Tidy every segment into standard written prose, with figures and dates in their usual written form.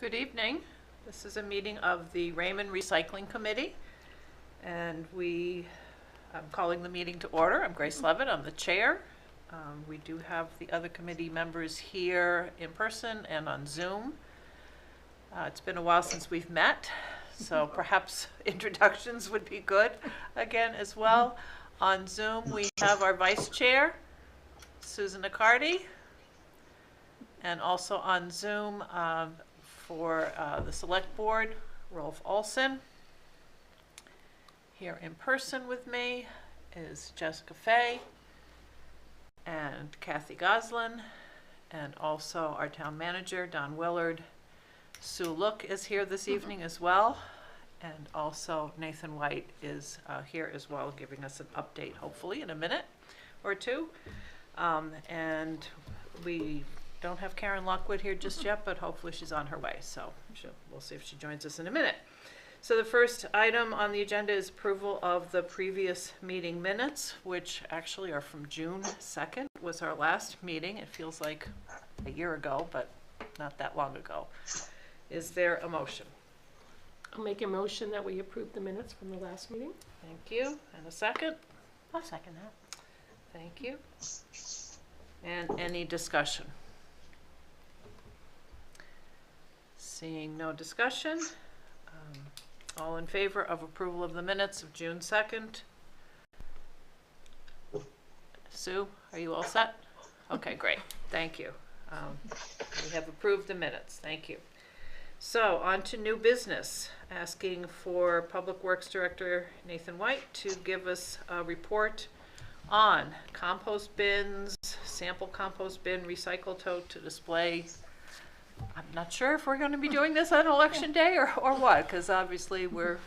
Good evening. This is a meeting of the Raymond Recycling Committee, and I'm calling the meeting to order. I'm Grace Levitt, I'm the chair. We do have the other committee members here in person and on Zoom. It's been a while since we've met, so perhaps introductions would be good again as well. On Zoom, we have our vice chair, Susan Accardi, and also on Zoom, for the select board, Rolf Olson. Here in person with me is Jessica Fay and Kathy Goslin, and also our town manager, Don Willard. Sue Look is here this evening as well, and also Nathan White is here as well, giving us an update, hopefully in a minute or two. And we don't have Karen Lockwood here just yet, but hopefully she's on her way, so we'll see if she joins us in a minute. So the first item on the agenda is approval of the previous meeting minutes, which actually are from June 2nd, was our last meeting. It feels like a year ago, but not that long ago. Is there a motion? I'll make a motion that we approve the minutes from the last meeting. Thank you. And a second? I'll second that. Thank you. And any discussion? Seeing no discussion, all in favor of approval of the minutes of June 2nd? Sue, are you all set? Okay, great. Thank you. We have approved the minutes. Thank you. So on to new business, asking for Public Works Director Nathan White to give us a report on compost bins, sample compost bin, recycle tote to display. I'm not sure if we're going to be doing this on election day or what, because obviously we're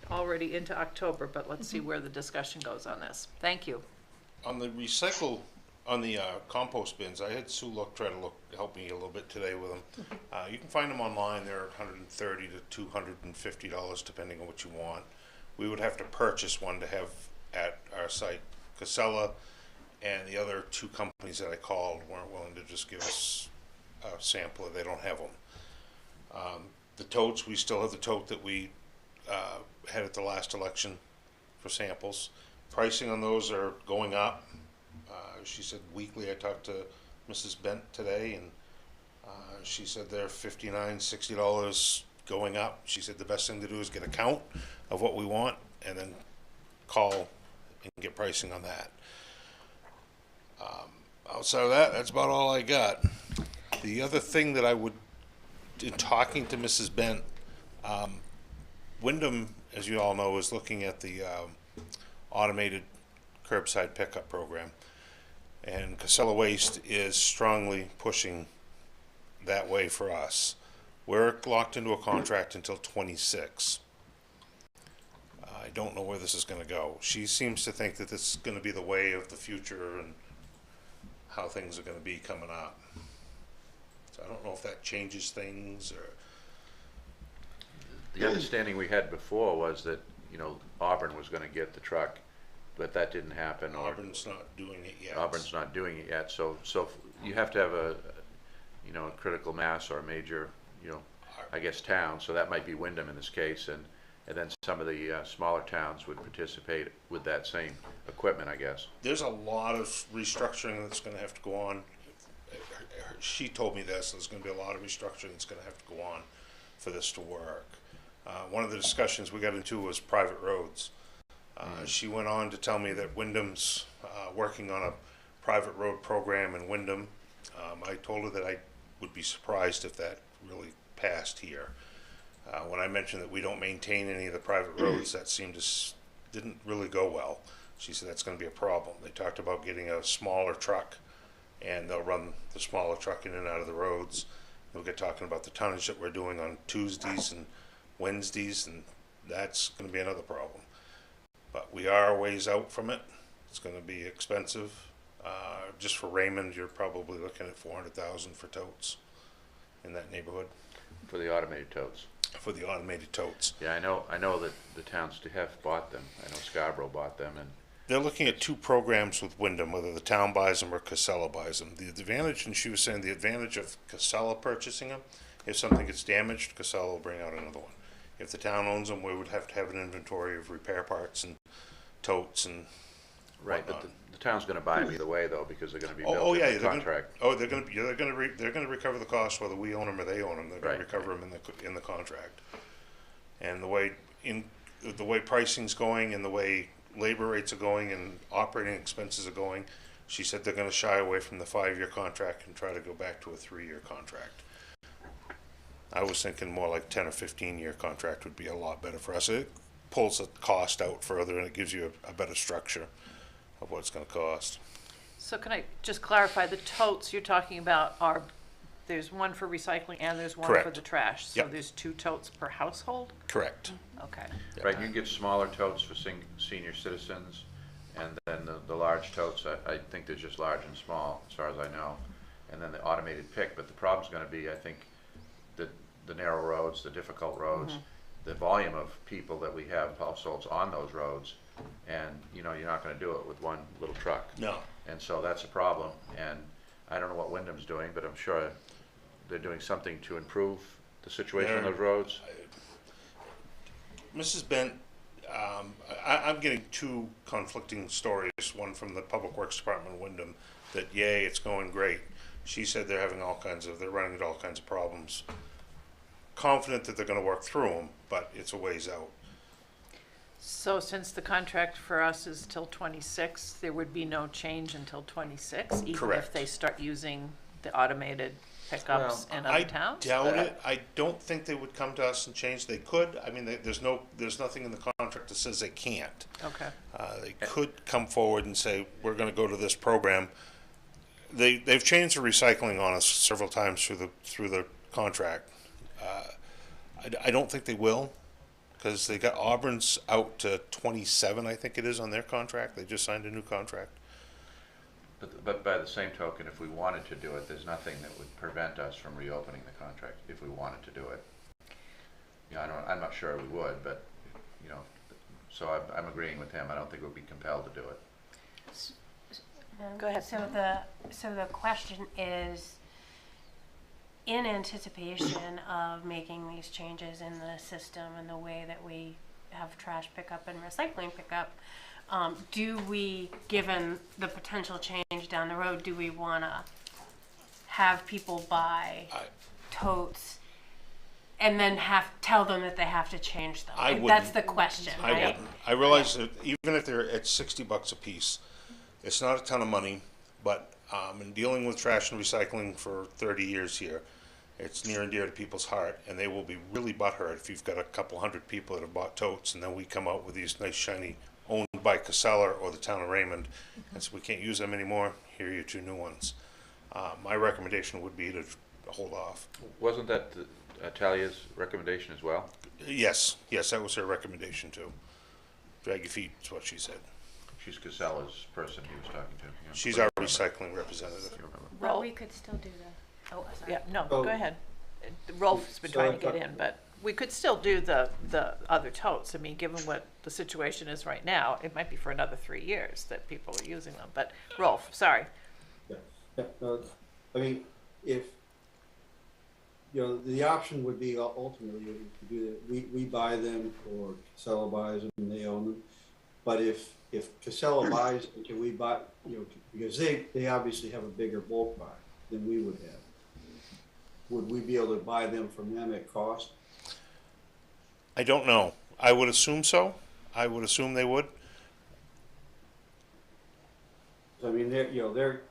already into October, but let's see where the discussion goes on this. Thank you. On the compost bins, I had Sue help me a little bit today with them. You can find them online. They're $130 to $250 depending on what you want. We would have to purchase one to have at our site. Casella and the other two companies that I called weren't willing to just give us a sampler. They don't have them. The totes, we still have the tote that we had at the last election for samples. Pricing on those are going up. She said weekly. I talked to Mrs. Bent today, and she said they're $59, $60 going up. She said the best thing to do is get a count of what we want and then call and get pricing on that. Outside of that, that's about all I got. The other thing that I would, in talking to Mrs. Bent, Wyndham, as you all know, is looking at the automated curbside pickup program, and Casella Waste is strongly pushing that way for us. We're locked into a contract until 26. I don't know where this is going to go. She seems to think that this is going to be the way of the future and how things are going to be coming up. So I don't know if that changes things or. The understanding we had before was that, Auburn was going to get the truck, but that didn't happen. Auburn's not doing it yet. Auburn's not doing it yet. So you have to have a critical mass or a major, I guess town. So that might be Wyndham in this case, and then some of the smaller towns would participate with that same equipment, I guess. There's a lot of restructuring that's going to have to go on. She told me this. There's going to be a lot of restructuring that's going to have to go on for this to work. One of the discussions we got into was private roads. She went on to tell me that Wyndham's working on a private road program in Wyndham. I told her that I would be surprised if that really passed here. When I mentioned that we don't maintain any of the private roads, that didn't really go well. She said that's going to be a problem. They talked about getting a smaller truck, and they'll run the smaller truck in and out of the roads. We'll get talking about the tonnage that we're doing on Tuesdays and Wednesdays, and that's going to be another problem. But we are a ways out from it. It's going to be expensive. Just for Raymond, you're probably looking at $400,000 for totes in that neighborhood. For the automated totes. For the automated totes. Yeah, I know that the towns have bought them. I know Scarborough bought them, and They're looking at two programs with Wyndham, whether the town buys them or Casella buys them. The advantage, and she was saying the advantage of Casella purchasing them If something gets damaged, Casella will bring out another one. If the town owns them, we would have to have an inventory of repair parts and totes and Right, but whatnot. the town's gonna buy them either way though, because they're gonna be Oh, built yeah, in the contract. they're gonna recover the cost whether we own them or they own them. They're gonna Right. recover them in the contract. And the way pricing's going and the way labor rates are going and operating expenses are going, she said they're gonna shy away from the 5-year contract and try to go back to a 3-year contract. I was thinking more like 10 or 15-year contract would be a lot better for us. It pulls the cost out further and it gives you a better structure of what it's gonna cost. So can I just clarify, the totes you're talking about are, there's one for recycling and there's one for Correct. the trash? So Yep. there's 2 totes per household? Correct. Okay. Right, you can get smaller totes for senior citizens, and then the large totes, I think they're just large and small, as far as I know. And then the automated pick, but the problem's gonna be, I think, the narrow roads, the difficult roads, the volume of people that we have, households on those roads, and, you know, you're not gonna do it with one little truck. No. And so that's a problem, and I don't know what Wyndham's doing, but I'm sure they're doing something to improve the situation on those roads. Mrs. Bent, I'm getting 2 conflicting stories, one from the Public Works Department in Wyndham, that yay, it's going great. She said they're running into all kinds of problems. Confident that they're gonna work through them, but it's a ways out. So since the contract for us is till 26, there would be no change until 26? Even if Correct. they start using the automated pickups in I other towns? doubt it. I don't think they would come to us and change. They could. I mean, there's nothing in the contract that says they can't. Okay. They could come forward and say, we're gonna go to this program. They've changed the recycling on us several times through the contract. I don't think they will, because they got Auburn's out to 27, I think it is, on their contract. They just signed a new contract. But by the same token, if we wanted to do it, there's nothing that would prevent us from reopening the contract if we wanted to do it. You know, I'm not sure we would, but, you know, so I'm agreeing with him. I don't think we'd be compelled to do it. Go ahead. So the question is, in anticipation of making these changes in the system and the way that we have trash pickup and recycling pickup, do we, given the potential change down the road, do we want to have people buy totes and then tell them that they have to change them? I Like, that's wouldn't. the question, I right? wouldn't. I realize that even if they're at $60 a piece, it's not a ton of money, but in dealing with trash and recycling for 30 years here, it's near and dear to people's heart, and they will be really butthurt if you've got a couple hundred people that have bought totes, and then we come out with these nice shiny, owned by Casella or the town of Raymond, and so we can't use them anymore. Here are your 2 new ones. My recommendation would be to hold off. Wasn't that Talia's recommendation as well? Yes, that was her recommendation too. Drag your feet is what she said. She's Casella's person he was talking to. Yeah. She's our recycling representative. If you remember. But we could still do that. Oh, sorry. Yeah, no, Oh. go ahead. Rolf's been So trying to I get in, but we could still do the other totes. I mean, given what the situation is right now, it might be for another 3 years that people are using them. But Rolf, sorry. Yeah, I mean, if, the option would be ultimately to do that, we buy them or Casella buys them and they own them. But if Casella buys, can we buy, because they obviously have a bigger bulk buy than we would have. Would we be able to buy them from them at cost? I don't know. I would assume so. I would assume they would. I mean, their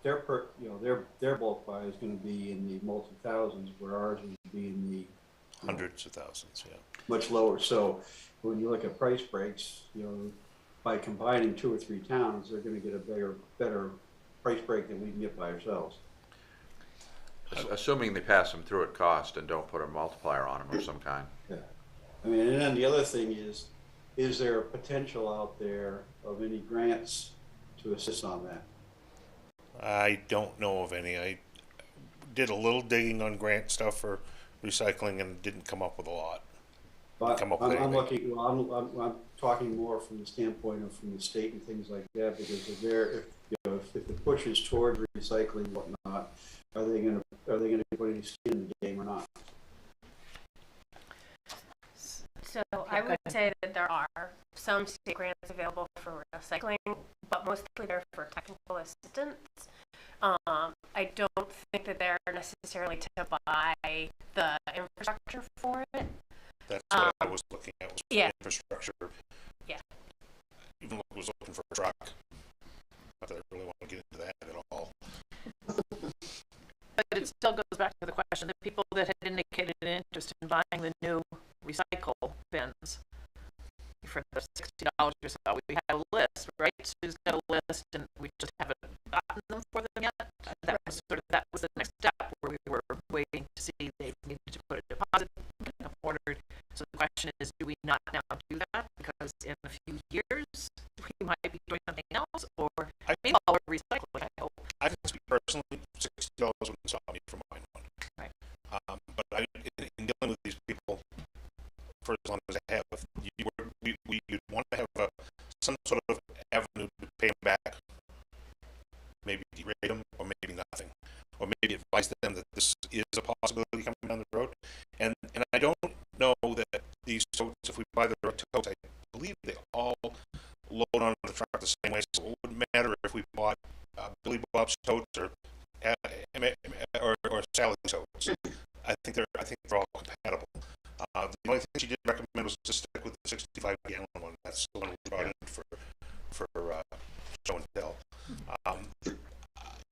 bulk buy is gonna be in the multi-thousands, where ours would be in the Hundreds of thousands, yeah. much lower. So when you look at price breaks, by combining 2 or 3 towns, they're gonna get a better price break than we can get by ourselves. Assuming they pass them through at cost and don't put a multiplier on them of some kind. Yeah. I mean, and then the other thing is there a potential out there of any grants to assist on that? I don't know of any. I did a little digging on grant stuff for recycling and didn't come up with a lot. But Come up with I'm anything. looking, I'm talking more from the standpoint of from the state and things like that, because if the push is toward recycling and whatnot, are they gonna put any skin in the game or not? I would say that there are some state grants available for recycling, but mostly they're for technical assistance. I don't think that they're necessarily to buy the infrastructure for it. That's what I was looking at, was for Yeah. infrastructure. Yeah. Even was looking for a truck. Not that I really want to get into that at all. But it still goes back to the question, the people that had indicated an interest in buying the new recycle bins for the $60 or so, we had a list, right? Sue's got a list, and we just haven't gotten them for them yet. That was the next step, where we were waiting to see they needed to put a deposit, get them ordered. So the question is, do we not now do that? Because in a few years, we might be doing something else, or maybe while we're recycling, I hope. I can speak personally, $60 wouldn't stop me from buying one. Right. But in dealing with these people, for as long as I have, you'd want to have some sort of avenue to pay them back. Maybe derate them, or maybe nothing. Or maybe advise them that this is a possibility coming down the road. And I don't know that these totes, if we buy the right totes, I believe they all load onto the truck the same way. So it wouldn't matter if we bought Billy Bob's totes or Sally's totes. I think they're all compatible. The only thing she did recommend was to stick with the 65-gallon one. That's the one we brought in for show and tell.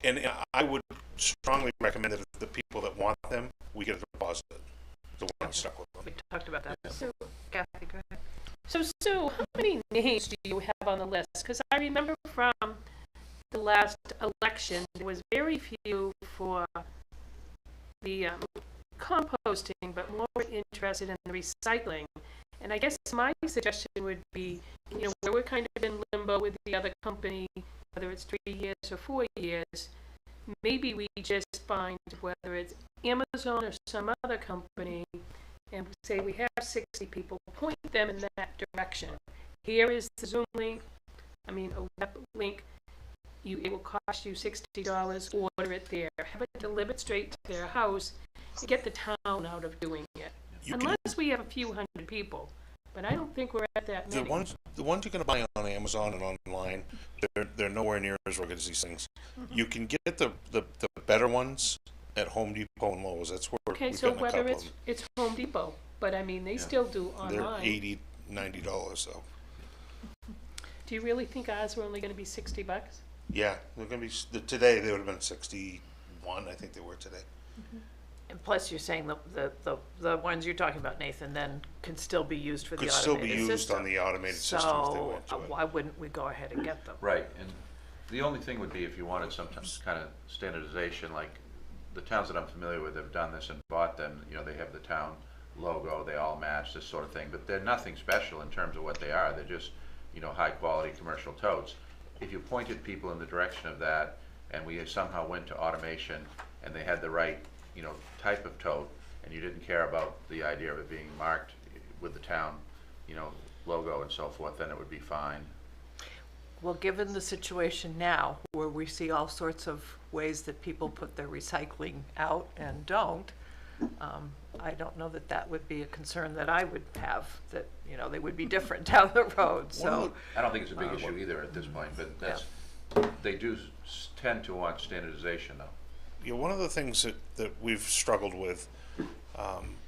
And I would strongly recommend that if the people that want them, we get a deposit. The one stuck with them. We talked about that. So, Kathy, go ahead. so Sue, how many names do you have on the list? Because I remember from the last election, there was very few for the composting, but more interested in the recycling. And I guess my suggestion would be, we're kind of in limbo with the other company, whether it's 3 years or 4 years. Maybe we just find whether it's Amazon or some other company and say we have 60 people, point them in that direction. Here is the Zoom link, a web link. It will cost you $60, order it there, have it delivered straight to their house, to get the town out of doing it. Unless we have a few hundred people, but I don't think we're at that many. The ones you're going to buy on Amazon and online, they're nowhere near as rugged as these things. Mm-hmm. You can get the better ones at Home Depot and Lowe's. That's where we've so gotten a couple whether of them. it's Home Depot, but they still do online. They're $80, $90 though. Do you really think ours were only going to be $60? Yeah, they're going to be today. They would have been 61. I think they were today. Mm-hmm. And plus, you're saying the ones you're talking about, Nathan, then can still be used for the Could automated still be used system. on the automated system if they So went to it. why wouldn't we go ahead and get them? Right, and the only thing would be if you wanted some kind of standardization, like the towns that I'm familiar with have done this and bought them, they have the town logo, they all match, this sort of thing, but they're nothing special in terms of what they are. They're just, high quality commercial totes. If you pointed people in the direction of that, and we somehow went to automation, and they had the right, type of tote, and you didn't care about the idea of it being marked with the town, logo and so forth, then it would be fine. Well, given the situation now, where we see all sorts of ways that people put their recycling out and don't, I don't know that would be a concern that I would have, that, they would be different down the road, so. I don't think it's a big issue either at this point, but they do tend to want standardization though. One of the things that we've struggled with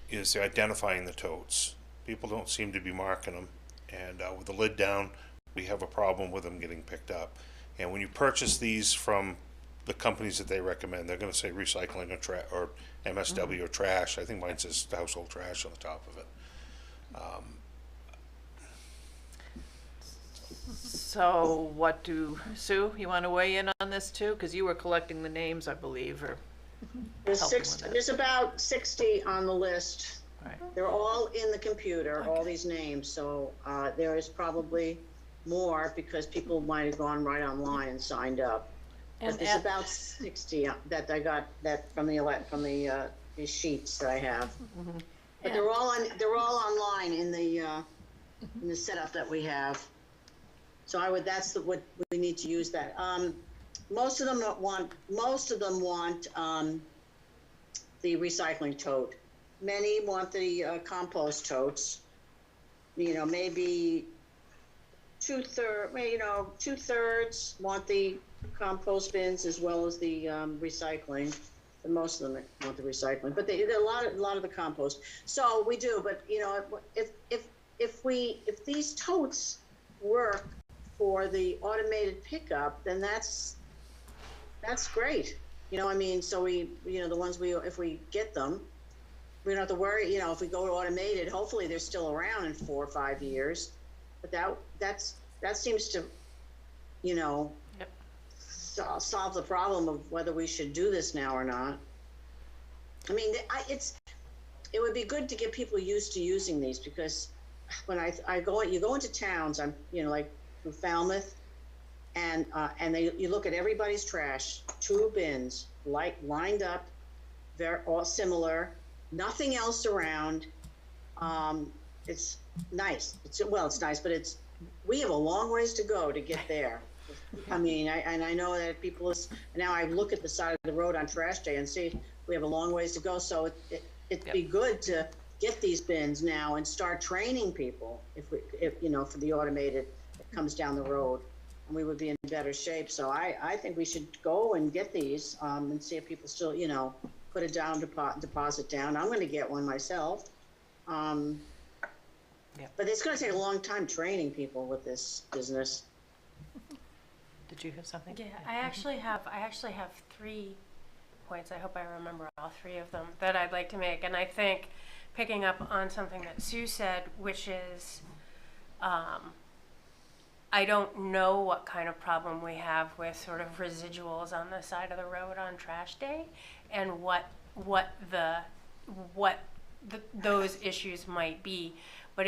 is identifying the totes. People don't seem to be marking them, and with the lid down, we have a problem with them getting picked up. And when you purchase these from the companies that they recommend, they're going to say recycling or MSW or trash. I think mine says household trash on the top of it. So Sue, you want to weigh in on this too? Because you were collecting the names, I believe, or helping with it. There's about 60 on the list. Right. They're all in the computer, all these names, so there is probably more because people might have gone right online and signed up. But there's about 60 that I got from the these sheets that I have. Mm-hmm. But they're all online in the setup that we have. So that's what we need to use that. Most of them want the recycling tote. Many want the compost totes. maybe two-thirds want the compost bins as well as the recycling. And most of them want the recycling, but they a lot of the compost. So we do, but if these totes work for the automated pickup, then that's great. So the ones if we get them, we don't have to worry. If we go to automated, hopefully they're still around in 4 or 5 years. But that seems to, Yep. solve the problem of whether we should do this now or not. I mean, it would be good to get people used to using these, because when you go into towns, like through Falmouth, and you look at everybody's trash, 2 bins, lined up, all similar, nothing else around. It's nice. It's nice, but we have a long ways to go to get there. I mean, I know that now I look at the side of the road on trash day and see we have a long ways to go. So it'd be good to get these bins now and start training people if for the automated that comes down the road, and we would be in better shape. So I think we should go and get these and see if people still, put it down, deposit down. I'm going to get one myself. But it's going to take a long time training people with this business. Did you have something? Yeah, I actually have 3 points. I hope I remember all 3 of them that I'd like to make. And I think picking up on something that Sue said, which is, I don't know what kind of problem we have with sort of residuals on the side of the road on trash day, and what those issues might be. But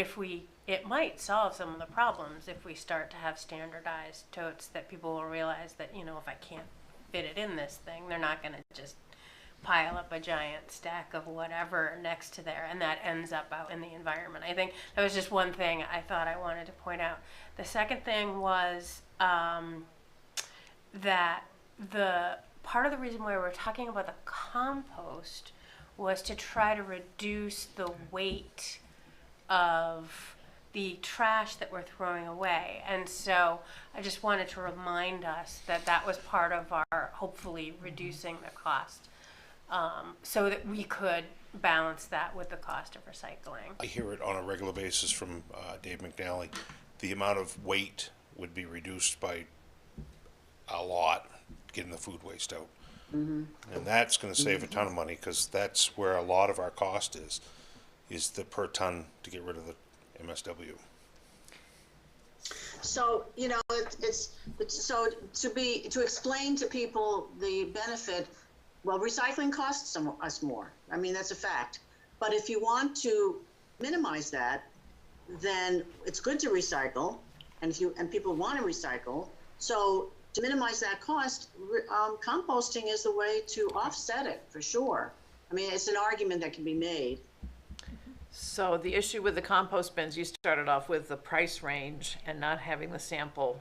it might solve some of the problems if we start to have standardized totes that people will realize that, if I can't fit it in this thing, they're not going to just pile up a giant stack of whatever next to there, and that ends up out in the environment. I think that was just one thing I thought I wanted to point out. The second thing was that the part of the reason why we're talking about the compost was to try to reduce the weight of the trash that we're throwing away. And so I just wanted to remind us that that was part of our hopefully reducing the cost, so that we could balance that with the cost of recycling. I hear it on a regular basis from Dave McNally. The amount of weight would be reduced by a lot, getting the food waste out. Mm-hmm. And that's going to save a ton of money, because that's where a lot of our cost is the per ton to get rid of the MSW. So, to explain to people the benefit, well, recycling costs us more. I mean, that's a fact. But if you want to minimize that, then it's good to recycle, and people want to recycle. So to minimize that cost, composting is the way to offset it, for sure. I mean, it's an argument that can be made. So the issue with the compost bins, you started off with the price range and not having the sample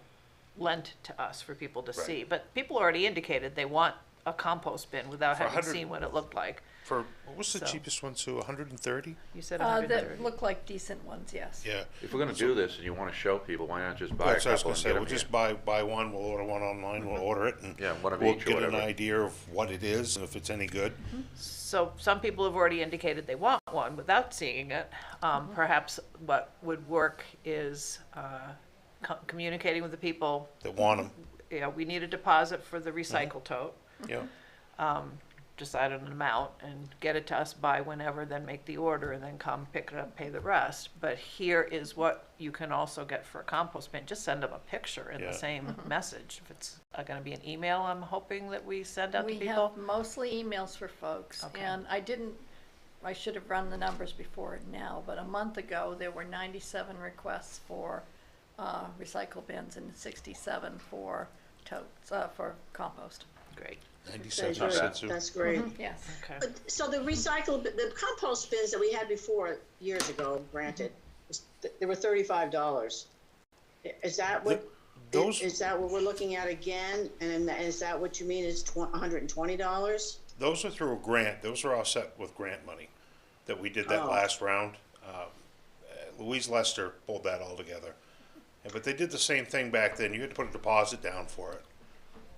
lent to us for people to see. But people already indicated they want a compost bin without having seen what it looked like. For, what was the cheapest one, Sue, 130? You said 130. That look like decent ones, yes. Yeah. If we're gonna do this and you wanna show people, why not just buy a That's what I was couple going to and say. get We'll them just here? buy one, we'll order one online, we'll order it, and Yeah, one of we'll each or get an whatever. idea of what it is and if it's any good. So some people have already indicated they want one without seeing it. Perhaps what would work is communicating with the people. That want them. Yeah, we need a deposit for the recycle tote. Yeah. Decide on an amount and get it to us by whenever, then make the order and then come pick it up, pay the rest. But here is what you can also get for a compost bin. Just send them a picture in the same message. If it's going to be an email, I'm hoping that we send out to We people. have mostly emails for folks, Okay. and I should have run the numbers before now, but a month ago, there were 97 requests for recycle bins and 67 for totes, for compost. Great. 97 That's cents, Sue. That's great. Yes. Okay. But, so the compost bins that we had before, years ago, granted, they were $35. Is that what? Those- Is that what we're looking at again? And is that what you mean is $120? Those are through a grant. Those are all set with grant money that we did that Oh. last round. Louise Lester pulled that all together. But they did the same thing back then. You had to put a deposit down for it.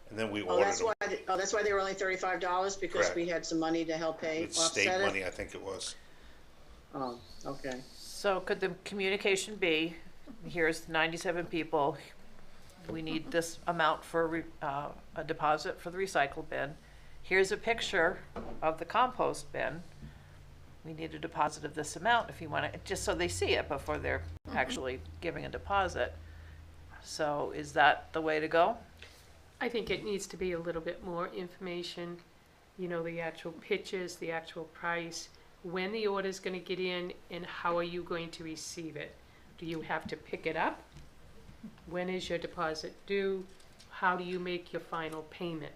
And then we Oh, ordered that's them. why, that's why they were only $35, because Correct. we had some money to help pay, With state offset it? money, I think it was. Oh, okay. So could the communication be, here's 97 people, we need this amount for a deposit for the recycle bin. Here's a picture of the compost bin. We need a deposit of this amount if you want to, just so they see it before they're actually giving a deposit. So is that the way to go? I think it needs to be a little bit more information, you know, the actual pictures, the actual price, when the order's gonna get in, and how are you going to receive it? Do you have to pick it up? When is your deposit due? How do you make your final payment?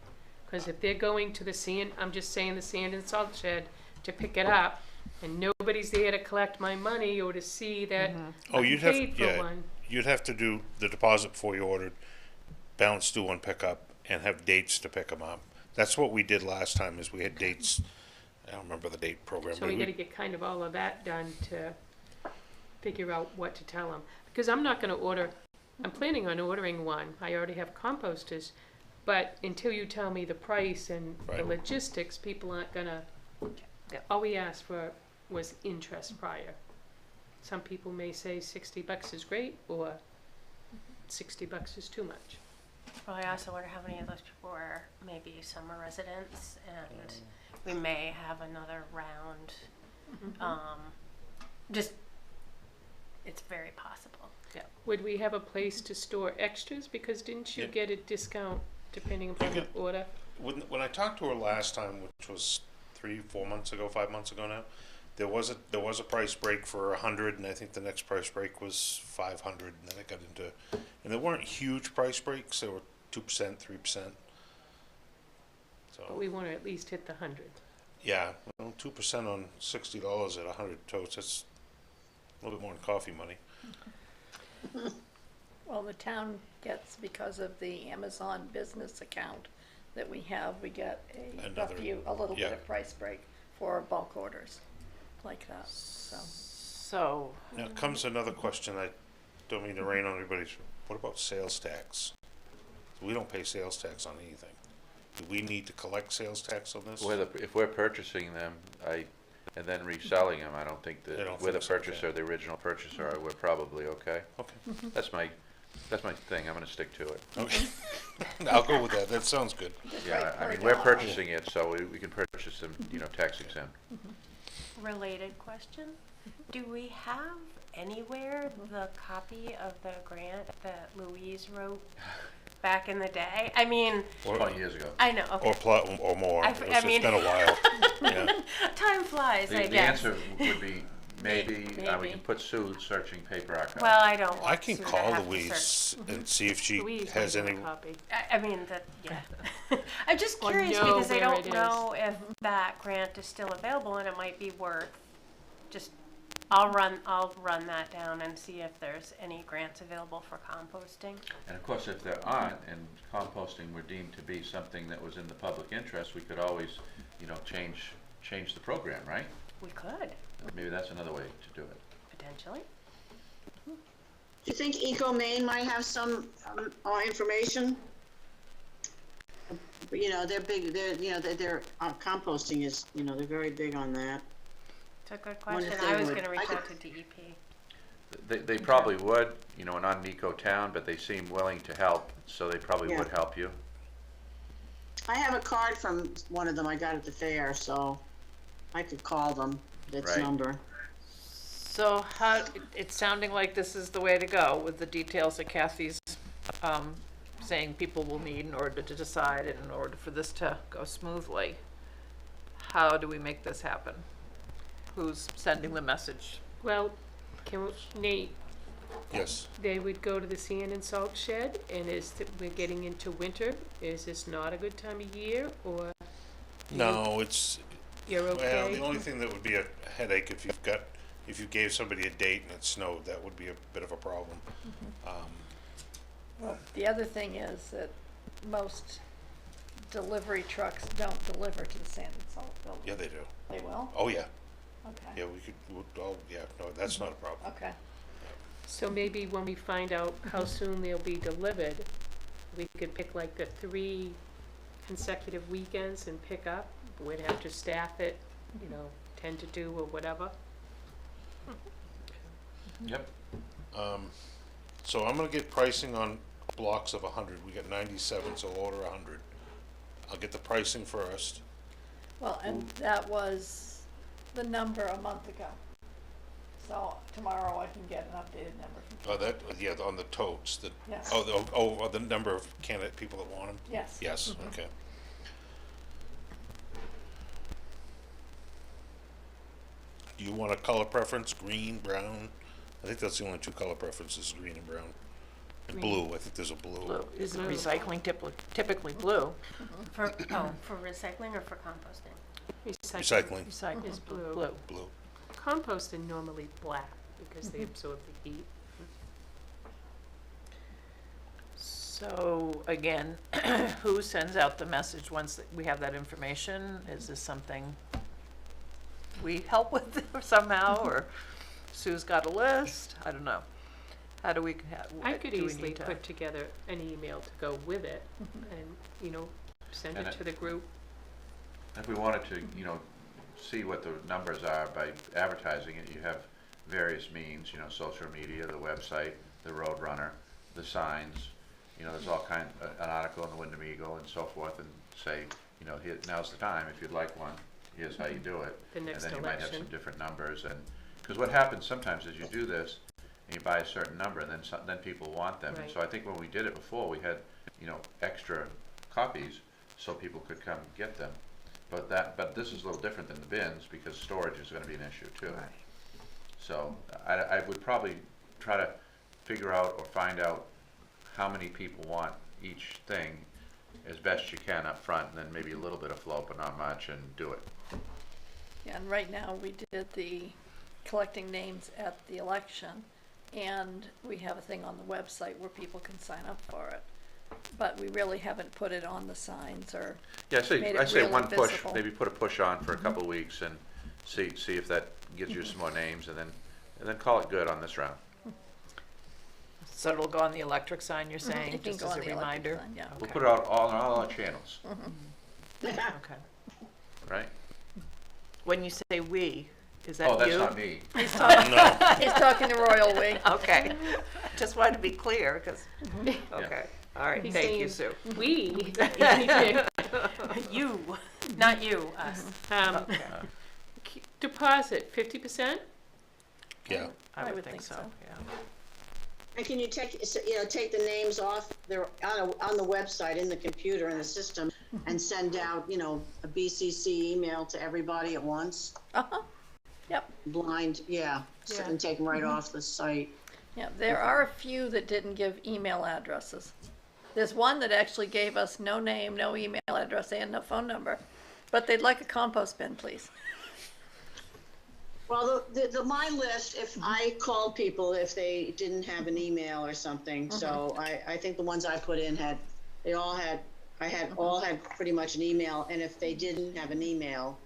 Because if they're going to the sand, I'm just saying the sand and salt shed to pick it up, and nobody's there to collect my money or to see that Oh, I you'd have, paid for yeah, one. you'd have to do the deposit before you ordered, balance due on pickup, and have dates to pick them up. That's what we did last time, is we had dates. I don't remember the date program. So but we gotta get kind of all of that done to figure out what to tell them. Because I'm not gonna order, I'm planning on ordering one. I already have composters. But until you tell me the price and the Right. logistics, people aren't gonna, all we asked for was interest prior. Some people may say $60 is great, or $60 is too much. Well, I also wonder how many of those people are maybe summer residents, and we may have another round. Just, it's very possible. Would we have a place to store extras? Because didn't you Yeah. get a discount depending upon the could- order? When I talked to her last time, which was 3-4 months ago, 5 months ago now, there was a price break for 100, and I think the next price break was 500, and then it got into, and there weren't huge price breaks. There were 2%, 3%. But So we wanna at least hit the 100. yeah, well, 2% on $60 at 100 totes. That's a little bit more than coffee money. Well, the town gets, because of the Amazon business account that we have, we get a Another- little bit yeah. of price break for bulk orders like that, so. So, Now comes another question. I don't mean to rain on everybody's. What about sales tax? We don't pay sales tax on anything. Do we need to collect sales tax on this? If we're purchasing them, and then reselling them, I don't think I that don't we're the think so, purchaser, yeah. the original purchaser, we're probably okay. Okay. That's my thing, I'm gonna stick to it. Okay. I'll go with that. That sounds good. Yeah, I Right, mean, we're right. purchasing it, so we can purchase them, tax exempt. Related question, do we have anywhere the copy of the grant that Louise wrote back in the day? I mean, 20 years ago. I know, okay. Or more. I It's mean- been a while. Yeah. Time flies, I The guess. answer would be maybe, we Maybe. can put Sue searching paper archive. Well, I don't I want can to call have to Louise search. and see if she Louise has might have any. a copy. I mean, that, yeah. I'm just Or curious know because I where don't it know if that grant is still available, and it might be worth just, I'll run that down and see if there's any grants available for composting. And of course, if there aren't, and composting were deemed to be something that was in the public interest, we could always, change the program, right? We could, Maybe that's another way to do it. potentially. Do you think Eco Maine might have some information? But, they're big. They're composting is. They're very big on that. It's a good Wonder question. if they I was would- gonna I reach could- out to DEP. They probably would, we're not an eco town, but they seem willing to help, so they probably Yeah. would help you. I have a card from one of them I got at the fair, so I could call them. Its Right. number. so it's sounding like this is the way to go with the details that Kathy's saying people will need in order to decide and in order for this to go smoothly. How do we make this happen? Who's sending the message? Well, Nate, Yes. they would go to the sand and salt shed, and we're getting into winter, is this not a good time of year, or No, it's, you're well, okay? the only thing that would be a headache if you gave somebody a date and it snowed, that would be a bit of a problem. Well, the other thing is that most delivery trucks don't deliver to the sand and salt building. Yeah, they do. They will? Oh, yeah. Okay, Yeah, yeah, no, that's not a problem. okay. So maybe when we find out how soon they'll be delivered, we could pick like the 3 consecutive weekends and pick up. We'd have to staff it, 10 to 2 or whatever. Yep. So I'm gonna get pricing on blocks of 100. We got 97, so order 100. I'll get the pricing first. Well, and that was the number a month ago. So tomorrow I can get an updated number from. Yeah, on the totes, Yes. the number of candidate people that want them? Yes. Yes, okay. Do you want a color preference, green, brown? I think that's the only 2 color preferences, green and brown. And blue, I think there's a blue. Blue. Isn't Blue. recycling typically blue? For recycling or for composting? Recycling, Recycling Is blue. Blue. blue. Composting normally black because they absorb the heat. So again, who sends out the message once that we have that information? Is this something we help with somehow, or Sue's got a list? I don't know. How do we? I could do we easily need to- put together an email to go with it and, send And it to the group. If we wanted to, see what the numbers are by advertising it, you have various means, social media, the website, the Roadrunner, the signs, there's all kind, an article in the Wyndham Eagle and so forth, and say, here, now's the time, if you'd like one, here's how you do it. The next And then you might have election. some different numbers, and, because what happens sometimes is you do this, and you buy a certain number, and then people want them. And Right. so I think when we did it before, we had, extra copies, so people could come get them. But this is a little different than the bins, because storage is gonna be an issue too. Right. So I would probably try to figure out or find out how many people want each thing as best you can up front, and then maybe a little bit of float, but not much, and do it. Yeah, and right now we did the collecting names at the election, and we have a thing on the website where people can sign up for it. But we really haven't put it on the signs or Yeah, made it I say really one push, visible. maybe put a push on for a couple of weeks and see if that gives you some more names, and then call it good on this round. So it'll go on the electric sign, you're saying, It can just go as on a the electric reminder? sign, yeah. We'll Okay. put it out on all our channels, Okay. right? When you say "we," is that you? Oh, that's not me. He's talking, No, he's talking to Royal We. Okay, just wanted to be clear, because, okay, all right, He's thank you, saying- Sue. We, You, not you, us. Okay. deposit 50%? yeah. I would think so, yeah. And can you take the names off, they're on the website, in the computer, in the system, and send out, a BCC email to everybody at once? Uh-huh, yep. Blind, yeah, Yeah. and take them right off the site. Yeah, there are a few that didn't give email addresses. There's one that actually gave us no name, no email address, and no phone number, but they'd like a compost bin, please. Well, my list, if I called people if they didn't have an email or something, so I think the ones I put in all had pretty much an email, and if they didn't have an email,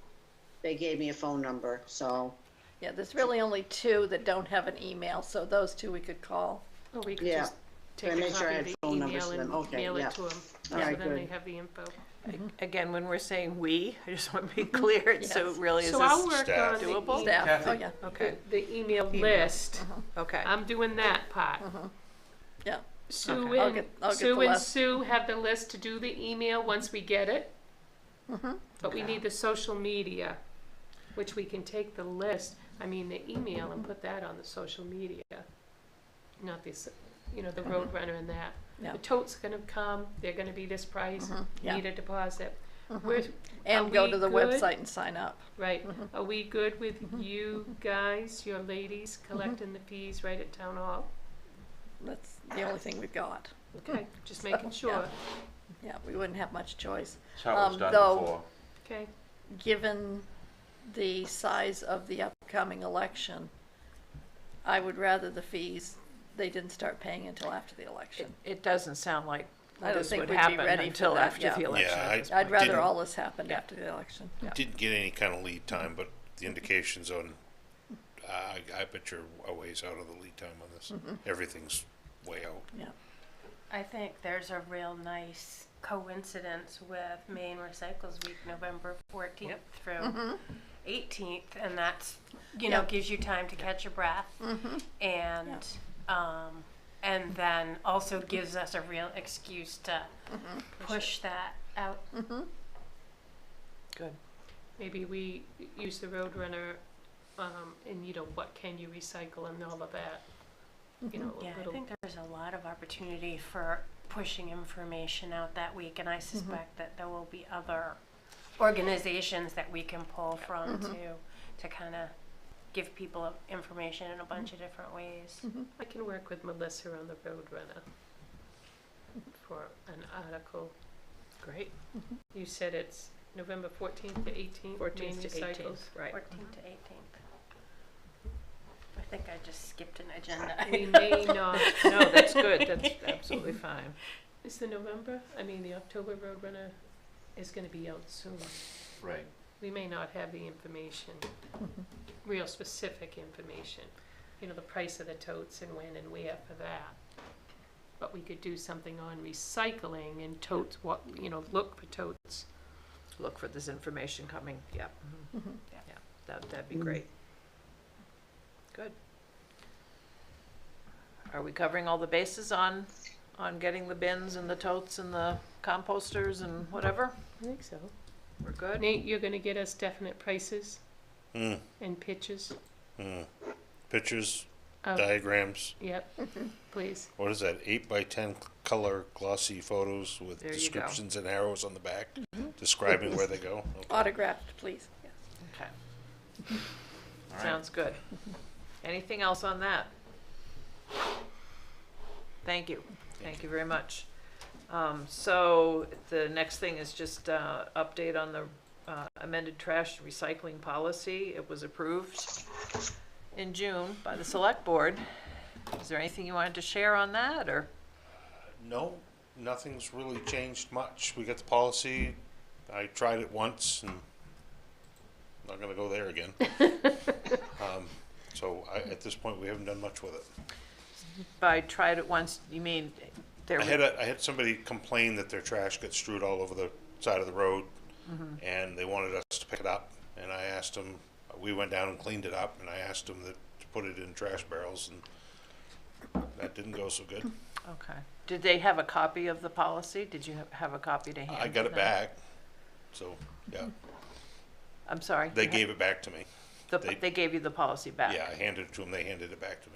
they gave me a phone number, so, Yeah, there's really only 2 that don't have an email, so those 2 we could call. Or we could Yeah. just take I a made sure I copy had of the phone numbers email for and them. Okay, mail yeah. it to them, All so right, then they good. have the info. Again, when we're saying "we," I just want to be clear, so Yes. really is So I'll this, work Staff. on the Doable? Staff, Kathy. oh yeah, okay, the email list. okay. I'm doing that part. yeah. Sue Okay. I'll and, get the Sue and list. Sue have the list to do the email once we get it. But we Okay. need the social media, which we can take the list, the email, and put that on the social media. Not this, the Roadrunner and that. Yeah. The tote's gonna come, they're gonna be this price, yeah. need a deposit. Are And go we to the good? website and sign up. Right, are we good with you guys, your ladies, collecting the fees right at Town Hall? That's the only thing we've got. Okay, just making sure, Yeah. Yeah, we wouldn't have much choice. That's how it was done Though- before. okay? Given the size of the upcoming election, I would rather the fees, they didn't start paying until after the election. It doesn't sound like I don't this think would we'd be happen ready for until that, after yeah. the election. Yeah, at this I'd point. rather Didn't- all this happened Yeah. after the election. Didn't get any kind of lead time, but the indications on, I bet you're a ways out of the lead time on this. Everything's way out. Yeah. I think there's a real nice coincidence with Maine Recycles Week, November 14th Yep. through 18th, and that's, you know, Yep. gives you time to catch your breath, and then also gives us a real excuse to push that out. Good. Maybe we use the Roadrunner, and you know, what can you recycle and all of that. You know, a Yeah, I little, think there's a lot of opportunity for pushing information out that week, and I suspect that there will be other organizations that we can pull from to kind of give people information in a bunch of different ways. I can work with Melissa on the Roadrunner for an article. Great. You said it's November 14th to 18th, 14th Maine to Recycles. 18th, right. 14th to 18th. I think I just skipped an agenda. We may not, No, that's good. That's absolutely fine. is the November, I mean, the October Roadrunner is gonna be out soon. Right. We may not have the information, real specific information, you know, the price of the totes and when and where for that. But we could do something on recycling and totes, what, you know, look for totes. Look for this information coming. Yeah. Yeah. That'd be great. Good. Are we covering all the bases on getting the bins and the totes and the composters and whatever? I think so. We're good? Nate, you're gonna get us definite prices Mm, and pictures? Pictures, of- diagrams. Yep, please. What is that? 8x10 color glossy photos with There you go. descriptions and arrows on the back, describing where they go. Okay. Autographed, please. Yes. Okay. Sounds good. Anything else on that? Thank you. Thank you very much. So the next thing is just update on the amended trash recycling policy. It was approved in June by the select board. Is there anything you wanted to share on that, or? No, nothing's really changed much. We got the policy. I tried it once and not gonna go there again. So at this point, we haven't done much with it. By tried it once, you mean there? I had somebody complain that their trash got strewed all over the side of the road, and they wanted us to pick it up. And I asked them. We went down and cleaned it up, and I asked them to put it in trash barrels, and that didn't go so good. Okay. Did they have a copy of the policy? Did you have a copy to hand? I got to it them? back, so yeah, I'm sorry? they gave it back to me. They gave you the policy back? Yeah, I handed it to them. They handed it back to me.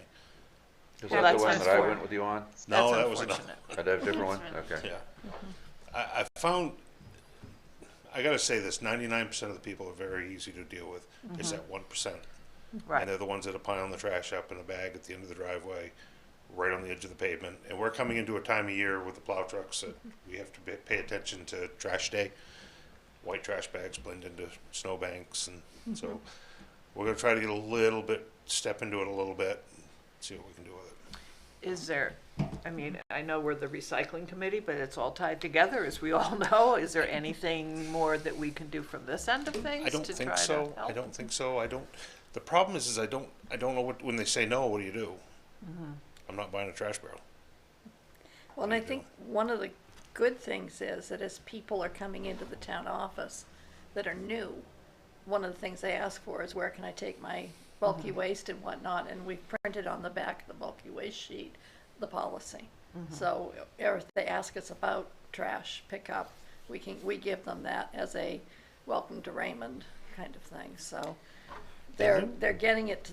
Is Well, that the that's one that I unfortunate. went with you on? No, That's that was another. unfortunate. Are that a different one? Okay. Yeah. I found, I gotta say this, 99% of the people are very easy to deal with. It's that 1%. And Right. they're the ones that are piling the trash up in a bag at the end of the driveway, right on the edge of the pavement. And we're coming into a time of year with the plow trucks that we have to pay attention to trash day. White trash bags blend into snow banks, and so we're gonna try to get a little bit, step into it a little bit, see what we can do with it. Is there, I mean, I know we're the recycling committee, but it's all tied together, as we all know. Is there anything more that we can do from this end of things I don't to think try so. to help? I don't think so. The problem is I don't know what, when they say no, what do you do? I'm not buying a trash barrel. Well, and I think one of the good things is that as people are coming into the town office that are new, one of the things they ask for is where can I take my bulky waste and whatnot, and we've printed on the back of the bulky waste sheet the policy. So or if they ask us about trash pickup, we give them that as a welcome to Raymond kind of thing. So they're getting it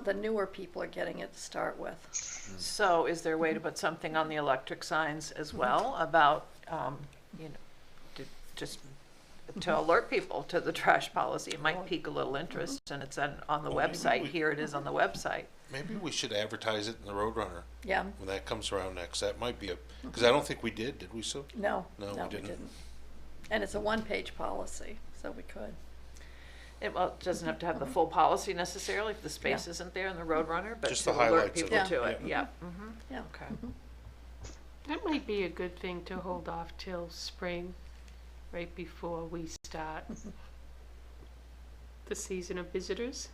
the newer people are getting it to start with. So is there a way to put something on the electric signs as well about, just to alert people to the trash policy? It might pique a little interest, and it's on the website. Here it is on the website. Maybe we should advertise it in the Roadrunner Yeah. when that comes around next. That might be because I don't think we did we so? No, No, we we didn't. didn't. And it's a one-page policy, so we could. It doesn't have to have the full policy necessarily if the space isn't there in the Roadrunner, but Just to the alert highlights of people it. to it. Yeah. Yeah. Yeah. Okay. That might be a good thing to hold off till spring, right before we start the season of visitors.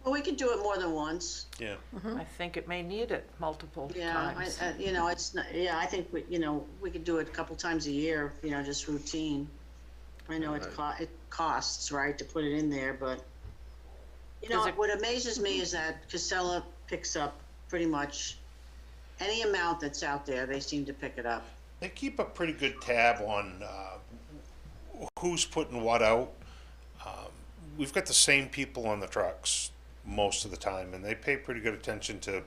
Well, we could do it more than once. Yeah. I think it may need it multiple Yeah, times. you know, it's not, yeah, I think we could do it a couple times a year, just routine. I know it costs, right, to put it in there, but, Does it- what amazes me is that Casella picks up pretty much any amount that's out there, they seem to pick it up. They keep a pretty good tab on who's putting what out. We've got the same people on the trucks most of the time, and they pay pretty good attention to,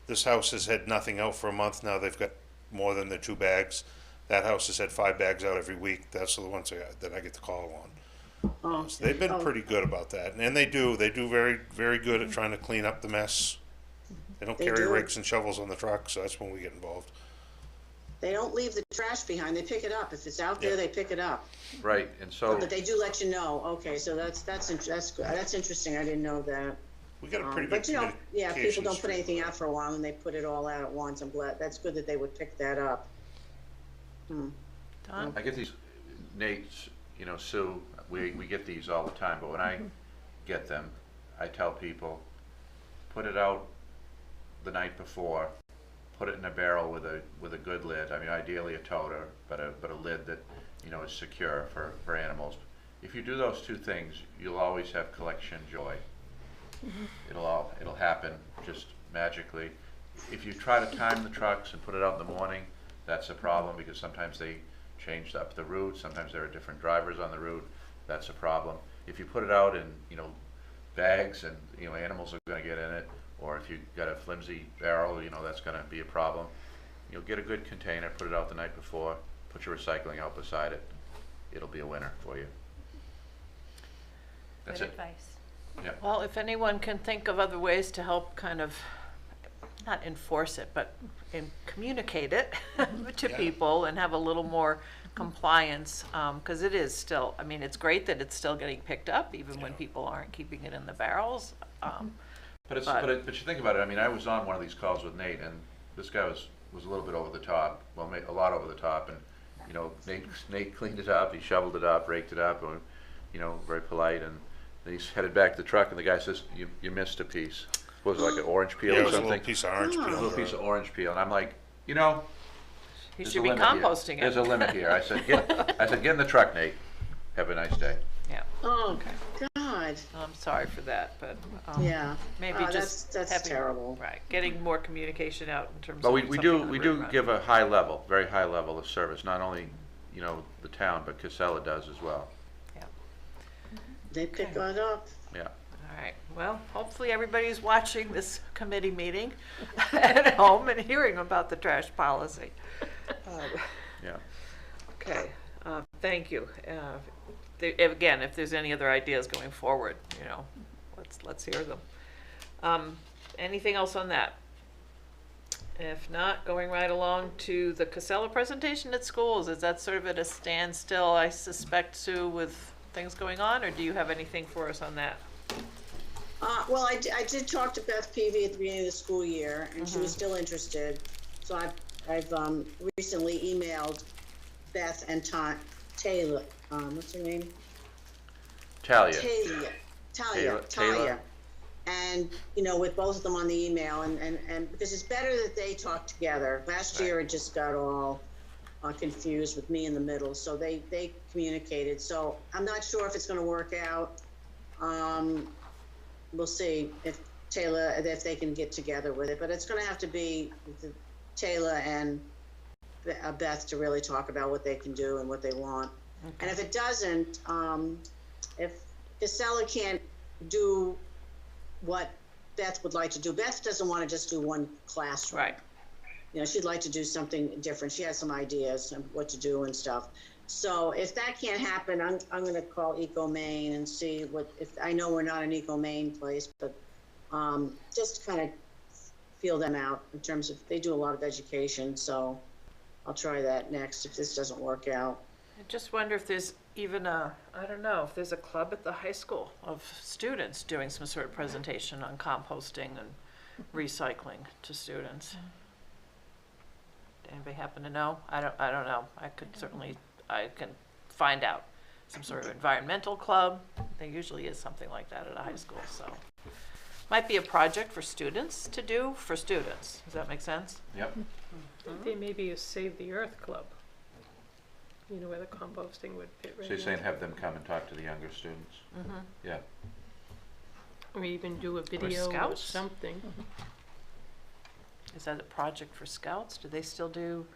this house has had nothing out for a month, now they've got more than their 2 bags. That house has had 5 bags out every week, that's the ones that I get the call on. Oh, So they've been pretty good about that, and they do very, very good at trying to clean up the mess. They don't They carry do. rakes and shovels on the truck, so that's when we get involved. They don't leave the trash behind, they pick it up. If it's out there, Yeah. they pick it up. Right, and so, But they do let you know. Okay, so that's interesting. I didn't know that. We got a pretty good But yeah, people communication don't put stream. anything out for a while and they put it all out at once. I'm glad, that's good that they would pick that up. Don? I get these, Nate, Sue, we get these all the time, but when I get them, I tell people, put it out the night before, put it in a barrel with a good lid. I mean, ideally a toter, but a lid that, is secure for animals. If you do those 2 things, you'll always have collection joy. It'll happen just magically. If you try to time the trucks and put it out in the morning, that's a problem, because sometimes they changed up the route, sometimes there are different drivers on the route, that's a problem. If you put it out in, bags and, animals are gonna get in it, or if you've got a flimsy barrel, that's gonna be a problem. You'll get a good container, put it out the night before, put your recycling out beside it, it'll be a winner for you. That's Good it. advice. Yeah. Well, if anyone can think of other ways to help kind of, not enforce it, but communicate it to Yeah. people and have a little more compliance, because it is still, I mean, it's great that it's still getting picked up, even when people aren't keeping it in the barrels. But you think about it, I mean, I was on one of these calls with Nate, and this guy was a little bit over the top, well, a lot over the top, and, Nate cleaned it up, he shoveled it up, raked it up, and, very polite, and then he's headed back to the truck, and the guy says, you missed a piece. Was it like an orange peel Yeah, it or was a something? little piece of orange Oh. peel. A little piece of orange peel, and I'm like, He there's should a be limit here. composting it. There's a limit here. I said, get in the truck, Nate. Have a nice day. Yeah, Oh, God, I'm sorry for that, but yeah. maybe Oh, just that's having, terrible. right, getting more communication out in terms But of we something do on the we road do run. give a very high level of service. Not only the town, but Casella does as well. They pick Okay. it up. Yeah. All right, well, hopefully everybody's watching this committee meeting at home and hearing about the trash policy. Yeah. Okay, thank you. Again, if there's any other ideas going forward, let's hear them. Anything else on that? If not, going right along to the Casella presentation at schools, is that sort of at a standstill, I suspect, Sue, with things going on, or do you have anything for us on that? Well, I did talk to Beth Peavy at the beginning of the school year, and she was still interested. So I've recently emailed Beth and Taylor, what's her name? Talia. Talia. And, with both of them on the email, and because it's better that they talk together. Last year, it just got all confused with me in the middle, so they communicated. So I'm not sure if it's gonna work out. We'll see if they can get together with it, but it's gonna have to be Taylor and Beth to really talk about what they can do and what they want. And if it doesn't, if Casella can't do what Beth would like to do, Beth doesn't want to just do one classroom. Right. She'd like to do something different. She has some ideas of what to do and stuff. So if that can't happen, I'm going to call Eco Maine and see if I know we're not an Eco Maine place, but just kind of feel them out in terms of, they do a lot of education. So I'll try that next if this doesn't work out. I just wonder if there's even if there's a club at the high school of students doing some sort of presentation on composting and recycling to students. Anybody happen to know? I don't know. I can find out. some sort of environmental club. There usually is something like that at a high school, so. Might be a project for students to do for students. Does that make sense? Yep. There may be a Save the Earth Club, you know, where the composting would fit right So you're saying in. have them come and talk to the younger students? Mm-hmm. Yeah. Or even do a video or Scouts? something. Is that a project for scouts? Do they still do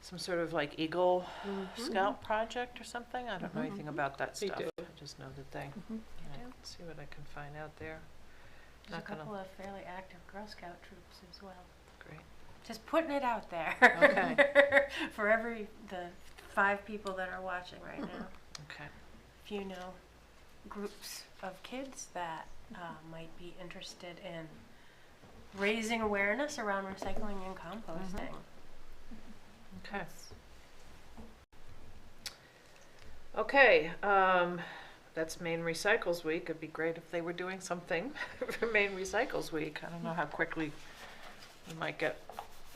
some sort of like Eagle Scout project or something? I don't know anything about that They stuff. do. I just know that they, yeah, let's see what I can find out there. There's a Not gonna, couple of fairly active Girl Scout troops as well. great. Just putting it out there. Okay. For the 5 people that are watching right now. Okay. If you know groups of kids that might be interested in raising awareness around recycling and composting. Okay. Okay, that's Maine Recycles Week. It'd be great if they were doing something for Maine Recycles Week. I don't know how quickly we might get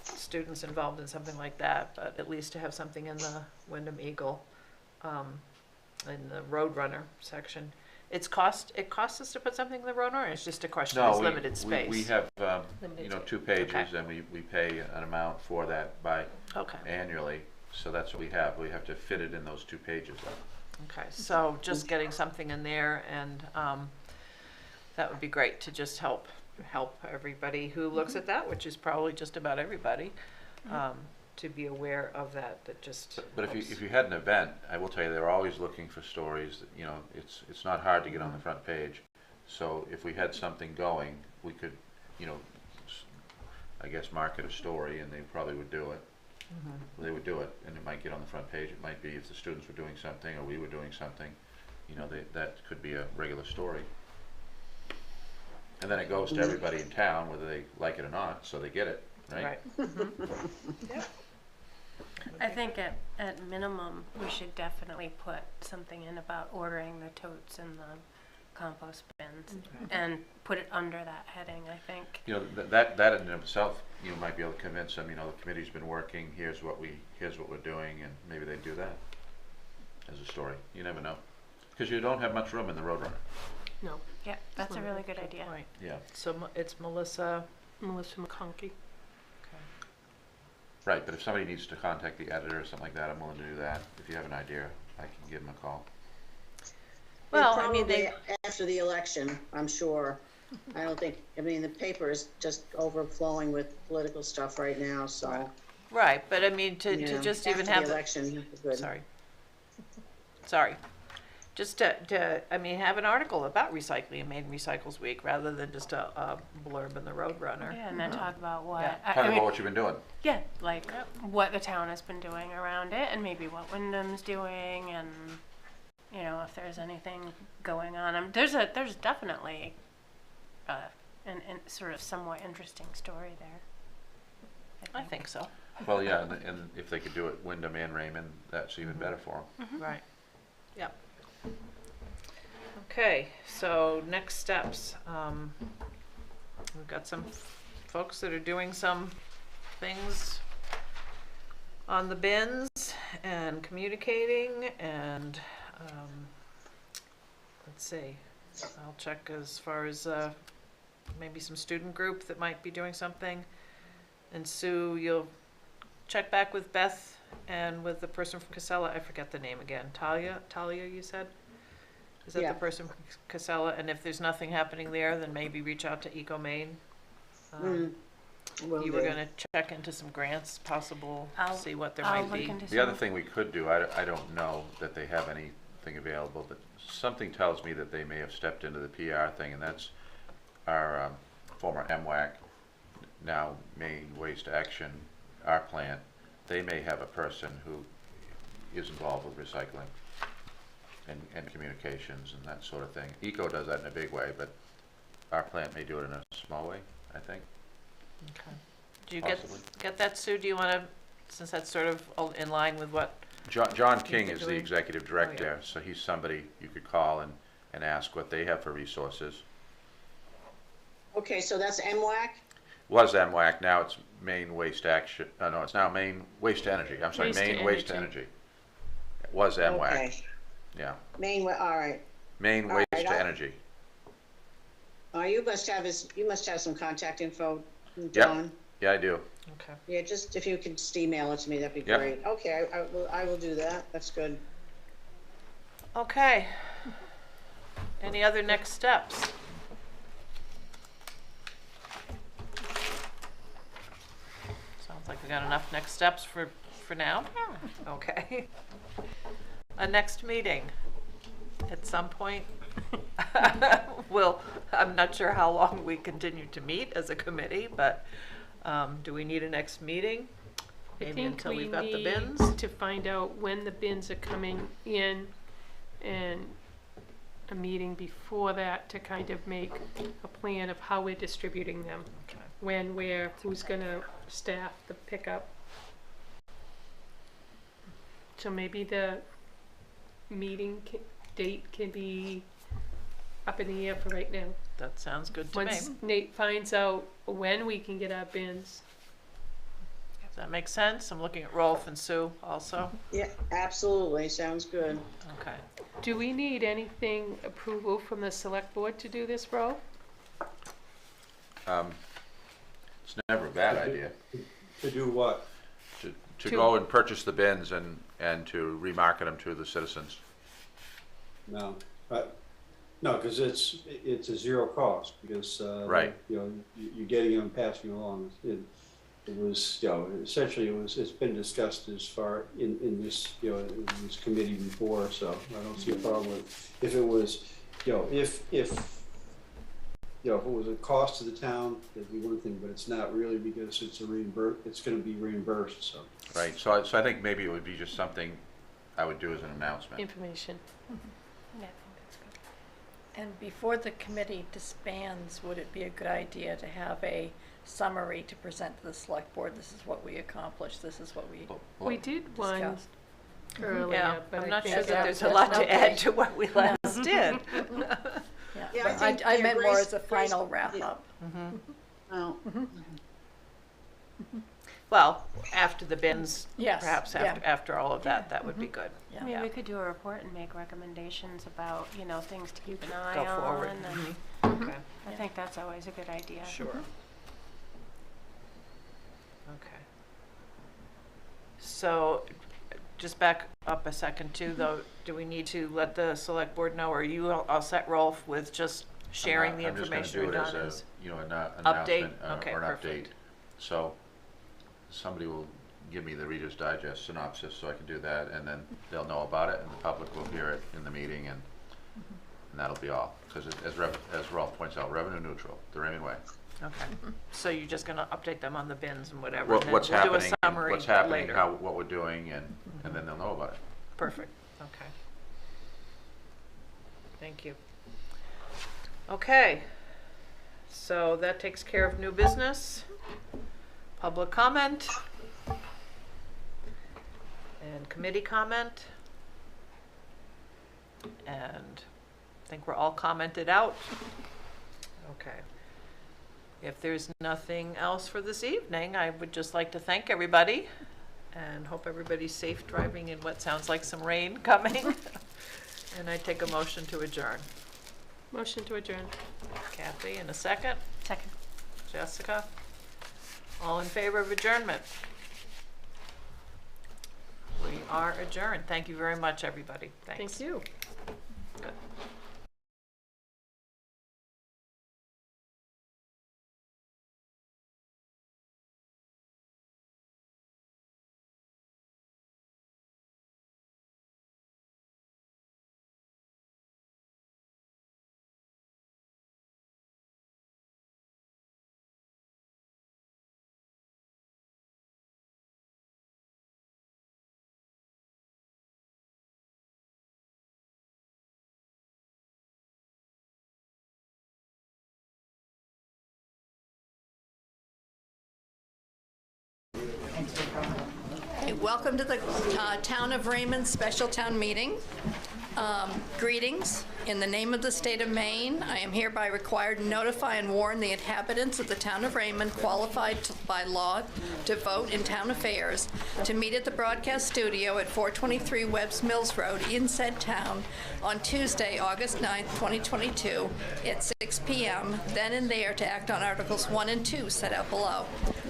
students involved in something like that, but at least to have something in the Wyndham Eagle, in the Roadrunner section. It costs us to put something in the Roadrunner, or it's just a question of No, limited space? we have, Limited you know, space. 2 pages, Okay. and we pay an amount for that by Okay, annually, so that's what we have. We have to fit it in those 2 pages, though. okay, so just getting something in there, and that would be great to just help everybody who looks at that, which is probably just about everybody, to be aware of that, just But if helps. you had an event, I will tell you, they're always looking for stories, that, you know, it's not hard to get on the front page. So if we had something going, we could, you know, I guess market a story, and they probably would do it. They would do it, and it might get on the front page. It might be if the students were doing something, or we were doing something, you know, that could be a regular story. And then it goes to everybody in town, whether they like it or not, so they get it, right? Yep. I think at minimum, we should definitely put something in about ordering the totes and the compost bins and put it under that heading, I think. You know, that in and of itself, you might be able to convince them, you know, the committee's been working, here's what we're doing, and maybe they do that as a story. You never know. Because you don't have much room in the Roadrunner. No, Yeah, that's a really good idea. Point. Yeah. So it's Melissa. Melissa McConkey. Right, but if somebody needs to contact the editor or something like that, I'm willing to do that. If you have an idea, I can give them a call. Well, Well, I mean, they, after the election, I'm sure. I don't think, I mean, the paper is just overflowing with political stuff right now, so. right, but I mean, to you know, just even after have the the, election, good. sorry. Just to, I mean, have an article about recycling in Maine Recycles Week rather than just a blurb in the Roadrunner. Yeah, and then talk about what, Yeah. I Talk mean, about what you've been doing. yeah, like what the town has been doing around it and maybe what Wyndham's doing and, you know, if there's anything going on. There's definitely an sort of somewhat interesting story there. I think so. Well, yeah, and if they could do it Wyndham and Raymond, that's even better for them. Right. Yep. Okay, so next steps. We've got some folks that are doing some things on the bins and communicating, and let's see. I'll check as far as maybe some student group that might be doing something. And Sue, you'll check back with Beth and with the person from Casella. I forget the name again. Talia, you said? Is that Yeah. the person from Casella? And if there's nothing happening there, then maybe reach out to Eco Maine. Will You were do. gonna check into some grants, possible, I'll- see what there I'll might look be. into The other some- thing we could do, I don't know that they have anything available, but something tells me that they may have stepped into the PR thing, and that's our former MWAC, now Maine Waste Action, our plant. They may have a person who is involved with recycling and communications and that sort of thing. ECO does that in a big way, but our plant may do it in a small way, I think. Okay. Do you Possibly. get that, Sue? Do you wanna, since that's sort of in line with what, John King You're is the doing- executive director, so he's somebody you could call and ask what they have for resources. Okay, so that's MWAC? Was MWAC, now it's Maine Waste Action, no, it's now Maine Waste Energy, I'm sorry, Waste Maine Waste Energy. Energy. It was MWAC. Okay. Yeah. Maine, all right. Maine All waste right, to I'll- energy. You must have some contact info, John. Yeah, I do. Okay. Yeah, just if you could just email it to me, that'd be Yep. great. Okay, I will do that. That's good. Okay. Any other next steps? Sounds like we got enough next steps for now? Okay. A next meeting at some point. I'm not sure how long we continue to meet as a committee, but do we need a next meeting? I Maybe think until we we've got the need bins? to find out when the bins are coming in, and a meeting before that to kind of make a plan of how we're distributing them. Okay. When, where, who's gonna staff the pickup. So maybe the meeting date can be up in the air for right now. That sounds good to me. Once Nate finds out when we can get our bins. Does that make sense? I'm looking at Rolf and Sue also. Yeah, absolutely. Sounds good. Okay. Do we need anything approval from the select board to do this, Ro? It's never a bad idea To do what? to go and purchase the bins and to remarket them to the citizens. No, no, because it's a zero cost, because, Right. you know, you're getting them and passing along. It was, you know, essentially it's been discussed as far in this, you know, in this committee before, so I don't see a problem with, if it was, you know, if you know, if it was a cost to the town, that'd be one thing, but it's not really, because it's it's gonna be reimbursed, so. Right, so I think maybe it would be just something I would do as an announcement. Information. Yeah, I think that's good. And before the committee disbands, would it be a good idea to have a summary to present to the select board? This is what we accomplished, this is what we We did one discussed. earlier, Yeah, but I'm I not think sure that there's a that's lot an to add update. to what we last did. Yeah, Yeah, I but think, I yeah, meant more Grace- as a Grace- final wrap-up. Oh, Well, after the bins, Yes, perhaps yeah. after all of that, that would be good. Yeah. I mean, Yeah. we could do a report and make recommendations about, you know, things to keep an eye Go on. forward. And Okay. I think that's always a good idea. Sure. Okay. So, just back up a second too, though, do we need to let the select board know, or you all set, Rolf, with just sharing the information we're I'm just done gonna as? do it as you know, an Update? announcement Okay, or an update. perfect. So somebody will give me the Reader's Digest synopsis, so I can do that, and then they'll know about it, and the public will hear it in the meeting, and that'll be all. Because as Rolf points out, revenue neutral, the Raymond way. Okay, so you're just gonna update them on the bins and whatever, and then What's we'll do a happening, summary what's happening, later. how, what we're doing, and then they'll know about it. Perfect, okay. Thank you. Okay, so that takes care of new business, public comment, and committee comment. And I think we're all commented out. Okay. If there's nothing else for this evening, I would just like to thank everybody and hope everybody's safe driving in what sounds like some rain coming. And I take a motion to adjourn. motion to adjourn. Kathy, in a second. Second. Jessica? All in favor of adjournment? We are adjourned. Thank you very much, everybody. Thanks. Thank you. Good. Okay, welcome to the Town of Raymond Special Town Meeting. Greetings. In the name of the state of Maine, I am hereby required to notify and warn the inhabitants of the town of Raymond qualified by law to vote in town affairs to meet at the broadcast studio at 423 Webb's Mills Road in said town on Tuesday, August 9th, 2022 at 6 p.m., then and there to act on Articles 1 and 2 set out below.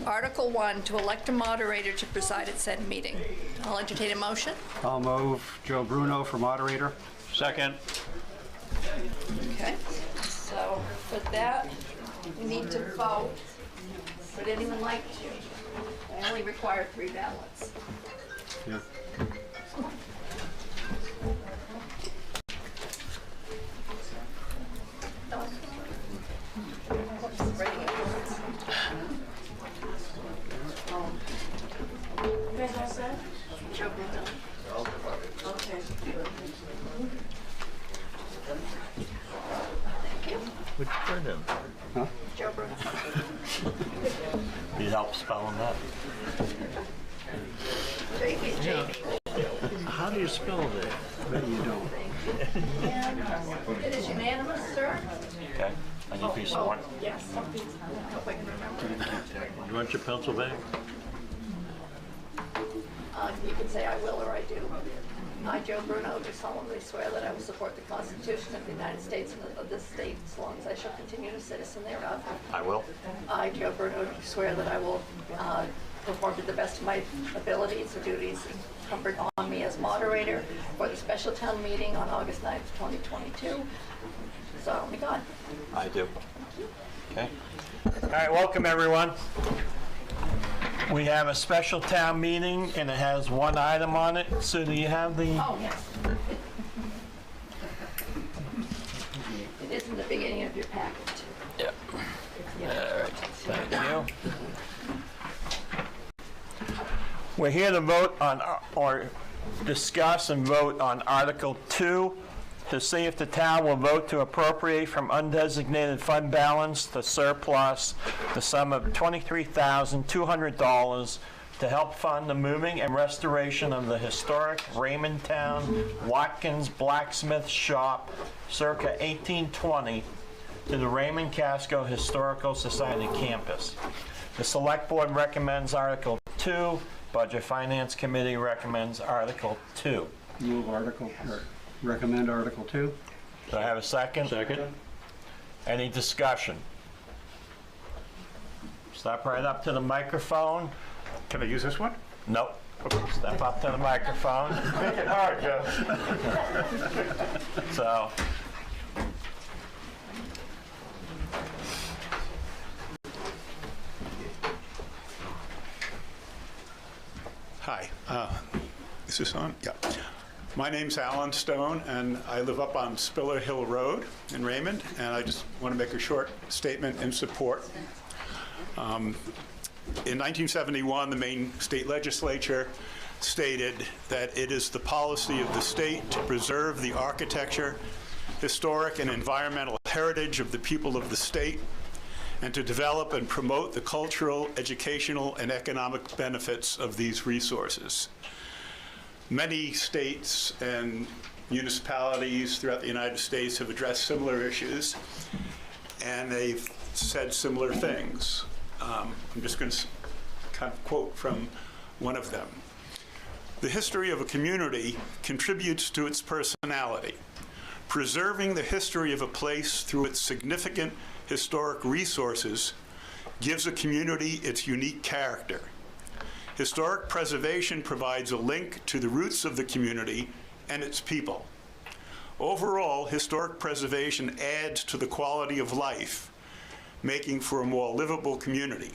Article 1, to elect a moderator to preside at said meeting. I'll entertain a motion. I'll move Joe Bruno for moderator. Second. Okay, so for that, we need to vote. Would anyone like to? I only require 3 ballots. Yeah. Joe Bruno. Okay. Thank you. Which turn in? Joe Bruno. Need help spelling that? Jamie. How do you spell that? Maybe you don't. It is unanimous, sir? Okay. I need a piece of one. Yes. Hope I can remember. You want your pencil back? You can say I will or I do. I, Joe Bruno, do solemnly swear that I will support the Constitution of the United States and of this state as long as I shall continue a citizen thereof. I will. I, Joe Bruno, do swear that I will perform to the best of my abilities the duties incumbent on me as moderator for the special town meeting on August 9th, 2022. So help me God. I do. Okay. All right, welcome everyone. We have a special town meeting and it has one item on it. So do you have the? Oh, yes. It is in the beginning of your package. Yeah. All right, thank you. We're here to vote on, or discuss and vote on Article 2, to see if the town will vote to appropriate from undesignated fund balance the surplus the sum of $23,200 to help fund the moving and restoration of the historic Raymond Town Watkins Blacksmith Shop circa 1820 to the Raymond Casco Historical Society campus. The Select Board recommends Article 2. Budget Finance Committee recommends Article 2. Move article, or recommend Article 2. Do I have a second? Second. Any discussion? Step right up to the microphone. Can I use this one? Nope. Step up to the microphone. Make it hard, Jeff. So, Hi, is this on? Yeah. My name's Alan Stone, and I live up on Spiller Hill Road in Raymond, and I just want to make a short statement in support. In 1971, the Maine State Legislature stated that it is the policy of the state to preserve the architecture, historic, and environmental heritage of the people of the state, and to develop and promote the cultural, educational, and economic benefits of these resources. Many states and municipalities throughout the United States have addressed similar issues, and they've said similar things. I'm just going to kind of quote from one of them. The history of a community contributes to its personality. Preserving the history of a place through its significant historic resources gives a community its unique character. Historic preservation provides a link to the roots of the community and its people. Overall, historic preservation adds to the quality of life, making for a more livable community.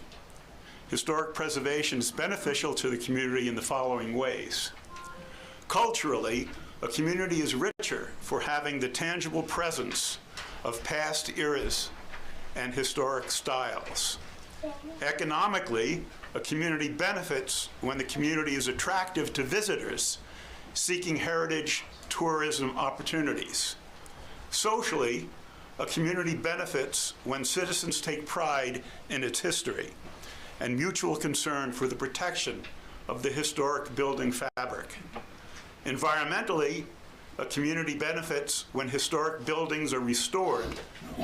Historic preservation is beneficial to the community in the following ways. Culturally, a community is richer for having the tangible presence of past eras and historic styles. Economically, a community benefits when the community is attractive to visitors seeking heritage tourism opportunities. Socially, a community benefits when citizens take pride in its history and mutual concern for the protection of the historic building fabric. Environmentally, A community benefits when historic buildings are restored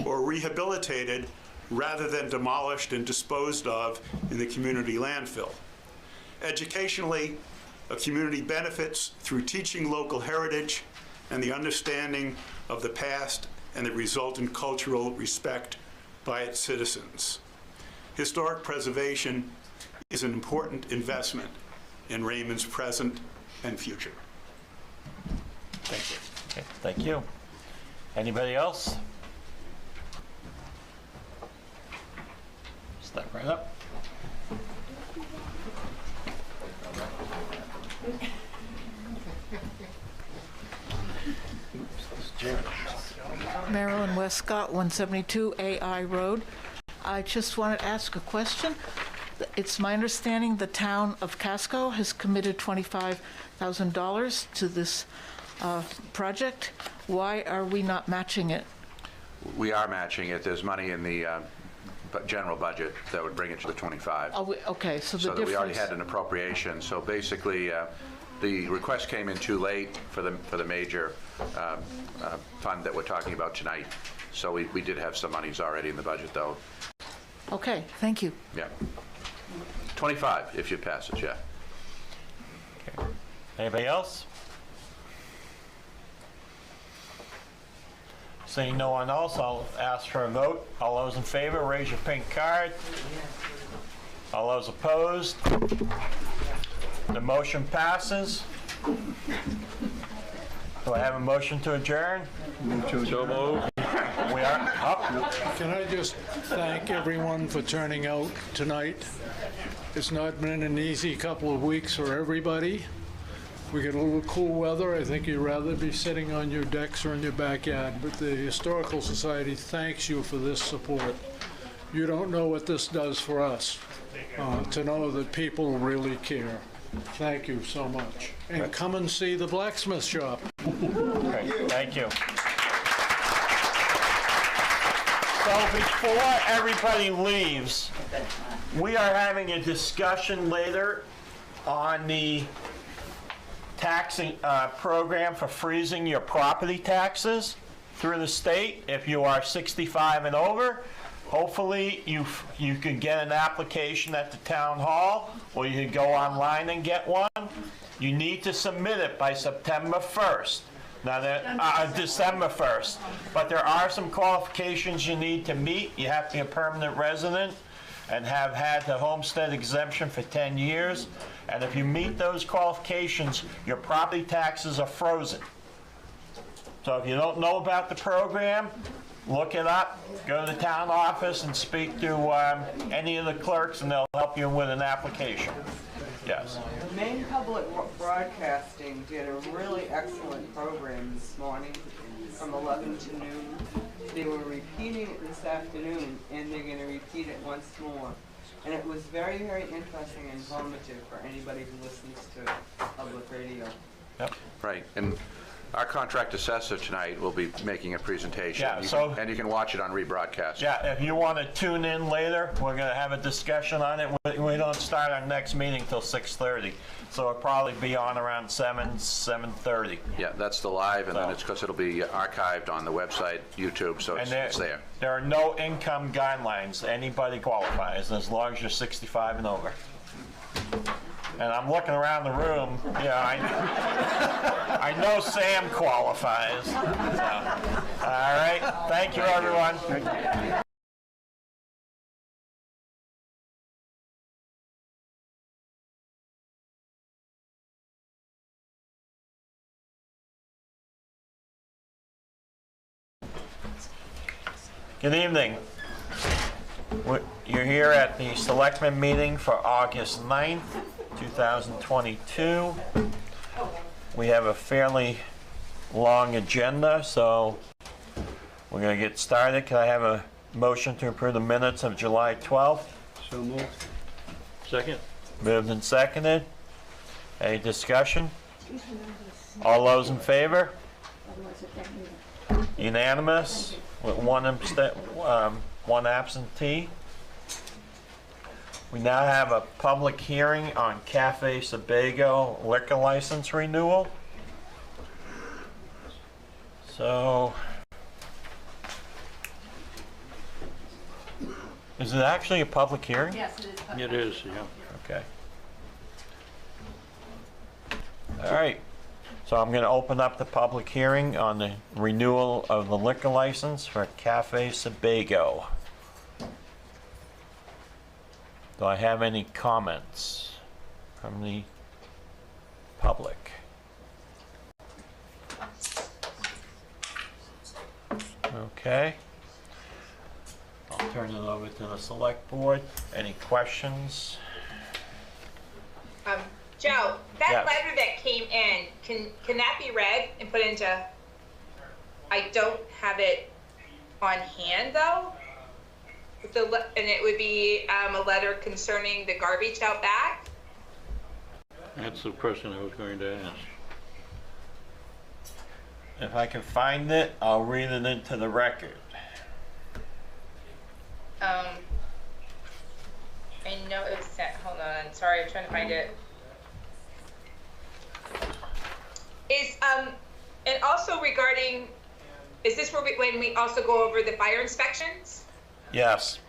or rehabilitated rather than demolished and disposed of in the community landfill. Educationally, a community benefits through teaching local heritage and the understanding of the past and the resultant cultural respect by its citizens. Historic preservation is an important investment in Raymond's present and future. Thank you. Okay, thank you. Anybody else? Step right up. Marilyn Westcott, 172 AI Road. I just want to ask a question. It's my understanding the town of Casco has committed $25,000 to this project. Why are we not matching it? We are matching it. There's money in the general budget that would bring it to the 25. Oh, okay, so the So that difference. we already had an appropriation. So basically, the request came in too late for the major fund that we're talking about tonight. So we did have some monies already in the budget, though. Okay, thank you. Yeah. 25, if you pass it, yeah. Okay. Anybody else? Seeing no one else, I'll ask for a vote. All those in favor, raise your pink card. All those opposed? The motion passes. Do I have a motion to adjourn? Move to adjourn. We are up. Can I just thank everyone for turning out tonight? It's not been an easy couple of weeks for everybody. We get a little cool weather. I think you'd rather be sitting on your decks or in your backyard, but the Historical Society thanks you for this support. You don't know what this does for us, to know that people really care. Thank you so much. And come and see the blacksmith shop. Okay, thank you. So before everybody leaves, we are having a discussion later on the taxing program for freezing your property taxes through the state. If you are 65 and over, hopefully you can get an application at the town hall, or you can go online and get one. You need to submit it by September 1st. Now, December 1st. But there are some qualifications you need to meet. You have to be a permanent resident and have had the homestead exemption for 10 years. And if you meet those qualifications, your property taxes are frozen. So if you don't know about the program, look it up, go to the town office and speak to any of the clerks, and they'll help you with an application. Yes. Maine Public Broadcasting did a really excellent program this morning from 11 to noon. They were repeating it this afternoon, and they're going to repeat it once more. And it was very, very interesting and informative for anybody who listens to public radio. Yep. Right. And our contract assessor tonight will be making a presentation. Yeah, And you can watch it on rebroadcast. Yeah, if you want to tune in later, we're going to have a discussion on it. We don't start our next meeting till 6:30, so it'll probably be on around 7:30. Yeah, that's the live, and then it's because it'll be archived on the website, YouTube, so it's there. There are no income guidelines. Anybody qualifies as long as you're 65 and over. And I'm looking around the room. Yeah, I know Sam qualifies. So, all right. Thank you, everyone. Good evening. You're here at the Selectmen meeting for August 9th. 2022. We have a fairly long agenda, so we're going to get started. Can I have a motion to approve the minutes of July 12th? So moved. Second. Moved and seconded. Any discussion? All those in favor? Unanimous with one absentee. We now have a public hearing on Cafe Sebago liquor license renewal. So, is it actually a public hearing? Yes, it is. It is, yeah. Okay. All right. So I'm going to open up the public hearing on the renewal of the liquor license for Cafe Sebago. Do I have any comments from the public? Okay. I'll turn it over to the select board. Any questions? Joe, that Yes. letter that came in, can that be read and put into, I don't have it on hand though? And it would be a letter concerning the garbage out back? That's the question I was going to ask. If I can find it, I'll read it into the record. I know it was sent, hold on, sorry, I'm trying to find it. And also regarding, is this where when we also go over the fire inspections? Yes.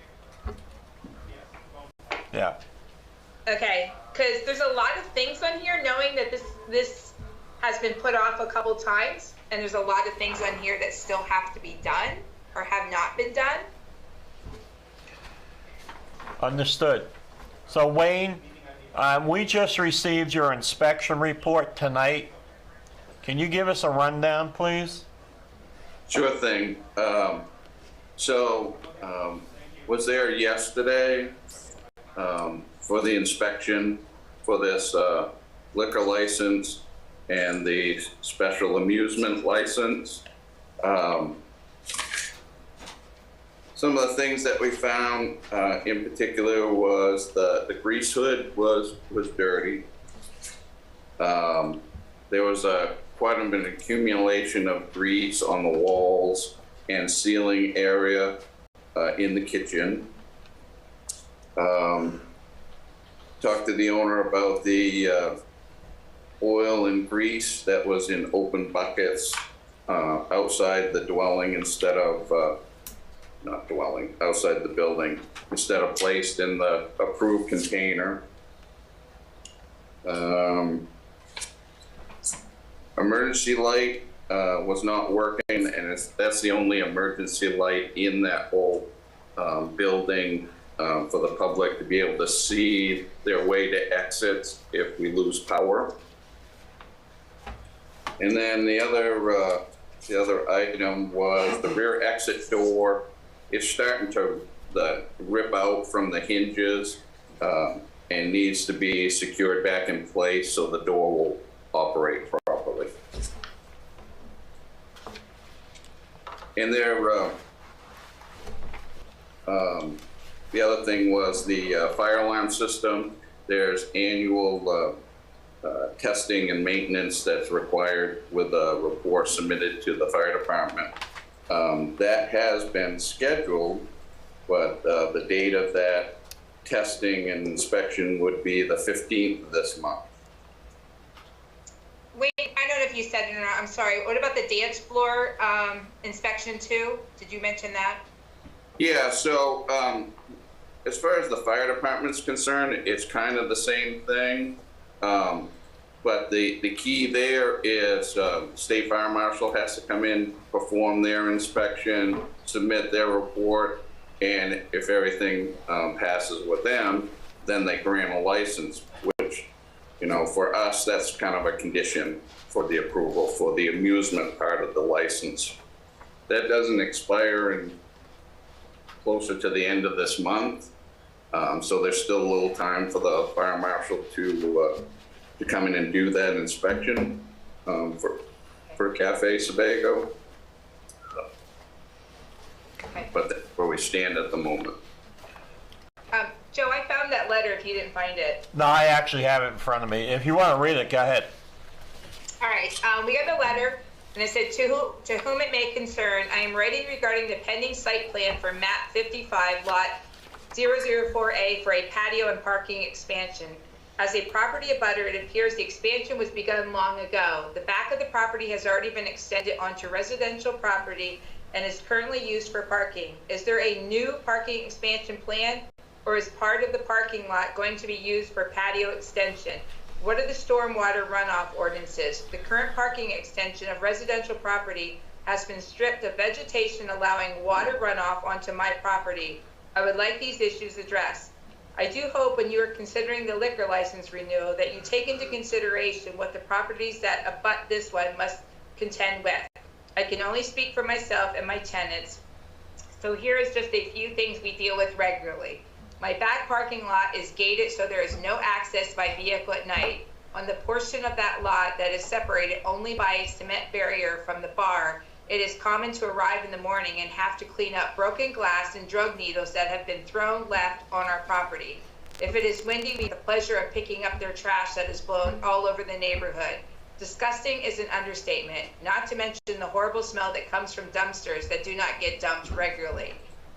Yeah. Okay, because there's a lot of things on here, knowing that this has been put off a couple times, and there's a lot of things on here that still have to be done or have not been done. Understood. So Wayne, we just received your inspection report tonight. Can you give us a rundown, please? Sure thing. Was there yesterday for the inspection for this liquor license and the special amusement license. Some of the things that we found in particular was the grease hood was dirty. There was quite an accumulation of grease on the walls and ceiling area in the kitchen. Talked to the owner about the oil and grease that was in open buckets outside the dwelling instead of, outside the building, instead of placed in the approved container. Emergency light was not working, and that's the only emergency light in that whole building for the public to be able to see their way to exits if we lose power. And then the other item was the rear exit door. It's starting to rip out from the hinges and needs to be secured back in place so the door will operate properly. And the other thing was the fire alarm system. There's annual testing and maintenance that's required with a report submitted to the fire department. That has been scheduled, but the date of that testing and inspection would be the 15th of this month. Wait, I don't know if you said it or not, I'm sorry. What about the dance floor inspection too? Did you mention that? Yeah, so as far as the fire department's concerned, it's kind of the same thing. But the key there is State Fire Marshal has to come in, perform their inspection, submit their report, and if everything passes with them, then they grant a license, which, for us, that's kind of a condition for the approval for the amusement part of the license. That doesn't expire in closer to the end of this month, so there's still a little time for the fire marshal to come in and do that inspection for Cafe Sebago. Okay. But that's where we stand at the moment. Joe, I found that letter if you didn't find it. No, I actually have it in front of me. If you want to read it, go ahead. All right, we got the letter, and it said, to whom it may concern, I am writing regarding the pending site plan for map 55, lot 004A for a patio and parking expansion. As a property abutter, it appears the expansion was begun long ago. The back of the property has already been extended onto residential property and is currently used for parking. Is there a new parking expansion plan, or is part of the parking lot going to be used for patio extension? What are the stormwater runoff ordinances? The current parking extension of residential property has been stripped of vegetation, allowing water runoff onto my property. I would like these issues addressed. I do hope when you are considering the liquor license renewal that you take into consideration what the properties that abut this one must contend with. I can only speak for myself and my tenants. So here is just a few things we deal with regularly. My back parking lot is gated, so there is no access by vehicle at night. On the portion of that lot that is separated only by a cement barrier from the bar, it is common to arrive in the morning and have to clean up broken glass and drug needles that have been left on our property. If it is windy, we have the pleasure of picking up their trash that is blown all over the neighborhood. Disgusting is an understatement, not to mention the horrible smell that comes from dumpsters that do not get dumped regularly.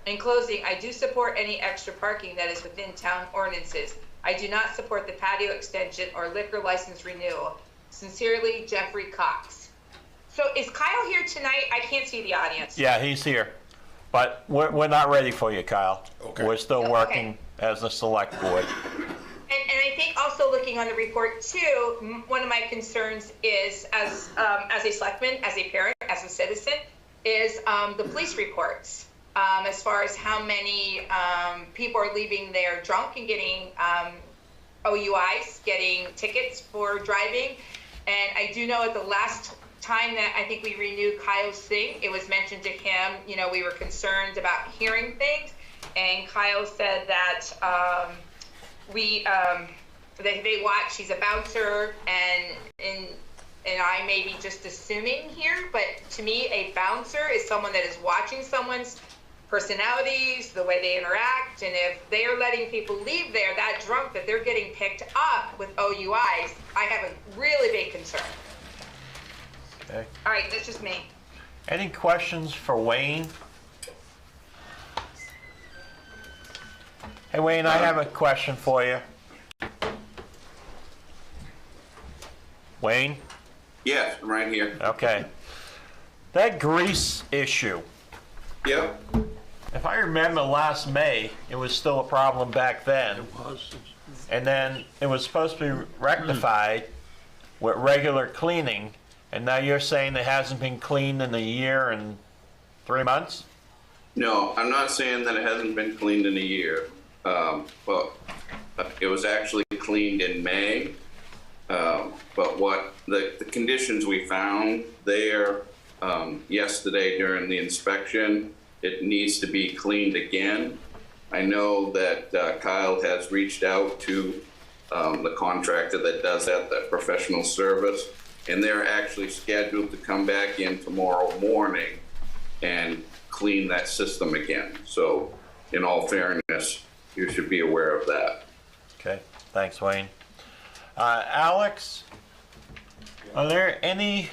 In closing, I do support any extra parking that is within town ordinances. I do not support the patio extension or liquor license renewal. Sincerely, Jeffrey Cox. So is Kyle here tonight? I can't see the audience. Yeah, he's here. But we're not ready for you, Kyle. Okay. We're still working as a select board. And I think also looking on the report too, one of my concerns is as a selectman, as a parent, as a citizen, is the police reports. As far as how many people are leaving there drunk and getting OUIs, getting tickets for driving. And I do know at the last time that I think we renewed Kyle's thing, it was mentioned to him, you know, we were concerned about hearing things. And Kyle said that they watch, he's a bouncer, and I may be just assuming here, but to me, a bouncer is someone that is watching someone's personalities, the way they interact, and if they are letting people leave there that drunk that they're getting picked up with OUIs, I have a really big concern. Okay. All right, that's just me. Any questions for Wayne? Hey, Wayne, I have a question for you. Wayne? Yes, I'm right here. Okay. That grease issue. Yep. If I remember last May, it was still a problem back then. It was. And then it was supposed to be rectified with regular cleaning. And now you're saying it hasn't been cleaned in a year and 3 months? No, I'm not saying that it hasn't been cleaned in a year. But it was actually cleaned in May. But what the conditions we found there yesterday during the inspection, it needs to be cleaned again. I know that Kyle has reached out to the contractor that does that professional service, and they're actually scheduled to come back in tomorrow morning and clean that system again. So in all fairness, you should be aware of that. Okay, thanks, Wayne. Alex, are there any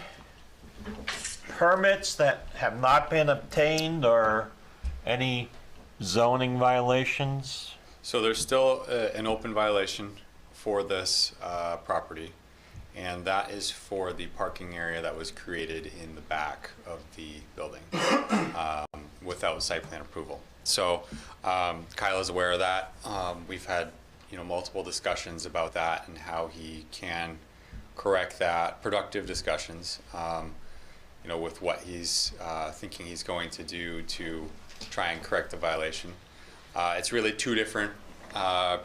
permits that have not been obtained or any zoning violations? So there's still an open violation for this property, and that is for the parking area that was created in the back of the building without site plan approval. So Kyle is aware of that. We've had multiple discussions about that and how he can correct that, productive discussions, with what he's thinking he's going to do to try and correct the violation. It's really two different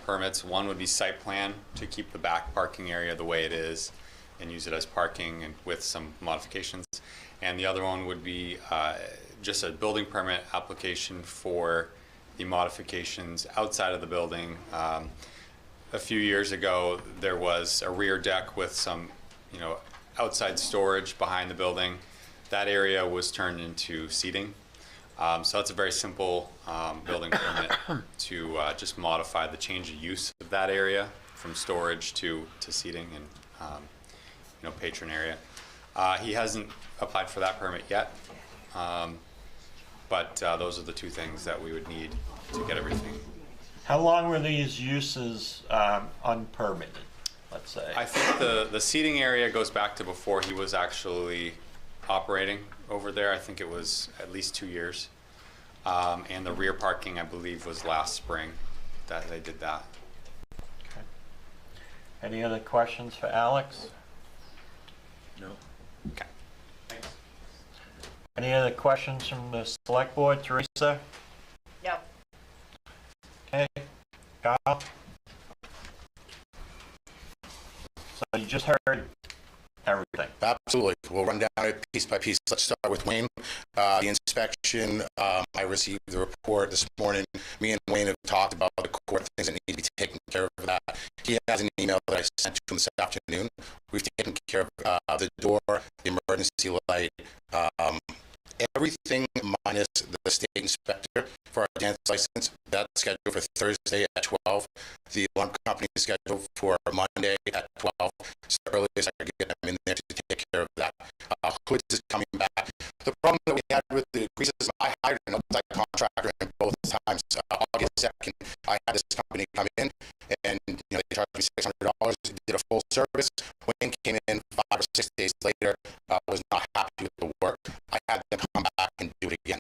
permits. One would be site plan to keep the back parking area the way it is and use it as parking and with some modifications. And the other one would be just a building permit application for the modifications outside of the building. A few years ago, there was a rear deck with some, outside storage behind the building. That area was turned into seating. So that's a very simple building permit to just modify the change of use of that area from storage to seating and patron area. He hasn't applied for that permit yet, but those are the two things that we would need to get everything. How long were these uses unpermitted? let's say? I think the seating area goes back to before he was actually operating over there. I think it was at least 2 years. And the rear parking, I believe, was last spring that they did that. Okay. Any other questions for Alex? No. Okay. Thanks. Any other questions from the select board? Teresa? No. Okay. Kyle? So you just heard everything. Absolutely. We'll run down it piece by piece. Let's start with Wayne. The inspection, I received the report this morning. Me and Wayne have talked about the core things that need to be taken care of that. He has an email that I sent to him this afternoon. We've taken care of the door, the emergency light, everything minus the state inspector for our dance license. That's scheduled for Thursday at 12. The alarm company is scheduled for Monday at 12. It's the earliest I can get them in there to take care of that. Hoods is coming back. The problem that we had with the greases, I hired an outside contractor, and both times, August 2nd, I had this company come in, and they charged me $600, did a full service. Wayne came in 5 or 6 days later, was not happy with the work. I had them come back and do it again.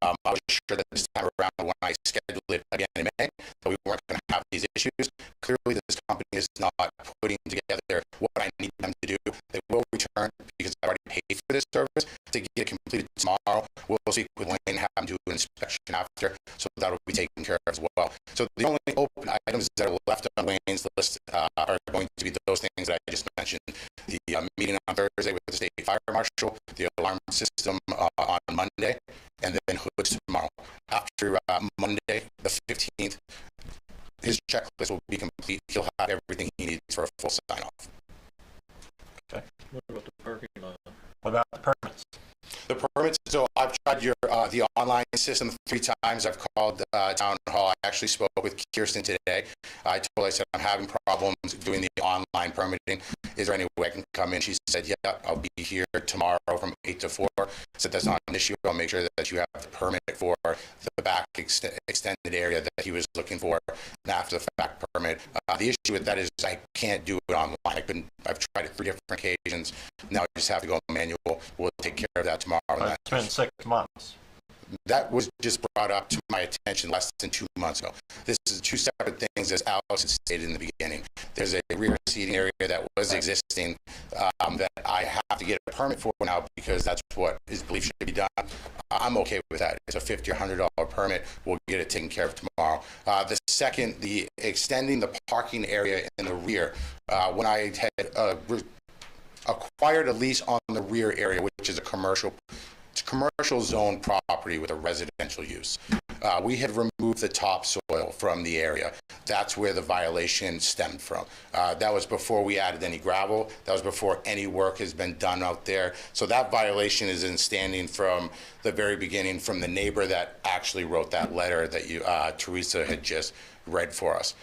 I was sure that this time around, when I scheduled it again in May, that we weren't going to have these issues. Clearly, this company is not putting together what I need them to do. They will return because I already paid for this service to get it completed tomorrow. We'll speak with Wayne and have him do an inspection after, so that will be taken care of as well. So the only open items that are left on Wayne's list are going to be those things that I just mentioned. The meeting on Thursday with the state fire marshal, the alarm system on Monday, and then hoods tomorrow. After Monday, the 15th, his checklist will be complete. He'll have everything he needs for a full sign-off. Okay. What about the parking lot? What about the permits? The permits, so I've tried the online system 3 times. I've called town hall. I actually spoke with Kirsten today. I said I'm having problems doing the online permitting. Is there any way I can come in? She said, yeah, I'll be here tomorrow from 8 to 4. I said, that's not an issue. I'll make sure that you have the permit for the back extended area that he was looking for, and after the fact permit. The issue with that is I can't do it online. I've tried it 3 different occasions. Now I just have to go manual. We'll take care of that tomorrow. It's been 6 months. That was just brought up to my attention less than 2 months ago. This is 2 separate things, as Alex had stated in the beginning. There's a rear seating area that was existing that I have to get a permit for now because that's what is believed should be done. I'm okay with that. It's a $50 or $100 permit. We'll get it taken care of tomorrow. The second, the extending the parking area in the rear. When I had acquired a lease on the rear area, which is a commercial zone property with a residential use. We had removed the topsoil from the area. That's where the violation stemmed from. That was before we added any gravel. That was before any work has been done out there. So that violation is in standing from the very beginning, from the neighbor that actually wrote that letter that Teresa had just read for us.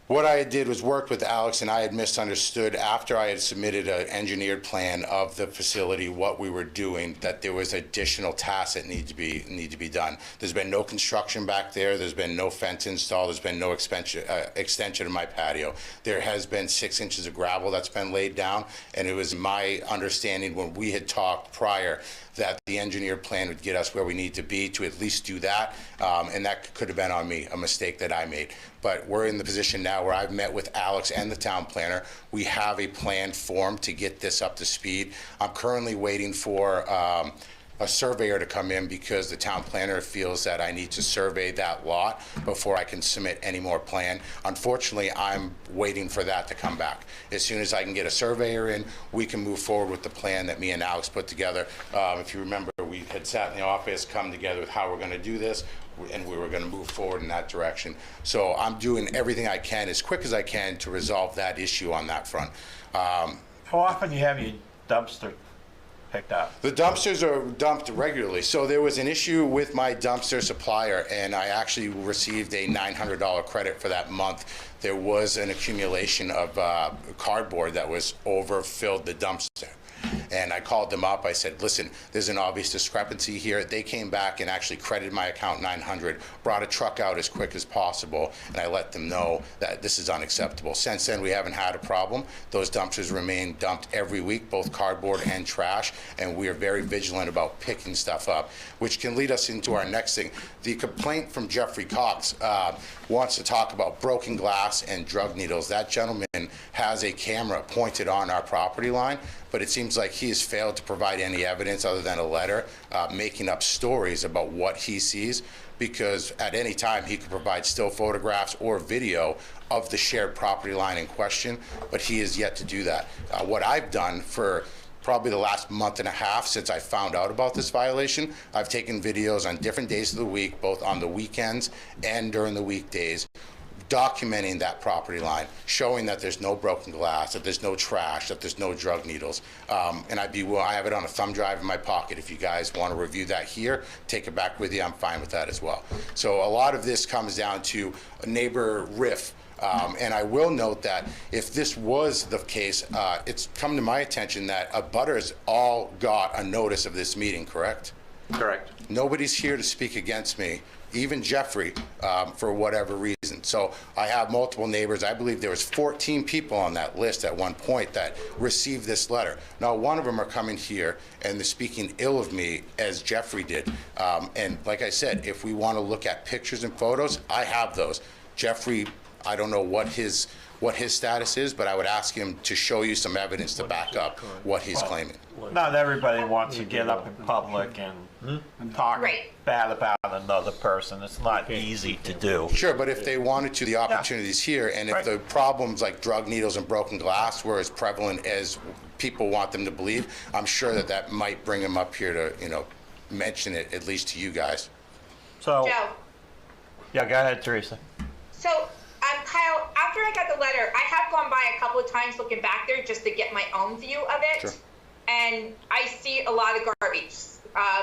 What I did was work with Alex, and I had misunderstood after I had submitted an engineered plan of the facility, what we were doing, that there was additional tasks that need to be done. There's been no construction back there. There's been no fence installed. There's been no extension of my patio. There has been 6 inches of gravel that's been laid down, and it was my understanding when we had talked prior that the engineered plan would get us where we need to be to at least do that, and that could have been on me, a mistake that I made. But we're in the position now where I've met with Alex and the town planner. We have a plan formed to get this up to speed. I'm currently waiting for a surveyor to come in because the town planner feels that I need to survey that lot before I can submit any more plan. Unfortunately, I'm waiting for that to come back. As soon as I can get a surveyor in, we can move forward with the plan that me and Alex put together. If you remember, we had sat in the office, come together with how we're going to do this, and we were going to move forward in that direction. So I'm doing everything I can, as quick as I can, to resolve that issue on that front. How often do you have your dumpster picked up? The dumpsters are dumped regularly. So there was an issue with my dumpster supplier, and I actually received a $900 credit for that month. There was an accumulation of cardboard that was overfilled the dumpster. And I called them up. I said, listen, there's an obvious discrepancy here. They came back and actually credited my account $900, brought a truck out as quick as possible, and I let them know that this is unacceptable. Since then, we haven't had a problem. Those dumpsters remain dumped every week, both cardboard and trash, and we are very vigilant about picking stuff up, which can lead us into our next thing. The complaint from Jeffrey Cox wants to talk about broken glass and drug needles. That gentleman has a camera pointed on our property line, but it seems like he has failed to provide any evidence other than a letter making up stories about what he sees, because at any time he could provide still photographs or video of the shared property line in question, but he has yet to do that. What I've done for probably the last month and a half since I found out about this violation, I've taken videos on different days of the week, both on the weekends and during the weekdays, documenting that property line, showing that there's no broken glass, that there's no trash, that there's no drug needles. And I have it on a thumb drive in my pocket. If you guys want to review that here, take it back with you. I'm fine with that as well. So a lot of this comes down to a neighbor riff. And I will note that if this was the case, it's come to my attention that abutters all got a notice of this meeting, correct? Correct. Nobody's here to speak against me, even Jeffrey, for whatever reason. So I have multiple neighbors. I believe there was 14 people on that list at one point that received this letter. Now, one of them are coming here and they're speaking ill of me, as Jeffrey did. And like I said, if we want to look at pictures and photos, I have those. Jeffrey, I don't know what his status is, but I would ask him to show you some evidence to back up what he's claiming. Not everybody wants to get up in public and talk bad about another person. It's not easy to do. Sure, but if they wanted to, the opportunity's here, and if the problems like drug needles and broken glass were as prevalent as people want them to believe, I'm sure that might bring them up here to, mention it, at least to you guys. So, Joe. Yeah, go ahead, Teresa. So, Kyle, after I got the letter, I have gone by a couple of times looking back there just to get my own view of it. Sure. And I see a lot of garbage.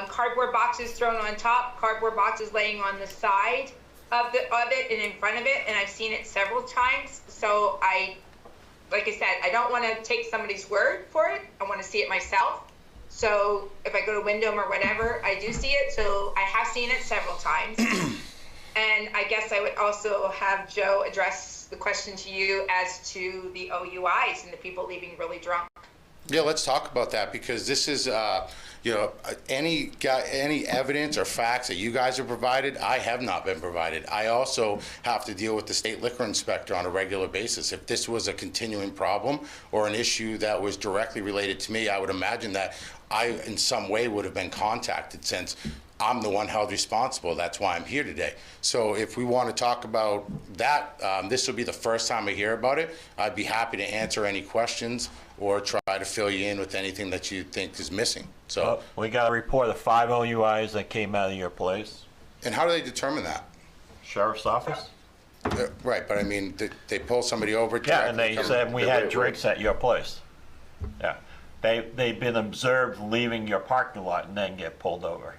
Cardboard boxes thrown on top, cardboard boxes laying on the side of it and in front of it, and I've seen it several times. So like I said, I don't want to take somebody's word for it. I want to see it myself. So if I go to Wyndham or whatever, I do see it. So I have seen it several times. And I guess I would also have Joe address the question to you as to the OUIs and the people leaving really drunk. Yeah, let's talk about that, because this is, any evidence or facts that you guys have provided, I have not been provided. I also have to deal with the state liquor inspector on a regular basis. If this was a continuing problem or an issue that was directly related to me, I would imagine that I, in some way, would have been contacted, since I'm the one held responsible. That's why I'm here today. So if we want to talk about that, this will be the first time I hear about it. I'd be happy to answer any questions or try to fill you in with anything that you think is missing. So we got a report of 5 OUIs that came out of your place. And how do they determine that? Sheriff's office. Right, but I mean, they pull somebody over. Yeah, and they said we had drinks at your place. Yeah, they've been observed leaving your parking lot and then get pulled over.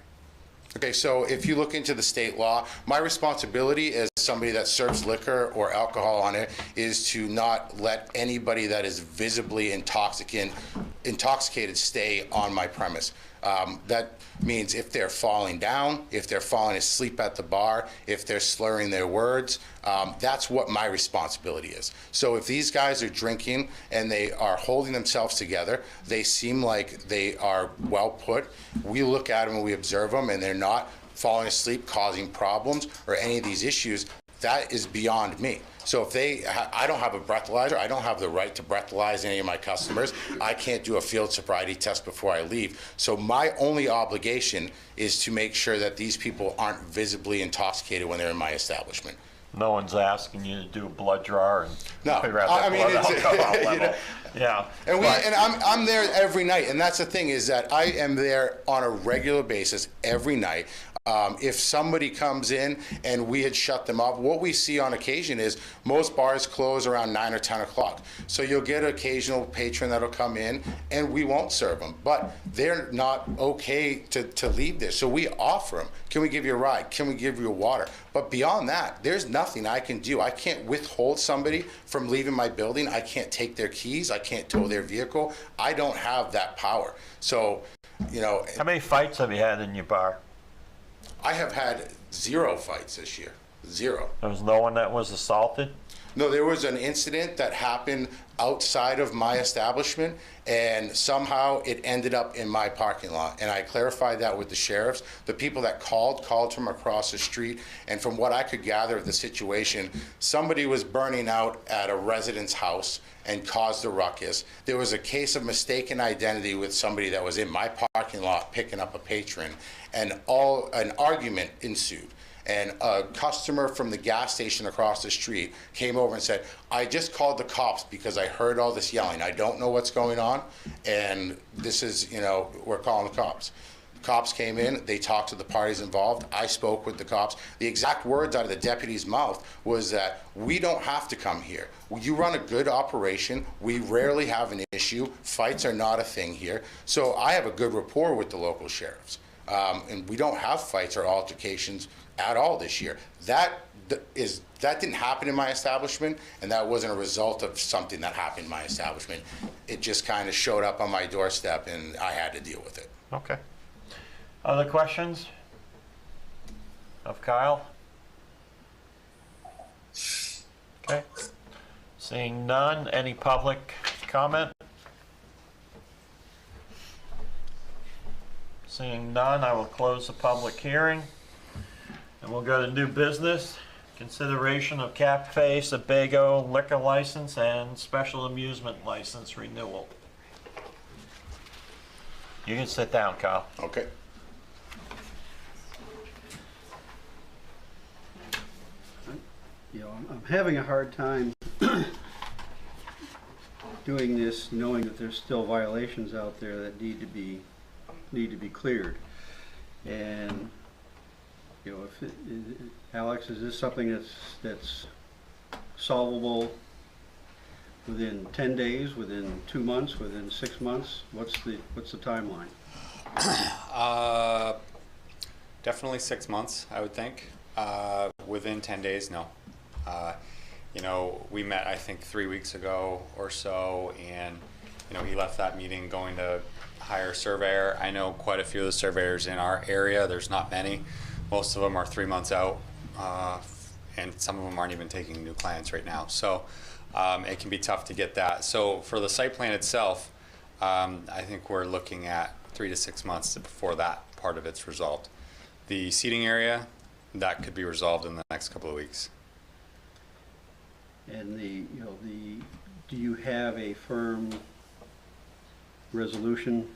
Okay, so if you look into the state law, my responsibility as somebody that serves liquor or alcohol on it is to not let anybody that is visibly intoxicated stay on my premise. That means if they're falling down, if they're falling asleep at the bar, if they're slurring their words, that's what my responsibility is. So if these guys are drinking and they are holding themselves together, they seem like they are well put, we look at them and we observe them, and they're not falling asleep, causing problems or any of these issues, that is beyond me. So if I don't have a breathalyzer, I don't have the right to breathalyze any of my customers. I can't do a field sobriety test before I leave. So my only obligation is to make sure that these people aren't visibly intoxicated when they're in my establishment. No one's asking you to do a blood draw and figure out I the mean, blood alcohol level. Yeah. And I'm there every night, and that's the thing, is that I am there on a regular basis every night. If somebody comes in and we had shut them off, what we see on occasion is most bars close around 9 or 10 o'clock. So you'll get an occasional patron that'll come in and we won't serve them, but they're not okay to leave there. So we offer them, can we give you a ride? Can we give you a water? But beyond that, there's nothing I can do. I can't withhold somebody from leaving my building. I can't take their keys. I can't tow their vehicle. I don't have that power. So, you know. How many fights have you had in your bar? I have had 0 fights this year. 0. There was no one that was assaulted? No, there was an incident that happened outside of my establishment, and somehow it ended up in my parking lot. And I clarified that with the sheriffs. The people that called from across the street, and from what I could gather of the situation, somebody was burning out at a resident's house and caused a ruckus. There was a case of mistaken identity with somebody that was in my parking lot picking up a patron, and an argument ensued. And a customer from the gas station across the street came over and said, I just called the cops because I heard all this yelling. I don't know what's going on, and this is, you know, we're calling the cops. Cops came in, they talked to the parties involved. I spoke with the cops. The exact words out of the deputy's mouth was that we don't have to come here. You run a good operation. We rarely have an issue. Fights are not a thing here. So I have a good rapport with the local sheriffs. And we don't have fights or altercations at all this year. That didn't happen in my establishment, and that wasn't a result of something that happened in my establishment. It just kind of showed up on my doorstep, and I had to deal with it. Okay. Other questions of Kyle? Okay. Seeing none, any public comment? Seeing none, I will close the public hearing. And we'll go to new business. Consideration of Cafe Sebago liquor license and special amusement license renewal. You can sit down, Kyle. Okay. You know, I'm having a hard time doing this, knowing that there's still violations out there that need to be cleared. And you know, Alex, is this something that's solvable within 10 days, within 2 months, within 6 months? What's the timeline? Definitely 6 months, I would think. Within 10 days, no. You know, we met, I think, 3 weeks ago or so, and, you know, he left that meeting going to hire a surveyor. I know quite a few of the surveyors in our area. There's not many. Most of them are 3 months out, and some of them aren't even taking new clients right now. So it can be tough to get that. So for the site plan itself, I think we're looking at 3 to 6 months before that part of it's resolved. The seating area, that could be resolved in the next couple of weeks. And do you have a firm resolution,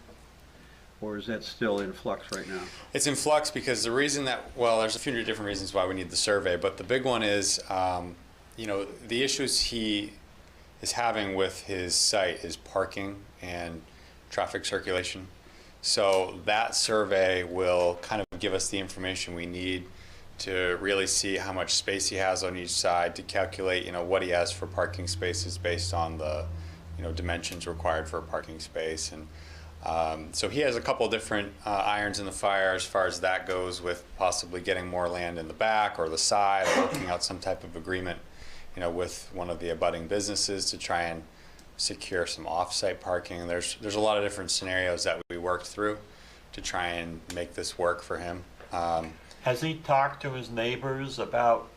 or is that still in flux right now? It's in flux because the reason that, well, there's a few different reasons why we need the survey, but the big one is, you know, the issues he is having with his site is parking and traffic circulation. So that survey will kind of give us the information we need to really see how much space he has on each side, to calculate, you know, what he has for parking spaces based on the, you know, dimensions required for a parking space. And so he has a couple different irons in the fire as far as that goes, with possibly getting more land in the back or the side, or working out some type of agreement, you know, with one of the abutting businesses to try and secure some off-site parking. There's a lot of different scenarios that we worked through to try and make this work for him. Has he talked to his neighbors about,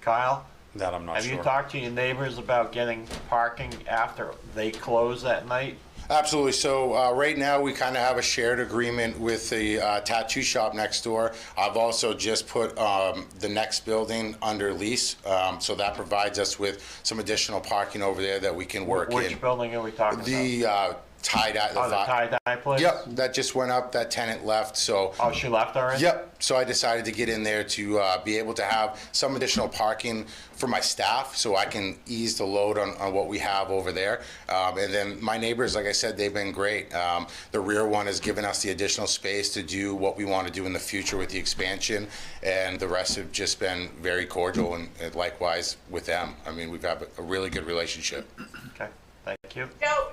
Kyle? That I'm not sure. Have you talked to your neighbors about getting parking after they close at night? Absolutely. So right now we kind of have a shared agreement with the tattoo shop next door. I've also just put the next building under lease, so that provides us with some additional parking over there that we can work in. Which building are we talking about? The tie-dye. The tie-dye place? Yep, that just went up. That tenant left, so. Oh, she left already? Yep, so I decided to get in there to be able to have some additional parking for my staff, so I can ease the load on what we have over there. And then my neighbors, like I said, they've been great. The rear one has given us the additional space to do what we want to do in the future with the expansion, and the rest have just been very cordial, and likewise with them. I mean, we've had a really good relationship. Okay, thank you. So,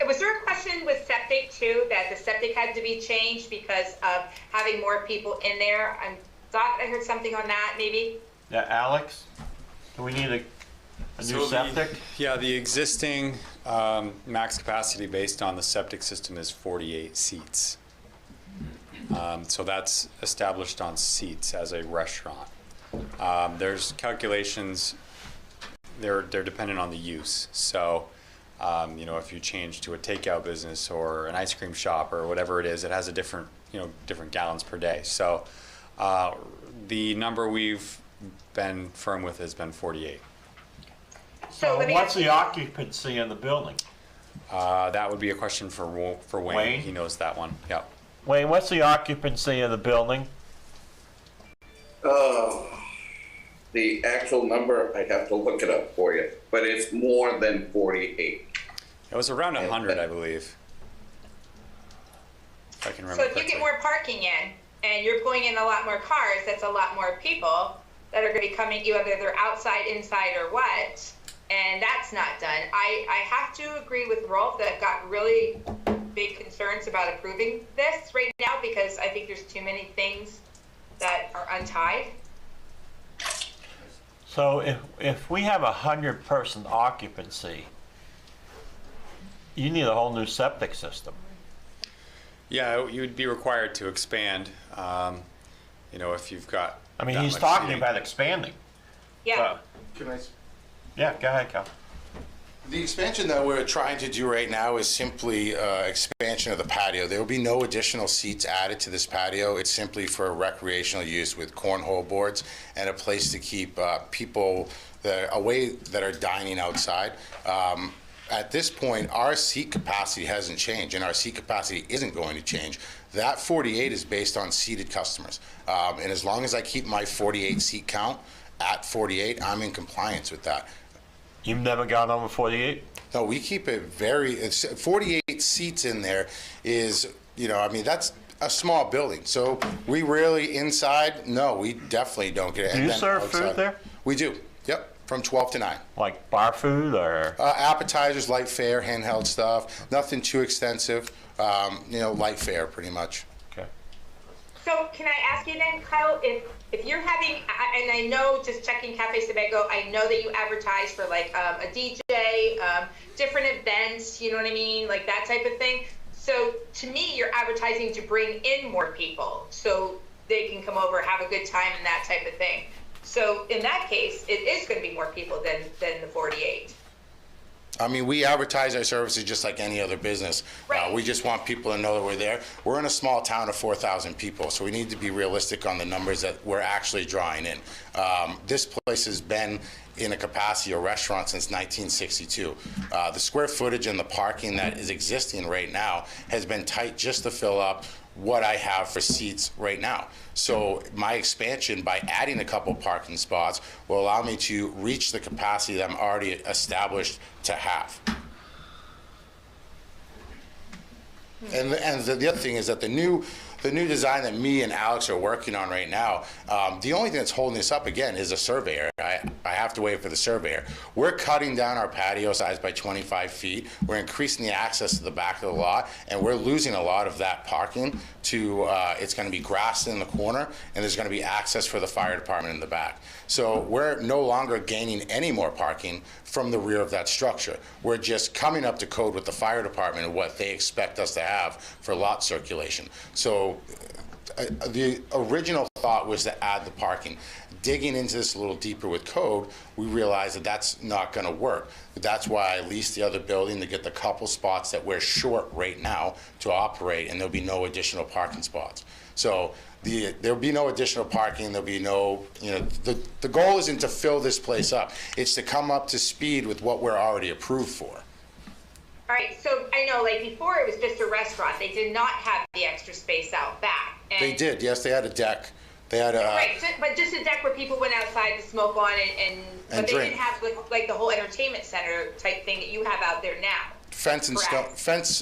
was there a question with septic too, that the septic had to be changed because of having more people in there? I thought I heard something on that, maybe? Yeah, Alex, do we need to A new septic? Yeah, the existing max capacity based on the septic system is 48 seats. So that's established on seats as a restaurant. There's calculations, they're dependent on the use. So, you know, if you change to a takeout business or an ice cream shop or whatever it is, it has a different, you know, different gallons per day. So the number we've been firm with has been 48. So what's the occupancy in the building? That would be a question for Wayne. Wayne? He knows that one. Yep. Wayne, what's the occupancy of the building? The actual number, I'd have to look it up for you, but it's more than 48. It was around 100, I believe. If I can remember So if you get more parking in, and you're pulling in a lot more cars, that's a lot more people that are going to be coming, either they're outside, inside, or what, and that's not done. I have to agree with Rolf that I've got really big concerns about approving this right now, because I think there's too many things that are untied. So if we have 100-person occupancy, you need a whole new septic system. Yeah, you would be required to expand. You know, if you've got. I mean, that he's much talking seating. about expanding. Yeah. Can I? Yeah, go ahead, Cal. The expansion that we're trying to do right now is simply expansion of the patio. There will be no additional seats added to this patio. It's simply for recreational use with cornhole boards and a place to keep people that are dining outside. At this point, our seat capacity hasn't changed, and our seat capacity isn't going to change. That 48 is based on seated customers. And as long as I keep my 48 seat count at 48, I'm in compliance with that. You've never gone over 48? No, we keep it it's 48 seats in there is, you know, I mean, that's a small building. So we rarely inside, no, we definitely don't get it. Do you serve food there? We do, yep, from 12 to 9. Like bar food or? Appetizers, light fare, handheld stuff, nothing too extensive, you know, light fare pretty much. Okay. So can I ask you then, Kyle, if you're having, and I know just checking Cafe Sebago, I know that you advertise for like a DJ, different events, you know what I mean? Like that type of thing. So to me, you're advertising to bring in more people so they can come over, have a good time and that type of thing. So in that case, it is going to be more people than the 48. I mean, we advertise our services just like any other business. Right. We just want people to know that we're there. We're in a small town of 4,000 people, so we need to be realistic on the numbers that we're actually drawing in. This place has been in a capacity of restaurant since 1962. The square footage and the parking that is existing right now has been tight just to fill up what I have for seats right now. So my expansion by adding a couple parking spots will allow me to reach the capacity that I'm already established to have. And the other thing is that the new design that me and Alex are working on right now, the only thing that's holding this up again is a surveyor. I have to wait for the surveyor. We're cutting down our patio size by 25 feet. We're increasing the access to the back of the lot, and we're losing a lot of that parking to, it's going to be grass in the corner, and there's going to be access for the fire department in the back. So we're no longer gaining any more parking from the rear of that structure. We're just coming up to code with the fire department and what they expect us to have for lot circulation. So the original thought was to add the parking. Digging into this a little deeper with code, we realized that that's not going to work. That's why I leased the other building to get the couple spots that we're short right now to operate, and there'll be no additional parking spots. So there'll be no additional parking. There'll be no, you know, the goal isn't to fill this place up. It's to come up to speed with what we're already approved for. All right, so I know like before it was just a restaurant. They did not have the extra space out back. And They did, yes, they had a deck. They had a... right, but just a deck where people went outside to smoke on but they drink. didn't have like the whole entertainment center type thing that you have out there now. Fence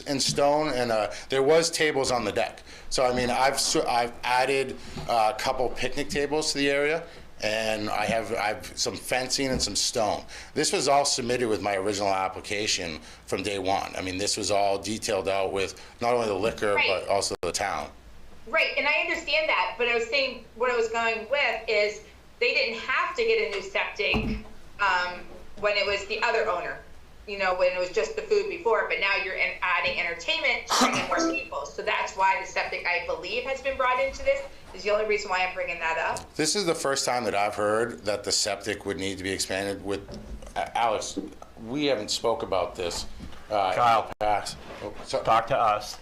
and stone, and there was tables on the deck. So I mean, I've added a couple picnic tables to the area, and I've some fencing and some stone. This was all submitted with my original application from day one. I mean, this was all detailed out with not only the liquor but also the town. Right, and I understand that, but I was saying what I was going with is they didn't have to get a new septic when it was the other owner, you know, when it was just the food before, but now you're adding entertainment, bringing more people. So that's why the septic, I believe, has been brought into this, is the only reason why I'm bringing that up. This is the first time that I've heard that the septic would need to be expanded with, Alex, we haven't spoke about this. Kyle, talk to us.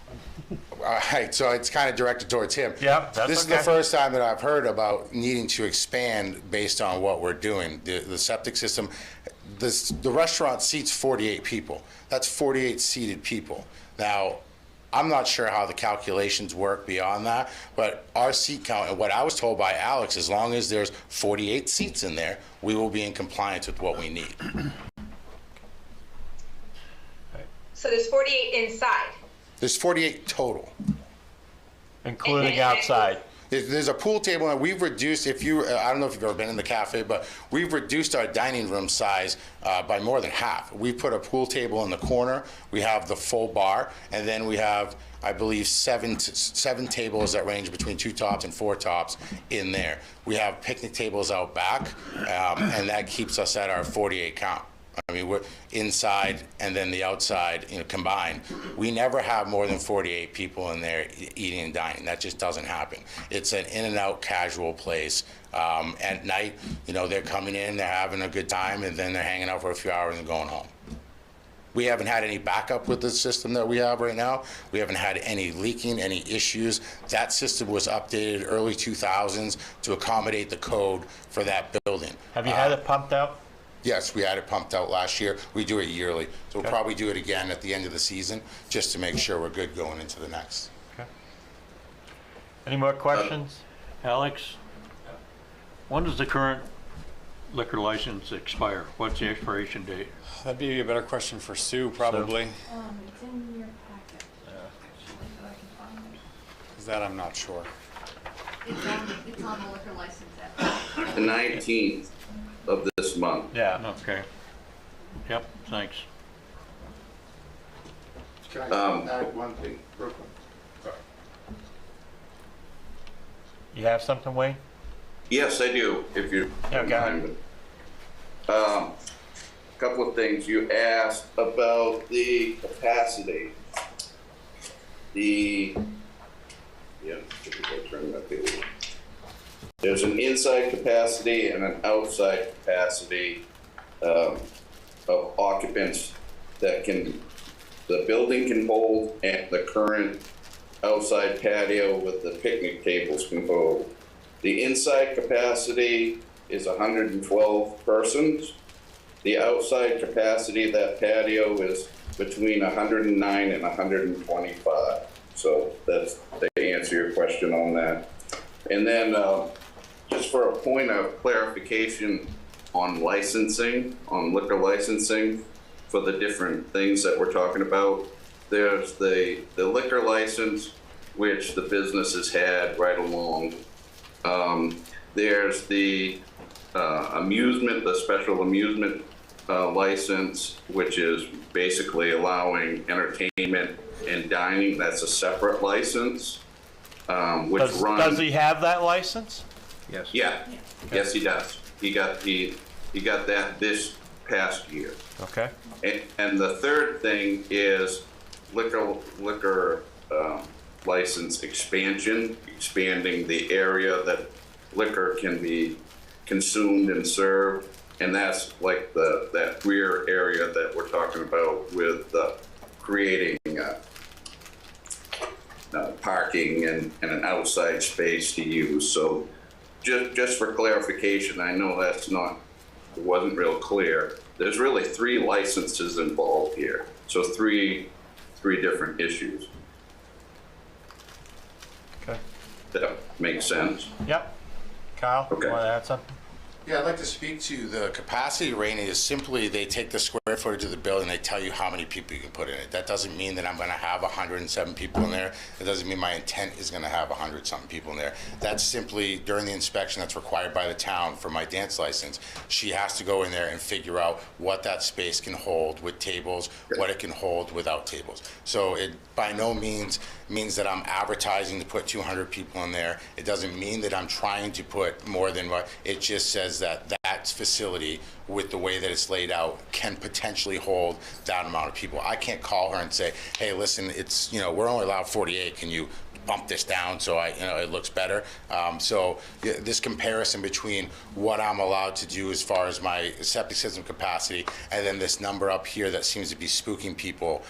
All right, so it's kind of directed towards him. Yeah, that's This is the first time that I've heard about needing to expand based on what we're doing. The septic system, the restaurant seats 48 people. That's 48 seated people. Now, I'm not sure how the calculations work beyond that, but our seat count, and what I was told by Alex, as long as there's 48 seats in there, we will be in compliance with what we need. So there's 48 inside. There's 48 total. Including outside. There's a pool table, and we've reduced, I don't know if you've ever been in the cafe, but we've reduced our dining room size by more than half. We put a pool table in the corner, we have the full bar, and then we have, I believe, seven tables that range between 2 tops and 4 tops in there. We have picnic tables out back, and that keeps us at our 48 count. I mean, we're inside and then the outside, combined. We never have more than 48 people in there eating and dining. That just doesn't happen. It's an in and out casual place. At night, they're coming in, they're having a good time, and then they're hanging out for a few hours and going home. We haven't had any backup with the system that we have right now. We haven't had any leaking, any issues. That system was updated early 2000s to accommodate the code for that building. Have you had it pumped out? Yes, we had it pumped out last year. We do it yearly. So we'll probably do it again at the end of the season, just to make sure we're good going into the next. Okay. Any more questions? Alex, when does the current liquor license expire? What's the expiration date? That'd be a better question for Sue, probably. It's in your packet, actually, but I can find it. Because that I'm not sure. It's on the liquor license app. The 19th of this month. Yeah. Okay. Yep, thanks. Can I add one thing real quick? Sorry. You have something, Wayne? Yes, I do, if you don't mind. Couple of things. You asked about the capacity. There's an inside capacity and an outside capacity of occupants that the building can hold, and the current outside patio with the picnic tables can hold. The inside capacity is 112 persons. The outside capacity of that patio is between 109 and 125. So that's to answer your question on that. And then just for a point of clarification on licensing, on liquor licensing for the different things that we're talking about, there's the liquor license, which the business has had right along. There's the special amusement license, which is basically allowing entertainment and dining. That's a separate license. Does he have that license? Yes. Yeah. Yes, he does. He got that this past year. Okay. And the third thing is liquor license expansion, expanding the area that liquor can be consumed and served, and that's like that rear area that we're talking about with creating parking and an outside space to use. So just for clarification, I know it wasn't real clear. There's really 3 licenses involved here, so three different issues. Okay. That makes sense. Yep. Kyle, Okay. you want to add something? Yeah, I'd like to speak to the capacity rating. Is simply they take the square footage of the building, they tell you how many people you can put in it. That doesn't mean that I'm going to have 107 people in there. It doesn't mean my intent is going to have 100-something people in there. That's simply during the inspection that's required by the town for my dance license. She has to go in there and figure out what that space can hold with tables, what it can hold without tables. So it by no means that I'm advertising to put 200 people in there. It doesn't mean that I'm trying to put more than what, it just says is that that facility, with the way that it's laid out, can potentially hold that amount of people. I can't call her and say, hey, listen, it's, we're only allowed 48. Can you bump this down so it looks better? This comparison between what I'm allowed to do as far as my septic system capacity and then this number up here that seems to be spooking people,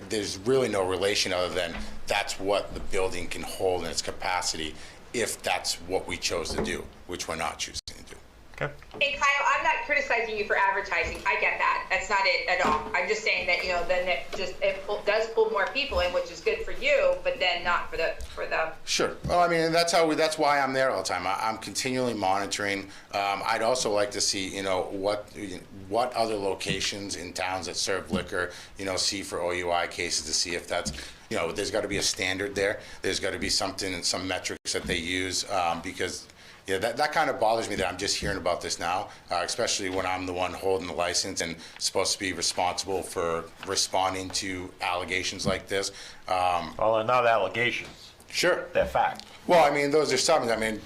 there's really no relation other than that's what the building can hold in its capacity if that's what we chose to do, which we're not choosing to do. Okay. Hey, Kyle, I'm not criticizing you for advertising. I get that. That's not it at all. I'm just saying that, then it does pull more people in, which is good for you, but then not for the. Sure. Well, I mean, that's why I'm there all the time. I'm continually monitoring. I'd also like to see, what other locations in towns that serve liquor, see for OUI cases to see if that's, there's got to be a standard there. There's got to be something and some metrics that they use, because that kind of bothers me that I'm just hearing about this now, especially when I'm the one holding the license and supposed to be responsible for responding to allegations like this. Well, they're not allegations. Sure. They're fact. Well, I mean, those are summons.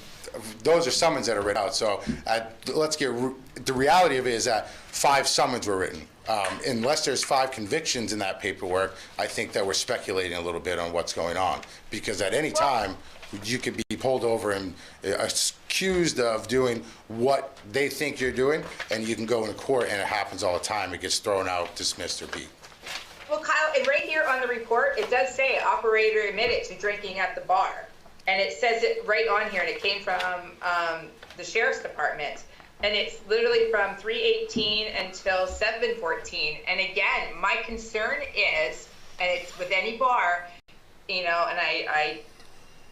Those are summons that are written out. So the reality of it is that 5 summons were written. Unless there's 5 convictions in that paperwork, I think that we're speculating a little bit on what's going on, because at any time you could be pulled over and accused of doing what they think you're doing, and you can go into court, and it happens all the time. It gets thrown out, dismissed, or beat. Well, Kyle, and right here on the report, it does say operator admitted to drinking at the bar. And it says it right on here, and it came from the sheriff's department. And it's literally from 3/18 until 7/14. And again, my concern is, and it's with any bar, and I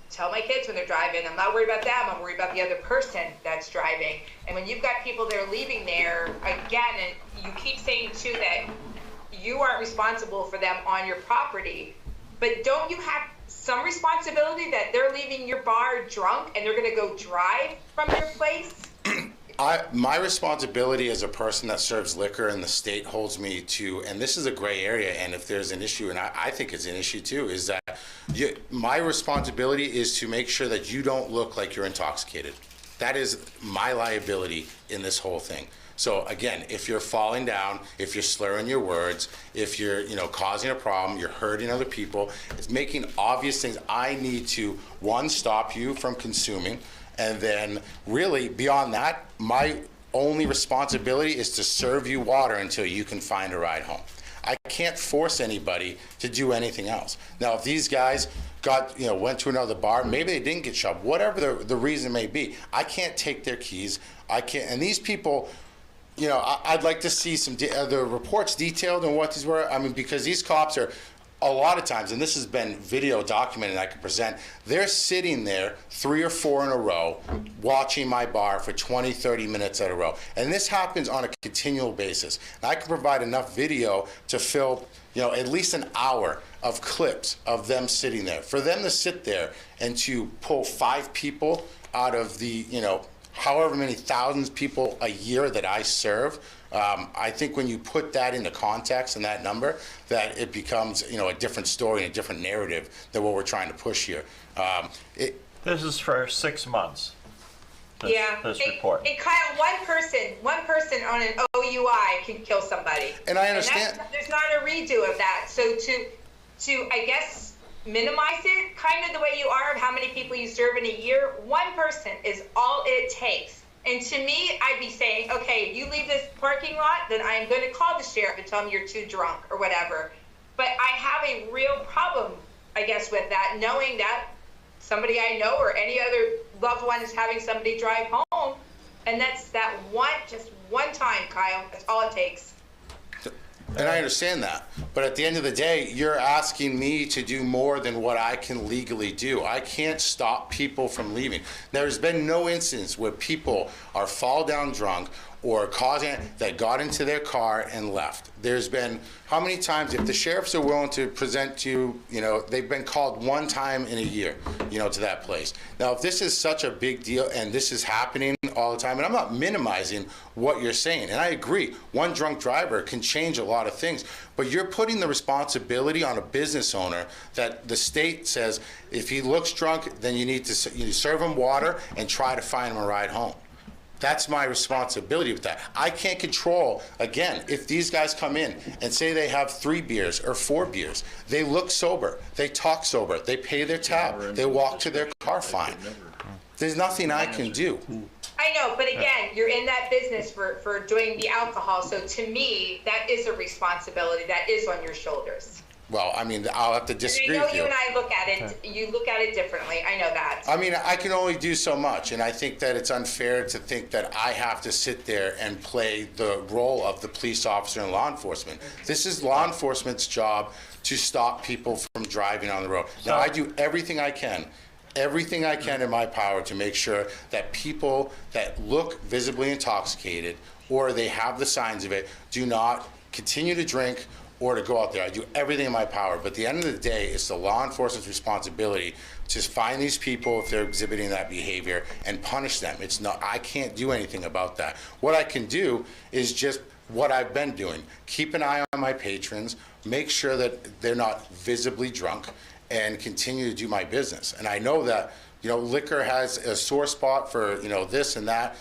tell my kids when they're driving, I'm not worried about them, I'm worried about the other person that's driving. And when you've got people that are leaving there, again, and you keep saying too that you aren't responsible for them on your property, but don't you have some responsibility that they're leaving your bar drunk and they're gonna go drive from your place? My responsibility as a person that serves liquor and the state holds me to, and this is a gray area, and if there's an issue, and I think it's an issue too, is that my responsibility is to make sure that you don't look like you're intoxicated. That is my liability in this whole thing. So again, if you're falling down, if you're slurring your words, if you're causing a problem, you're hurting other people, it's making obvious things. I need to, one, stop you from consuming. And then really beyond that, my only responsibility is to serve you water until you can find a ride home. I can't force anybody to do anything else. Now, if these guys went to another bar, maybe they didn't get shoved, whatever the reason may be, I can't take their keys. I can't, and these people, I'd like to see some the reports detailed on what these were. I mean, because these cops are, a lot of times, and this has been video documented, I can present, they're sitting there 3 or 4 in a row watching my bar for 20, 30 minutes at a row. And this happens on a continual basis. And I can provide enough video to fill, at least an hour of clips of them sitting there. For them to sit there and to pull 5 people out of the, however many thousands of people a year that I serve, I think when you put that into context and that number, that it becomes, a different story and a different narrative than what we're trying to push here. This is for 6 months. This report. And Kyle, one person on an OUI can kill somebody. And I understand. And there's not a redo of that. So to I guess minimize it, kind of the way you are of how many people you serve in a year, one person is all it takes. And to me, I'd be saying, okay, if you leave this parking lot, then I'm going to call the sheriff and tell him you're too drunk or whatever. But I have a real problem, I guess, with that, knowing that somebody I know or any other loved one is having somebody drive home. And that's that just one time, Kyle. That's all it takes. And I understand that. But at the end of the day, you're asking me to do more than what I can legally do. I can't stop people from leaving. There's been no instance where people are fall down drunk or causing that got into their car and left. There's been how many times, if the sheriffs are willing to present to you, they've been called one time in a year, to that place. Now, if this is such a big deal and this is happening all the time, and I'm not minimizing what you're saying, and I agree, one drunk driver can change a lot of things, but you're putting the responsibility on a business owner that the state says, if he looks drunk, then you need to serve him water and try to find him a ride home. That's my responsibility with that. I can't control, again, if these guys come in and say they have 3 beers or 4 beers, they look sober, they talk sober, they pay their tab, they walk to their car fine. There's nothing I can do. I know, but again, you're in that business for doing the alcohol, so to me, that is a responsibility, that is on your shoulders. Well, I mean, I'll have to disagree with you. You and I look at it, you look at it differently, I know that. I mean, I can only do so much, and I think that it's unfair to think that I have to sit there and play the role of the police officer and law enforcement. This is law enforcement's job to stop people from driving on the road. Now, I do everything I can in my power to make sure that people that look visibly intoxicated or they have the signs of it do not continue to drink or to go out there. I do everything in my power, but at the end of the day, it's the law enforcement's responsibility to find these people if they're exhibiting that behavior and punish them. It's not, I can't do anything about that. What I can do is just what I've been doing. Keep an eye on my patrons, make sure that they're not visibly drunk, and continue to do my business. And I know that, liquor has a sore spot for, this and that.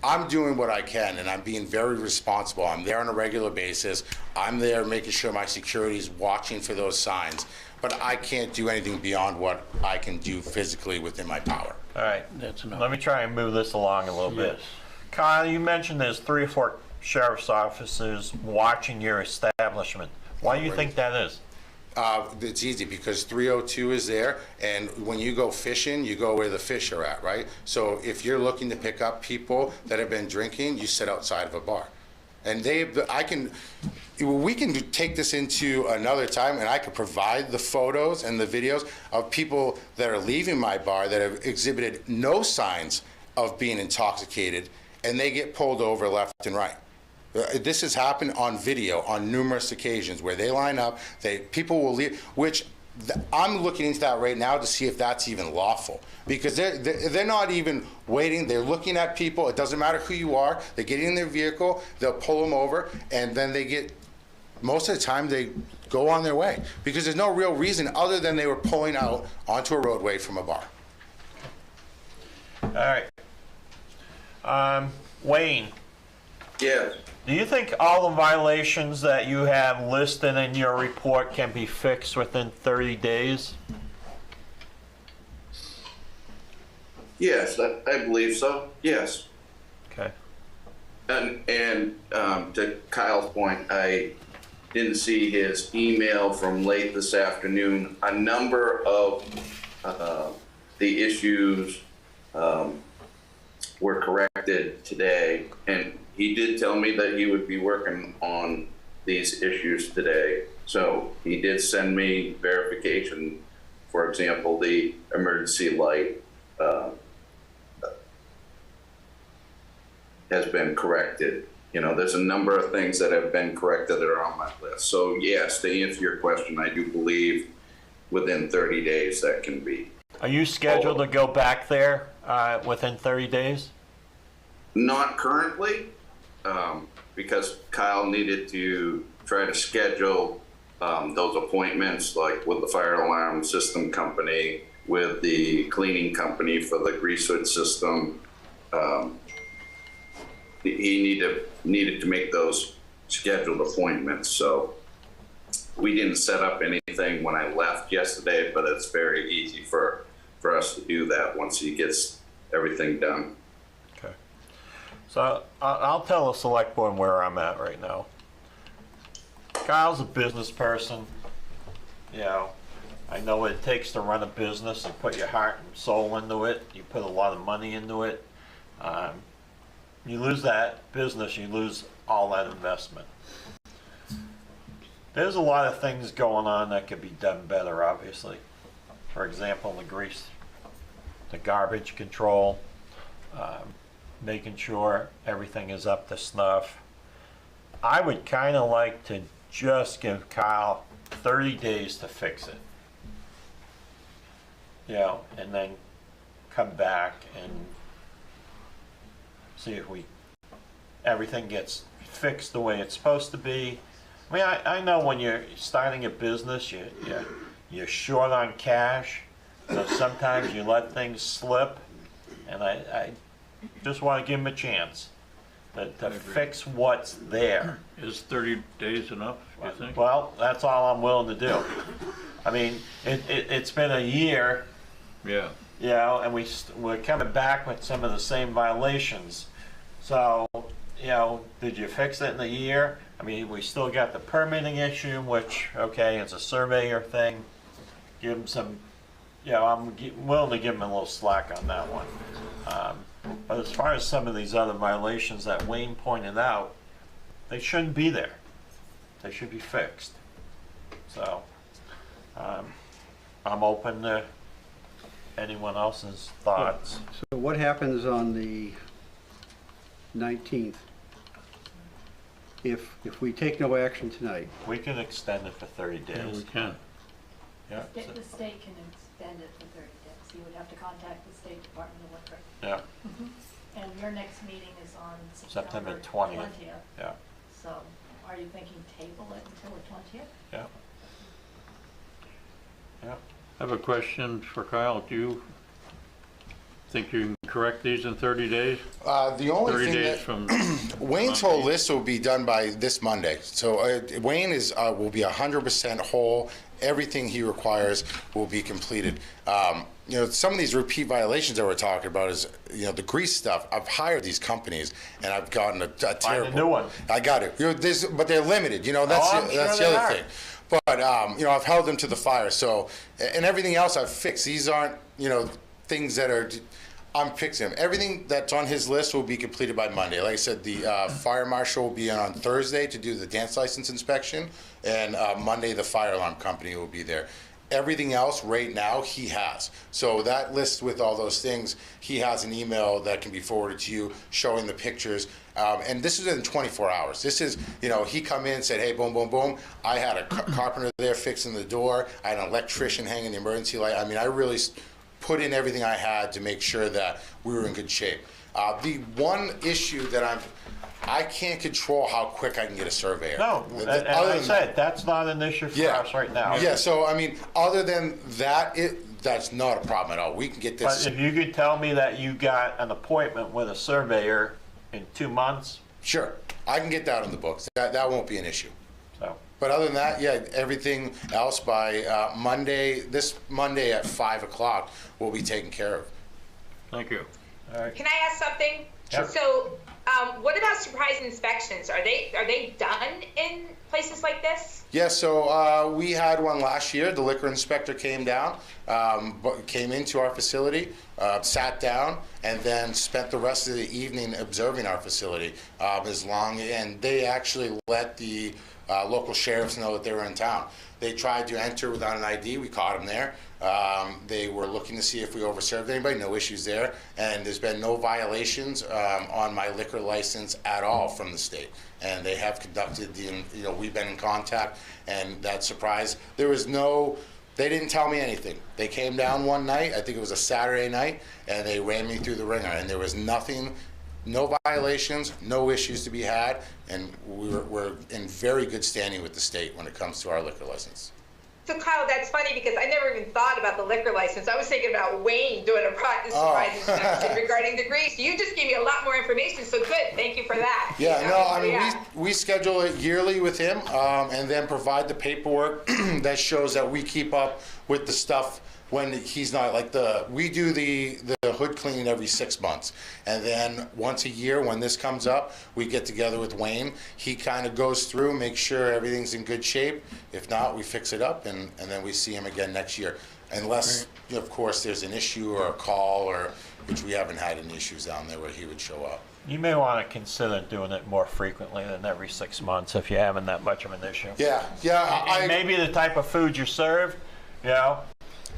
I'm doing what I can, and I'm being very responsible. I'm there on a regular basis. I'm there making sure my security is watching for those signs. But I can't do anything beyond what I can do physically within my power. All right, that's enough. Let me try and move this along a little bit. Kyle, you mentioned there's 3 or 4 sheriff's officers watching your establishment. Why do you think that is? It's easy because 302 is there, and when you go fishing, you go where the fish are at, right? So if you're looking to pick up people that have been drinking, you sit outside of a bar. And we can take this into another time, and I could provide the photos and the videos of people that are leaving my bar that have exhibited no signs of being intoxicated, and they get pulled over left and right. This has happened on video on numerous occasions where they line up, people will leave, which I'm looking into that right now to see if that's even lawful, because they're not even waiting. They're looking at people. It doesn't matter who you are. They get in their vehicle, they'll pull them over, and then most of the time they go on their way because there's no real reason other than they were pulling out onto a roadway from a bar. All right. Wayne. Yes. Do you think all the violations that you have listed in your report can be fixed within 30 days? Yes, I believe so. Yes. Okay. And to Kyle's point, I didn't see his email from late this afternoon. A number of the issues were corrected today, and he did tell me that he would be working on these issues today. So he did send me verification. For example, the emergency light has been corrected. There's a number of things that have been corrected that are on my list. So yes, to answer your question, I do believe within 30 days that can be. Are you scheduled to go back there within 30 days? Not currently, because Kyle needed to try to schedule those appointments, like with the fire alarm system company, with the cleaning company for the grease hood system. He needed to make those scheduled appointments. So we didn't set up anything when I left yesterday, but it's very easy for us to do that once he gets everything done. Okay. So I'll tell the select board where I'm at right now. Kyle's a business person. I know what it takes to run a business. You put your heart and soul into it. You put a lot of money into it. You lose that business, you lose all that investment. There's a lot of things going on that could be done better, obviously. For example, the garbage control, making sure everything is up to snuff. I would kind of like to just give Kyle 30 days to fix it. And then come back and see if everything gets fixed the way it's supposed to be. I mean, I know when you're starting a business, you're short on cash, so sometimes you let things slip, and just want to give them a chance to fix what's there. Is 30 days enough, you think? Well, that's all I'm willing to do. I mean, it's been a year, Yeah. you know, and we're coming back with some of the same violations. So, you know, did you fix it in a year? I mean, we still got the permitting issue, which, okay, it's a surveyor thing. Give them some, you know, I'm willing to give them a little slack on that one. But as far as some of these other violations that Wayne pointed out, they shouldn't be there. They should be fixed. So, I'm open to anyone else's thoughts. So what happens on the 19th? If we take no action tonight? We can extend it for 30 days. Yeah, we can. Yeah. The state can extend it for 30 days. You would have to contact the State Department of Liquor. Yeah. And your next meeting is on September September 20th. 20th. Yeah. So are you thinking table it until the 20th? Yeah. Yeah. I have a question for Kyle. Do you think you can correct these in 30 days? The only 30 thing days that from Wayne's whole list will be done by this Monday. So Wayne will be 100% whole. Everything he requires will be completed. You know, some of these repeat violations that we're talking about is, you know, the grease stuff. I've hired these companies and I've gotten a terrible. Find a new one. I got it. You know, but they're limited. You know, that's that's the other thing. But you know, I've held them to the fire. So, and everything else I've fixed. These aren't, you know, things that are. I'm fixing them. Everything that's on his list will be completed by Monday. Like I said, the fire marshal will be on Thursday to do the dance license inspection, and Monday the fire alarm company will be there. Everything else right now he has. So that list with all those things, he has an email that can be forwarded to you showing the pictures. And this is in 24 hours. This is, you know, he come in and said, hey, boom, boom, boom. I had a carpenter there fixing the door. I had an electrician hanging the emergency light. I mean, I really put in everything I had to make sure that we were in good shape. The one issue that I can't control how quick I can get a surveyor. No, and I said, that's not an issue for us right now. Yeah, so I mean, other than that, that's not a problem at all. We can get this. But if you could tell me that you got an appointment with a surveyor in 2 months. Sure, I can get that on the books. That won't be an issue. So. But other than that, yeah, everything else by Monday, this Monday at 5 o'clock will be taken care of. Thank you. All right. Can I ask something? Sure. So, what about surprise inspections? Are they done in places like this? Yeah, so we had one last year. The liquor inspector came down, came into our facility, sat down, and then spent the rest of the evening observing our facility. And they actually let the local sheriffs know that they were in town. They tried to enter without an ID. We caught them there. They were looking to see if we overserved anybody. No issues there. And there's been no violations on my liquor license at all from the state. And they have conducted you know, we've been in contact, and that surprise, there was no, they didn't tell me anything. They came down one night, I think it was a Saturday night, and they ran me through the ringer, and there was nothing, no violations, no issues to be had, and we're in very good standing with the state when it comes to our liquor license. So Kyle, that's funny because I never even thought about the liquor license. I was thinking about Wayne doing a surprise inspection regarding the grease. You just gave me a lot more information, so good. Thank you for that. Yeah, no, I mean, we schedule it yearly with him, and then provide the paperwork that shows that we keep up with the stuff when he's not, like we do the hood cleaning every 6 months. And then once a year, when this comes up, we get together with Wayne. He kind of goes through, makes sure everything's in good shape. If not, we fix it up, and then we see him again next year. Unless, of course, there's an issue or a call, or which we haven't had any issues down there where he would show up. You may want to consider doing it more frequently than every 6 months if you're having that much of an issue. Yeah, yeah. And maybe the type of food you serve, you know.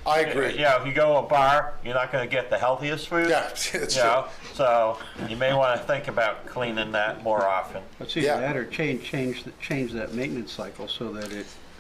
I agree. You know, if you go to a bar, you're not going to get the healthiest food. Yeah, that's true. So you may want to think about cleaning that more often. It's either that or change that maintenance cycle so that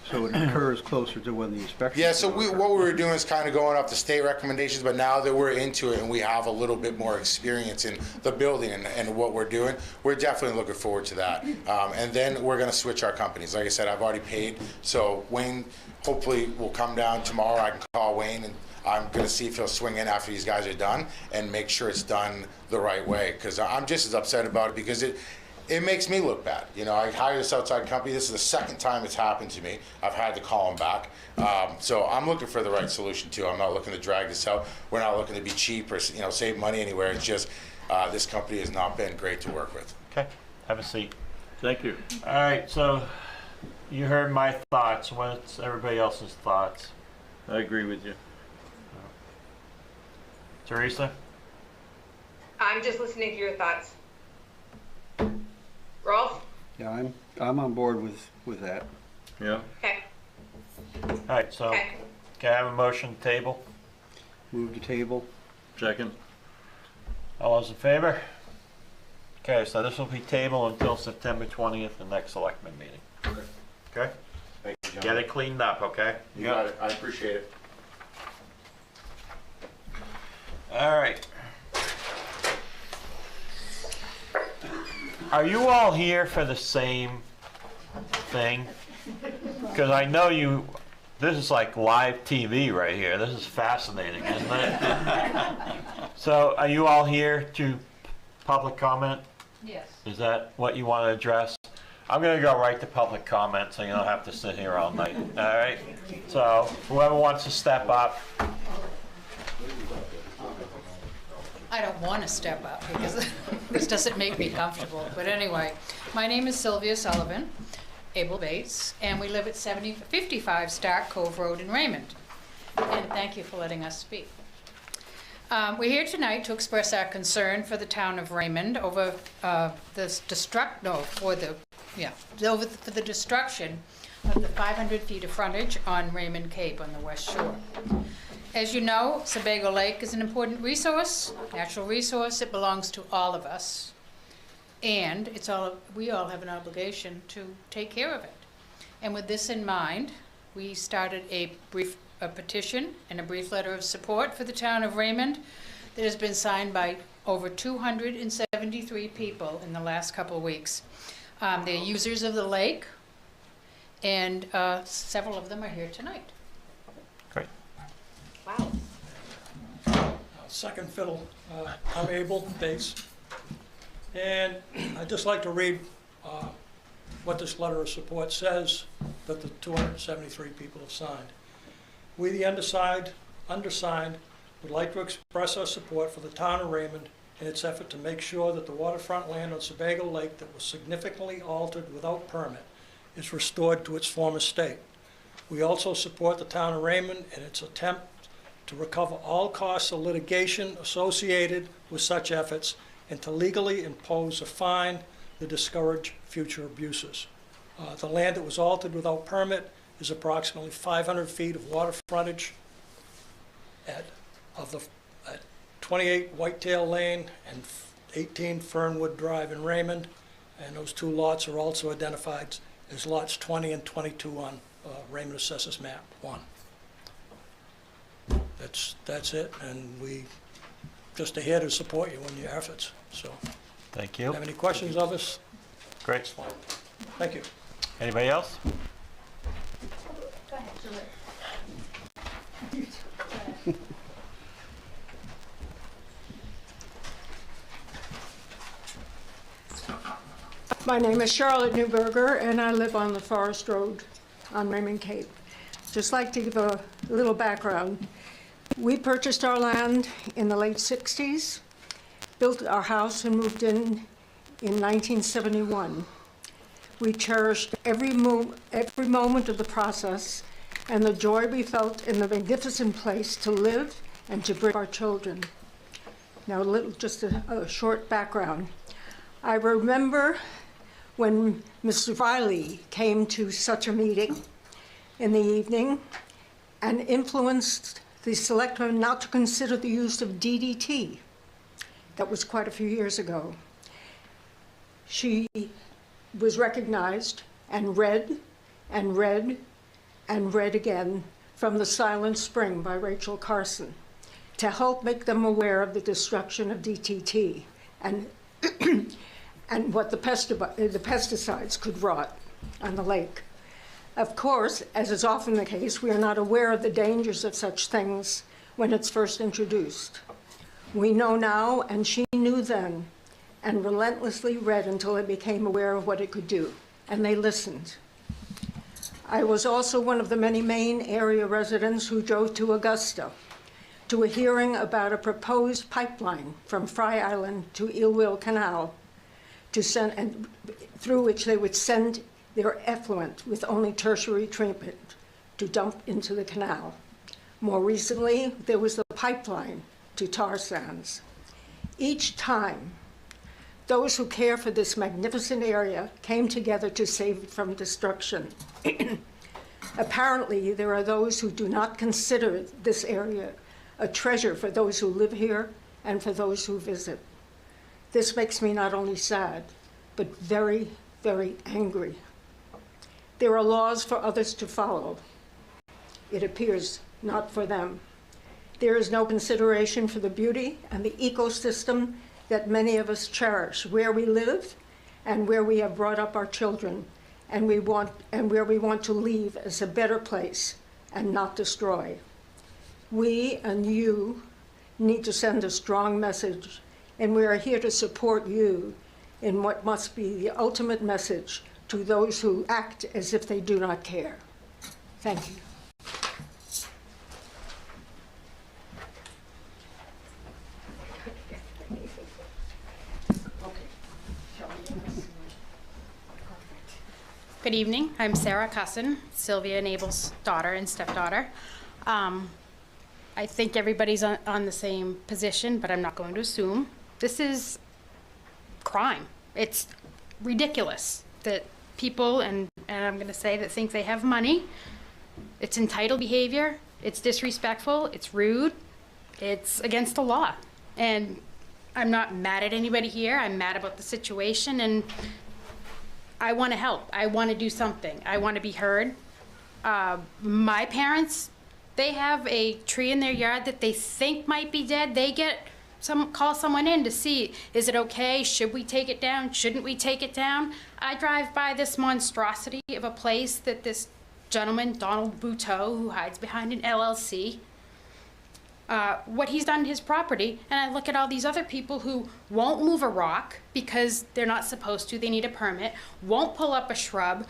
So it occurs closer to when the inspection. Yeah, so what we were doing is kind of going off the state recommendations, but now that we're into it and we have a little bit more experience in the building and what we're doing, we're definitely looking forward to that. And then we're gonna switch our companies. Like I said, I've already paid, so Wayne hopefully will come down tomorrow. I can call Wayne and I'm gonna see if he'll swing in after these guys are done and make sure it's done the right way, because I'm just as upset about it because it makes me look bad. You know, I hired this outside company. This is the second time it's happened to me. I've had to call them back. So I'm looking for the right solution too. I'm not looking to drag this out. We're not looking to be cheap or, you know, save money anywhere. It's just this company has not been great to work with. Okay, have a seat. Thank you. All right, so you heard my thoughts. What's everybody else's thoughts? I agree with you. Teresa? I'm just listening to your thoughts. Rolf? Yeah, I'm on board with that. Yeah. Okay. All right, so can I have a motion to table? Move to table. Second. All those in favor? Okay, so this will be tabled until September 20th, the next selectmen meeting. Okay? Thank you, Get it cleaned up, okay? You got it. I appreciate it. All right. Are you all here for the same thing? Because I know you, this is like live TV right here. This is fascinating, isn't it? So are you all here to public comment? Yes. Is that what you want to address? I'm going to go right to public comment so you don't have to sit here all night. All right? So whoever wants to step up. I don't want to step up because this doesn't make me comfortable. But anyway, my name is Sylvia Sullivan, Abel Bates, and we live at 55 Stark Cove Road in Raymond. And thank you for letting us speak. We're here tonight to express our concern for the town of Raymond over for the destruction of the 500 feet of frontage on Raymond Cape on the West Shore. As you know, Sebago Lake is an important resource, natural resource. It belongs to all of us. And we all have an obligation to take care of it. And with this in mind, we started a petition and a brief letter of support for the town of Raymond that has been signed by over 273 people in the last couple of weeks. They're users of the lake, and several of them are here tonight. Great. Wow. Second fiddle. I'm Abel Bates. And I'd just like to read what this letter of support says that the 273 people have signed. We, the undersigned, would like to express our support for the town of Raymond in its effort to make sure that the waterfront land on Sebago Lake that was significantly altered without permit is restored to its former state. We also support the town of Raymond in its attempt to recover all costs of litigation associated with such efforts and to legally impose a fine to discourage future abuses. The land that was altered without permit is approximately 500 feet of water frontage at 28 Whitetail Lane and 18 Fernwood Drive in Raymond, and those two lots are also identified as lots 20 and 22 on Raymond Assessors Map 1. That's it, and we just are here to support you in your efforts. So, thank you. Have any questions of us? Great. Thank you. Anybody else? Go ahead, My name is Charlotte Newberger, and I live on the Forest Road on Raymond Cape. Just like to give a little background. We purchased our land in the late 60s, built our house and moved in 1971. We cherished every moment of the process and the joy we felt in the magnificent place to live and to bring our children. Now just a short background. I remember when Mr. Riley came to such a meeting in the evening and influenced the selectmen not to consider the use of DDT. That was quite a few years ago. She was recognized and read and read again from The Silent Spring by Rachel Carson to help make them aware of the destruction of DTT and, and what the pesticides could rot on the lake. Of course, as is often the case, we are not aware of the dangers of such things when it's first introduced. We know now, and she knew then, and relentlessly read until they became aware of what it could do, and they listened. I was also one of the many Maine area residents who drove to Augusta to a hearing about a proposed pipeline from Fry Island to Eelwell Canal through which they would send their effluent with only tertiary treatment to dump into the canal. More recently, there was the pipeline to tar sands. Each time, those who care for this magnificent area came together to save it from destruction. Apparently, there are those who do not consider this area a treasure for those who live here and for those who visit. This makes me not only sad, but very, very angry. There are laws for others to follow. It appears not for them. There is no consideration for the beauty and the ecosystem that many of us cherish, where we live and where we have brought up our children, and where we want to leave as a better place and not destroy. We and you need to send a strong message, and we are here to support you in what must be the ultimate message to those who act as if they do not care. Thank you. Good evening. I'm Sarah Cusson, Sylvia and Abel's daughter and stepdaughter. I think everybody's on the same position, but I'm not going to assume. This is crime. It's ridiculous that people, and I'm going to say that think they have money, it's entitled behavior, it's disrespectful, it's rude, it's against the law. And I'm not mad at anybody here. I'm mad about the situation, and I want to help. I want to do something. I want to be heard. My parents, they have a tree in their yard that they think might be dead. They call someone in to see, is it okay? Should we take it down? Shouldn't we take it down? I drive by this monstrosity of a place that this gentleman, Donald Buteau, who hides behind an LLC, what he's done to his property, and I look at all these other people who won't move a rock because they're not supposed to, they need a permit, won't pull up a shrub,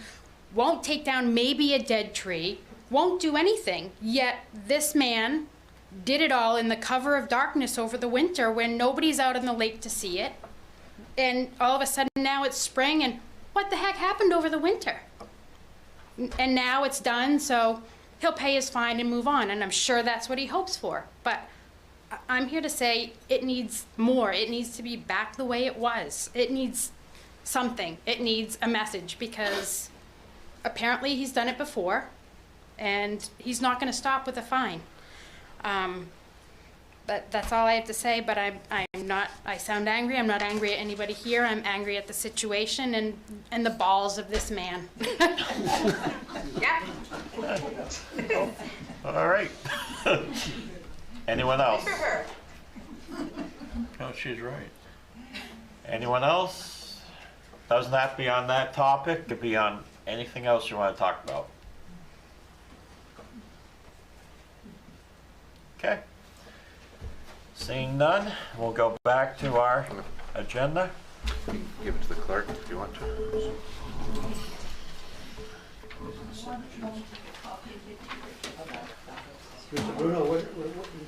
won't take down maybe a dead tree, won't do anything. Yet this man did it all in the cover of darkness over the winter when nobody's out on the lake to see it. And all of a sudden now it's spring, and what the heck happened over the winter? And now it's done, so he'll pay his fine and move on, and I'm sure that's what he hopes for. But I'm here to say it needs more. It needs to be back the way it was. It needs something. It needs a message, because apparently he's done it before, and he's not going to stop with a fine. That's all I have to say, but I sound angry. I'm not angry at anybody here. I'm angry at the situation and the balls of this man. Yeah. All right. Anyone else? Good for her. No, she's right. Anyone else? Doesn't have to be on that topic. It could be on anything else you want to talk about. Okay. Seeing none, we'll go back to our agenda. Give it to the clerk if you want to. Mr. Bruno, what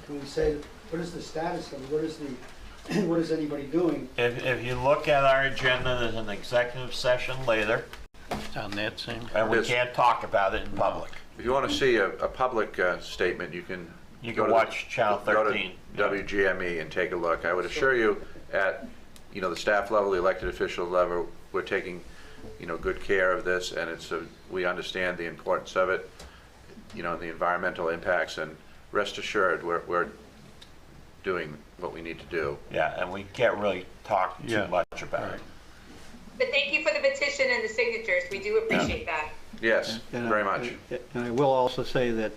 can we say, what is the status of it? What is anybody doing? If you look at our agenda, there's an executive session later. It's on that same. And we can't talk about it in public. If you want to see a public statement, you can watch Channel 13. Go to WGME and take a look. I would assure you, at the staff level, the elected official level, we're taking good care of this, and we understand the importance of it, the environmental impacts, and rest assured we're doing what we need to do. Yeah, and we can't really talk too much about it. But thank you for the petition and the signatures. We do appreciate that. Yes, And very much. And I will also say that,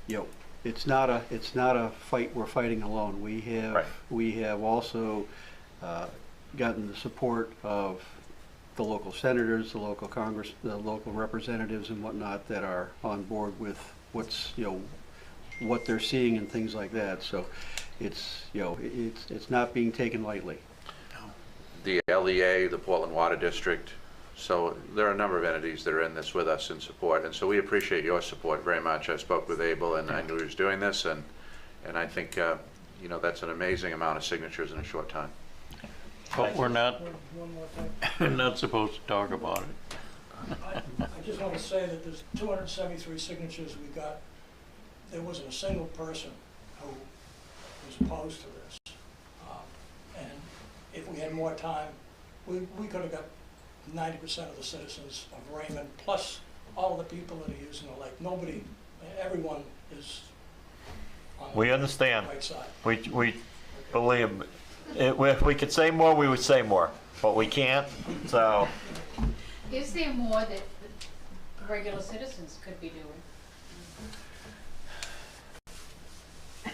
you know, it's not a fight we're fighting alone. We have also gotten the support of the local senators, the local Congress, the local representatives and whatnot that are on board with what's, you know, what they're seeing and things like that. So it's, you know, it's not being taken lightly. The LEA, the Portland Water District. So there are a number of entities that are in this with us in support, and so we appreciate your support very much. I spoke with Abel, and I knew he was doing this, and I think you know, that's an amazing amount of signatures in a short time. But we're not, One more thing. we're not supposed to talk about it. I just want to say that there's 273 signatures we got. There wasn't a single person who was opposed to this. And if we had more time, we could have got 90% of the citizens of Raymond, plus all the people that are using the lake. Nobody, everyone is on We understand. the right side. We believe, if we could say more, we would say more, but we can't, so. Is there more that the regular citizens could be doing?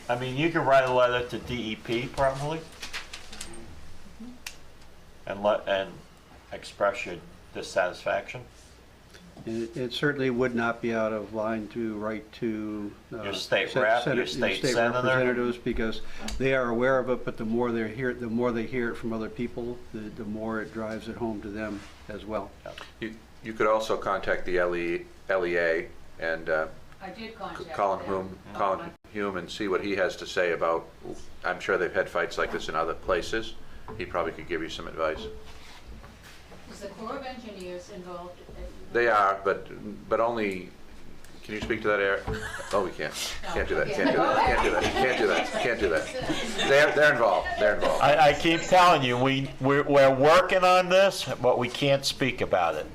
I mean, you could write a letter to DEP probably, and express your dissatisfaction. It certainly would not be out of line to write to Your state rep, your state senator. representatives, because they are aware of it, but the more they hear it from other people, the more it drives it home to them as well. You could also contact the LEA and I did contact Colin Hume and see what he has to say about, I'm sure they've had fights like this in other places. He probably could give you some advice. Is the Corps of Engineers involved? They are, but only, can you speak to that, Eric? Oh, we can't. Can't do that, can't do that, can't do that, can't do that, can't do that. They're involved, they're involved. I keep telling you, we're working on this, but we can't speak about it.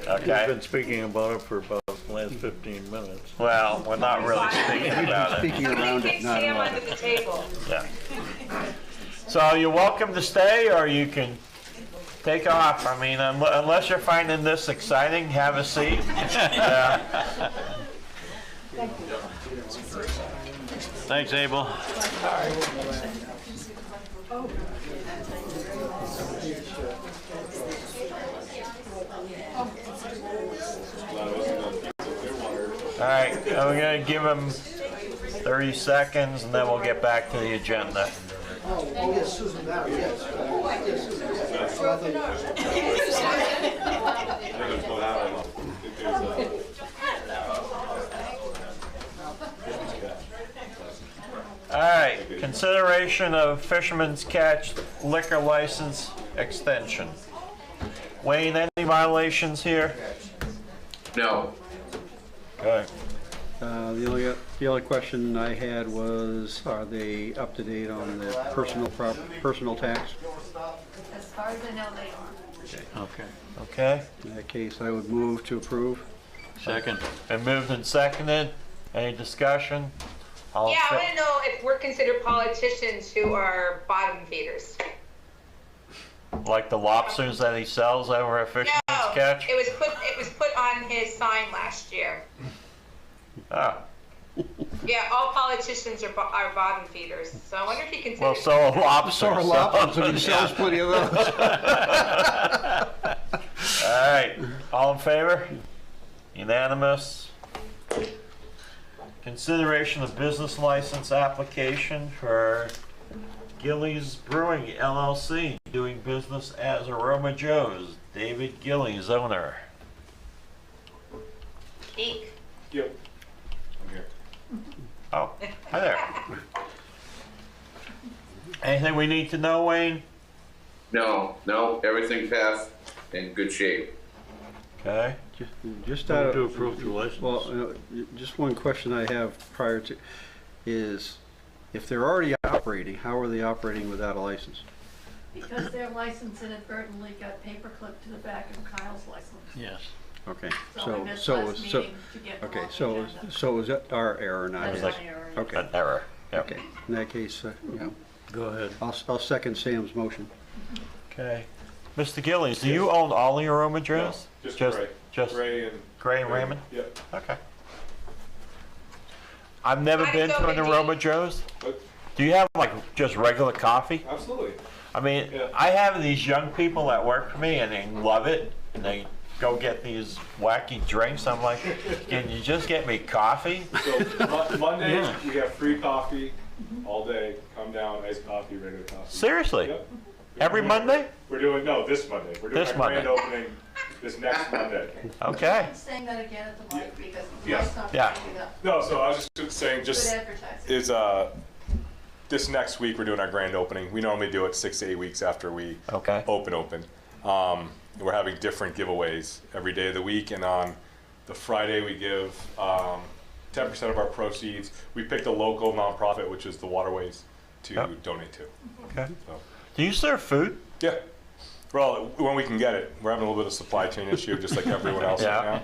Okay? We've been speaking about it for about the last 15 minutes. Well, we're not really speaking about it. Speaking around it, not Sam around under it. the table. Yeah. So you're welcome to stay, or you can take off. I mean, unless you're finding this exciting, have a seat. Thanks, Abel. All right, we're gonna give him 30 seconds, and then we'll get back to the agenda. Oh, yes, Susan Barry, yes. Yes, Susan. So All right, consideration of Fisherman's Catch liquor license extension. Wayne, any violations here? No. Okay. The only question I had was, are they up to date on the personal tax? As far as I know, they are. Okay. Okay. In that case, I would move to approve. Second. Been moved and seconded. Any discussion? All in Yeah, I fa- want to know if we're considered politicians who are bottom feeders. Like the lobsters that he sells over at Fisherman's No, Catch? it was put on his sign last year. Ah, Yeah, all politicians are bottom feeders. So I wonder if he considers. well, so are lobsters. So are lobsters, and he sells plenty of those. All right, all in favor? Unanimous. Consideration of business license application for Gillies Brewing LLC, doing business as Aroma Joe's. David Gillies, owner. Eek. Yep. Oh, hi there. Anything we need to know, Wayne? No, everything passed in good shape. Okay. Just Move out to of, approve the license. well, just one question I have prior to, is if they're already operating, how are they operating without a license? Because their license inadvertently got paperclipped to the back of Kyle's license. Yes. Okay, So we missed so last was, meeting to get them okay, off the so agenda. was that our error, not That's his? my error. Okay, An error. Yep. okay, in that case, yeah, Go ahead. I'll second Sam's motion. Okay. Mr. Gillies, do you own all the Aroma Joe's? Just Just Gray and Raymond? Yep. Okay. I've never been to an Aroma Joe's. But Do you have like just regular coffee? absolutely. I mean, Yeah. I have these young people that work for me and they love it. And they go get these wacky drinks. I'm like, can you just get me coffee? So Mondays we have free coffee all day. Come down, iced coffee, regular coffee. Seriously? Yep. Every Monday? We're doing this Monday. We're doing This our grand Monday. opening this next Monday. Okay. Saying that again at the mic because the Yeah. mic's not Yeah. picking up. No, so I was just saying, Good advertising. is this next week we're doing our grand opening. We normally do it 6 to 8 weeks after we open. We're having different giveaways every day of the week, and on the Friday we give 10% of our proceeds. We picked a local nonprofit, which is the Waterways, to donate to. Okay. So. Do you serve food? Yeah. Well, when we can get it. We're having a little bit of supply chain issue, just like everyone else right now.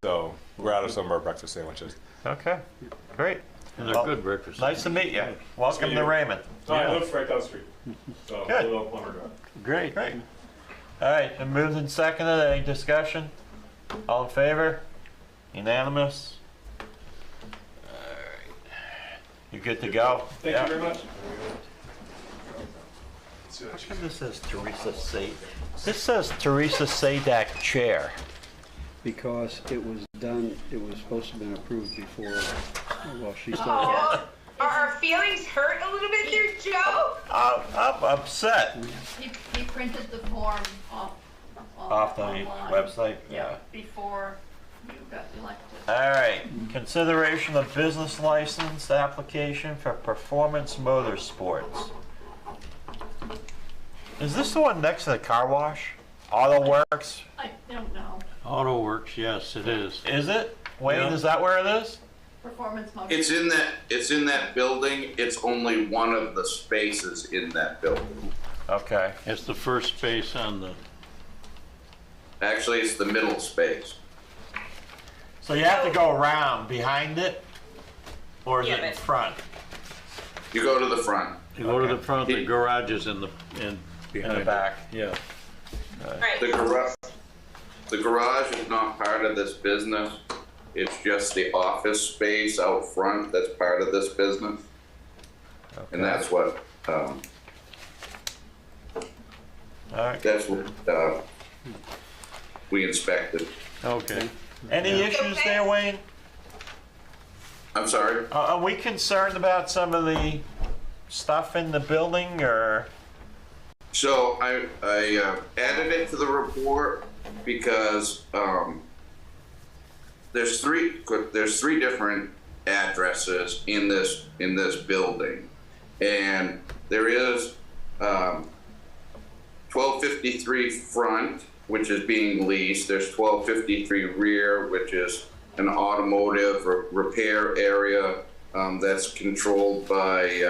So we're out of some of our breakfast sandwiches. Okay. Great. And they're good breakfast. Nice to meet you. Welcome meet to you. Raymond. So I live right down the street. So Good. a little plumber drive. Great. Great. All right. And moved and seconded. Any discussion? All in favor? Unanimous? All right. You good to go? Thank you very much. How come this says Teresa Sadak? This says Teresa Sadak Chair. Because it was done, it was supposed to have been approved before, well, she started. Oh, are our feelings hurt a little bit there, Joe? I'm upset. He printed the form Off the online. website? Yeah. Before you got elected. All right. Consideration of business license application for Performance Motorsports. Is this the one next to the car wash? Auto Works? I don't know. Auto Works, yes, it is. Is it? Wayne, Yeah. is that where it is? Performance motor. It's in that building. It's only one of the spaces in that building. Okay. It's the first space on the, Actually, it's the middle space. So you have to go around behind it? Or is Yeah, it in but- front? You go to the front. you go to the front, the garage is in behind In the it. back? Yeah. Right. The garage is not part of this business. It's just the office space out front that's part of this business. And that's what, All right. that's what, we inspected. Okay. Any issues there, Wayne? I'm sorry? Are we concerned about some of the stuff in the building, or? So I added it to the report because there's three different addresses in this building, and there is 1253 front, which is being leased. There's 1253 rear, which is an automotive repair area that's controlled by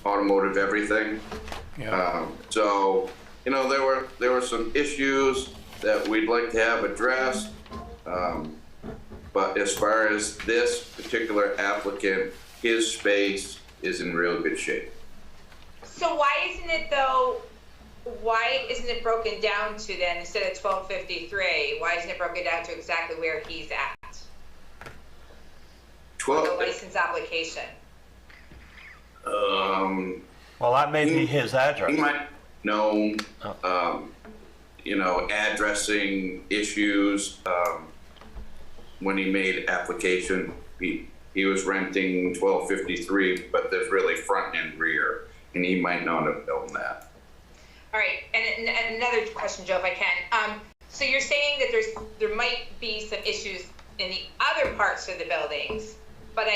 automotive everything. Yeah. So, you know, there were some issues that we'd like to have addressed. But as far as this particular applicant, his space is in real good shape. So why isn't it broken down to then, instead of 1253, why isn't it broken down to exactly where he's at? The license application. Well, that may be his address. He might know, you know, addressing issues. When he made application, he was renting 1253, but there's really front and rear, and he might not have known that. All right, and another question, Joe, if I can. So you're saying that there might be some issues in the other parts of the buildings, but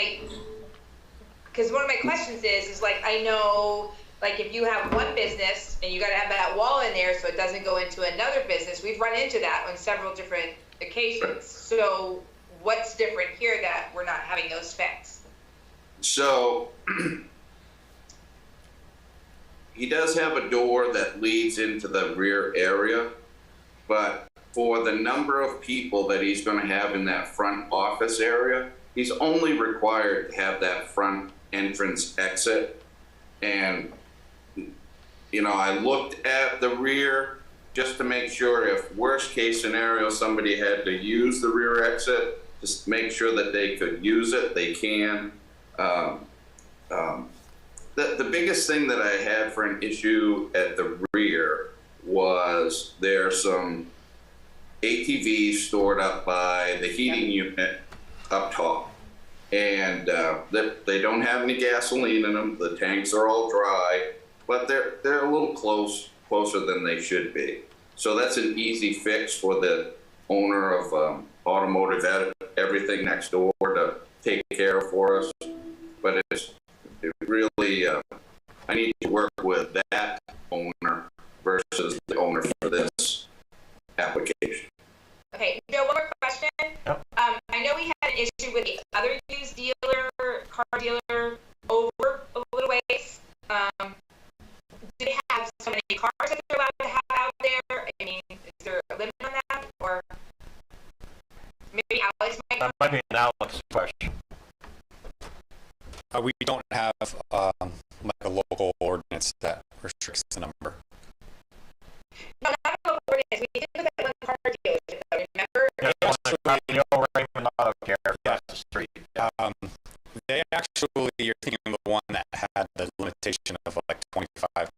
because one of my questions is like, I know, like if you have one business and you got to have that wall in there so it doesn't go into another business, we've run into that on several different occasions. So what's different here that we're not having those fixed? So he does have a door that leads into the rear area, but for the number of people that he's going to have in that front office area, he's only required to have that front entrance exit. And, you know, I looked at the rear just to make sure if worst case scenario, somebody had to use the rear exit, just make sure that they could use it, they can. The biggest thing that I had for an issue at the rear was there's some ATVs stored up by the heating unit up top. And they don't have any gasoline in them. The tanks are all dry, but they're a little closer than they should be. So that's an easy fix for the owner of automotive everything next door to take care of for us. But it really, I need to work with that owner versus the owner for this application. Okay, Bill, one more question. Yep. I know we had an issue with the other used dealer, car dealer, over a little ways. Do they have so many cars that they're allowed to have out there? I mean, is there a limit on that? Or maybe Alex might know? That might be an Alex question. We don't have like a local ordinance that restricts the number. No, not a local ordinance. We did with that one car dealership, though, remember? The old Raymond Auto Care across the street. They actually, you're thinking of the one that had the limitation of like 25 cars.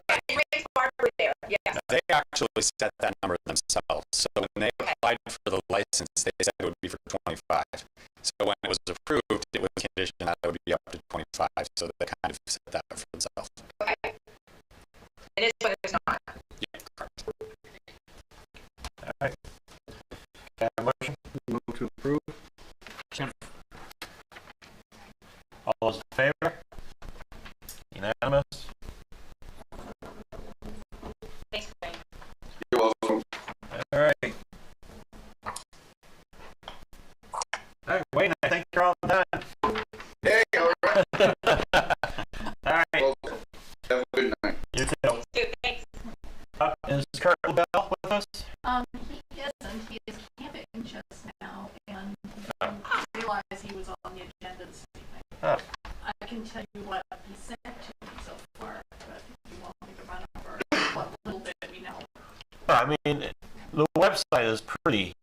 Yeah, and Ray's Barber there, yes. They actually set that number themselves. So when they applied for the license, they said it would be for 25. So when it was approved, it was conditioned that it would be up to 25. So they kind of set that for themselves. Okay. And this one is not. Yeah, correct. All right. Can I have a motion? Move to approve. All those in favor? Unanimous? Thanks, Ray. You're welcome. All right. All right, Wayne, I think you're all done. Hey, all right. All right. Well, have a good night. You too. Thanks. Is Kurt LaBelle with us? He isn't. He is camping just now, and didn't realize he was on the agenda this evening. Oh. I can tell you what he sent to me so far, but if you want me to run over what little bit we know. I mean, the website is pretty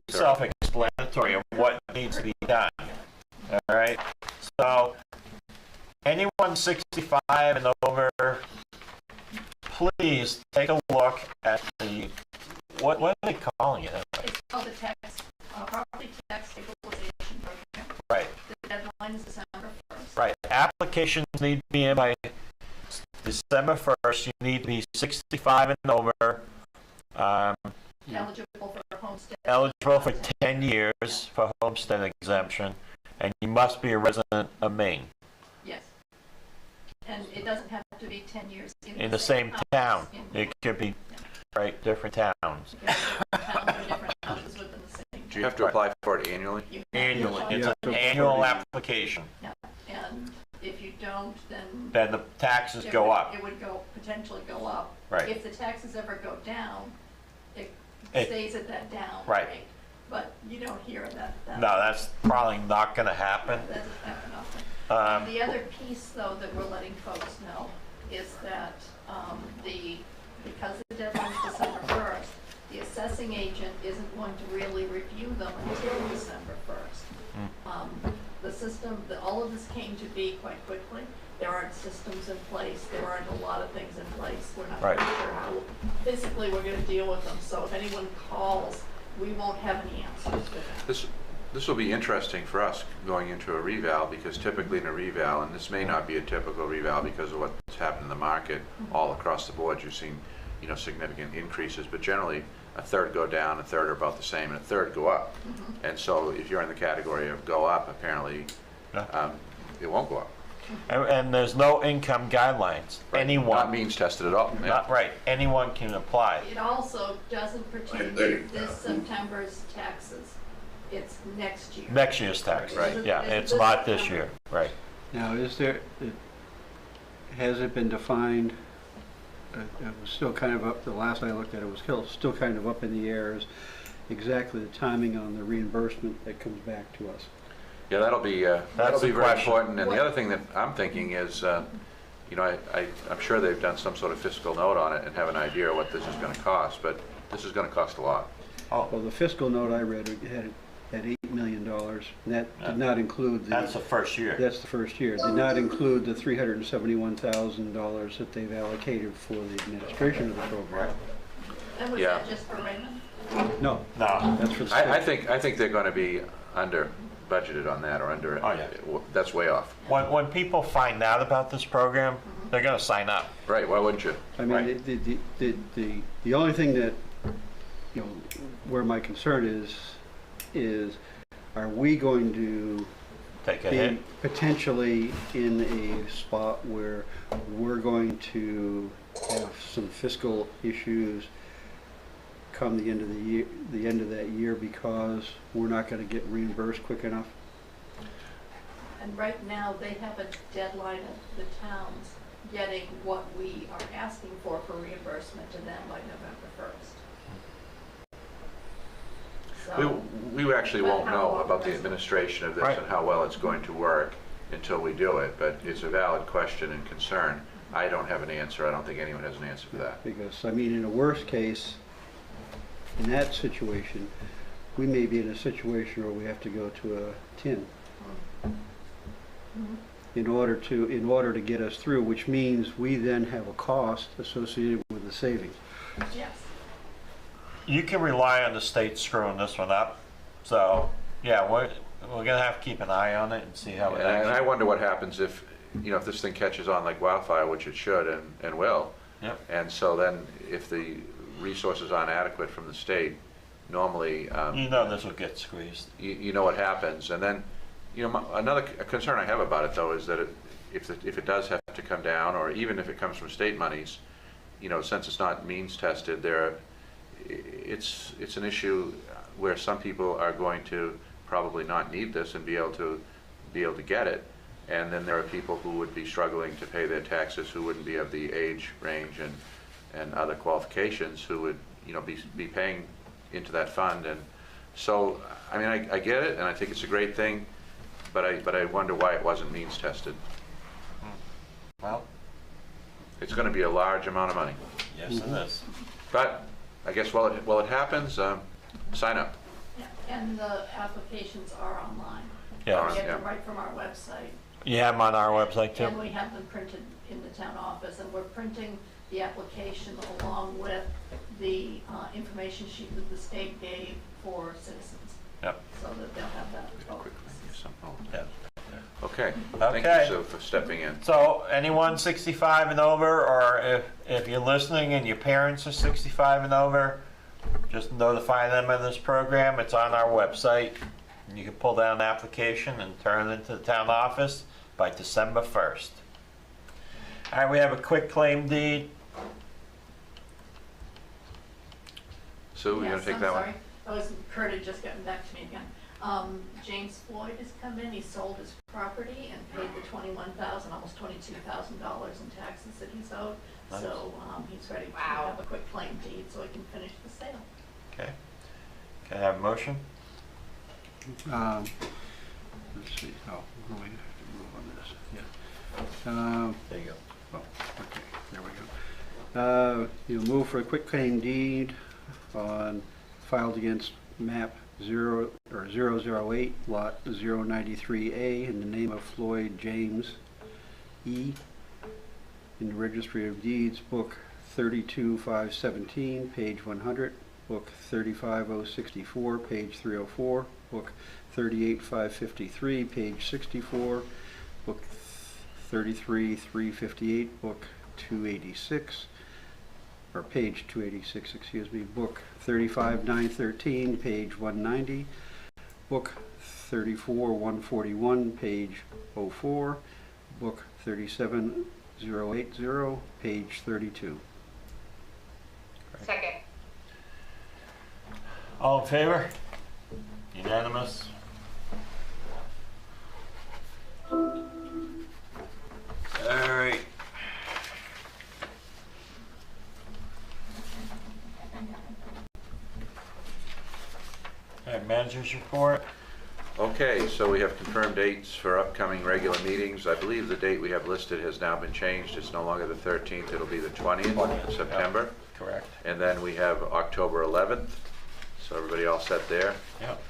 self-explanatory of what needs to be done. All right. So, anyone 65 and over, please take a look at the what are they calling it? It's called the property tax stabilization program. Right. The deadline is December 1st. Right. Applications need to be in by December 1st. You need to be 65 and over. Eligible for homestead. Eligible for 10 years for homestead exemption, and you must be a resident of Maine. Yes. And it doesn't have to be 10 years In the same town. In- It could be, right, different towns. Towns or different houses within the same. Do you have to apply for it annually? You have to Annually. apply It's for an it. annual application. Yeah. And if you don't, then. Then the taxes go up. It would potentially go up. Right. If the taxes ever go down, it It- stays at that down Right. rate. But you don't hear that. No, that's probably not going to happen. That doesn't happen often. Um, The other piece, though, that we're letting folks know is that because the deadline is December 1st, the assessing agent isn't going to really review them until December 1st. The system, all of this came to be quite quickly. There aren't systems in place. There aren't a lot of things in place. We're not Right. really sure how physically we're going to deal with them. So if anyone calls, we won't have any answers for that. This will be interesting for us going into a reval, because typically in a reval, and this may not be a typical reval because of what's happened in the market all across the board, you've seen, significant increases, but generally a third go down, a third are about the same, and a third go up. And so if you're in the category of go up, apparently it won't go up. And there's no income guidelines. Right. Anyone. Not means tested at all. Yeah. Not right. Anyone can apply. It also doesn't pertain to this September's taxes. It's next year. Next year's tax. Right. Yeah, it's not this year. Right. Now, has it been defined? It was still kind of up, the last I looked at it was still kind of up in the air as exactly the timing on the reimbursement that comes back to us. Yeah, that'll be the very question. important. And the other thing that I'm thinking is, you know, I'm sure they've done some sort of fiscal note on it and have an idea what this is gonna cost, but this is gonna cost a lot. Well, the fiscal note I read had $8 million. And that did not include the... That's the first year. That's the first year. Did not include the $371,000 that they've allocated for the administration of the program. And was Yeah. that just for Raymond? No, No. that's for the state. I think they're gonna be under budgeted on that, or under, that's way off. When people find out about this program, they're gonna sign up. Right, why wouldn't you? I mean, the only thing that, you know, where my concern is are we going to Take a be hit. potentially in a spot where we're going to have some fiscal issues come the end of the year, the end of that year, because we're not going to get reimbursed quick enough? And right now, they have a deadline of the towns getting what we are asking for reimbursement to them by November 1st. So, We actually but won't how know long about the does it- administration of this Right. and how well it's going to work until we do it, but it's a valid question and concern. I don't have an answer. I don't think anyone has an answer for that. Because, I mean, in a worst case, in that situation, we may be in a situation where we have to go to a tin in order to get us through, which means we then have a cost associated with the savings. yes. You can rely on the state screwing this one up. So, yeah, we're gonna have to keep an eye on it and see how it And I actually. wonder what happens if, you know, if this thing catches on like wildfire, which it should and will. Yep. And so then if the resources aren't adequate from the state, normally, You know this will get squeezed. you know what happens. And then, you know, another concern I have about it though is that if it does have to come down, or even if it comes from state monies, you know, since it's not means tested, it's an issue where some people are going to probably not need this and be able to get it, and then there are people who would be struggling to pay their taxes who wouldn't be of the age range and other qualifications who would, you know, be paying into that fund. And so, I mean, I get it, and I think it's a great thing, but I wonder why it wasn't means tested. Well, it's going to be a large amount of money. Yes, it is. But I guess while it happens, sign up. Yeah, and the applications are online. Yeah. We get Yeah. them right from our website. You have them on our website too? And we have them printed in the town office, and we're printing the application along with the information sheet that the state gave for citizens, Yep. so that they'll have that. Yeah. Okay. Thank Okay. you, Sue, for stepping in. So anyone 65 and over, or if you're listening and your parents are 65 and over, just notify them of this program. It's on our website. And you can pull down an application and turn it into the town office by December 1st. All right, we have a quick claim deed. Sue, you gonna take that one? Sorry, I was, Kurt had just gotten back to me again. James Floyd has come in, he sold his property and paid the $21,000, almost $22,000 in taxes that he's owed. Nice. So, he's ready to have a quick claim deed so he can finish the sale. Okay. Can I have a motion? Let's see, oh, we have to move on this, yeah. There you go. Oh, okay, there we go. You move for a quick claim deed filed against map 008, lot 093A, in the name of Floyd James E. in the Registry of Deeds, book 32517, page 100, book 35064, page 304, book 38553, page 64, book 33358, book 286, or page 286, excuse me, book 35913, page 190, book 34141, page 04, book 37080, page 32. Second. All in favor? Unanimous? All right. All right, manager's report. Okay, so we have confirmed dates for upcoming regular meetings. I believe the date we have listed has now been changed. It's no longer the 13th, it'll be the 20th of September. Correct. And then we have October 11th, so everybody all set there. Yep.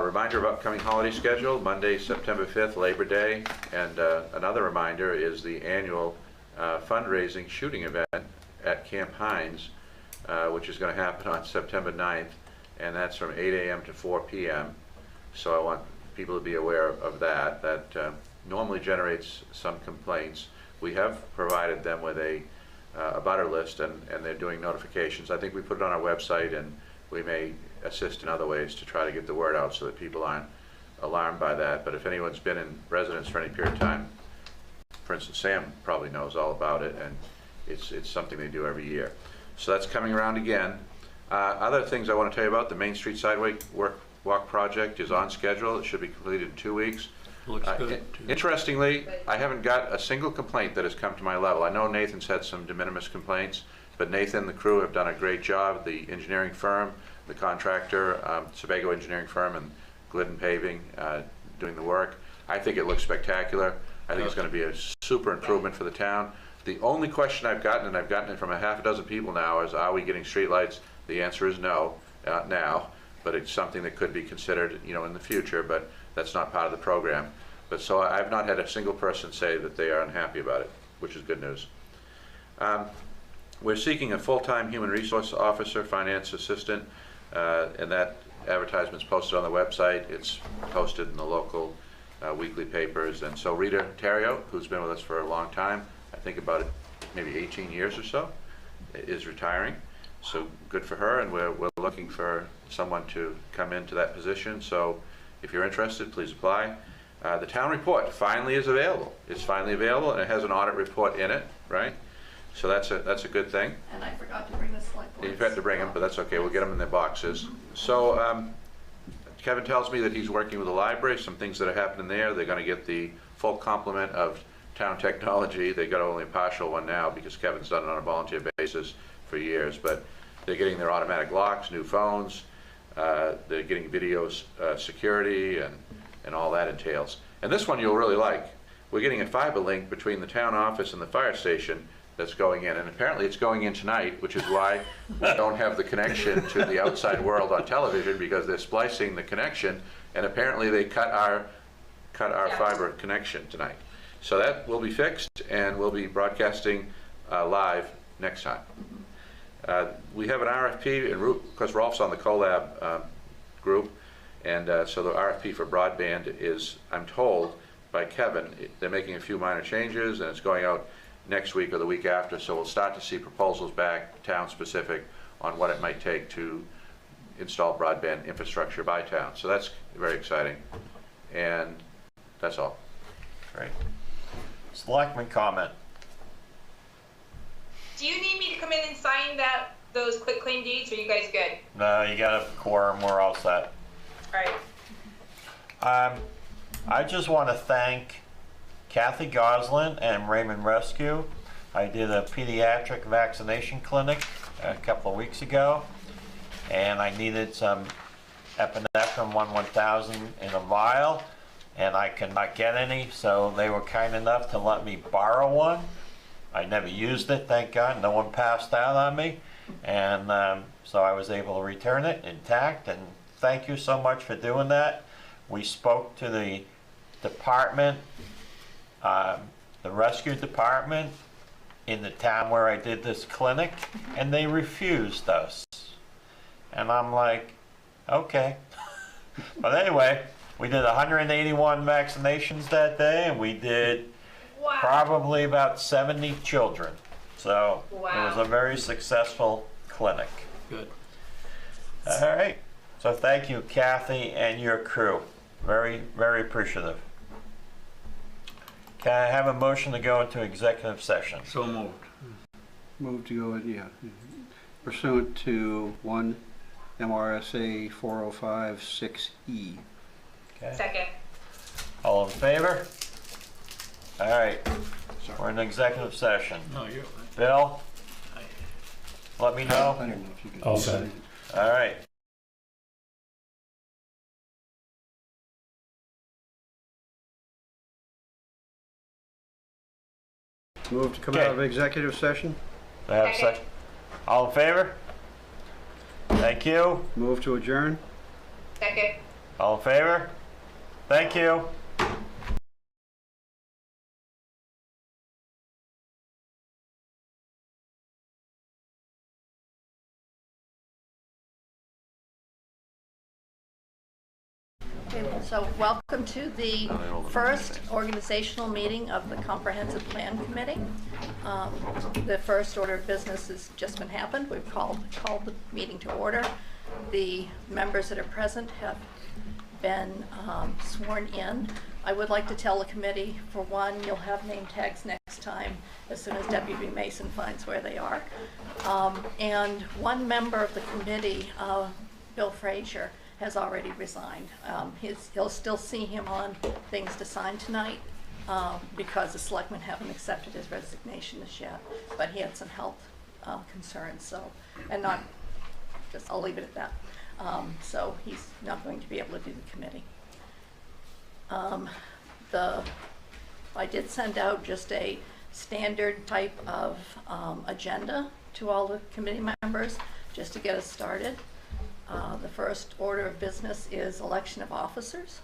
Reminder of upcoming holiday schedule, Monday, September 5th, Labor Day. And another reminder is the annual fundraising shooting event at Camp Hines, which is going to happen on September 9th, and that's from 8 a.m. to 4 p.m. So I want people to be aware of that. That normally generates some complaints. We have provided them with a butter list, and they're doing notifications. I think we put it on our website, and we may assist in other ways to try to get the word out so that people aren't alarmed by that. But if anyone's been in residence for any period of time, for instance, Sam probably knows all about it, and it's something they do every year. So that's coming around again. Other things I want to tell you about, the Main Street Sidewalk Walk project is on schedule. It should be completed in 2 weeks. Looks good. Interestingly, I haven't got a single complaint that has come to my level. I know Nathan's had some de minimis complaints, but Nathan and the crew have done a great job. The engineering firm, the contractor, Sebago Engineering Firm, and Glidden Paving doing the work. I think it looks spectacular. I think it's going to be a super improvement for the town. The only question I've gotten, and I've gotten it from a half a dozen people now, is are we getting streetlights? The answer is no, not now, but it's something that could be considered, you know, in the future, but that's not part of the program. But so I've not had a single person say that they are unhappy about it, which is good news. We're seeking a full-time human resource officer, finance assistant, and that advertisement's posted on the website. It's posted in the local weekly papers. And so Rita Terrio, who's been with us for a long time, I think about maybe 18 years or so, is retiring. So good for her, and we're looking for someone to come into that position. So if you're interested, please apply. The town report finally is available. It's finally available, and it has an audit report in it, right? So that's a good thing. And I forgot to bring the select board. You had to bring them, but that's okay. We'll get them in their boxes. So Kevin tells me that he's working with the library, some things that are happening there. They're going to get the full complement of town technology. They got only a partial one now because Kevin's done it on a volunteer basis for years, but they're getting their automatic locks, new phones. They're getting video security and all that entails. And this one you'll really like. We're getting a fiber link between the town office and the fire station that's going in, and apparently it's going in tonight, which is why we don't have the connection to the outside world on television, because they're splicing the connection, and apparently they cut our fiber connection tonight. So that will be fixed, and we'll be broadcasting live next time. We have an RFP, and because Rolf's on the CoLab group, and so the RFP for broadband is, I'm told by Kevin, they're making a few minor changes, and it's going out next week or the week after, so we'll start to see proposals back, town-specific, on what it might take to install broadband infrastructure by town. So that's very exciting, and that's all. Great. Selectman comment. Do you need me to come in and sign those quitclaim deeds, or are you guys good? No, you got a quorum, we're all set. All right. I just want to thank Kathy Goslin and Raymond Rescue. I did a pediatric vaccination clinic a couple of weeks ago, and I needed some epinephrine 1000 in a vial, and I could not get any, so they were kind enough to let me borrow one. I never used it, thank God. No one passed out on me, and so I was able to return it intact, and thank you so much for doing that. We spoke to the department, the rescue department in the town where I did this clinic, and they refused us. And I'm like, okay. But anyway, we did 181 vaccinations that day, and we did probably about 70 children. So it was a very successful clinic. Good. All right. So thank you, Kathy, and your crew. Very, very appreciative. Can I have a motion to go into executive session? So moved. Move to go in, yeah, pursuant to 1 MRSA 405-6E. Okay. Second. All in favor? All right. We're in executive session. No, you're. Bill? Let me know. I don't know if you can. Okay. All right. Move to come out of executive session. Do I have a second? All in favor? Thank you. Move to adjourn. Second. All in favor? Thank you. Okay, so welcome to the first organizational meeting of the Comprehensive Plan Committee. The first order of business has just been happened. We've called the meeting to order. The members that are present have been sworn in. I would like to tell the committee, for one, you'll have name tags next time as soon as Deputy Mason finds where they are. And one member of the committee, Bill Frazier, has already resigned. He'll still see him on things to sign tonight because the selectmen haven't accepted his resignation as yet, but he had some health concerns, so, and not, just, I'll leave it at that. So he's not going to be able to do the committee. I did send out just a standard type of agenda to all the committee members, just to get us started. The first order of business is election of officers.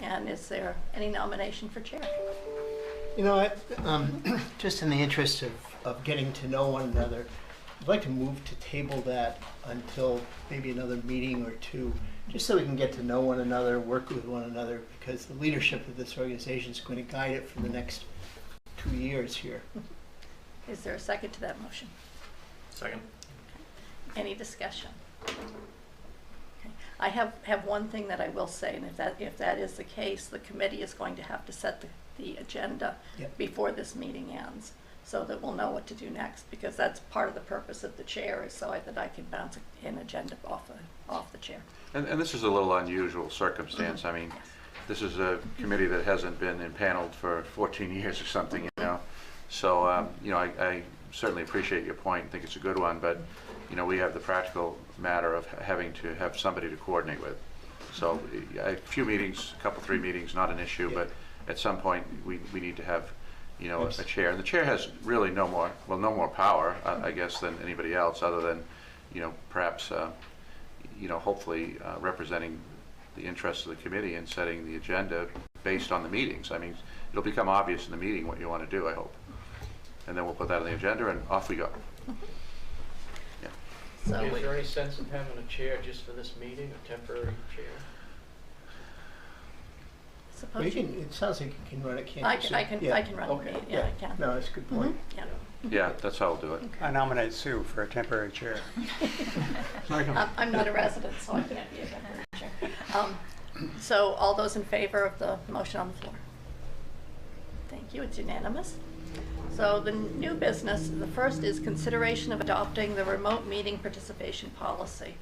And is there any nomination for chair? You know what, just in the interest of getting to know one another, I'd like to move to table that until maybe another meeting or two, just so we can get to know one another, work with one another, because the leadership of this organization is going to guide it for the next 2 years here. Is there a second to that motion? Second. Any discussion? Okay. I have one thing that I will say, and if that is the case, the committee is going to have to set the agenda before this meeting ends, so that we'll know what to do next, because that's part of the purpose of the chair, is so that I can bounce an agenda off the chair. And this is a little unusual circumstance. I mean, this is a committee that hasn't been impaneled for 14 years or something, you know. So, you know, I certainly appreciate your point, think it's a good one, but you know, we have the practical matter of having to have somebody to coordinate with. So a few meetings, a couple, 3 meetings, not an issue, but at some point we need to have, you know, a chair. And the chair has really no more power, I guess, than anybody else, other than, you know, perhaps, you know, hopefully representing the interests of the committee and setting the agenda based on the meetings. I mean, it'll become obvious in the meeting what you want to do, I hope. And then we'll put that on the agenda and off we go. So is there any sense of having a chair just for this meeting, a temporary chair? It sounds like you can run it, can't you? I can run the meeting, I can. No, that's a good point. Yeah, that's how I'll do it. I nominate Sue for a temporary chair. I'm not a resident, so I can't be a temporary chair. So all those in favor of the motion on the floor? Thank you, it's unanimous. So the new business, the first is consideration of adopting the remote meeting participation policy.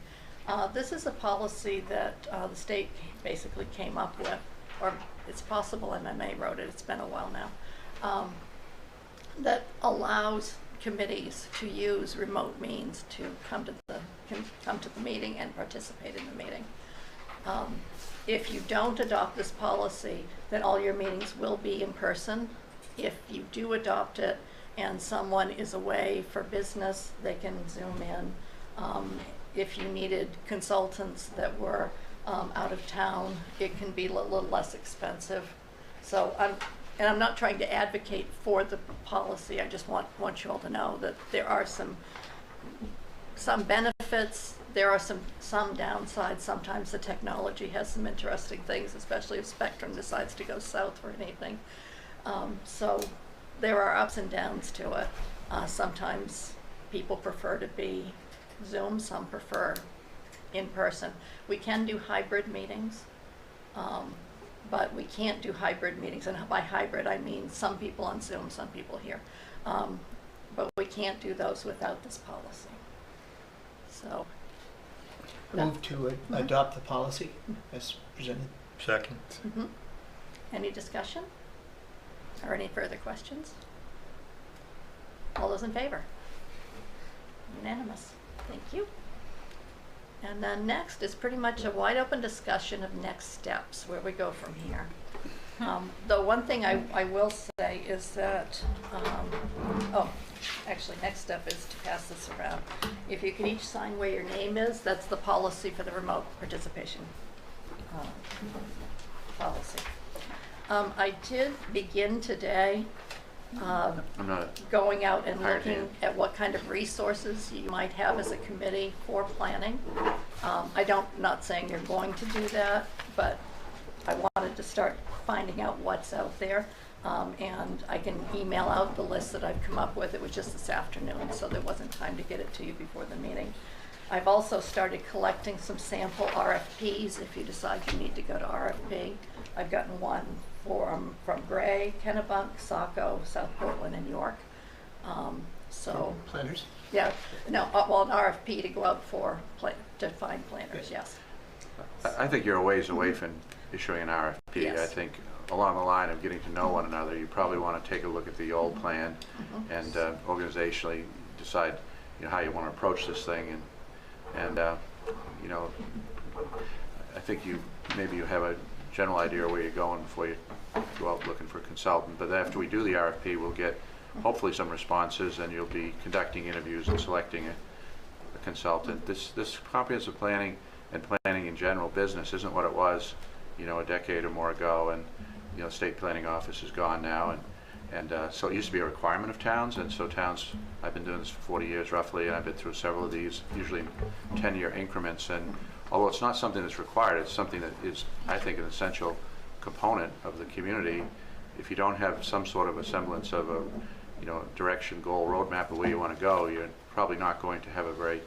This is a policy that the state basically came up with, or it's possible MMA wrote it, it's been a while now, that allows committees to use remote means to come to the meeting and participate in the meeting. If you don't adopt this policy, then all your meetings will be in person. If you do adopt it and someone is away for business, they can Zoom in. If you needed consultants that were out of town, it can be a little less expensive. So I'm not trying to advocate for the policy. I just want you all to know that there are some benefits. There are some downsides. Sometimes the technology has some interesting things, especially if Spectrum decides to go south for anything. So there are ups and downs to it. Sometimes people prefer to be Zoom, some prefer in person. We can do hybrid meetings, but we can't do hybrid meetings. And by hybrid, I mean some people on Zoom, some people here. But we can't do those without this policy. So. Move to adopt the policy as presented. Second. Any discussion? Or any further questions? All those in favor? Unanimous. Thank you. And then next is pretty much a wide open discussion of next steps, where we go from here. The one thing I will say is that, oh, actually, next step is to pass this around. If you could each sign where your name is, that's the policy for the remote participation policy. I did begin today going out and looking at what kind of resources you might have as a committee for planning. Not saying you're going to do that, but I wanted to start finding out what's out there. And I can email out the list that I've come up with. It was just this afternoon, so there wasn't time to get it to you before the meeting. I've also started collecting some sample RFPs if you decide you need to go to RFP. I've gotten one from Gray, Kennebunk, Saco, South Portland, and York. Planners? Yeah, no, well, an RFP to go out to find planners, yes. I think you're a ways away from issuing an RFP. Yes. I think along the line of getting to know one another, you probably want to take a look at the old plan and organizationally decide how you want to approach this thing. And I think maybe you have a general idea where you're going before you go out looking for a consultant. But after we do the RFP, we'll get hopefully some responses, and you'll be conducting interviews and selecting a consultant. This comprehensive planning and planning in general business isn't what it was, a decade or more ago. And the state planning office is gone now, and so it used to be a requirement of towns. And so towns, I've been doing this for 40 years roughly, and I've been through several of these, usually in 10-year increments. And although it's not something that's required, it's something that is, I think, an essential component of the community. If you don't have some sort of a semblance of a direction, goal, roadmap of where you want to go, you're probably not going to have a very,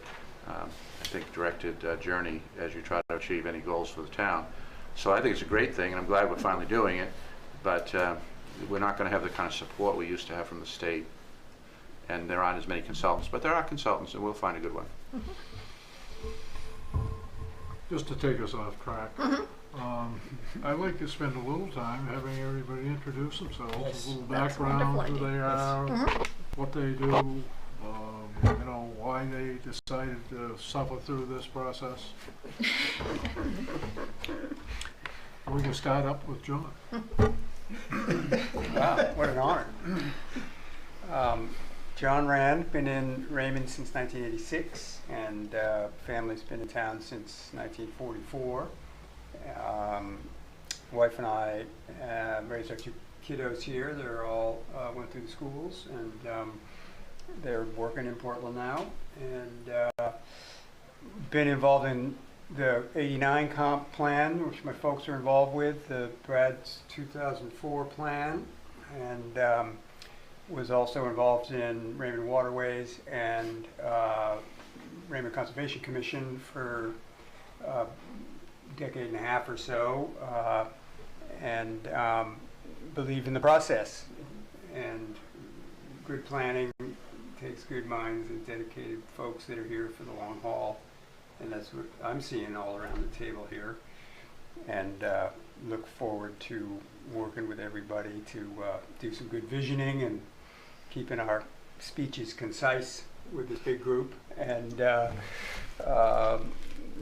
I think, directed journey as you try to achieve any goals for the town. So I think it's a great thing, and I'm glad we're finally doing it, but we're not going to have the kind of support we used to have from the state, and there aren't as many consultants, but there are consultants, and we'll find a good one. Just to take us off track, I'd like to spend a little time having everybody introduce themselves, a little background, who they are, what they do, why they decided to suffer through this process. We can start up with John. Wow, what an honor. John Rand, been in Raymond since 1986, and family's been in town since 1944. Wife and I raised our two kiddos here. They're all went through the schools, and they're working in Portland now. And been involved in the '89 comp plan, which my folks are involved with, the Brad's 2004 plan, and was also involved in Raymond Waterways and Raymond Conservation Commission for a decade and a half or so, and believe in the process. And good planning takes good minds and dedicated folks that are here for the long haul. And that's what I'm seeing all around the table here. And look forward to working with everybody to do some good visioning and keeping our speeches concise with this big group, and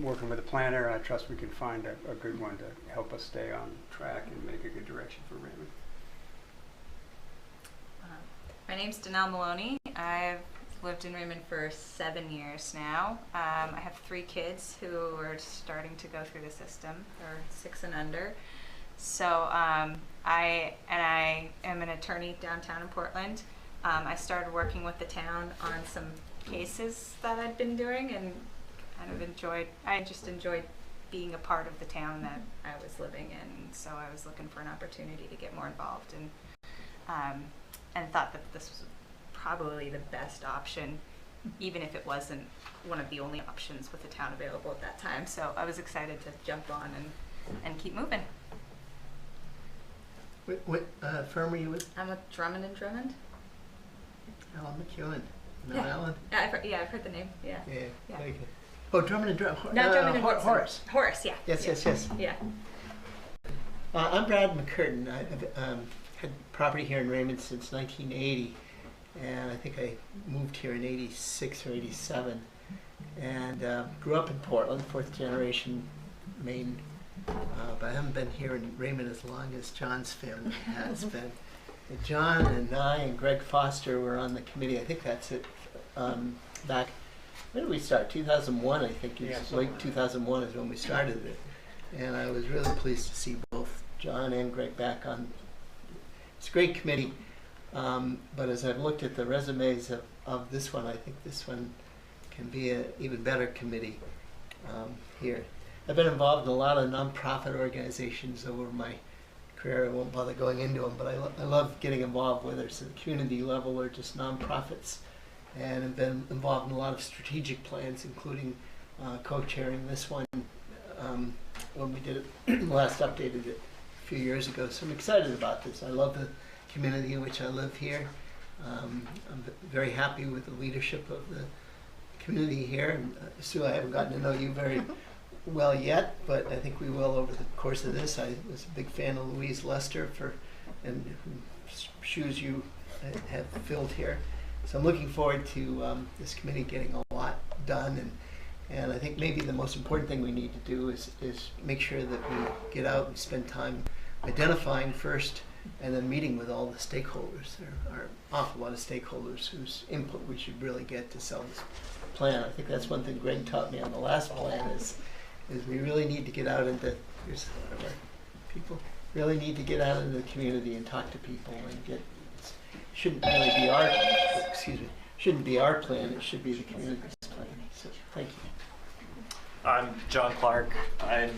working with a planner. And I trust we can find a good one to help us stay on track and make a good direction for Raymond. My name's Danelle Maloney. I've lived in Raymond for 7 years now. I have 3 kids who are starting to go through the system. They're 6 and under. So I am an attorney downtown in Portland. I started working with the town on some cases that I'd been doing, and I just enjoyed being a part of the town that I was living in. So I was looking for an opportunity to get more involved, and thought that this was probably the best option, even if it wasn't one of the only options with the town available at that time. So I was excited to jump on and keep moving. What firm are you with? I'm with Drummond & Drummond. Alan McEwen. No, Yeah. Alan? I've heard the name, yeah. Yeah. Very good. Oh, Drummond & Drummond. No, Drummond & Woodson. Horace. Horace, yeah. Yes. Yeah. I'm Brad McCurtain. I've had property here in Raymond since 1980, and I think I moved here in 86 or 87, and grew up in Portland, 4th generation Maine but I haven't been here in Raymond as long as John's family has been. And John and I and Greg Foster were on the committee. I think that's it. Back, when did we start? 2001, I think. It was late 2001 is when we started it. And I was really pleased to see both John and Greg back on. It's a great committee. But as I've looked at the resumes of this one, I think this one can be an even better committee here. I've been involved in a lot of nonprofit organizations over my career. I won't bother going into them, but I love getting involved, whether it's at the community level or just nonprofits. And I've been involved in a lot of strategic plans, including co-chairing this one when we did it, last updated it a few years ago. So I'm excited about this. I love the community in which I live here. I'm very happy with the leadership of the community here. And Sue, I haven't gotten to know you very well yet, but I think we will over the course of this. I was a big fan of Louise Lester and whose shoes you have filled here. So I'm looking forward to this committee getting a lot done, and I think maybe the most important thing we need to do is make sure that we get out and spend time identifying first and then meeting with all the stakeholders. There are an awful lot of stakeholders whose input we should really get to sell this plan. I think that's one thing Greg taught me on the last plan is we really need to get out into, here's one of our people, really need to get out into the community and talk to people and get, shouldn't really be our, excuse me, shouldn't be our plan, it should be the community's plan. So, thank you. I'm John Clark. I'm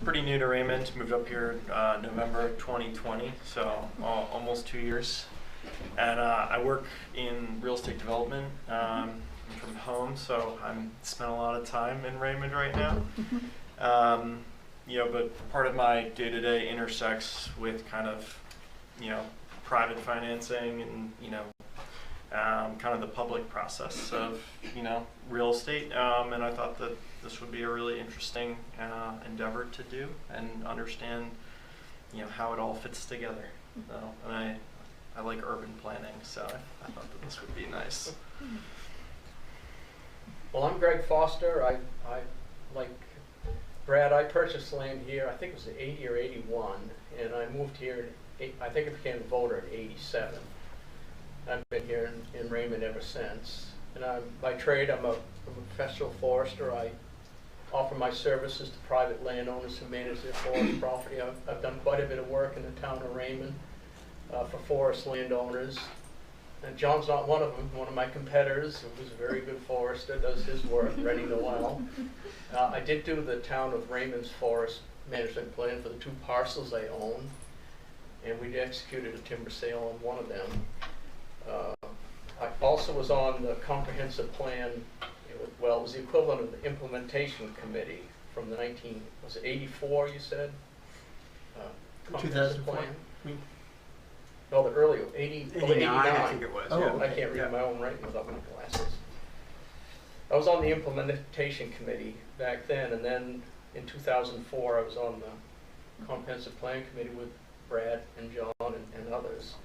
pretty new to Raymond, moved up here November 2020, so almost 2 years. And I work in real estate development from home, so I'm spent a lot of time in Raymond right now. You know, but part of my day-to-day intersects with kind of, you know, private financing and, you know, kind of the public process of, you know, real estate. And I thought that this would be a really interesting endeavor to do and understand, you know, how it all fits together. So, and I like urban planning, so I thought that this would be nice. Well, I'm Greg Foster. I like Brad, I purchased land here, I think it was 80 or 81, and I moved here, I think I became a voter in 87. I've been here in Raymond ever since. And by trade, I'm a professional forester. I offer my services to private landowners who manage their forest property. I've done quite a bit of work in the town of Raymond for forest landowners. And John's not one of them, one of my competitors, who's a very good forester, does his work, Rennie Noel. I did do the town of Raymond's forest management plan for the 2 parcels I own, and we executed a timber sale on one of them. I also was on the comprehensive plan, it was the equivalent of the implementation committee from the 84 you said? Comprehensive 2004? plan? No, the earlier, 89, I think it was. Oh, yeah. I can't read my own writing without my glasses. I was on the implementation committee back then, and then in 2004 I was on the comprehensive plan committee with Brad and John and others.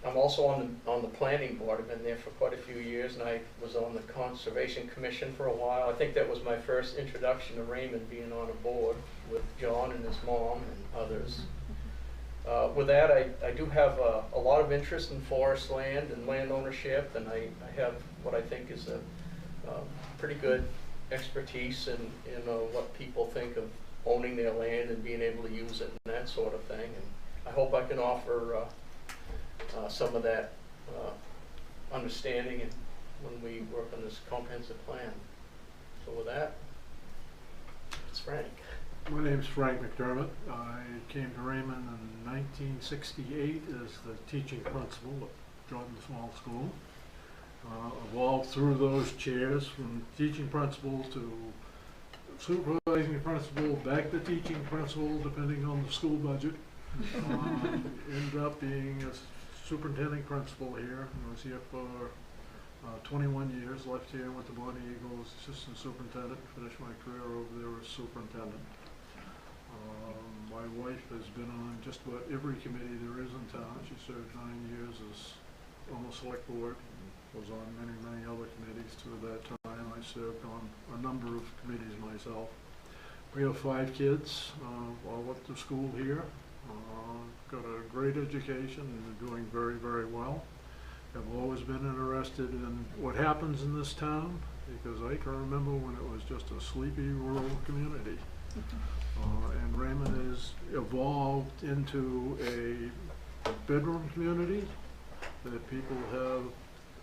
I'm also on the planning board. I've been there for quite a few years, and I was on the Conservation Commission for a while. I think that was my first introduction to Raymond, being on a board with John and his mom and others. With that, I do have a lot of interest in forest land and land ownership, and I have what I think is a pretty good expertise in what people think of owning their land and being able to use it and that sort of thing. And I hope I can offer some of that understanding when we work on this comprehensive plan. So with that, it's Frank. My name's Frank McDermott. I came to Raymond in 1968 as the teaching principal at Jordan Small School. Evolved through those chairs from teaching principal to supervising principal, back to teaching principal, depending on the school budget. Ended up being a superintending principal here. I was here for 21 years, left here, went to Bonnie Eagles, assistant superintendent, finished my career over there as superintendent. My wife has been on just about every committee there is in town. She served 9 years as on the select board, was on many other committees through that time. I served on a number of committees myself. We have 5 kids, all went to school here, got a great education and are doing very, very well. I've always been interested in what happens in this town because I can remember when it was just a sleepy rural community. And Raymond has evolved into a bedroom community that people have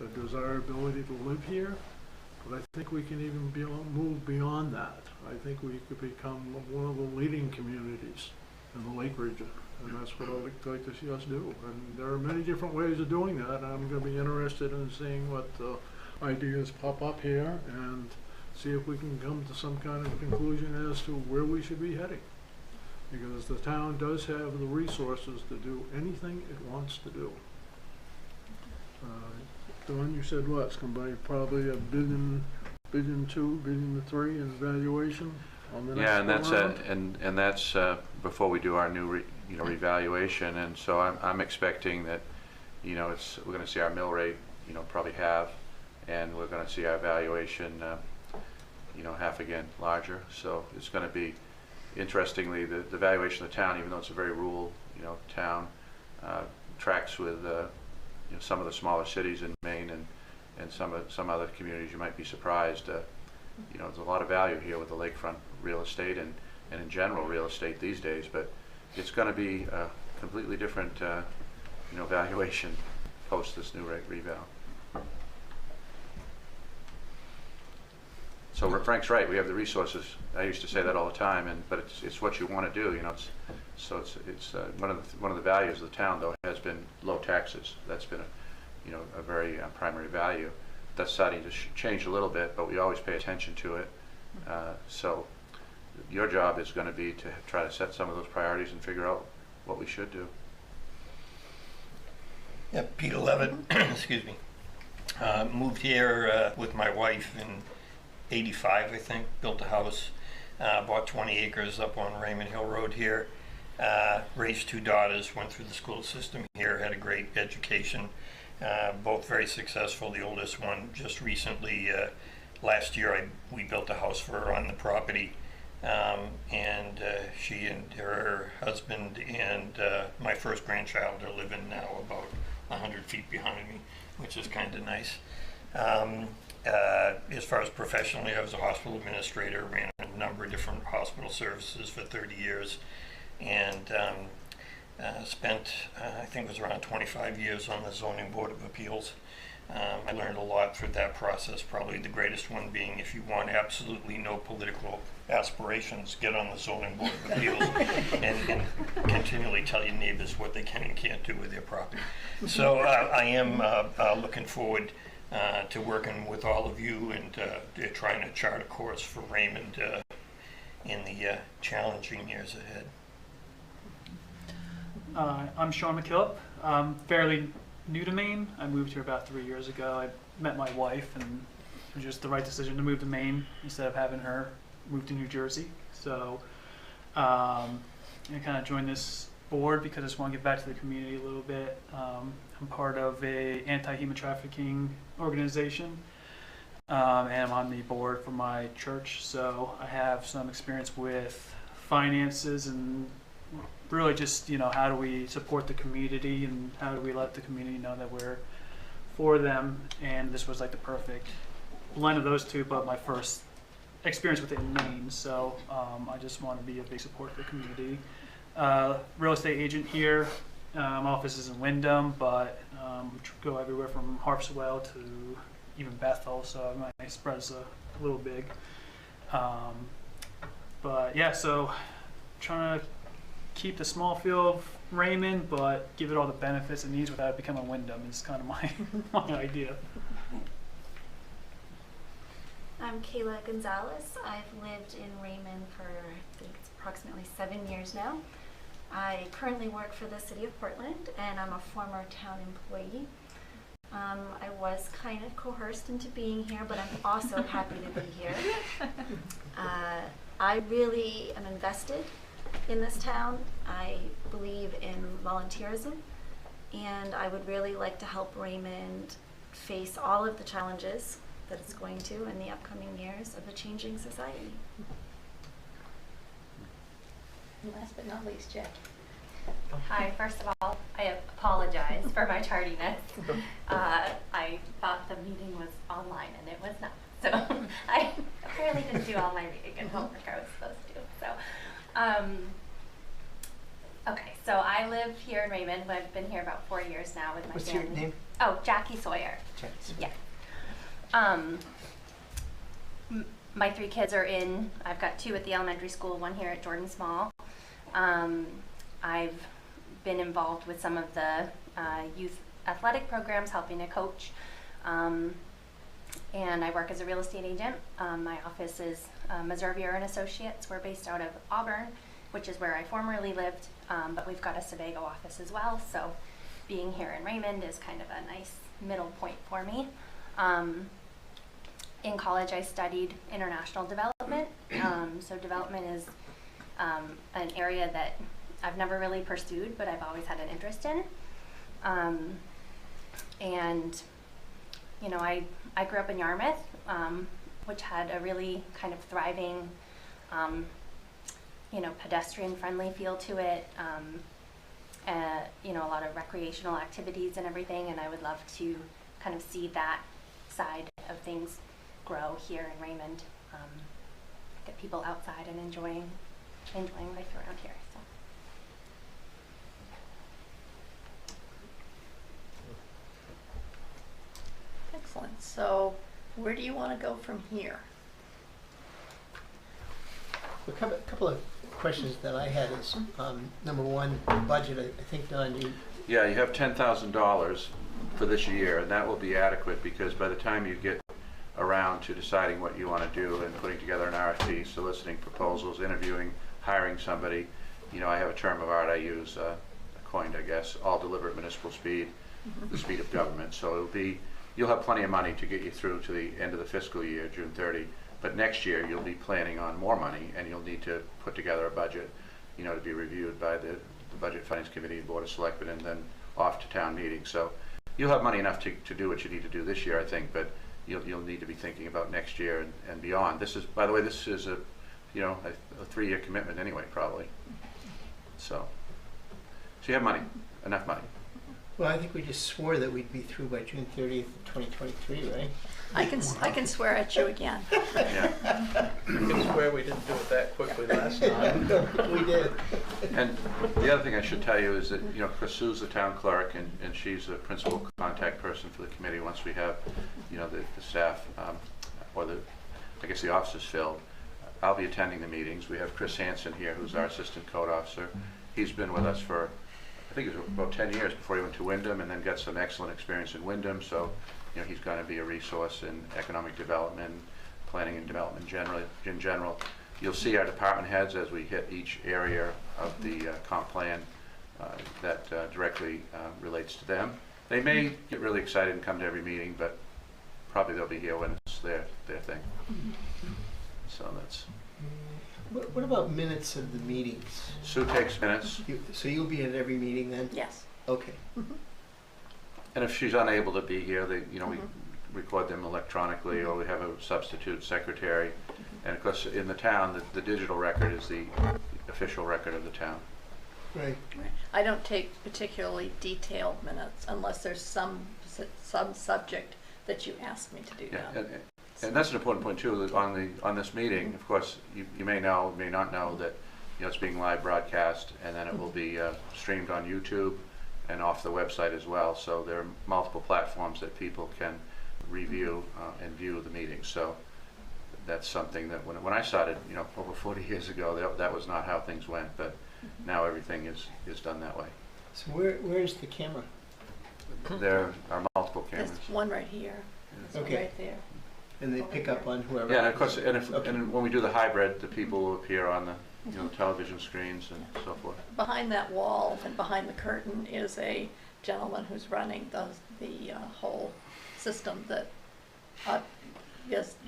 a desirability to live here. But I think we can even move beyond that. I think we could become one of the leading communities in the Lake region. And that's what I'd like to see us do. And there are many different ways of doing that. I'm going to be interested in seeing what ideas pop up here and see if we can come to some kind of conclusion as to where we should be heading. Because the town does have the resources to do anything it wants to do. Don, you said what? It's going to be probably $1 billion, $1.2 billion, $1.3 billion in valuation on the next Yeah, and that's round? and that's before we do our new revaluation, and so I'm expecting that, we're going to see our mill rate, probably halve, and we're going to see our valuation, half again larger. So it's going to be, interestingly, the valuation of the town, even though it's a very rural, town, tracks with some of the smaller cities in Maine and some other communities. You might be surprised. There's a lot of value here with the lakefront real estate and in general real estate these days, but it's going to be a completely different valuation post this new reval. So Frank's right. We have the resources. I used to say that all the time, but it's what you want to do. It's one of the values of the town, though, has been low taxes. That's been a very primary value. That's starting to change a little bit, but we always pay attention to it. So your job is going to be to try to set some of those priorities and figure out what we should do. Yeah, Peter Levitt, excuse me. Moved here with my wife in '85, I think. Built a house, bought 20 acres up on Raymond Hill Road here. Raised 2 daughters, went through the school system here, had a great education. Both very successful. The oldest one just recently, last year, we built a house for her on the property. And she and her husband and my first grandchild are living now about 100 feet behind me, which is kind of nice. As far as professionally, I was a hospital administrator, ran a number of different hospital services for 30 years, and spent, I think it was around 25 years on the Zoning Board of Appeals. I learned a lot through that process, probably the greatest one being if you want absolutely no political aspirations, get on the Zoning Board of Appeals and continually tell your neighbors what they can and can't do with their property. So I am looking forward to working with all of you and trying to chart a course for Raymond in the challenging years ahead. I'm Sean McKillop. I'm fairly new to Maine. I moved here about 3 years ago. I met my wife, and it was just the right decision to move to Maine instead of having her move to New Jersey. So I kind of joined this board because I just want to give back to the community a little bit. I'm part of a anti-human trafficking organization, and I'm on the board for my church. So I have some experience with finances and really just, how do we support the community and how do we let the community know that we're for them. And this was like the perfect blend of those two, but my first experience with it in Maine. So I just want to be a big support for the community. Real estate agent here. My office is in Wyndham, but we go everywhere from Harpswell to even Bethel, so my spread's a little big. But yeah, so trying to keep the small feel of Raymond, but give it all the benefits it needs without becoming Wyndham is kind of my idea. I'm Kayla Gonzalez. I've lived in Raymond for, I think it's approximately 7 years now. I currently work for the City of Portland, and I'm a former town employee. I was kind of coerced into being here, but I'm also happy to be here. I really am invested in this town. I believe in volunteerism, and I would really like to help Raymond face all of the challenges that it's going to in the upcoming years of a changing society. And last but not least, Jackie. Hi, first of all, I apologize for my tardiness. I thought the meeting was online and it was not. So I apparently didn't do all my reading and homework I was supposed to. So, okay, so I live here in Raymond. I've been here about 4 years now with my What's family. your name? Oh, Jackie Sawyer. Jackie Sawyer. Yeah. My 3 kids are in, I've got 2 at the elementary school, 1 here at Jordan Small. I've been involved with some of the youth athletic programs, helping to coach. And I work as a real estate agent. My office is Meservier and Associates. We're based out of Auburn, which is where I formerly lived, but we've got a Sebago office as well. So being here in Raymond is kind of a nice middle point for me. In college, I studied international development. So development is an area that I've never really pursued, but I've always had an interest in. And, you know, I grew up in Yarmouth, which had a really kind of thriving, you know, pedestrian-friendly feel to it. You know, a lot of recreational activities and everything, and I would love to kind of see that side of things grow here in Raymond. Get people outside and enjoying life around here. So. Excellent. So where do you want to go from here? A couple of questions that I had is, number one, budget. I think, Don, you... Yeah, you have $10,000 for this year, and that will be adequate because by the time you get around to deciding what you want to do and putting together an RFP, soliciting proposals, interviewing, hiring somebody, you know, I have a term of art I use, coined, I guess, all deliver at municipal speed, the speed of government. So it'll be, you'll have plenty of money to get you through to the end of the fiscal year, June 30. But next year you'll be planning on more money, and you'll need to put together a budget, you know, to be reviewed by the Budget Finance Committee, Board of Selectmen, and then off to town meeting. So you'll have money enough to do what you need to do this year, I think, but you'll need to be thinking about next year and beyond. This is, by the way, this is a, you know, a 3-year commitment anyway, probably. So you have money, enough money. Well, I think we just swore that we'd be through by June 30th of 2023, right? I can swear at you again. Yeah. You can swear we didn't do it that quickly last time. We did. And the other thing I should tell you is that, you know, Chris Sue's the town clerk, and she's the principal contact person for the committee once we have, you know, the staff, or I guess the office is filled. I'll be attending the meetings. We have Chris Hansen here, who's our assistant code officer. He's been with us for, I think it was about 10 years before he went to Wyndham, and then got some excellent experience in Wyndham. So, you know, he's going to be a resource in economic development, planning and development in general. You'll see our department heads as we hit each area of the comp plan that directly relates to them. They may get really excited and come to every meeting, but probably they'll be here when it's their thing. So that's. What about minutes of the meetings? Sue takes minutes. So you'll be at every meeting then? Yes. Okay. And if she's unable to be here, we record them electronically, or we have a substitute secretary. And of course, in the town, the digital record is the official record of the town. Right. I don't take particularly detailed minutes unless there's some subject that you ask me to do. Yeah, and that's an important point too. That on this meeting, of course, you may know, may not know that it's being live broadcast, and then it will be streamed on YouTube and off the website as well. So there are multiple platforms that people can review and view the meeting. So that's something that when I started, over 40 years ago, that was not how things went. But now everything is done that way. So where's the camera? There are multiple cameras. There's one right here. There's one right there. And they pick up on whoever. Yeah, and of course, and when we do the hybrid, the people will appear on the television screens and so forth. Behind that wall and behind the curtain is a gentleman who's running the whole system that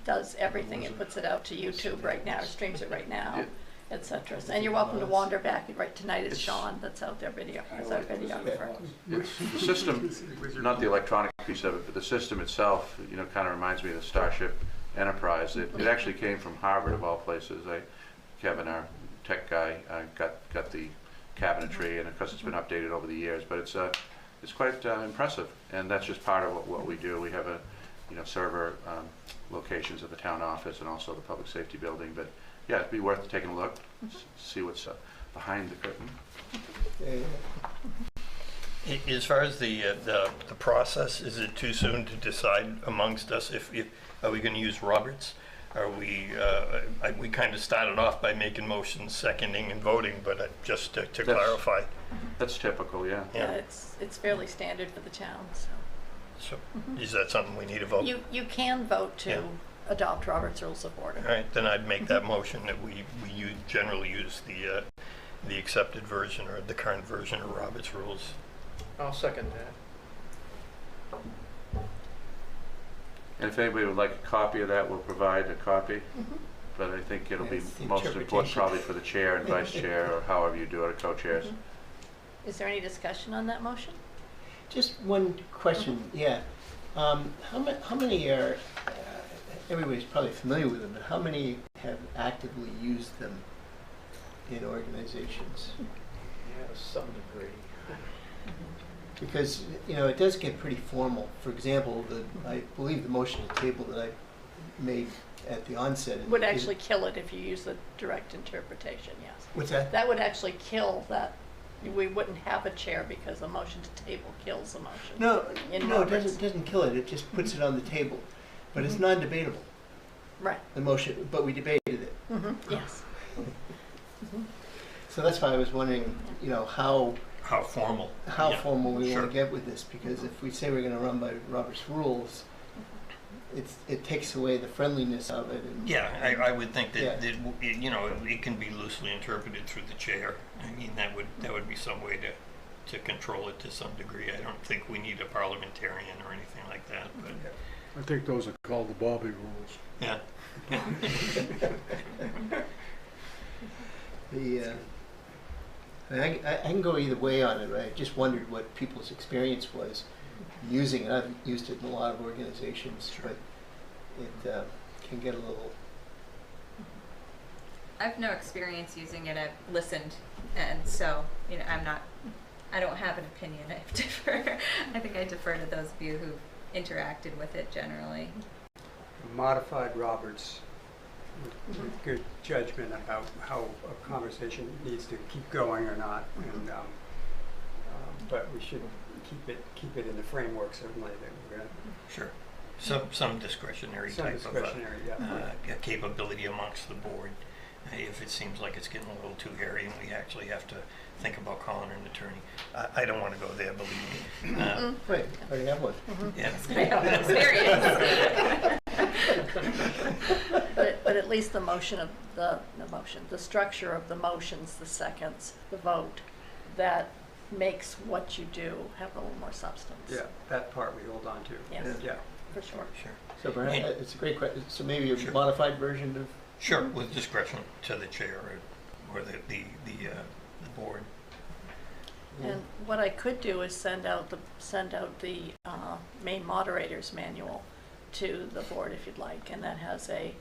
does everything. It puts it out to YouTube right now, streams it right now, etc. And you're welcome to wander back. Right tonight is Sean that's out there video. That's our videographer. It's the system, not the electronic mouthpiece of it, but the system itself, you know, kind of reminds me of the Starship Enterprise. It actually came from Harvard, of all places. Kevin, our tech guy, got the cabinetry, and of course it's been updated over the years, but it's quite impressive, and that's just part of what we do. We have server locations at the town office and also the public safety building, but yeah, it'd be worth taking a look, see what's behind the curtain. As far as the process, is it too soon to decide amongst us if are we going to use Roberts? Are we kind of started off by making motions, seconding and voting, but just to clarify. That's typical, yeah. Yeah, it's fairly standard for the town, so. So is that something we need to vote? You can vote to adopt Robert's Rules of Order. All right, then I'd make that motion that we generally use the accepted version or the current version of Robert's Rules. I'll second that. And if anybody would like a copy of that, we'll provide a copy. But I think it'll be most important probably for the chair and vice chair, or however you do it, or co-chairs. Is there any discussion on that motion? Just one question, yeah. How many are, everybody's probably familiar with them, but how many have actively used them in organizations? Yeah, to some degree. Because, it does get pretty formal. For example, I believe the motion to table that I made at the onset Would actually kill it if you use the direct interpretation, yes. What's that? That would actually kill that. We wouldn't have a chair because a motion to table kills the motion. No, it doesn't kill it. It just puts it on the table. But it's non-debatable. Right. The motion, but we debated it. Yes. So that's why I was wondering, how formal. How formal we want to get with this, because if we say we're going to run by Robert's rules, it takes away the friendliness of it. And, I would think that, it can be loosely interpreted through the chair. I mean, that would be some way to control it to some degree. I don't think we need a parliamentarian or anything like that. But I think those are called the Bobby rules. Yeah. I can go either way on it. Right? I just wondered what people's experience was using it. I've used it in a lot of organizations, but it can get a little. I've no experience using it. I've listened, and so I don't have an opinion. I defer. I think I defer to those of you who've interacted with it generally. Modified Roberts with good judgment about how a conversation needs to keep going or not, and but we should keep it in the framework certainly that we're going to. Sure. Some discretionary type of capability amongst the board. If it seems like it's getting a little too hairy and we actually have to think about calling an attorney. I don't want to go there, believe me. Right, I already have one. Yeah. I have experience. But at least the motion of the structure of the motions, the seconds, the vote, that makes what you do have a little more substance. Yeah, that part we hold on to. Yes. Yeah. For sure. Sure. So Brian, it's a great question. So maybe a modified version of. Sure, with discretion to the chair or the board. And what I could do is send out the Maine Moderator's Manual to the board if you'd like, and that has a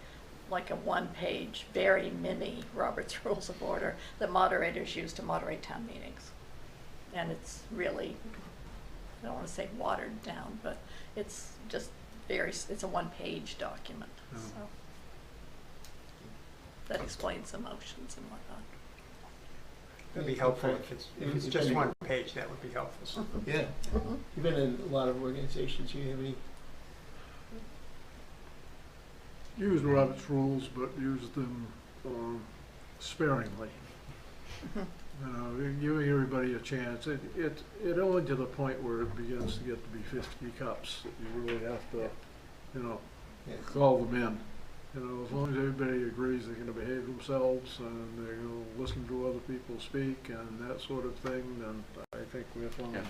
one-page, very mini Robert's Rules of Order that moderators use to moderate town meetings. And it's really, I don't want to say watered down, but it's just it's a one-page document. So that explains the motions and whatnot. It would be helpful if it's just one page. That would be helpful. Yeah. You've been in a lot of organizations. You have any? Use Robert's rules, but use them sparingly. Giving everybody a chance. It only to the point where it begins to get to be 50 cups. You really have to, call them in. As long as everybody agrees they're going to behave themselves and they're going to listen to other people speak and that sort of thing, then I think we're fine.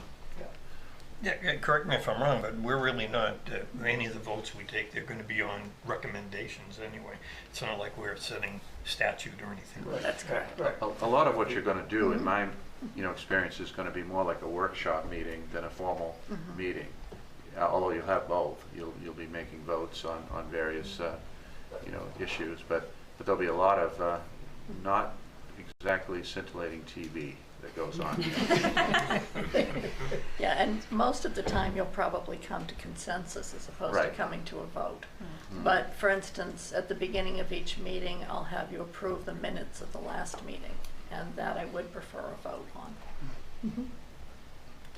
Yeah, correct me if I'm wrong, but we're really not, any of the votes we take, they're going to be on recommendations anyway. It's not like we're setting statute or anything. Right. That's correct. A lot of what you're going to do, in my experience, is going to be more like a workshop meeting than a formal meeting. although you'll have both, you'll be making votes on various issues, but there'll be a lot of not exactly scintillating TV that goes on. Yeah, and most of the time you'll probably come to consensus as opposed to Right. coming to a vote. But for instance, at the beginning of each meeting, I'll have you approve the minutes of the last meeting, and that I would prefer a vote on.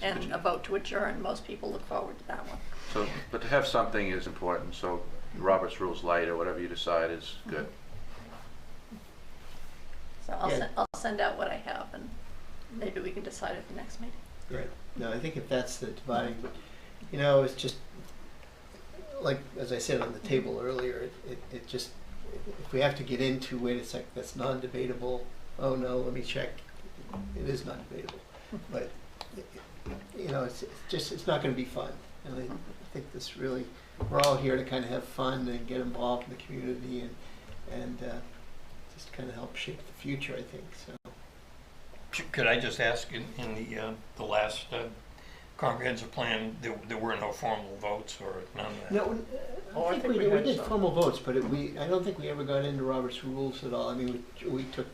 And a vote to adjourn, most people look forward to that one. So, but to have something is important, so Robert's Rules Light or whatever you decide is good. So I'll send out what I have, and maybe we can decide at the next meeting. Right. No, I think if that's the dividing, but it's just like as I said on the table earlier. It just, if we have to get into wait a sec, that's non-debatable. Oh no, let me check. It is non-debatable, but it's not going to be fun. And I think this really, we're all here to kind of have fun and get involved in the community and just kind of help shape the future, I think. So. Could I just ask, in the last comprehensive plan, there were no formal votes or none of that? No, I think we did formal votes, but I don't think we ever got into Robert's rules at all. I mean, we took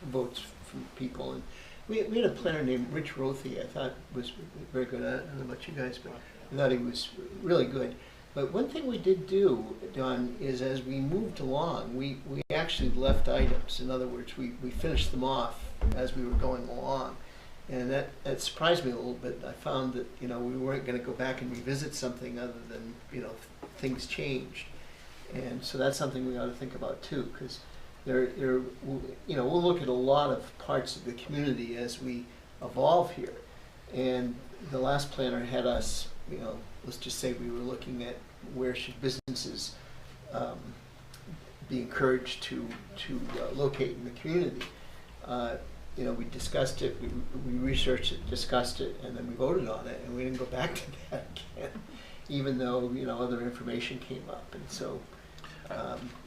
votes from people, and we had a planner named Rich Rothy. I thought was very good. I don't know about you guys, but I thought he was really good. But one thing we did do, Don, is as we moved along, we actually left items. In other words, we finished them off as we were going along. And that surprised me a little bit. I found that, we weren't going to go back and revisit something other than, things changed. And so that's something we ought to think about too, because we'll look at a lot of parts of the community as we evolve here. And the last planner had us, let's just say we were looking at where should businesses be encouraged to locate in the community. We discussed it, we researched it, discussed it, and then we voted on it, and we didn't go back to that again, even though, other information came up. And so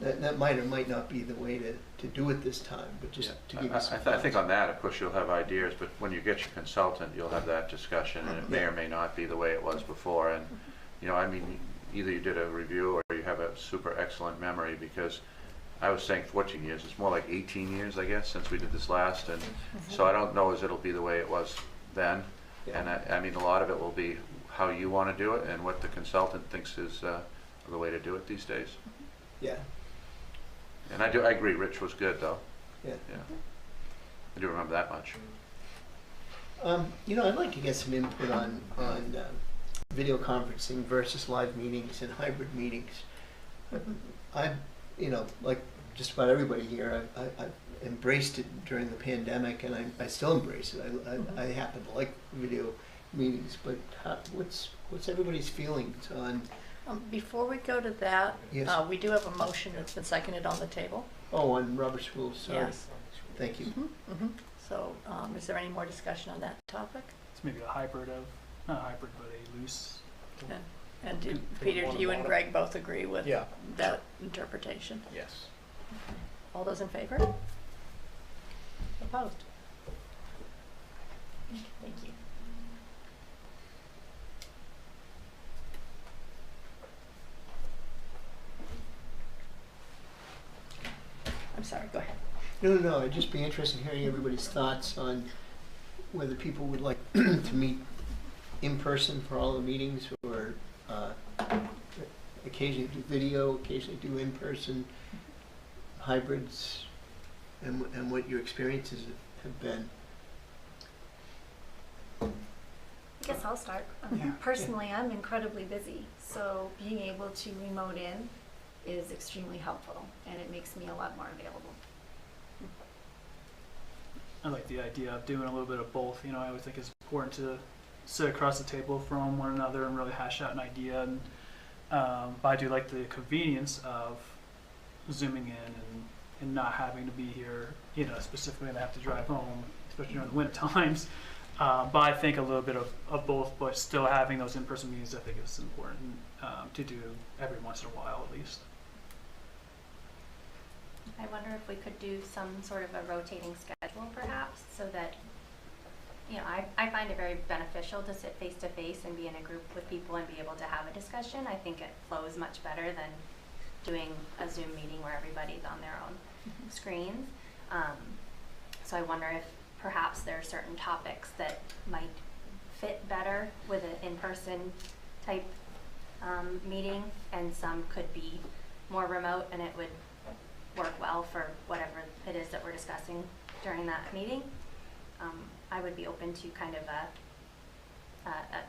that might or might not be the way to do it this time, but just to give you some I think on that, of course, you'll have ideas, but when you get your consultant, you'll have that discussion, and it may or may not be the way it was before. And, either you did a review or you have a super excellent memory, because I was saying 14 years, it's more like 18 years, I guess, since we did this last, and so I don't know as it'll be the way it was then. And I mean, a lot of it will be how you want to do it and what the consultant thinks is the way to do it these days. Yeah. And I agree, Rich was good, though. Yeah. I do remember that much. I'd like to get some input on video conferencing versus live meetings and hybrid meetings. Like just about everybody here, I embraced it during the pandemic, and I still embrace it. I happen to like video meetings, but what's everybody's feelings on? Before we go to that, Yes. We do have a motion that's been seconded on the table. Oh, on Robert's rules, sorry. Yes. Thank you. So is there any more discussion on that topic? It's maybe a hybrid of, not a hybrid, but a loose. And Peter, do you and Greg both agree with that interpretation? Yes. All those in favor? Opposed? Thank you. I'm sorry, go ahead. No, I'd just be interested in hearing everybody's thoughts on whether people would like to meet in person for all the meetings, or occasionally do video, occasionally do in person, hybrids, and what your experiences have been. I guess I'll start. Personally, I'm incredibly busy, so being able to remote in is extremely helpful, and it makes me a lot more available. I like the idea of doing a little bit of both. I always think it's important to sit across the table from one another and really hash out an idea. And but I do like the convenience of zooming in and not having to be here, specifically when I have to drive home, especially during the winter times. But I think a little bit of both, but still having those in-person meetings, I think is important to do every once in a while at least. I wonder if we could do some sort of a rotating schedule perhaps, so that you know, I find it very beneficial to sit face to face and be in a group with people and be able to have a discussion. I think it flows much better than doing a Zoom meeting where everybody's on their own screens. So I wonder if perhaps there are certain topics that might fit better with an in-person type meeting, and some could be more remote and it would work well for whatever it is that we're discussing during that meeting. I would be open to kind of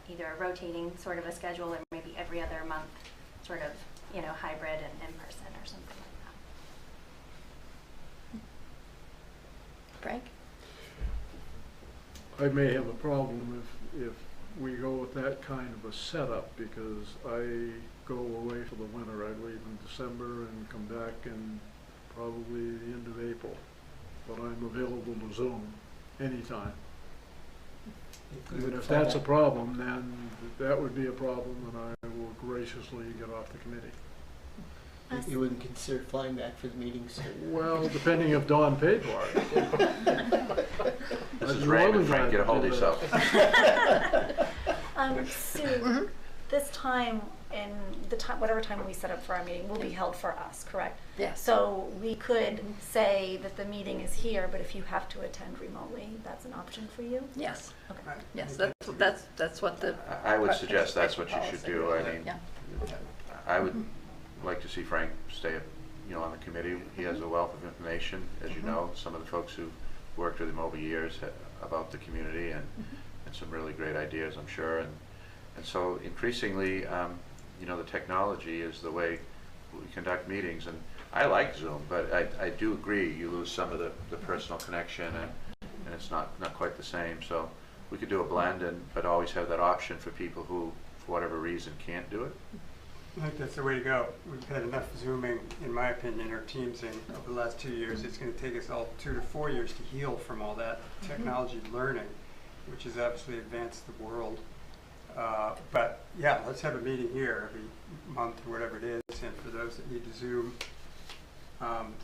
either a rotating sort of a schedule, or maybe every other month sort of, you know, hybrid and in person or something like that. Frank? I may have a problem if we go with that kind of a setup, because I go away for the winter. I leave in December and come back in probably the end of April. But I'm available to Zoom anytime. Even if that's a problem, then that would be a problem, and I will graciously get off the committee. You wouldn't consider flying back for the meetings? Well, depending if Dawn paid for it. This is Raymond, Frank, get a hold of yourself. Sue, this time and whatever time we set up for our meeting will be held for us, correct? Yes. So we could say that the meeting is here, but if you have to attend remotely, that's an option for you? Yes. Okay. Yes, that's what the. I would suggest that's what you should policy. do. I mean, Yeah. I would like to see Frank stay, on the committee. He has a wealth of information, as you know. Some of the folks who've worked with him over years about the community, and some really great ideas, I'm sure. And so increasingly, the technology is the way we conduct meetings. And I like Zoom, but I do agree you lose some of the personal connection, and it's not quite the same. So we could do a blend, but always have that option for people who, for whatever reason, can't do it. I think that's the way to go. We've had enough Zooming, in my opinion, or Teamsing over the last 2 years. It's going to take us all 2 to 4 years to heal from all that technology learning, which has obviously advanced the world. But yeah, let's have a meeting here every month or whatever it is. And for those that need to Zoom,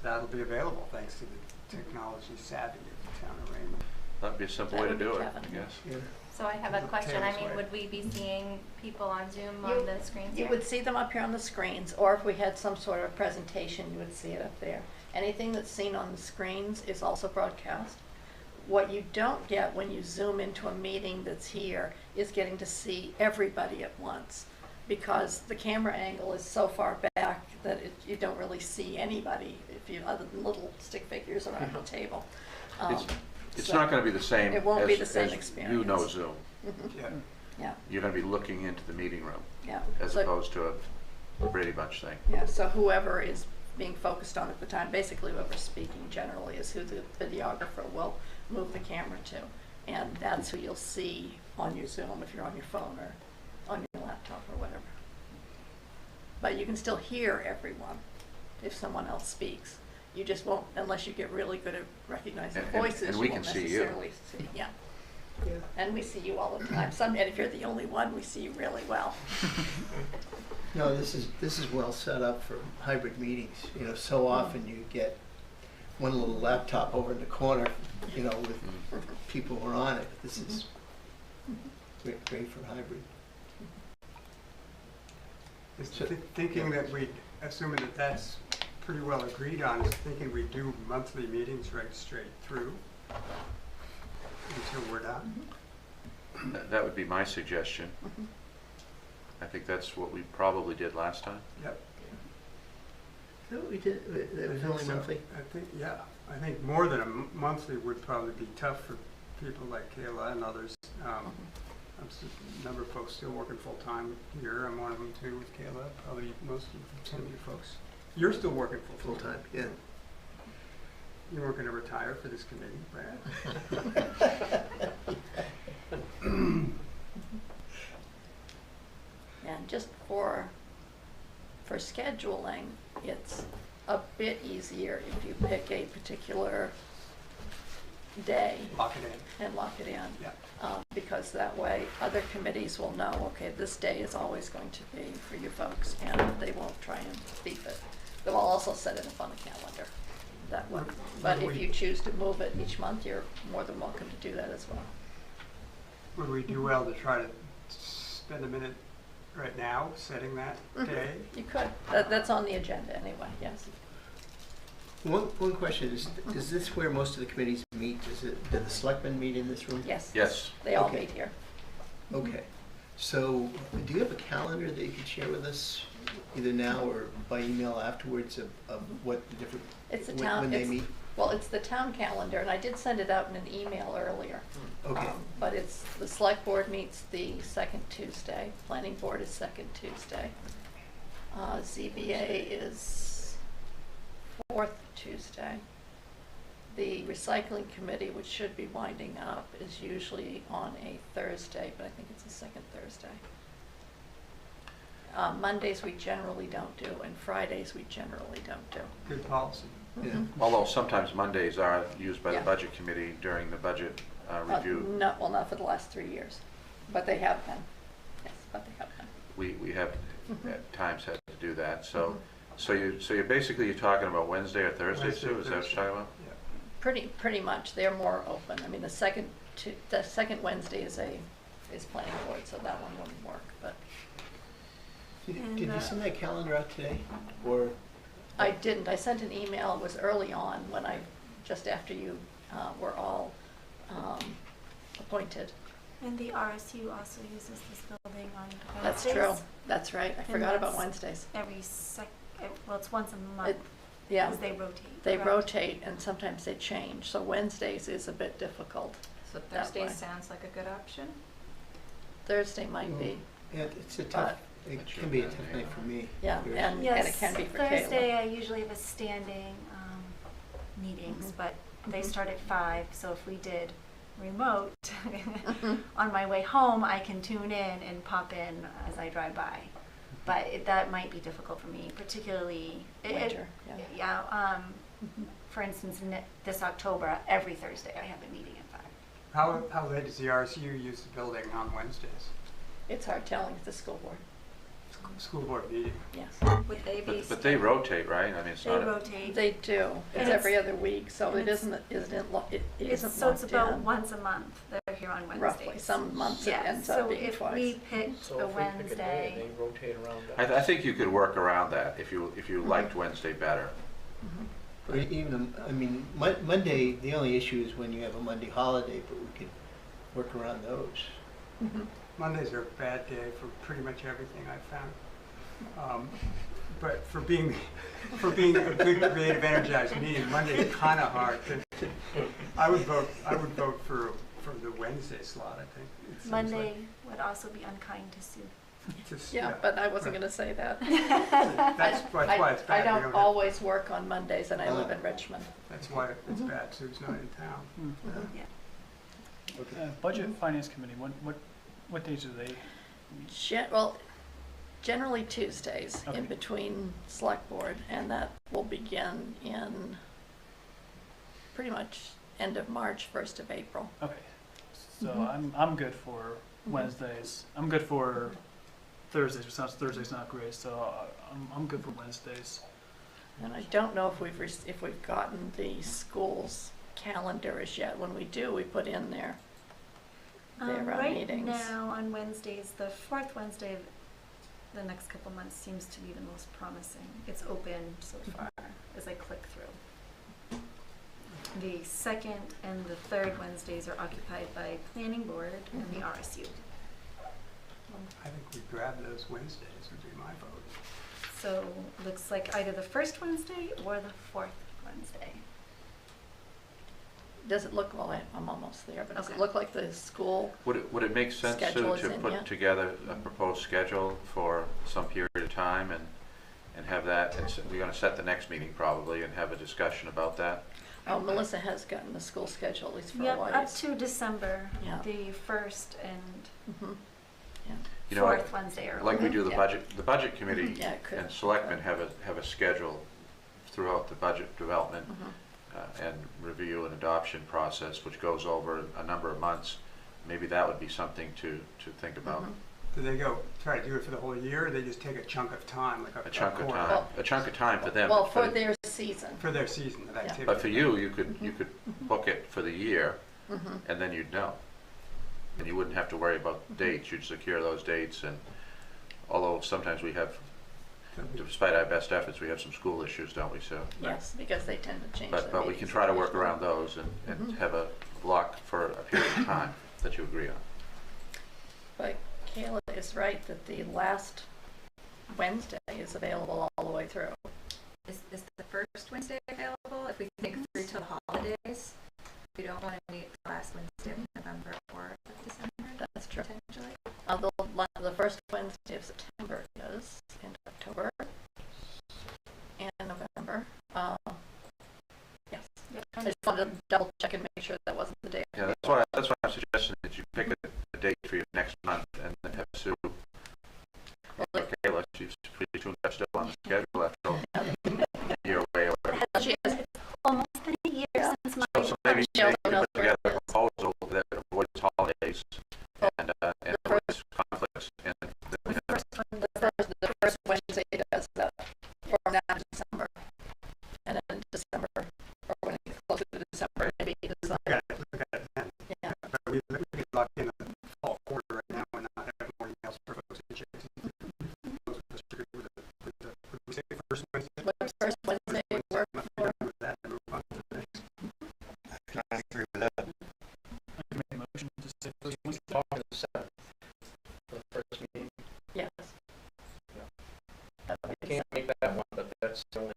that'll be available thanks to the technology savvy of the town of Raymond. That'd be a simple way to do it, I guess. Yeah. So I have a question. I mean, would we be seeing people on Zoom on the screens You here? would see them up here on the screens, or if we had some sort of presentation, you would see it up there. Anything that's seen on the screens is also broadcast. What you don't get when you Zoom into a meeting that's here is getting to see everybody at once, because the camera angle is so far back that you don't really see anybody other than little stick figures around the table. It's So not going to be the same. It won't be the same as experience. Zoom. Yeah. You're going to be looking into the meeting room, Yeah. as So- opposed to a Brady Bunch thing. Yeah, so whoever is being focused on at the time, basically whoever's speaking generally is who the videographer will move the camera to. And that's who you'll see on your Zoom if you're on your phone or on your laptop or whatever. But you can still hear everyone if someone else speaks. You just won't, unless you get really good at recognizing voices, and you we won't can see you. necessarily see. Yeah. And we see you all the time. And if you're the only one, we see you really well. No, this is well set up for hybrid meetings. So often you get one little laptop over in the corner, with people who are on it. This is great for hybrid. Thinking that assuming that that's pretty well agreed on, is thinking we do monthly meetings right straight through until we're done. That would be my suggestion. I think that's what we probably did last time. Yep. So we did, that was only monthly? I think more than a monthly would probably be tough for people like Kayla and others. A number of folks still working full-time here. I'm one of them too with Kayla, probably some of you folks. You're still working full-time? Yeah. You weren't going to retire for this committee, Brad? And just for scheduling, it's a bit easier if you pick a particular day. Lock it in. And lock it in. Yeah. Because that way other committees will know, okay, this day is always going to be for you folks, and they won't try and beef it. They'll also set it up on the calendar that way. But if you choose to move it each month, you're more than welcome to do that as well. would we do well to try to spend a minute right now setting that day? You could. That's on the agenda anyway, yes. One question is this where most of the committees meet? Do the selectmen meet in this room? Yes. Yes. They all Okay. meet here. Okay. So do you have a calendar that you could share with us, either now or by email afterwards, of what the different, It's the when town, they meet? well, it's the town calendar, and I did send it out in an email earlier. Okay. But it's, the select board meets the second Tuesday, planning board is second Tuesday. ZBA is fourth Tuesday. The recycling committee, which should be winding up, is usually on a Thursday, but I think it's the second Thursday. Mondays we generally don't do, and Fridays we generally don't do. Good policy. Yeah. Although sometimes Mondays are used by the Yeah. budget committee during the budget review. Not, well, not for the last 3 years, but they have been. Yes, but they have been. We have Mhm. at times had to do that, so, so you're basically, you're talking about Wednesday or Thursday, Wednesday, Sue, is that what you're talking about? Pretty much, they're more open. I mean, the second Wednesday is planning board, so that one wouldn't work, but. Did you send that calendar out today, or? I didn't. I sent an email. It was early on when just after you were all appointed. And the RSU also uses this building on That's Wednesdays. true. That's right. I And forgot about that's Wednesdays. Well, it's once a month. Yeah. Because they rotate. They correct? rotate, and sometimes they change. So Wednesdays is a bit difficult. So that Thursday way. sounds like a good option. Thursday might be. Yeah, it's a tough, it can be a tough night for me. Yeah, Thursday. and Yes, it can be for Thursday Kayla. I usually have a standing meetings, Mhm. but they Mhm. start at 5, so if we did remote, on my way home, I can tune in and pop in as I drive by. But that might be difficult for me, particularly. Winter, yeah. For instance, this October, every Thursday I have a meeting at 5. How late does the RSU use the building on Wednesdays? It's hard telling at the school board. School board meeting? Yes. Would they be? But they rotate, right? I mean, it's They not. rotate. They do. It's And every other week, so and it isn't it isn't So it's locked about in. once a month. They're here on Wednesdays. Roughly. Some months it Yeah, ends up being So if twice. we picked So a if we pick a day, Wednesday, they rotate around that. I think you could work around that if you liked Wednesday better. Or even, I mean, Monday, the only issue is when you have a Monday holiday, but we could work around those. Mhm. Mondays are a bad day for pretty much everything I've found. But for being a big creative energized meeting, Monday's kind of hard. I would vote for the Wednesday slot, I think. It seems Monday would also be unkind to Sue. Yeah, but I wasn't going to say that. That's why it's bad. I We don't have- always work on Mondays, and I live in Richmond. That's why it's bad, Sue's not in town. Yeah. Budget and Finance Committee, what days do they? Well, generally Tuesdays Okay. in between select board, and that will begin in pretty much end of March, 1st of April. Okay, so Mhm. I'm good for Wednesdays. I'm good for Thursdays, but sounds Thursday's not great, so I'm good for Wednesdays. And I don't know if we've gotten the school's calendars yet. When we do, we put in their Right meetings. now, on Wednesdays, the fourth Wednesday of the next couple months seems to be the most promising. It's open so far as I click through. The second and the third Wednesdays are occupied by Planning Board and the RSU. I think we grab those Wednesdays would be my vote. So looks like either the first Wednesday or the fourth Wednesday. Does it look, well, I'm almost there, but does it Okay. look like the school? Would it make sense, Sue, Schedule is to in put yet? together a proposed schedule for some period of time and have that, we're gonna set the next meeting probably and have a discussion about that? Oh, Melissa has gotten the school schedule, at least for a Yep, while. up to December, Yeah. the first and Yeah. You know, fourth Wednesday early. Like we do the Yeah. budget committee Yeah, it could. and selectmen have a schedule throughout the budget development and review and adoption process, which goes over a number of months. Maybe that would be something to think about. Do they try to do it for the whole year, or they just take a chunk of time, like A chunk of quarter? time, a chunk of time for them. Well, but for their season. For their season of activity. But for you, you could book it for the year, and then you'd know. and you wouldn't have to worry about dates. You'd secure those dates, and although sometimes we have, despite our best efforts, we have some school issues, don't we? So Yes, because they tend to change their but we can try to work around those and have a block for a period of time that you agree on. But Kayla is right that the last Wednesday is available all the way through. Is the first Wednesday available? If we think through till the holidays, we don't want to meet the last Wednesday of November or December. That's true. Potentially. The first Wednesday of September is, and October, and November. Yes. I just wanted to double check and make sure that wasn't the day. Yeah, that's why I'm suggesting that you pick a date for your next month and then have Sue. Kayla, she's pretty tuned up still on the schedule after a year away or whatever. She is. Almost been a year since my So maybe you can put together a proposal that avoids holidays and avoids conflicts. And the first Wednesday does that for now December, and then December, or when it gets closer to December, maybe it is like, yeah. We could lock in the fall quarter right now and not have morning else for folks to check. We say first Wednesday. First Wednesday work for that and move on to the next. I agree with that. I can make a motion to say first Wednesday. Talk to the 7th, for the first meeting. Yes. I can't make that one, but that's the only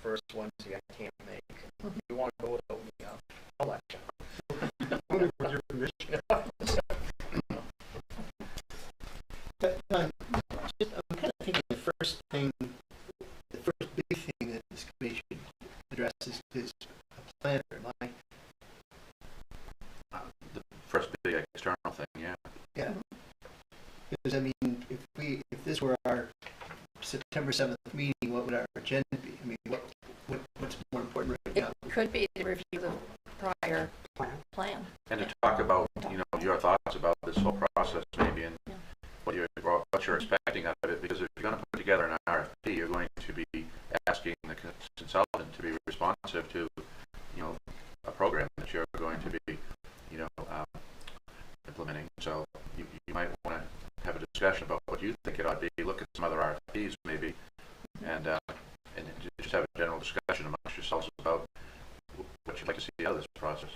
first Wednesday I can't make. If you want to go without me, I'll let you. Only with your permission. I'm kind of thinking the first big thing that this committee should address is a planner. the first big external thing, yeah. Yeah. Because I mean, if this were our September 7th meeting, what would our agenda be? I mean, what's more important right now? It could be to review the prior plan. And to talk about, your thoughts about this whole process maybe and what you're expecting out of it, because if you're going to put together an RFP, you're going to be asking the consultant to be responsive to, a program that you're going to be, implementing. So you might want to have a discussion about what you think it ought to be, look at some other RFPs maybe, and just have a general discussion amongst yourselves about what you'd like to see out of this process.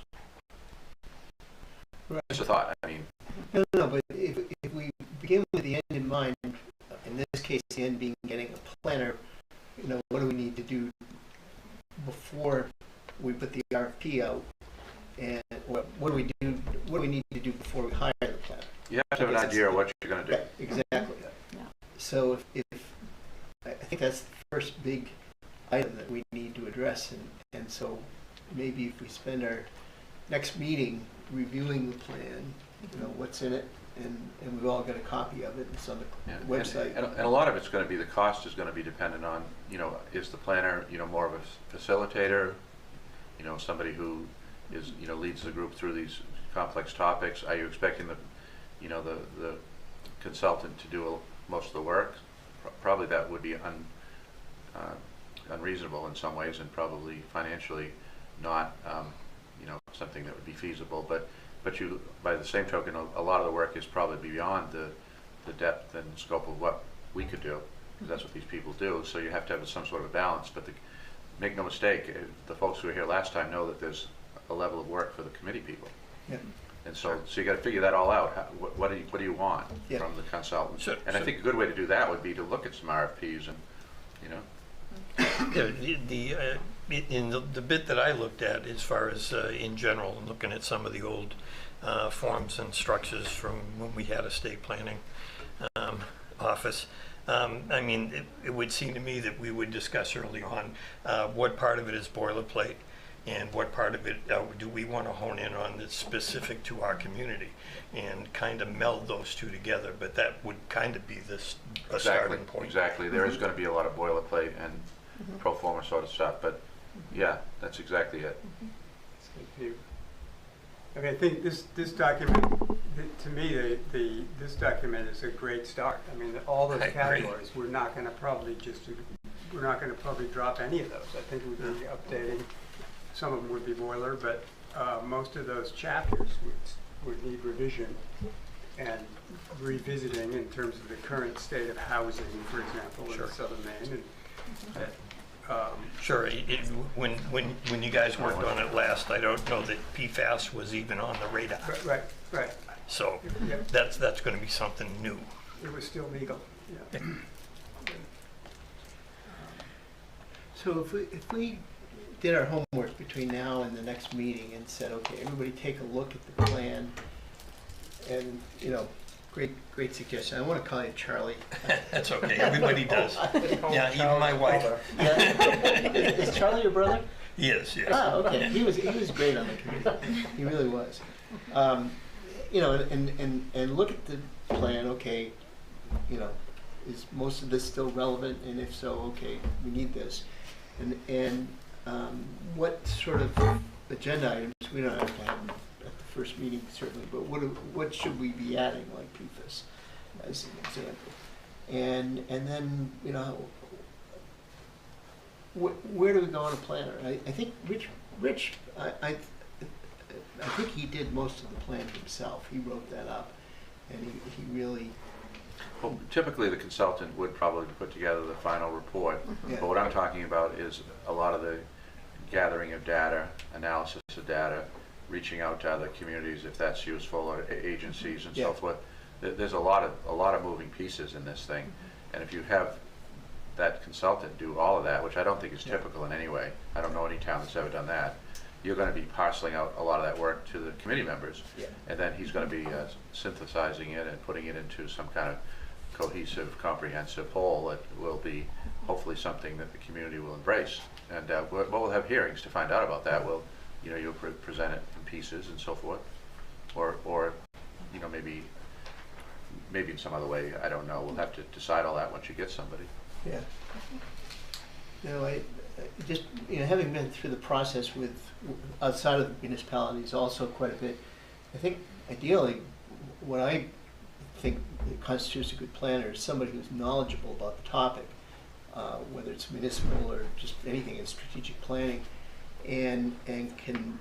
Right. Just a thought. I mean, No, but if we begin with the end in mind, in this case, the end being getting a planner, what do we need to do before we put the RFP out, and what do we need to do before we hire the planner? you have to have an idea of what you're going to do. Exactly. Yeah. So if I think that's the first big item that we need to address, and so maybe if we spend our next meeting reviewing the plan, what's in it, and we've all got a copy of it. It's on the website. And a lot of it's going to be, the cost is going to be dependent on, is the planner, more of a facilitator, somebody who is, leads the group through these complex topics. Are you expecting the consultant to do most of the work? Probably that would be unreasonable in some ways, and probably financially not, something that would be feasible. But you, by the same token, a lot of the work is probably beyond the depth and scope of what we could do, because that's what these people do. So you have to have some sort of a balance. But make no mistake, the folks who were here last time know that there's a level of work for the committee people. Yeah. And so you got to figure that all out. What do you want from the consultant? I think a good way to do that would be to look at some RFPs and, In the bit that I looked at, as far as in general, looking at some of the old forms and structures from when we had a state planning office, I mean, it would seem to me that we would discuss early on what part of it is boilerplate and what part of it do we want to hone in on that's specific to our community, and kind of meld those two together. But that would kind of be a starting point. Exactly. There is going to be a lot of boilerplate and pro forma sort of stuff, but yeah, that's exactly it. Okay, I think this document, to me, this document is a great start. I mean, all those categories, we're not going to probably drop any of those. I think we'd be updating. Some of them would be boiler, but most of those chapters would need revision and revisiting in terms of the current state of housing, for example, in southern Maine. And, Sure. When you guys worked on it last, I don't know that PFAS was even on the radar. Right. So that's going to be something new. It was still legal. Yeah. So if we did our homework between now and the next meeting and said, okay, everybody take a look at the plan, and great suggestion. I want to call you Charlie. That's okay. Everybody does. Yeah, even my wife. Is Charlie your brother? He is. Yes. Ah, okay. He was great on the committee. He really was. And look at the plan. Okay, is most of this still relevant? And if so, okay, we need this. And what sort of agenda items, we don't have to have them at the first meeting certainly, but what should we be adding, like PFAS as an example? And then, where do we go on a planner? I think Rich, I think he did most of the plan himself. He wrote that up, and he really... Well, typically the consultant would probably put together the final report, but what I'm talking about is a lot of the gathering of data, analysis of data, reaching out to other communities if that's useful, or agencies and so forth. There's a lot of moving pieces in this thing, and if you have that consultant do all of that, which I don't think is typical in any way, I don't know any town that's ever done that, you're going to be parceling out a lot of that work to the committee members, and then he's going to be synthesizing it and putting it into some kind of cohesive, comprehensive whole that will be hopefully something that the community will embrace. And we'll have hearings to find out about that. You'll present it in pieces and so forth, or maybe in some other way. I don't know. We'll have to decide all that once you get somebody. Yeah. I just having been through the process with outside of the municipalities also quite a bit. I think ideally, what I think constitutes a good planner is somebody who's knowledgeable about the topic, whether it's municipal or just anything in strategic planning, and can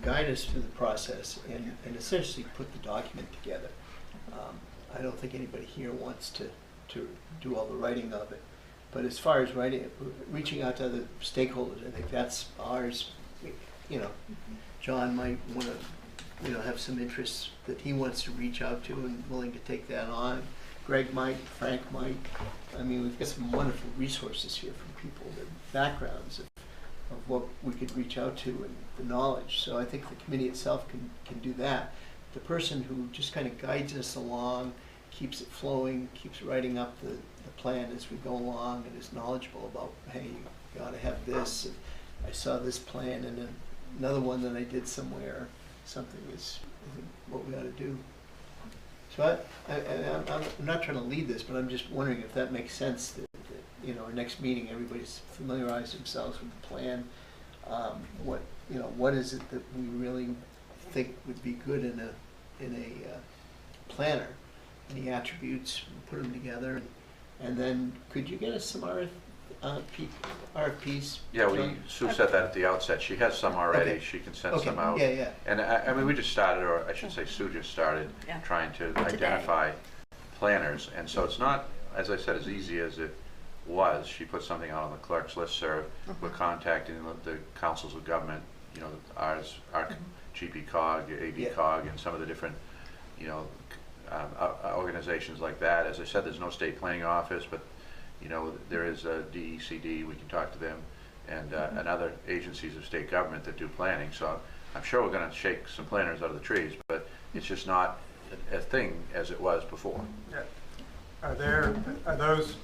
guide us through the process and essentially put the document together. I don't think anybody here wants to do all the writing of it, but as far as reaching out to other stakeholders, I think that's ours. John might want to have some interests that he wants to reach out to and willing to take that on. Greg might, Frank might. I mean, we've got some wonderful resources here from people, their backgrounds of what we could reach out to and the knowledge. So I think the committee itself can do that. The person who just kind of guides us along, keeps it flowing, keeps writing up the plan as we go along, and is knowledgeable about, hey, you got to have this. And I saw this plan, and then another one that I did somewhere. Something is what we ought to do. So I'm not trying to lead this, but I'm just wondering if that makes sense. That our next meeting, everybody's familiarized themselves with the plan. What is it that we really think would be good in a planner? Any attributes? We'll put them together, and then could you get us some RFPs? Yeah, Sue said that at the outset. She has some already. Okay. She can send some out. Yeah. And I mean, we just started, or I should say Sue just started trying to identify planners. And so it's not, as I said, as easy as it was. She put something out on the clerk's listserv. We're contacting the councils of government, our GP-COG, AB-COG, and some of the different, organizations like that. As I said, there's no state planning office, but there is a DECD, we can talk to them, and other agencies of state government that do planning. So I'm sure we're going to shake some planners out of the trees, but it's just not a thing as it was before. Yeah. Are those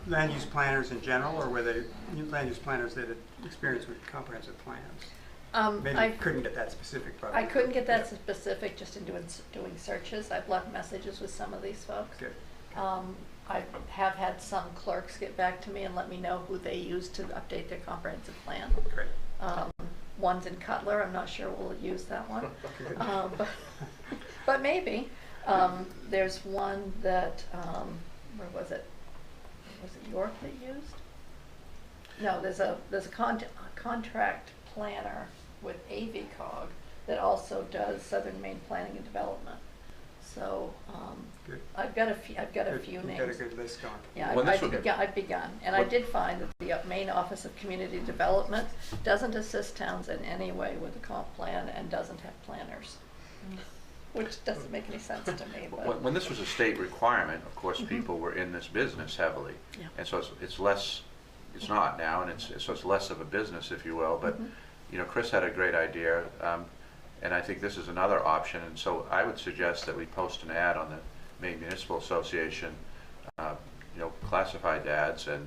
land use planners in general, or were they land use planners that had experience with comprehensive plans? Maybe I couldn't get that specific. Probably. I couldn't get that specific just in doing searches. I've left messages with some of these folks. Good. I have had some clerks get back to me and let me know who they use to update their comprehensive plan. Great. One's in Cutler. I'm not sure we'll use that one. But maybe. There's one that, where was it? Was it York that used? No, there's a contract planner with AVCOG that also does Southern Maine Planning and Development. So, Good. I've got a few You've names. got a good list going. Yeah, Well, I've begun, and I did find that the Maine Office of Community Development doesn't assist towns in any way with the comp plan and doesn't have planners, which doesn't make any sense to me. But When this was a state requirement, of course, people were in this business heavily. Yeah. And so it's less, it's not now, and so it's less of a business, if you will. But, you know, Chris had a great idea, and I think this is another option. And so I would suggest that we post an ad on the Maine Municipal Association, you know, classified ads, and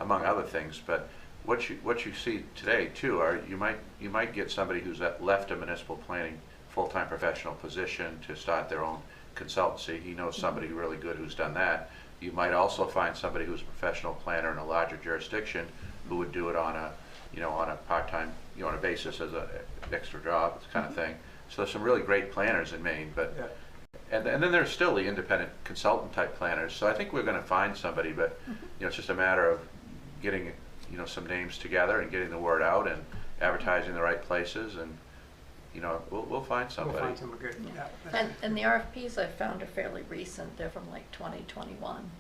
among other things. But what you see today too are you might get somebody who's left a municipal planning full-time professional position to start their own consultancy. He knows somebody really good who's done that. You might also find somebody who's a professional planner in a larger jurisdiction who would do it on a, you know, on a part-time, you know, on a basis as an extra job, kind of thing. So there's some really great planners in Maine, but and then there's still the independent consultant type planners. So I think we're going to find somebody, but you know, it's just a matter of getting, you know, some names together and getting the word out and advertising the right places, and you know, we'll find somebody. We'll find someone good. yeah. And the RFPs I've found are fairly recent. They're from like 2021,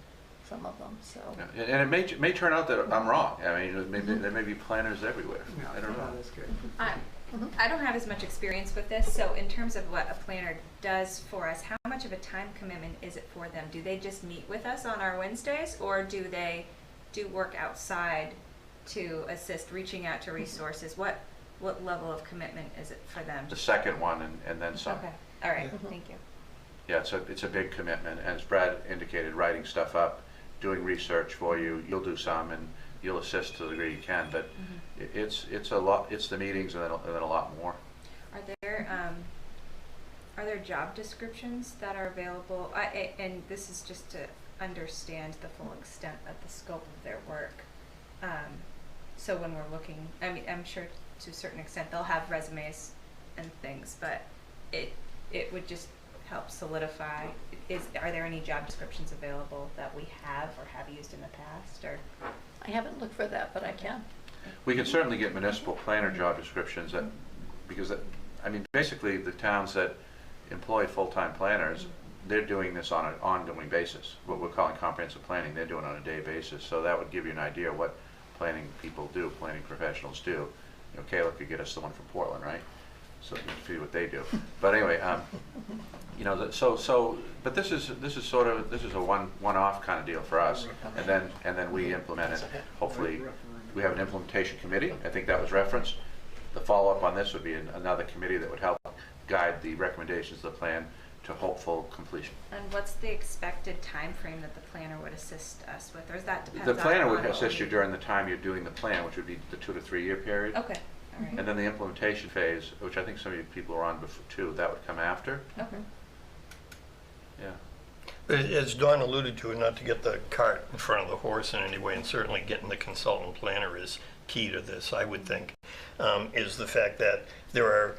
some of them. So. Yeah. And it may turn out that I'm wrong. I mean, there may be planners everywhere. I don't know. That's good. I don't have as much experience with this, so in terms of what a planner does for us, how much of a time commitment is it for them? Do they just meet with us on our Wednesdays, or do they do work outside to assist reaching out to resources? What level of commitment is it for them? The second one and then some. Okay, all right, thank you. Yeah, it's a big commitment, and as Brad indicated, writing stuff up, doing research for you. You'll do some, and you'll assist to the degree you can, but it's a lot. It's the meetings and then a lot more. Are there job descriptions that are available? And this is just to understand the full extent of the scope of their work. So when we're looking, I mean, I'm sure to a certain extent they'll have resumes and things, but it would just help solidify. Are there any job descriptions available that we have or have used in the past? Or I haven't looked for that, but I can. We can certainly get municipal planner job descriptions because I mean, basically the towns that employ full-time planners, they're doing this on an ongoing basis. What we're calling comprehensive planning, they're doing it on a day basis. So that would give you an idea of what planning people do, planning professionals do. You know, Kayla could get us the one from Portland, right? So you can see what they do. But anyway, you know, but this is a one-off kind of deal for us, and then we implement it. Hopefully, we have an implementation committee. I think that was referenced. The follow-up on this would be another committee that would help guide the recommendations of the plan to hopeful completion. And what's the expected time frame that the planner would assist us with, or is that depends The planner on would assist you during the time you're doing the plan, which would be the 2 to 3 year period. Okay. All right. And then the implementation phase, which I think some of you people are on before too, that would come after. Okay. Yeah. As Dawn alluded to, not to get the cart in front of the horse in any way, and certainly getting the consultant planner is key to this, I would think, is the fact that there are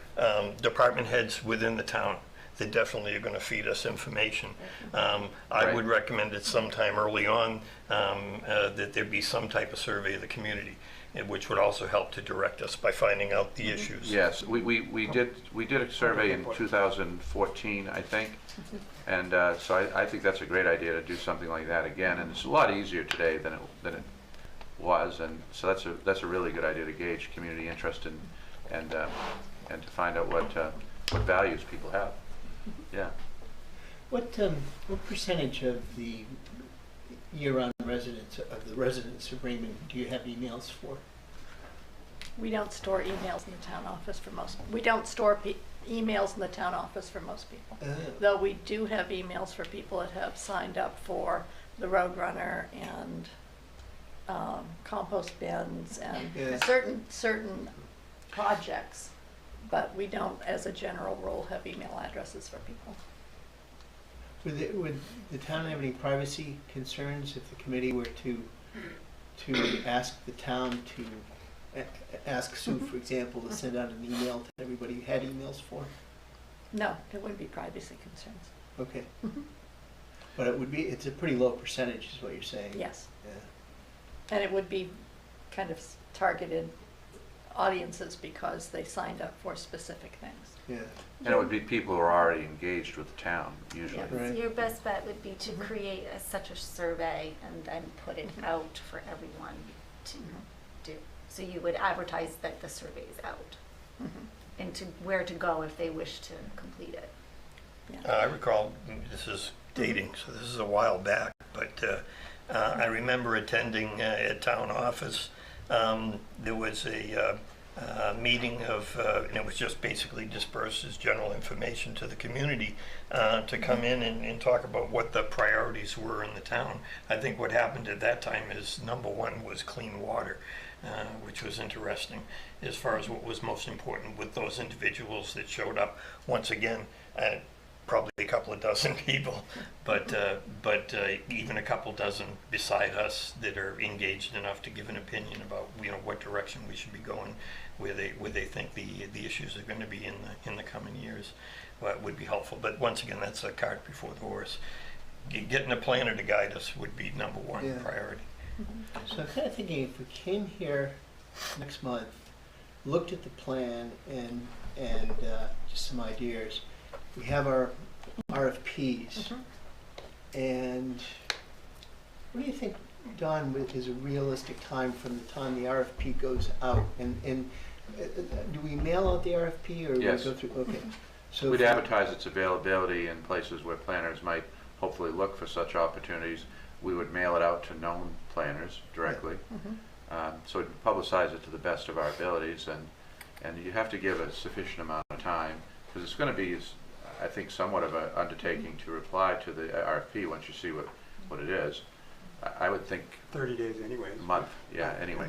department heads within the town that definitely are going to feed us information. I would recommend it sometime early on that there be some type of survey of the community, which would also help to direct us by finding out the issues. Yes, we did a survey in 2014, I think, and so I think that's a great idea to do something like that again, and it's a lot easier today than it was, and so that's a really good idea to gauge community interest and to find out what values people have. Yeah. What percentage of the year-round residents of Raymond do you have emails for? We don't store emails in the town office for most. We don't store emails in the town office for most people. Though we do have emails for people that have signed up for the Roadrunner and compost bins and certain projects, but we don't, as a general rule, have email addresses for people. Would the town have any privacy concerns if the committee were to ask the town to ask Sue, for example, to send out an email to everybody who had emails for? No, there wouldn't be privacy concerns. Okay. But it's a pretty low percentage is what you're saying. Yes. Yeah. And it would be kind of targeted audiences because they signed up for specific things. Yeah. And it would be people who are already engaged with the town, usually. So your best bet would be to create such a survey and then put it out for everyone to do. So you would advertise that the survey is out and to where to go if they wish to complete it. I recall, this is dating, so this is a while back, but I remember attending at town office. There was a meeting of, and it was just basically dispersed as general information to the community to come in and talk about what the priorities were in the town. I think what happened at that time is number one was clean water, which was interesting as far as what was most important with those individuals that showed up. Once again, probably a couple of dozen people, but even a couple dozen beside us that are engaged enough to give an opinion about what direction we should be going, where they think the issues are going to be in the coming years, would be helpful. But once again, that's a cart before the horse. Getting a planner to guide us would be number one priority. So I'm kind of thinking if we came here next month, looked at the plan and just some ideas. We have our RFPs, and what do you think, Don, is a realistic time from the time the RFP goes out? And do we mail out the RFP or Yes. we go through? Okay, so We'd advertise its availability in places where planners might hopefully look for such opportunities. We would mail it out to known planners directly. So we'd publicize it to the best of our abilities, and you have to give a sufficient amount of time, because it's going to be, I think, somewhat of an undertaking to reply to the RFP once you see what it is. I would think 30 days anyway. A month, yeah. Anyway.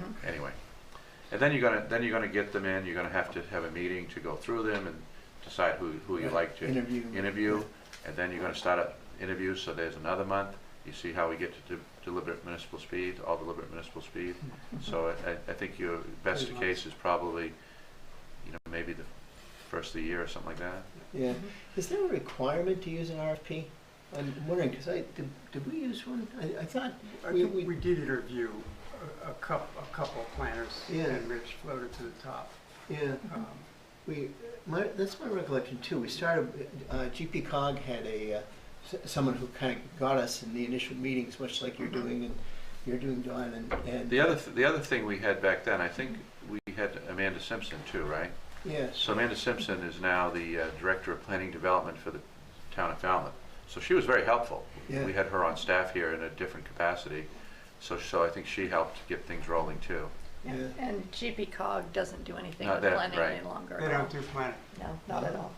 And then you're gonna get them in. You're gonna have to have a meeting to go through them and decide who you like to interview. And then you're gonna start up interviews. So there's another month. You see how we get to deliberate municipal speed, all deliberate municipal speed. So I think your best case is probably, maybe the first of the year or something like that. Yeah. Is there a requirement to use an RFP? I'm wondering, because did we use one? I thought we did interview a couple planners, and Rich floated to the top. Yeah. That's my recollection too. We started, GP Cog had someone who kind of got us in the initial meetings, much like you're doing, Don. And the other thing we had back then, I think we had Amanda Simpson too, right? Yes. So Amanda Simpson is now the Director of Planning Development for the town of Falmouth. So she was very helpful. Yeah. We had her on staff here in a different capacity. So I think she helped get things rolling too. Yeah. And GP Cog doesn't do anything Not with that, planning right. any longer. They don't do planning. No, not at all.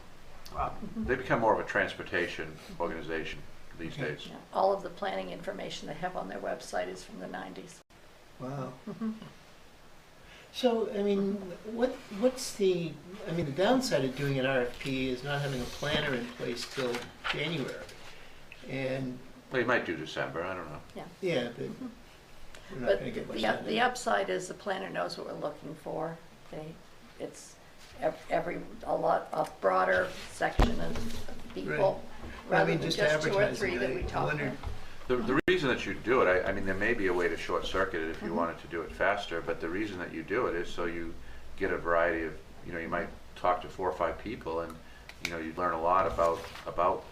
Wow. They become more of a transportation organization these days. Yeah. All of the planning information they have on their website is from the 90s. Wow. So, I mean, what's the downside of doing an RFP is not having a planner in place till January. And well, you might do December, I don't know. Yeah. Yeah, but we're not going to get much done. The upside is the planner knows what we're looking for. It's a broader section of people, rather than just 2 or 3 that we talk about. The reason that you do it, I mean, there may be a way to short circuit it if you wanted to do it faster, but the reason that you do it is so you get a variety of, you might talk to 4 or 5 people, and you learn a lot about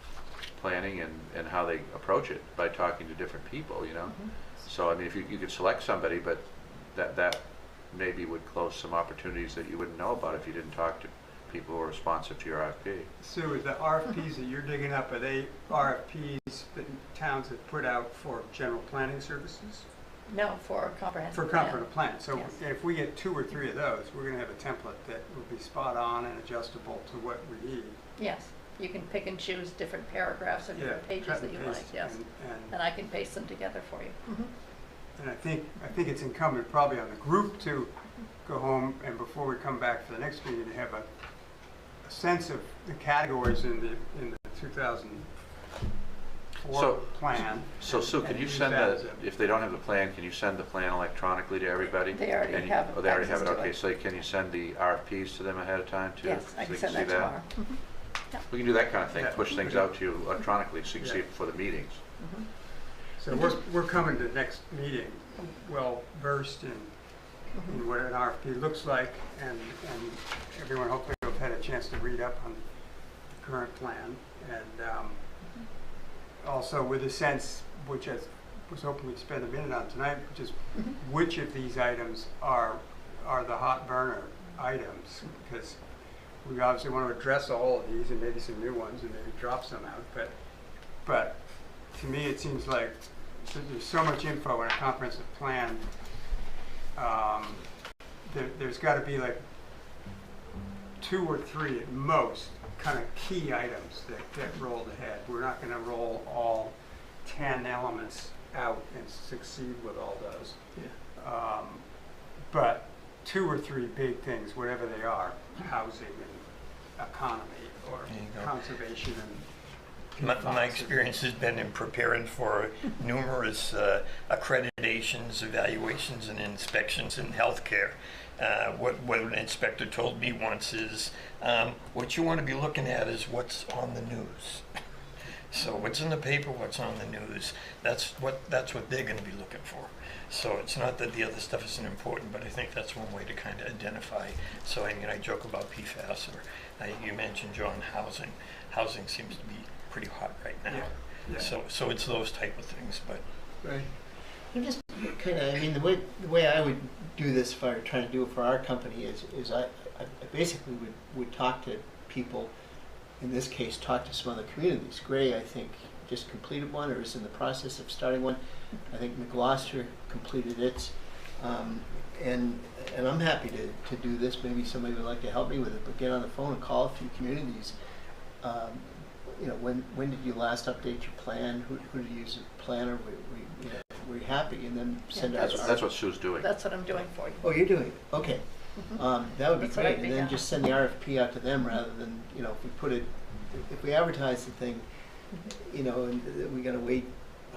planning and how they approach it by talking to different people, So I mean, if you could select somebody, but that maybe would close some opportunities that you wouldn't know about if you didn't talk to people who are responsive to your RFP. Sue, the RFPs that you're digging up, are they RFPs that towns have put out for general planning services? No, for comprehensive For comprehensive plan. So yes. if we get 2 or 3 of those, we're going to have a template that will be spot on and adjustable to what we need. Yes, you can pick and choose different paragraphs or different pages that you like, yes. And I can paste them together for you. And I think it's incumbent probably on the group to go home and before we come back for the next meeting to have a sense of the categories in the 2004 plan. So Sue, can you send if they don't have the plan, can you send the plan electronically to everybody? They already have it. Oh, they already have it, okay. So can you send the RFPs to them ahead of time too? Yes, I can so send that tomorrow. We can do that kind of thing, push things out to you electronically so you can see it before the meetings. So we're coming to the next meeting well versed in in what an RFP looks like, and everyone hopefully will have had a chance to read up on the current plan, and also with a sense, which I was hoping we'd spend a minute on tonight, which is which of these items are the hot burner items, because we obviously want to address all of these and maybe some new ones and maybe drop some out, but to me it seems like there's so much info in a comprehensive plan. There's got to be like 2 or 3 at most kind of key items that get rolled ahead. We're not going to roll all 10 elements out and succeed with all those. Yeah. But 2 or 3 big things, whatever they are, housing and economy or conservation and my experience has been in preparing for numerous accreditations, evaluations, and inspections in healthcare. What an inspector told me once is, what you want to be looking at is what's on the news. So what's in the paper, what's on the news, that's what they're going to be looking for. So it's not that the other stuff isn't important, but I think that's one way to kind of identify. So I mean, I joke about PFAS, or you mentioned, John, housing. Housing seems to be pretty hot right now. Yeah. Yeah. So it's those type of things, but. Right. I'm just kind of, I mean, the way I would do this if I were trying to do it for our company is I basically would talk to people, in this case, talk to some other communities. Gray, I think, just completed one or is in the process of starting one. I think McGloucester completed its. And I'm happy to do this. Maybe somebody would like to help me with it, but get on the phone and call a few communities. You know, when did you last update your plan? Who did you use as a planner? Were you happy? And then send out. That's what Sue's doing. That's what I'm doing for you. Oh, you're doing it. Okay. That would be That's great. And then just send the RFP out to them rather than, you know, if we advertise the thing, you know, and we got to wait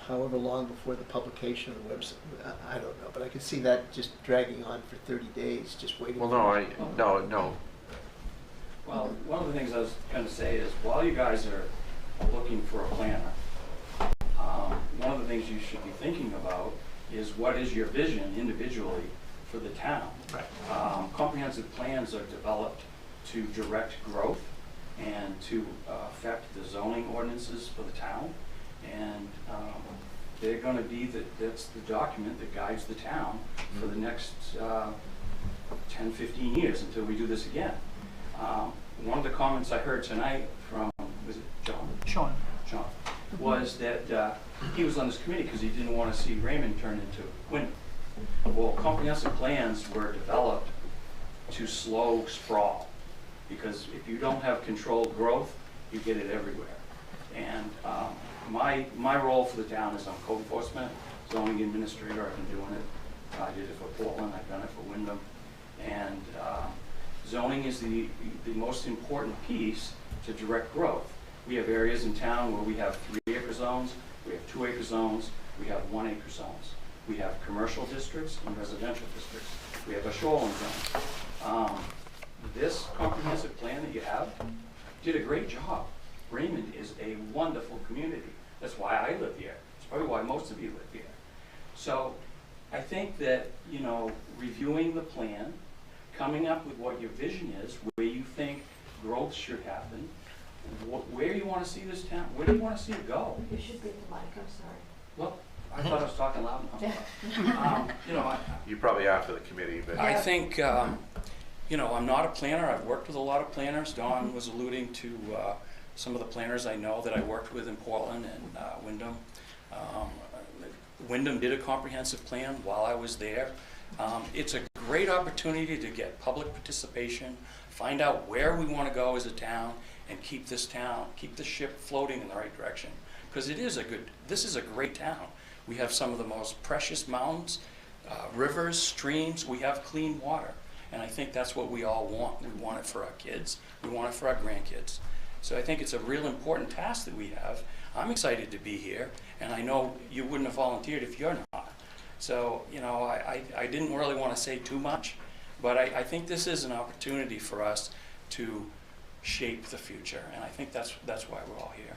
however long before the publication of the website. I don't know, but I could see that just dragging on for 30 days, just waiting. Well, no. Well, one of the things I was going to say is while you guys are looking for a planner, one of the things you should be thinking about is what is your vision individually for the town. Right. Comprehensive plans are developed to direct growth and to affect the zoning ordinances for the town. And they're going to be that's the document that guides the town for the next 10, 15 years until we do this again. One of the comments I heard tonight from, was it John? Sean, was that he was on this committee because he didn't want to see Raymond turn into Wyndham. Well, comprehensive plans were developed to slow sprawl, because if you don't have controlled growth, you get it everywhere. And my role for the town is I'm code enforcement, zoning administrator. I've been doing it. I did it for Portland. I've done it for Wyndham. And zoning is the most important piece to direct growth. We have areas in town where we have 3-acre zones, we have 2-acre zones, we have 1-acre zones. We have commercial districts and residential districts. We have a shoreline zone. This comprehensive plan that you have did a great job. Raymond is a wonderful community. That's why I live here. It's probably why most of you live here. So I think that, you know, reviewing the plan, coming up with what your vision is, where you think growth should happen, where you want to see this town, where do you want to see it go? You should be at the mic, I'm sorry. Well, I thought I was talking loud enough. You know, you probably are for the committee, but I think, you know, I'm not a planner. I've worked with a lot of planners. Don was alluding to some of the planners I know that I worked with in Portland and Wyndham. Wyndham did a comprehensive plan while I was there. It's a great opportunity to get public participation, find out where we want to go as a town, and keep the ship floating in the right direction. Because this is a great town. We have some of the most precious mountains, rivers, streams. We have clean water. And I think that's what we all want. We want it for our kids. We want it for our grandkids. So I think it's a real important task that we have. I'm excited to be here, and I know you wouldn't have volunteered if you're not. So, you know, I didn't really want to say too much, but I think this is an opportunity for us to shape the future, and I think that's why we're all here.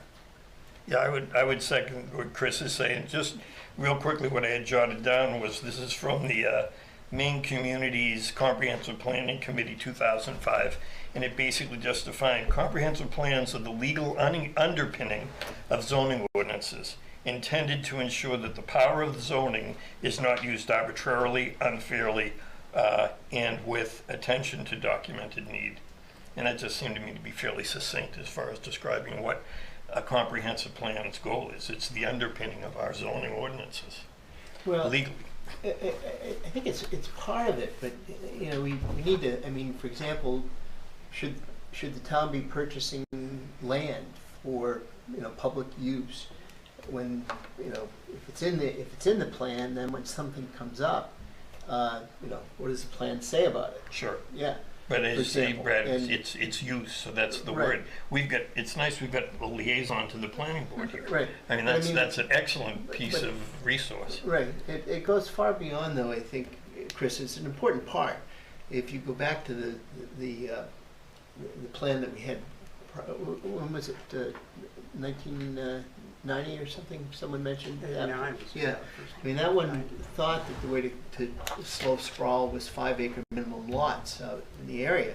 Yeah, I would second what Chris is saying. Just real quickly, what I had jotted down was, this is from the Maine Communities Comprehensive Planning Committee 2005, and it basically just defined comprehensive plans are the legal underpinning of zoning ordinances, intended to ensure that the power of the zoning is not used arbitrarily, unfairly, and with attention to documented need. And that just seemed to me to be fairly succinct as far as describing what a comprehensive plan's goal is. It's the underpinning of our zoning ordinances, legally. I think it's part of it, but you know, we need to. I mean, for example, should the town be purchasing land for, you know, public use? When, you know, if it's in the plan, then when something comes up, you know, what does the plan say about it? Sure. Yeah. But as you say, Brad, it's use, so that's the word. It's nice we've got a liaison to the planning board here. Right. I mean, that's an excellent piece of resource. Right. It goes far beyond, though, I think, Chris. It's an important part. If you go back to the plan that we had, when was it, 1990 or something, someone mentioned? Yeah. I mean, that one thought that the way to slow sprawl was 5-acre minimum lots out in the area.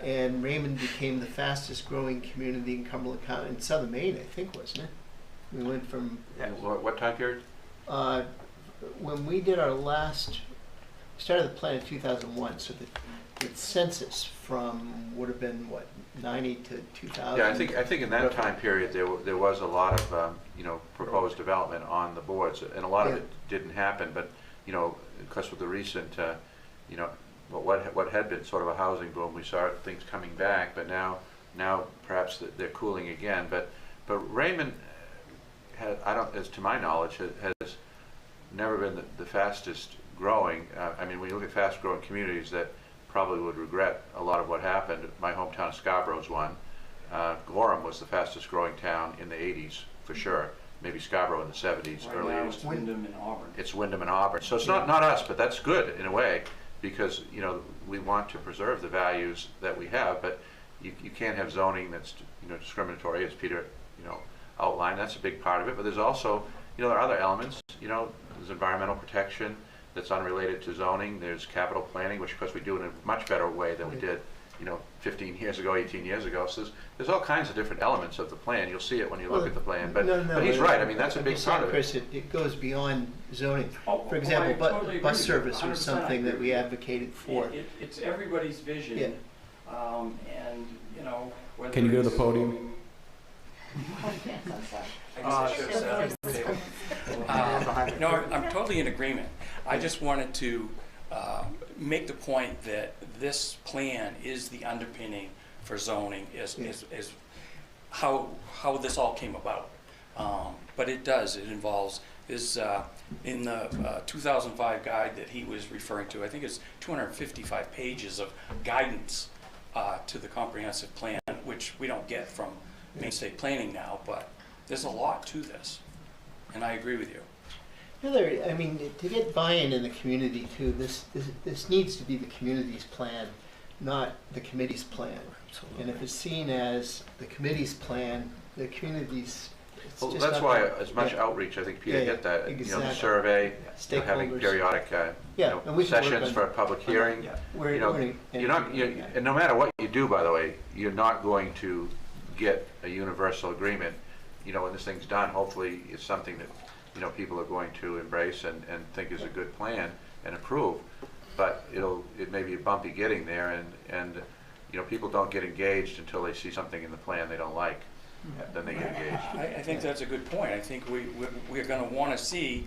And Raymond became the fastest growing community in Cumberland County, in southern Maine, I think, wasn't it? We went from... What time period? When we did our last, started the plan in 2001, so the census from would have been, what, 90 to 2000? Yeah, I think in that time period there was a lot of you know, proposed development on the boards, and a lot of it didn't happen. But you know, because with the recent you know, what had been sort of a housing boom, we saw things coming back. But now perhaps they're cooling again. But Raymond has, as to my knowledge, has never been the fastest growing. I mean, when you look at fast growing communities that probably would regret a lot of what happened. My hometown of Scarborough's one. Gorham was the fastest growing town in the 80s, for sure. Maybe Scarborough in the 70s, Right early now 80s. it's Wyndham and Auburn. It's Wyndham and Auburn. So it's not us, but that's good in a way, because you know, we want to preserve the values that we have, but you can't have zoning that's, you know, discriminatory, as Peter, you know, outlined. That's a big part of it. But there's also, you know, there are other elements. You know, there's environmental protection that's unrelated to zoning. There's capital planning, which of course we do in a much better way than we did, you know, 15 years ago, 18 years ago. So there's all kinds of different elements of the plan. You'll see it when you look at the plan. But he's right. I mean, that's a big part of it. Chris, it goes beyond zoning. For I example, totally bus agree with you. service was 100% something that we advocated for. It's everybody's vision, and you know. Can you go to the podium? No, I'm totally in agreement. I just wanted to make the point that this plan is the underpinning for zoning, is how this all came about. But it involves, in the 2005 guide that he was referring to, I think it's 255 pages of guidance to the comprehensive plan, which we don't get from Maine State Planning now, but there's a lot to this, and I agree with you. I mean, to get buy-in in the community too, this needs to be the community's plan, not the committee's plan. Absolutely. And if it's seen as the committee's plan, the community's. Well, that's why as much outreach, I think Peter hit that. Exactly. You know, the survey, you know, having periodic you know, sessions for a public hearing. You know, and no matter what you do, by the way, you're not going to get a universal agreement. You know, when this thing's done, hopefully it's something that, you know, people are going to embrace and think is a good plan and approve. But it may be bumpy getting there, and you know, people don't get engaged until they see something in the plan they don't like. Then they get engaged. I think that's a good point. I think we're going to want to see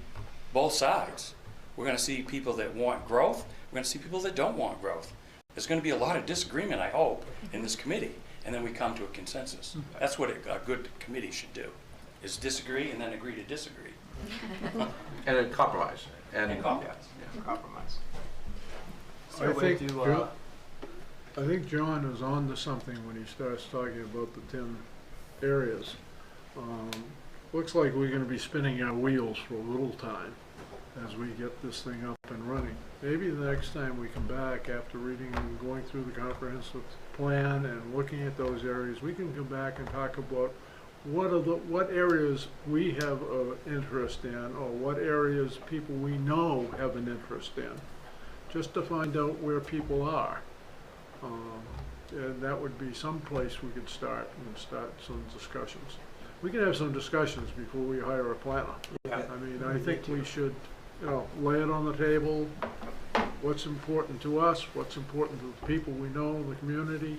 both sides. We're going to see people that want growth. We're going to see people that don't want growth. There's going to be a lot of disagreement, I hope, in this committee, and then we come to a consensus. That's what a good committee should do, is disagree and then agree to disagree. And then compromise. And compromise. Yeah. Compromise. I think John is on to something when he starts talking about the 10 areas. Looks like we're going to be spinning our wheels for a little time as we get this thing up and running. Maybe the next time we come back after reading and going through the comprehensive plan and looking at those areas, we can come back and talk about what areas we have interest in, or what areas people we know have an interest in. just to find out where people are. And that would be some place we could start some discussions. We can have some discussions before we hire a planner. Yeah. I mean, I think we should, lay it on the table, what's important to us, what's important to the people we know in the community.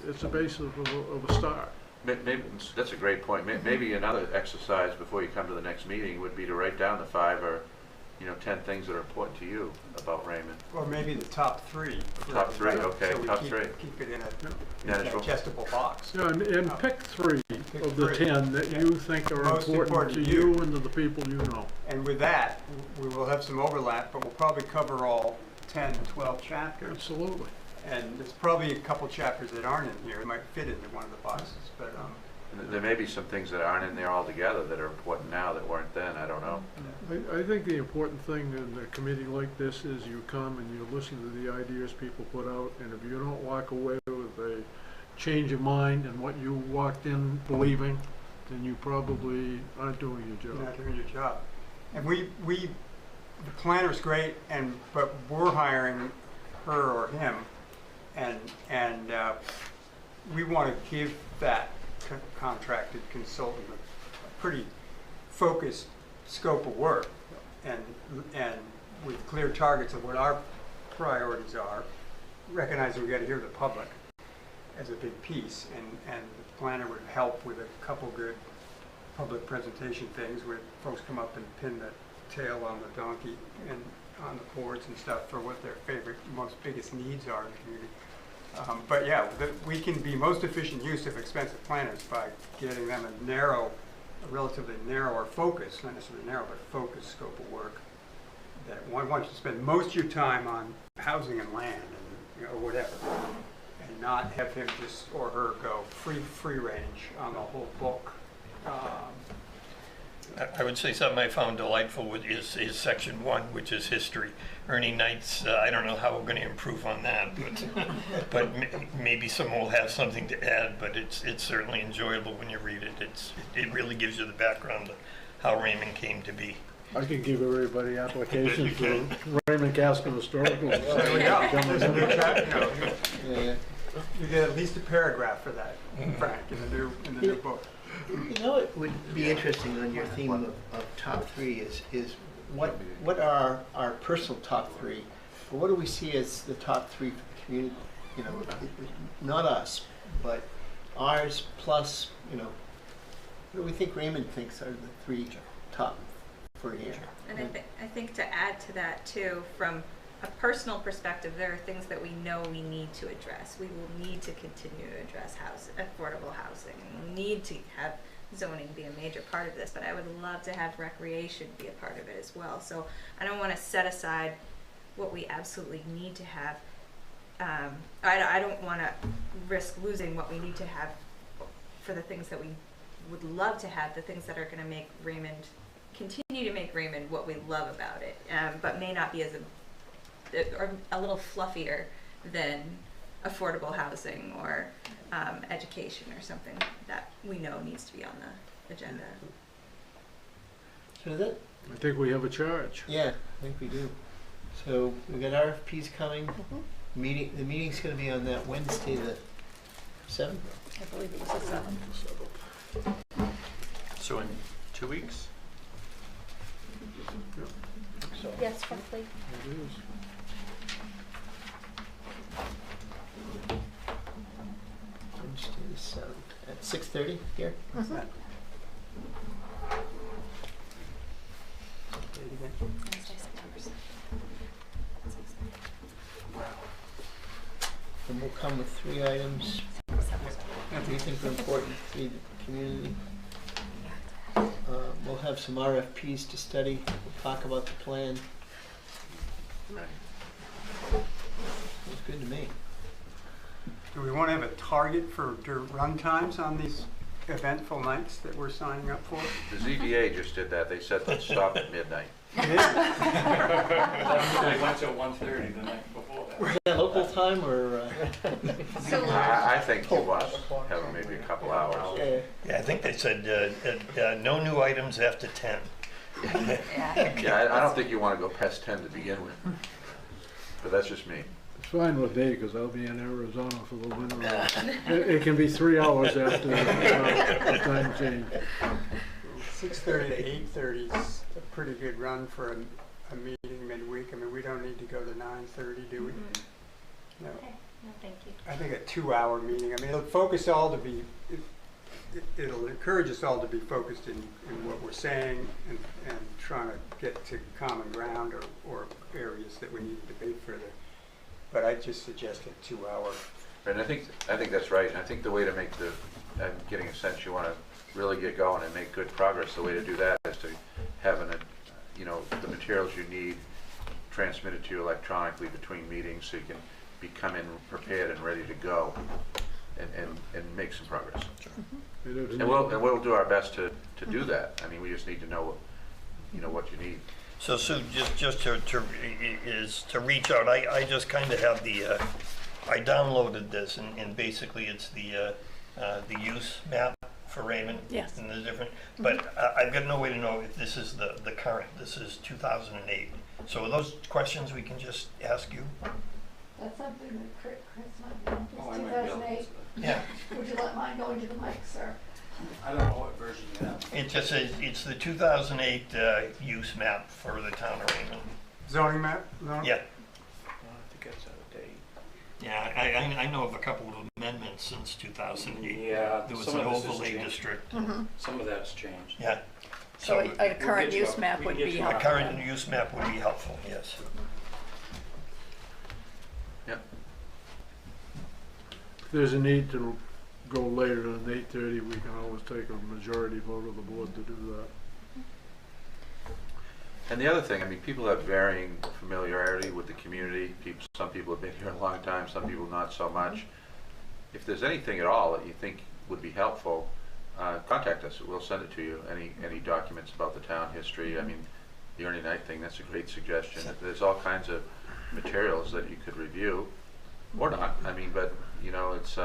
It's a basis of a start. Maybe, that's a great point. Maybe another exercise before you come to the next meeting would be to write down the 5 or 10 things that are important to you about Raymond. Or maybe the top 3. Top 3, okay, so we top keep, 3. Keep it in a Manageable. digestible box. Yeah, and pick 3 of the 3. 10 that you think are Most important to you and to the people you know. And with that, we will have some overlap, but we'll probably cover all 10, 12 chapters. Absolutely. And there's probably a couple chapters that aren't in here. It might fit into one of the boxes, but There may be some things that aren't in there altogether that are important now that weren't then. I don't know. I think the important thing in a committee like this is you come and you listen to the ideas people put out, and if you don't walk away with a change of mind and what you walked in believing, then you probably aren't doing your job. you're not doing your job. And the planner's great, but we're hiring her or him, and we want to give that contracted consultant a pretty focused scope of work, and with clear targets of what our priorities are, recognizing we got to hear the public as a big piece, and the planner would help with a couple good public presentation things where folks come up and pin the tail on the donkey and on the boards and stuff for what their favorite, most biggest needs are in the community. But yeah, we can be most efficient use of expensive planners by getting them a relatively narrower focus, not necessarily narrow, but focused scope of work. That one wants to spend most of your time on housing and land and whatever, and not have him just or her go free range on the whole book. I would say something I found delightful is section 1, which is history. Ernie Knight's, I don't know how we're going to improve on that, but maybe someone will have something to add, but it's certainly enjoyable when you read it. It really gives you the background of how Raymond came to be. I could give everybody applications for Raymond Casco Historical. There we go. There's a new chapter. You get at least a paragraph for that, Frank, in the new book. It would be interesting on your theme of top 3 is what are our personal top 3, but what do we see as the top 3 for the community? Not us, but ours plus, what do we think Raymond thinks are the 3 top for here? And I think to add to that too, from a personal perspective, there are things that we know we need to address. We will need to continue to address affordable housing, and we need to have zoning be a major part of this, but I would love to have recreation be a part of it as well. So I don't want to set aside what we absolutely need to have. I don't want to risk losing what we need to have for the things that we would love to have, the things that are going to make Raymond, continue to make Raymond what we love about it, but may not be or a little fluffier than affordable housing or education or something that we know needs to be on the agenda. So that, I think we have a charge. yeah, I think we do. So we got RFPs coming. The meeting's going to be on that Wednesday, the 7th. I believe it was the 7th. So in 2 weeks? Yes, roughly. It is. Wednesday the 7th at 6:30 here. What's that? And we'll come with 3 items that we think are important to the community. We'll have some RFPs to study. We'll talk about the plan. Looks good to me. Do we want to have a target for run times on these eventful nights that we're signing up for? The ZBA just did that. They said let's stop at midnight. They went till 1:30 the night before that. Is that local time or? I think you want to have maybe a couple hours. Yeah, I think they said no new items after 10. Yeah, I don't think you want to go past 10 to begin with. but that's just me. It's fine with me, because I'll be in Arizona for the winter. It can be 3 hours after the time change. 6:30 to 8:30 is a pretty good run for a meeting midweek. I mean, we don't need to go to 9:30, do we? No. Okay, no, thank you. I think a 2-hour meeting, I mean, it'll focus all to be, it'll encourage us all to be focused in what we're saying and trying to get to common ground or areas that we need to debate further. But I just suggest a 2-hour. And I think that's right. And I think the way to make the, I'm getting a sense you want to really get going and make good progress. The way to do that is to have the materials you need transmitted to you electronically between meetings, so you can come in prepared and ready to go and make some progress. And we'll do our best to do that. I mean, we just need to know what you need. So Sue, just to reach out, I just kind of have I downloaded this, and basically it's the use map for Raymond. Yes. And the different, but I've got no way to know if this is the current. This is 2008. So are those questions we can just ask you? That's something that Chris might know. Oh, I might be able to 2008. Yeah. Would you let mine go into the mic, sir? I don't know what version you have. It just says it's the 2008 use map for the town of Raymond. Zoning map? Yeah. I think that's out of date. Yeah, I know of a couple of amendments since 2008. Yeah, There was some an of this has overlay changed. district. Some of that's changed. Yeah. So a current get you use up. map We would can get be you A helpful. current use map would be helpful, yes. Yep. If there's a need to go later than 8:30, we can always take a majority vote of the board to do that. And the other thing, I mean, people have varying familiarity with the community. Some people have been here a long time, some people not so much. If there's anything at all that you think would be helpful, contact us. We'll send it to you. Any documents about the town history. I mean, the Ernie Knight thing, that's a great suggestion. There's all kinds of materials that you could review, or not. I mean, but it's.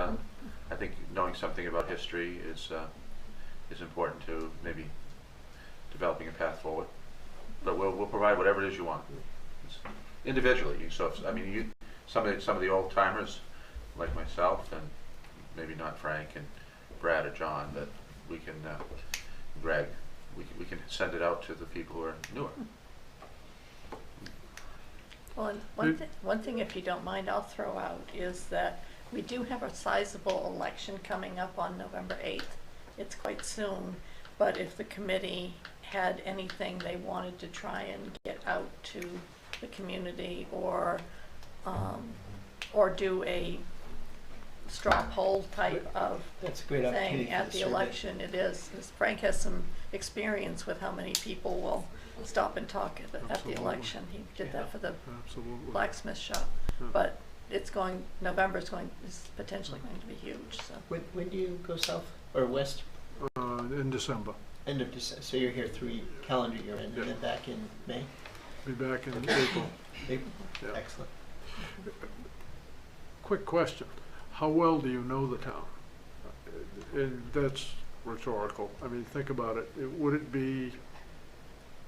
I think knowing something about history is important to maybe developing a path forward. But we'll provide whatever it is you want, individually. So some of the old timers, like myself, and maybe not Frank and Brad or John, but we can Greg. We can send it out to the people who are newer. Well, and one thing, if you don't mind, I'll throw out is that we do have a sizable election coming up on November 8th. It's quite soon, but if the committee had anything they wanted to try and get out to the community, or do a straw poll type of That's a great opportunity thing for at the the survey. election, it is. Frank has some experience with how many people will stop and talk at the Absolutely. election. He did that for the Absolutely. blacksmith shop. Yeah. But November's is potentially going to be huge, so. When do you go south or west? In December. End of December. So you're here 3 calendar year end, and then back in May? Be back in April. April? Yeah. Excellent. Quick question. How well do you know the town? And that's rhetorical. I mean, think about it. Would it be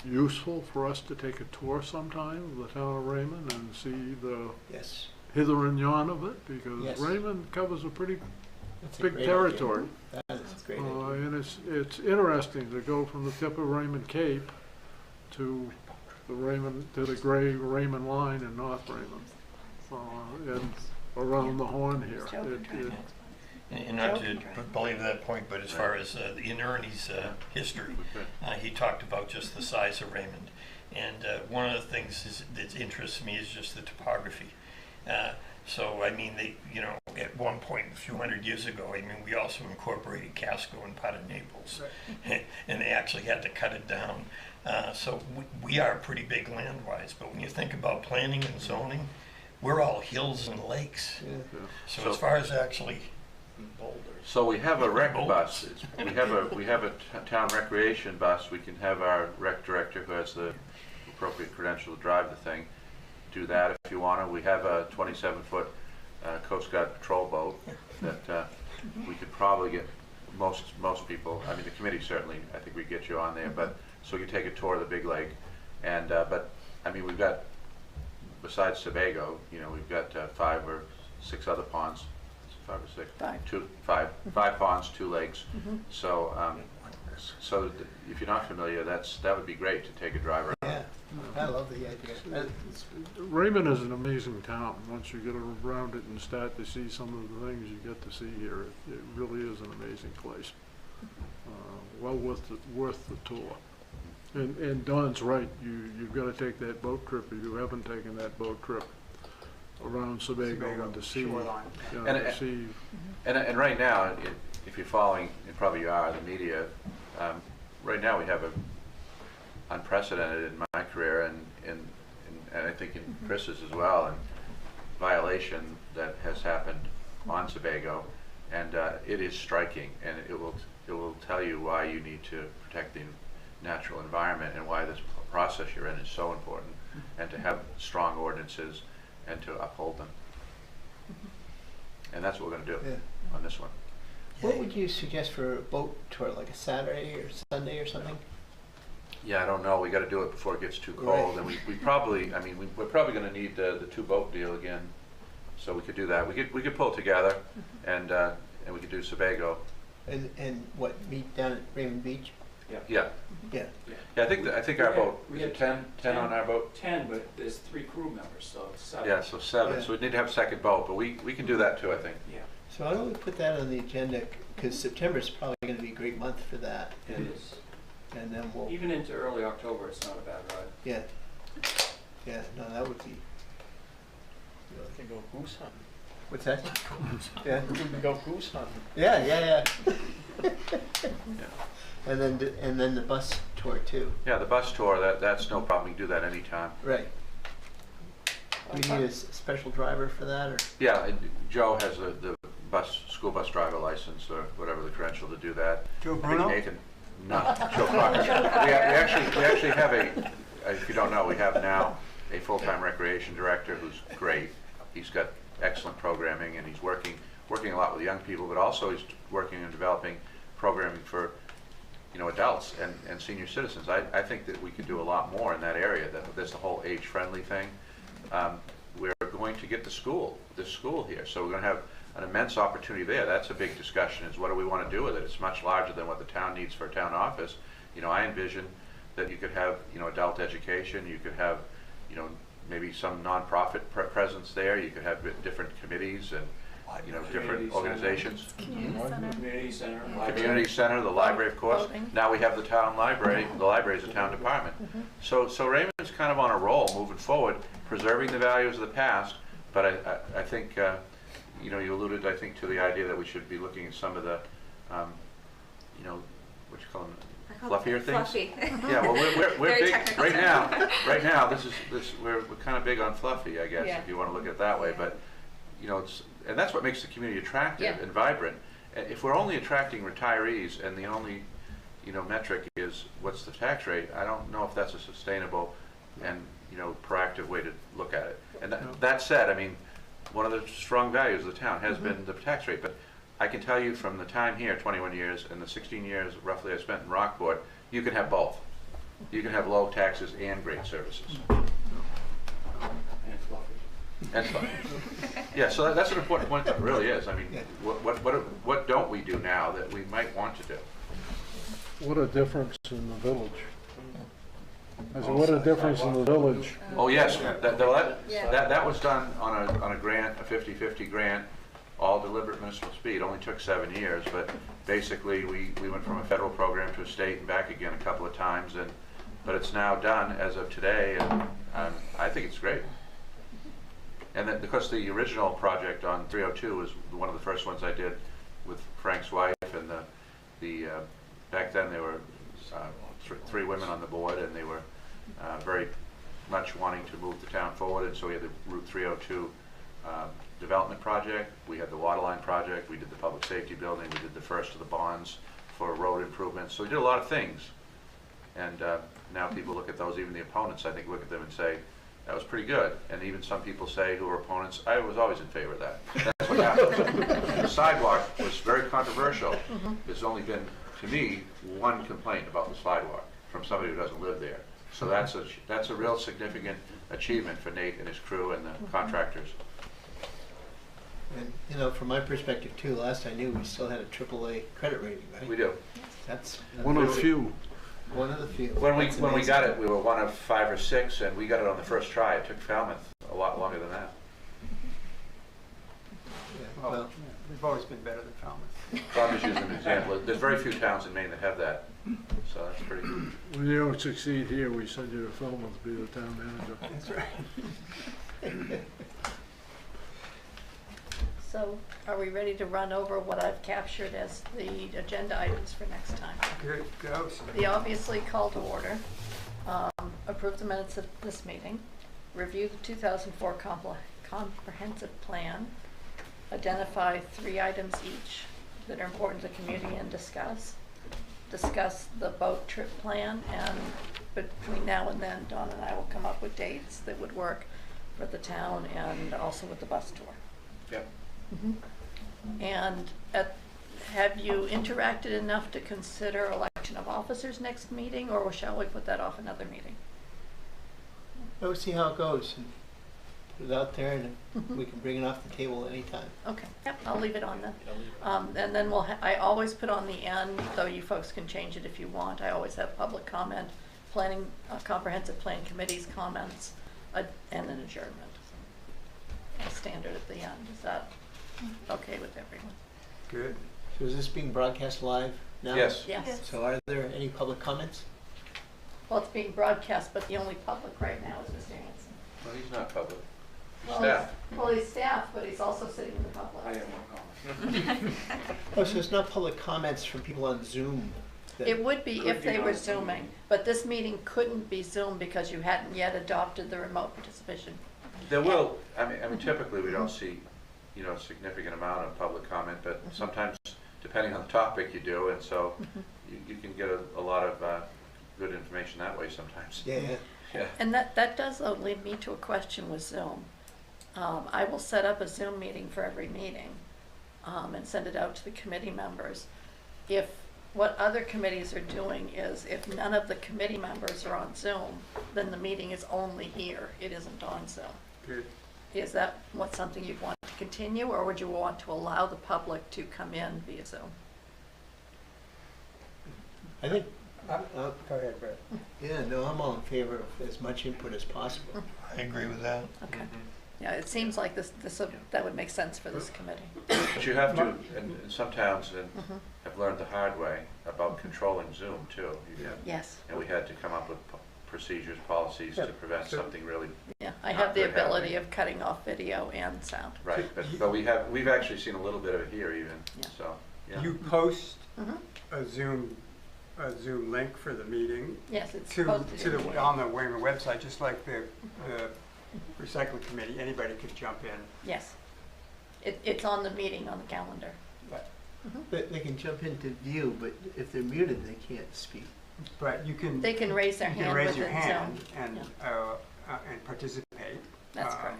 useful for us to take a tour sometime of the town of Raymond and see the Yes. hither and yon of it? Because Yes. Raymond covers a pretty That's a big great territory. idea. That is a great idea. And it's interesting to go from the tip of Raymond Cape to the gray Raymond line in North Raymond, and around the horn here. And not to belabor that point, but as far as in Ernie's history, he talked about just the size of Raymond. And one of the things that interests me is just the topography. So, I mean, at one point, a few hundred years ago, I mean, we also incorporated Casco and part of Naples. Right. And they actually had to cut it down. So we are pretty big land-wise, but when you think about planning and zoning, we're all hills and lakes. Yeah. So as far as actually boulders. So we have a rec bus. We have a town recreation bus. We can have our rec director, who has the appropriate credential to drive the thing, do that if you want to. We have a 27-foot Coast Guard patrol boat that we could probably get most people. I mean, the committee certainly. I think we get you on there, but so we can take a tour of the big lake, and but I mean, we've got besides Sebago, you know, we've got 5 or 6 other ponds. 5 or 6? 5. 5 ponds, 2 lakes. Mhm. So, if you're not familiar, that would be great to take a driver. Yeah, I love the idea. Raymond is an amazing town. Once you get around it and start to see some of the things you get to see here, it really is an amazing place. Well worth the tour. And Don's right. You've got to take that boat trip if you haven't taken that boat trip around Sebago and to see. And right now, if you're following, and probably you are, the media, right now we have a unprecedented in my career and I think in Chris's as well, and violation that has happened on Sebago, and it is striking, and it will tell you why you need to protect the natural environment and why this process you're in is so important, and to have strong ordinances and to uphold them. And that's what we're going to do on this one. What would you suggest for a boat tour, like a Saturday or Sunday or something? Yeah, I don't know. We got to do it before it gets too cold, and we probably, I mean, we're probably going to need the 2-boat deal again, so we could do that. We could pull it together, and we could do Sebago. And what, meet down at Raymond Beach? Yeah. Yeah. Yeah, I think our boat, we had 10 on our boat? 10, but there's 3 crew members, so it's 7. Yeah, so 7. Yeah. So we'd need to have a second boat, but we can do that too, I think. Yeah. So why don't we put that on the agenda, because September's probably going to be a great month for that. It is. And then we'll... Even into early October, it's not a bad ride. Yeah. Yeah, no, that would be... You can go goose hunting. What's that? Yeah. You can go goose hunting. Yeah. And then the bus tour too. Yeah, the bus tour, that's no problem. We can do that anytime. Right. We need a special driver for that, or? Yeah, and Joe has the school bus driver license or whatever the credential to do that. Joe I think Bruno? Nathan, no, Joe Crocker. we actually have if you don't know, we have now a full-time recreation director who's great. He's got excellent programming, and he's working a lot with young people, but also he's working on developing programming for adults and senior citizens. I think that we could do a lot more in that area. That there's the whole age-friendly thing. We're going to get this school here, so we're going to have an immense opportunity there. That's a big discussion, is what do we want to do with it? It's much larger than what the town needs for a town office. I envision that you could have adult education, you could have maybe some nonprofit presence there, you could have different committees and different organizations. Community center. Community center, the library, of course. Now we have the town library. The library is a town department. So Raymond's kind of on a roll moving forward, preserving the values of the past. But I think you alluded, I think, to the idea that we should be looking at some of the what you call them, fluffier things. Fluffy. Yeah, well, we're Very big technical right term. now. Right now, we're kind of big on fluffy, I guess, Yeah. if you want to look at it that way. But and that's what makes the community attractive and vibrant. And if we're only attracting retirees and the only metric is what's the tax rate, I don't know if that's a sustainable and proactive way to look at it. And that said, I mean, one of the strong values of the town has been the tax rate. But I can tell you from the time here, 21 years, and the 16 years roughly I spent in Rockport, you can have both. You can have low taxes and great services. And fluffy. And fluffy. Yeah, so that's an important point. That really is. I mean, what don't we do now that we might want to do? What a difference in the village. I said, what a difference in the village. Oh yes, that was done on a grant, a 50-50 grant, all deliberate municipal speed. Only took 7 years, but basically we went from a federal program to a state and back again a couple of times, but it's now done as of today, and I think it's great. And then, because the original project on 302 was one of the first ones I did with Frank's wife, and the back then there were 3 women on the board, and they were very much wanting to move the town forward, and so we had the Route 302 development project, we had the waterline project, we did the public safety building, we did the first of the bonds for road improvements, so we did a lot of things. And now people look at those, even the opponents, I think, look at them and say, that was pretty good. And even some people say, who are opponents, I was always in favor of that. That's what happened. The sidewalk was very controversial. There's only been, to me, one complaint about the sidewalk from somebody who doesn't live there. So that's a real significant achievement for Nate and his crew and the contractors. And, you know, from my perspective too, last I knew we still had a AAA credit rating, right? We do. That's One of the few. One of the few. When we That's got amazing. it, we were one of 5 or 6, and we got it on the first try. It took Falmouth a lot longer than that. Yeah, Well, well, we've always been better than Falmouth. Falmouth is an example. There's very few towns in Maine that have that, so that's pretty good. When you don't succeed here, we send you to Falmouth to be the town manager. that's right. So are we ready to run over what I've captured as the agenda items for next time? Good, go. The obviously call to order, approve the minutes of this meeting, review the 2004 comprehensive plan, identify 3 items each that are important to the community and discuss the boat trip plan, and between now and then, Dawn and I will come up with dates that would work for the town and also with the bus tour. Yep. And have you interacted enough to consider election of officers next meeting, or shall we put that off another meeting? We'll see how it goes and put it out there, and we can bring it off the table anytime. Okay, yep, I'll leave it on then. And then I always put on the end, though you folks can change it if you want, I always have public comment, planning, comprehensive plan committee's comments, and an adjournment. A standard at the end. Is that okay with everyone? Good. So is this being broadcast live now? Yes. Yes. So are there any public comments? Well, it's being broadcast, but the only public right now is Mr. Hanson. Well, he's not public. He's Well, staff. Well, he's staff, but he's also sitting in the public. I have no comment. Oh, so it's not public comments from people on Zoom? that- It would be if they were Zooming, but this meeting couldn't be Zoom because you hadn't yet adopted the remote participation. There will, I mean, typically we don't see, you know, a significant amount of public comment, but sometimes, depending on the topic, you do, and so you can get a lot of good information that way sometimes. Yeah, yeah. Yeah. And that does though lead me to a question with Zoom. I will set up a Zoom meeting for every meeting and send it out to the committee members. If what other committees are doing is if none of the committee members are on Zoom, then the meeting is only here. It isn't on Zoom. Good. Is that something you'd want to continue, or would you want to allow the public to come in via Zoom? I think, Go ahead, Brett. yeah, no, I'm all in favor of as much input as possible. I agree with that. Okay. Yeah, it seems like that would make sense for this committee. But you have to, and some towns have learned the hard way about controlling Zoom too. Yes. And we had to come up with procedures, policies to prevent something really. Yeah, I not have the good ability happening. of cutting off video and sound. Right, but we've actually seen a little bit of it here even, Yeah. so, yeah. You post Mhm. a Zoom link for the meeting Yes, it's to supposed to be. on the Wayman website, just like the recycling committee. Anybody could jump in. Yes. It's on the meeting on the calendar. But they can jump into view, but if they're muted, they can't speak. But you can. They can raise their you can hand raise your within hand Zoom. and participate. That's correct.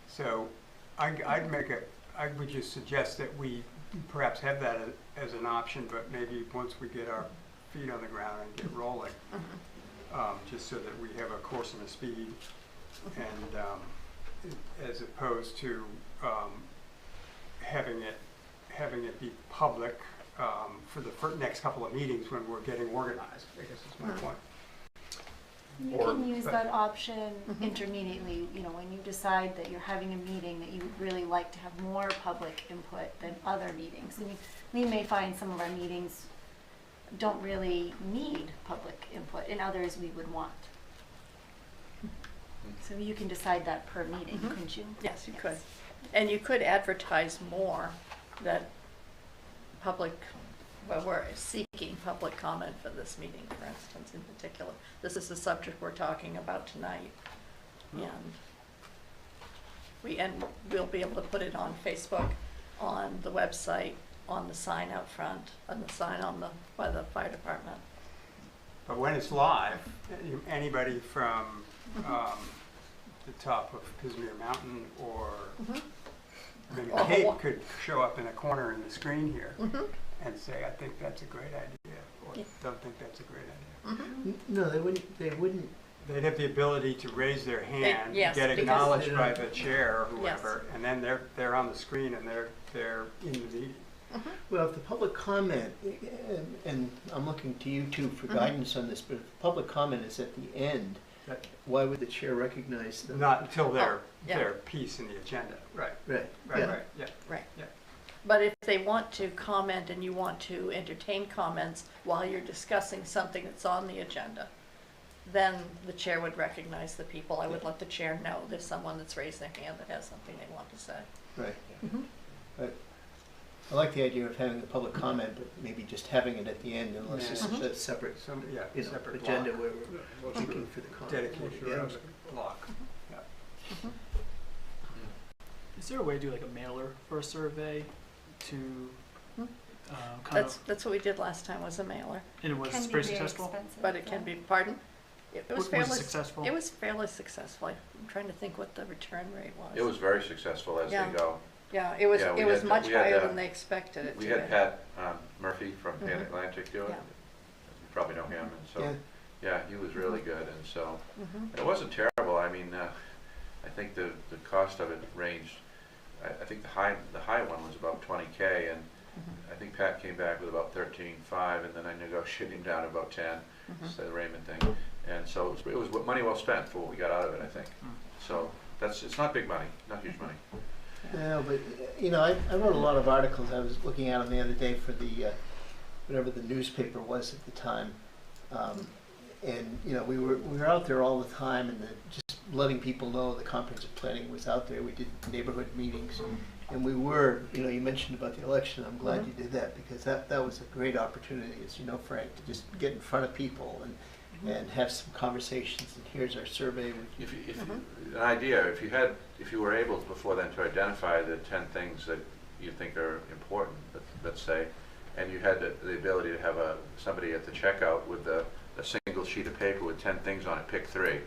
So I would just suggest that we perhaps have that as an option, but maybe once we get our feet on the ground and get rolling, just so that we have a course and a speed, and as opposed to having it be public for the next couple of meetings when we're getting organized, I guess is my point. You can use that option intermediately, you know, when you decide that you're having a meeting that you would really like to have more public input than other meetings. I mean, we may find some of our meetings don't really need public input, and others we would want. So you can decide that per meeting, couldn't you? Yes, you could. And you could advertise more that we're seeking public comment for this meeting, for instance, in particular. This is the subject we're talking about tonight. And we'll be able to put it on Facebook, on the website, on the sign out front, on the sign by the fire department. But when it's live, anybody from the top of Pismere Mountain or maybe Cape could show up in a corner in the screen here and say, I think that's a great idea, or don't think that's a great idea. No, they wouldn't. They'd have the ability to raise their hand, yes, get because- acknowledged by the chair or Yes. whoever, and then they're on the screen and they're in the meeting. Well, if the public comment, and I'm looking to you two for guidance on this, but if the public comment is at the end, why would the chair recognize them? Not until their yeah. their piece in the agenda. Right. Right. Right. Yeah. Right. Yeah. Right. Yeah. But if they want to comment and you want to entertain comments while you're discussing something that's on the agenda, then the chair would recognize the people. I would let the chair know there's someone that's raised their hand that has something they want to say. Right. But I like the idea of having the public comment, but maybe just having it at the end, unless it's a separate, separate agenda block. where we're looking for the comment. Dedicated block. Yeah. Is there a way to do like a mailer for a survey to That's what we did last time, was a mailer. And it was Can be very very successful? expensive, But it can be, pardon? It was Was it fairly successful? It was fairly successful. I'm trying to think what the return rate was. It was very successful as Yeah. they go. Yeah, it was, Yeah, we it was had- much we had, higher than they expected it to We be. had Pat Murphy from Pan Mhm. Atlantic do it. Yeah. You probably know him, and so, Yeah. yeah, he was really good, and so, Mhm. it wasn't terrible. I mean, I think the cost of it ranged, I think the high one was about 20K, and I think Pat came back with about 13.5, and then I negotiated him down to about 10, so the Raymond thing. And so it was money well spent for what we got out of it, I think. So it's not big money, not huge money. No, but, I wrote a lot of articles. I was looking at them the other day for the, whatever the newspaper was at the time. And, we were out there all the time, and just letting people know the comprehensive planning was out there. We did neighborhood meetings, and we were, you mentioned about the election. I'm glad you did that, because that was a great opportunity, as you know, Frank, to just get in front of people and have some conversations. And here's our survey. An idea, if you were able before then to identify the 10 things that you think are important, let's say, and you had the ability to have somebody at the checkout with a single sheet of paper with 10 things on it, pick 3.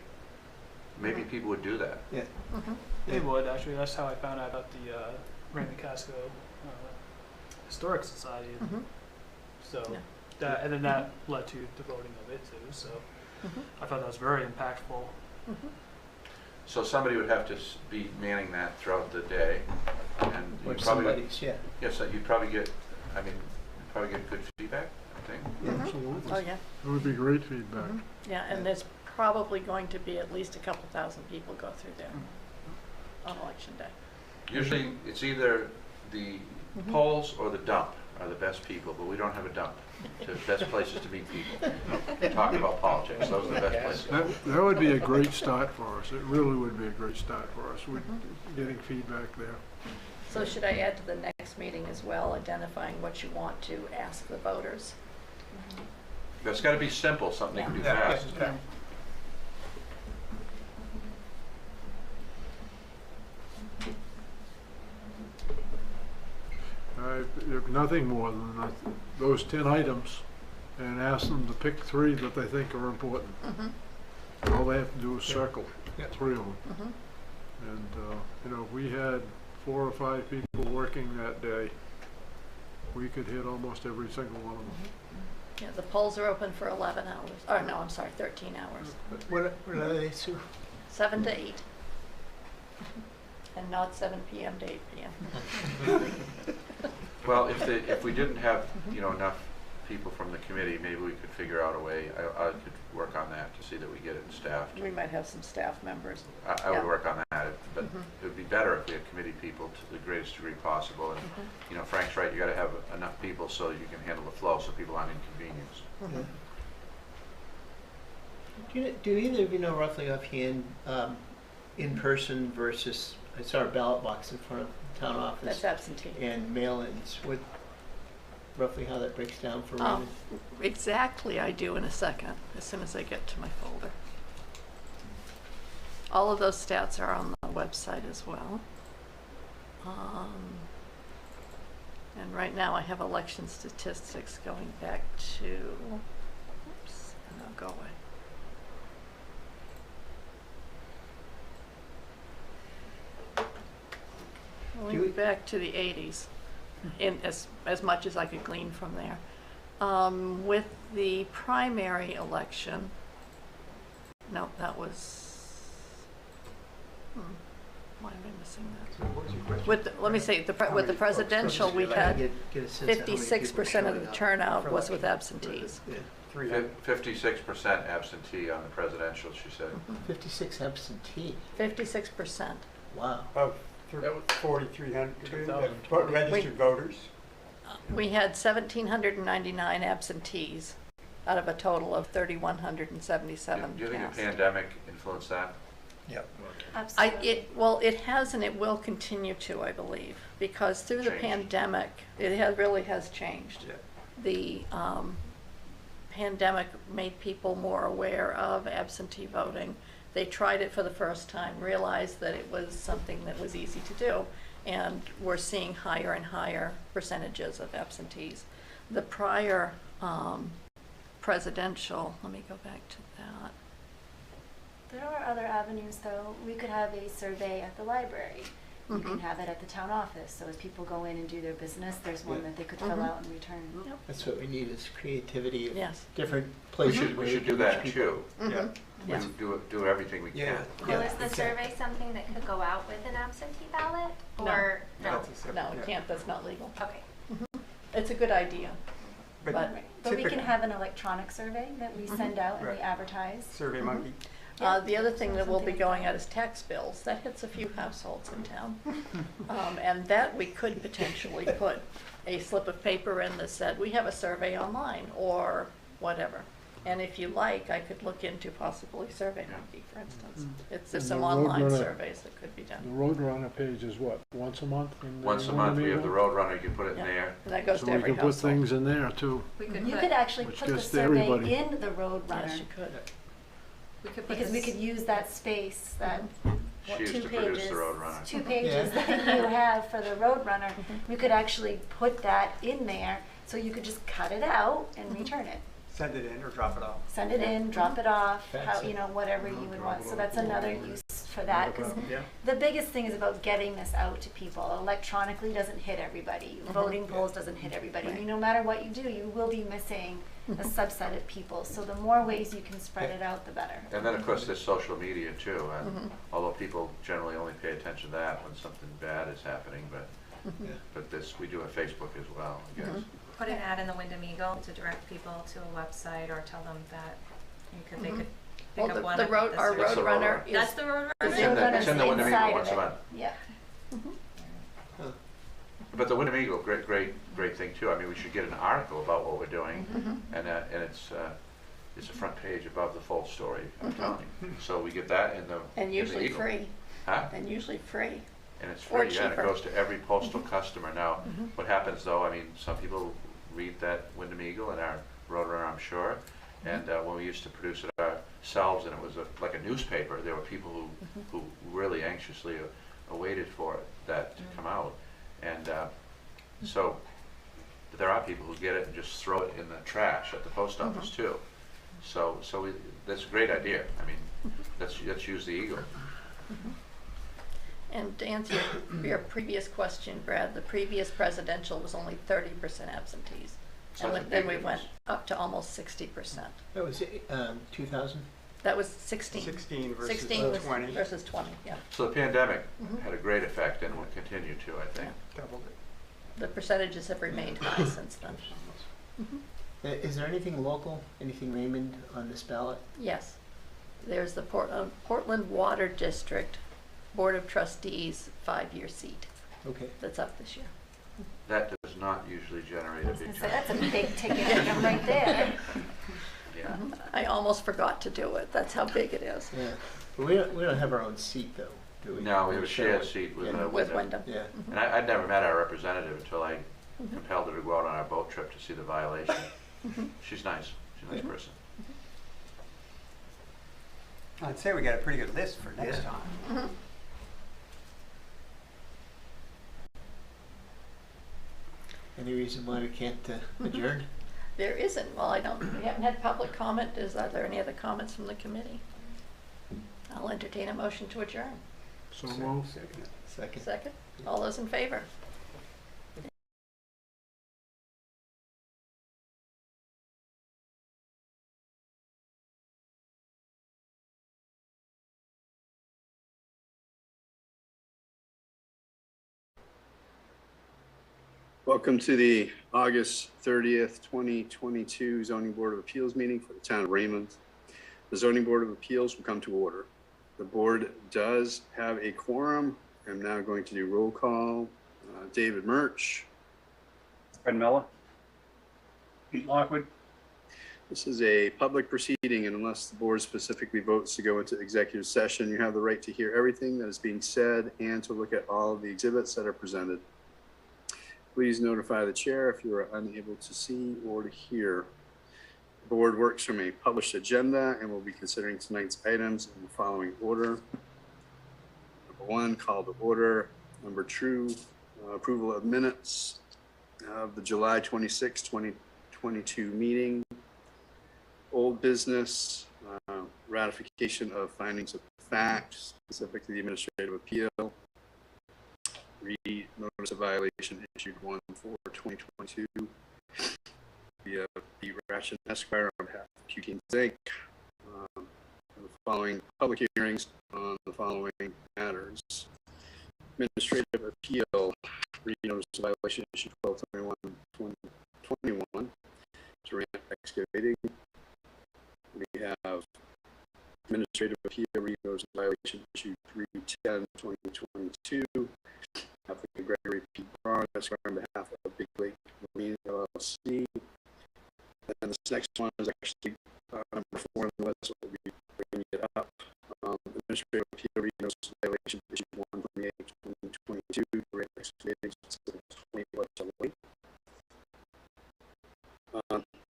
Maybe people would do that. Yeah. They would, actually. That's how I found out about the Raymond Casco Historic Society. So that, and then that led to the voting of it too. So I thought that was very impactful. So somebody would have to be manning that throughout the day, and Or you'd probably somebody's, yeah. Yes, you'd probably get. I mean, you'd probably get good feedback, I think. Yeah. Absolutely. Oh, yeah. It would be great feedback. Yeah, and there's probably going to be at least a couple thousand people go through there on election day. Usually, it's either the polls or the dump are the best people, but we don't have a dump. The best places to meet people. Talking about politics, those are the best places. That would be a great start for us. It really would be a great start for us. We're getting feedback there. So should I add to the next meeting as well, identifying what you want to ask the voters? That's got to be simple, something you can do Yeah. fast. Yeah. If nothing more than those 10 items, and ask them to pick 3 that they think are important. All they have to do is circle 3 of them. And, if we had 4 or 5 people working that day, we could hit almost every single one of them. Yeah, the polls are open for 11 hours. Oh, no, I'm sorry, 13 hours. What are they, Sue? 7 to 8. And not 7 p.m. to 8 p.m. Well, if we didn't have enough people from the committee, maybe we could figure out a way. I could work on that to see that we get it staffed. We might have some staff members. I would work on that, but it would be better if we had committee people to the greatest degree possible. And Frank's right. You got to have enough people so you can handle the flow, so people aren't inconvenienced. Do either of you know roughly offhand, in person versus, I saw a ballot box in front of the town office. That's absentee. And mail-ins, roughly how that breaks down for Raymond? Exactly, I do in a second, as soon as I get to my folder. All of those stats are on the website as well. And right now I have election statistics going back to, oops, and I'll go away. Going back to the 80s, in as much as I could glean from there. With the primary election, no, that was, why am I missing that? With, let me say, with the presidential, we had 56% of the turnout was with absentees. 56% absentee on the presidential, she said. 56 absentee. 56%. Wow. Of 4,300 registered voters. We had 1,799 absentees out of a total of 3,177 Do you think cast. the pandemic influenced that? Yep. Absolutely. Well, it has and it will continue to, I believe, because through the pandemic, it really has changed. Yeah. The pandemic made people more aware of absentee voting. They tried it for the first time, realized that it was something that was easy to do, and we're seeing higher and higher percentages of absentees. The prior presidential, let me go back to that. There are other avenues, though. We could have a survey at the library. You can have it at the town office. So as people go in and do their business, there's one that they could fill out and return. That's what we need is creativity of Yes. different places. We should do that too. Yeah. We do everything we can. Well, is the survey something that could go out with an absentee ballot? Or No, it can't. That's not legal. Okay. It's a good idea. But we can have an electronic survey that we send out and we advertise. Survey Monkey. The other thing that we'll be going at is tax bills. That hits a few households in town. And that we could potentially put a slip of paper in that said, we have a survey online or whatever. And if you like, I could look into possibly Survey Monkey, for instance. There's And some the online Roadrunner- surveys that could be done. The Roadrunner page is what, once a month? in the Once a month, we have the Winnebago? Roadrunner, you can put it in there. And that goes So to we every can put household. things in there too. We could You put, could actually Which put the gets to survey everybody. in the Roadrunner. Yes, you could. we could put Because we this- could use that space, that She used to produce the Roadrunner. 2 pages that you have for the Roadrunner. You could actually put that in there, so you could just cut it out and return it. Send it in or drop it off. Send it in, drop it off, Fax how, it. whatever you would want. So that's another use for that. 'Cause Yeah. the biggest thing is about getting this out to people. Electronically doesn't hit everybody. Voting polls doesn't hit everybody. I mean, no matter what you do, you will be missing a subset of people. So the more ways you can spread it out, the better. And then, of course, there's social media too, and although people generally only pay attention to that when something bad is happening, but this, we do have Facebook as well, I guess. put an ad in the Wyndham Eagle to direct people to a website or tell them that they could pick Well, up one the of road, the our It's the Roadrunner Roadrunner. is. That's the Roadrunner? It's in the Wyndham Eagle inside once of a it. month. Yeah. But the Wyndham Eagle, great thing too. I mean, we should get an article about what we're doing, and it's a front page above the full story, I'm telling you. So we get that in the And in the usually Eagle. free. Huh? And usually free. And it's Or free, yeah, and it cheaper. goes to every postal customer. Now, what happens though, I mean, some people read that Wyndham Eagle and our Roadrunner, I'm sure, and when we used to produce it ourselves and it was like a newspaper, there were people who really anxiously awaited for that to come out. And so there are people who get it and just throw it in the trash at the post office too. So that's a great idea. I mean, let's use the Eagle. And to answer your previous question, Brad, the previous presidential was only 30% absentees. So And that's a then big we difference. went up to almost 60%. That was 2000? That was 16. 16 versus 16 was 20. versus 20, yeah. So the pandemic had a great effect and will continue to, I think. Doubled it. The percentages have remained high since then. Is there anything local, anything Raymond on this ballot? Yes. There's the Portland Water District Board of Trustees 5-year seat Okay. that's up this year. That does not usually generate a big So turnout. that's a big ticket item right there. Yeah. I almost forgot to do it. That's how big it is. Yeah. But we don't have our own seat though, do we? No, we have a shared seat with Yeah. With Wyndham. Wyndham. Yeah. And I'd never met our representative until I compelled her to go out on our boat trip to see the violation. She's nice. She's a nice person. I'd say we got a pretty good list for next time. Any reason why we can't adjourn? There isn't. Well, we haven't had public comment. Are there any other comments from the committee? I'll entertain a motion to adjourn. So moved. Second. Second. All those in favor? Welcome to the August 30th, 2022 Zoning Board of Appeals meeting for the town of Raymond. The Zoning Board of Appeals will come to order. The board does have a quorum. I'm now going to do roll call. David Murch. Fred Miller. Pete Lockwood. This is a public proceeding, and unless the board specifically votes to go into executive session, you have the right to hear everything that is being said and to look at all of the exhibits that are presented. Please notify the chair if you are unable to see or to hear. The board works from a published agenda and will be considering tonight's items in the following order. Number one, call to order. Number two, approval of minutes of the July 26, 2022 meeting. Old business, ratification of findings of fact specific to the administrative appeal. Read notice of violation issued 1/4/2022 via B. Ration Esquire on behalf of QT Inc. The following public hearings on the following matters. Administrative appeal, read notice of violation issued 12/21/2021 to Rand Excavating. We have administrative appeal, read notice of violation issued 3/10/2022. Applicant Gregory P. Braun, Esquire, on behalf of Big Lake Marine LLC. And this next one is actually number 4 on the list, so we'll be bringing it up. Administrative appeal, read notice of violation issued 1/28/2022, Rand Excavating, 20 West Lake.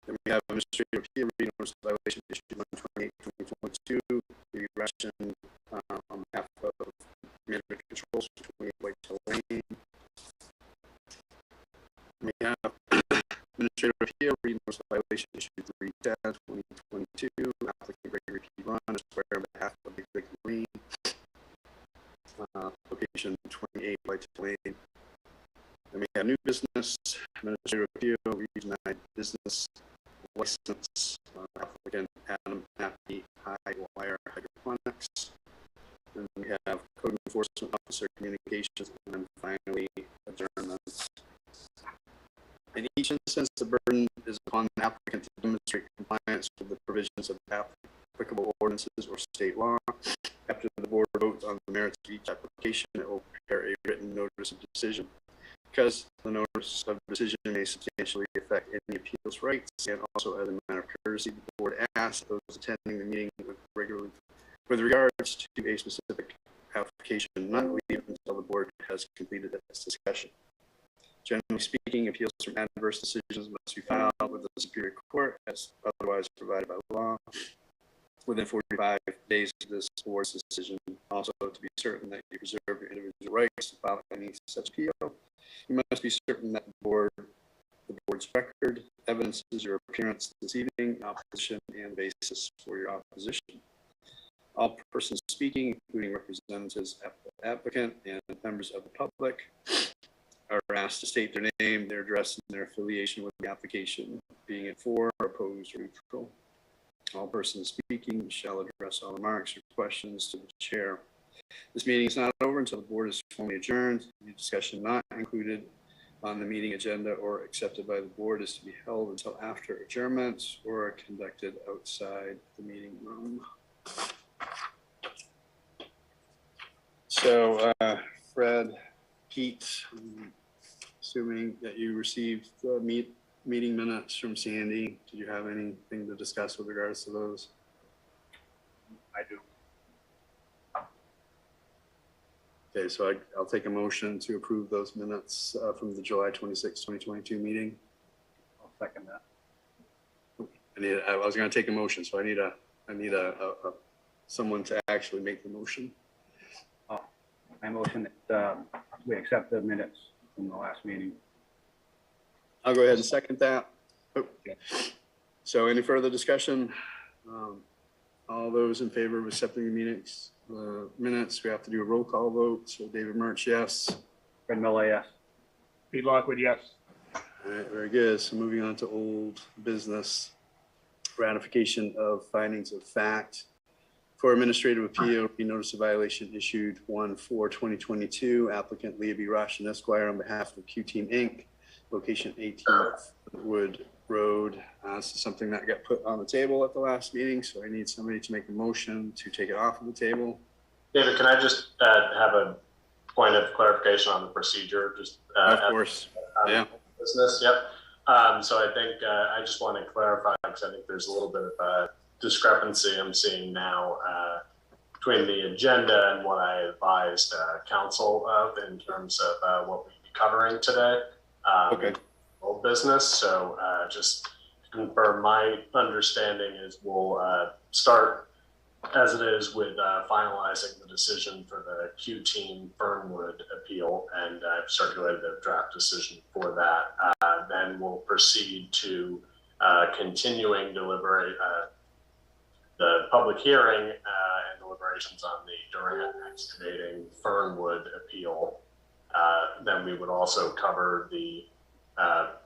Then we have administrative appeal, read notice of violation issued 1/28/2022, the Ration on behalf of Management Controls, 28 Whitetail Lane. We have administrative appeal, read notice of violation issued 3/10/2022, applicant Gregory P. Braun, Esquire, on behalf of Big Lake Marine, location 28 Whitetail Lane. Then we have new business, administrative appeal, redenied business license, applicant Adam Happy High Wire Hydroponics. And we have code enforcement officer communications, and then finally adjournments. In each instance, the burden is upon the applicant to demonstrate compliance with the provisions of applicable ordinances or state law. After the board votes on the merits of each application, it will prepare a written notice of decision. Because the notice of decision may substantially affect any appeals rights, and also as a matter of courtesy, the board asks those attending the meeting with regards to a specific application not leave until the board has completed its discussion. Generally speaking, appeals from adverse decisions must be filed with the Superior Court as otherwise provided by law within 45 days of this board's decision. Also, to be certain that you preserve your individual rights to file any such appeal, you must be certain that the board's record evidences your appearance this evening, opposition, and basis for your opposition. All persons speaking, including representatives of the applicant and members of the public, are asked to state their name, their address, and their affiliation with the application, being it for, opposed, or neutral. All persons speaking shall address all remarks or questions to the chair. This meeting is not over until the board is formally adjourned. Any discussion not included on the meeting agenda or accepted by the board is to be held until after adjournment or conducted outside the meeting room. So, Fred, Pete, assuming that you received the meeting minutes from Sandy, did you have anything to discuss with regards to those? I do. Okay, so I'll take a motion to approve those minutes from the July 26, 2022 meeting. I'll second that. I was going to take a motion, so I need someone to actually make the motion. I motion that we accept the minutes from the last meeting. I'll go ahead and second that. Okay. So any further discussion? All those in favor of accepting the minutes, we have to do a roll call vote. So David Murch, yes. Fred Miller, yes. Pete Lockwood, yes. All right, very good. So moving on to old business, ratification of findings of fact. For administrative appeal, notice of violation issued 1/4/2022, applicant Leah B. Roshan Esquire on behalf of Q Team Inc. location 18 Wood Road. This is something that got put on the table at the last meeting, so I need somebody to make a motion to take it off of the table. David, can I just have a point of clarification on the procedure? Just of course, yeah. Business, yep. So I think I just want to clarify because I think there's a little bit of a discrepancy I'm seeing now between the agenda and what I advised council of in terms of what we'd be covering today. Okay. Old business. So just to confirm, my understanding is we'll start as it is with finalizing the decision for the Q Team Fernwood appeal, and I've circulated a draft decision for that. Then we'll proceed to continuing the public hearing and deliberations on the Durant Excavating Fernwood appeal. Then we would also cover the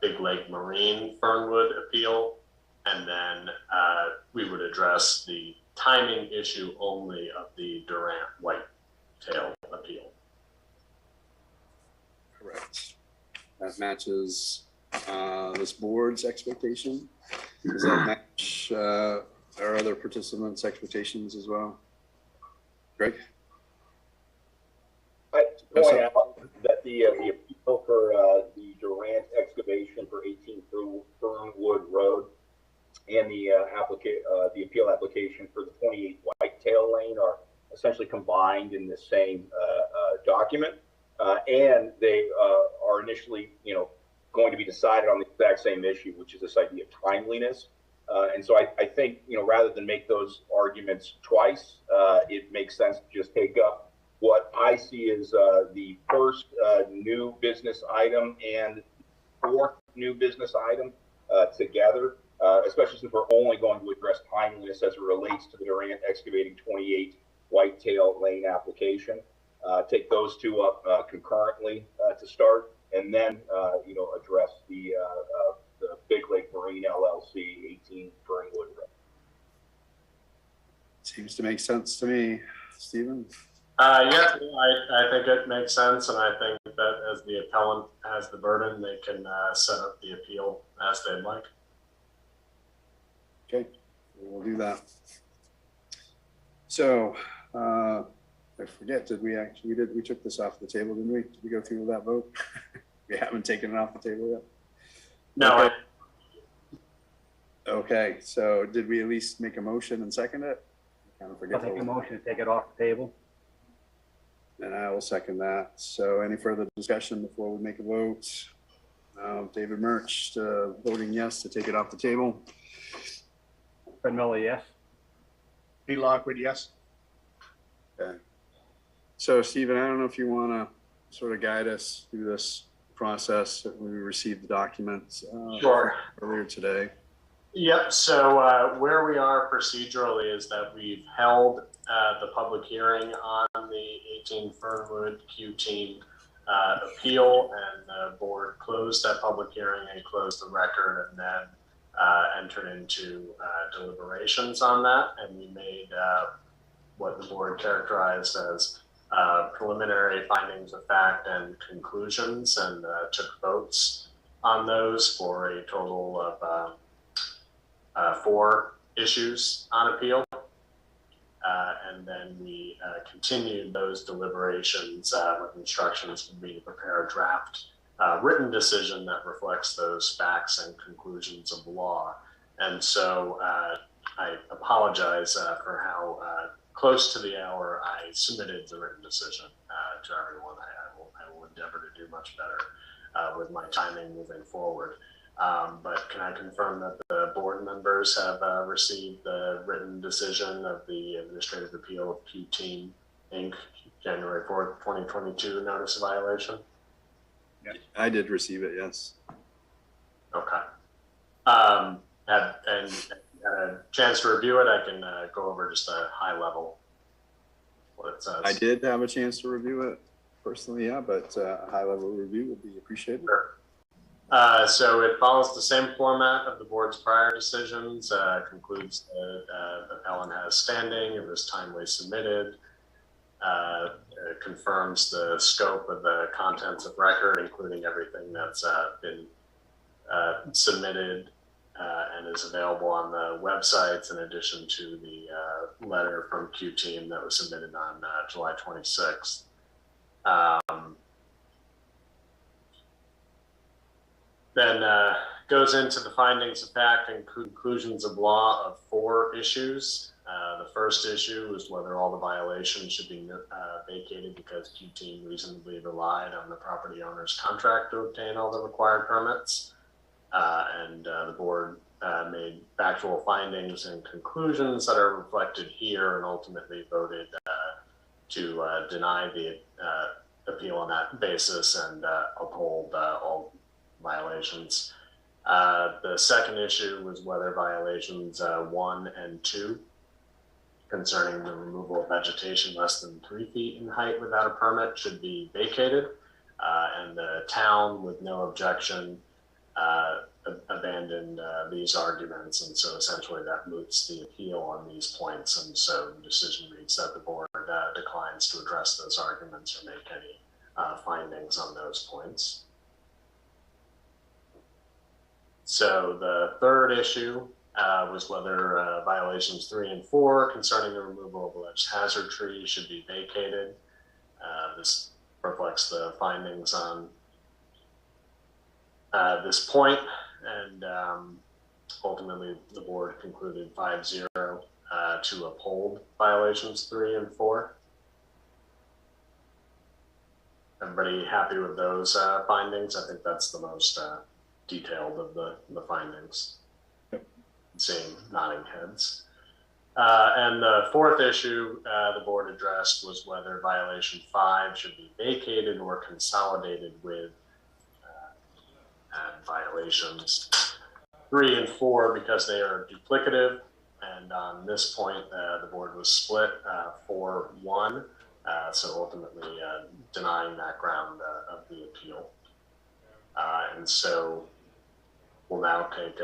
Big Lake Marine Fernwood appeal, and then we would address the timing issue only of the Durant Whitetail appeal. Correct. That matches this board's expectation. Does that match our other participants' expectations as well? Greg? I point out that the appeal for the Durant excavation for 18 Fernwood Road and the appeal application for the 28 Whitetail Lane are essentially combined in the same document, and they are initially, going to be decided on the exact same issue, which is this idea of timeliness. And so I think, rather than make those arguments twice, it makes sense to just take up what I see as the first new business item and fourth new business item together, especially since we're only going to address timeliness as it relates to the Durant Excavating 28 Whitetail Lane application. Take those two up concurrently to start, and then address the Big Lake Marine LLC 18 Fernwood Road. Seems to make sense to me, Stephen. Yeah, I think it makes sense, and I think that as the appellant has the burden, they can set up the appeal as they'd like. Okay, we'll do that. So, I forget, we took this off the table, didn't we? Did we go through that vote? We haven't taken it off the table yet? No. Okay. Okay, so did we at least make a motion and second it? I kind of forget. I'll make a motion to take it off the table. And I will second that. So any further discussion before we make a vote? David Murch voting yes to take it off the table. Fred Miller, yes. Pete Lockwood, yes. Okay. So Stephen, I don't know if you want to sort of guide us through this process when we received the documents Sure. earlier today. Yep. So where we are procedurally is that we've held the public hearing on the 18 Fernwood Q Team appeal, and the board closed that public hearing and closed the record, and then entered into deliberations on that. And we made what the board characterized as preliminary findings of fact and conclusions, and took votes on those for a total of 4 issues on appeal. And then we continued those deliberations with instructions for me to prepare a draft written decision that reflects those facts and conclusions of law. And so I apologize for how close to the hour I submitted the written decision to everyone. I will endeavor to do much better with my timing moving forward. But can I confirm that the board members have received the written decision of the Administrative Appeal of Q Team Inc. January 4th, 2022 notice of violation? I did receive it, yes. Okay. And had a chance to review it, I can go over just a high level what it says. I did have a chance to review it personally, yeah, but a high level review would be appreciated. Sure. So it follows the same format of the board's prior decisions, concludes the appellant has standing, it was timely submitted, confirms the scope of the contents of record, including everything that's been submitted and is available on the websites, in addition to the letter from Q Team that was submitted on July 26th. Then goes into the findings of fact and conclusions of law of 4 issues. The first issue is whether all the violations should be vacated because Q Team reasonably relied on the property owner's contract to obtain all the required permits. And the board made factual findings and conclusions that are reflected here, and ultimately voted to deny the appeal on that basis and uphold all violations. The second issue was whether violations 1 and 2 concerning the removal of vegetation less than 3 feet in height without a permit should be vacated, and the town, with no objection, abandoned these arguments, and so essentially that moots the appeal on these points, and so the decision reads that the board declines to address those arguments or make any findings on those points. So the third issue was whether violations 3 and 4 concerning the removal of alleged hazard trees should be vacated. This reflects the findings on this point, and ultimately the board concluded 5-0 to uphold violations 3 and 4. Everybody happy with those findings? I think that's the most detailed of the findings. Seeing nodding heads. And the fourth issue the board addressed was whether violation 5 should be vacated or consolidated with violations 3 and 4 because they are duplicative. And on this point, the board was split 4-1. So ultimately denying that ground of the appeal. And so we'll now take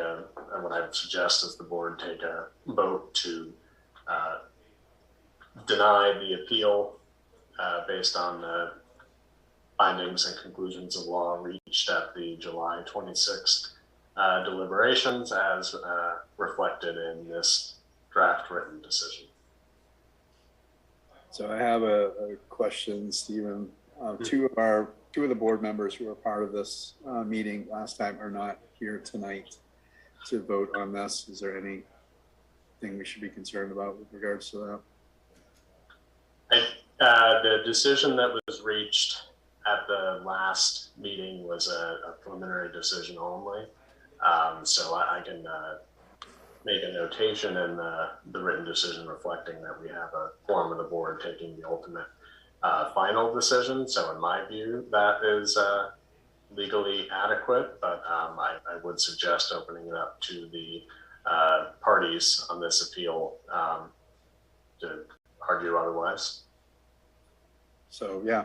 what I would suggest is the board take a vote to deny the appeal based on the findings and conclusions of law reached at the July 26th deliberations as reflected in this draft written decision. So I have a question, Stephen. Two of the board members who were part of this meeting last time are not here tonight to vote on this. Is there anything we should be concerned about with regards to that? The decision that was reached at the last meeting was a preliminary decision only. So I can make a notation in the written decision reflecting that we have a form of the board taking the ultimate final decision. So in my view, that is legally adequate, but I would suggest opening it up to the parties on this appeal to argue otherwise. So yeah.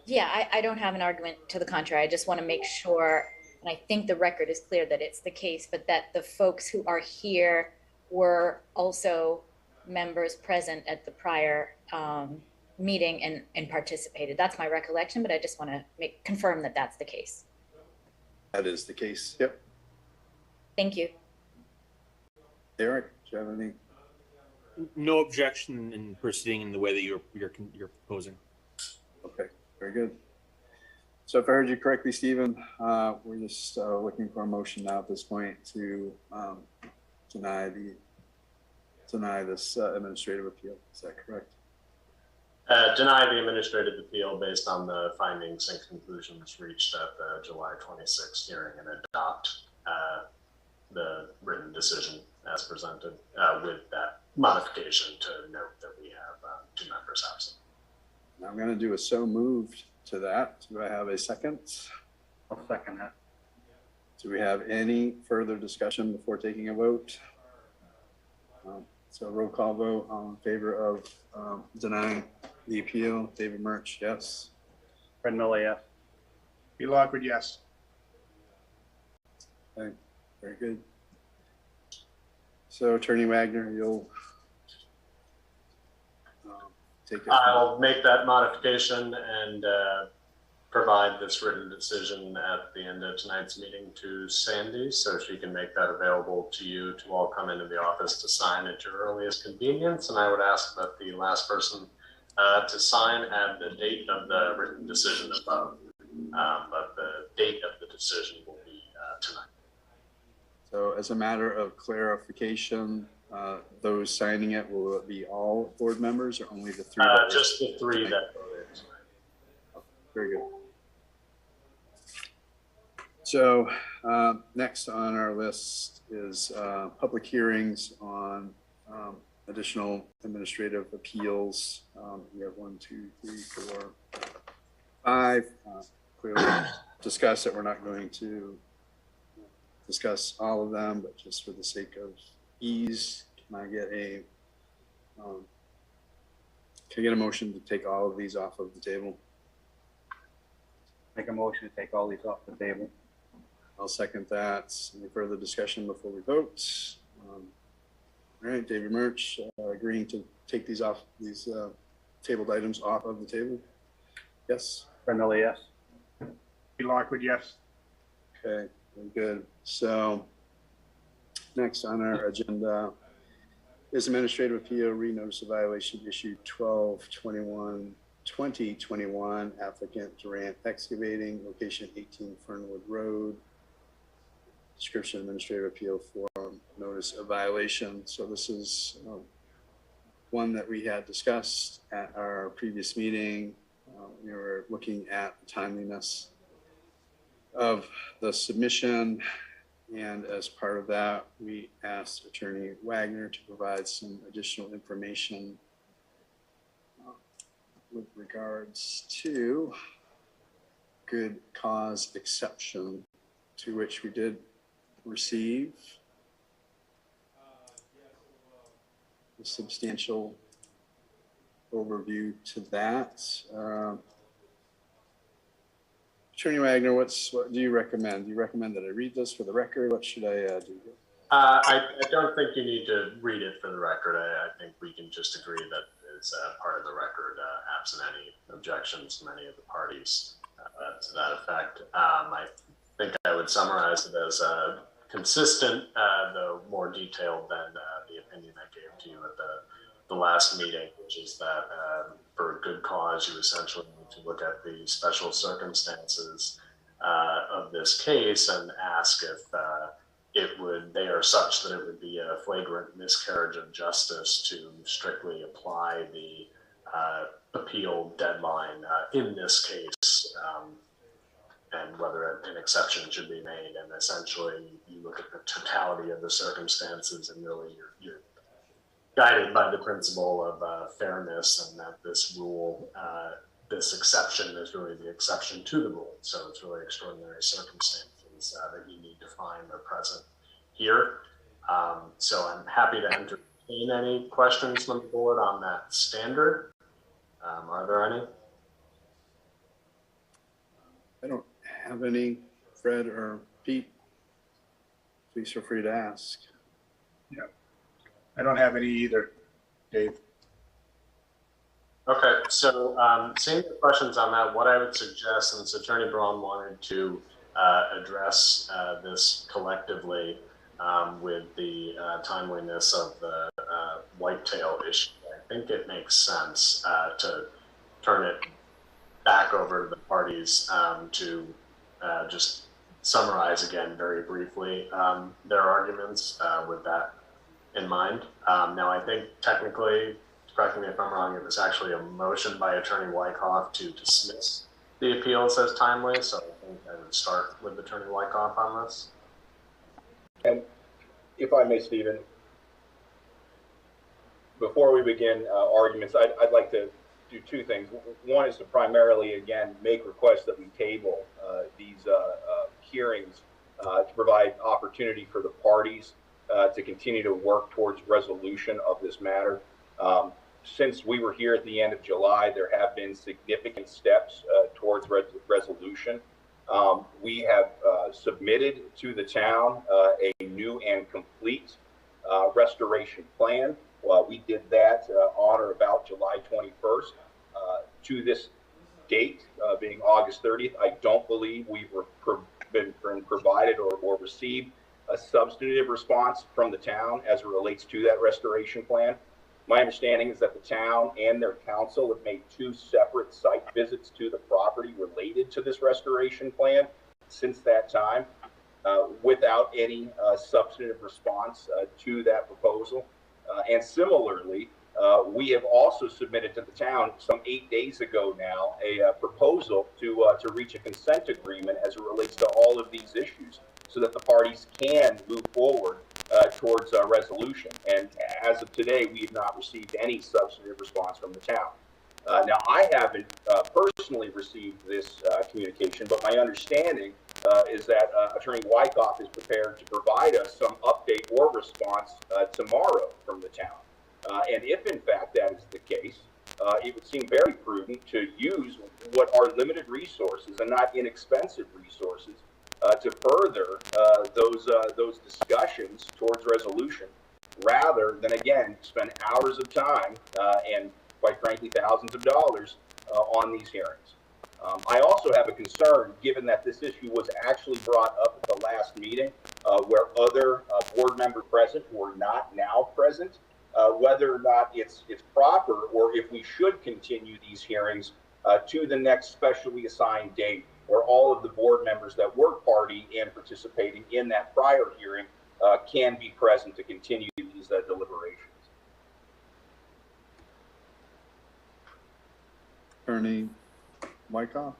Yeah, I don't have an argument to the contrary. I just want to make sure, and I think the record is clear that it's the case, but that the folks who are here were also members present at the prior meeting and participated. That's my recollection, but I just want to confirm that that's the case. That is the case. Yep. Thank you. Derek, do you have any? No objection in proceeding in the way that you're proposing. Okay, very good. So if I heard you correctly, Stephen, we're just looking for a motion now at this point to deny this administrative appeal. Is that correct? Deny the administrative appeal based on the findings and conclusions reached at the July 26th hearing and adopt the written decision as presented with that modification to note that we have 2 members absent. I'm going to do a so moved to that. Do I have a second? I'll second that. Do we have any further discussion before taking a vote? So roll call vote in favor of denying the appeal. David Murch, yes. Fred Miller, yes. P. Lockwood, yes. Okay, very good. So Attorney Wagner, you'll take it? I'll make that modification and provide this written decision at the end of tonight's meeting to Sandy, so she can make that available to you to all come into the office to sign at your earliest convenience. And I would ask that the last person to sign add the date of the written decision above, but the date of the decision will be tonight. So as a matter of clarification, those signing it, will it be all board members or only the three? Just the three that voted tonight. Very good. So next on our list is public hearings on additional administrative appeals. We have 1, 2, 3, 4, 5. Clearly discussed that we're not going to discuss all of them, but just for the sake of ease, can I get a motion to take all of these off of the table? Make a motion to take all these off the table. I'll second that. Any further discussion before we vote? All right, David Murch, agreeing to take these tabled items off of the table? Yes? Fred Miller, yes. Lockwood, yes. Okay, very good. So next on our agenda is administrative appeal, re-notice of violation issued 12/21/2021, applicant Durant Excavating, location 18 Fernwood Road. Description administrative appeal form, notice of violation. So this is one that we had discussed at our previous meeting. We were looking at the timeliness of the submission, and as part of that, we asked Attorney Wagner to provide some additional information with regards to good cause exception, to which we did receive a substantial overview to that. Attorney Wagner, what do you recommend? Do you recommend that I read this for the record? What should I do? I don't think you need to read it for the record. I think we can just agree that it's part of the record, absent any objections from any of the parties to that effect. I think I would summarize it as consistent, though more detailed than the opinion I gave to you at the last meeting, which is that for a good cause, you essentially need to look at the special circumstances of this case and ask if they are such that it would be a flagrant miscarriage of justice to strictly apply the appeal deadline in this case, and whether an exception should be made. And essentially, you look at the totality of the circumstances, and really you're guided by the principle of fairness, and that this rule, this exception is really the exception to the rule. So it's really extraordinary circumstances that you need to find are present here. So I'm happy to entertain any questions from the board on that standard. Are there any? I don't have any. Fred or Pete, please feel free to ask. Yeah, I don't have any either, Dave. Okay, so seeing the questions on that, what I would suggest, since Attorney Braun wanted to address this collectively with the timeliness of the whitetail issue, I think it makes sense to turn it back over to the parties to just summarize again very briefly their arguments with that in mind. Now, I think technically, correct me if I'm wrong, it was actually a motion by Attorney Wyckoff to dismiss the appeals as timely, so I think I would start with Attorney Wyckoff on this. And if I may, Stephen, before we begin arguments, I'd like to do two things. One is to primarily, again, make requests that we table these hearings to provide opportunity for the parties to continue to work towards resolution of this matter. Since we were here at the end of July, there have been significant steps towards resolution. We have submitted to the town a new and complete restoration plan We did that on or about July 21st. To this date, being August 30th, I don't believe we've been provided or received a substantive response from the town as it relates to that restoration plan. My understanding is that the town and their council have made 2 separate site visits to the property related to this restoration plan since that time, without any substantive response to that proposal. And similarly, we have also submitted to the town some 8 days ago now a proposal to reach a consent agreement as it relates to all of these issues, so that the parties can move forward towards a resolution. And as of today, we have not received any substantive response from the town. Now, I haven't personally received this communication, but my understanding is that Attorney Wyckoff is prepared to provide us some update or response tomorrow from the town. And if in fact that is the case, it would seem very prudent to use what are limited resources and not inexpensive resources to further those discussions towards resolution, rather than, again, spend hours of time and, quite frankly, thousands of dollars on these hearings. I also have a concern, given that this issue was actually brought up at the last meeting, where other board members present who are not now present, whether or not it's proper, or if we should continue these hearings to the next specially assigned date, where all of the board members that were party and participating in that prior hearing can be present to continue these deliberations. Attorney Wyckoff?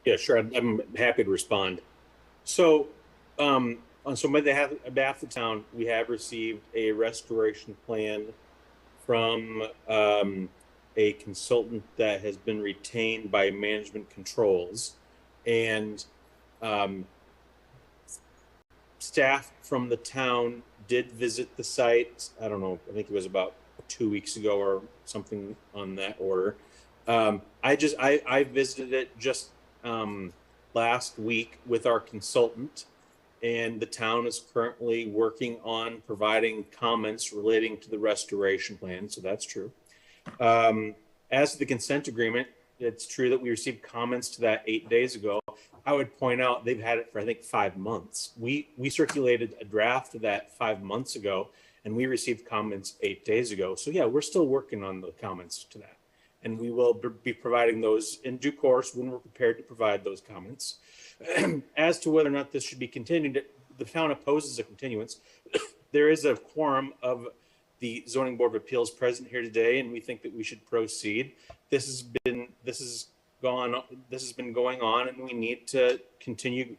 Yeah, sure. I'm happy to respond. So, on behalf of the town, we have received a restoration plan from a consultant that has been retained by Management Controls, and staff from the town did visit the site. I don't know, I think it was about 2 weeks ago or something on that order. I visited it just last week with our consultant, and the town is currently working on providing comments relating to the restoration plan, so that's true. As to the consent agreement, it's true that we received comments to that 8 days ago. I would point out they've had it for, I think, 5 months. We circulated a draft of that 5 months ago, and we received comments 8 days ago. So yeah, we're still working on the comments to that. And we will be providing those in due course when we're prepared to provide those comments. As to whether or not this should be continued, the town opposes a continuance. There is a quorum of the Zoning Board of Appeals present here today, and we think that we should proceed. This has been going on, and we need to continue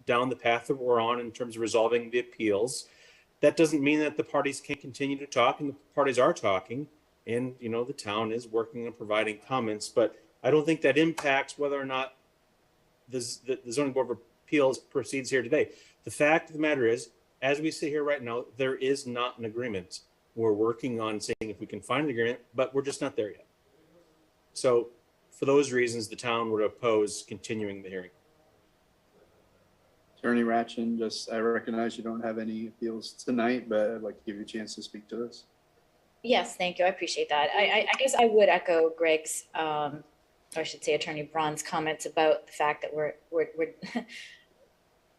down the path that we're on in terms of resolving the appeals. That doesn't mean that the parties can't continue to talk, and the parties are talking. And, you know, the town is working on providing comments, but I don't think that impacts whether or not the Zoning Board of Appeals proceeds here today. The fact of the matter is, as we sit here right now, there is not an agreement. We're working on seeing if we can find an agreement, but we're just not there yet. So for those reasons, the town would oppose continuing the hearing. Attorney Ratchin, I recognize you don't have any appeals tonight, but I'd like to give you a chance to speak to this. Yes, thank you. I appreciate that. I guess I would echo Greg's, or I should say Attorney Braun's comments about the fact that we're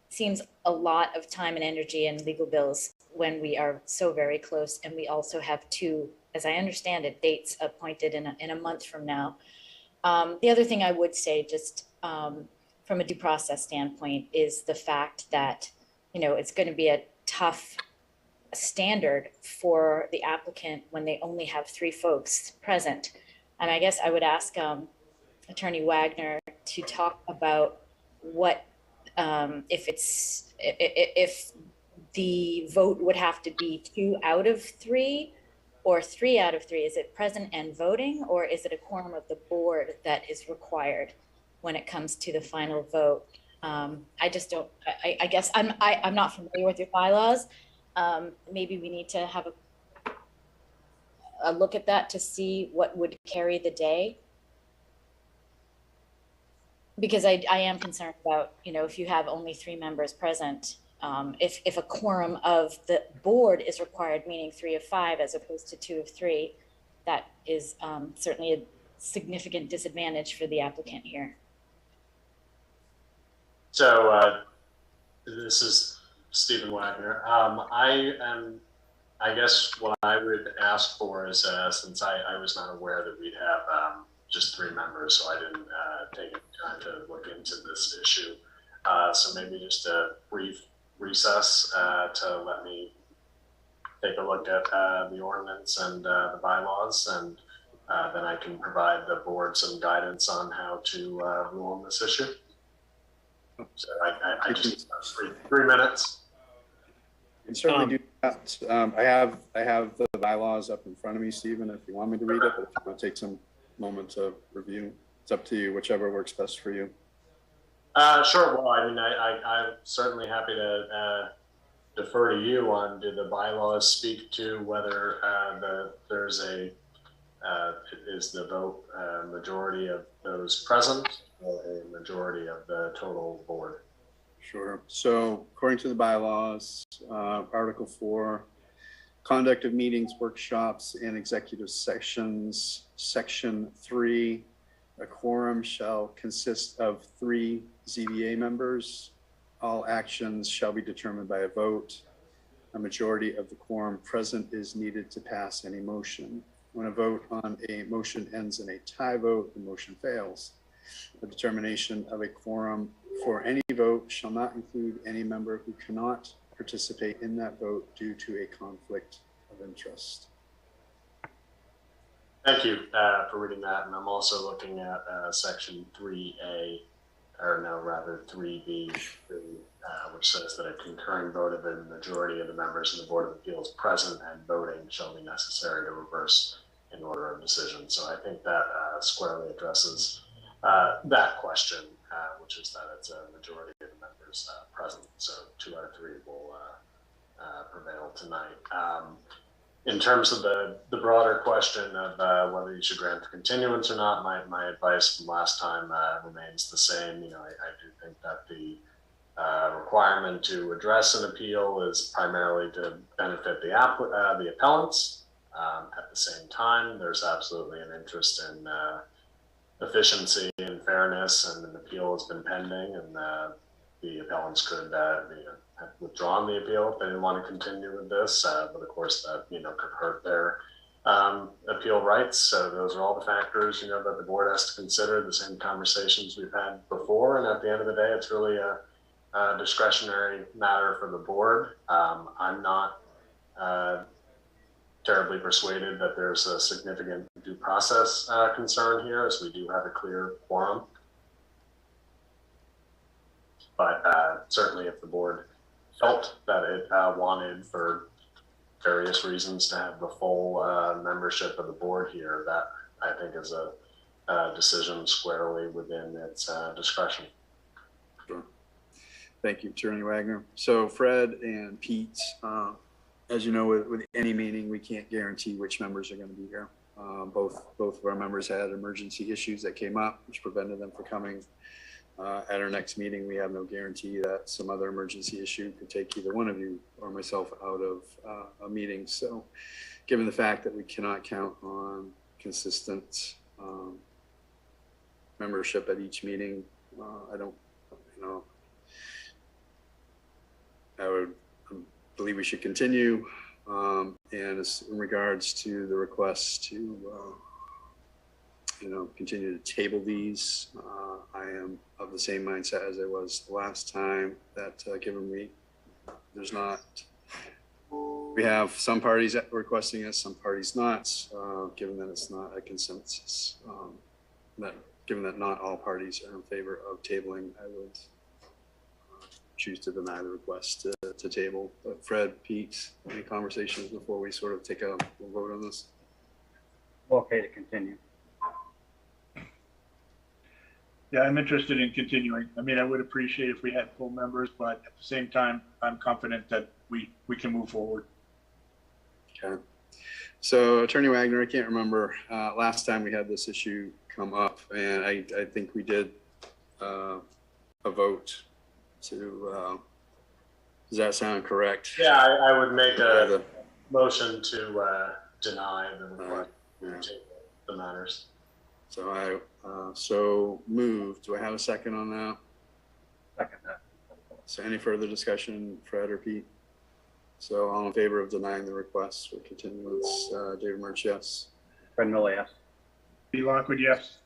seems a lot of time and energy and legal bills when we are so very close. And we also have 2, as I understand it, dates appointed in a month from now. The other thing I would say, just from a due process standpoint, is the fact that, you know, it's going to be a tough standard for the applicant when they only have 3 folks present. And I guess I would ask Attorney Wagner to talk about what if the vote would have to be 2 out of 3 or 3 out of 3. Is it present and voting, or is it a quorum of the board that is required when it comes to the final vote? I just don't. I guess I'm not familiar with your bylaws. Maybe we need to have a look at that to see what would carry the day. Because I am concerned about, you know, if you have only 3 members present if a quorum of the board is required, meaning 3 of 5 as opposed to 2 of 3, that is certainly a significant disadvantage for the applicant here. So this is Stephen Wagner. I guess what I would ask for is, since I was not aware that we'd have just 3 members, so I didn't take any time to look into this issue. So maybe just a brief recess to let me take a look at the ordinance and the bylaws, and then I can provide the board some guidance on how to rule on this issue. So I just 3 minutes. You can certainly do that. I have the bylaws up in front of me, Stephen, if you want me to read it, but if you want to take some moment to review, it's up to you, whichever works best for you. Sure. Well, I mean, I'm certainly happy to defer to you on, do the bylaws speak to whether there's a, is the vote majority of those present or a majority of the total board? Sure. So according to the bylaws, Article 4, conduct of meetings, workshops, and executive sessions, Section 3, a quorum shall consist of 3 ZBA members. All actions shall be determined by a vote. A majority of the quorum present is needed to pass any motion. When a vote on a motion ends in a tie vote, the motion fails. The determination of a quorum for any vote shall not include any member who cannot participate in that vote due to a conflict of interest. Thank you for reading that. And I'm also looking at Section 3A, or no, rather 3B, which says that a concurring vote of the majority of the members of the Board of Appeals present and voting shall be necessary to reverse an order of decision. So I think that squarely addresses that question, which is that it's a majority of the members present. So 2 out of 3 will prevail tonight. In terms of the broader question of whether you should grant the continuance or not, my advice from last time remains the same. You know, I do think that the requirement to address an appeal is primarily to benefit the appellants. At the same time, there's absolutely an interest in efficiency and fairness, and an appeal has been pending, and the appellants could have withdrawn the appeal if they didn't want to continue with this, but of course that could hurt their appeal rights. So those are all the factors that the board has to consider. The same conversations we've had before, and at the end of the day, it's really a discretionary matter for the board. I'm not terribly persuaded that there's a significant due process concern here, as we do have a clear quorum. But certainly if the board felt that it wanted, for various reasons, to have the full membership of the board here, that I think is a decision squarely within its discretion. Sure. Thank you, Attorney Wagner. So Fred and Pete, as you know, with any meeting, we can't guarantee which members are going to be here. Both of our members had emergency issues that came up, which prevented them from coming. At our next meeting, we have no guarantee that some other emergency issue could take either one of you or myself out of a meeting. So given the fact that we cannot count on consistent membership at each meeting, I believe we should continue. And as in regards to the request to continue to table these, I am of the same mindset as I was the last time, that given we have some parties requesting this, some parties not, given that it's not a consensus, given that not all parties are in favor of tabling, I would choose to deny the request to table. But Fred, Pete, any conversations before we sort of take a vote on this? Okay to continue. Yeah, I'm interested in continuing. I mean, I would appreciate if we had full members, but at the same time, I'm confident that we can move forward. Okay. So Attorney Wagner, I can't remember last time we had this issue come up, and I think we did a vote to Does that sound correct? Yeah, I would make a motion to deny the request to table the matters. So so moved. Do I have a second on that? Second that. So any further discussion, Fred or Pete? So all in favor of denying the request for continuance, David Murch, yes. Fred Miller, yes. Pete Lockwood, yes.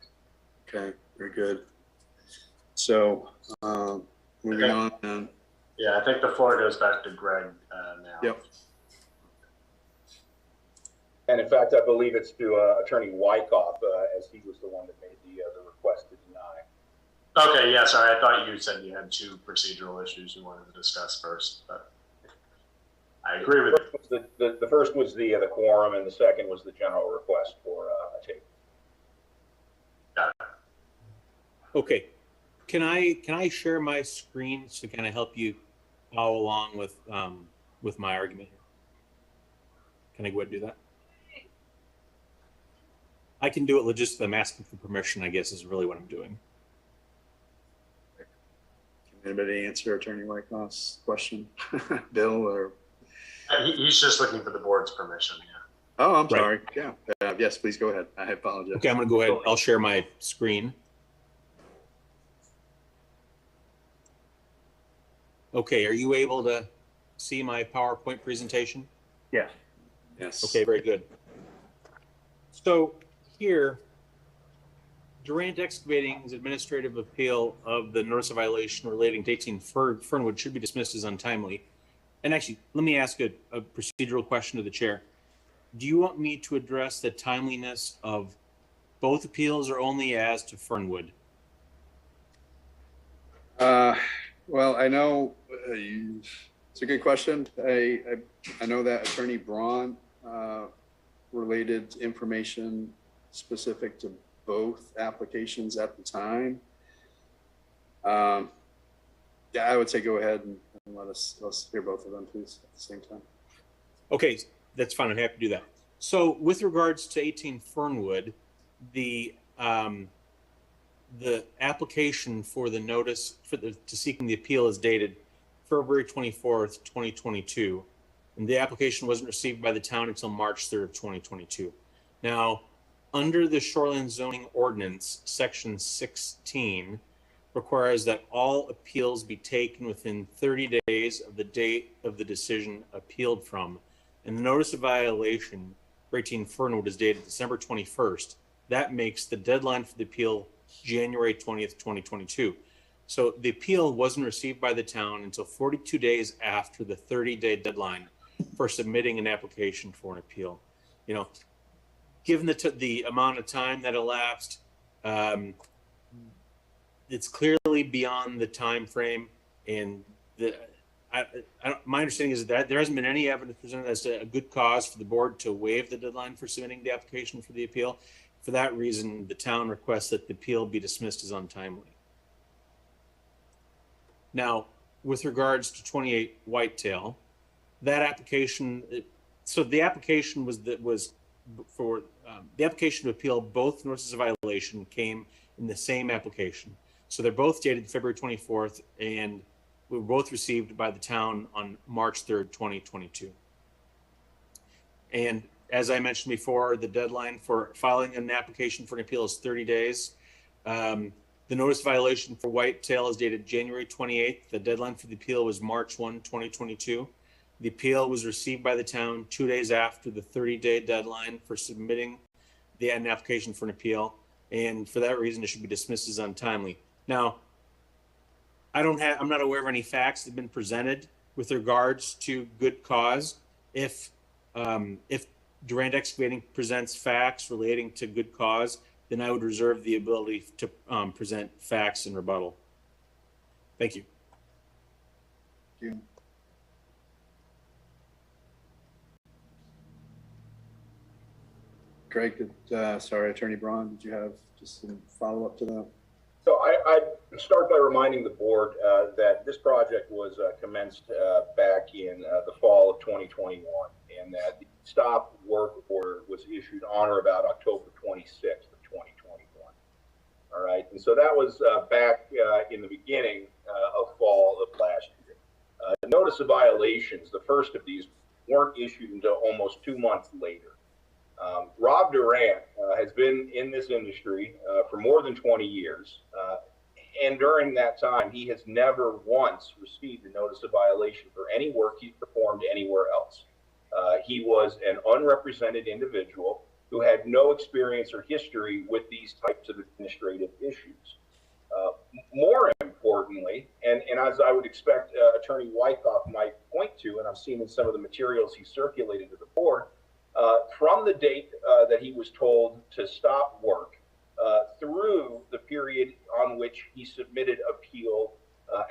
Okay, very good. So moving on then. Yeah, I think the floor goes back to Greg now. Yep. And in fact, I believe it's to Attorney Wyckoff, as he was the one that made the request to deny. Okay, yeah, sorry. I thought you said you had two procedural issues you wanted to discuss first, but I agree with you. The first was the quorum, and the second was the general request for a table. Got it. Okay, can I share my screen to kind of help you follow along with my argument here? Can I go ahead and do that? I can do it just I'm asking for permission, I guess, is really what I'm doing. Can anybody answer Attorney Wyckoff's question? Bill or? He's just looking for the board's permission. Yeah. Oh, I'm sorry. Yeah. Yes, please go ahead. I apologize. Okay, I'm going to go ahead. I'll share my screen. Okay, are you able to see my PowerPoint presentation? Yes. Yes. Okay, very good. So here, Durant Excavating's administrative appeal of the notice of violation relating to 18 Fernwood should be dismissed as untimely. And actually, let me ask a procedural question to the chair. Do you want me to address the timeliness of both appeals or only as to Fernwood? Well, I know it's a good question. I know that Attorney Braun related information specific to both applications at the time. Yeah, I would say go ahead and let's hear both of them, please, at the same time. Okay, that's fine. I'm happy to do that. So with regards to 18 Fernwood, the application for the notice to seeking the appeal is dated February 24th, 2022. And the application wasn't received by the town until March 3rd, 2022. Now, under the Shoreline Zoning Ordinance, Section 16 requires that all appeals be taken within 30 days of the date of the decision appealed from. And the notice of violation for 18 Fernwood is dated December 21st. That makes the deadline for the appeal January 20th, 2022. So the appeal wasn't received by the town until 42 days after the 30-day deadline for submitting an application for an appeal. You know, given the amount of time that elapsed, it's clearly beyond the time frame, and my understanding is that there hasn't been any evidence presented as to a good cause for the board to waive the deadline for submitting the application for the appeal. For that reason, the town requests that the appeal be dismissed as untimely. Now, with regards to 28 Whitetail, that application, so the application for the application to appeal both notices of violation came in the same application. So they're both dated February 24th, and were both received by the town on March 3rd, 2022. And as I mentioned before, the deadline for filing an application for an appeal is 30 days. The notice violation for Whitetail is dated January 28th. The deadline for the appeal was March 1, 2022. The appeal was received by the town 2 days after the 30-day deadline for submitting an application for an appeal. And for that reason, it should be dismissed as untimely. Now, I'm not aware of any facts that have been presented with regards to good cause. If Durant Excavating presents facts relating to good cause, then I would reserve the ability to present facts in rebuttal. Thank you. Thank you. Greg, sorry, Attorney Braun, did you have just some follow-up to that? So I'd start by reminding the board that this project was commenced back in the fall of 2021, and that the stop work order was issued on or about October 26th of 2021. All right, and so that was back in the beginning of fall of last year. notice of violations, the first of these, weren't issued until almost 2 months later. Rob Durant has been in this industry for more than 20 years. And during that time, he has never once received a notice of violation for any work he performed anywhere else. He was an unrepresented individual who had no experience or history with these types of administrative issues. More importantly, and as I would expect Attorney Wyckoff might point to, and I've seen in some of the materials he circulated to the board, from the date that he was told to stop work through the period on which he submitted appeal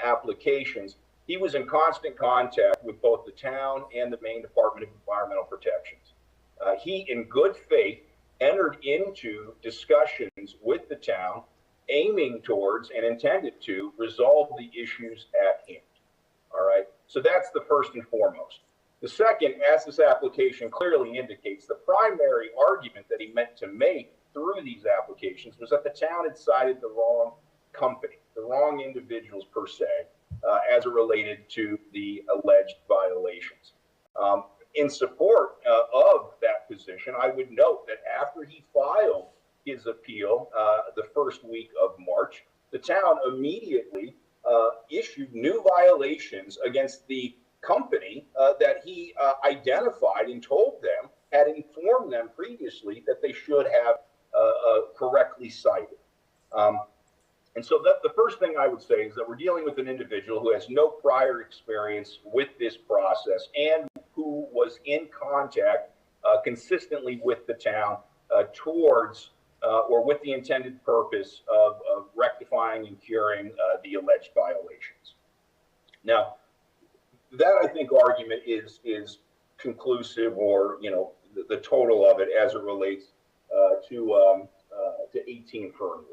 applications, he was in constant contact with both the town and the Maine Department of Environmental Protections. He, in good faith, entered into discussions with the town aiming towards and intended to resolve the issues at hand. All right, so that's the first and foremost. The second, as this application clearly indicates, the primary argument that he meant to make through these applications was that the town had cited the wrong company, the wrong individuals per se, as it related to the alleged violations. In support of that position, I would note that after he filed his appeal the first week of March, the town immediately issued new violations against the company that he identified and told them had informed them previously that they should have correctly cited. And so the first thing I would say is that we're dealing with an individual who has no prior experience with this process and who was in contact consistently with the town towards or with the intended purpose of rectifying and curing the alleged violations. Now, that I think argument is conclusive, or the total of it as it relates to 18 Fernwood.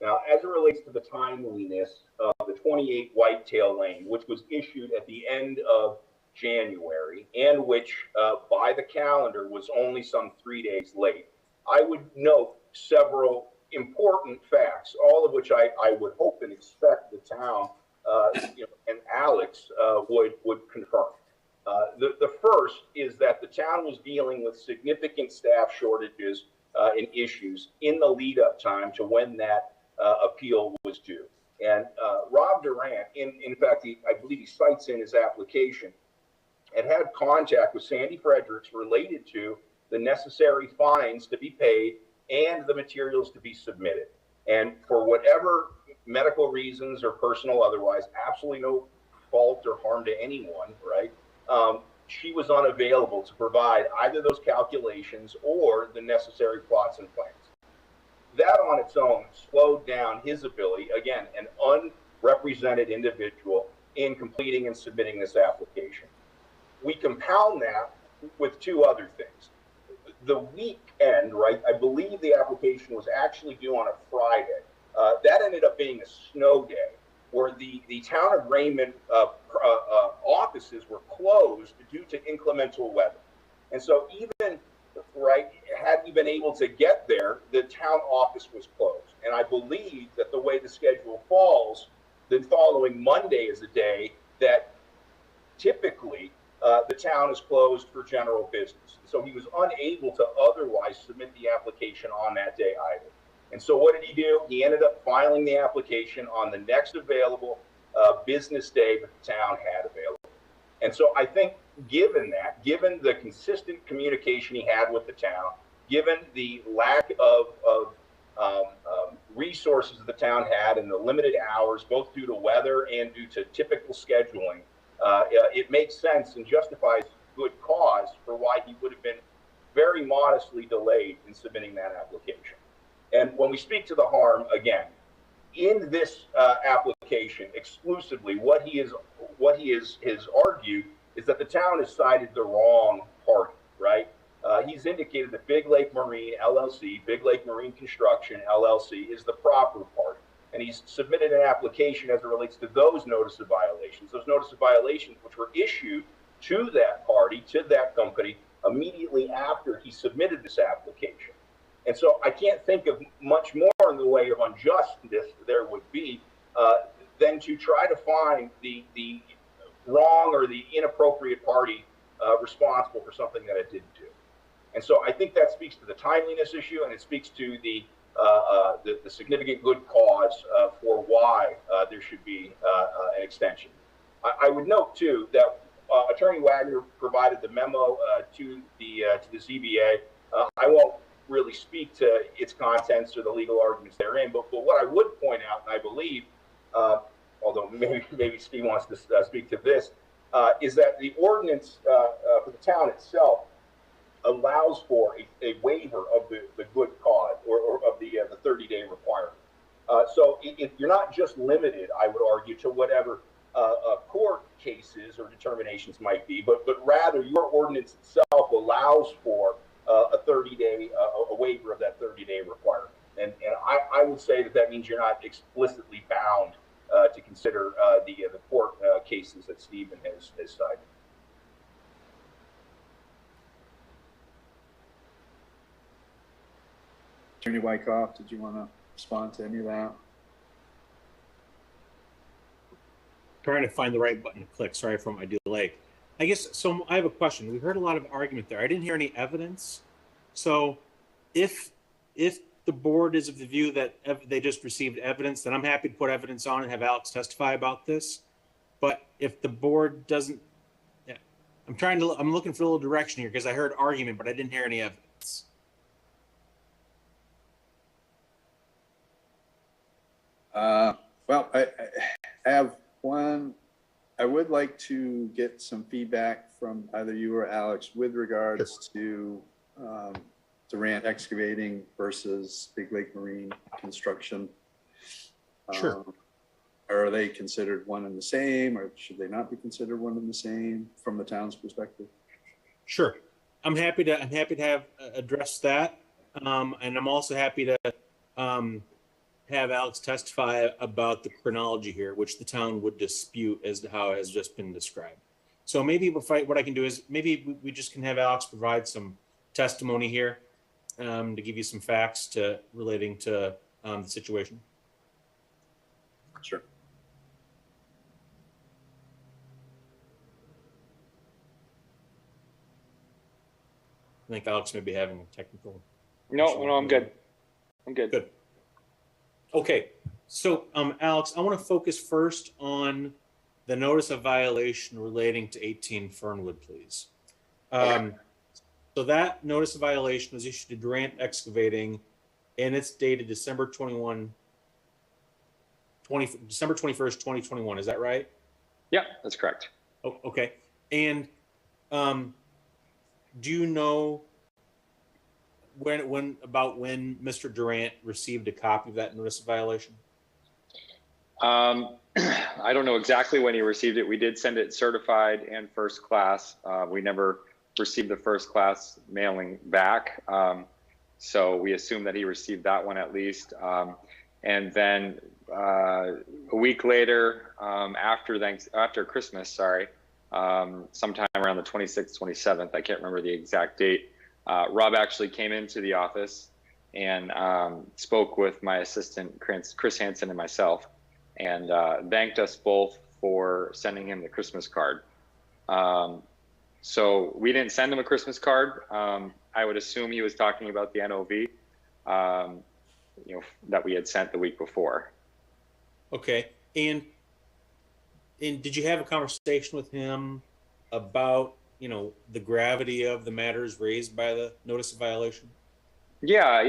Now, as it relates to the timeliness of the 28 Whitetail Lane, which was issued at the end of January and which by the calendar was only some 3 days late, I would note several important facts, all of which I would hope and expect the town and Alex would confirm. The first is that the town was dealing with significant staff shortages and issues in the lead up time to when that appeal was due. And Rob Durant, in fact, I believe he cites in his application, had contact with Sandy Fredericks related to the necessary fines to be paid and the materials to be submitted. And for whatever medical reasons or personal otherwise, absolutely no fault or harm to anyone, right? She was unavailable to provide either those calculations or the necessary plots and plans. That on its own slowed down his ability, again, an unrepresented individual, in completing and submitting this application. We compound that with two other things. The weekend, right, I believe the application was actually due on a Friday. That ended up being a snow day where the town of Raymond offices were closed due to inclemental weather. And so even, right, had we been able to get there, the town office was closed. And I believe that the way the schedule falls, the following Monday is a day that typically the town is closed for general business. So he was unable to otherwise submit the application on that day either. And so what did he do? He ended up filing the application on the next available business day that the town had available. And so I think given the consistent communication he had with the town, given the lack of resources the town had and the limited hours, both due to weather and due to typical scheduling, it makes sense and justifies good cause for why he would have been very modestly delayed in submitting that application. And when we speak to the harm, again, in this application exclusively, what he has argued is that the town has cited the wrong party, right? He's indicated that Big Lake Marine LLC, Big Lake Marine Construction LLC, is the proper party. And he's submitted an application as it relates to those notice of violations which were issued to that party, to that company, immediately after he submitted this application. And so I can't think of much more in the way of injustice there would be than to try to find the wrong or the inappropriate party responsible for something that it didn't do. And so I think that speaks to the timeliness issue, and it speaks to the significant good cause for why there should be an extension. I would note too that Attorney Wagner provided the memo to the ZBA. I won't really speak to its contents or the legal arguments therein, but what I would point out, and I believe, although maybe Steve wants to speak to this, is that the ordinance for the town itself allows for a waiver of the good cause or of the 30-day requirement. So if you're not just limited, I would argue, to whatever court cases or determinations might be, but rather your ordinance itself allows for a 30-day a waiver of that 30-day requirement. And I would say that means you're not explicitly bound to consider the court cases that Stephen has cited. Attorney Wyckoff, did you want to respond to any of that? Trying to find the right button to click. Sorry for my delay. I guess, so I have a question. We heard a lot of argument there. I didn't hear any evidence. So if the board is of the view that they just received evidence, then I'm happy to put evidence on and have Alex testify about this. But if the board doesn't, yeah, I'm looking for a little direction here because I heard argument, but I didn't hear any evidence. Well, I have one. I would like to get some feedback from either you or Alex with regards to Durant excavating versus Big Lake Marine construction. Sure. Are they considered one and the same, or should they not be considered one and the same from the town's perspective? Sure. I'm happy to have address that. And I'm also happy to have Alex testify about the chronology here, which the town would dispute as to how it has just been described. So maybe what I can do is maybe we just can have Alex provide some testimony here to give you some facts relating to the situation. Sure. I think Alex may be having a technical. No, I'm good. I'm good. Good. Okay, so Alex, I want to focus first on the notice of violation relating to 18 Fernwood, please. So that notice of violation was issued to Durant Excavating, and it's dated December 21st, 2021. Is that right? Yeah, that's correct. Oh, okay. And do you know when Mr. Durant received a copy of that notice of violation? I don't know exactly when he received it. We did send it certified and first class. We never received the first class mailing back. So we assume that he received that one at least. And then a week later, after Christmas, sometime around the 26th, 27th, I can't remember the exact date, Rob actually came into the office and spoke with my assistant, Chris Hansen, and myself, and thanked us both for sending him the Christmas card. So we didn't send him a Christmas card. I would assume he was talking about the NOV, that we had sent the week before. Okay, and did you have a conversation with him about the gravity of the matters raised by the notice of violation? Yeah,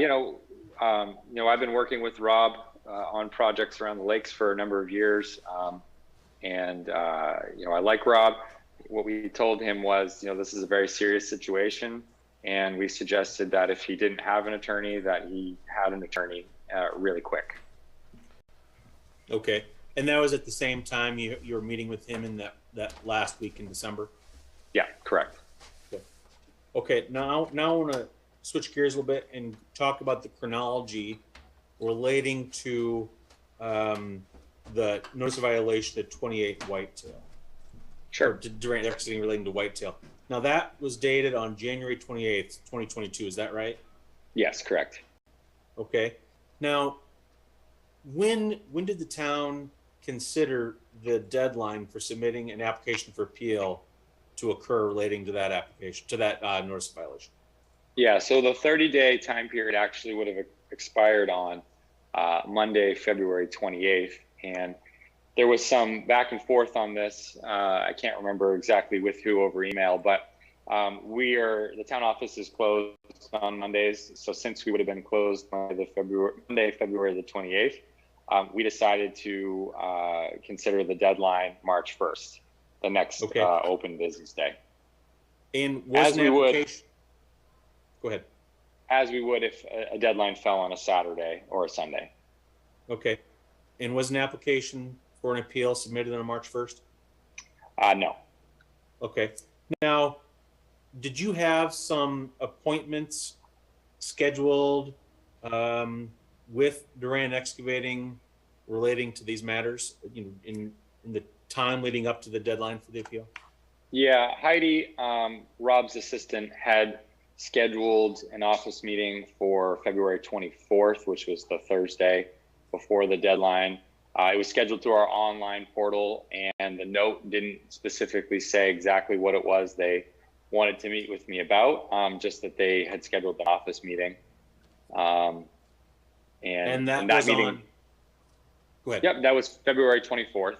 I've been working with Rob on projects around the lakes for a number of years, and I like Rob. What we told him was, this is a very serious situation, and we suggested that if he didn't have an attorney, that he had an attorney really quick. Okay, and that was at the same time you were meeting with him in that last week in December? Yeah, correct. Okay, now I want to switch gears a little bit and talk about the chronology relating to the notice of violation at 28 Whitetail. Sure. Durant Excavating relating to Whitetail. Now that was dated on January 28th, 2022. Is that right? Yes, correct. Okay. Now, when did the town consider the deadline for submitting an application for appeal to occur relating to that application, to that notice of violation? Yeah, so the 30-day time period actually would have expired on Monday, February 28th. And there was some back and forth on this. I can't remember exactly with who over email, but the town office is closed on Mondays. So since we would have been closed Monday, February the 28th, we decided to consider the deadline March 1st, the next open business day. And was an application? Go ahead. As we would if a deadline fell on a Saturday or a Sunday. Okay. And was an application for an appeal submitted on March 1st? No. Okay. Now, did you have some appointments scheduled with Durant Excavating relating to these matters, in the time leading up to the deadline for the appeal? Yeah, Heidi, Rob's assistant, had scheduled an office meeting for February 24th, which was the Thursday before the deadline. It was scheduled through our online portal, and the note didn't specifically say exactly what it was they wanted to meet with me about, just that they had scheduled an office meeting. And that was meeting, on? Go ahead. Yep, that was February 24th.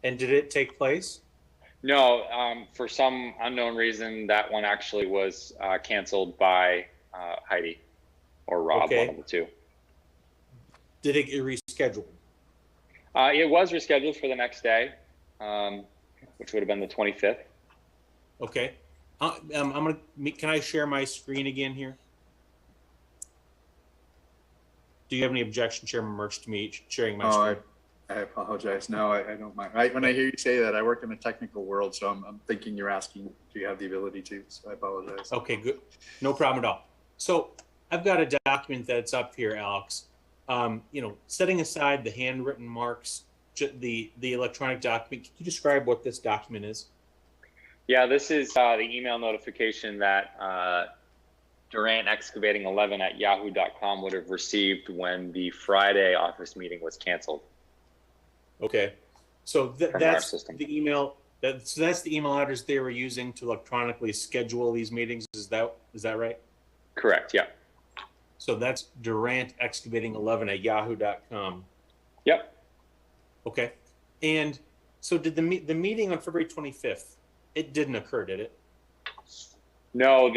And did it take place? No, for some unknown reason, that one actually was canceled by Heidi or Rob, one of the two. Did it get rescheduled? It was rescheduled for the next day, which would have been the 25th. Okay. Can I share my screen again here? Do you have any objection, Chairman Murch, to me sharing my screen? I apologize. No, I don't mind. When I hear you say that, I work in the technical world, so I'm thinking you're asking, do you have the ability to? So I apologize. Okay, good. No problem at all. So I've got a document that's up here, Alex. Setting aside the handwritten marks, the electronic document, can you describe what this document is? Yeah, this is the email notification that Durant Excavating 11 at yahoo.com would have received when the Friday office meeting was canceled. Okay, so that's the email. So that's the email address they were using to electronically schedule these meetings. Is that right? Correct. Yeah. So that's Durant Excavating 11 at yahoo.com. Yep. Okay, and so did the meeting on February 25th? It didn't occur, did it? No.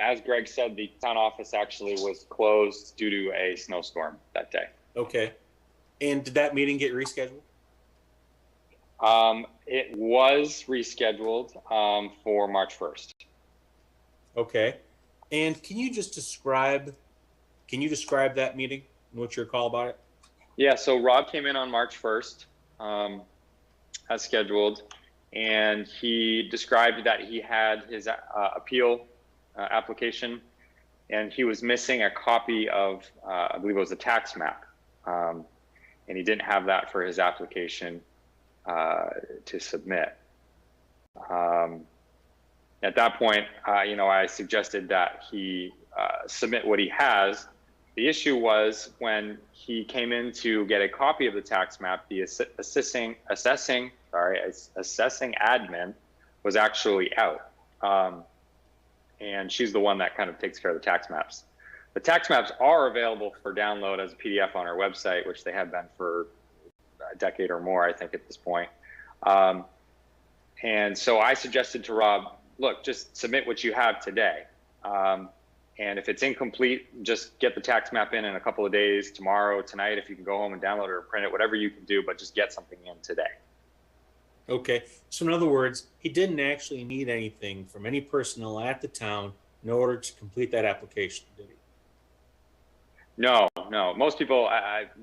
As Greg said, the town office actually was closed due to a snowstorm that day. Okay, and did that meeting get rescheduled? It was rescheduled for March 1st. Okay. And can you describe that meeting and what your call about it? Yeah, so Rob came in on March 1st, as scheduled, and he described that he had his appeal application, and he was missing a copy of, I believe it was a tax map, and he didn't have that for his application to submit. At that point, I suggested that he submit what he has. The issue was when he came in to get a copy of the tax map, the assessing admin was actually out. And she's the one that kind of takes care of the tax maps. The tax maps are available for download as a PDF on our website, which they have been for a decade or more, I think, at this point. And so I suggested to Rob, look, just submit what you have today. And if it's incomplete, just get the tax map in a couple of days, tomorrow, tonight, if you can go home and download it or print it, whatever you can do, but just get something in today. Okay, so in other words, he didn't actually need anything from any personnel at the town in order to complete that application, did he? No. Most people,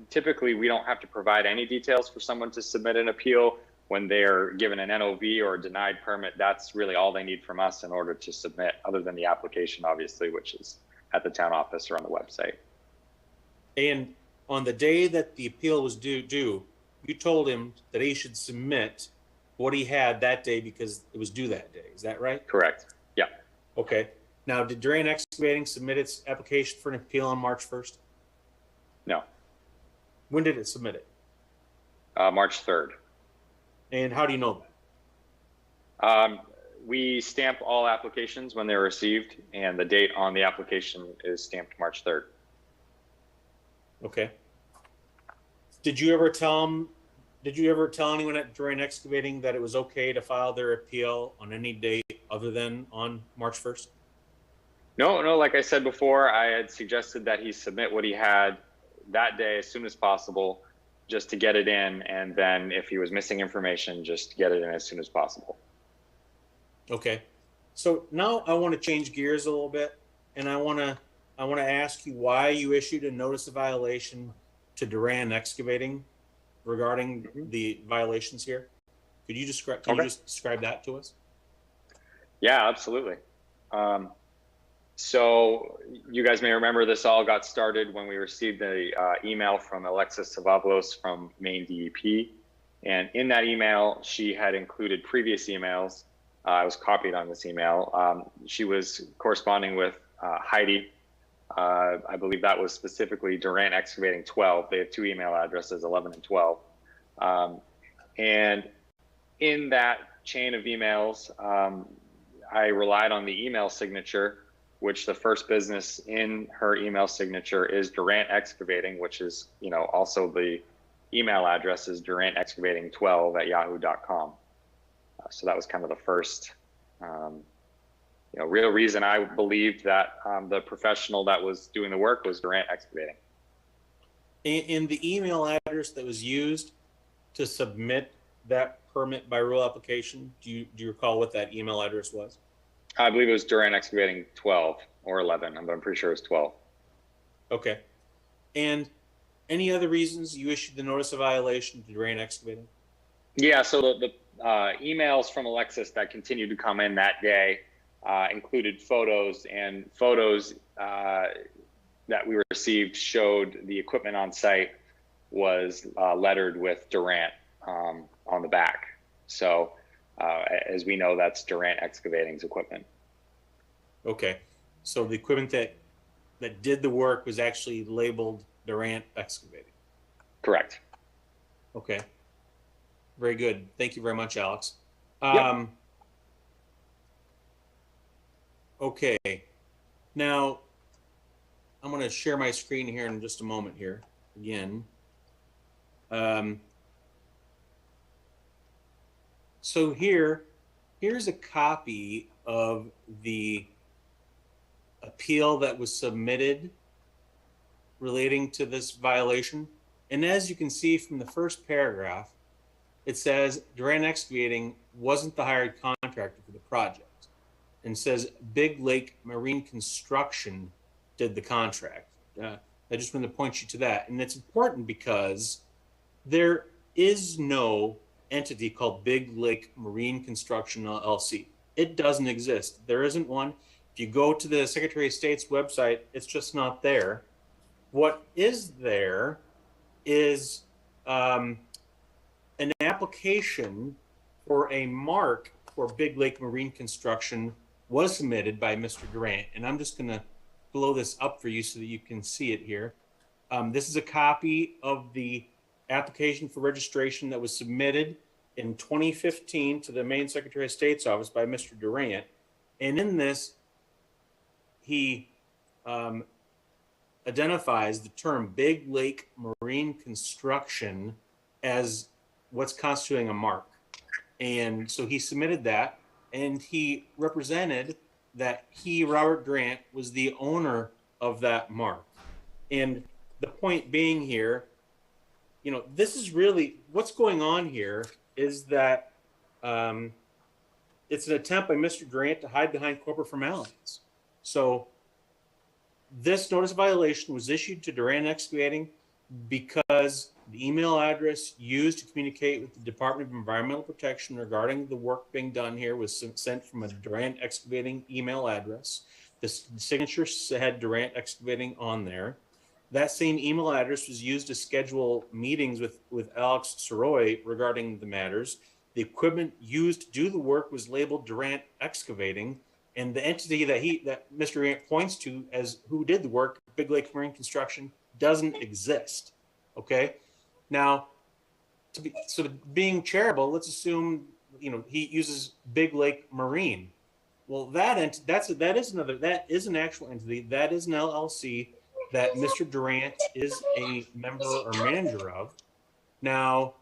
typically, we don't have to provide any details for someone to submit an appeal. When they're given an NOV or a denied permit, that's really all they need from us in order to submit, other than the application, obviously, which is at the town office or on the website. And on the day that the appeal was due, you told him that he should submit what he had that day because it was due that day. Is that right? Correct. Yeah. Okay. Now, did Durant Excavating submit its application for an appeal on March 1st? No. When did it submit it? March 3rd. And how do you know that? We stamp all applications when they're received, and the date on the application is stamped March 3rd. Okay. Did you ever tell anyone at Duran Excavating that it was okay to file their appeal on any date other than on March 1st? No, like I said before, I had suggested that he submit what he had that day as soon as possible, just to get it in, and then if he was missing information, just get it in as soon as possible. Okay. So now I want to change gears a little bit, and I want to ask you why you issued a notice of violation to Duran Excavating regarding the violations here. Could you describe? Can you just describe that to us? Yeah, absolutely. So you guys may remember this all got started when we received the email from Alexis Savavlos from Maine DEP. And in that email, she had included previous emails. I was copied on this email. She was corresponding with Heidi. I believe that was specifically Duran Excavating 12. They have two email addresses, 11 and 12. And in that chain of emails, I relied on the email signature, which the first business in her email signature is Duran Excavating, which is, also the email address is durantexcavating12@yahoo.com. So that was kind of the first, real reason I believed that the professional that was doing the work was Duran Excavating. In the email address that was used to submit that permit by rule application, do you recall what that email address was? I believe it was Duran Excavating 12 or 11, but I'm pretty sure it was 12. Okay. And any other reasons you issued the notice of violation to Duran Excavating? Yeah, so the emails from Alexis that continued to come in that day included photos, and photos that we received showed the equipment on site was lettered with Durant on the back. So as we know, that's Durant Excavating's equipment. Okay, so the equipment that did the work was actually labeled Durant Excavating. Correct. Okay. Very good. Thank you very much, Alex. Yep. Okay. Now, I'm going to share my screen here in just a moment here again. So here's a copy of the appeal that was submitted relating to this violation. And as you can see from the first paragraph, it says Duran Excavating wasn't the hired contractor for the project, and says Big Lake Marine Construction did the contract. I just want to point you to that. And it's important because there is no entity called Big Lake Marine Construction LLC. It doesn't exist. There isn't one. If you go to the Secretary of State's website, it's just not there. What is there is an application for a mark for Big Lake Marine Construction was submitted by Mr. Durant. And I'm just going to blow this up for you so that you can see it here. This is a copy of the application for registration that was submitted in 2015 to the Maine Secretary of State's office by Mr. Durant. And in this, he identifies the term Big Lake Marine Construction as what's constituting a mark. And so he submitted that, and he represented that he, Robert Durant, was the owner of that mark. And the point being here, this is really what's going on here is that it's an attempt by Mr. Durant to hide behind corporate formalities. So this notice of violation was issued to Duran Excavating because the email address used to communicate with the Department of Environmental Protection regarding the work being done here was sent from a Duran Excavating email address. The signature had Duran Excavating on there. That same email address was used to schedule meetings with Alex Soroy regarding the matters. The equipment used to do the work was labeled Durant Excavating, and the entity that Mr. Durant points to as who did the work, Big Lake Marine Construction, doesn't exist. Okay. Now, being charitable, let's assume, he uses Big Lake Marine. Well, that is an actual entity. That is an LLC that Mr. Durant is a member or manager of. Now,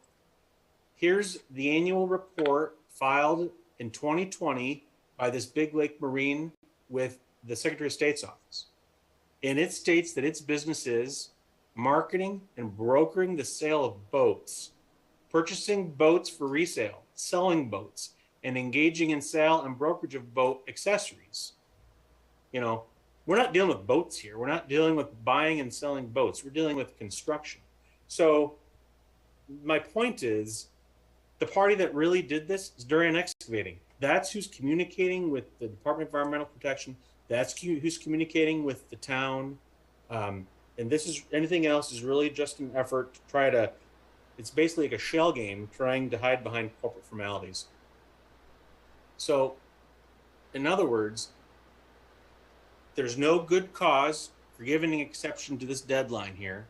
here's the annual report filed in 2020 by this Big Lake Marine with the Secretary of State's office. And it states that its business is marketing and brokering the sale of boats, purchasing boats for resale, selling boats, and engaging in sale and brokerage of boat accessories. We're not dealing with boats here. We're not dealing with buying and selling boats. We're dealing with construction. So my point is, the party that really did this is Durant Excavating. That's who's communicating with the Department of Environmental Protection. That's who's communicating with the town. And anything else is really just an effort to try to, it's basically like a shell game trying to hide behind corporate formalities. So, in other words, there's no good cause for giving an exception to this deadline here.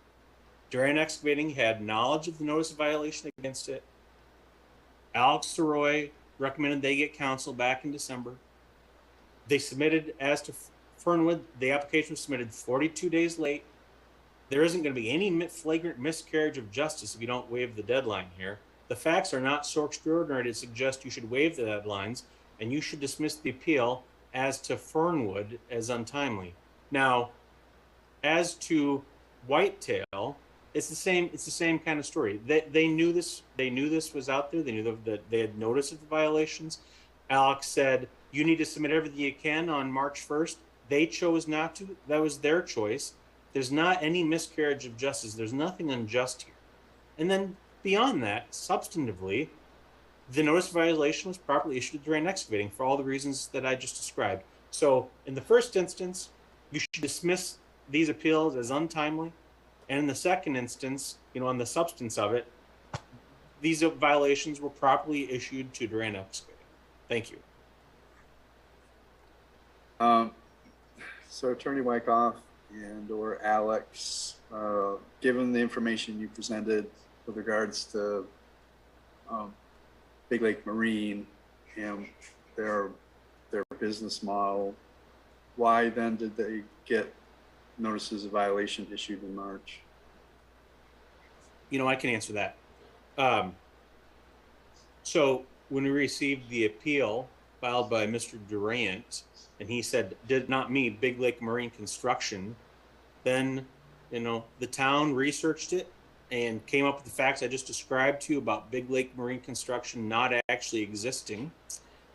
Durant Excavating had knowledge of the notice of violation against it. Alex Soroy recommended they get counsel back in December. They submitted, as to Fernwood, the application was submitted 42 days late. There isn't going to be any flagrant miscarriage of justice if you don't waive the deadline here. The facts are not so extraordinary to suggest you should waive the deadlines, and you should dismiss the appeal as to Fernwood as untimely. Now, as to Whitetail, it's the same kind of story. They knew this. They knew this was out there. They knew that they had notice of the violations. Alex said, "You need to submit everything you can on March 1st." They chose not to. That was their choice. There's not any miscarriage of justice. There's nothing unjust here. And then beyond that, substantively, the notice of violation was properly issued to Durant Excavating for all the reasons that I just described. So in the first instance, you should dismiss these appeals as untimely. And in the second instance, on the substance of it, these violations were properly issued to Durant Excavating. Thank you. So Attorney Wyckoff or Alex, given the information you presented with regards to Big Lake Marine and their business model, why then did they get notices of violation issued in March? I can answer that. So when we received the appeal filed by Mr. Durant, and he said, did not me, Big Lake Marine Construction, then, the town researched it and came up with the facts I just described to you about Big Lake Marine Construction not actually existing,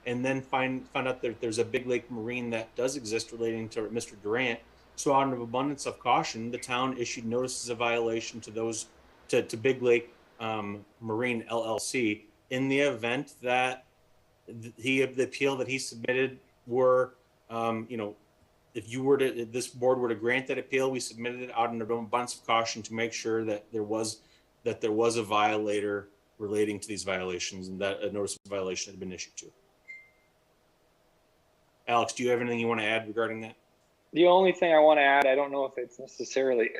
and then find out that there's a Big Lake Marine that does exist relating to Mr. Durant. So out of abundance of caution, the town issued notices of violation to those, to Big Lake Marine LLC in the event that the appeal that he submitted were, if this board were to grant that appeal, we submitted it out in an abundance of caution to make sure that there was a violator relating to these violations and that a notice of violation had been issued to. Alex, do you have anything you want to add regarding that? The only thing I want to add, I don't know if it's necessarily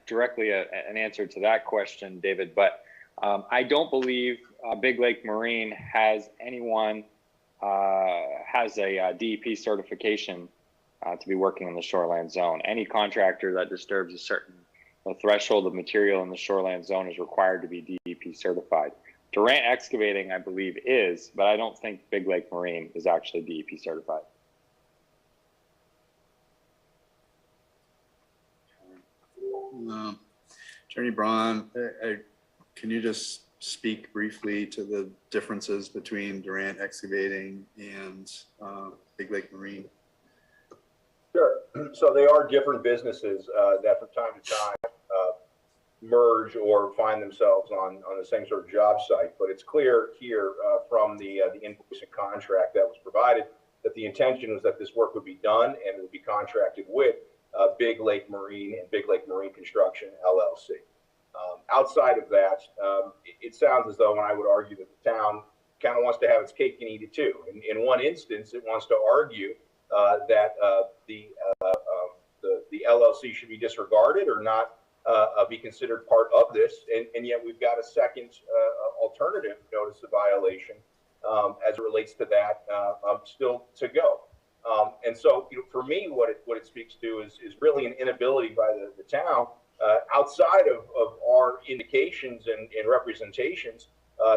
directly an answer to that question, David, but I don't believe Big Lake Marine has anyone has a DEP certification to be working in the shoreland zone. Any contractor that disturbs a certain threshold of material in the shoreland zone is required to be DEP certified. Durant Excavating, I believe, is, but I don't think Big Lake Marine is actually DEP certified. Attorney Braun, can you just speak briefly to the differences between Durant Excavating and Big Lake Marine? Sure. So they are different businesses that from time to time merge or find themselves on the same sort of job site. But it's clear here from the invoice and contract that was provided that the intention was that this work would be done and it would be contracted with Big Lake Marine and Big Lake Marine Construction LLC. Outside of that, it sounds as though, and I would argue that the town kind of wants to have its cake and eat it too. In one instance, it wants to argue that the LLC should be disregarded or not be considered part of this, and yet we've got a second alternative notice of violation as it relates to that still to go. And so, for me, what it speaks to is really an inability by the town, outside of our indications and representations,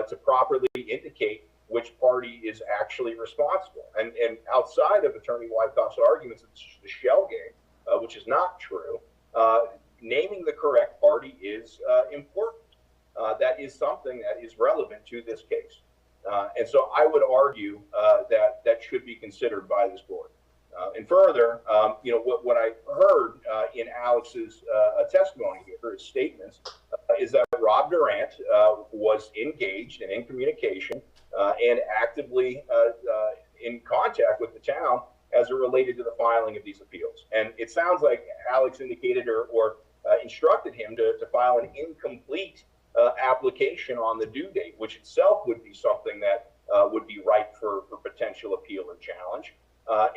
to properly indicate which party is actually responsible. And outside of Attorney Wyckoff's arguments, it's the shell game, which is not true. Naming the correct party is important. That is something that is relevant to this case. And so I would argue that should be considered by this board. And further, what I heard in Alex's testimony here, his statements, is that Rob Durant was engaged and in communication and actively in contact with the town as it related to the filing of these appeals. And it sounds like Alex indicated or instructed him to file an incomplete application on the due date, which itself would be something that would be ripe for potential appeal or challenge.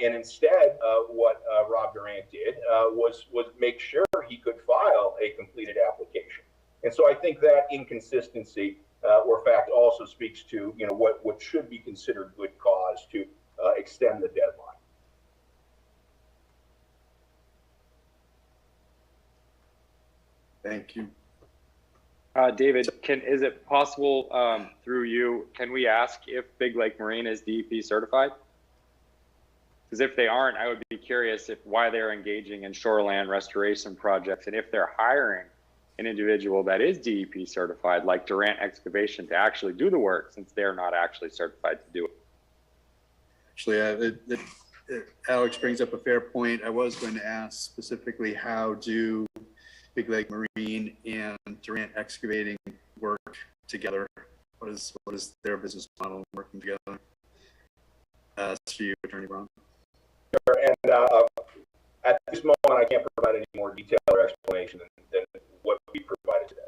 And instead, what Rob Durant did was make sure he could file a completed application. And so I think that inconsistency or fact also speaks to what should be considered good cause to extend the deadline. Thank you. David, is it possible through you, can we ask if Big Lake Marine is DEP certified? Because if they aren't, I would be curious why they're engaging in shoreland restoration projects, and if they're hiring an individual that is DEP certified, like Durant Excavation, to actually do the work, since they're not actually certified to do it. Actually, Alex brings up a fair point. I was going to ask specifically, how do Big Lake Marine and Durant Excavating work together? What is their business model working together? That's for you, Attorney Braun. Sure. And at this moment, I can't provide any more detail or explanation than what we provided today.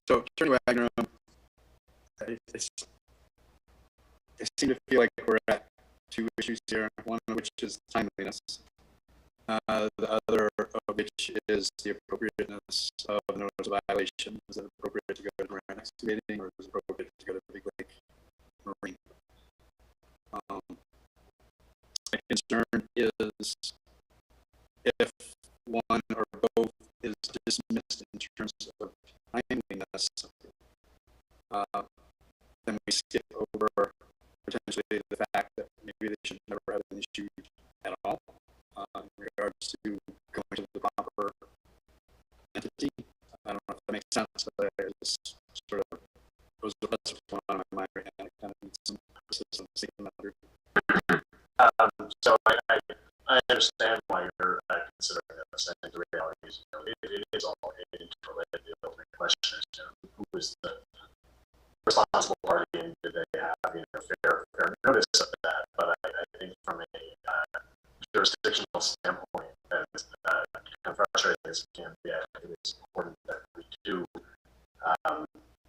So, Attorney Wagner, I seem to feel like we're at two issues here, one of which is timeliness, the other of which is the appropriateness of the notice of violation. Is it appropriate to go to Durant Excavating, or is it appropriate to go to Big Lake Marine? My concern is if one or both is dismissed in terms of timeliness, then we skip over potentially the fact that maybe they should never have an issue at all in regards to going to the proper entity. I don't know if that makes sense, but I just sort of, that's what's going on in my mind right now. I kind of need some persistence thinking that through. So I understand why you're considering this. I think the reality is, it is all interrelated. The ultimate question is, who is the responsible party, and did they have fair notice of that? But I think from a jurisdictional standpoint, as kind of frustrating as it can be, I think it's important that we do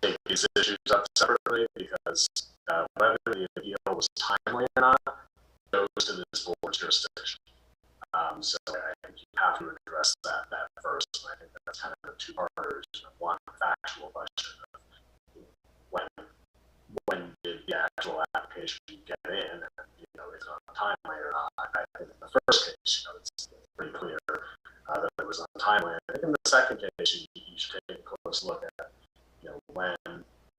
take these issues up separately, because whether the appeal was timely or not goes to this board's jurisdiction. So I think you have to address that first. And I think that's kind of the two-parters. One, factual question of when did the actual application get in, and is it untimely or not. I think in the first case, it's pretty clear that it was untimely. I think in the second case, you should take a close look at when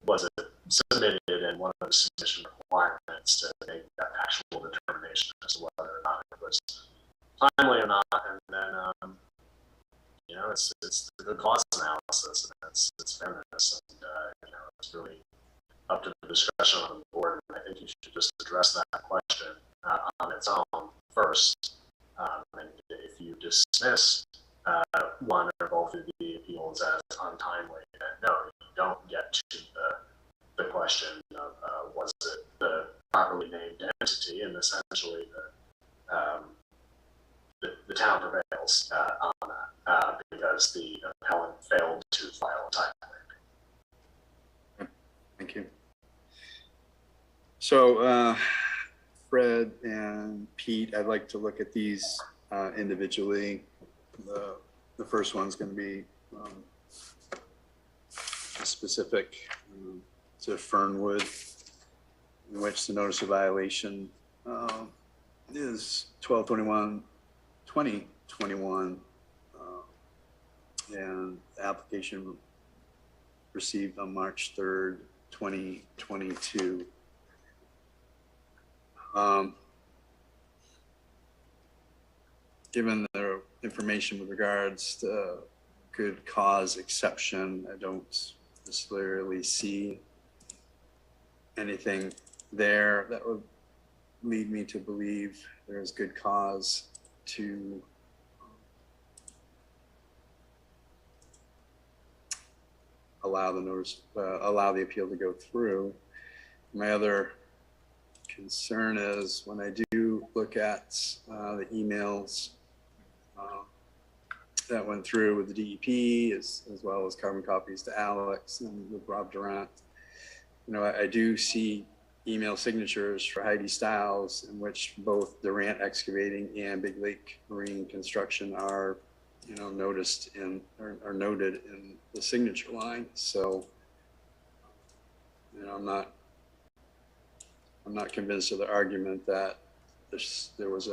was it submitted and what are the submission requirements to make that actual determination as to whether or not it was timely or not. And then it's the good cause analysis, and it's fairness, and it's really up to the discretion of the board. And I think you should just address that question on its own first. And if you dismiss one or both of the appeals as untimely, then no, you don't get to the question of was it the properly named entity, and essentially the town prevails on that because the appellant failed to file a timely. Thank you. So Fred and Pete, I'd like to look at these individually. The first one's going to be specific to Fernwood, in which the notice of violation is 12/21/2021, and the application received on March 3rd, 2022. Given the information with regards to good cause exception, I don't necessarily see anything there that would lead me to believe there's good cause to allow the appeal to go through. My other concern is when I do look at the emails that went through with the DEP as well as carbon copies to Alex and with Rob Durant, I do see email signatures for Heidi Stiles in which both Durant Excavating and Big Lake Marine Construction are noticed in or noted in the signature line. So I'm not convinced of the argument that there was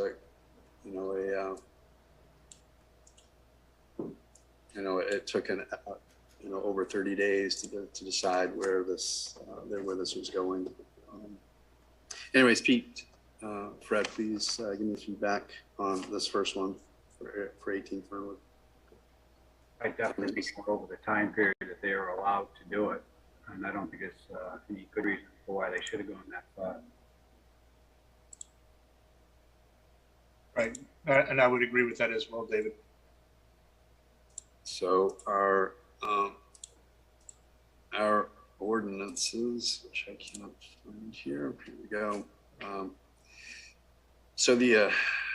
it took over 30 days to decide where this was going. Anyways, Pete, Fred, please give me feedback on this first one for 18 Fernwood. I definitely think over the time period that they are allowed to do it, and I don't think it's any good reason for why they should have gone that far. Right, and I would agree with that as well, David. So our ordinances, which I can't find here. Here we go. So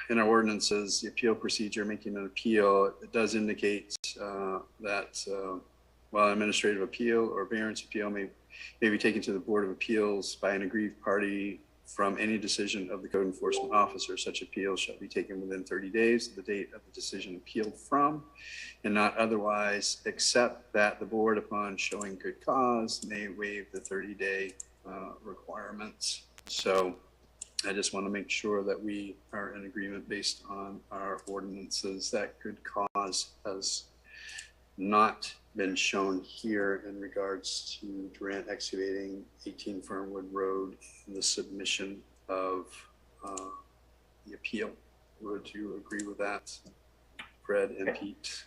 in our ordinances, the appeal procedure, making an appeal, it does indicate that while an administrative appeal or variance appeal may be taken to the Board of Appeals by an aggrieved party from any decision of the code enforcement officer, such appeal shall be taken within 30 days of the date of the decision appealed from, and not otherwise, except that the board, upon showing good cause, may waive the 30-day requirements. So I just want to make sure that we are in agreement based on our ordinances that good cause has not been shown here in regards to Durant Excavating 18 Fernwood Road and the submission of the appeal. Would you agree with that, Fred and Pete?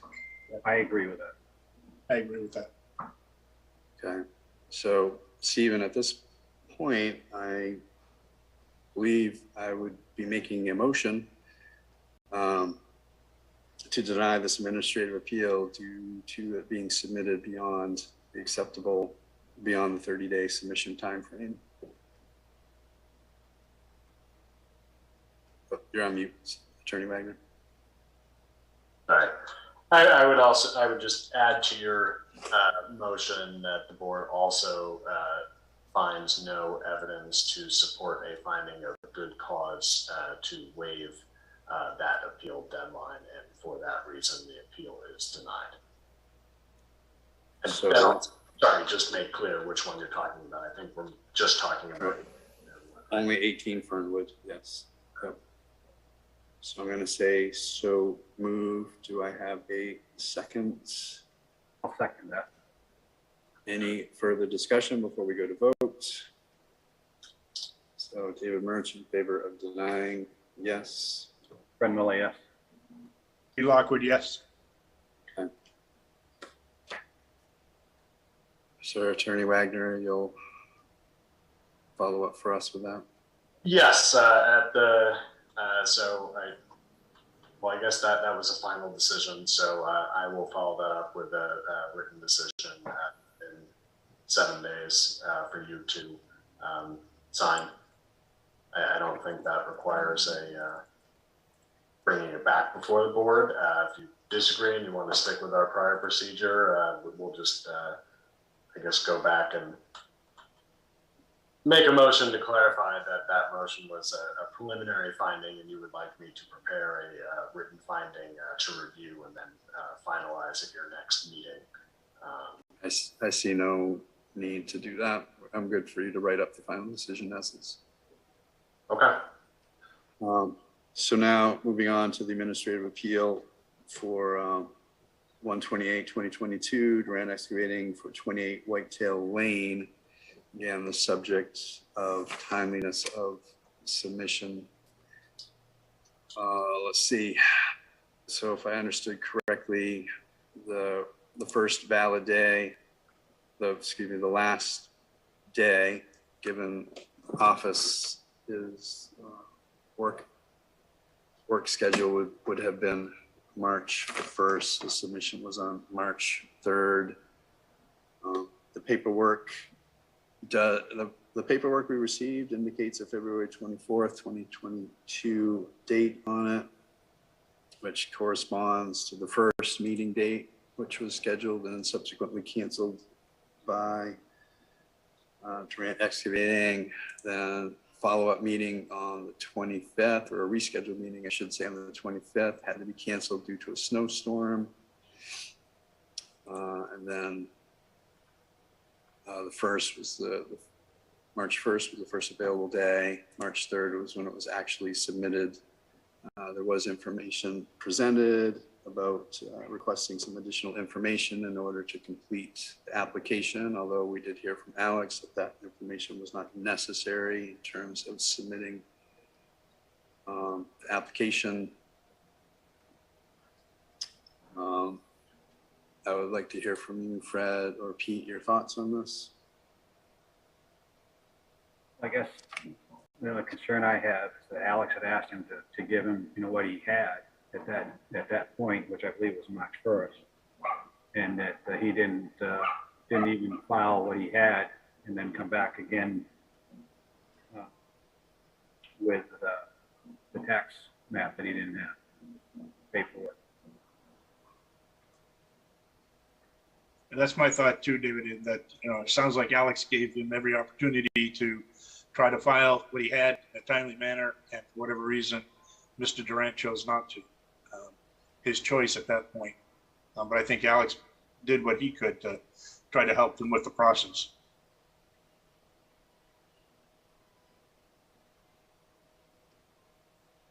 I agree with that. I agree with that. Okay, so Stephen, at this point, I believe I would be making a motion to deny this administrative appeal due to it being submitted beyond the 30-day submission timeframe. Oh, you're on mute, Attorney Wagner. All right. I would just add to your motion that the board also finds no evidence to support a finding of good cause to waive that appeal deadline, and for that reason the appeal is denied. And so sorry, just make clear which one you're talking about. I think we're just talking about only 18 Fernwood, yes. Yep. So I'm going to say so move. Do I have a second? I'll second that. Any further discussion before we go to vote? So David Murch in favor of denying, yes. Fred Miller, yes. P. Lockwood, yes. Okay. Sir, Attorney Wagner, you'll follow up for us with that? Yes, I guess that was a final decision, so I will follow that up with a written decision in 7 days for you to sign. I don't think that requires bringing it back before the board. If you disagree and you want to stick with our prior procedure, we'll just, I guess, go back and make a motion to clarify that that motion was a preliminary finding, and you would like me to prepare a written finding to review and then finalize at your next meeting. I see no need to do that. I'm good for you to write up the final decision as is. Okay. So now moving on to the administrative appeal for 1/28/2022, Durant Excavating for 28 Whitetail Lane. Again, the subject of timeliness of submission. Let's see. So if I understood correctly, the first valid day, the last day, given office is work schedule would have been March 1st. The submission was on March 3rd. The paperwork we received indicates a February 24th, 2022 date on it, which corresponds to the first meeting date, which was scheduled and subsequently canceled by Durant Excavating. Then follow-up meeting on the 25th, or a rescheduled meeting, I should say, on the 25th, had to be canceled due to a snowstorm. And then the first was March 1st was the first available day. March 3rd was when it was actually submitted. There was information presented about requesting some additional information in order to complete the application, although we did hear from Alex that that information was not necessary in terms of submitting the application. I would like to hear from you, Fred or Pete, your thoughts on this. I guess the only concern I have is that Alex had asked him to give him, what he had at that point, which I believe was March 1st, and that he didn't even file what he had, and then come back again with the tax map that he didn't have paperwork. And that's my thought too, David, in that, it sounds like Alex gave him every opportunity to try to file what he had in a timely manner, and for whatever reason, Mr. Durant chose not to. His choice at that point. But I think Alex did what he could to try to help them with the process.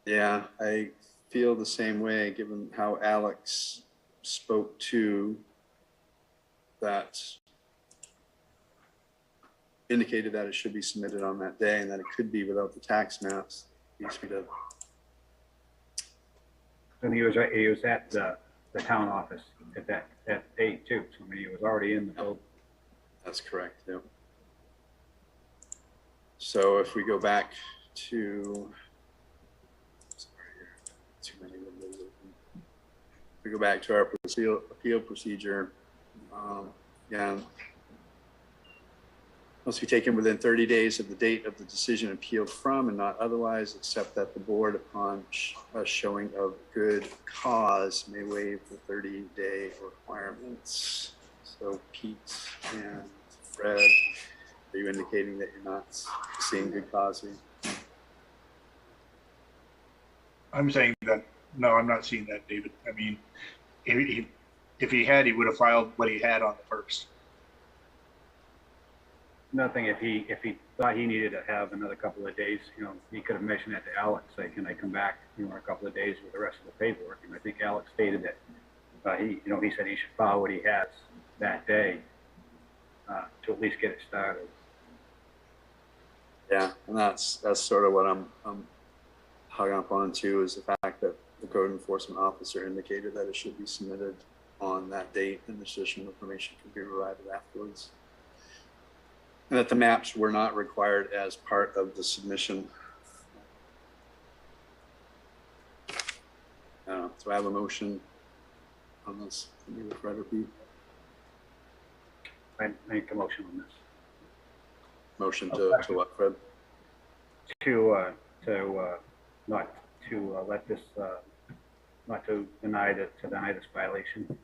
Yeah, I feel the same way, given how Alex spoke to that, indicated that it should be submitted on that day and that it could be without the tax maps. And he was at the town office at that date too. So he was already in the building. That's correct. Yep. So if we go back to, too many windows open. If we go back to our appeal procedure, again, must be taken within 30 days of the date of the decision appealed from, and not otherwise, except that the board, upon a showing of good cause, may waive the 30-day requirements. So Pete and Fred, are you indicating that you're not seeing good cause here? I'm saying that, no, I'm not seeing that, David. I mean, if he had, he would have filed what he had on the first. Nothing. If he thought he needed to have another couple of days, he could have mentioned that to Alex. Say, can I come back, in a couple of days with the rest of the paperwork? And I think Alex stated that he said he should file what he has that day to at least get it started. Yeah, and that's sort of what I'm hung up on too, is the fact that the code enforcement officer indicated that it should be submitted on that date, and additional information can be provided afterwards. And that the maps were not required as part of the submission. So I have a motion on this. Fred or Pete? I make a motion on this. Motion to what, Fred? To not to let this, not to deny this violation.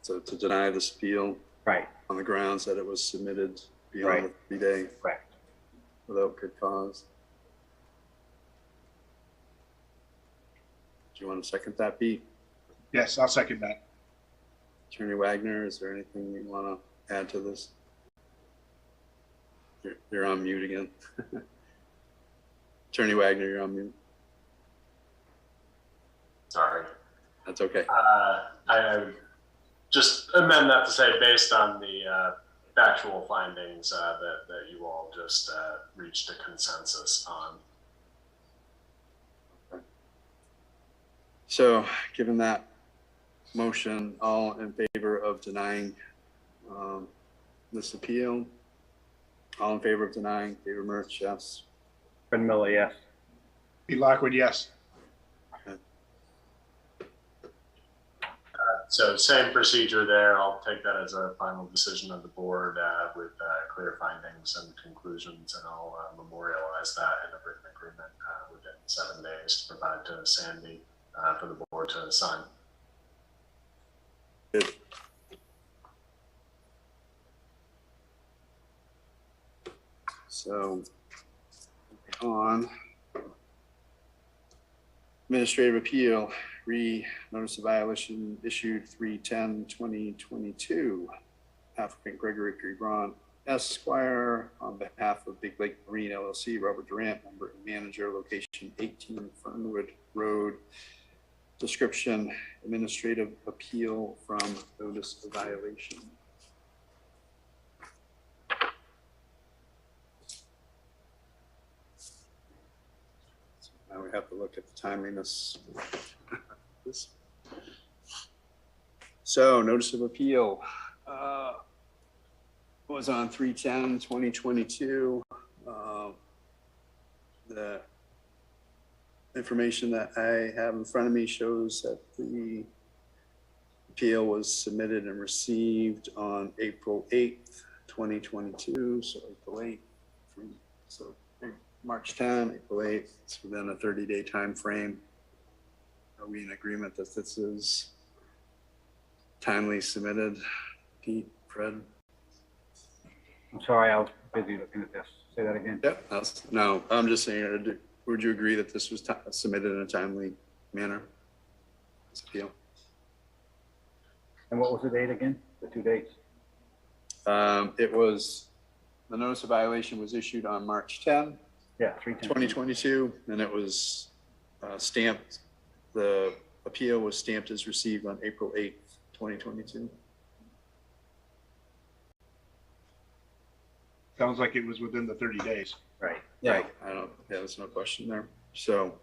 So to deny this appeal? Right. On the grounds that it was submitted beyond the 3 day Correct. without good cause. Do you want to second that, Pete? Yes, I'll second that. Attorney Wagner, is there anything you want to add to this? You're on mute again. Attorney Wagner, you're on mute. Sorry. That's okay. I would just amend that to say, based on the factual findings that you all just reached a consensus on. So, given that motion, all in favor of denying this appeal? All in favor of denying? David Murch, yes. Fred Miller, yes. Pete Lockwood, yes. So same procedure there. I'll take that as a final decision of the board with clear findings and conclusions, and I'll memorialize that in a written agreement within 7 days to provide to Sandy for the board to sign. Good. So, on administrative appeal, notice of violation issued 3/10/2022. Applicant Gregory P. Braun, Esquire, on behalf of Big Lake Marine LLC, Robert Durant, member and manager, location 18 Fernwood Road. Description, administrative appeal from notice of violation. So now we have to look at the timeliness. So notice of appeal was on 3/10/2022. The information that I have in front of me shows that the appeal was submitted and received on April 8th, 2022. So April 8th, so March 10, April 8th, it's within a 30-day time frame. Are we in agreement that this is timely submitted? Pete, Fred? I'm sorry, I was busy looking at this. Say that again. Yep. No, I'm just saying, would you agree that this was submitted in a timely manner? This appeal? And what was the date again? The 2 dates? It was, the notice of violation was issued on March 10, yeah, 3/10. 2022, and it was stamped, the appeal was stamped as received on April 8th, 2022. Sounds like it was within the 30 days. Right. Right. I don't, yeah, there's no question there. So,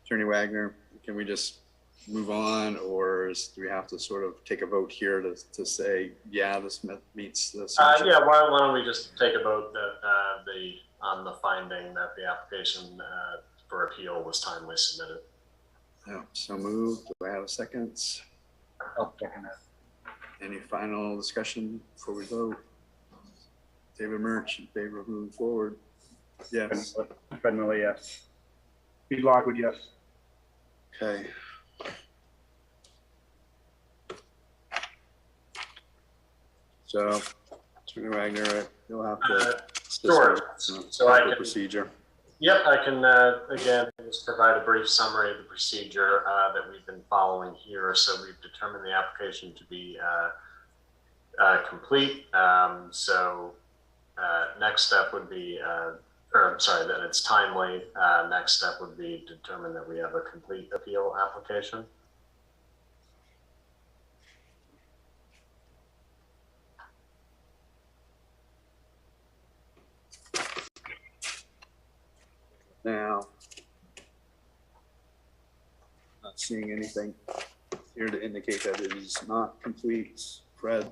Attorney Wagner, can we just move on, or do we have to sort of take a vote here to say, yeah, this meets this? Yeah, why don't we just take a vote that on the finding that the application for appeal was timely submitted. Yeah, so moved. Do I have a second? I'll second that. Any final discussion before we vote? David Murch in favor of moving forward? Yes. Fred Miller, yes. Pete Lockwood, yes. Okay. So, Attorney Wagner, you'll have to. Sure. So I can. Procedure. Yep, I can again just provide a brief summary of the procedure that we've been following here. So we've determined the application to be complete. Next step would be, that it's timely. Next step would be to determine that we have a complete appeal application. Now, not seeing anything here to indicate that it is not complete. Fred?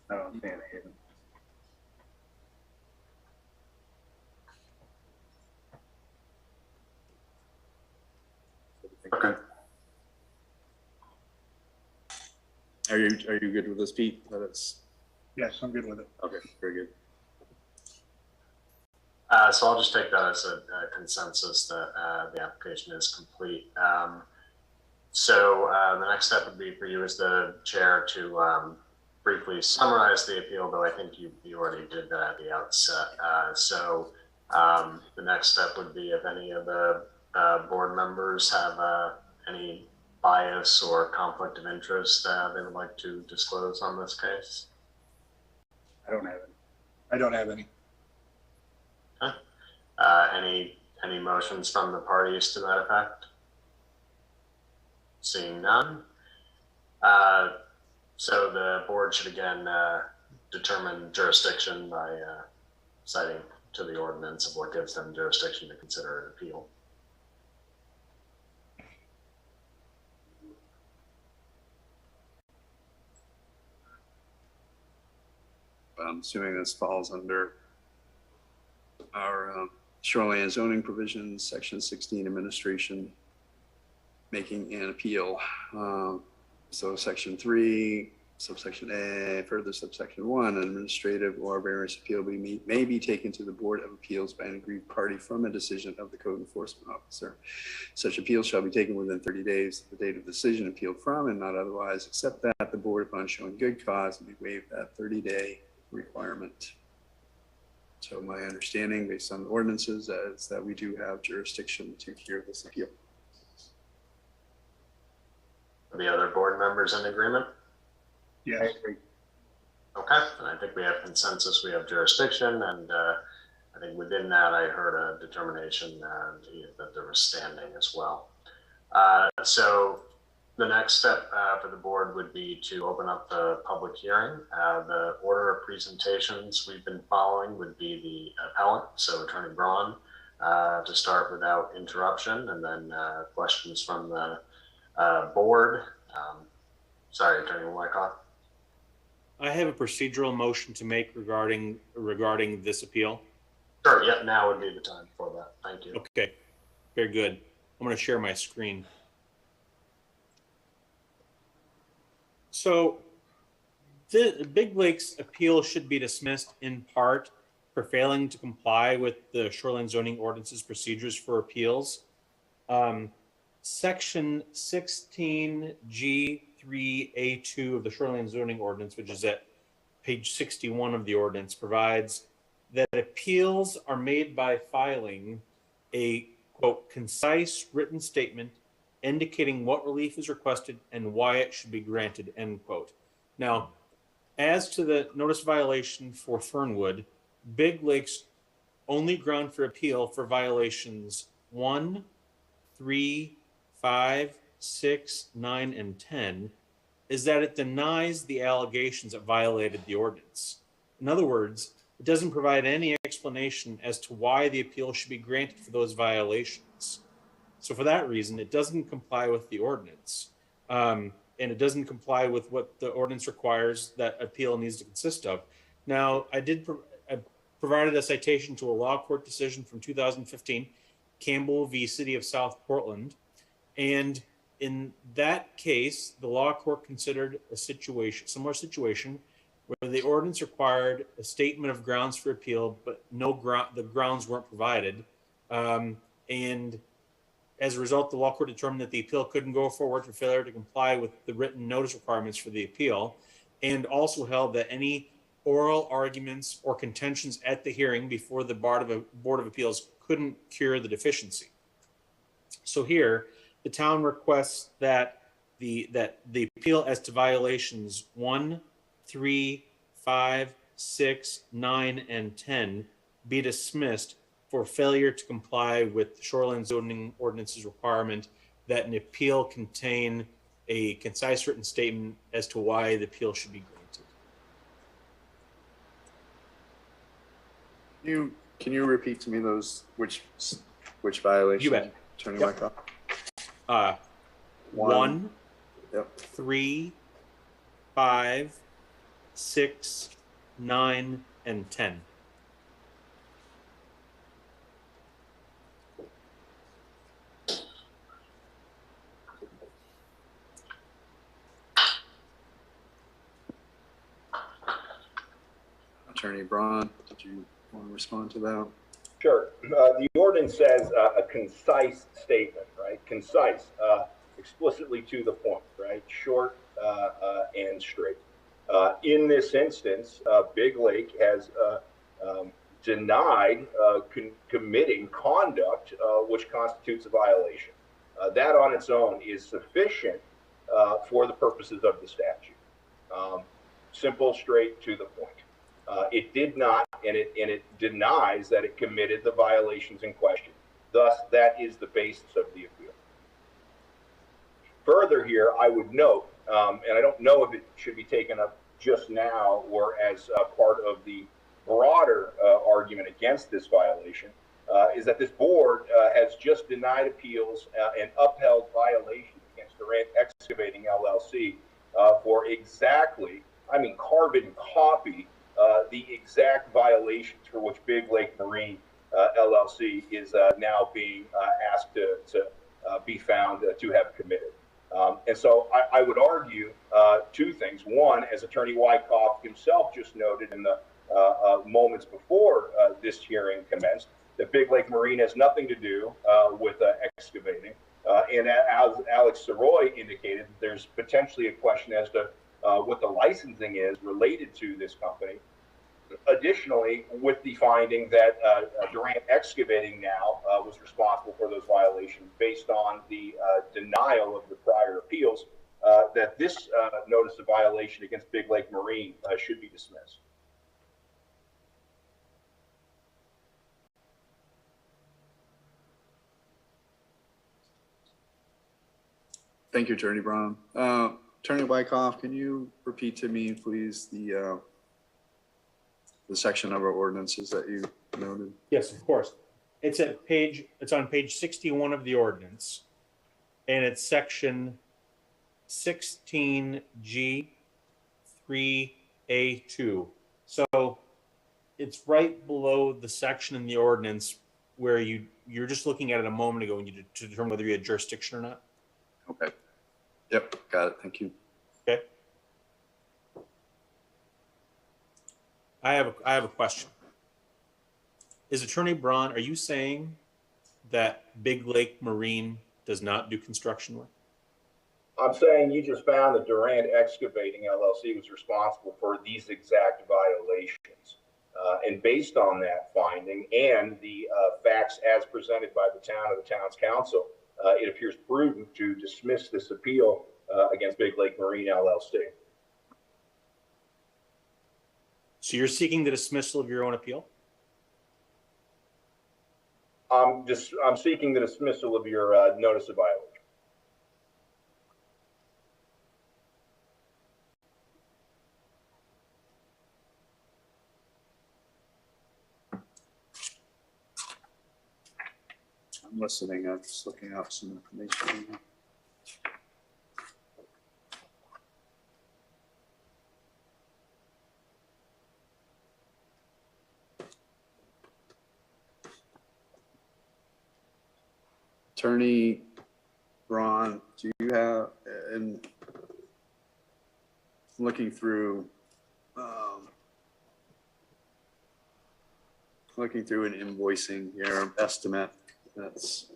I don't see anything. Okay. Are you good with this, Pete? That it's. Yes, I'm good with it. Okay, very good. So I'll just take that as a consensus that the application is complete. The next step would be for you as the chair to briefly summarize the appeal, though I think you already did that at the outset. The next step would be if any of the board members have any bias or conflict of interest they would like to disclose on this case. I don't have any. I don't have any. Okay. Any motions from the parties to that effect? Seeing none. So the board should again determine jurisdiction by citing to the ordinance of what gives them jurisdiction to consider an appeal. I'm assuming this falls under our shoreline zoning provisions, section 16, administration, making an appeal. So section 3, subsection A, further subsection 1, an administrative or variance appeal may be taken to the Board of Appeals by an aggrieved party from a decision of the code enforcement officer. Such appeal shall be taken within 30 days of the date of decision appealed from, and not otherwise, except that the board, upon showing good cause, may waive that 30-day requirement. So my understanding, based on the ordinances, is that we do have jurisdiction to hear this appeal. Are the other board members in agreement? Yes. I agree. Okay, and I think we have consensus, we have jurisdiction, and I think within that I heard a determination that there was standing as well. So the next step for the board would be to open up the public hearing. The order of presentations we've been following would be the appellant, so Attorney Braun, to start without interruption, and then questions from the board. Sorry, Attorney Wyckoff. I have a procedural motion to make regarding this appeal. Sure, yep, now would be the time for that. Thank you. Okay, very good. I'm going to share my screen. So the Big Lake's appeal should be dismissed in part for failing to comply with the shoreline zoning ordinance's procedures for appeals. Section 16G3A2 of the shoreline zoning ordinance, which is at page 61 of the ordinance, provides that appeals are made by filing a, quote, concise written statement indicating what relief is requested and why it should be granted, end quote. Now, as to the notice violation for Fernwood, Big Lake's only ground for appeal for violations 1, 3, 5, 6, 9, and 10 is that it denies the allegations that violated the ordinance. In other words, it doesn't provide any explanation as to why the appeal should be granted for those violations. So for that reason, it doesn't comply with the ordinance. And it doesn't comply with what the ordinance requires that appeal needs to consist of. Now, I provided a citation to a law court decision from 2015, Campbell v. City of South Portland. And in that case, the law court considered a similar situation where the ordinance required a statement of grounds for appeal, but the grounds weren't provided. And as a result, the law court determined that the appeal couldn't go forward for failure to comply with the written notice requirements for the appeal, and also held that any oral arguments or contentions at the hearing before the Board of Appeals couldn't cure the deficiency. So here, the town requests that the appeal as to violations 1, 3, 5, 6, 9, and 10 be dismissed for failure to comply with the shoreline zoning ordinance's requirement that an appeal contain a concise written statement as to why the appeal should be granted. Can you repeat to me those which violations? You bet. Attorney Yep. Wyckoff? 1, Yep. 3, 5, 6, 9, and 10. Attorney Braun, did you want to respond to that? Sure. The ordinance says a concise statement, right? Concise, explicitly to the point, right? Short and straight. In this instance, Big Lake has denied committing conduct which constitutes a violation. That on its own is sufficient for the purposes of the statute. Simple, straight to the point. It did not, and it denies that it committed the violations in question. Thus, that is the basis of the appeal. Further here, I would note, and I don't know if it should be taken up just now or as part of the broader argument against this violation, is that this board has just denied appeals and upheld violations against Durant Excavating LLC for exactly, I mean, carbon copy the exact violations for which Big Lake Marine LLC is now being asked to be found to have committed. And so I would argue two things. One, as Attorney Wyckoff himself just noted in the moments before this hearing commenced, that Big Lake Marine has nothing to do with excavating. And as Alex Soroy indicated, there's potentially a question as to what the licensing is related to this company. Additionally, with the finding that Durant Excavating now was responsible for those violations based on the denial of the prior appeals, that this notice of violation against Big Lake Marine should be dismissed. Thank you, Attorney Brown. Attorney Wyckoff, can you repeat to me, please, the section of our ordinances that you noted? Yes, of course. It's on page 61 of the ordinance, and it's section 16G 3A2. So it's right below the section in the ordinance where you're just looking at it a moment ago when you to determine whether you had jurisdiction or not. Okay. Yep, got it. Thank you. Okay. I have a question. Is Attorney Braun, are you saying that Big Lake Marine does not do construction work? I'm saying you just found that Durant Excavating LLC was responsible for these exact violations. And based on that finding and the facts as presented by the town or the town's council, it appears prudent to dismiss this appeal against Big Lake Marine LLC. So you're seeking the dismissal of your own appeal? I'm seeking the dismissal of your notice of violation. I'm listening. I'm just looking up some information. Attorney Ron, do you have, and looking through an invoicing here, estimate, that's,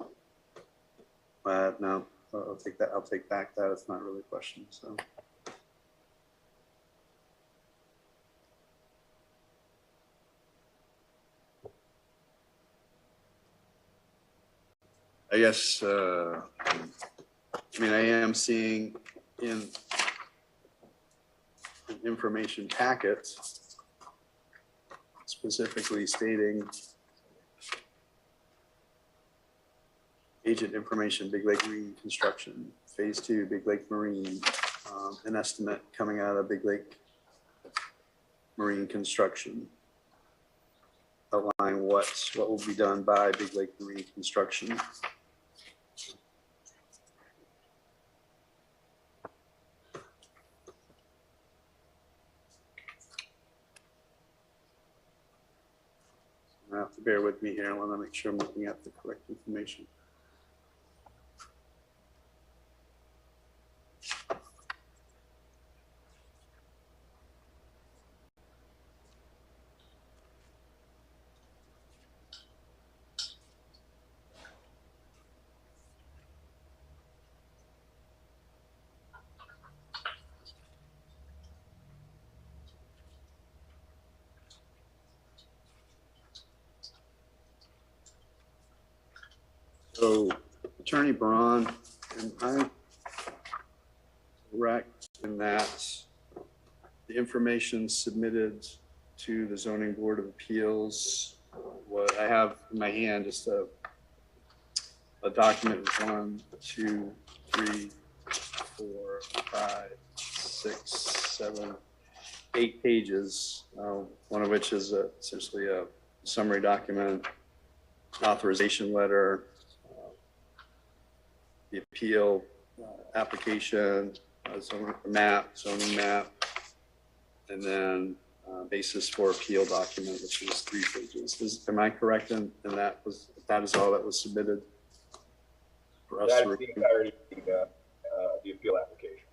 no, I'll take that, I'll take back that, it's not really a question, so. I guess, I mean, I am seeing in an information packet specifically stating agent information, Big Lake Marine Construction, phase 2, Big Lake Marine, an estimate coming out of Big Lake Marine Construction. Outline what will be done by Big Lake Marine Construction. You have to bear with me here. I want to make sure I'm looking at the correct information. So Attorney Braun, am I correct in that the information submitted to the Zoning Board of Appeals, what I have in my hand, just a document with 1, 2, 3, 4, 5, 6, 7, 8 pages, one of which is essentially a summary document, authorization letter, the appeal application, zoning map, and then basis for appeal document, which is 3 pages. Am I correct in that is all that was submitted for us? That's to the entirety of the appeal application.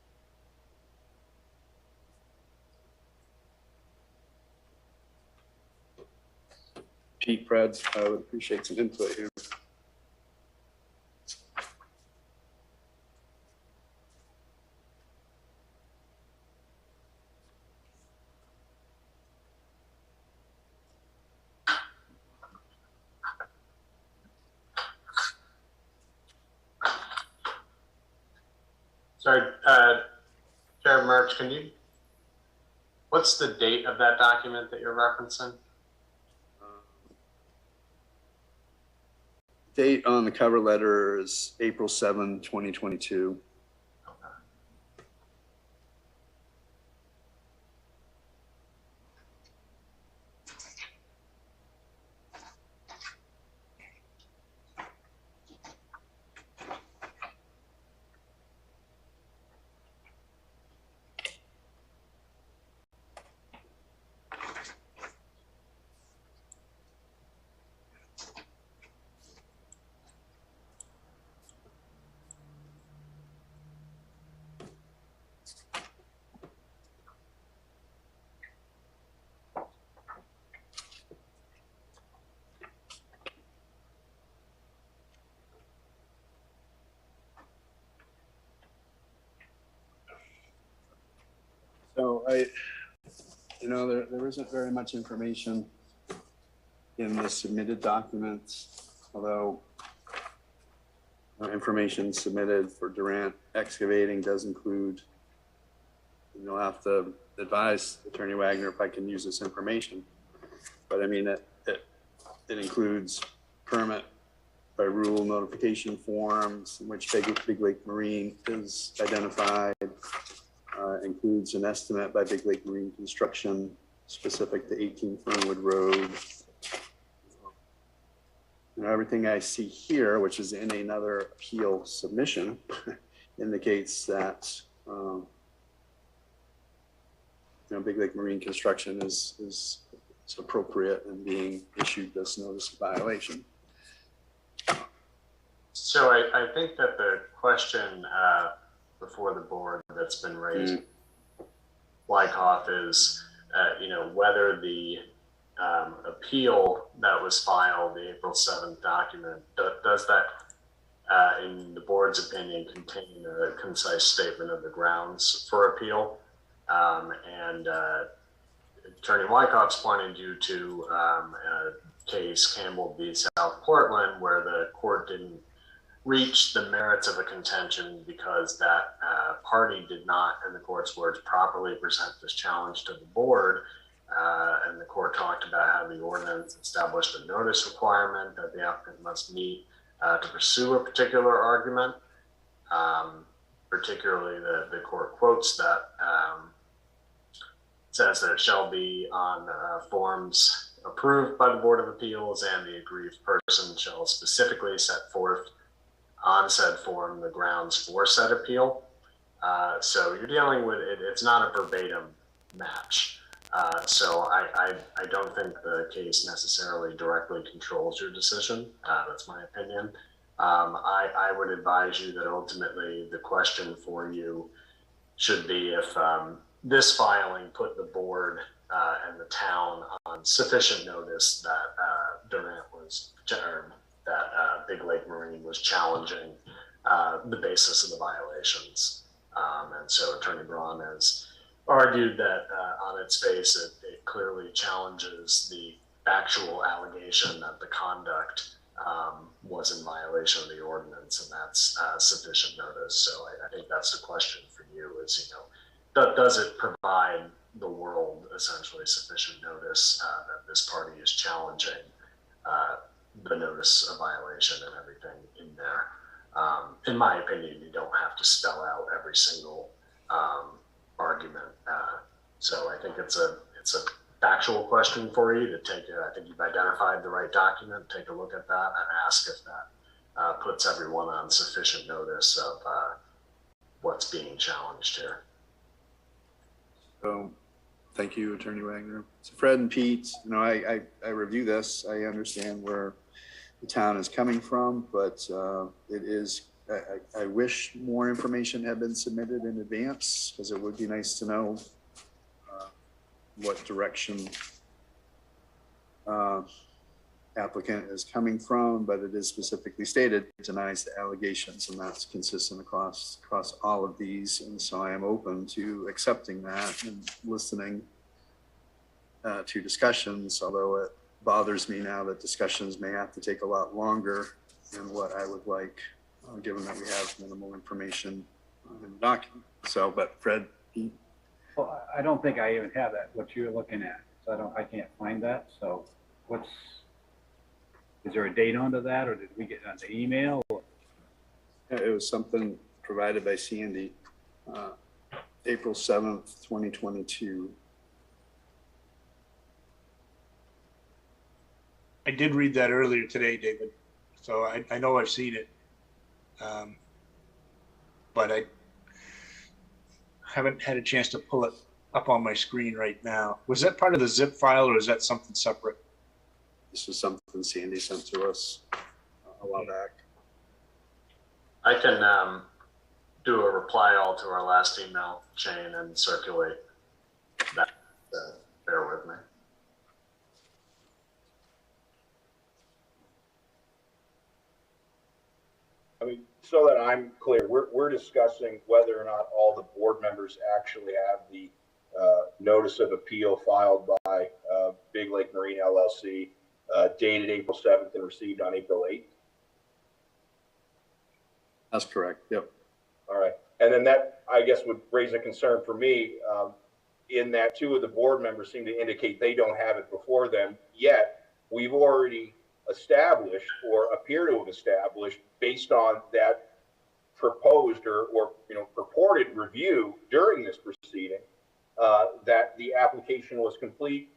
Pete, Preds, I would appreciate some input here. Sorry, Chair Murch, what's the date of that document that you're referencing? Date on the cover letter is April 7, 2022. So there isn't very much information in the submitted documents, although information submitted for Durant Excavating does include, you'll have to advise Attorney Wagner if I can use this information. But I mean, it includes permit by rule notification forms in which Big Lake Marine is identified, includes an estimate by Big Lake Marine Construction specific to 18 Fernwood Road. Everything I see here, which is in another appeal submission, indicates that Big Lake Marine Construction is appropriate in being issued this notice of violation. So I think that the question before the board that's been raised, Wyckoff, is whether the appeal that was filed, the April 7th document, does that, in the board's opinion, contain a concise statement of the grounds for appeal? And Attorney Wyckoff's pointed you to a case, Campbell v. South Portland, where the court didn't reach the merits of a contention because that party did not, in the court's words, properly present this challenge to the board. And the court talked about how the ordinance established a notice requirement that the applicant must meet to pursue a particular argument. Particularly, the court quotes that says that it shall be on forms approved by the Board of Appeals, and the aggrieved person shall specifically set forth on said form the grounds for said appeal. So you're dealing with it, it's not a verbatim match. So I don't think the case necessarily directly controls your decision. That's my opinion. I would advise you that ultimately the question for you should be if this filing put the board and the town on sufficient notice that Durant was, or that Big Lake Marine was challenging the basis of the violations. And so Attorney Braun has argued that on its face, it clearly challenges the factual allegation that the conduct was in violation of the ordinance, and that's sufficient notice. So I think that's the question for you is, does it provide the world essentially sufficient notice that this party is challenging the notice of violation and everything in there? In my opinion, you don't have to spell out every single argument. So I think it's a factual question for you to take. I think you've identified the right document. Take a look at that and ask if that puts everyone on sufficient notice of what's being challenged here. So, thank you, Attorney Wagner. So Fred and Pete, I review this. I understand where the town is coming from, but it is, I wish more information had been submitted in advance, because it would be nice to know what direction applicant is coming from, but it is specifically stated denies the allegations, and that's consistent across all of these. And so I am open to accepting that and listening to discussions, although it bothers me now that discussions may have to take a lot longer than what I would like, given that we have minimal information in the document. So, but Fred, Pete? Well, I don't think I even have that, what you're looking at. So I can't find that. So is there a date onto that, or did we get on the email? Or? It was something provided by Sandy, April 7th, 2022. I did read that earlier today, David. So I know I've seen it. But I haven't had a chance to pull it up on my screen right now. Was that part of the zip file, or is that something separate? This was something Sandy sent to us a while back. I can do a reply all to our last email chain and circulate that. Bear with me. I mean, so that I'm clear, we're discussing whether or not all the board members actually have the notice of appeal filed by Big Lake Marine LLC, dated April 7th and received on April 8th. That's correct. Yep. All right. And then that, I guess, would raise a concern for me in that two of the board members seem to indicate they don't have it before them, yet we've already established or appear to have established based on that proposed or purported review during this proceeding that the application was complete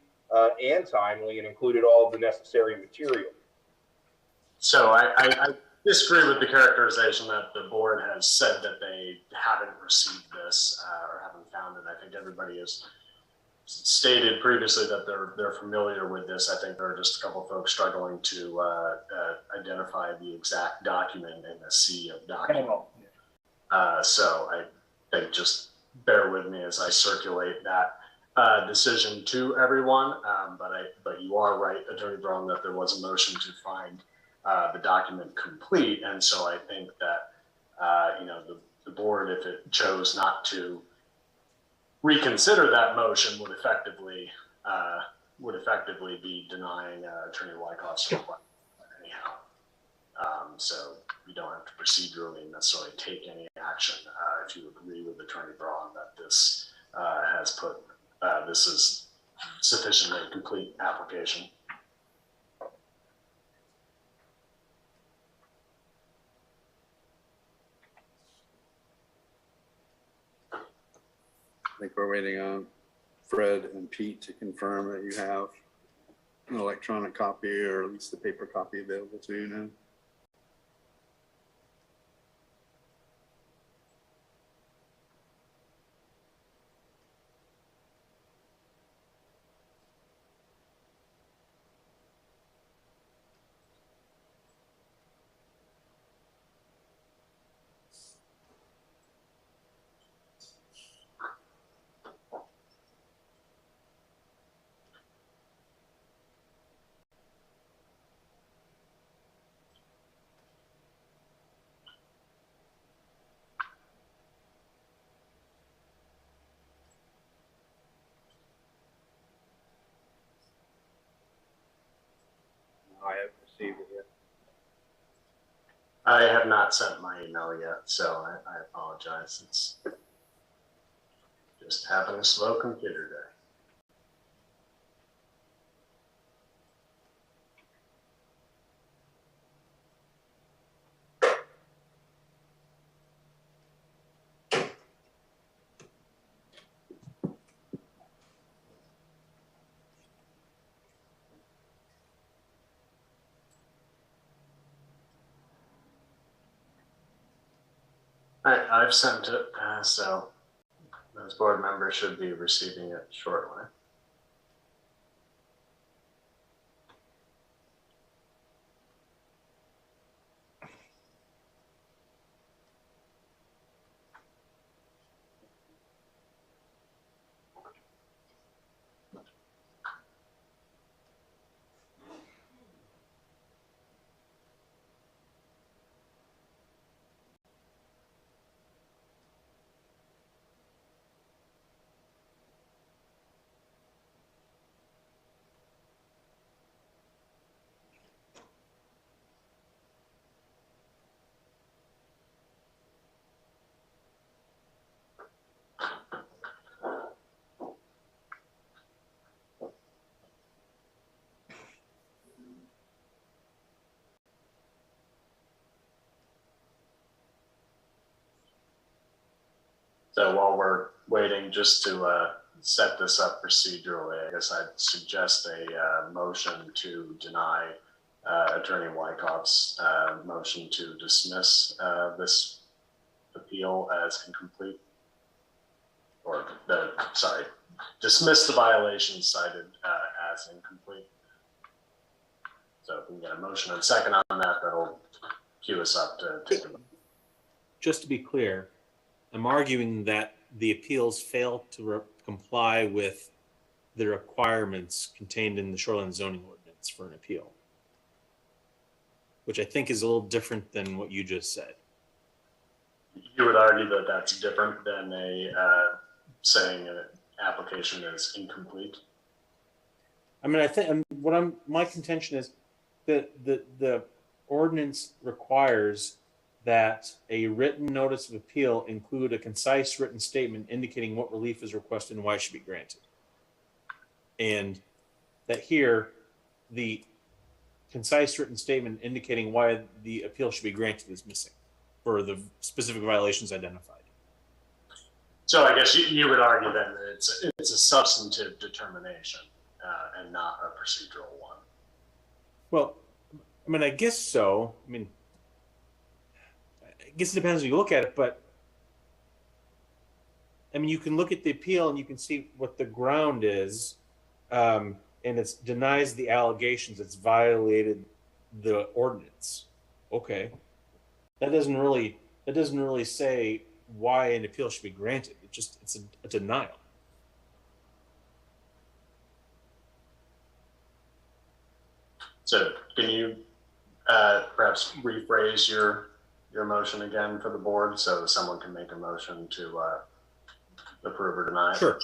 and timely and included all of the necessary material. So I disagree with the characterization that the board has said that they haven't received this or haven't found it. I think everybody has stated previously that they're familiar with this. I think there are just a couple of folks struggling to identify the exact document in the sea of documents. So I think just bear with me as I circulate that decision to everyone. But you are right, Attorney Brown, that there was a motion to find the document complete, and so I think that the board, if it chose not to reconsider that motion, would effectively be denying Attorney Wyckoff's request anyhow. So you don't have to procedurally necessarily take any action if you agree with Attorney Braun that this this is sufficiently complete application. I think we're waiting on Fred and Pete to confirm that you have an electronic copy or at least the paper copy available to you now. I have received it yet. I have not sent my email yet, so I apologize. It's just having a slow computer day. I've sent it, so those board members should be receiving it shortly. So while we're waiting, just to set this up procedurally, I guess I'd suggest a motion to deny Attorney Wyckoff's motion to dismiss this appeal as incomplete, or dismiss the violations cited as incomplete. So if we can get a motion and second on that, that'll cue us up to take a vote. Just to be clear, I'm arguing that the appeals fail to comply with the requirements contained in the shoreline zoning ordinance for an appeal, which I think is a little different than what you just said. You would argue that that's different than saying an application is incomplete? I mean, I think my contention is that the ordinance requires that a written notice of appeal include a concise written statement indicating what relief is requested and why it should be granted. And that here, the concise written statement indicating why the appeal should be granted is missing for the specific violations identified. So I guess you would argue then that it's a substantive determination and not a procedural one. Well, I mean, I guess so. I mean, I guess it depends how you look at it, but I mean, you can look at the appeal and you can see what the ground is, and it denies the allegations. It's violated the ordinance. Okay, that doesn't really say why an appeal should be granted. It's a denial. So can you perhaps rephrase your motion again for the board so someone can make a motion to approve or deny? Sure.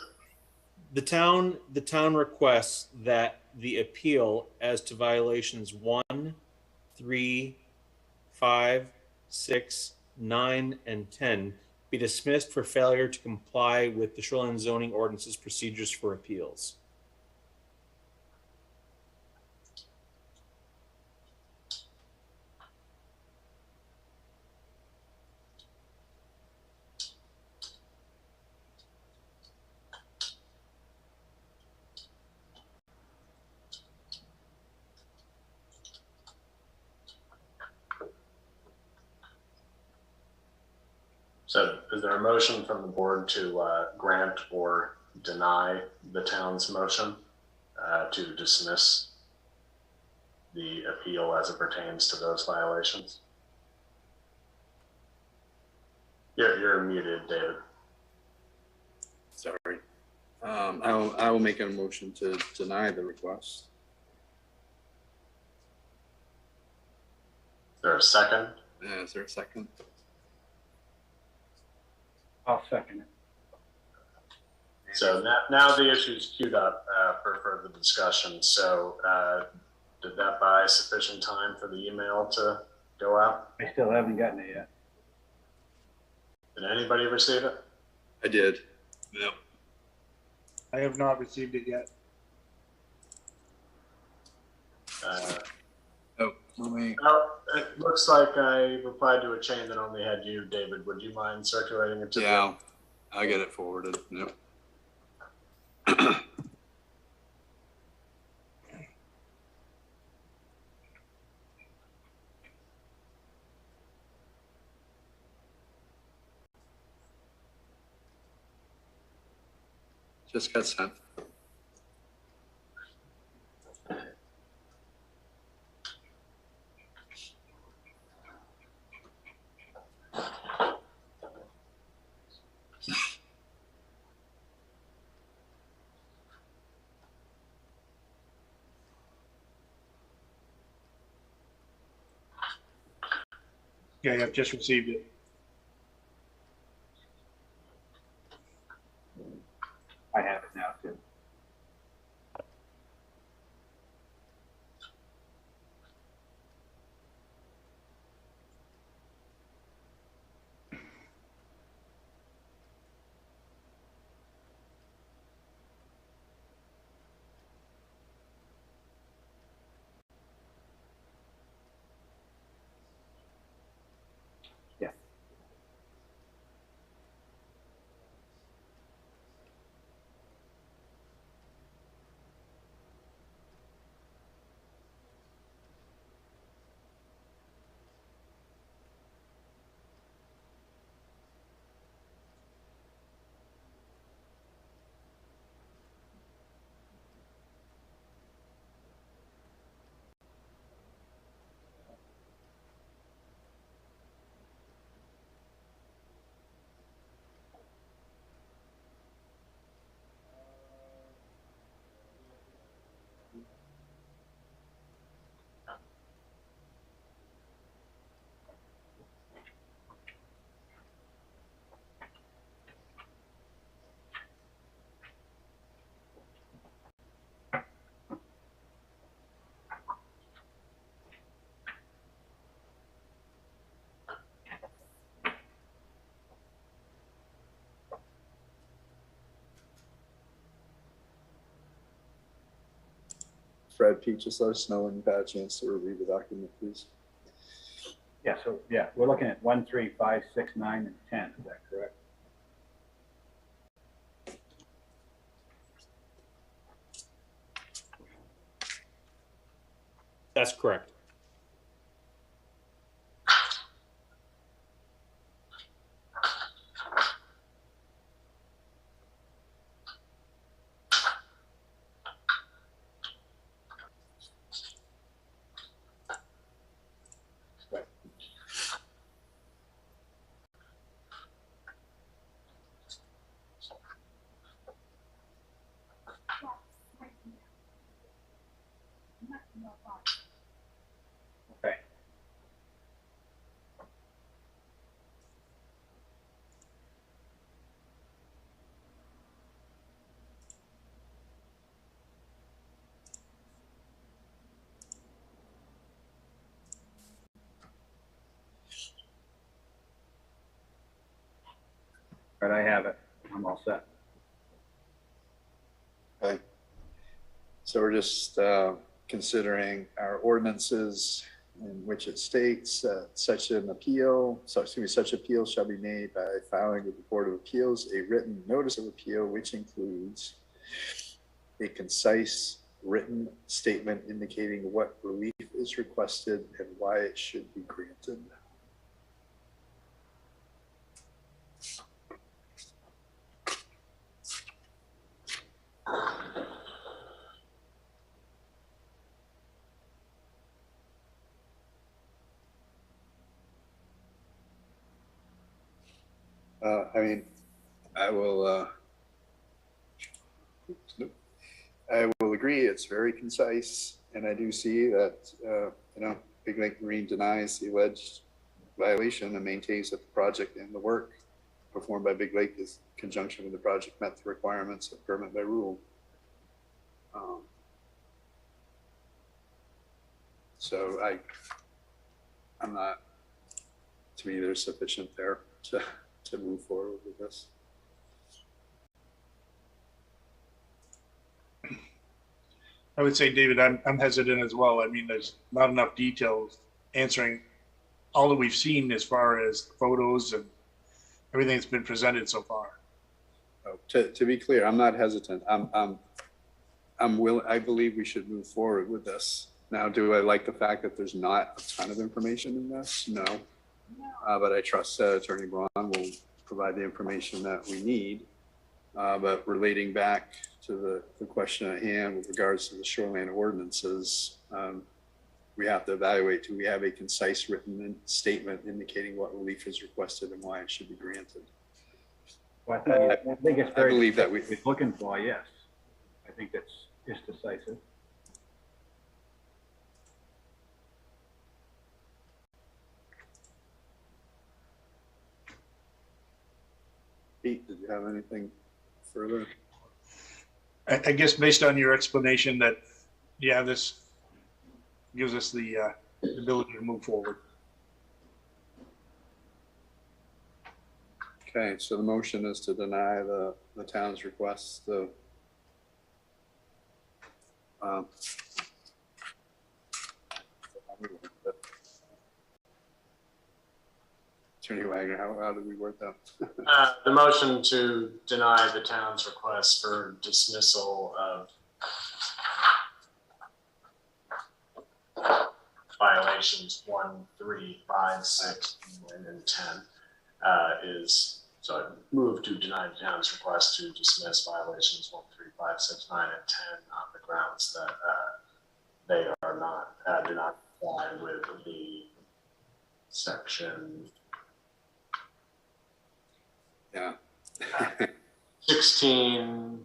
The town requests that the appeal as to violations 1, 3, 5, 6, 9, and 10 be dismissed for failure to comply with the shoreline zoning ordinance's procedures for appeals. So is there a motion from the board to grant or deny the town's motion to dismiss the appeal as it pertains to those violations? You're muted, David. Sorry. I will make a motion to deny the request. Is there a second? Yeah, is there a second? I'll second it. So now the issue's queued up for further discussion. So did that buy sufficient time for the email to go out? I still haven't gotten it yet. Did anybody receive it? I did. Yep. I have not received it yet. Oh, let me. No, it looks like I replied to a chain that only had you, David. Would you mind circulating it to Yeah, I get it forwarded. Yep. Just got sent. Yeah, I've just received it. I have it now too. Yes. Fred, Pete, just let us know when you've had a chance to review the document, please. Yeah, so, yeah, we're looking at 1, 3, 5, 6, 9, and 10, is that correct? That's correct. Okay. All right, I have it. I'm all set. Okay. So we're just considering our ordinances in which it states such appeal shall be made by filing with the Board of Appeals a written notice of appeal, which includes a concise written statement indicating what relief is requested and why it should be granted. I mean, I will agree. It's very concise, and I do see that Big Lake Marine denies the alleged violation and maintains that the project and the work performed by Big Lake is in conjunction with the project met the requirements of permit by rule. So I'm not, to me, there's sufficient there to move forward with this. I would say, David, I'm hesitant as well. I mean, there's not enough details answering all that we've seen as far as the photos and everything that's been presented so far. Oh, to be clear, I'm not hesitant. I'm willing. I believe we should move forward with this. Now, do I like the fact that there's not a ton of information in this? No. But I trust Attorney Braun will provide the information that we need. But relating back to the question at hand with regards to the shoreline ordinances, we have to evaluate, do we have a concise written statement indicating what relief is requested and why it should be granted? Well, I think it's very, I believe that we're looking for, yes. I think that's just decisive. Pete, did you have anything further? I guess based on your explanation that, yeah, this gives us the ability to move forward. Okay, so the motion is to deny the town's request. Attorney Wagner, how did we word that? The motion to deny the town's request for dismissal of violations 1, 3, 5, 6, 9, and 10 is, so I move to deny the town's request to dismiss violations 1, 3, 5, 6, 9, and 10 on the grounds that they are not, do not comply with the section 16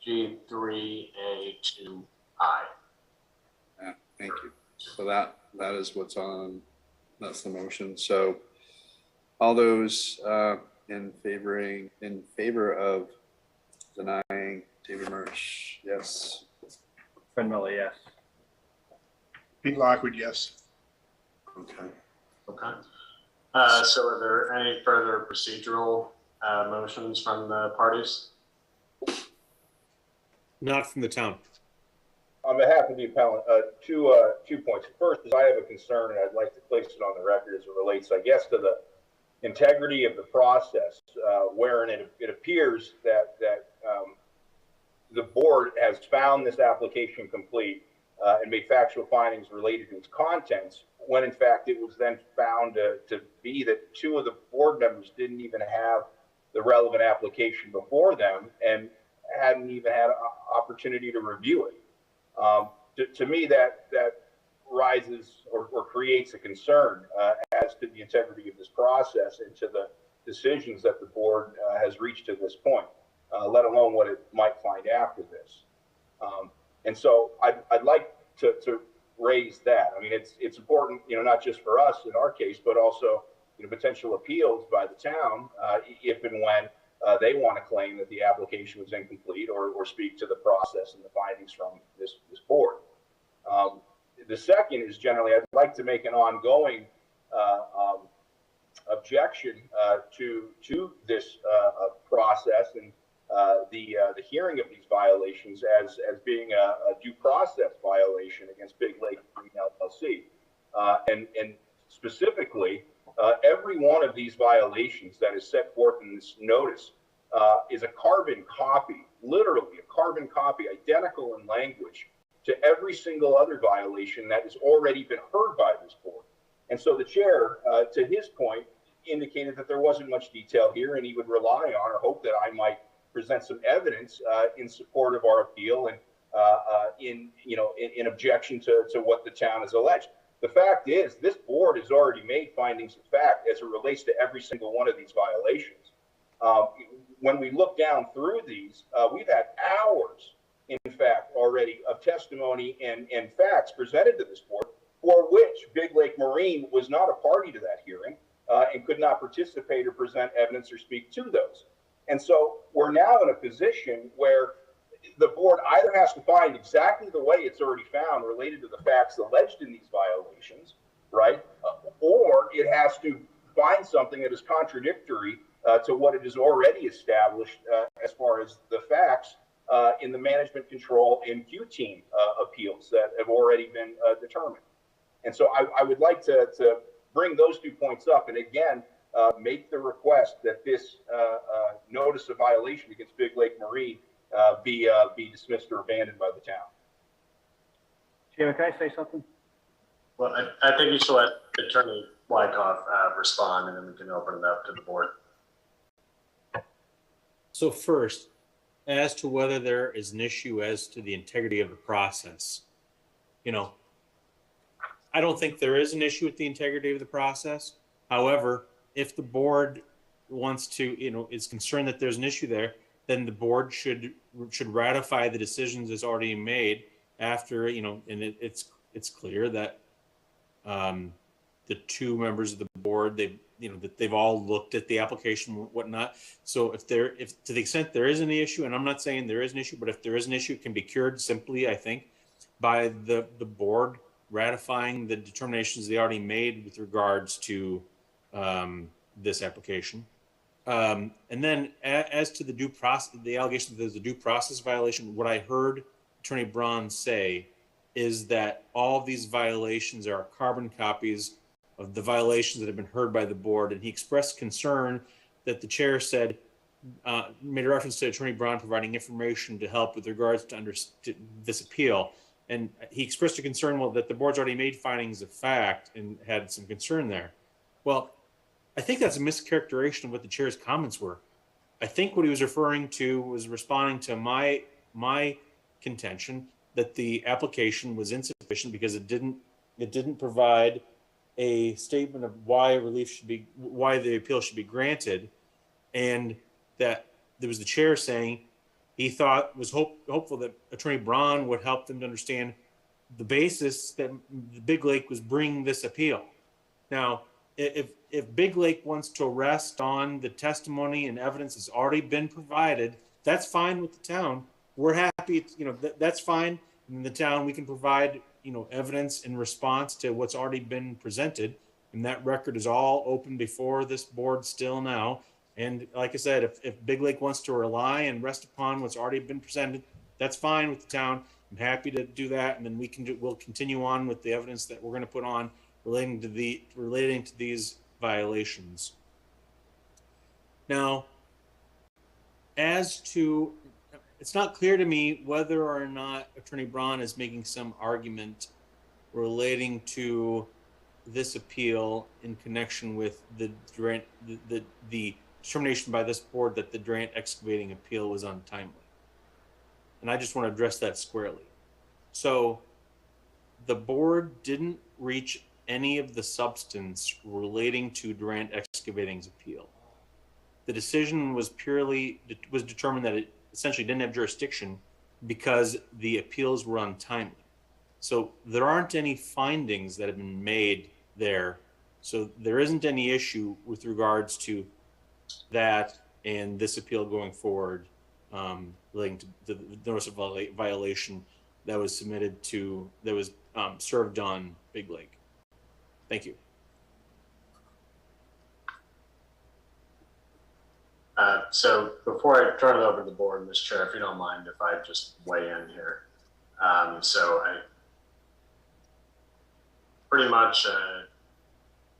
G3A2I. Yeah, thank you. So that is what's on, that's the motion. So all those in favor of denying, David Murch, yes. Fred Miller, yes. Pete Lockwood, yes. Okay. Okay. So are there any further procedural motions from the parties? Not from the town. On behalf of the appellant, two points. First is I have a concern, and I'd like to place it on the record as it relates, I guess, to the integrity of the process, wherein it appears that the board has found this application complete and made factual findings related to its contents, when in fact it was then found to be that two of the board members didn't even have the relevant application before them and hadn't even had an opportunity to review it. To me, that rises or creates a concern as to the integrity of this process and to the decisions that the board has reached to this point, let alone what it might find after this. And so I'd like to raise that. I mean, it's important, not just for us in our case, but also, potential appeals by the town if and when they want to claim that the application was incomplete or speak to the process and the findings from this board. The second is generally, I'd like to make an ongoing objection to this process and the hearing of these violations as being a due process violation against Big Lake Marine LLC. And specifically, every one of these violations that is set forth in this notice is a carbon copy, literally a carbon copy, identical in language to every single other violation that has already been heard by this board. And so the chair, to his point, indicated that there wasn't much detail here and he would rely on or hope that I might present some evidence in support of our appeal and in objection to what the town has alleged. The fact is, this board has already made findings of fact as it relates to every single one of these violations. When we look down through these, we've had hours, in fact, already of testimony and facts presented to this board for which Big Lake Marine was not a party to that hearing and could not participate or present evidence or speak to those. And so we're now in a position where the board either has to find exactly the way it's already found related to the facts alleged in these violations, right? Or it has to find something that is contradictory to what it has already established as far as the facts in the management control and Q team appeals that have already been determined. And so I would like to bring those 2 points up, and again, make the request that this notice of violation against Big Lake Marine be dismissed or abandoned by the town. Chairman, can I say something? Well, I think you should let Attorney Wyckoff respond, and then we can open it up to the board. So first, as to whether there is an issue as to the integrity of the process, you know, I don't think there is an issue with the integrity of the process. However, if the board wants to, you know, is concerned that there's an issue there, then the board should ratify the decisions that's already made after, you know, and it's clear that the 2 members of the board, they've all looked at the application and whatnot. So if to the extent there is any issue, and I'm not saying there is an issue, but if there is an issue, it can be cured simply, I think, by the board ratifying the determinations they already made with regards to this application. And then as to the due process, the allegation that there's a due process violation, what I heard Attorney Braun say is that all of these violations are carbon copies of the violations that have been heard by the board. And he expressed concern that the chair said, made a reference to Attorney Braun providing information to help with regards to this appeal. And he expressed a concern, well, that the board's already made findings of fact and had some concern there. Well, I think that's a mischaracterization of what the chair's comments were. I think what he was referring to was responding to my contention that the application was insufficient because it didn't provide a statement of why the appeal should be granted, and that there was the chair saying he was hopeful that Attorney Braun would help them to understand the basis that the Big Lake was bringing this appeal. Now, if Big Lake wants to rest on the testimony and evidence that's already been provided, that's fine with the town. We're happy, you know, that's fine. In the town, we can provide, you know, evidence in response to what's already been presented, and that record is all open before this board still now. And like I said, if Big Lake wants to rely and rest upon what's already been presented, that's fine with the town. I'm happy to do that, and then we'll continue on with the evidence that we're going to put on relating to these violations. Now, as to, it's not clear to me whether or not Attorney Braun is making some argument relating to this appeal in connection with the determination by this board that the Durant excavating appeal was untimely. And I just want to address that squarely. So the board didn't reach any of the substance relating to Durant excavating's appeal. The decision was determined that it essentially didn't have jurisdiction because the appeals were untimely. So there aren't any findings that have been made there. So there isn't any issue with regards to that and this appeal going forward relating to the notice of violation that was served on Big Lake. Thank you. So before I turn it over to the board, Mr. Chair, if you don't mind if I just weigh in here. So I pretty much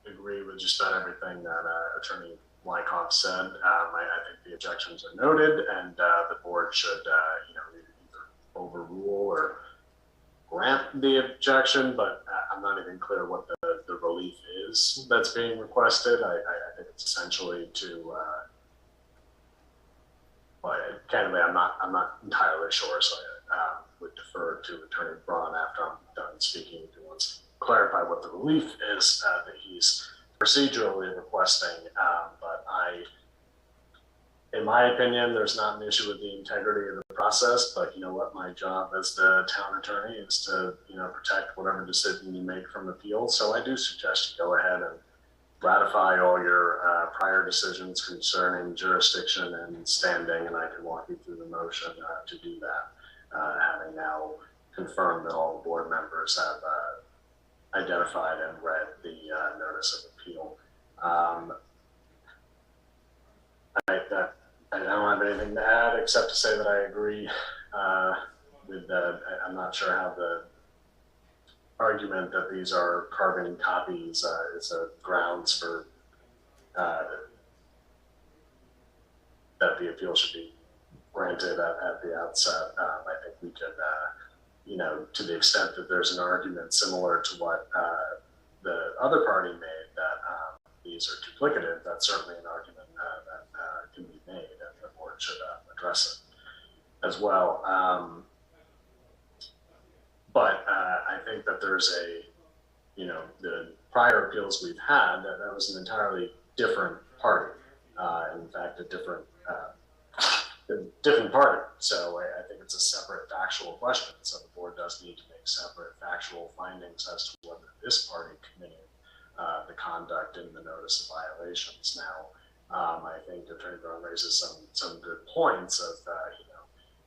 agree with just about everything that Attorney Wyckoff said. I think the objections are noted, and the board should either overrule or grant the objection, but I'm not even clear what the relief is that's being requested. I think it's essentially to candidly, I'm not entirely sure, so I would defer to Attorney Braun after I'm done speaking if he wants to clarify what the relief is that he's procedurally requesting. But in my opinion, there's not an issue with the integrity of the process, but you know what, my job as the town attorney is to, protect whatever decision you make from appeal. So I do suggest you go ahead and ratify all your prior decisions concerning jurisdiction and standing, and I can walk you through the motion to do that, having now confirmed that all the board members have identified and read the notice of appeal. I don't have anything to add except to say that I agree with that. I'm not sure how the argument that these are carbon copies is a grounds for that the appeal should be granted at the outset. I think we could, to the extent that there's an argument similar to what the other party made that these are duplicative, that's certainly an argument that can be made, and the board should address it as well. But I think that there's the prior appeals we've had, that was an entirely different party. In fact, a different party. So I think it's a separate factual question. So the board does need to make separate factual findings as to whether this party committed the conduct in the notice of violations. Now, I think Attorney Brown raises some good points of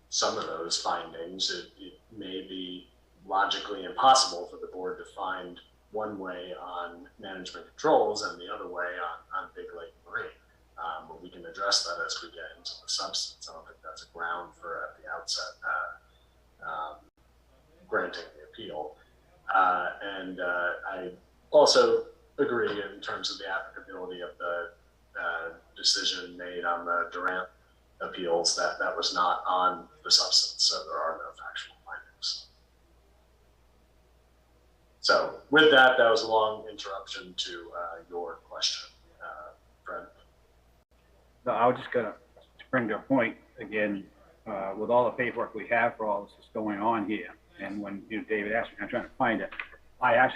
some of those findings. It may be logically impossible for the board to find one way on management controls and the other way on Big Lake Marine. But we can address that as we get into the substance. I don't think that's a ground for at the outset granting the appeal. And I also agree in terms of the applicability of the decision made on the Durant appeals that was not on the substance, so there are no factual findings. So with that was a long interruption to your question, Fred. No, I was just gonna bring to a point again, with all the paperwork we have for all this that's going on here, and when David asked me, I'm trying to find it. I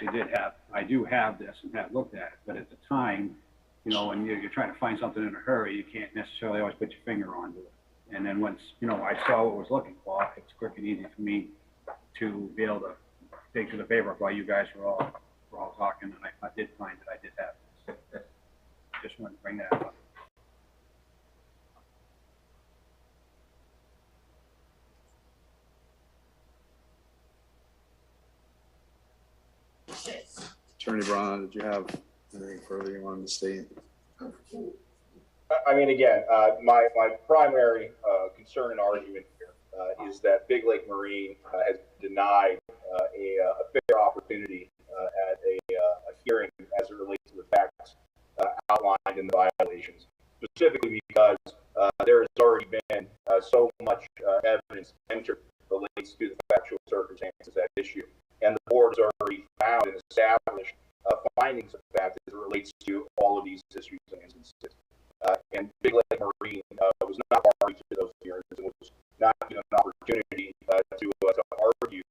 do have this and have looked at it, but at the time, when you're trying to find something in a hurry, you can't necessarily always put your finger onto it. And then once I saw what I was looking for, it's quick and easy for me to be able to dig through the paperwork while you guys were all talking, and I did find that I did have this. Just wanted to bring that up. Attorney Braun, did you have anything further you wanted to state? I mean, again, my primary concern and argument here is that Big Lake Marine has denied a fair opportunity at a hearing as it relates to the facts outlined in the violations, specifically because there has already been so much evidence entered relates to the factual circumstances at issue. And the board has already found and established findings of fact as it relates to all of these issues and instances. And Big Lake Marine was not party to those hearings and was not given an opportunity to argue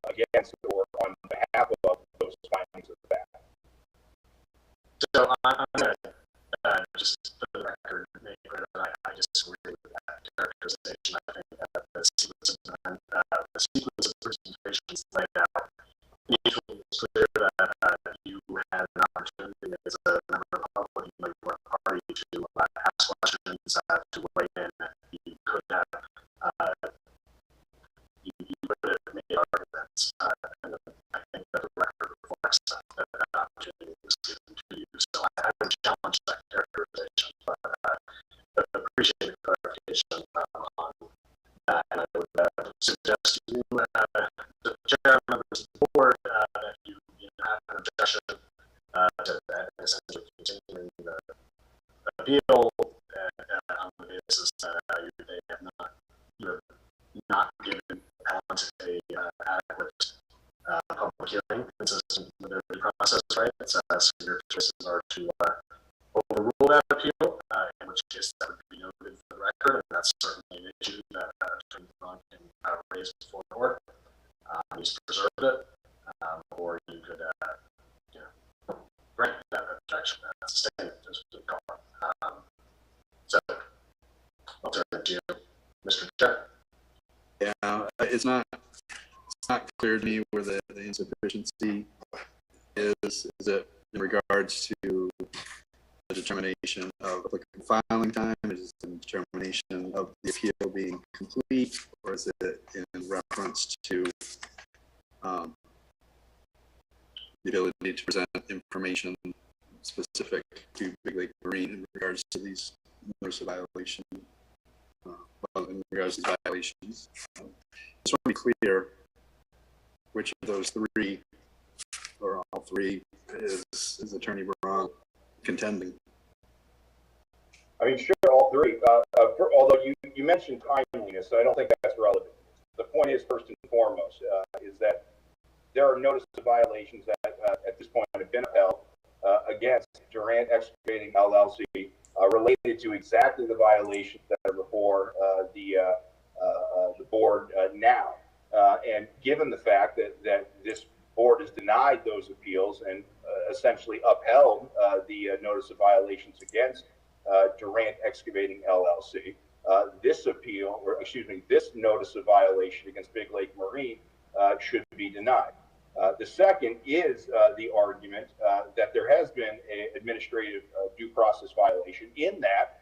against or on behalf of those findings of fact. So I'm going to just for the record make clear that I disagree with that characterization. I think that the sequence of presentations laid out initially was clear that you had an opportunity as a member of the public, you were a party to ask questions, to weigh in. You could have made arguments, and I think that the record reflects that opportunity was given to you. So I would challenge that characterization, but I appreciate the clarification on that. And I would suggest to you, the chair, members of the board, that you have an objection to that, essentially continuing the appeal on the basis that you have not given appellant a adequate public hearing consistent with their due process rights. So your choices are to overrule that appeal, in which case that would be noted for the record, and that's certainly an issue that Attorney Brown can raise before the court. He's preserved it, or you could grant that objection as a statement just to call. So I'll turn it to you, Mr. Chair. Yeah, it's not clear to me where the insufficiency is. Is it in regards to the determination of applicable filing time? Is it the determination of the appeal being complete, or is it in reference to the ability to present information specific to Big Lake Marine in regards to these notice of violation. In regards to these violations, I just want to be clear which of those three, or all three, is Attorney Braun contending. I mean, sure, all three. Although you mentioned timeliness, so I don't think that's relevant. The point is, first and foremost, is that there are notice of violations that at this point have been upheld against Durant Excavating LLC related to exactly the violations that are before the board now. And given the fact that this board has denied those appeals and essentially upheld the notice of violations against Durant Excavating LLC, this appeal, or excuse me, this notice of violation against Big Lake Marine should be denied. The second is the argument that there has been an administrative due process violation in that,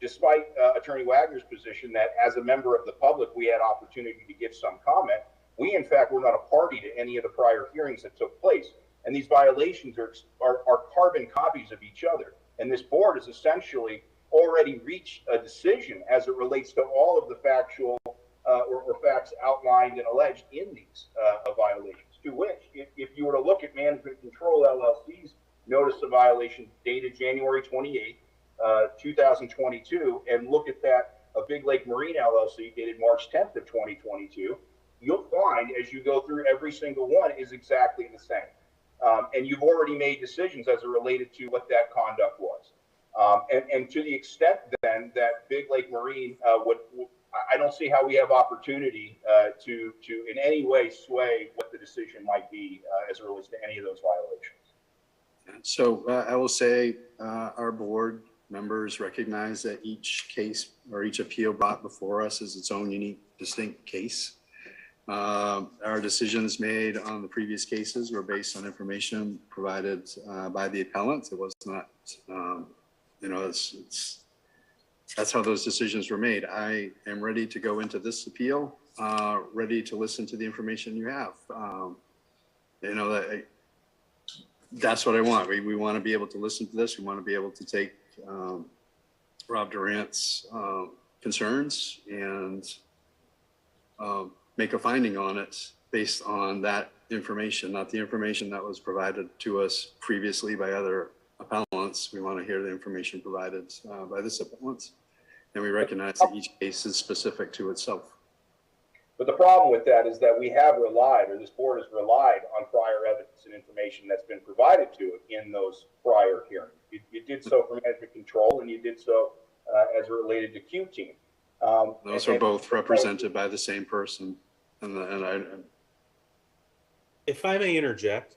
despite Attorney Wagner's position that as a member of the public, we had opportunity to give some comment, we in fact were not a party to any of the prior hearings that took place. And these violations are carbon copies of each other. And this board has essentially already reached a decision as it relates to all of the factual or facts outlined and alleged in these violations. To which, if you were to look at Management Control LLC's notice of violation dated January 28th, 2022, and look at that of Big Lake Marine LLC dated March 10th of 2022, you'll find as you go through every single one is exactly the same. And you've already made decisions as it related to what that conduct was. And to the extent then that Big Lake Marine I don't see how we have opportunity to in any way sway what the decision might be as it relates to any of those violations. So I will say our board members recognize that each case or each appeal brought before us is its own unique, distinct case. Our decisions made on the previous cases were based on information provided by the appellant. It was not, that's how those decisions were made. I am ready to go into this appeal, ready to listen to the information you have. That's what I want. We want to be able to listen to this. We want to be able to take Rob Durant's concerns and make a finding on it based on that information, not the information that was provided to us previously by other appellants. We want to hear the information provided by this appellant. And we recognize that each case is specific to itself. But the problem with that is that we have relied, or this board has relied on prior evidence and information that's been provided to it in those prior hearings. You did so for Management Control, and you did so as it related to Q Team. Those are both represented by the same person. If I may interject,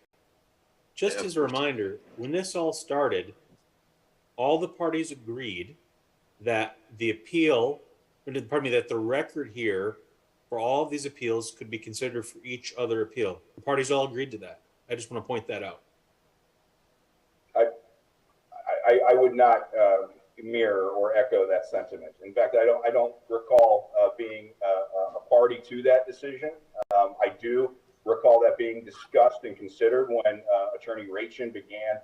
just as a reminder, when this all started, all the parties agreed that the appeal, that the record here for all of these appeals could be considered for each other appeal. The parties all agreed to that. I just want to point that out. I would not mirror or echo that sentiment. In fact, I don't recall being a party to that decision. I do recall that being discussed and considered when Attorney Rachin began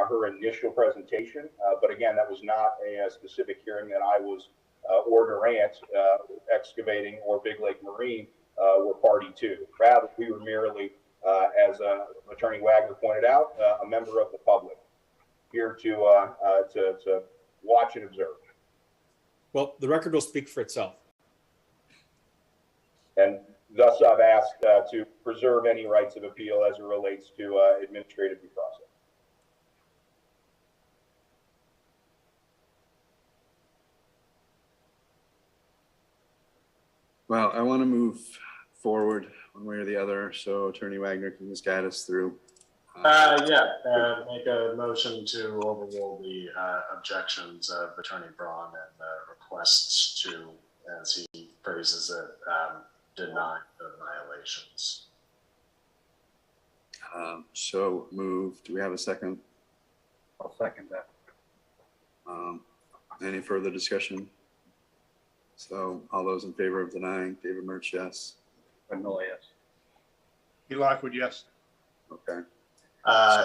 her initial presentation. But again, that was not a specific hearing that I was or Durant Excavating or Big Lake Marine were party to. Rather, we were merely, as Attorney Wagner pointed out, a member of the public here to watch and observe. Well, the record will speak for itself. And thus I've asked to preserve any rights of appeal as it relates to administrative due process. Well, I want to move forward one way or the other, so Attorney Wagner can just guide us through. Make a motion to overrule the objections of Attorney Braun and the requests to, as he phrases it, deny the violations. So moved. Do we have a second? I'll second that. Any further discussion? So all those in favor of denying, David Murch, yes. Vanilla, yes. Lockwood, yes. Okay.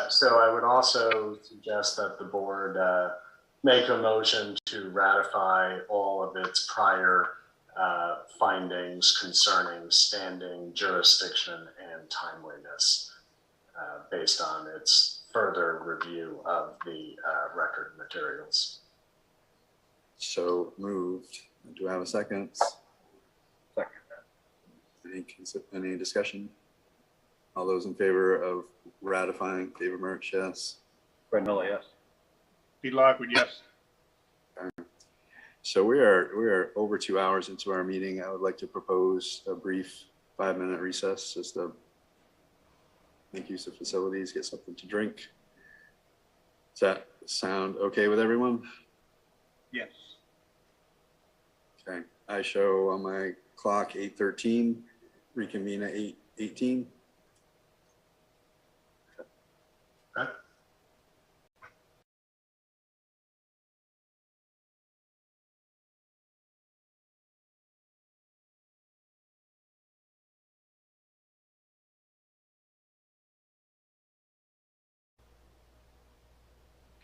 So I would also suggest that the board make a motion to ratify all of its prior findings concerning standing, jurisdiction, and timeliness based on its further review of the record materials. So moved. Do I have a second? Second. Any discussion? All those in favor of ratifying, David Murch, yes. Fred Miller, yes. Pete Lockwood, yes. So we are over 2 hours into our meeting. I would like to propose a brief 5-minute recess just to make use of facilities, get something to drink. Does that sound okay with everyone? Yes. Okay, I show on my clock 8:13, reconvene at 8:18.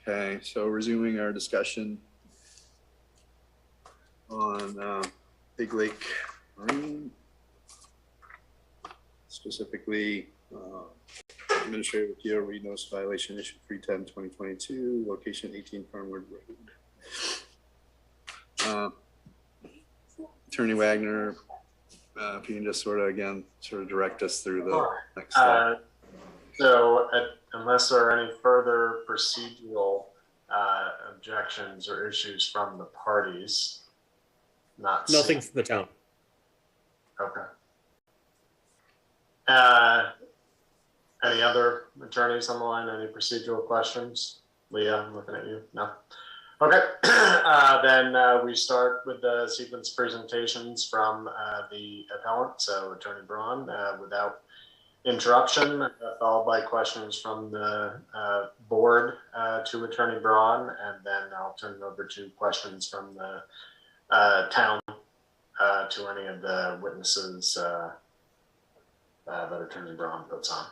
Okay, so resuming our discussion on Big Lake Marine, specifically administrative appeal, read notice violation issued 3/10/2022, location 18 Fernwood Road. Attorney Wagner, if you can just sort of direct us through the next step. So unless there are any further procedural objections or issues from the parties, Nothing from the town. Okay. Any other attorneys on the line? Any procedural questions? Leah, I'm looking at you. No. Okay. Then we start with the sequence presentations from the appellant. So Attorney Braun, without interruption, followed by questions from the board to Attorney Braun, and then I'll turn it over to questions from the town to any of the witnesses that Attorney Braun puts on.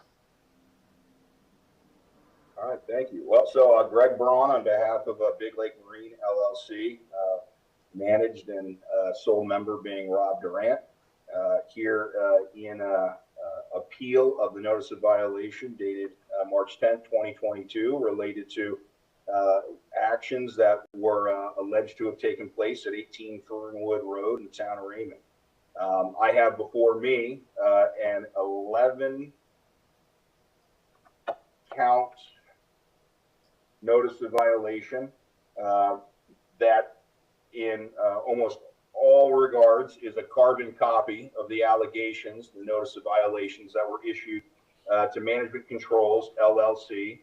All right, thank you. Well, so Greg Braun on behalf of Big Lake Marine LLC, managed and sole member being Rob Durant, here in appeal of the notice of violation dated March 10th, 2022, related to actions that were alleged to have taken place at 18 Fernwood Road in the town of Raymond. I have before me an 11 count notice of violation that in almost all regards is a carbon copy of the allegations, the notice of violations that were issued to Management Controls LLC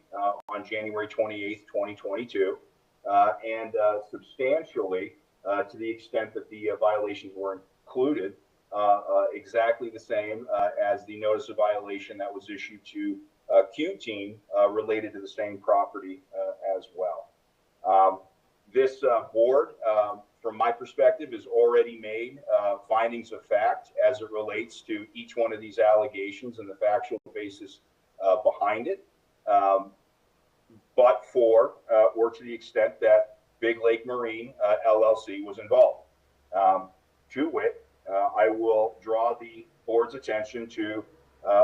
on January 28th, 2022, and substantially to the extent that the violations were included, exactly the same as the notice of violation that was issued to Q Team related to the same property as well. This board, from my perspective, has already made findings of fact as it relates to each one of these allegations and the factual basis behind it, but for or to the extent that Big Lake Marine LLC was involved. To wit, I will draw the board's attention to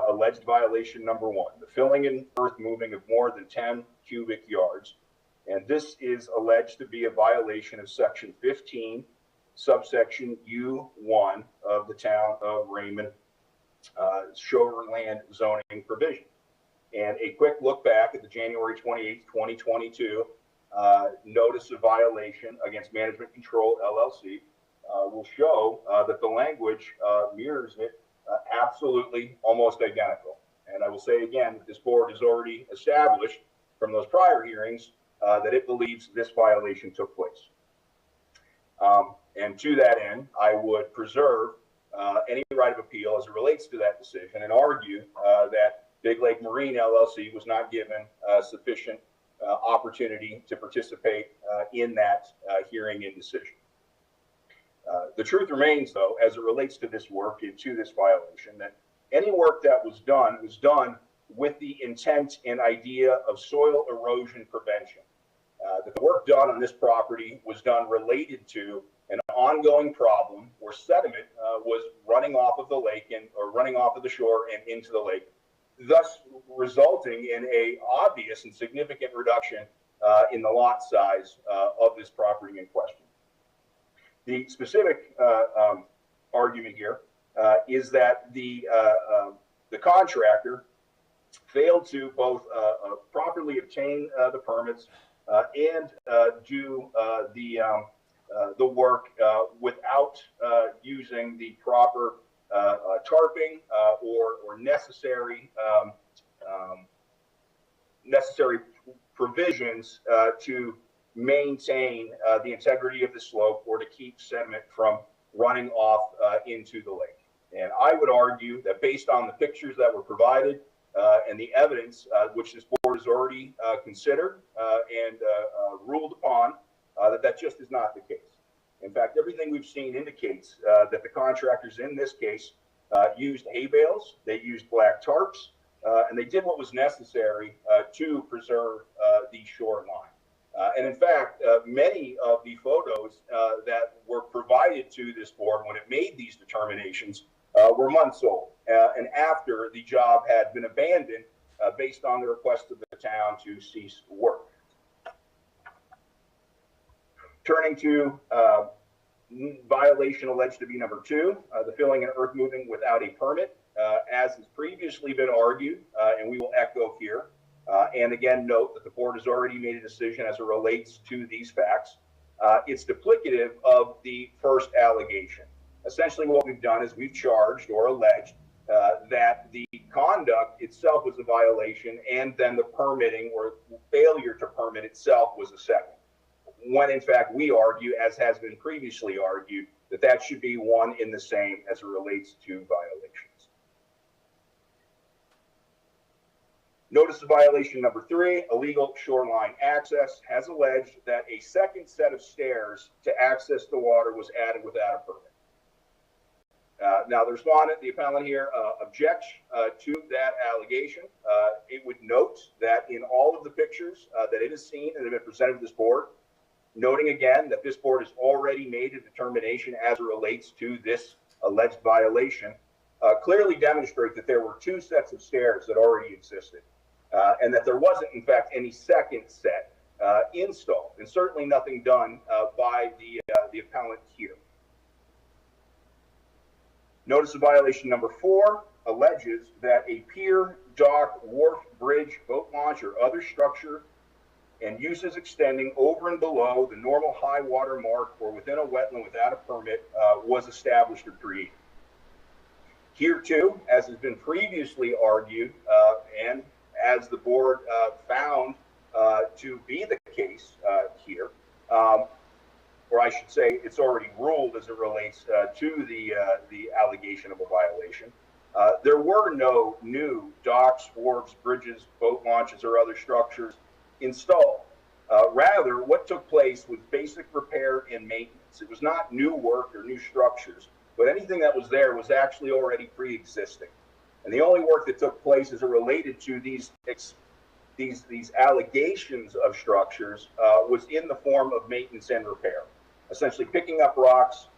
alleged violation number 1, the filling and earth moving of more than 10 cubic yards. And this is alleged to be a violation of section 15, subsection U1 of the town of Raymond shoreland zoning provision. And a quick look back at the January 28th, 2022 notice of violation against Management Control LLC will show that the language mirrors it absolutely almost identical. And I will say again that this board has already established from those prior hearings that it believes this violation took place. And to that end, I would preserve any right of appeal as it relates to that decision and argue that Big Lake Marine LLC was not given sufficient opportunity to participate in that hearing and decision. The truth remains, though, as it relates to this work and to this violation, that any work that was done with the intent and idea of soil erosion prevention. That the work done on this property was done related to an ongoing problem where sediment was running off of the lake or running off of the shore and into the lake, thus resulting in a obvious and significant reduction in the lot size of this property in question. The specific argument here is that the contractor failed to both properly obtain the permits and do the work without using the proper tarping or necessary provisions to maintain the integrity of the slope or to keep sediment from running off into the lake. And I would argue that based on the pictures that were provided and the evidence which this board has already considered and ruled upon, that just is not the case. In fact, everything we've seen indicates that the contractors in this case used hay bales, they used black tarps, and they did what was necessary to preserve the shoreline. And in fact, many of the photos that were provided to this board when it made these determinations were months old and after the job had been abandoned based on the request of the town to cease work. Turning to violation alleged to be number 2, the filling and earth moving without a permit, as has previously been argued, and we will echo here. And again, note that the board has already made a decision as it relates to these facts. It's duplicative of the first allegation. Essentially, what we've done is we've charged or alleged that the conduct itself was a violation, and then the permitting or failure to permit itself was a second. When in fact we argue, as has been previously argued, that that should be one in the same as it relates to violations. Notice of violation number 3, illegal shoreline access, has alleged that a second set of stairs to access the water was added without a permit. Now, the respondent, the appellant here, objects to that allegation. It would note that in all of the pictures that it has seen and have been presented to this board, noting again that this board has already made a determination as it relates to this alleged violation, clearly demonstrate that there were 2 sets of stairs that already existed, and that there wasn't, in fact, any second set installed, and certainly nothing done by the appellant here. Notice of violation number 4 alleges that a pier, dock, wharf, bridge, boat launch, or other structure and uses extending over and below the normal high water mark or within a wetland without a permit was established or created. Here too, as has been previously argued and as the board found to be the case here, or I should say it's already ruled as it relates to the allegation of a violation. There were no new docks, wharves, bridges, boat launches, or other structures installed. Rather, what took place was basic repair and maintenance. It was not new work or new structures, but anything that was there was actually already pre-existing. And the only work that took place as it related to these allegations of structures was in the form of maintenance and repair. Essentially picking up rocks,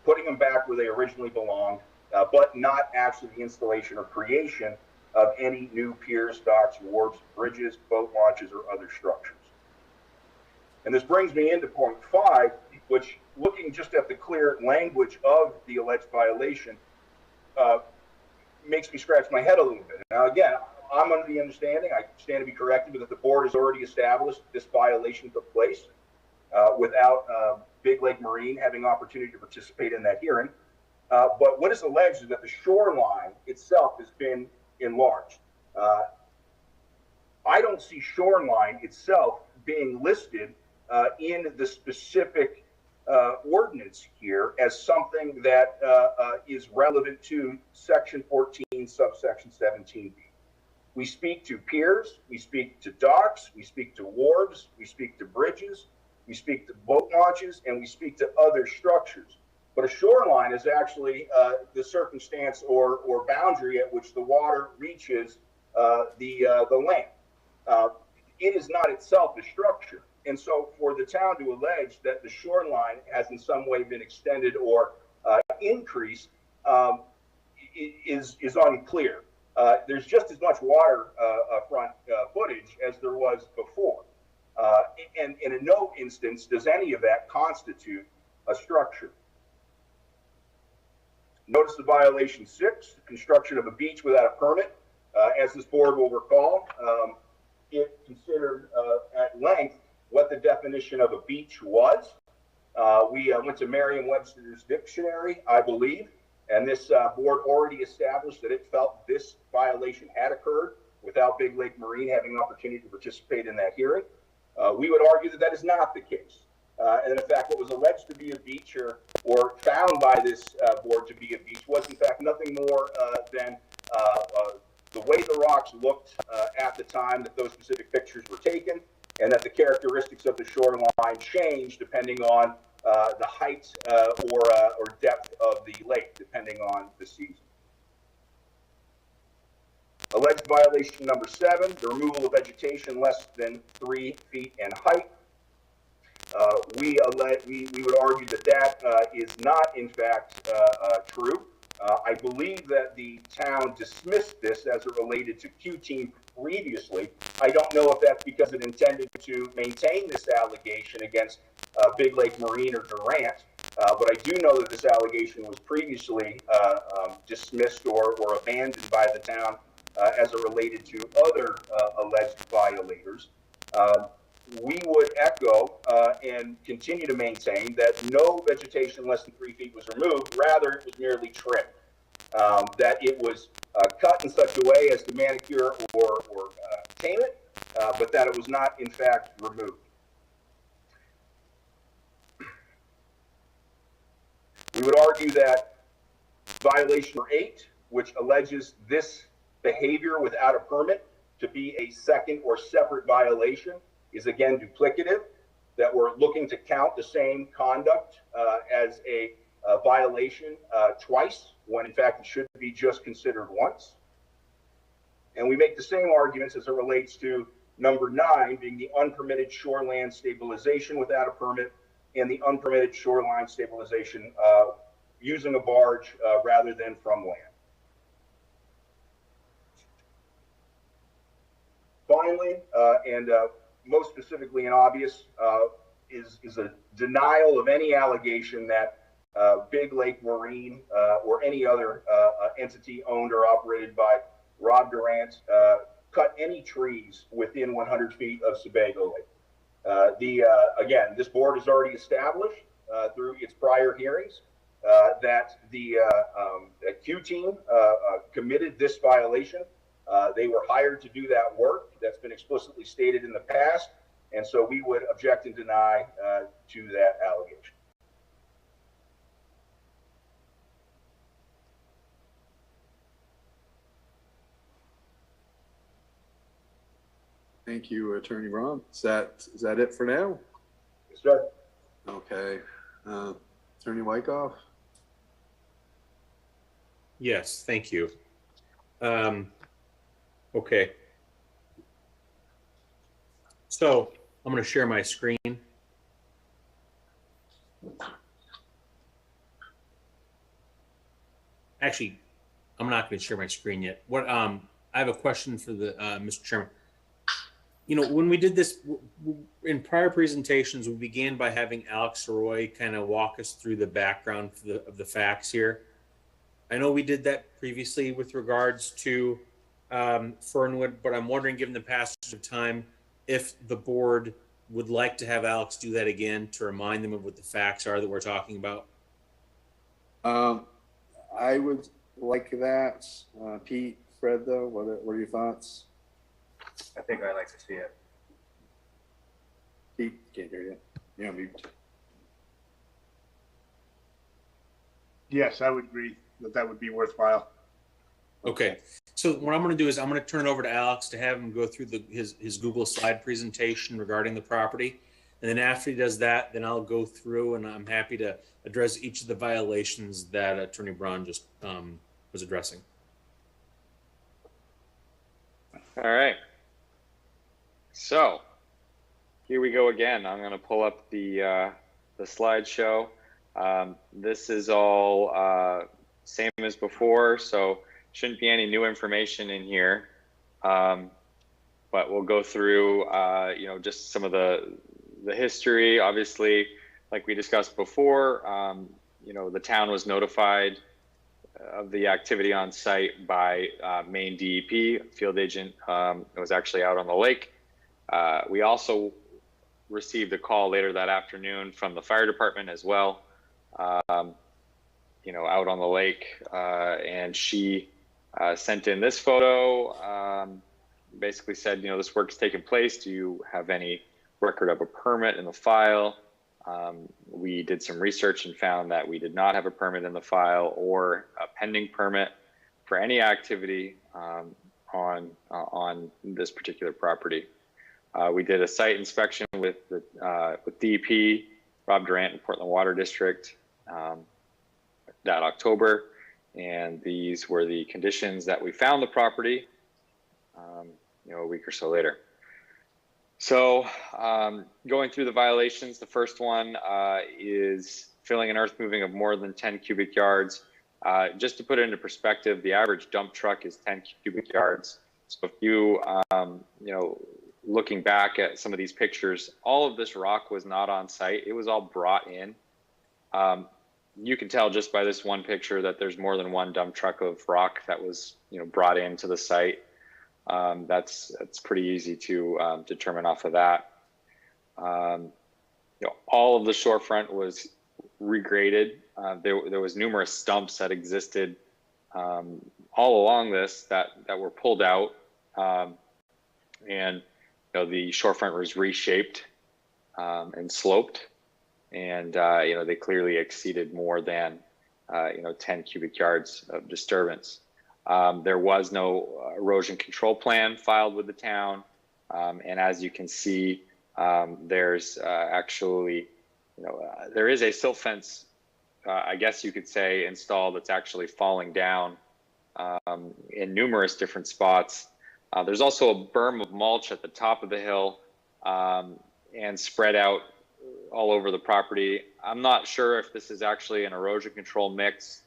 putting them back where they originally belonged, but not actually the installation or creation of any new piers, docks, wharves, bridges, boat launches, or other structures. And this brings me into point 5, which, looking just at the clear language of the alleged violation, makes me scratch my head a little bit. Now, again, I'm under the understanding, I stand to be corrected, but that the board has already established this violation took place without Big Lake Marine having opportunity to participate in that hearing. But what is alleged is that the shoreline itself has been enlarged. I don't see shoreline itself being listed in the specific ordinance here as something that is relevant to section 14, subsection 17B. We speak to piers, we speak to docks, we speak to wharves, we speak to bridges, we speak to boat launches, and we speak to other structures. But a shoreline is actually the circumstance or boundary at which the water reaches the land. It is not itself a structure. And so for the town to allege that the shoreline has in some way been extended or increased is unclear. There's just as much water front footage as there was before. And in no instance does any of that constitute a structure. Notice the violation 6, construction of a beach without a permit. As this board will recall, it considered at length what the definition of a beach was. We went to Merriam-Webster's dictionary, I believe, and this board already established that it felt this violation had occurred without Big Lake Marine having an opportunity to participate in that hearing. We would argue that that is not the case. And in fact, what was alleged to be a beach or found by this board to be a beach was in fact nothing more than the way the rocks looked at the time that those specific pictures were taken, and that the characteristics of the shoreline changed depending on the height or depth of the lake, depending on the season. Alleged violation number 7, the removal of vegetation less than 3 feet in height. We would argue that that is not, in fact, true. I believe that the town dismissed this as it related to Q-Team previously. I don't know if that's because it intended to maintain this allegation against Big Lake Marine or Durant, but I do know that this allegation was previously dismissed or abandoned by the town as it related to other alleged violators. We would echo and continue to maintain that no vegetation less than 3 feet was removed. Rather, it was merely trimmed. That it was cut in such a way as to manicure or tame it, but that it was not, in fact, removed. We would argue that violation 8, which alleges this behavior without a permit to be a second or separate violation, is again duplicative, that we're looking to count the same conduct as a violation twice, when in fact it should be just considered once. And we make the same arguments as it relates to number 9, being the unpermitted shoreline stabilization without a permit, and the unpermitted shoreline stabilization using a barge rather than from land. Finally, and most specifically and obvious, is a denial of any allegation that Big Lake Marine or any other entity owned or operated by Rob Durant cut any trees within 100 feet of Sebago Lake. Again, this board has already established through its prior hearings that the Q-Team committed this violation. They were hired to do that work. That's been explicitly stated in the past, and so we would object and deny to that allegation. Thank you, Attorney Braun. Is that it for now? Yes, sir. Okay. Attorney Wyckoff? Yes, thank you. Okay. So I'm going to share my screen. Actually, I'm not going to share my screen yet. I have a question for the Mr. Chairman. You know, when we did this in prior presentations, we began by having Alex Roy kind of walk us through the background of the facts here. I know we did that previously with regards to Fernwood, but I'm wondering, given the passage of time, if the board would like to have Alex do that again to remind them of what the facts are that we're talking about. I would like that. Pete, Fred, though, what are your thoughts? I think I'd like to see it. Pete, can't hear you. Yeah, mute. Yes, I would agree that that would be worthwhile. Okay, so what I'm going to do is I'm going to turn it over to Alex to have him go through his Google slide presentation regarding the property. And then after he does that, then I'll go through and I'm happy to address each of the violations that Attorney Braun just was addressing. All right. So here we go again. I'm going to pull up the slideshow. This is all same as before, so shouldn't be any new information in here. But we'll go through, you know, just some of the history. Obviously, like we discussed before, you know, the town was notified of the activity on site by Maine DEP. Field agent was actually out on the lake. We also received a call later that afternoon from the fire department as well, you know, out on the lake, and she sent in this photo, basically said, you know, this work's taken place. Do you have any record of a permit in the file? We did some research and found that we did not have a permit in the file or a pending permit for any activity on this particular property. We did a site inspection with DEP, Rob Durant and Portland Water District that October, and these were the conditions that we found the property, you know, a week or so later. So going through the violations, the first one is filling and earth moving of more than 10 cubic yards. Just to put it into perspective, the average dump truck is 10 cubic yards. So if you, you know, looking back at some of these pictures, all of this rock was not on site. It was all brought in. You can tell just by this one picture that there's more than one dump truck of rock that was, you know, brought into the site. That's pretty easy to determine off of that. You know, all of the shorefront was regraded. There was numerous stumps that existed all along this that were pulled out, and you know, the shorefront was reshaped and sloped, and you know, they clearly exceeded more than you know, 10 cubic yards of disturbance. There was no erosion control plan filed with the town, and as you can see, there's actually, you know, there is a silt fence, I guess you could say, installed that's actually falling down in numerous different spots. There's also a berm of mulch at the top of the hill and spread out all over the property. I'm not sure if this is actually an erosion control mix.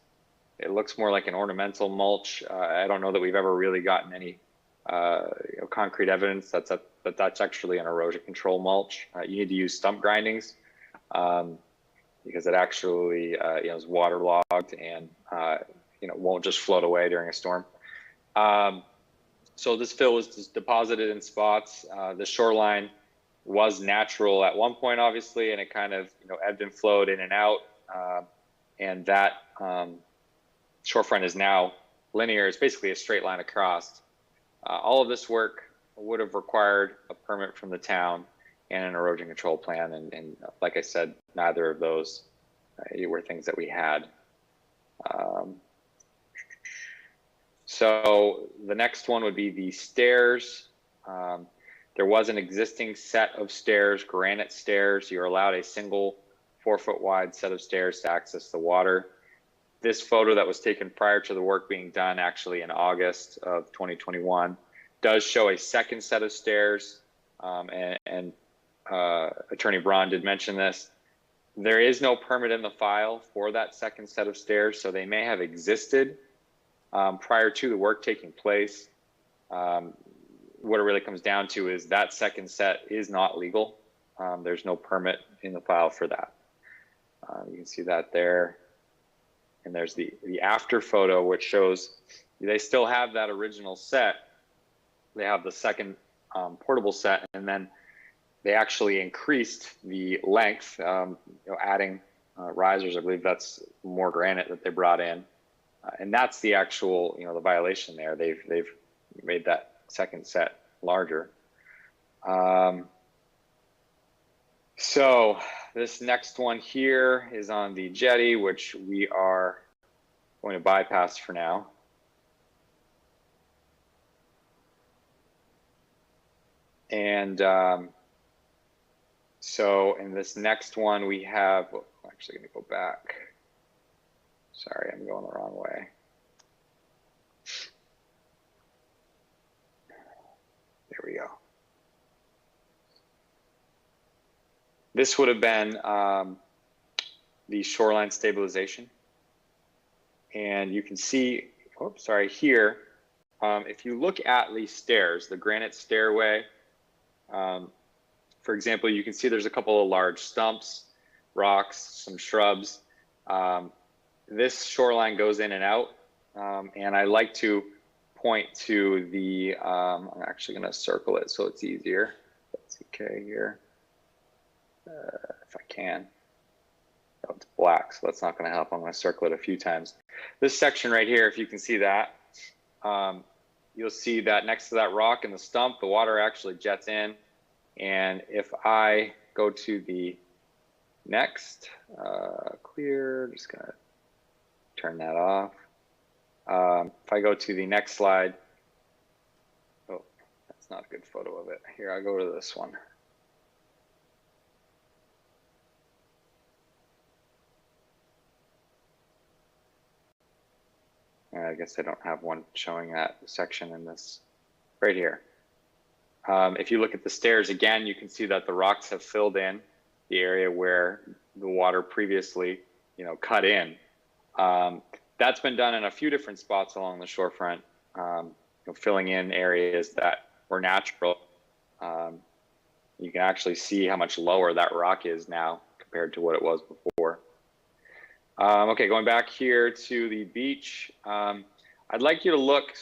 It looks more like an ornamental mulch. I don't know that we've ever really gotten any you know, concrete evidence that that's actually an erosion control mulch. You need to use stump grindings because it actually you know, is waterlogged and you know, won't just float away during a storm. So this fill was just deposited in spots. The shoreline was natural at one point, obviously, and it kind of, you know, ebbed and flowed in and out. And that shorefront is now linear. It's basically a straight line across. All of this work would have required a permit from the town and an erosion control plan. And like I said, neither of those were things that we had. So the next one would be the stairs. There was an existing set of stairs, granite stairs. You're allowed a single 4-foot wide set of stairs to access the water. This photo that was taken prior to the work being done, actually in August of 2021, does show a second set of stairs. And Attorney Braun did mention this. There is no permit in the file for that second set of stairs, so they may have existed prior to the work taking place. What it really comes down to is that second set is not legal. There's no permit in the file for that. You can see that there. And there's the after photo, which shows they still have that original set. They have the second portable set, and then they actually increased the length, you know, adding risers. I believe that's more granite that they brought in. And that's the actual, you know, the violation there. They've made that second set larger. So this next one here is on the jetty, which we are going to bypass for now. And so in this next one we have, I'm actually going to go back. Sorry, I'm going the wrong way. There we go. This would have been the shoreline stabilization. And you can see, oops, sorry, here, if you look at these stairs, the granite stairway, for example, you can see there's a couple of large stumps, rocks, some shrubs. This shoreline goes in and out. And I like to point to the, I'm actually going to circle it so it's easier. That's okay here. If I can. Oh, it's black, so that's not going to help. I'm going to circle it a few times. This section right here, if you can see that, you'll see that next to that rock and the stump, the water actually jets in. And if I go to the next, clear, just going to turn that off. If I go to the next slide, oh, that's not a good photo of it. Here, I'll go to this one. I guess I don't have one showing that section in this right here. If you look at the stairs again, you can see that the rocks have filled in the area where the water previously, cut in. That's been done in a few different spots along the shorefront, filling in areas that were natural. You can actually see how much lower that rock is now compared to what it was before. Okay, going back here to the beach, I'd like you to look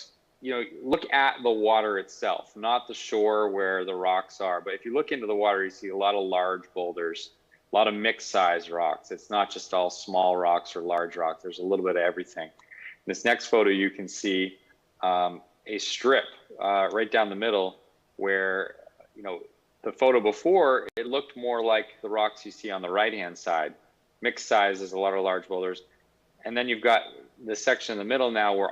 at the water itself, not the shore where the rocks are. But if you look into the water, you see a lot of large boulders, a lot of mixed size rocks. It's not just all small rocks or large rocks. There's a little bit of everything. In this next photo, you can see a strip right down the middle where, the photo before, it looked more like the rocks you see on the right-hand side. Mixed size is a lot of large boulders. And then you've got this section in the middle now where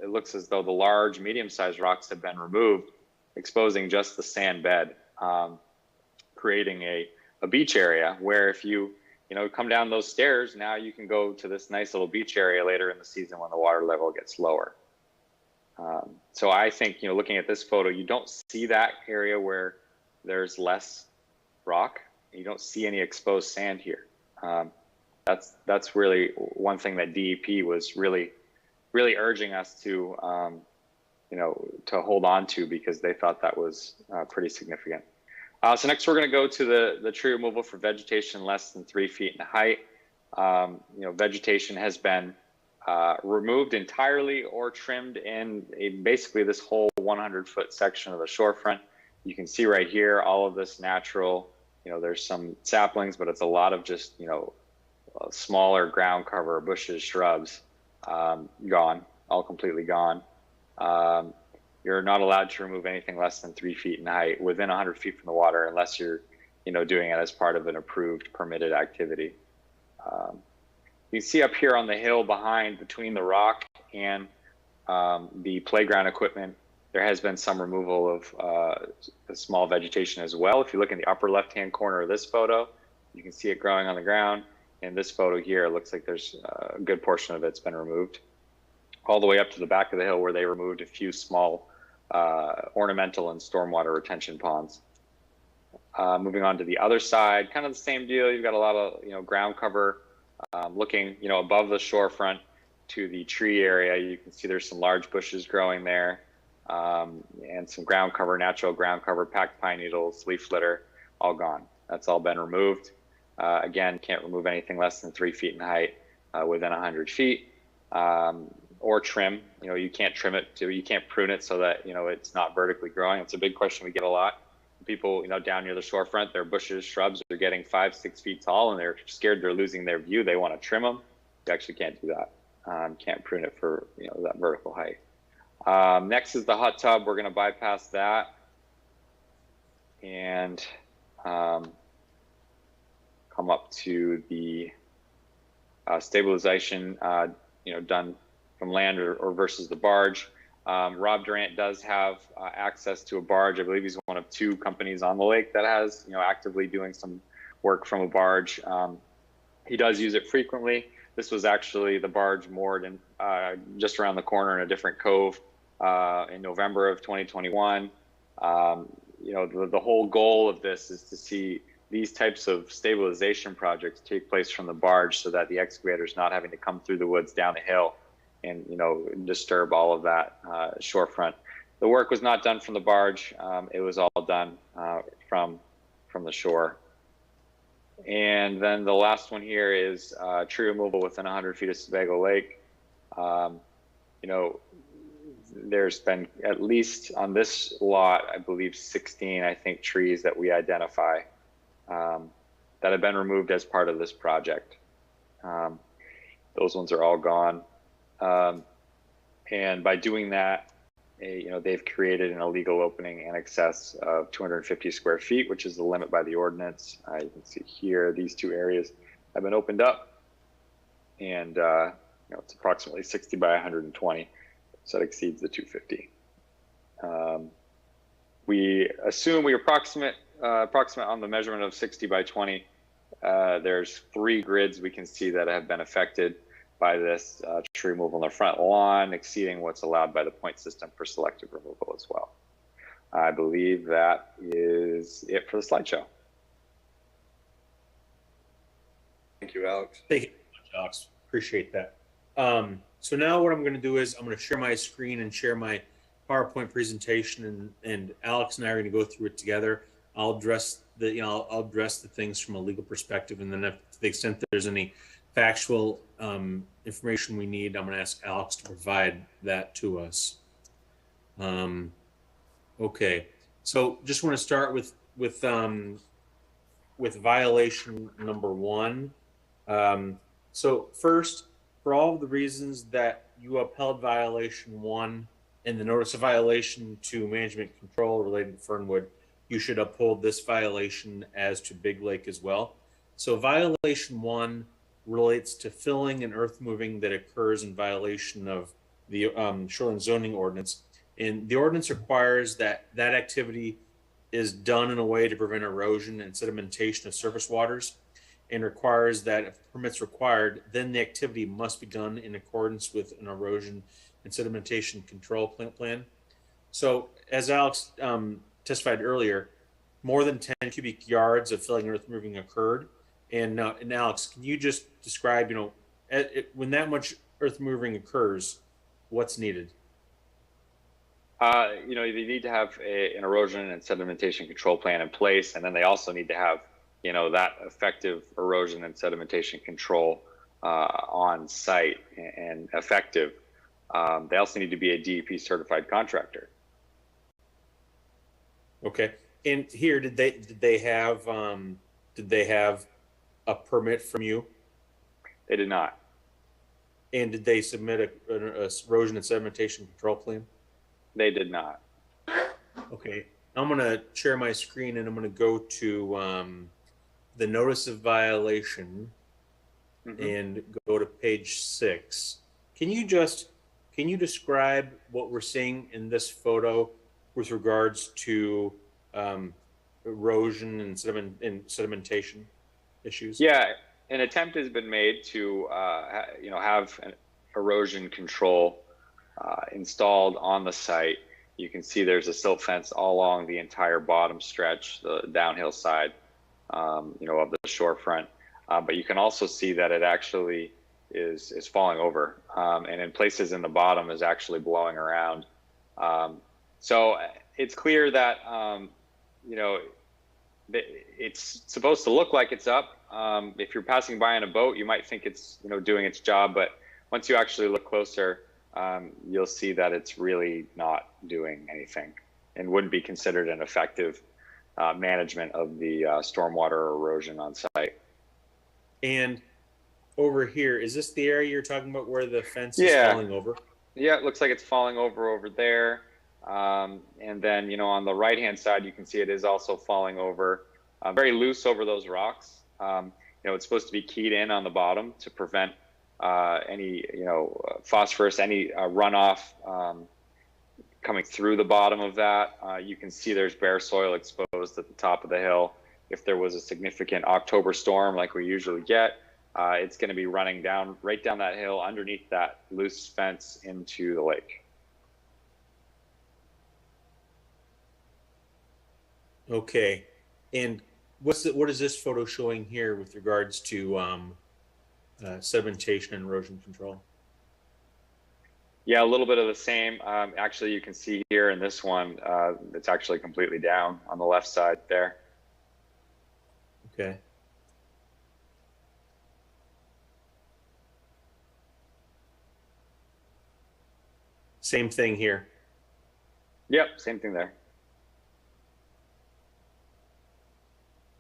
it looks as though the large, medium-sized rocks have been removed, exposing just the sand bed, creating a beach area where if you come down those stairs, now you can go to this nice little beach area later in the season when the water level gets lower. So I think, looking at this photo, you don't see that area where there's less rock. You don't see any exposed sand here. That's really one thing that DEP was really urging us to, to hold on to, because they thought that was pretty significant. So next we're going to go to the tree removal for vegetation less than 3 feet in height. Vegetation has been removed entirely or trimmed in basically this whole 100-foot section of the shorefront. You can see right here all of this natural. There's some saplings, but it's a lot of just smaller ground cover, bushes, shrubs, gone, all completely gone. You're not allowed to remove anything less than 3 feet in height within 100 feet from the water, unless you're, doing it as part of an approved permitted activity. You see up here on the hill between the rock and the playground equipment, there has been some removal of the small vegetation as well. If you look in the upper left-hand corner of this photo, you can see it growing on the ground. In this photo here, it looks like there's a good portion of it's been removed. All the way up to the back of the hill where they removed a few small ornamental and stormwater retention ponds. Moving on to the other side, kind of the same deal. You've got a lot of ground cover looking above the shorefront to the tree area. You can see there's some large bushes growing there, and some ground cover, natural ground cover, packed pine needles, leaf litter, all gone. That's all been removed. Again, can't remove anything less than 3 feet in height within 100 feet, or trim. You can't trim it, you can't prune it so that it's not vertically growing. It's a big question we get a lot. People down near the shorefront, their bushes, shrubs are getting 5-6 feet tall, and they're scared they're losing their view. They want to trim them. You actually can't do that. Can't prune it for that vertical height. Next is the hot tub. We're going to bypass that and come up to the stabilization, done from land or versus the barge. Rob Durant does have access to a barge. I believe he's one of 2 companies on the lake that has, actively doing some work from a barge. He does use it frequently. This was actually the barge moored in just around the corner in a different cove in November of 2021. You know, the whole goal of this is to see these types of stabilization projects take place from the barge so that the excavator is not having to come through the woods down the hill and, you know, disturb all of that shorefront. The work was not done from the barge. It was all done from the shore. And then the last one here is tree removal within 100 feet of Sebago Lake. You know, there's been at least on this lot, I believe 16, I think, trees that we identify that have been removed as part of this project. Those ones are all gone. And by doing that, you know, they've created an illegal opening in excess of 250 square feet, which is the limit by the ordinance. You can see here, these two areas have been opened up, and you know, it's approximately 60 by 120, so it exceeds the 250. We assume we approximate on the measurement of 60 by 20. There's 3 grids we can see that have been affected by this tree removal in the front lawn, exceeding what's allowed by the point system for selective removal as well. I believe that is it for the slideshow. Thank you, Alex. Thank you, Alex. Appreciate that. So now what I'm going to do is I'm going to share my screen and share my PowerPoint presentation, and Alex and I are going to go through it together. I'll address the, I'll address the things from a legal perspective, and then if, to the extent that there's any factual information we need, I'm going to ask Alex to provide that to us. Okay, so just want to start with violation number 1. So first, for all of the reasons that you upheld violation 1 and the notice of violation to management control related to Fernwood, you should uphold this violation as to Big Lake as well. So violation 1 relates to filling and earth moving that occurs in violation of the shoreline zoning ordinance. And the ordinance requires that that activity is done in a way to prevent erosion and sedimentation of surface waters, and requires that if permits required, then the activity must be done in accordance with an erosion and sedimentation control plan. So as Alex testified earlier, more than 10 cubic yards of filling and earth moving occurred. And Alex, can you just describe, when that much earth moving occurs, what's needed? They need to have an erosion and sedimentation control plan in place, and then they also need to have, that effective erosion and sedimentation control on site and effective. They also need to be a DEP certified contractor. Okay. And here, did they have a permit from you? They did not. And did they submit a erosion and sedimentation control plan? They did not. Okay, I'm gonna share my screen and I'm gonna go to the notice of violation and go to page 6. Can you describe what we're seeing in this photo with regards to erosion and sedimentation issues? Yeah, an attempt has been made to have an erosion control installed on the site. You can see there's a silt fence all along the entire bottom stretch, the downhill side, of the shorefront. But you can also see that it actually is falling over, and in places in the bottom is actually blowing around. So it's clear that it's supposed to look like it's up. If you're passing by on a boat, you might think it's doing its job, but once you actually look closer, you'll see that it's really not doing anything and wouldn't be considered an effective management of the stormwater erosion on site. And over here, is this the area you're talking about where the fence is falling over? Yeah, it looks like it's falling over there. And then, on the right-hand side, you can see it is also falling over, very loose over those rocks. It's supposed to be keyed in on the bottom to prevent any, phosphorus, any runoff coming through the bottom of that. You can see there's bare soil exposed at the top of the hill. If there was a significant October storm like we usually get, it's going to be running down right down that hill underneath that loose fence into the lake. Okay. And what is this photo showing here with regards to sedimentation and erosion control? Yeah, a little bit of the same. Actually, you can see here in this one, it's actually completely down on the left side there. Okay. Same thing here. Yep, same thing there.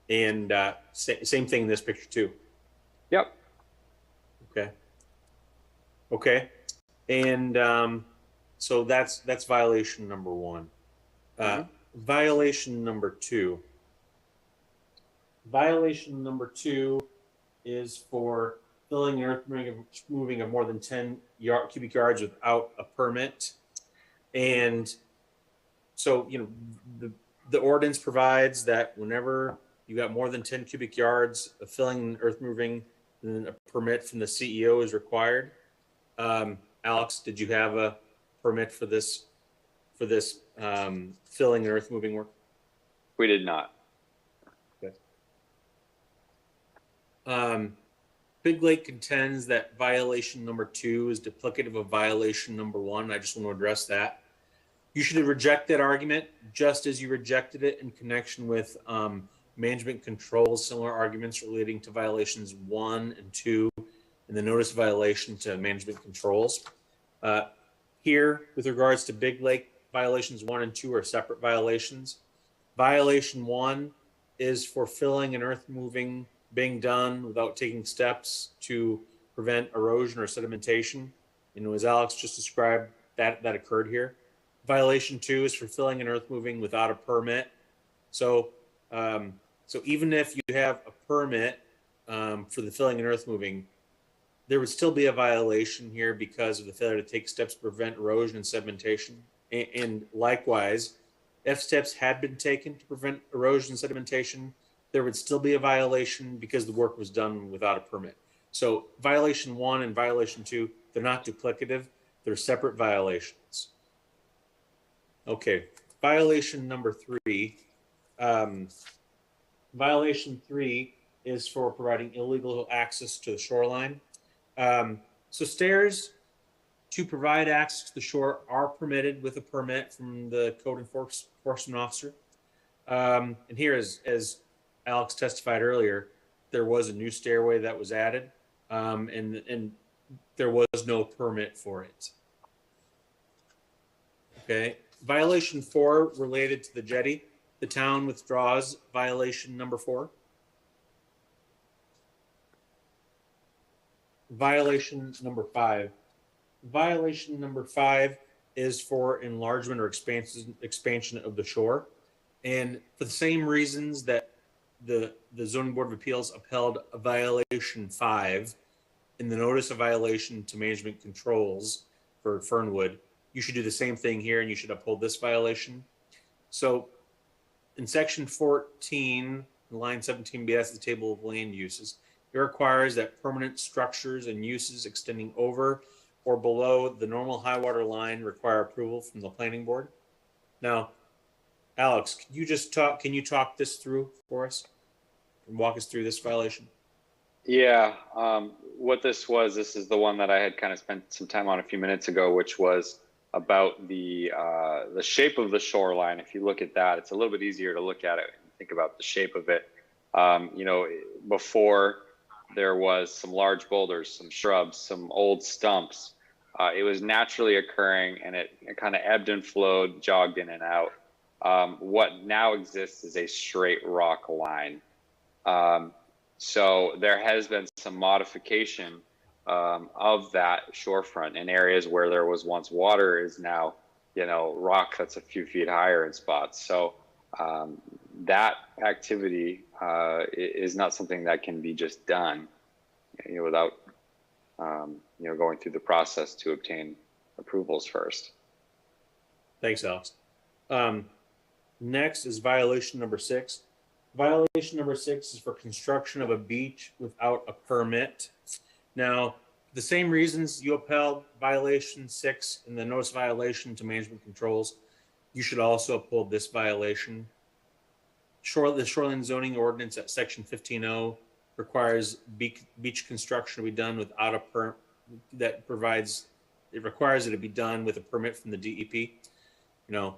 And same thing in this picture too. Yep. Okay. Okay. And so that's violation number one. Violation number two. Violation number two is for filling and earth moving of more than 10 cubic yards without a permit. And so, you know, the ordinance provides that whenever you got more than 10 cubic yards of filling and earth moving, then a permit from the CEO is required. Alex, did you have a permit for this filling and earth moving work? We did not. Okay. Big Lake contends that violation number 2 is duplicative of violation number 1. I just want to address that. You should have rejected that argument just as you rejected it in connection with management controls, similar arguments relating to violations 1 and 2 and the notice of violation to management controls. Here, with regards to Big Lake, violations 1 and 2 are separate violations. Violation 1 is for filling and earth moving being done without taking steps to prevent erosion or sedimentation. You know, as Alex just described, that occurred here. Violation 2 is for filling and earth moving without a permit. So, so even if you have a permit for the filling and earth moving, there would still be a violation here because of the failure to take steps to prevent erosion and sedimentation. And likewise, if steps had been taken to prevent erosion and sedimentation, there would still be a violation because the work was done without a permit. So violation 1 and violation 2, they're not duplicative, they're separate violations. Okay, violation number 3. Violation 3 is for providing illegal access to the shoreline. So stairs to provide access to the shore are permitted with a permit from the code enforcement officer. And here, as Alex testified earlier, there was a new stairway that was added, and there was no permit for it. Okay, violation 4 related to the jetty. The town withdraws violation number 4. Violation number 5. Violation number 5 is for enlargement or expansion of the shore. And for the same reasons that the Zoning Board of Appeals upheld a violation 5 in the notice of violation to management controls for Fernwood, you should do the same thing here and you should uphold this violation. So in section 14, line 17B, the table of land uses, it requires that permanent structures and uses extending over or below the normal high water line require approval from the planning board. Now, Alex, can you talk this through for us and walk us through this violation? Yeah, what this is the one that I had kind of spent some time on a few minutes ago, which was about the shape of the shoreline. If you look at that, it's a little bit easier to look at it and think about the shape of it. You know, before there was some large boulders, some shrubs, some old stumps. It was naturally occurring and it kind of ebbed and flowed, jogged in and out. What now exists is a straight rock line. So there has been some modification of that shorefront in areas where there was once water is now, you know, rock that's a few feet higher in spots. So that activity is not something that can be just done, you know, without you know, going through the process to obtain approvals first. Thanks, Alex. Next is violation number 6. Violation number 6 is for construction of a beach without a permit. Now, the same reasons you upheld violation 6 in the notice of violation to management controls, you should also uphold this violation. the shoreline zoning ordinance at section 15.0 requires beach construction to be done without a permit. That provides, it requires it to be done with a permit from the DEP. You know,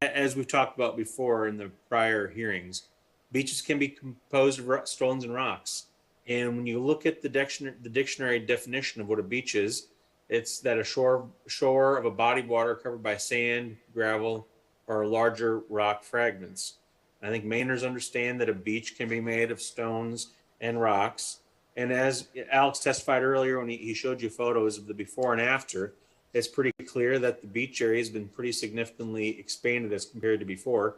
as we've talked about before in the prior hearings, beaches can be composed of stones and rocks. And when you look at the dictionary definition of what a beach is, it's that a shore of a body of water covered by sand, gravel, or larger rock fragments. I think Mainers understand that a beach can be made of stones and rocks. And as Alex testified earlier when he showed you photos of the before and after, it's pretty clear that the beach area has been pretty significantly expanded as compared to before.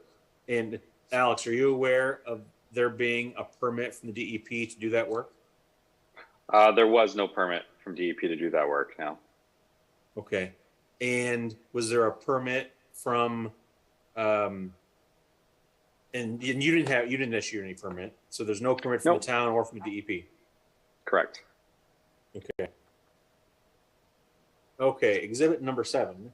And Alex, are you aware of there being a permit from the DEP to do that work? There was no permit from DEP to do that work, no. Okay. And was there a permit from, and you didn't issue any permit, so there's no permit from the town or from the DEP? Correct. Okay. Okay, exhibit number 7,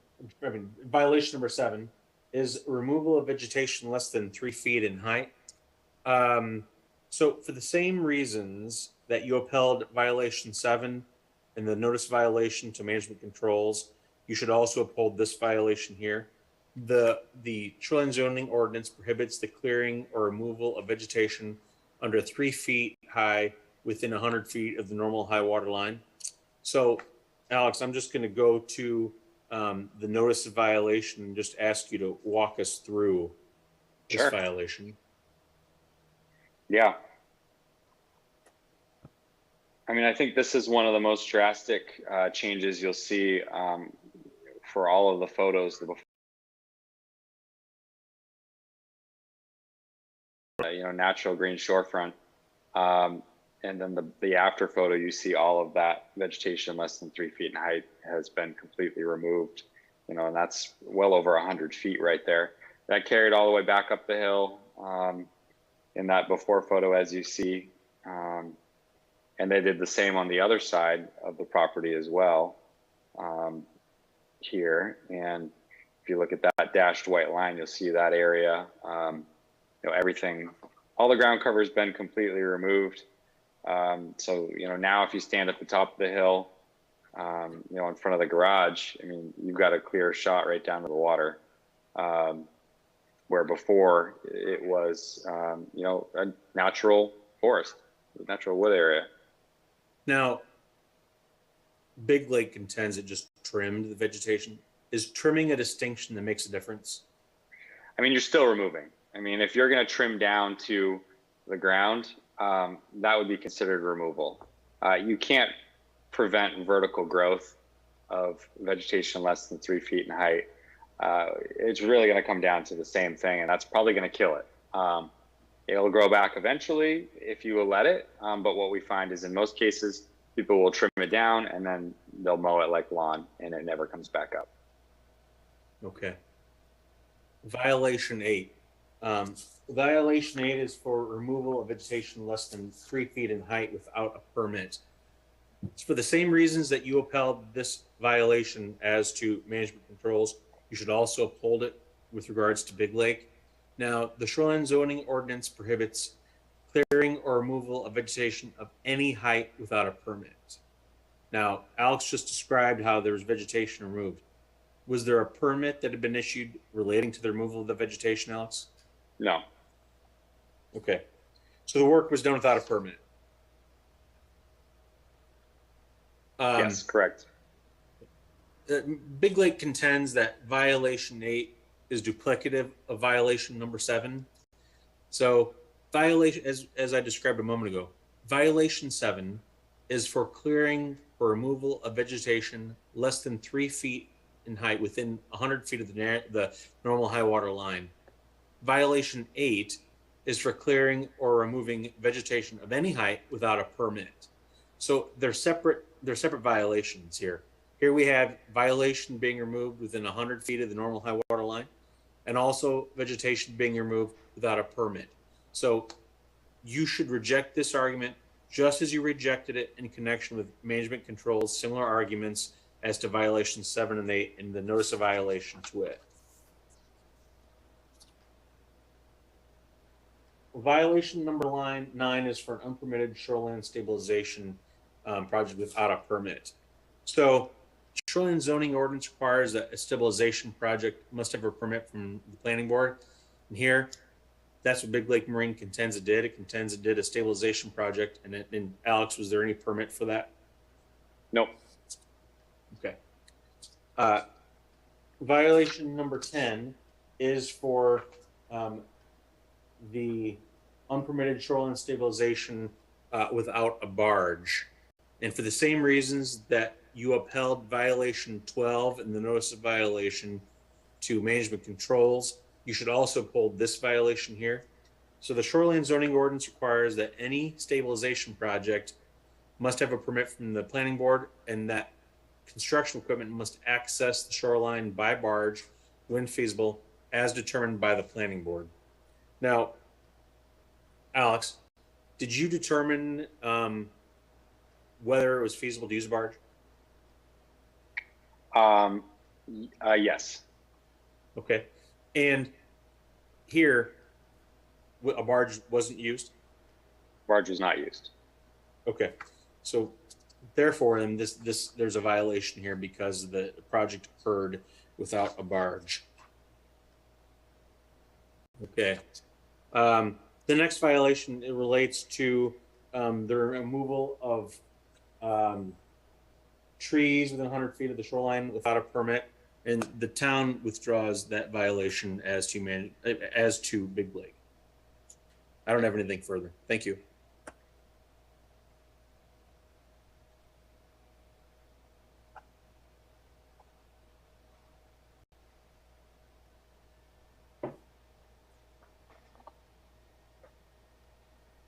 violation number 7 is removal of vegetation less than 3 feet in height. So for the same reasons that you upheld violation 7 and the notice violation to management controls, you should also uphold this violation here. The shoreline zoning ordinance prohibits the clearing or removal of vegetation under 3 feet high within 100 feet of the normal high water line. So Alex, I'm just going to go to the notice of violation and just ask you to walk us through this violation. Yeah. I mean, I think this is one of the most drastic changes you'll see for all of the photos. You know, natural green shorefront. And then the after photo, you see all of that vegetation less than 3 feet in height has been completely removed, you know, and that's well over 100 feet right there. That carried all the way back up the hill in that before photo, as you see. And they did the same on the other side of the property as well here. And if you look at that dashed white line, you'll see that area, you know, everything, all the ground cover has been completely removed. So, you know, now if you stand at the top of the hill, you know, in front of the garage, I mean, you've got a clear shot right down to the water, where before it was, you know, a natural forest, natural wood area. Now, Big Lake contends it just trimmed the vegetation. Is trimming a distinction that makes a difference? I mean, you're still removing. I mean, if you're going to trim down to the ground, that would be considered removal. You can't prevent vertical growth of vegetation less than 3 feet in height. It's really going to come down to the same thing, and that's probably going to kill it. It'll grow back eventually if you will let it, but what we find is in most cases, people will trim it down and then they'll mow it like lawn and it never comes back up. Okay. Violation 8. Violation 8 is for removal of vegetation less than 3 feet in height without a permit. It's for the same reasons that you upheld this violation as to management controls. You should also uphold it with regards to Big Lake. Now, the shoreline zoning ordinance prohibits clearing or removal of vegetation of any height without a permit. Now, Alex just described how there was vegetation removed. Was there a permit that had been issued relating to the removal of the vegetation, Alex? No. Okay. So the work was done without a permit? Yes, correct. Big Lake contends that violation 8 is duplicative of violation number 7. So violation, as I described a moment ago, violation 7 is for clearing or removal of vegetation less than 3 feet in height within 100 feet of the normal high water line. Violation 8 is for clearing or removing vegetation of any height without a permit. So they're separate violations here. Here we have violation being removed within 100 feet of the normal high water line, and also vegetation being removed without a permit. So you should reject this argument just as you rejected it in connection with management controls, similar arguments as to violations 7 and 8 in the notice of violation to it. violation number 9 is for an unpermitted shoreline stabilization project without a permit. So shoreline zoning ordinance requires that a stabilization project must have a permit from the planning board. And here, that's what Big Lake Marine contends it did. It contends it did a stabilization project. And Alex, was there any permit for that? Nope. Okay. Violation number 10 is for the unpermitted shoreline stabilization without a barge. And for the same reasons that you upheld violation 12 in the notice of violation to management controls, you should also uphold this violation here. So the shoreline zoning ordinance requires that any stabilization project must have a permit from the planning board, and that construction equipment must access the shoreline by barge when feasible, as determined by the planning board. Now, Alex, did you determine whether it was feasible to use a barge? Yes. Okay. And here, a barge wasn't used? Barge was not used. Okay. So therefore, then there's a violation here because the project occurred without a barge. Okay. The next violation, it relates to the removal of trees within 100 feet of the shoreline without a permit, and the town withdraws that violation as to Big Lake. I don't have anything further. Thank you.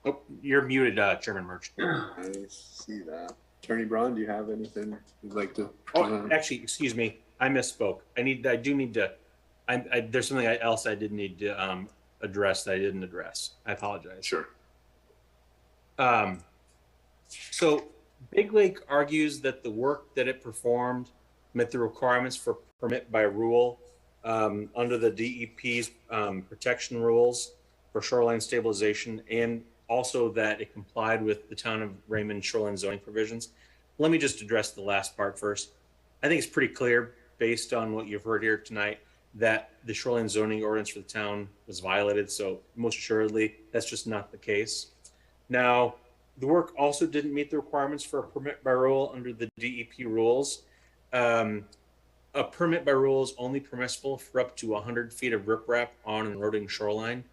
Oh, you're muted, Chairman Murch. I see that. Attorney Braun, do you have anything you'd like to? Oh, actually, excuse me. I misspoke. I do need to. There's something else I did need to address that I didn't address. I apologize. Sure. So Big Lake argues that the work that it performed met the requirements for permit by rule under the DEP's protection rules for shoreline stabilization, and also that it complied with the town of Raymond shoreline zoning provisions. Let me just address the last part first. I think it's pretty clear, based on what you've heard here tonight, that the shoreline zoning ordinance for the town was violated. So most assuredly, that's just not the case. Now, the work also didn't meet the requirements for a permit by rule under the DEP rules. A permit by rule is only permissible for up to 100 feet of riprap on an eroding shoreline.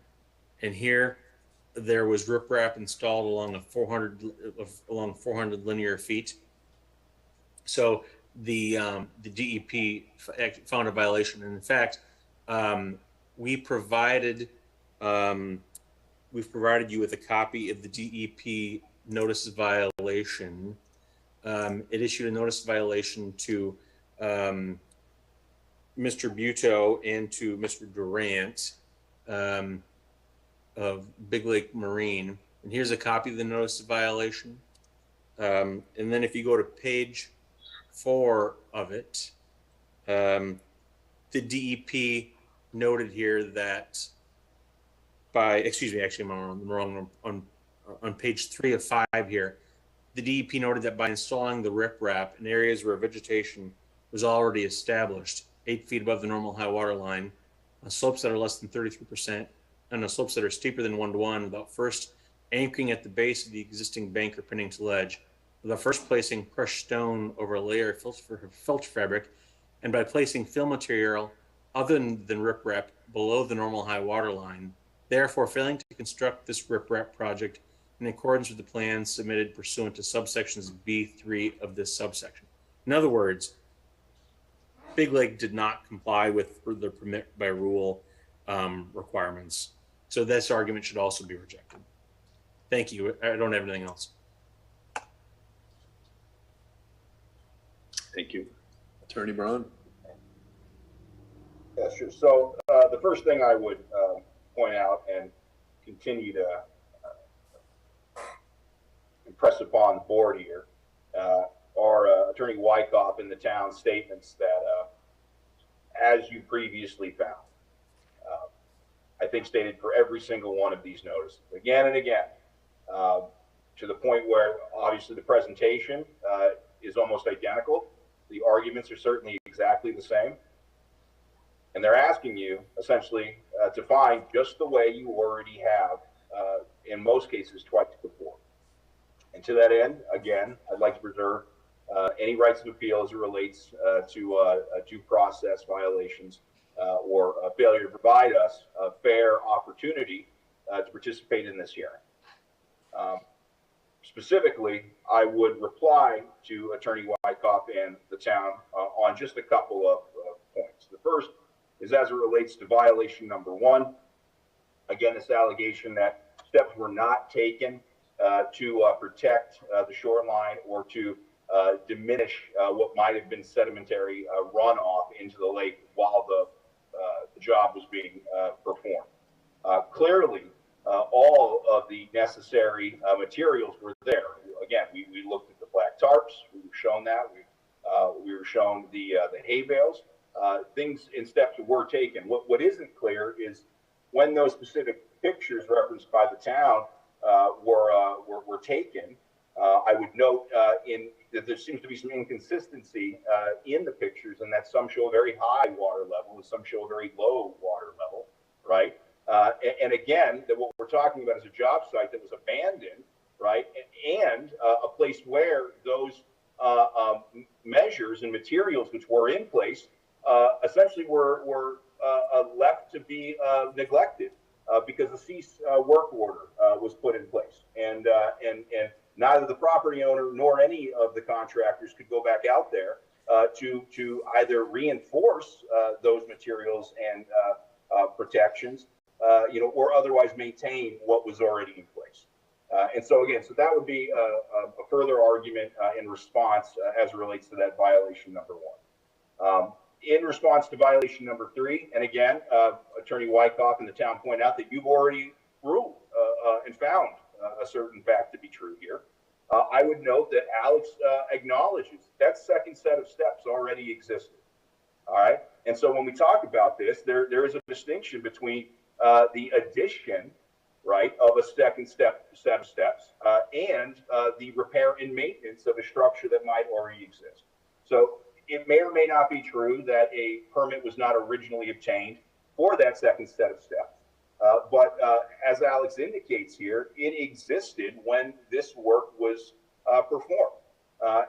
And here, there was riprap installed along 400 linear feet. So the DEP found a violation, and in fact, we've provided you with a copy of the DEP notice of violation. It issued a notice of violation to Mr. Buteau and to Mr. Durant of Big Lake Marine. And here's a copy of the notice of violation. And then if you go to page 4 of it, the DEP noted here that I'm wrong. On page 3 of 5 here, the DEP noted that by installing the riprap in areas where vegetation was already established, 8 feet above the normal high water line, on slopes that are less than 33%, and on slopes that are steeper than 1-to-1, without first anchoring at the base of the existing bank or Pennington ledge, without first placing crushed stone over a layer of filter fabric, and by placing fill material other than riprap below the normal high water line, therefore failing to construct this riprap project in accordance with the plans submitted pursuant to subsections B3 of this subsection. In other words, Big Lake did not comply with the permit by rule requirements. So this argument should also be rejected. Thank you. I don't have anything else. Thank you. Attorney Braun. Yeah, sure. So the first thing I would point out and continue to impress upon the board here are Attorney Wyckoff in the town statements that, as you previously found, I think stated for every single one of these notices, again and again, to the point where obviously the presentation is almost identical. The arguments are certainly exactly the same. And they're asking you essentially to find just the way you already have, in most cases, twice before. And to that end, again, I'd like to preserve any rights of appeal as it relates to due process violations or a failure to provide us a fair opportunity to participate in this hearing. Specifically, I would reply to Attorney Wyckoff and the town on just a couple of points. The first is as it relates to violation number 1. Again, this allegation that steps were not taken to protect the shoreline or to diminish what might have been sedimentary runoff into the lake while the job was being performed. Clearly, all of the necessary materials were there. Again, we looked at the black tarps. We were shown that. We were shown the hay bales. Things and steps were taken. What isn't clear is when those specific pictures referenced by the town were taken. I would note that there seems to be some inconsistency in the pictures, and that some show a very high water level and some show a very low water level, right? And again, that what we're talking about is a job site that was abandoned, right? And a place where those measures and materials which were in place essentially were left to be neglected because the cease work order was put in place, and neither the property owner nor any of the contractors could go back out there to either reinforce those materials and protections, or otherwise maintain what was already in place. And so again, so that would be a further argument in response as it relates to that violation number 1. In response to violation number 3, and again, Attorney Wyckoff and the town point out that you've already ruled and found a certain fact to be true here. I would note that Alex acknowledges that second set of steps already existed. All right. And so when we talk about this, there is a distinction between the addition, right, of a second set of steps and the repair and maintenance of a structure that might already exist. So it may or may not be true that a permit was not originally obtained for that second set of steps. But as Alex indicates here, it existed when this work was performed.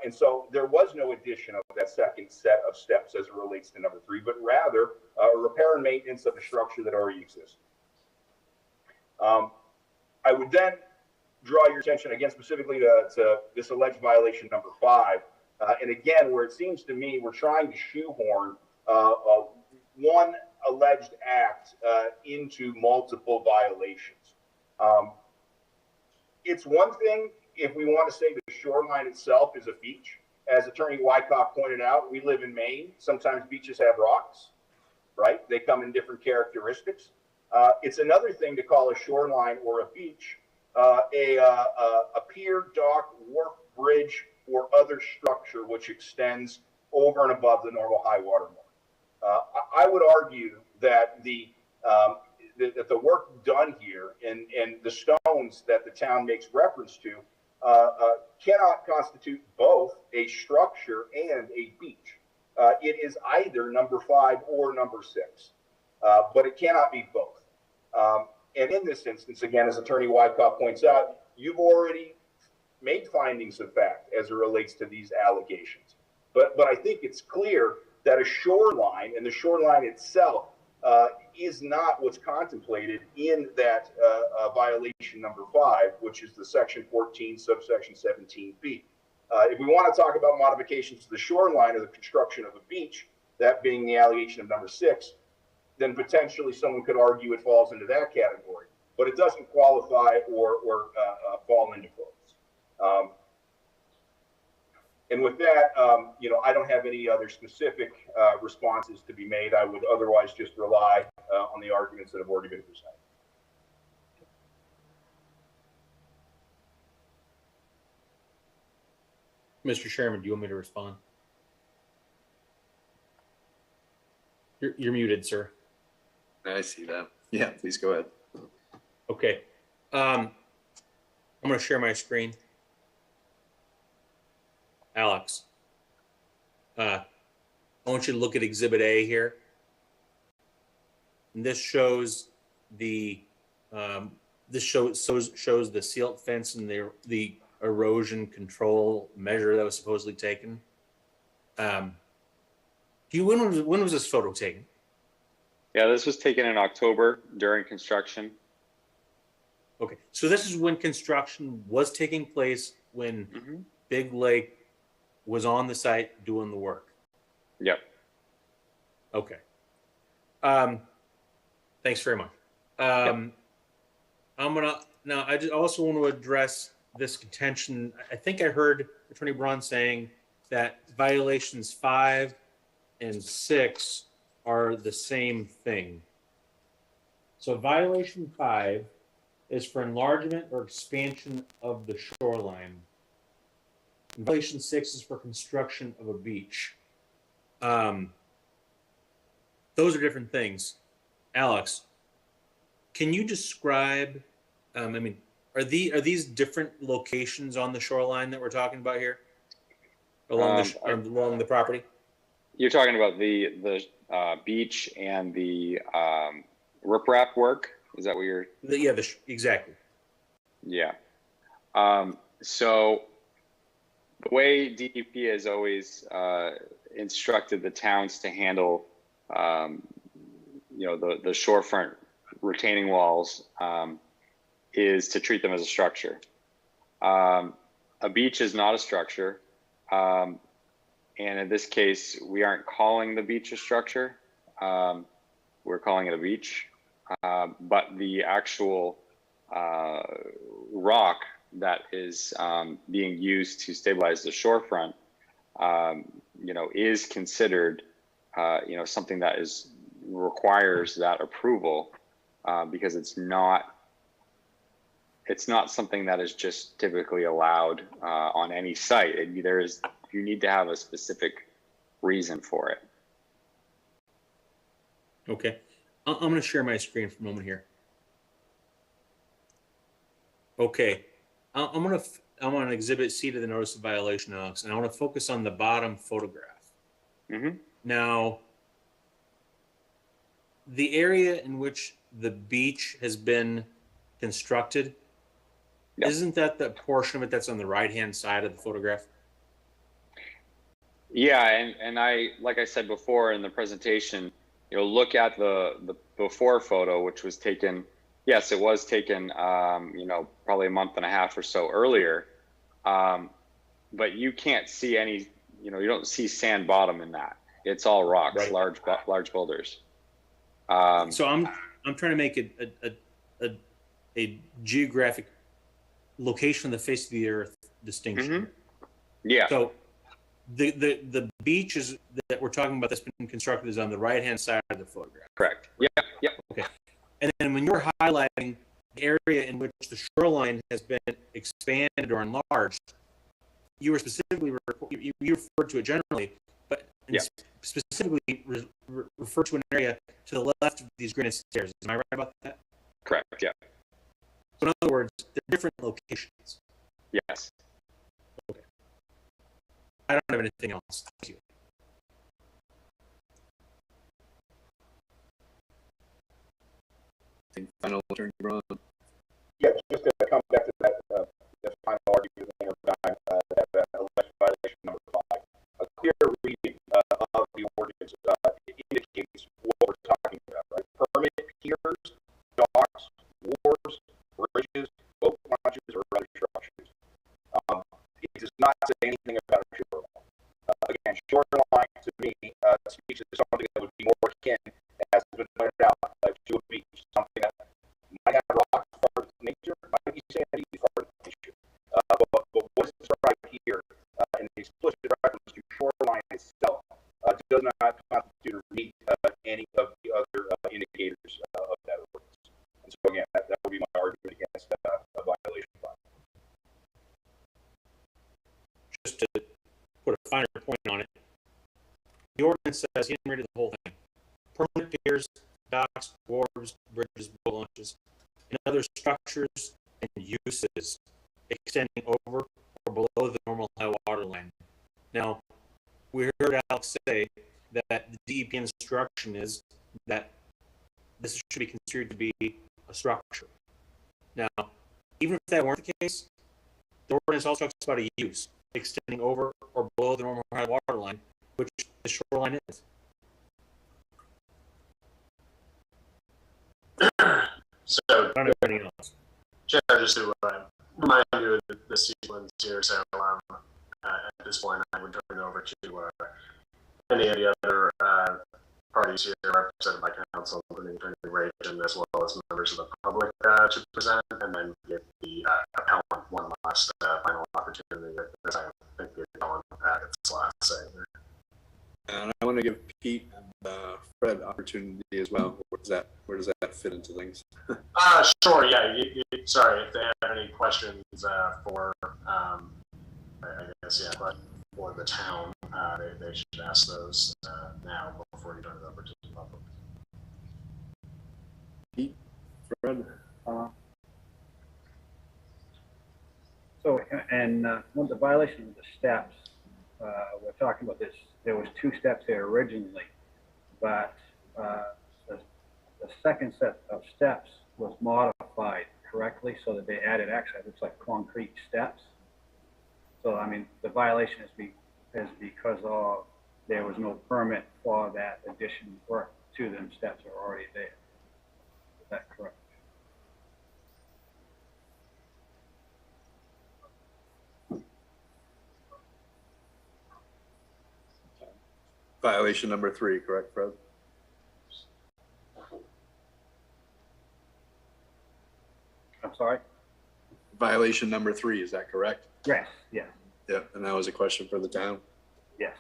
And so there was no addition of that second set of steps as it relates to number 3, but rather a repair and maintenance of a structure that already existed. I would then draw your attention again specifically to this alleged violation number 5. And again, where it seems to me we're trying to shoehorn one alleged act into multiple violations. It's one thing if we want to say the shoreline itself is a beach. As Attorney Wyckoff pointed out, we live in Maine. Sometimes beaches have rocks, right? They come in different characteristics. It's another thing to call a shoreline or a beach a pier, dock, wharf, bridge, or other structure which extends over and above the normal high water mark. I would argue that the work done here and the stones that the town makes reference to cannot constitute both a structure and a beach. It is either number 5 or number 6, but it cannot be both. And in this instance, again, as Attorney Wyckoff points out, you've already made findings of fact as it relates to these allegations. But I think it's clear that a shoreline and the shoreline itself is not what's contemplated in that violation number 5, which is the section 14, subsection 17B. If we want to talk about modifications to the shoreline or the construction of a beach, that being the allegation of number 6, then potentially someone could argue it falls into that category, but it doesn't qualify or fall into both. And with that, I don't have any other specific responses to be made. I would otherwise just rely on the arguments that have already been presented. Mr. Chairman, do you want me to respond? You're muted, sir. I see that. Yeah, please go ahead. Okay. I'm going to share my screen. Alex, I want you to look at Exhibit A here. And this shows the shows the silt fence and the erosion control measure that was supposedly taken. When was this photo taken? Yeah, this was taken in October during construction. Okay, so this is when construction was taking place, when Big Lake was on the site doing the work. Yep. Okay. Thanks very much. Yep. I just also want to address this contention. I think I heard Attorney Braun saying that violations 5 and 6 are the same thing. So violation 5 is for enlargement or expansion of the shoreline. And violation 6 is for construction of a beach. Those are different things. Alex, can you describe, are these different locations on the shoreline that we're talking about here? Along the property? You're talking about the beach and the riprap work? Is that what you're? Yeah, exactly. Yeah. So the way DEP has always instructed the towns to handle, the shorefront retaining walls is to treat them as a structure. A beach is not a structure. And in this case, we aren't calling the beach a structure. We're calling it a beach. But the actual rock that is being used to stabilize the shorefront, is considered, something that requires that approval because it's not something that is just typically allowed on any site. You need to have a specific reason for it. Okay. I'm going to share my screen for a moment here. Okay. I'm on Exhibit C to the notice of violation, Alex, and I want to focus on the bottom photograph. Now, the area in which the beach has been constructed, isn't that the portion of it that's on the right-hand side of the photograph? Yeah, and like I said before in the presentation, look at the before photo, which was taken. Yes, it was taken, probably a month and a half or so earlier, but you can't see any. You don't see sand bottom in that. It's all rocks, right. large boulders. So I'm trying to make a geographic location on the face of the earth distinction. Yeah. So the beach that we're talking about that's been constructed is on the right hand side of the photograph. Correct. Yeah. Yep. Okay. And then when you're highlighting the area in which the shoreline has been expanded or enlarged, you were specifically you referred to it generally, but specifically refer to an area to the left of these granite stairs. Am I right about that? Correct. Yeah. So in other words, they're different locations. Yes. Okay. I don't have anything else. Thank you. Final Attorney Braun. Yeah, just to come back to that final argument one more time, that election violation number 5. A clear reading of the ordinance indicates what we're talking about, right? Permit piers, docks, wharves, bridges, boat launches, or other structures. It does not say anything about a shoreline. Again, shoreline to me speaks to something that would be more akin, as has been pointed out, to a beach, something that might have rocks part of nature, might be sandy part of nature. But what is described here in the explicit reference to shoreline itself does not constitute or meet any of the other indicators of that ordinance. And so again, that would be my argument against a violation. Just to put a finer point on it, the ordinance says, he read the whole thing: permanent piers, docks, wharves, bridges, boat launches, and other structures and uses extending over or below the normal high water line. Now, we heard Alex say that the DEP instruction is that this should be considered to be a structure. Now, even if that weren't the case, the ordinance also talks about a use extending over or below the normal high water line, which the shoreline is. So, I don't have anything else. Chair, just to remind you of the sequence here. So, at this point, I would turn it over to any of the other parties here represented by council, including Attorney Ragin, as well as members of the public to present, and then give the appellant one last final opportunity. Because I think the appellant its last say here. And I want to give Pete and Fred opportunity as well. Where does that fit into things? Sure. Yeah. Sorry if they have any questions for, I guess, yeah, but for the town, they should ask those now before you turn it over to the public. Pete, Fred. On the violation of the steps, we're talking about this. There was 2 steps there originally, but the second set of steps was modified correctly so that they added, actually, it looks like concrete steps. So, I mean, the violation is because of there was no permit for that addition work to them. Steps are already there. Is that correct? Violation number 3, correct, Fred? I'm sorry? Violation number 3, is that correct? Yes, yes. Yeah, and that was a question for the town? Yes.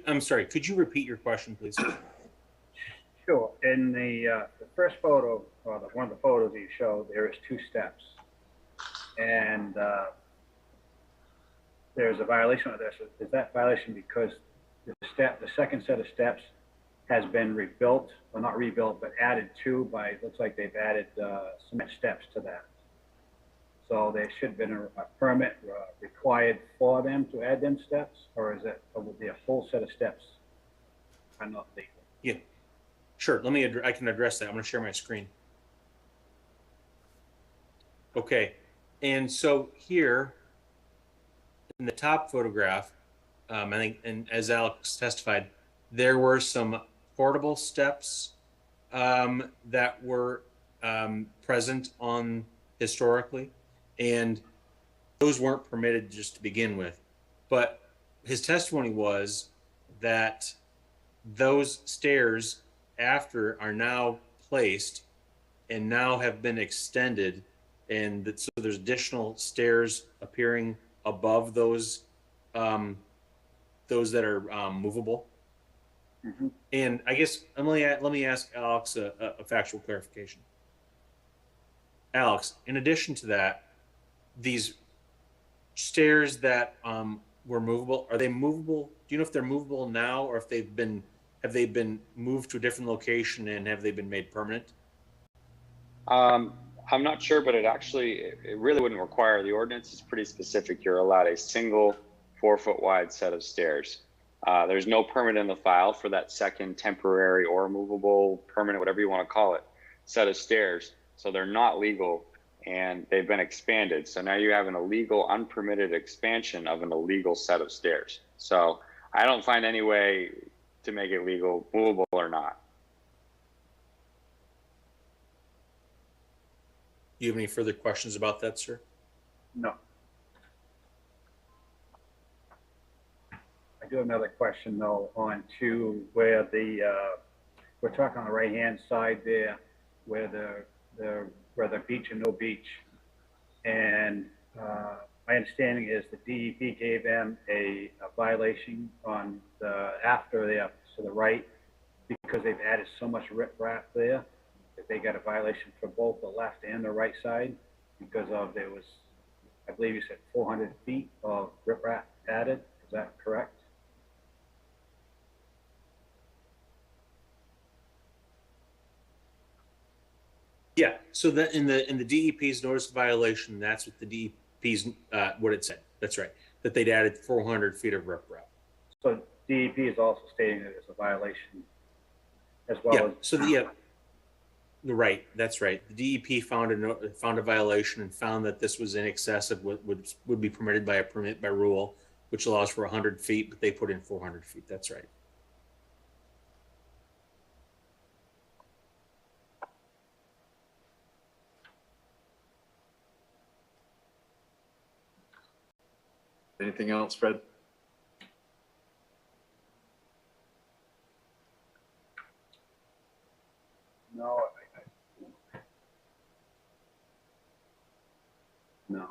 I'm sorry, could you repeat your question, please? Sure. In the first photo, or one of the photos you showed, there is 2 steps. And there's a violation of this. Is that violation because the second set of steps has been rebuilt, well, not rebuilt, but added to by, it looks like they've added cement steps to that. So there should have been a permit required for them to add them steps, or is it, or would be a whole set of steps are not legal? Yeah, sure. I can address that. I'm going to share my screen. Okay, and so here in the top photograph, I think, and as Alex testified, there were some portable steps that were present on historically, and those weren't permitted just to begin with. But his testimony was that those stairs after are now placed and now have been extended, and so there's additional stairs appearing above those that are movable. Mm-hmm. And I guess let me ask Alex a factual clarification. Alex, in addition to that, these stairs that were movable, are they movable? Do you know if they're movable now, or if have they been moved to a different location, and have they been made permanent? I'm not sure, but it really wouldn't require. The ordinance is pretty specific. You're allowed a single 4-foot wide set of stairs. There's no permit in the file for that second temporary or movable, permanent, whatever you want to call it, set of stairs. So they're not legal, and they've been expanded. So now you have an illegal, unpermitted expansion of an illegal set of stairs. So I don't find any way to make it legal, movable or not. Do you have any further questions about that, sir? No. I do have another question though on to where we're talking on the right-hand side there, where the beach and no beach. And my understanding is the DEP gave them a violation on after there to the right, because they've added so much riprap there that they got a violation for both the left and the right side, because there was, I believe you said 400 feet of riprap added. Is that correct? So that in the DEP's notice of violation, that's what the DEP's what it said. That's right. That they'd added 400 feet of riprap. So DEP is also stating that it's a violation as well Yeah. as. So right. That's right. The DEP found a violation and found that this was in excess of what would be permitted by a permit by rule, which allows for 100 feet, but they put in 400 feet. That's right. Anything else, Fred? No. No.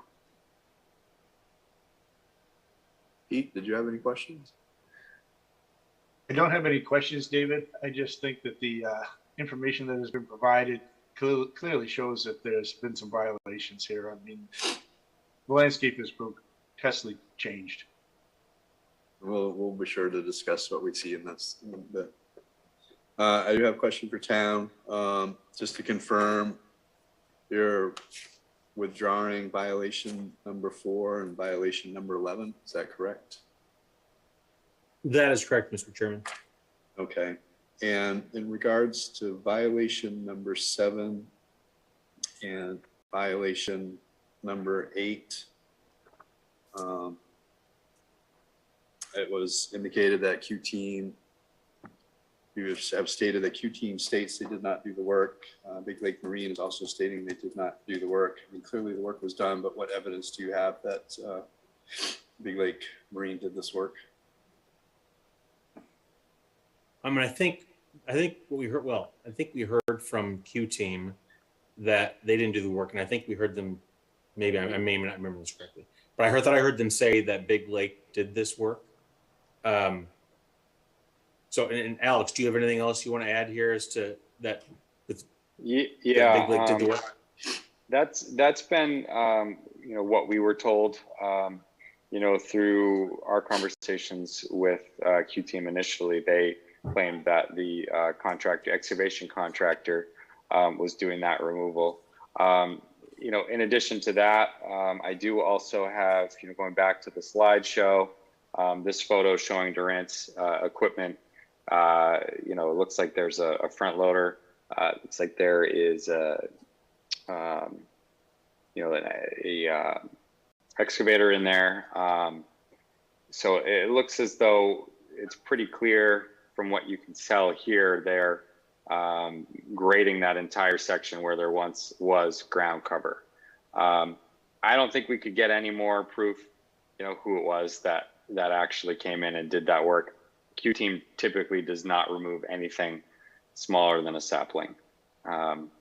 Pete, did you have any questions? I don't have any questions, David. I just think that the information that has been provided clearly shows that there's been some violations here. I mean, the landscape is grotesquely changed. We'll be sure to discuss what we see in this in a bit. I do have a question for town. Just to confirm, you're withdrawing violation number 4 and violation number 11. Is that correct? That is correct, Mr. Chairman. Okay. And in regards to violation number 7 and violation number 8, it was indicated that Q-Team, you have stated that Q-Team states they did not do the work. Big Lake Marine is also stating they did not do the work. I mean, clearly the work was done, but what evidence do you have that Big Lake Marine did this work? I mean, I think what we heard. Well, I think we heard from Q-Team that they didn't do the work, and I think we heard them. Maybe I may not remember this correctly, but I heard them say that Big Lake did this work. So, and Alex, do you have anything else you want to add here as to that? Yeah, that Big Lake did the work? That's been what we were told. Through our conversations with Q-Team initially, they claimed that the excavation contractor was doing that removal. In addition to that, I do also have, going back to the slideshow, this photo showing Durant's equipment. It looks like there's a front loader. It looks like there is a excavator in there. So it looks as though it's pretty clear from what you can tell here. They're grading that entire section where there once was ground cover. I don't think we could get any more proof, who it was that actually came in and did that work. Q-Team typically does not remove anything smaller than a sapling. And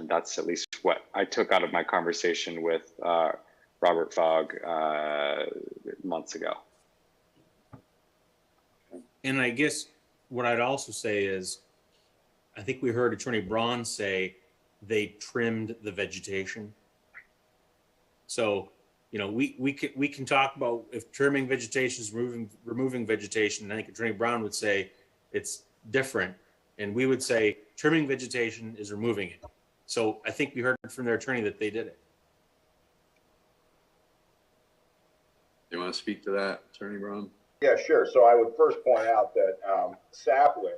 that's at least what I took out of my conversation with Robert Fogg months ago. And I guess what I'd also say is, I think we heard Attorney Braun say they trimmed the vegetation. So, we can talk about if trimming vegetation is removing vegetation. And I think Attorney Braun would say it's different, and we would say trimming vegetation is removing it. So I think we heard from their attorney that they did it. Do you want to speak to that, Attorney Braun? Yeah, sure. So I would first point out that sapling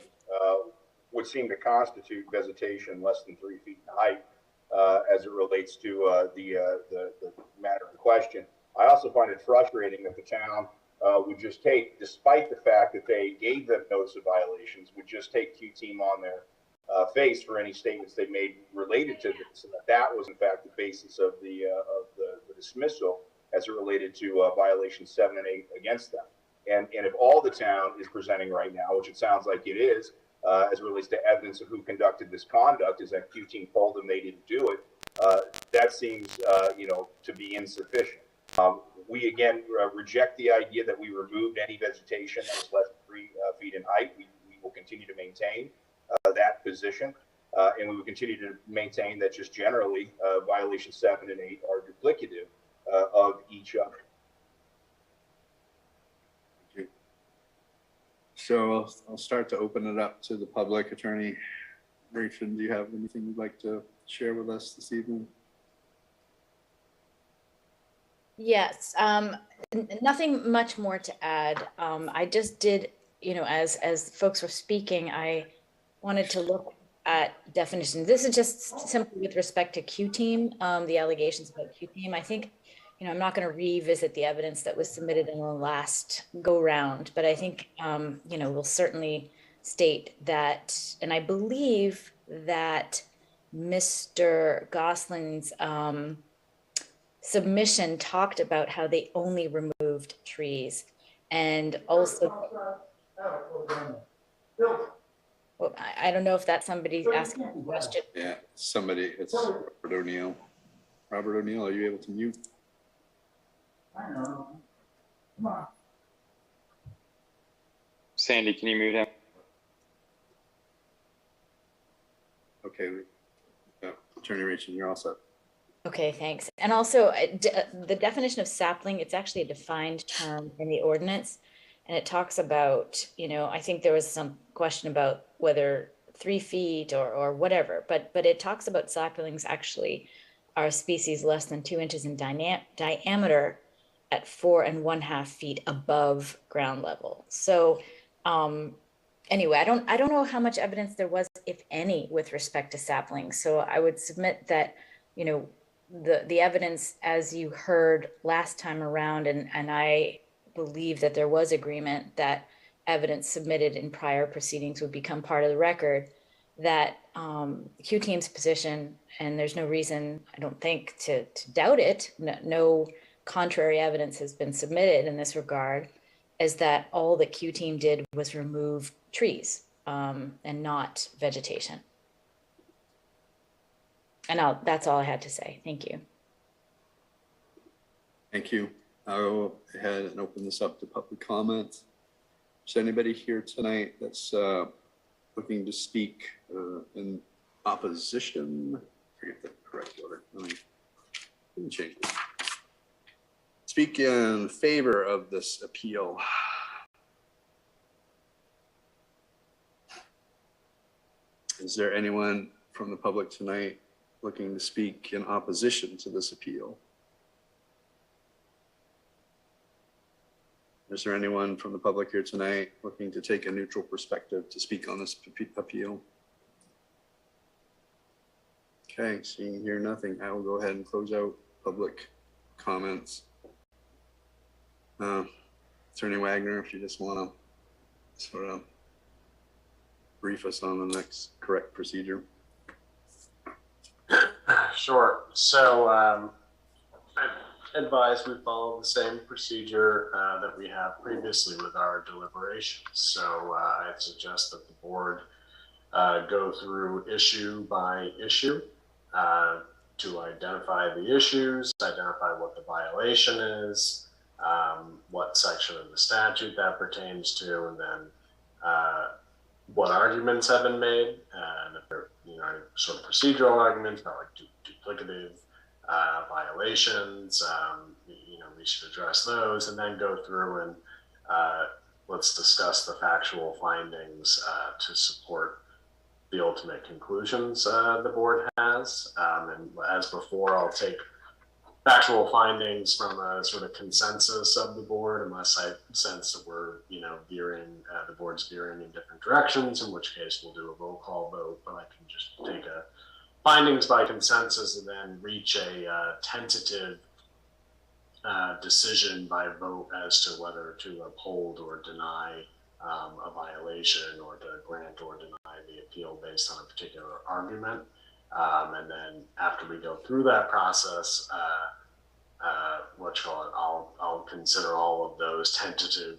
would seem to constitute vegetation less than 3 feet in height as it relates to the matter in question. I also find it frustrating that the town would just take, despite the fact that they gave them notice of violations, would just take Q-Team on their face for any statements they made related to this, and that was in fact the basis of the dismissal as it related to violations 7 and 8 against them. And if all the town is presenting right now, which it sounds like it is, as it relates to evidence of who conducted this conduct, is that Q-Team told them they didn't do it, that seems, to be insufficient. We again reject the idea that we removed any vegetation that was less than 3 feet in height. We will continue to maintain that position, and we will continue to maintain that just generally violations 7 and 8 are duplicative of each other. So I'll start to open it up to the public. Attorney Rachel, do you have anything you'd like to share with us this evening? Yes, nothing much more to add. I just did, as folks were speaking, I wanted to look at definitions. This is just simply with respect to Q team, the allegations about Q team. I think, I'm not going to revisit the evidence that was submitted in the last go round, but I think, we'll certainly state that, and I believe that Mr. Gosling's submission talked about how they only removed trees, and also, well, I don't know if that's somebody asking a question. Yeah, somebody, it's Robert O'Neill. Robert O'Neill, are you able to mute? I know. Come on. Sandy, can you mute him? Okay, Attorney Rachel, you're all set. Okay, thanks. And also the definition of sapling, it's actually a defined term in the ordinance. And it talks about, I think there was some question about whether 3 feet or whatever, but it talks about saplings actually are a species less than 2 inches in diameter at 4 1/2 feet above ground level. So anyway, I don't know how much evidence there was, if any, with respect to saplings. So I would submit that, the evidence, as you heard last time around, and I believe that there was agreement that evidence submitted in prior proceedings would become part of the record, that Q team's position, and there's no reason, I don't think, to doubt it, no contrary evidence has been submitted in this regard, is that all the Q team did was remove trees and not vegetation. And that's all I had to say. Thank you. Thank you. I'll go ahead and open this up to public comment. Is anybody here tonight that's looking to speak in opposition? I forget the correct order. Let me change this. Speak in favor of this appeal. Is there anyone from the public tonight looking to speak in opposition to this appeal? Is there anyone from the public here tonight looking to take a neutral perspective to speak on this appeal? Okay, seeing here nothing, I will go ahead and close out public comments. Attorney Wagner, if you just want to sort of brief us on the next correct procedure. Sure. So I advise we follow the same procedure that we have previously with our deliberations. So I suggest that the board go through issue by issue to identify the issues, identify what the violation is, what section of the statute that pertains to, and then what arguments have been made, and if there are sort of procedural arguments about like duplicative violations, we should address those, and then go through and let's discuss the factual findings to support the ultimate conclusions the board has. And as before, I'll take factual findings from a sort of consensus of the board, unless I sense that we're, veering, the board's veering in different directions, in which case we'll do a roll call vote, but I can just take a findings by consensus and then reach a tentative decision by vote as to whether to uphold or deny a violation, or to grant or deny the appeal based on a particular argument. And then after we go through that process, I'll consider all of those tentative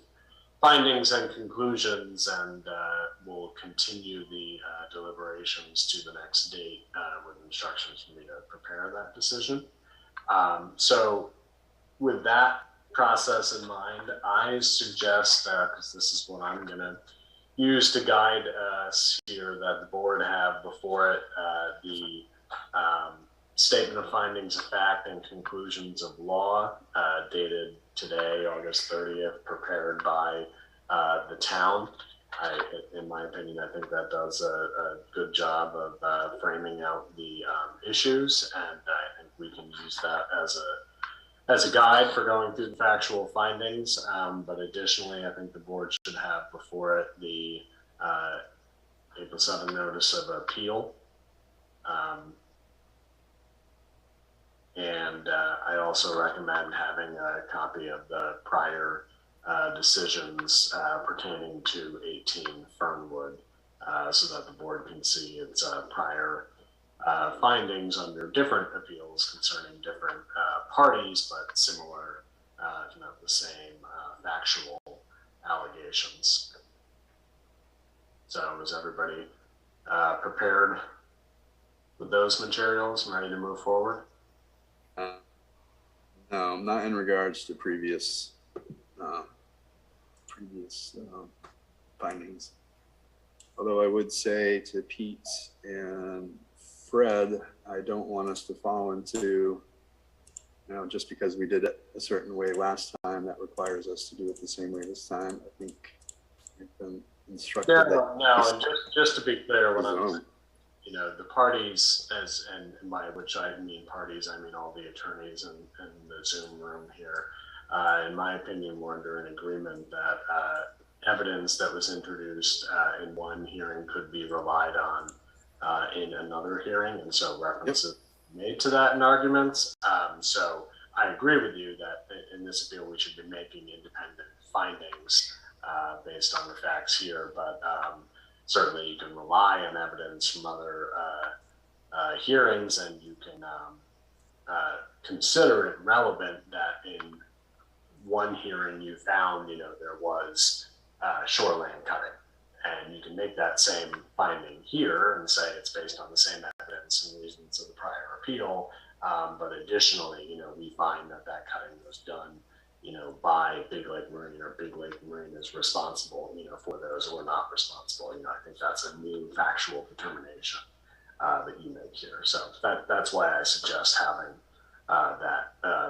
findings and conclusions, and we'll continue the deliberations to the next date with instructions for me to prepare that decision. So with that process in mind, I suggest, because this is what I'm going to use to guide us here, that the board have before it the statement of findings of fact and conclusions of law dated today, August 30th, prepared by the town. in my opinion, I think that does a good job of framing out the issues, and I think we can use that as a guide for going through the factual findings. But additionally, I think the board should have before it the April 7 notice of appeal. And I also recommend having a copy of the prior decisions pertaining to 18 Fernwood so that the board can see its prior findings under different appeals concerning different parties, but similar, if not the same, factual allegations. So is everybody prepared with those materials and ready to move forward? No, not in regards to previous findings. Although I would say to Pete and Fred, I don't want us to fall into, just because we did it a certain way last time, that requires us to do it the same way this time. I think we've been instructed. Yeah, no, and just to be clear, when I'm, the parties, which I mean parties, I mean all the attorneys in the Zoom room here. In my opinion, we're under an agreement that evidence that was introduced in one hearing could be relied on in another hearing, and so references made to that in arguments. So I agree with you that in this appeal we should be making independent findings based on the facts here, but certainly you can rely on evidence from other hearings, and you can consider it relevant that in one hearing you found, there was shoreline cutting, and you can make that same finding here and say it's based on the same evidence and reasons of the prior appeal. But additionally, we find that cutting was done, by Big Lake Marine, or Big Lake Marine is responsible, for those who are not responsible. I think that's a new factual determination that you make here. So that's why I suggest having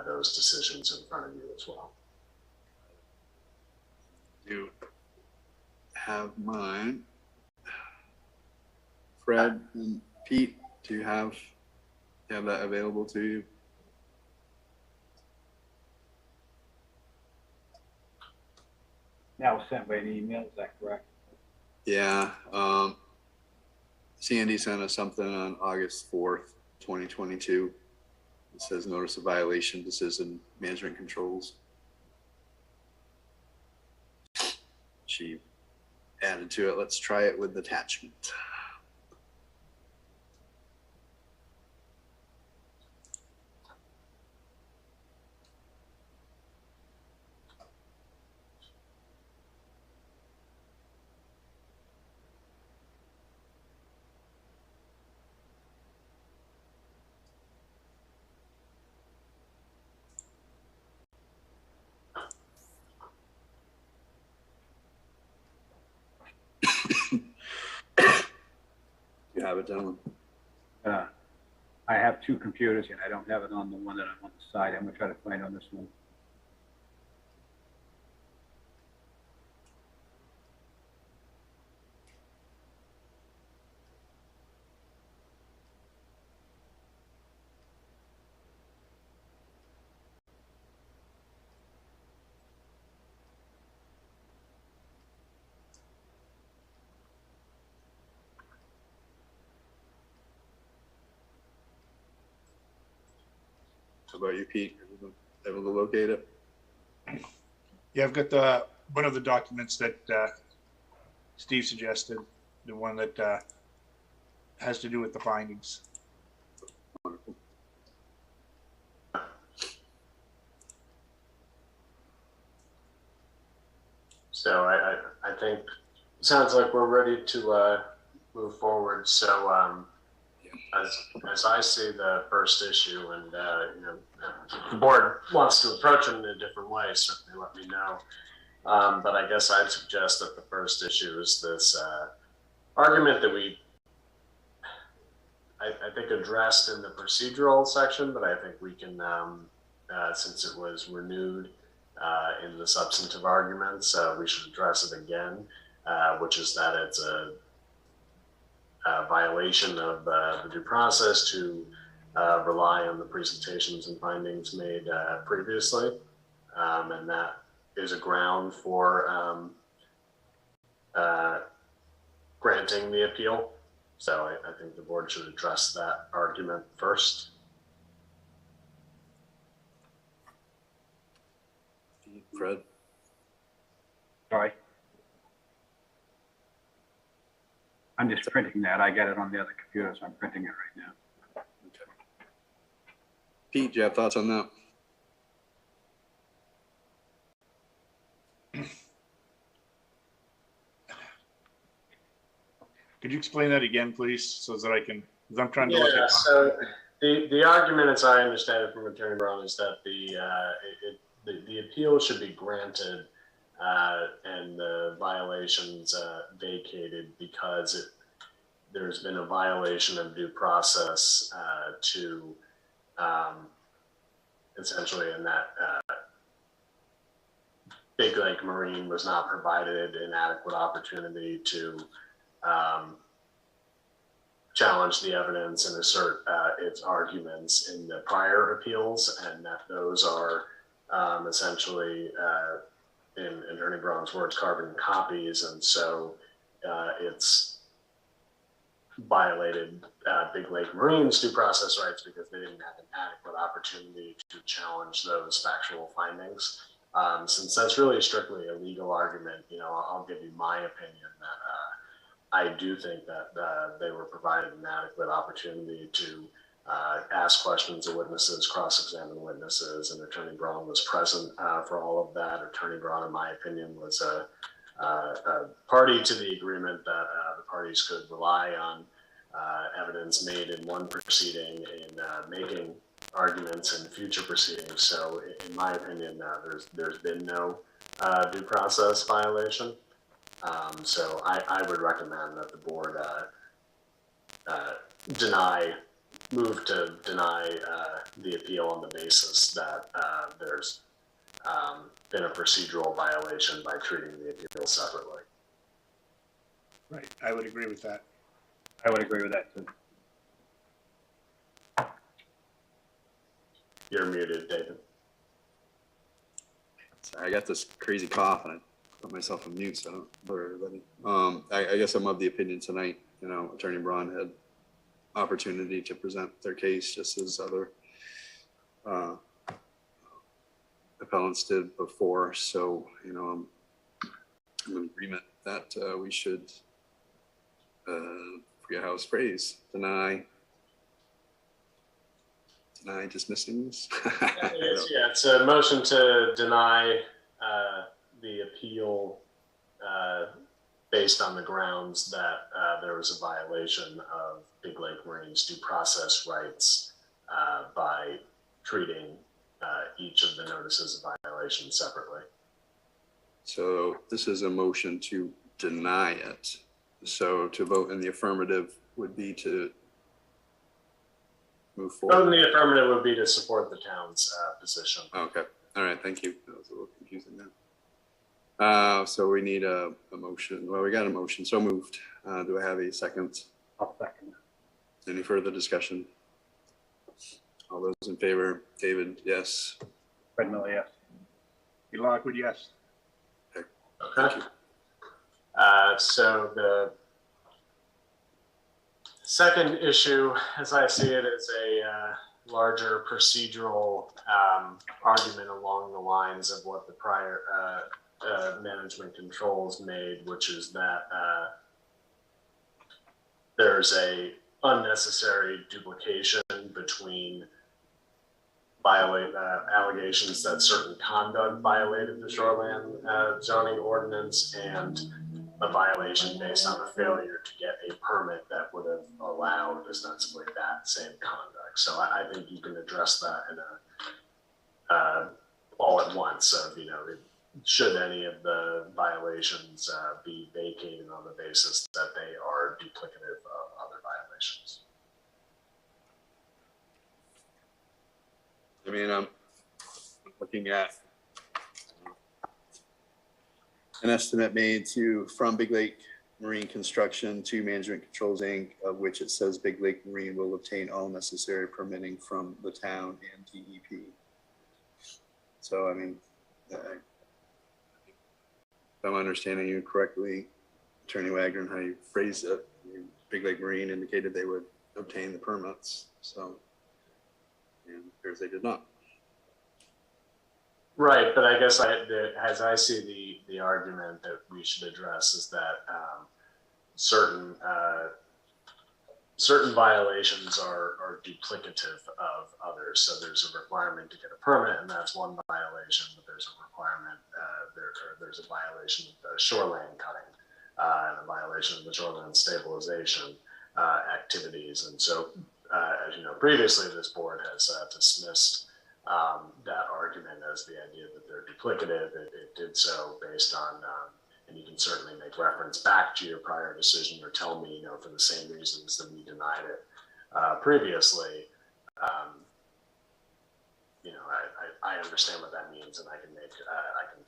those decisions in front of you as well. You have mine. Fred and Pete, do you have that available to you? That was sent by an email, is that correct? Yeah. Sandy sent us something on August 4th, 2022. It says notice of violation, decision management controls. She added to it, let's try it with attachment. You have it, gentlemen? I have two computers and I don't have it on the one that I'm on the side. I'm gonna try to find on this one. How about you, Pete? Able to locate it? Yeah, I've got one of the documents that Steve suggested, the one that has to do with the findings. Wonderful. So I think it sounds like we're ready to move forward. So as I see the first issue, and if the board wants to approach it in a different way, certainly let me know. But I guess I'd suggest that the first issue is this argument that I think addressed in the procedural section, but I think we can, since it was renewed in the substantive arguments, we should address it again. which is that it's a violation of the due process to rely on the presentations and findings made previously, and that is a ground for granting the appeal. So I think the board should address that argument first. Fred? Sorry. I'm just printing that. I got it on the other computer, so I'm printing it right now. Okay. Pete, do you have thoughts on that? Could you explain that again, please, so that I can, because I'm trying to look at. So the argument, as I understand it from Attorney Brown, is that the appeal should be granted and the violations vacated because there's been a violation of due process to essentially in that Big Lake Marine was not provided an adequate opportunity to challenge the evidence and assert its arguments in the prior appeals, and that those are essentially, in Attorney Brown's words, carbon copies, and so it's violated Big Lake Marine's due process rights because they didn't have an adequate opportunity to challenge those factual findings. Since that's really strictly a legal argument, I'll give you my opinion that I do think that they were provided an adequate opportunity to ask questions of witnesses, cross-examine witnesses, and Attorney Brown was present for all of that. Attorney Brown, in my opinion, was a party to the agreement that the parties could rely on evidence made in one proceeding in making arguments in future proceedings. So in my opinion, there's been no due process violation. So I would recommend that the board move to deny the appeal on the basis that there's been a procedural violation by treating the appeal separately. Right, I would agree with that. I would agree with that too. You're muted, David. Sorry, I got this crazy cough and I put myself on mute, so I don't bother everybody. I guess I'm of the opinion tonight, Attorney Braun had opportunity to present their case just as other appellants did before. So, I'm in agreement that we should, forget how it's phrased, deny dismissing this. It's a motion to deny the appeal based on the grounds that there was a violation of Big Lake Marine's due process rights by treating each of the notices of violation separately. So this is a motion to deny it. So to vote in the affirmative would be to move forward. Vote in the affirmative would be to support the town's position. Okay. All right. Thank you. That was a little confusing then. So we need a motion. Well, we got a motion. So moved. Do I have a second? I'll second. Any further discussion? All those in favor? David, yes. Fred Miller, yes. Lockwood, yes. Okay. So the second issue, as I see it, is a larger procedural argument along the lines of what the prior management controls made, which is that there's a unnecessary duplication between allegations that certain conduct violated the shoreline zoning ordinance and a violation based on a failure to get a permit that would have allowed ostensibly that same conduct. So I think you can address that in a all at once of, should any of the violations be vacated on the basis that they are duplicative of other violations. I mean, I'm looking at an estimate made from Big Lake Marine Construction to Management Controls Inc., of which it says Big Lake Marine will obtain all necessary permitting from the town and DEP. So, I mean, if I'm understanding you correctly, Attorney Wagner, and how you phrased it, Big Lake Marine indicated they would obtain the permits. So, and it appears they did not. Right, but I guess as I see the argument that we should address is that certain violations are duplicative of others. So there's a requirement to get a permit, and that's one violation. But there's a requirement there's a violation of the shoreline cutting and a violation of the shoreline stabilization activities. And so, as you know, previously this board has dismissed that argument as the idea that they're duplicative. It did so based on, and you can certainly make reference back to your prior decision or tell me, for the same reasons that we denied it previously. I understand what that means, and I can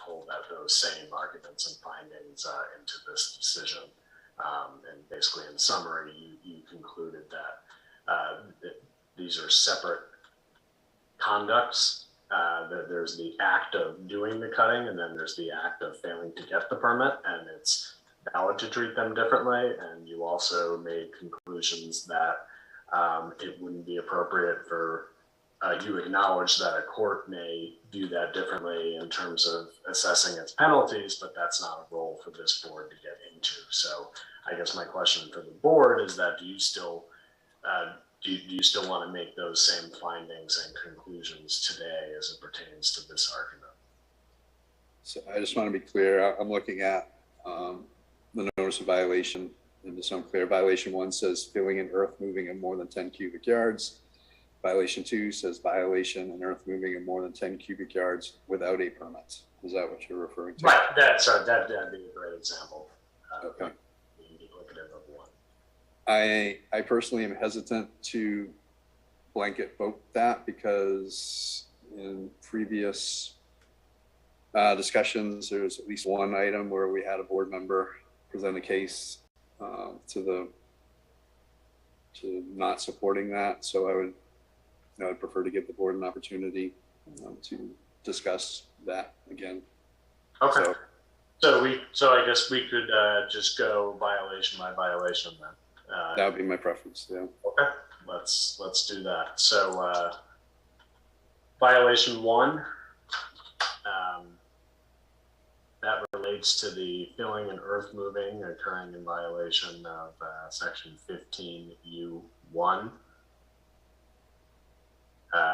pull those same arguments and findings into this decision. And basically, in summary, you concluded that these are separate conducts. There's the act of doing the cutting, and then there's the act of failing to get the permit, and it's valid to treat them differently. And you also made conclusions that it wouldn't be appropriate for you acknowledge that a court may do that differently in terms of assessing its penalties, but that's not a role for this board to get into. So I guess my question for the board is that do you still want to make those same findings and conclusions today as it pertains to this argument? So I just want to be clear. I'm looking at the notice of violation, and just so I'm clear, violation 1 says filling in earth moving of more than 10 cubic yards. Violation 2 says violation and earth moving of more than 10 cubic yards without a permit. Is that what you're referring to? Right. That'd be a great example. Okay. Being duplicative of one. I personally am hesitant to blanket vote that because in previous discussions, there's at least one item where we had a board member present a case to not supporting that. So I'd prefer to give the board an opportunity to discuss that again. Okay. So I guess we could just go violation by violation then. That would be my preference. Yeah. Okay. Let's do that. So violation 1, that relates to the filling and earth moving occurring in violation of section 15U1.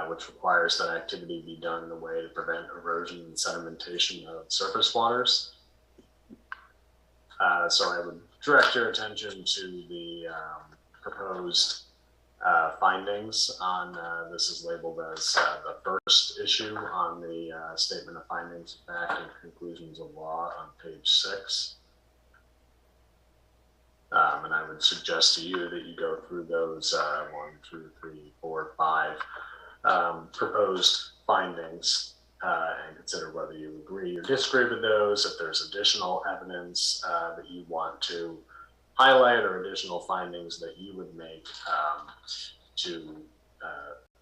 Which requires that activity be done in a way to prevent erosion and sedimentation of surface waters. So I would direct your attention to the proposed findings on, this is labeled as the first issue on the Statement of Findings of Fact and Conclusions of Law on page 6. And I would suggest to you that you go through those 1, 2, 3, 4, 5 proposed findings and consider whether you agree or disagree with those. If there's additional evidence that you want to highlight or additional findings that you would make to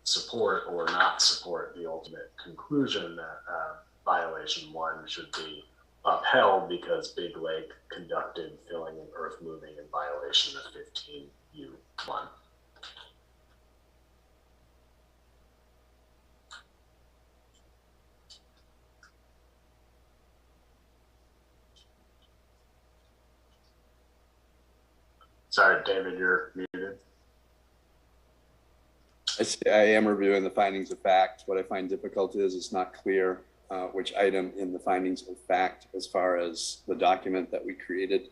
support or not support the ultimate conclusion that violation 1 should be upheld because Big Lake conducted filling and earth moving in violation of 15U1. Sorry, David, you're muted. I am reviewing the findings of fact. What I find difficult is it's not clear which item in the findings of fact, as far as the document that we created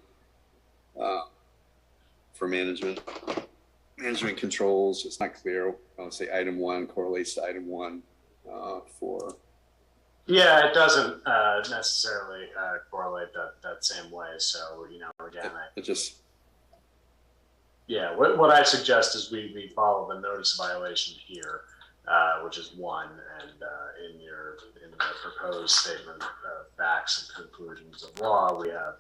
for management controls. It's not clear. I'll say item 1 correlates to item 1 for. Yeah, it doesn't necessarily correlate that same way. So, again, it just. Yeah, what I suggest is we follow the notice of violation here, which is 1, and in the proposed statement of facts and conclusions of law, we have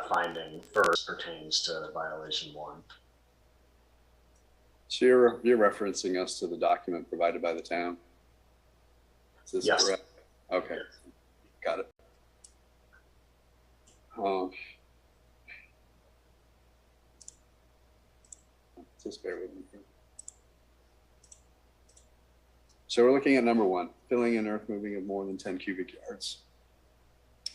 finding first pertains to violation 1. So you're referencing us to the document provided by the town? Is this Yes. correct? Okay, yes. Got it. Just bear with me here. So we're looking at number 1, filling and earth moving of more than 10 cubic yards.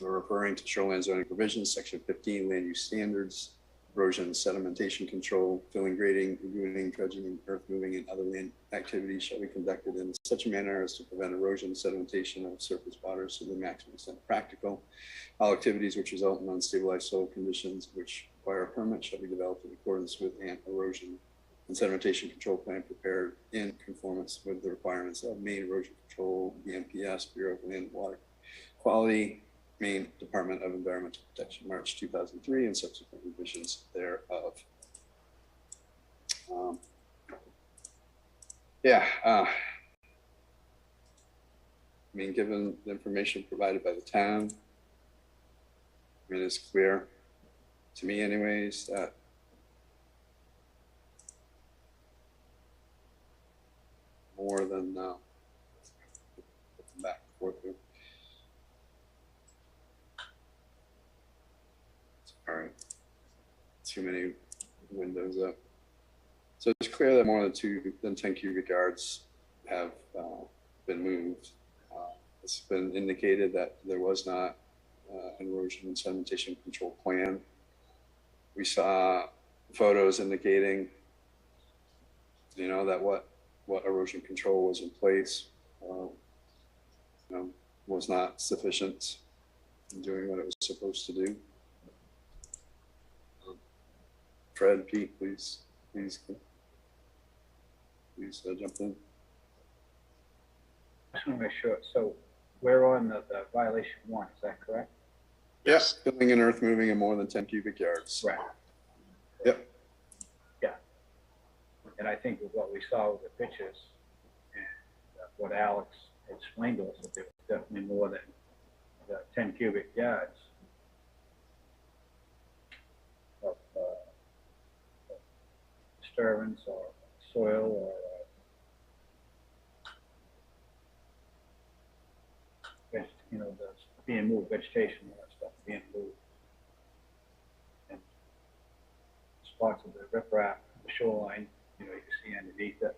We're referring to shoreline zoning provisions, section 15, land use standards, erosion and sedimentation control, filling, grading, laguning, dredging, and earth moving and other land activities shall be conducted in such a manner as to prevent erosion and sedimentation of surface waters to the maximum extent practical. All activities which result in unstabilized soil conditions which require a permit shall be developed in accordance with an erosion and sedimentation control plan prepared in conformance with the requirements of Maine Erosion Control, BMPS, Bureau of Land and Water Quality, Maine Department of Environmental Protection, March 2003, and subsequent revisions thereof. I mean, given the information provided by the town, I mean, it's clear to me anyways that more than back and forth here. All right, too many windows up. So it's clear that more than 10 cubic yards have been moved. It's been indicated that there was not an erosion and sedimentation control plan. We saw photos indicating, you know, that what erosion control was in place, you know, was not sufficient in doing what it was supposed to do. Fred, Pete, please jump in. I just want to make sure. So we're on the violation 1, is that correct? Yes, filling and earth moving in more than 10 cubic yards. Right. Yep. Yeah. And I think with what we saw with the pictures and what Alex explained to us, that there was definitely more than the 10 cubic yards of disturbance or soil or you know, the being moved, vegetation, all that stuff being moved. And spots of the riprap, the shoreline, you know, you can see underneath it.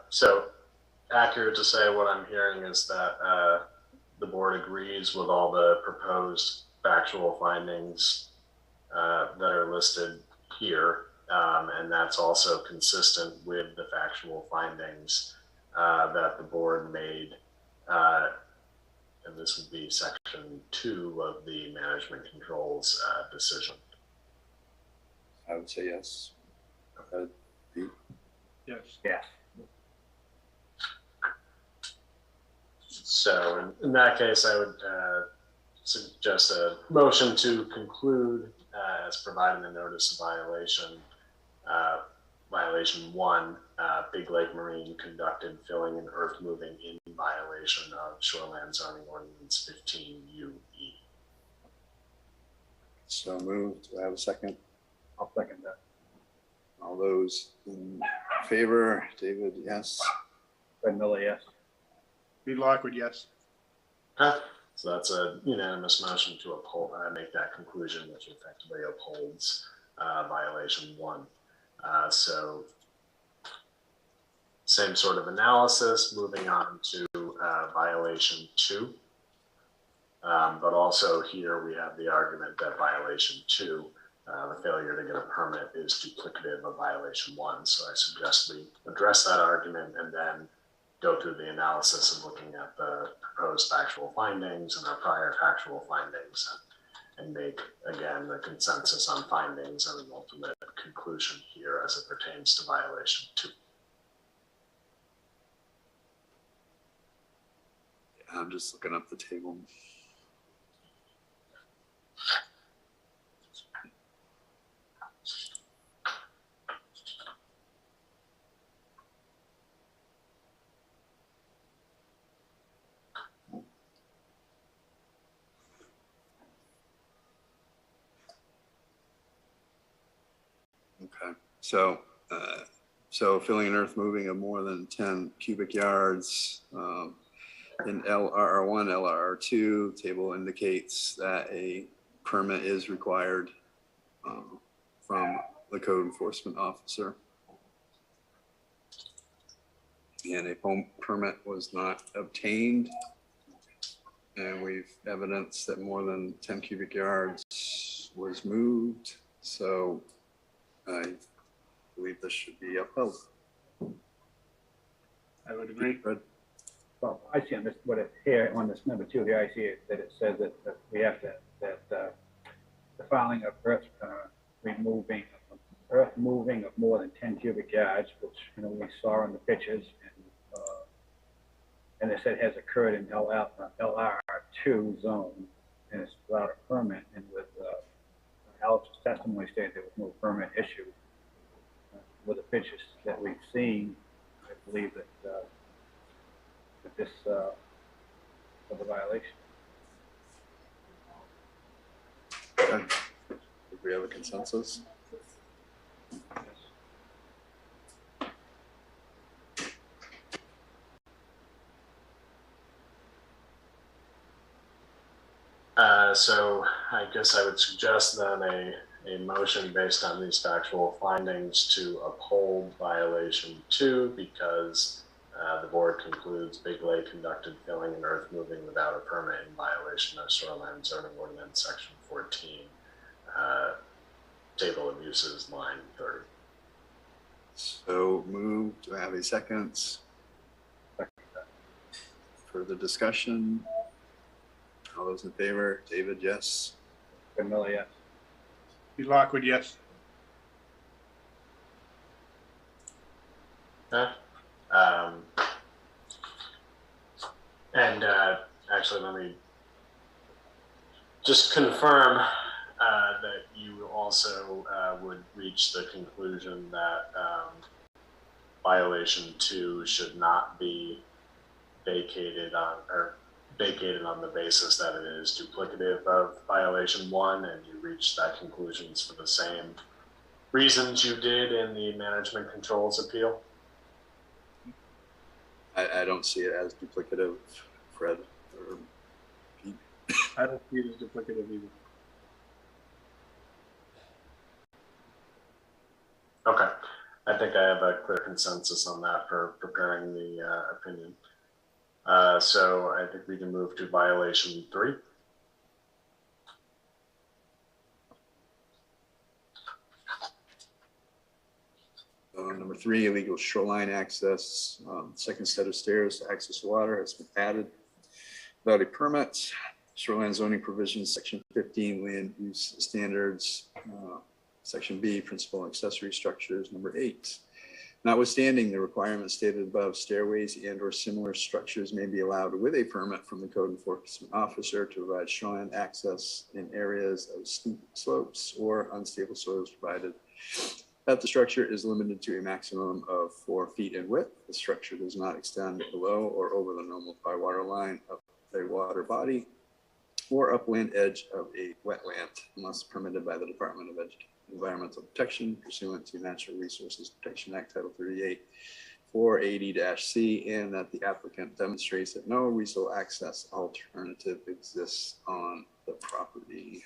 So accurate to say what I'm hearing is that the board agrees with all the proposed factual findings that are listed here. And that's also consistent with the factual findings that the board made. And this would be section 2 of the management controls decision. I would say yes. Pete? Yes. Yes. So in that case, I would suggest a motion to conclude as providing the notice of violation. Violation 1, Big Lake Marine conducted filling and earth moving in violation of Shoreland Zoning Ordinance 15 UE. So moved. Do I have a second? I'll second that. All those in favor? David, yes. Fred Miller, yes. Reed Lockwood, yes. So that's a unanimous motion to uphold, make that conclusion, which effectively upholds violation 1. So same sort of analysis, moving on to violation 2. But also here we have the argument that violation 2, the failure to get a permit, is duplicative of violation 1. So I suggest we address that argument and then go through the analysis of looking at the proposed factual findings and our prior factual findings and make, again, the consensus on findings and an ultimate conclusion here as it pertains to violation 2. Yeah, I'm just looking up the table. So, so filling and earth moving of more than 10 cubic yards, in LRR1, LRR2, table indicates that a permit is required from the code enforcement officer. And a home permit was not obtained. And we've evidenced that more than 10 cubic yards was moved. So I believe this should be upheld. I would agree. Fred? Well, I see on this, what it here on this number 2 here, I see it, that it says that we have to, that the filing of earth earth moving of more than 10 cubic yards, which we saw in the pictures, and they said has occurred in LR2 zone, and it's without a permit. And with Alex's testimony stated there was no permit issued. With the pictures that we've seen, I believe that that this was a violation. Okay. Do we have a consensus? So I guess I would suggest then a motion based on these factual findings to uphold violation 2 because the board concludes Big Lake conducted filling and earth moving without a permit in violation of Shoreline Zoning Ordinance Section 14, Table of Uses, line 30. So moved. Do I have a second? Further discussion? All those in favor? David, yes. Camilla, yes. Lockwood, yes. Okay. And actually, let me just confirm that you also would reach the conclusion that violation 2 should not be vacated on the basis that it is duplicative of violation 1, and you reach that conclusions for the same reasons you did in the management controls appeal? I don't see it as duplicative, Fred or Pete. I don't see it as duplicative either. Okay. I think I have a clear consensus on that for preparing the opinion. So I think we can move to violation 3. Number 3, illegal shoreline access. Second set of stairs to access water has been added without a permit. Shoreline zoning provisions, section 15, land use standards. Section B, principal and accessory structures. Number 8. Notwithstanding the requirements stated above, stairways and or similar structures may be allowed with a permit from the code enforcement officer to provide shoreline access in areas of steep slopes or unstable soils, provided that the structure is limited to a maximum of 4 feet in width. The structure does not extend below or over the normal high water line of a water body or upland edge of a wetland unless permitted by the Department of Environmental Protection pursuant to Natural Resources Protection Act Title 38 480-C, and that the applicant demonstrates that no reasonable access alternative exists on the property.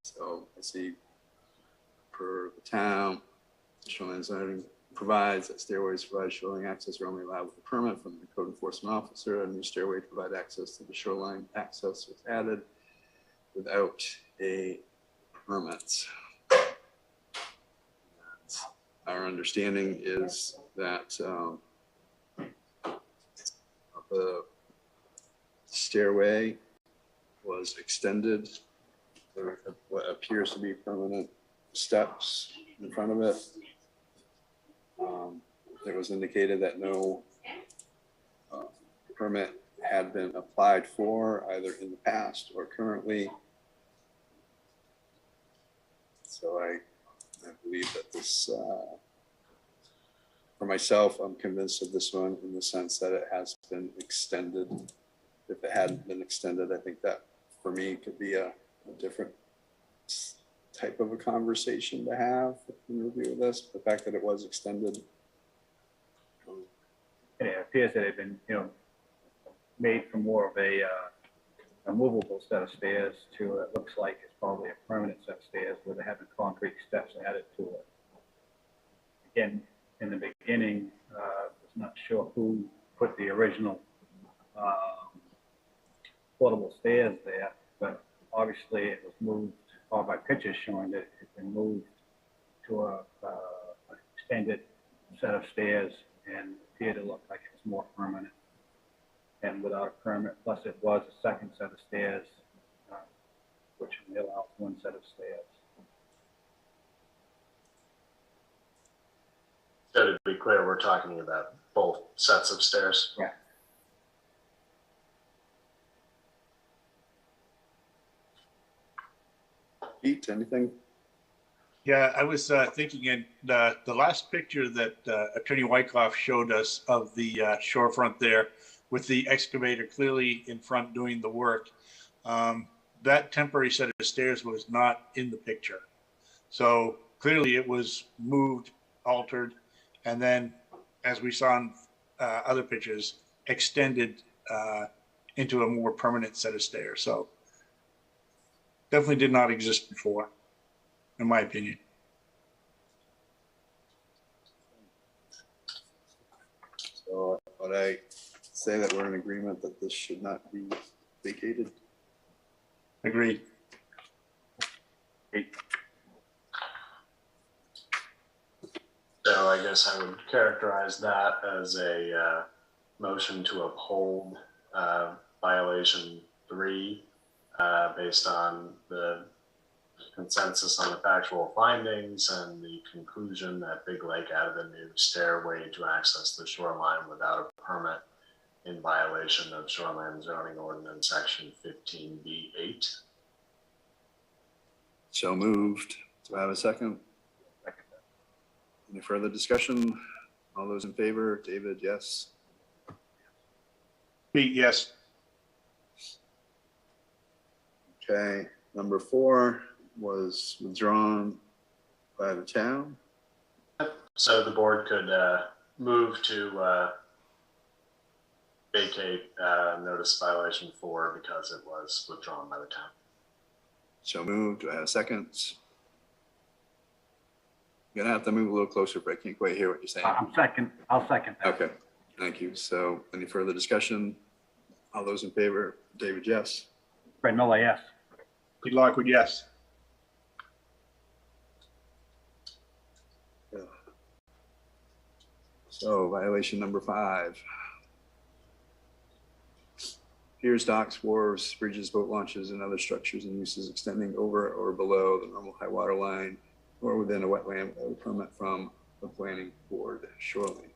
So I see per the town, shoreline zoning provides that stairways provide shoreline access are only allowed with a permit from the code enforcement officer. A new stairway to provide access to the shoreline access was added without a permit. Our understanding is that the stairway was extended. There are what appears to be permanent steps in front of it. It was indicated that no permit had been applied for either in the past or currently. So I believe that this, for myself, I'm convinced of this one in the sense that it has been extended if it hadn't been extended, I think that for me could be a different type of a conversation to have in review of this. The fact that it was extended. It appears that they've been, made from more of a movable set of stairs to, it looks like it's probably a permanent set of stairs where they're having concrete steps added to it. Again, in the beginning, I was not sure who put the original portable stairs there, but obviously it was moved, or by pictures showing that it's been moved to a extended set of stairs and appeared to look like it was more permanent and without a permit. Plus, it was a second set of stairs, which only allows one set of stairs. So to be clear, we're talking about both sets of stairs. Yeah. Pete, anything? Yeah, I was thinking in the last picture that Attorney Wyckoff showed us of the shorefront there with the excavator clearly in front doing the work, that temporary set of stairs was not in the picture. So clearly it was moved, altered, and then as we saw in other pictures, extended into a more permanent set of stairs. So definitely did not exist before, in my opinion. So would I say that we're in agreement that this should not be vacated? Agreed. So I guess I would characterize that as a motion to uphold violation 3 based on the consensus on the factual findings and the conclusion that Big Lake added a new stairway to access the shoreline without a permit in violation of Shoreline Zoning Ordinance Section 15B8. So moved. Do I have a second? Any further discussion? All those in favor? David, yes. Pete, yes. Okay, number 4 was withdrawn by the town. So the board could move to vacate notice violation 4 because it was withdrawn by the town. So moved. Do I have a second? You're gonna have to move a little closer, but I can't quite hear what you're saying. I'll second that. Okay, thank you. So any further discussion? All those in favor? David, yes. Fred Miller, yes. Pete Lockwood, yes. So violation number 5. Piers, docks, wharves, bridges, boat launches, and other structures and uses extending over or below the normal high water line or within a wetland without a permit from the planning board shoreline.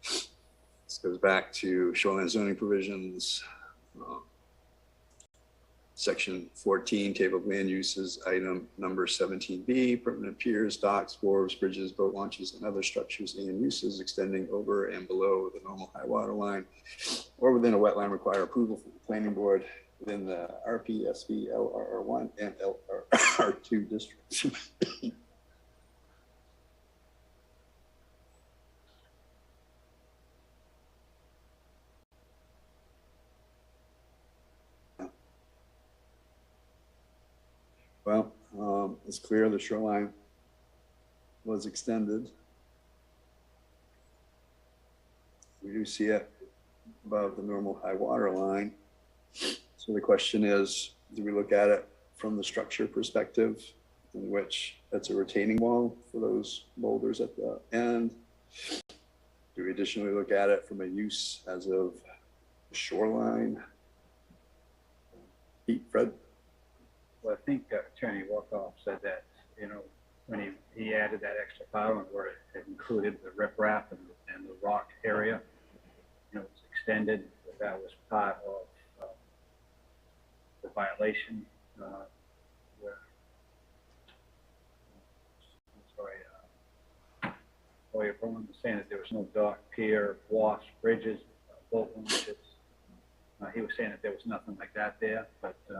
This goes back to shoreline zoning provisions. Section 14, table of land uses, item number 17B, permanent piers, docks, wharves, bridges, boat launches, and other structures and uses extending over and below the normal high water line or within a wetland require approval from the planning board within the RPSV, LRR1, and LRR2 districts. Well, it's clear the shoreline was extended. We do see it above the normal high water line. So the question is, do we look at it from the structure perspective, in which it's a retaining wall for those boulders at the end? Do we additionally look at it from a use as of shoreline? Pete, Fred? Well, I think Attorney Walkoff said that, when he added that extra pile where it included the riprap and the rock area, it's extended, that was part of the violation. lawyer Bruin was saying that there was no dock, pier, wharf, bridges, boat launches. He was saying that there was nothing like that there, but it's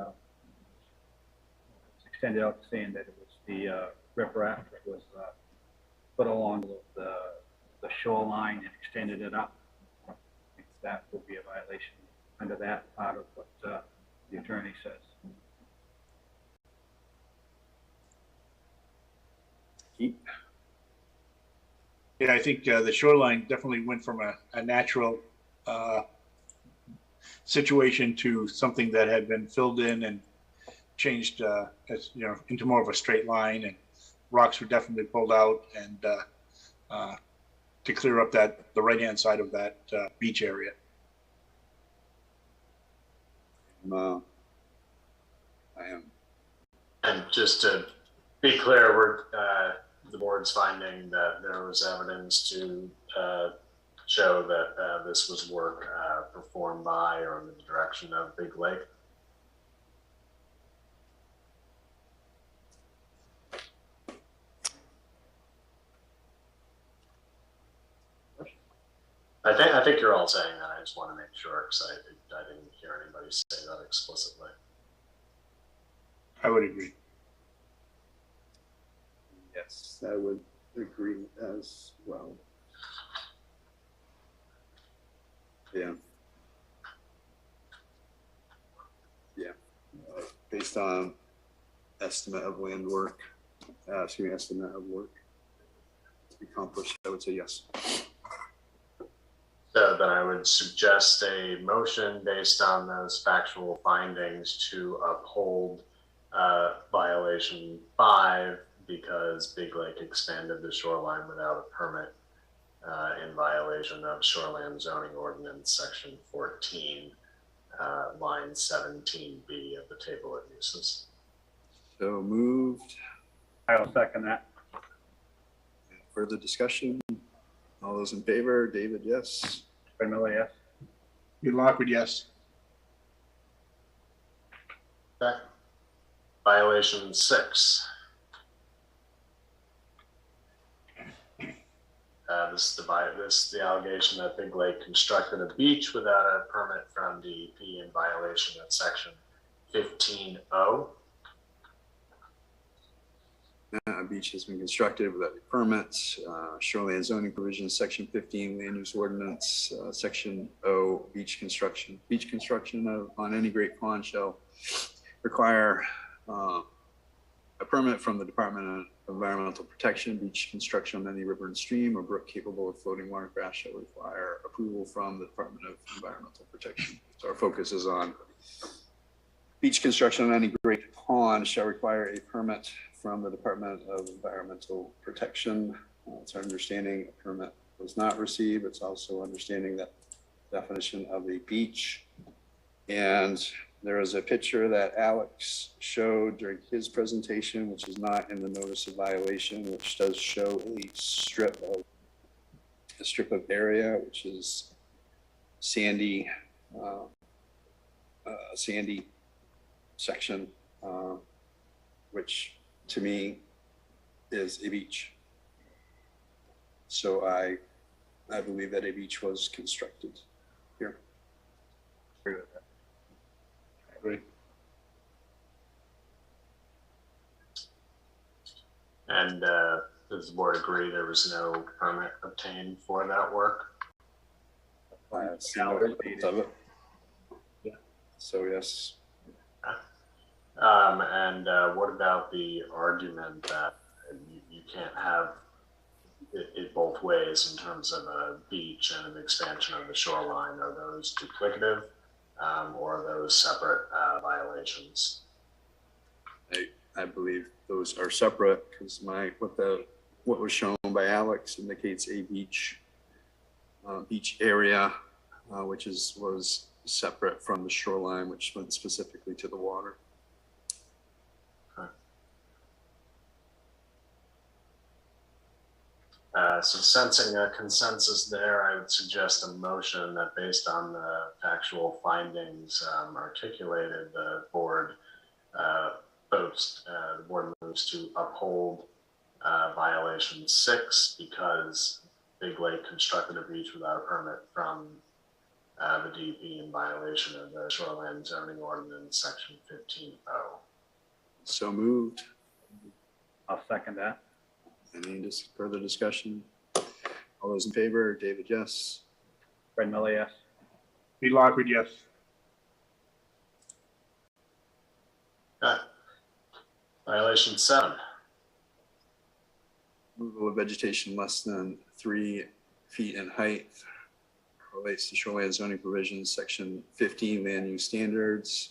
extended out to saying that it was the riprap that was put along the shoreline and extended it up. I think that would be a violation under that part of what the attorney says. Yeah, I think the shoreline definitely went from a natural situation to something that had been filled in and changed, as you know, into more of a straight line, and rocks were definitely pulled out and to clear up the right-hand side of that beach area. I am. And just to be clear, we're the board's finding that there was evidence to show that this was work performed by or in the direction of Big Lake. I think you're all saying that. I just want to make sure, because I didn't hear anybody say that explicitly. I would agree. Yes, I would agree as well. Yeah. Yeah. Based on estimate of land work, estimate of work accomplished, I would say yes. So then I would suggest a motion based on those factual findings to uphold violation 5, because Big Lake expanded the shoreline without a permit in violation of Shoreland Zoning Ordinance Section 14, line 17B of the table of uses. So moved. I'll second that. Further discussion? All those in favor? David, yes. Miller, yes. Lockwood, yes. Okay. Violation 6. This is the allegation that Big Lake constructed a beach without a permit from DEP in violation of section 15O. A beach has been constructed without a permit. Shoreline zoning provisions, section 15, land use ordinance, section O, beach construction. Beach construction on any great pond shall require a permit from the Department of Environmental Protection. Beach construction on any river and stream or brook capable of floating watercraft shall require approval from the Department of Environmental Protection. So our focus is on beach construction on any great pond shall require a permit from the Department of Environmental Protection. It's our understanding a permit was not received. It's also understanding that definition of a beach. And there is a picture that Alex showed during his presentation, which is not in the notice of violation, which does show a strip of area, which is sandy section, which to me is a beach. So I believe that a beach was constructed here. Agree with that. I agree. And does the board agree there was no permit obtained for that work? I've seen evidence of it. Yeah. So yes. And what about the argument that you can't have it both ways in terms of a beach and an expansion of the shoreline? Are those duplicative or are those separate violations? I believe those are separate because what was shown by Alex indicates a beach area, which was separate from the shoreline, which went specifically to the water. So sensing a consensus there, I would suggest a motion that based on the factual findings articulated, the board moves to uphold violation 6 because Big Lake constructed a beach without a permit from the DEP in violation of the Shoreline Zoning Ordinance, Section 15O. So moved. I'll second that. Any further discussion? All those in favor, David, yes. Fred Miller, yes. Pete Lockwood, yes. Okay. Violation 7. Removal of vegetation less than 3 feet in height relates to shoreline zoning provisions, section 15, land use standards.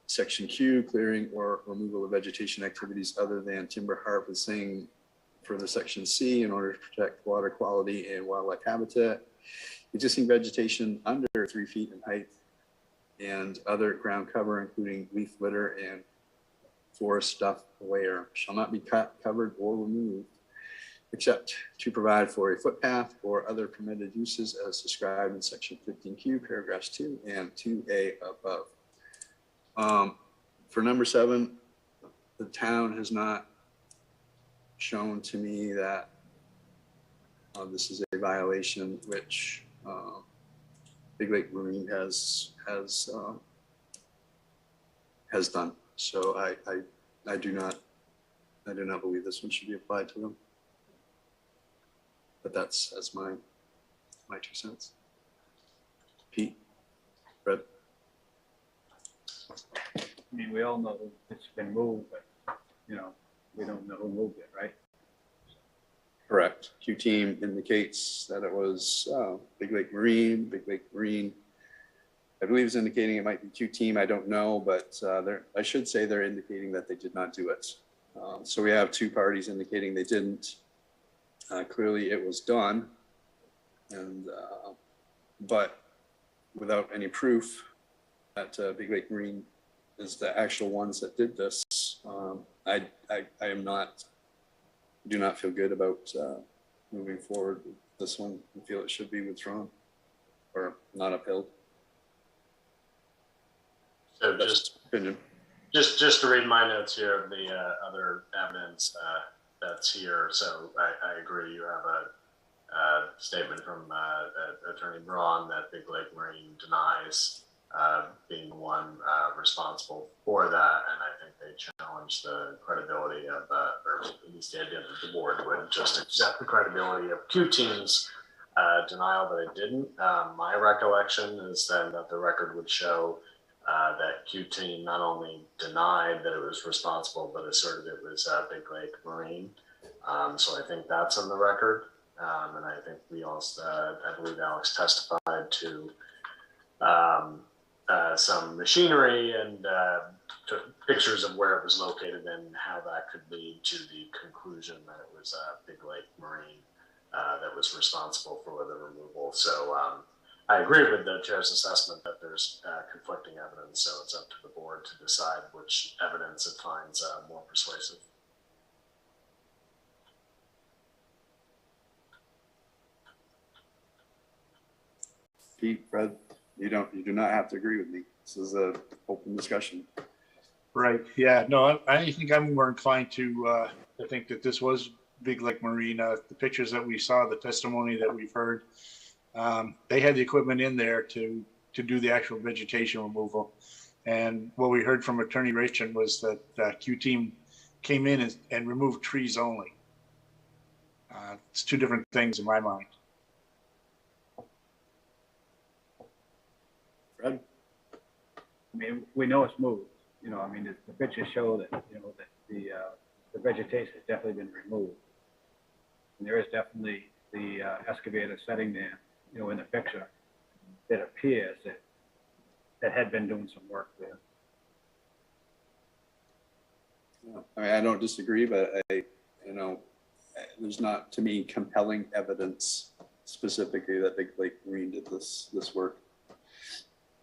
Section Q, clearing or removal of vegetation activities other than timber harvesting. Further section C, in order to protect water quality and wildlife habitat. Existing vegetation under 3 feet in height and other ground cover, including leaf litter and forest stuff layer, shall not be cut, covered, or removed, except to provide for a footpath or other permitted uses as described in section 15Q, paragraphs 2 and 2A above. For number 7, the town has not shown to me that this is a violation, which Big Lake Marine has done. So I do not believe this one should be applied to them. But that's my 2 cents. Pete, Fred. I mean, we all know it's been moved, but, you know, we don't know who moved it, right? Correct. Q team indicates that it was Big Lake Marine. Big Lake Marine, I believe, is indicating it might be Q team. I don't know, but I should say they're indicating that they did not do it. So we have 2 parties indicating they didn't. Clearly, it was done, and but without any proof that Big Lake Marine is the actual ones that did this, I do not feel good about moving forward with this one. I feel it should be withdrawn or not upheld. So that's opinion. Just to read my notes here of the other evidence that's here. So I agree. You have a statement from Attorney Braun that Big Lake Marine denies being the one responsible for that, and I think they challenge the credibility of, or at least the idea that the board would just accept the credibility of Q Team's denial, but it didn't. My recollection is then that the record would show that Q Team not only denied that it was responsible, but asserted it was Big Lake Marine. So I think that's on the record, and I think we also, I believe Alex testified to some machinery and took pictures of where it was located and how that could lead to the conclusion that it was Big Lake Marine that was responsible for the removal. So I agree with the chair's assessment that there's conflicting evidence, so it's up to the board to decide which evidence it finds more persuasive. Pete, Fred, you do not have to agree with me. This is an open discussion. Right. Yeah. No, I think I'm more inclined to think that this was Big Lake Marine. The pictures that we saw, the testimony that we've heard, they had the equipment in there to do the actual vegetation removal. And what we heard from Attorney Rachin was that Q Team came in and removed trees only. It's 2 different things in my mind. Fred? I mean, we know it's moved. You know, I mean, the pictures show that, you know, that the vegetation has definitely been removed. And there is definitely the excavator setting there, you know, in the picture. It appears that had been doing some work there. I mean, I don't disagree, but there's not, to me, compelling evidence specifically that Big Lake Marine did this work.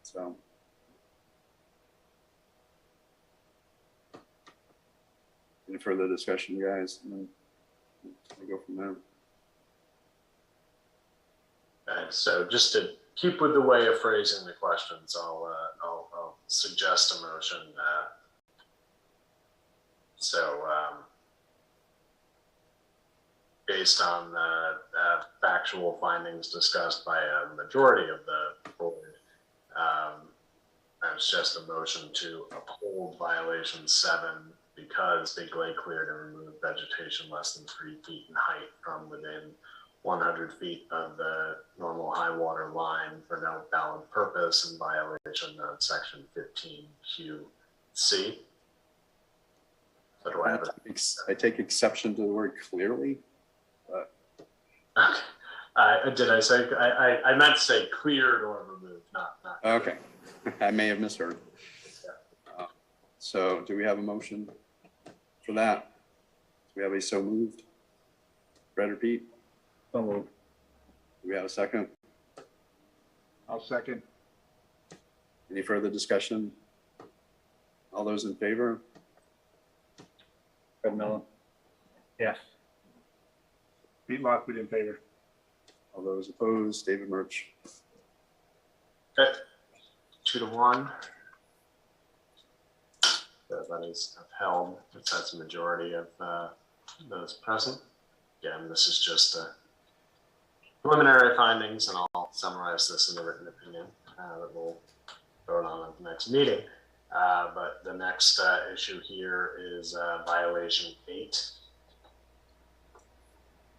So. Any further discussion, guys? And then we'll go from there. Okay, so just to keep with the way of phrasing the questions, I'll suggest a motion. Based on factual findings discussed by a majority of the board. It's just a motion to uphold violation 7 because Big Lake cleared and removed vegetation less than 3 feet in height from within 100 feet of the normal high water line for no valid purpose in violation of section 15QC. So do I have I take exception to the word clearly, but. Did I say, I meant to say cleared or removed, not. Okay, I may have misheard. Yeah. So do we have a motion for that? Do we have a so moved? Brett or Pete? So moved. Do we have a second? I'll second. Any further discussion? All those in favor? Fred Miller? Yes. Pete Lockwood in favor. All those opposed? David Murch? Okay, 2-1. That is upheld. If that's a majority of those present. Again, this is just preliminary findings, and I'll summarize this in a written opinion that we'll vote on at the next meeting. But the next issue here is violation 8.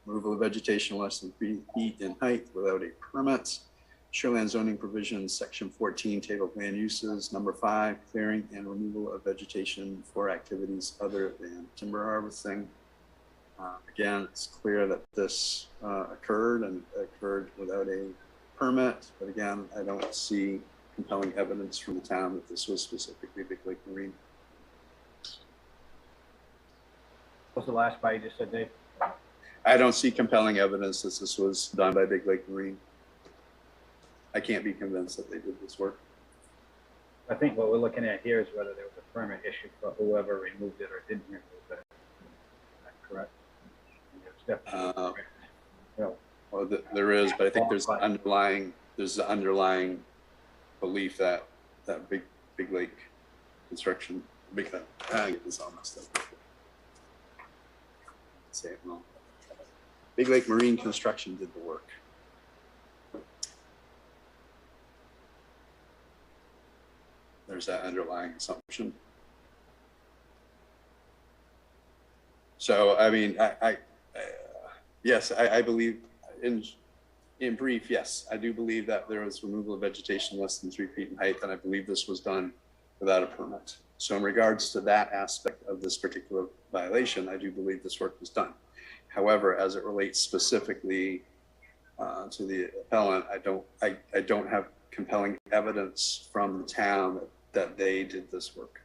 Removal of vegetation less than 3 feet in height without a permit. Shoreland zoning provisions, section 14, table of land uses, number 5, clearing and removal of vegetation for activities other than timber harvesting. Again, it's clear that this occurred and occurred without a permit, but again, I don't see compelling evidence from the town that this was specifically Big Lake Marine. What's the last part you just said, Dave? I don't see compelling evidence that this was done by Big Lake Marine. I can't be convinced that they did this work. I think what we're looking at here is whether there was a permit issued for whoever removed it or didn't remove it. Is that correct? Well, there is, but I think there's the underlying belief that Big Lake construction, I get this all messed up. Say it wrong. Big Lake Marine Construction did the work. There's that underlying assumption. So, I mean, yes, I believe in brief, yes, I do believe that there was removal of vegetation less than 3 feet in height, and I believe this was done without a permit. So in regards to that aspect of this particular violation, I do believe this work was done. However, as it relates specifically to the appellant, I don't have compelling evidence from the town that they did this work.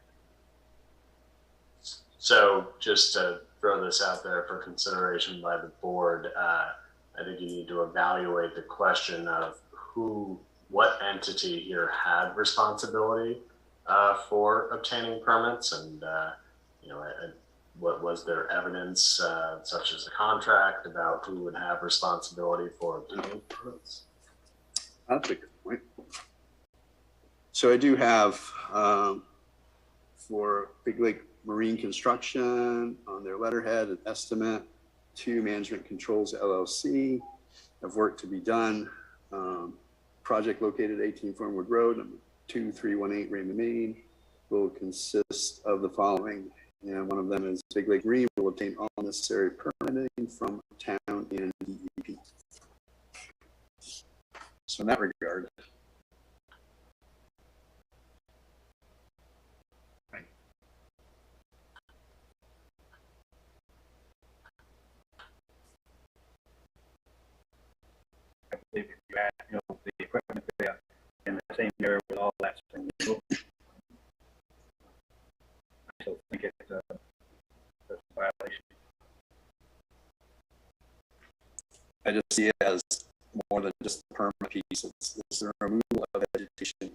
So just to throw this out there for consideration by the board, I think you need to evaluate the question of what entity here had responsibility for obtaining permits, and what was there evidence such as a contract about who would have responsibility for obtaining permits? That's a good point. So I do have for Big Lake Marine Construction on their letterhead an estimate to Management Controls LLC of work to be done. Project located 18 Fernwood Road, number 2318 Raymond, Maine, will consist of the following. And one of them is Big Lake Marine will obtain all necessary permitting from town and DEP. So in that regard, I believe if you had, the equipment there in the same area with all that same legal, I still think it's a violation. I just see it as more than just the permit piece. It's the removal of vegetation.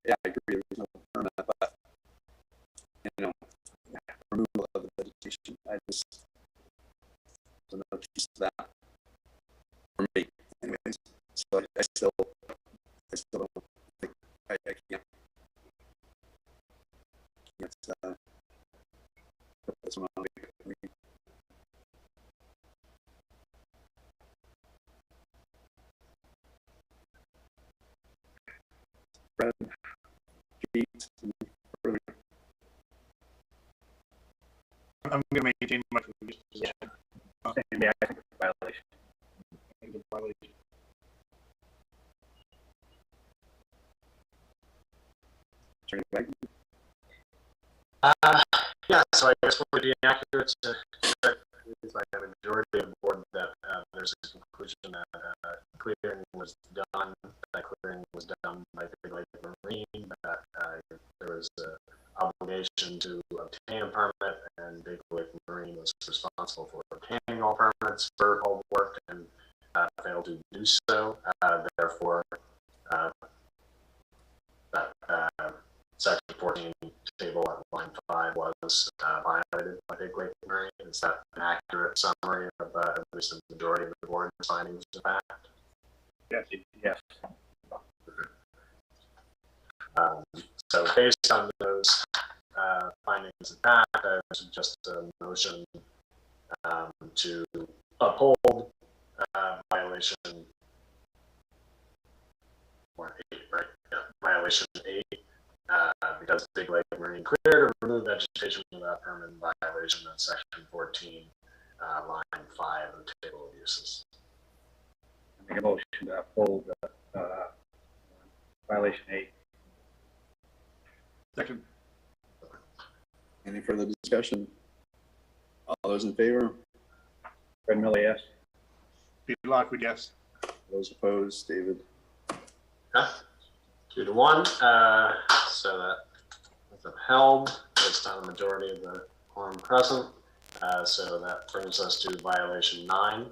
Yeah, I agree. There's no permit, but removal of the vegetation. There's another piece of that for me, anyways. So I still don't think I can't. That's one of the Pete? Further? I'm going to maintain my position. Yeah, I think it's a violation. It's a violation. Yeah, so I guess what would be accurate to say is like a majority of the board that there's a conclusion that clearing was done, by Big Lake Marine, that there was an obligation to obtain a permit, and Big Lake Marine was responsible for obtaining all permits for all work and failed to do so. Therefore, Section 14 table at line 5 was violated by Big Lake Marine. Is that an accurate summary of at least the majority of the board's findings of fact? Yes. Yes. So based on those findings of fact, I would suggest a motion to uphold violation 8, right? Yeah, violation 8. Because Big Lake Marine cleared or removed vegetation without permit in violation of Section 14, line 5 of the table of uses. I make a motion to uphold violation 8. Second. Any further discussion? All those in favor? Fred Miller, yes. Peter Lockwood, yes. Those opposed, David? Okay. 2-1. So that is upheld based on the majority of the quorum present. So that brings us to violation 9.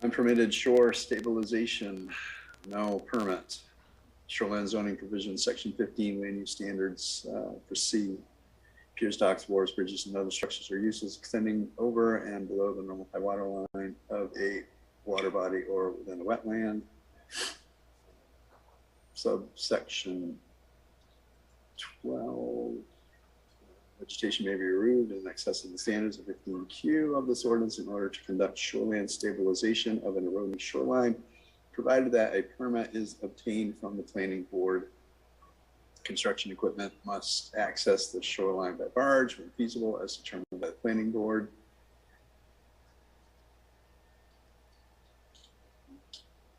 Unpermitted shore stabilization, no permit. Shoreline zoning provisions, section 15, land use standards for C. Piers, docks, wharves, bridges, and other structures or uses extending over and below the normal high water line of a water body or within a wetland. Subsection 12, vegetation may be removed in excess of the standards of 15Q of this ordinance in order to conduct shoreline stabilization of an eroding shoreline, provided that a permit is obtained from the planning board. Construction equipment must access the shoreline by barge when feasible as determined by the planning board.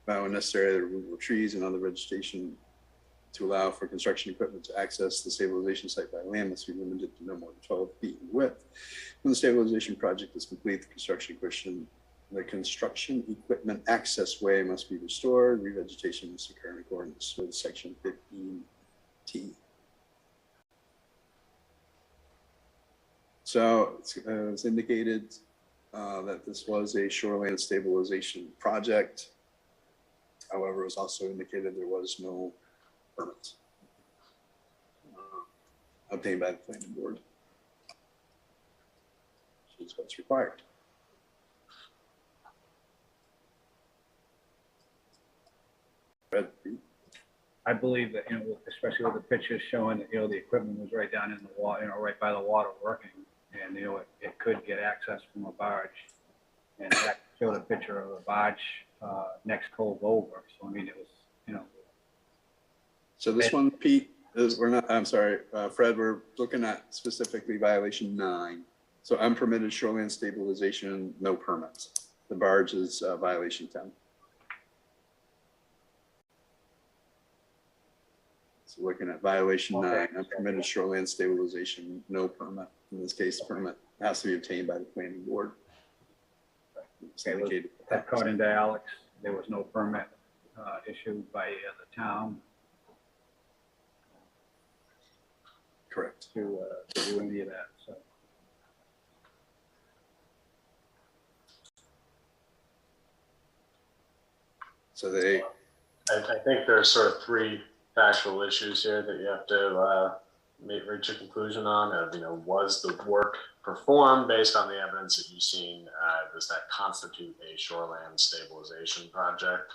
When necessary, the removal of trees and other vegetation to allow for construction equipment to access the stabilization site by land must be limited to no more than 12 feet in width. When the stabilization project is complete, the construction equipment access way must be restored. Revegetation must occur in accordance with section 15T. So it's indicated that this was a shoreline stabilization project. However, it was also indicated there was no permit obtained by the planning board. Which is what's required. I believe that, especially with the pictures showing that, the equipment was right down in the water, right by the water working, and, it could get access from a barge. And that showed a picture of a barge next cove over. So, I mean, it was, So this one, Pete, I'm sorry, Fred, we're looking at specifically violation 9. So unpermitted shoreline stabilization, no permits. The barge is violation 10. So looking at violation 9, unpermitted shoreline stabilization, no permit. In this case, the permit has to be obtained by the planning board. According to Alex, there was no permit issued by the town. Correct. To do any of that. So I think there's sort of 3 factual issues here that you have to reach a conclusion on. Was the work performed based on the evidence that you've seen? Does that constitute a shoreline stabilization project?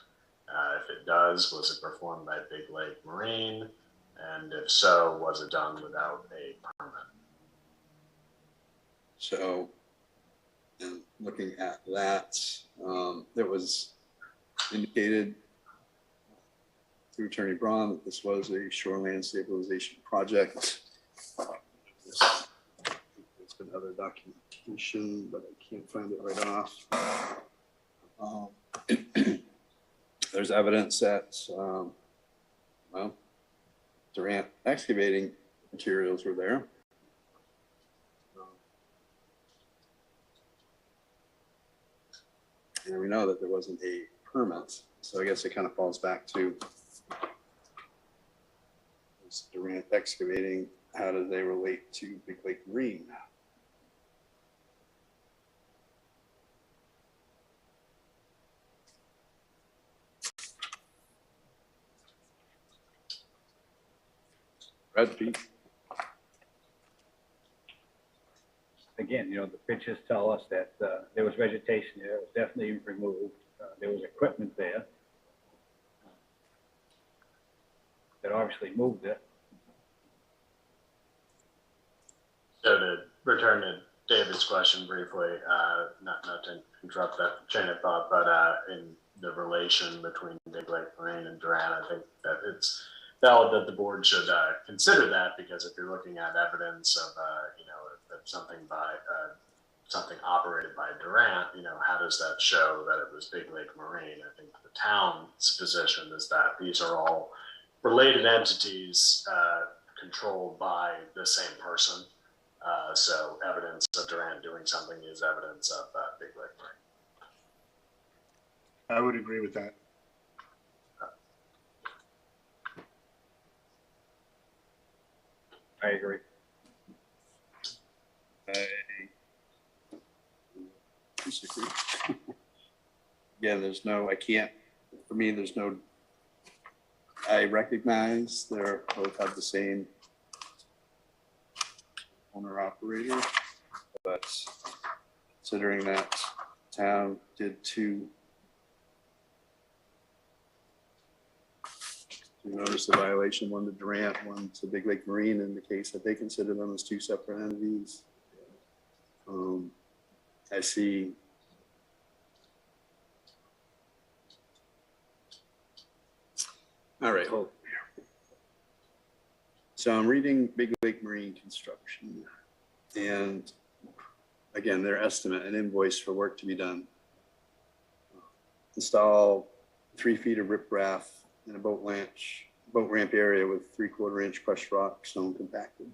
If it does, was it performed by Big Lake Marine? And if so, was it done without a permit? So, in looking at that, it was indicated to Attorney Braun that this was a shoreline stabilization project. There's been other documentation, but I can't find it right off. There's evidence that, well, Durant excavating materials were there. And we know that there wasn't a permit. So I guess it kind of falls back to Durant excavating. How do they relate to Big Lake Marine? Red Pete. Again, the pictures tell us that there was vegetation there. It was definitely removed. There was equipment there that obviously moved it. So to return to David's question briefly, not to interrupt that chain of thought, but in the relation between Big Lake Marine and Durant, I think that it's valid that the board should consider that, because if you're looking at evidence of, of something by something operated by Durant, how does that show that it was Big Lake Marine? I think the town's position is that these are all related entities controlled by the same person. So evidence of Durant doing something is evidence of Big Lake Marine. I would agree with that. I agree. I disagree. Again, there's no, I can't, for me, there's no, I recognize they're both have the same owner operator, but considering that town did two notice of violation, one to Durant, one to Big Lake Marine, in the case that they consider them as two separate entities. I see all right, hold on. So I'm reading Big Lake Marine Construction, and again, their estimate, an invoice for work to be done. Install 3 feet of riprap in a boat ramp area with 3/4 inch crushed rock stone compacted.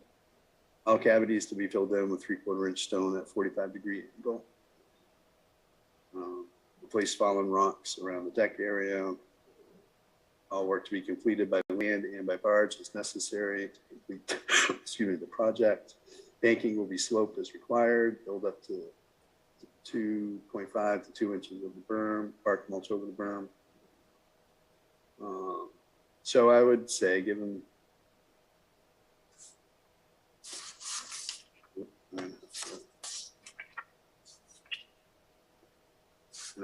All cavities to be filled in with 3/4 inch stone at 45-degree angle. Replace fallen rocks around the deck area. All work to be completed by land and by barge as necessary to complete the project. Banking will be sloped as required, build up to 2.5 to 2 inches of the berm, bark mulch over the berm. So I would say, given I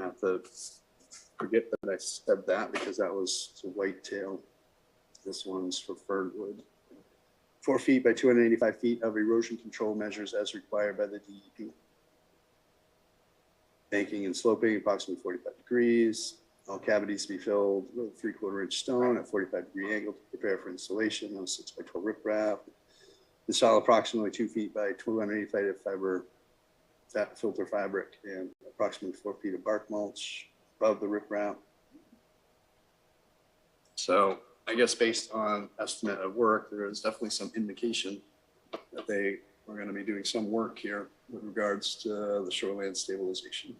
have to forget that I said that, because that was a whitetail. This one's for fernwood. 4 feet by 285 feet of erosion control measures as required by the DEP. Banking and sloping approximately 45 degrees. All cavities to be filled with 3/4 inch stone at 45-degree angle to prepare for installation of 6 by 12 riprap. Install approximately 2 feet by 285 fiber filter fabric and approximately 4 feet of bark mulch above the riprap. So I guess based on estimate of work, there is definitely some indication that they are going to be doing some work here with regards to the shoreline stabilization.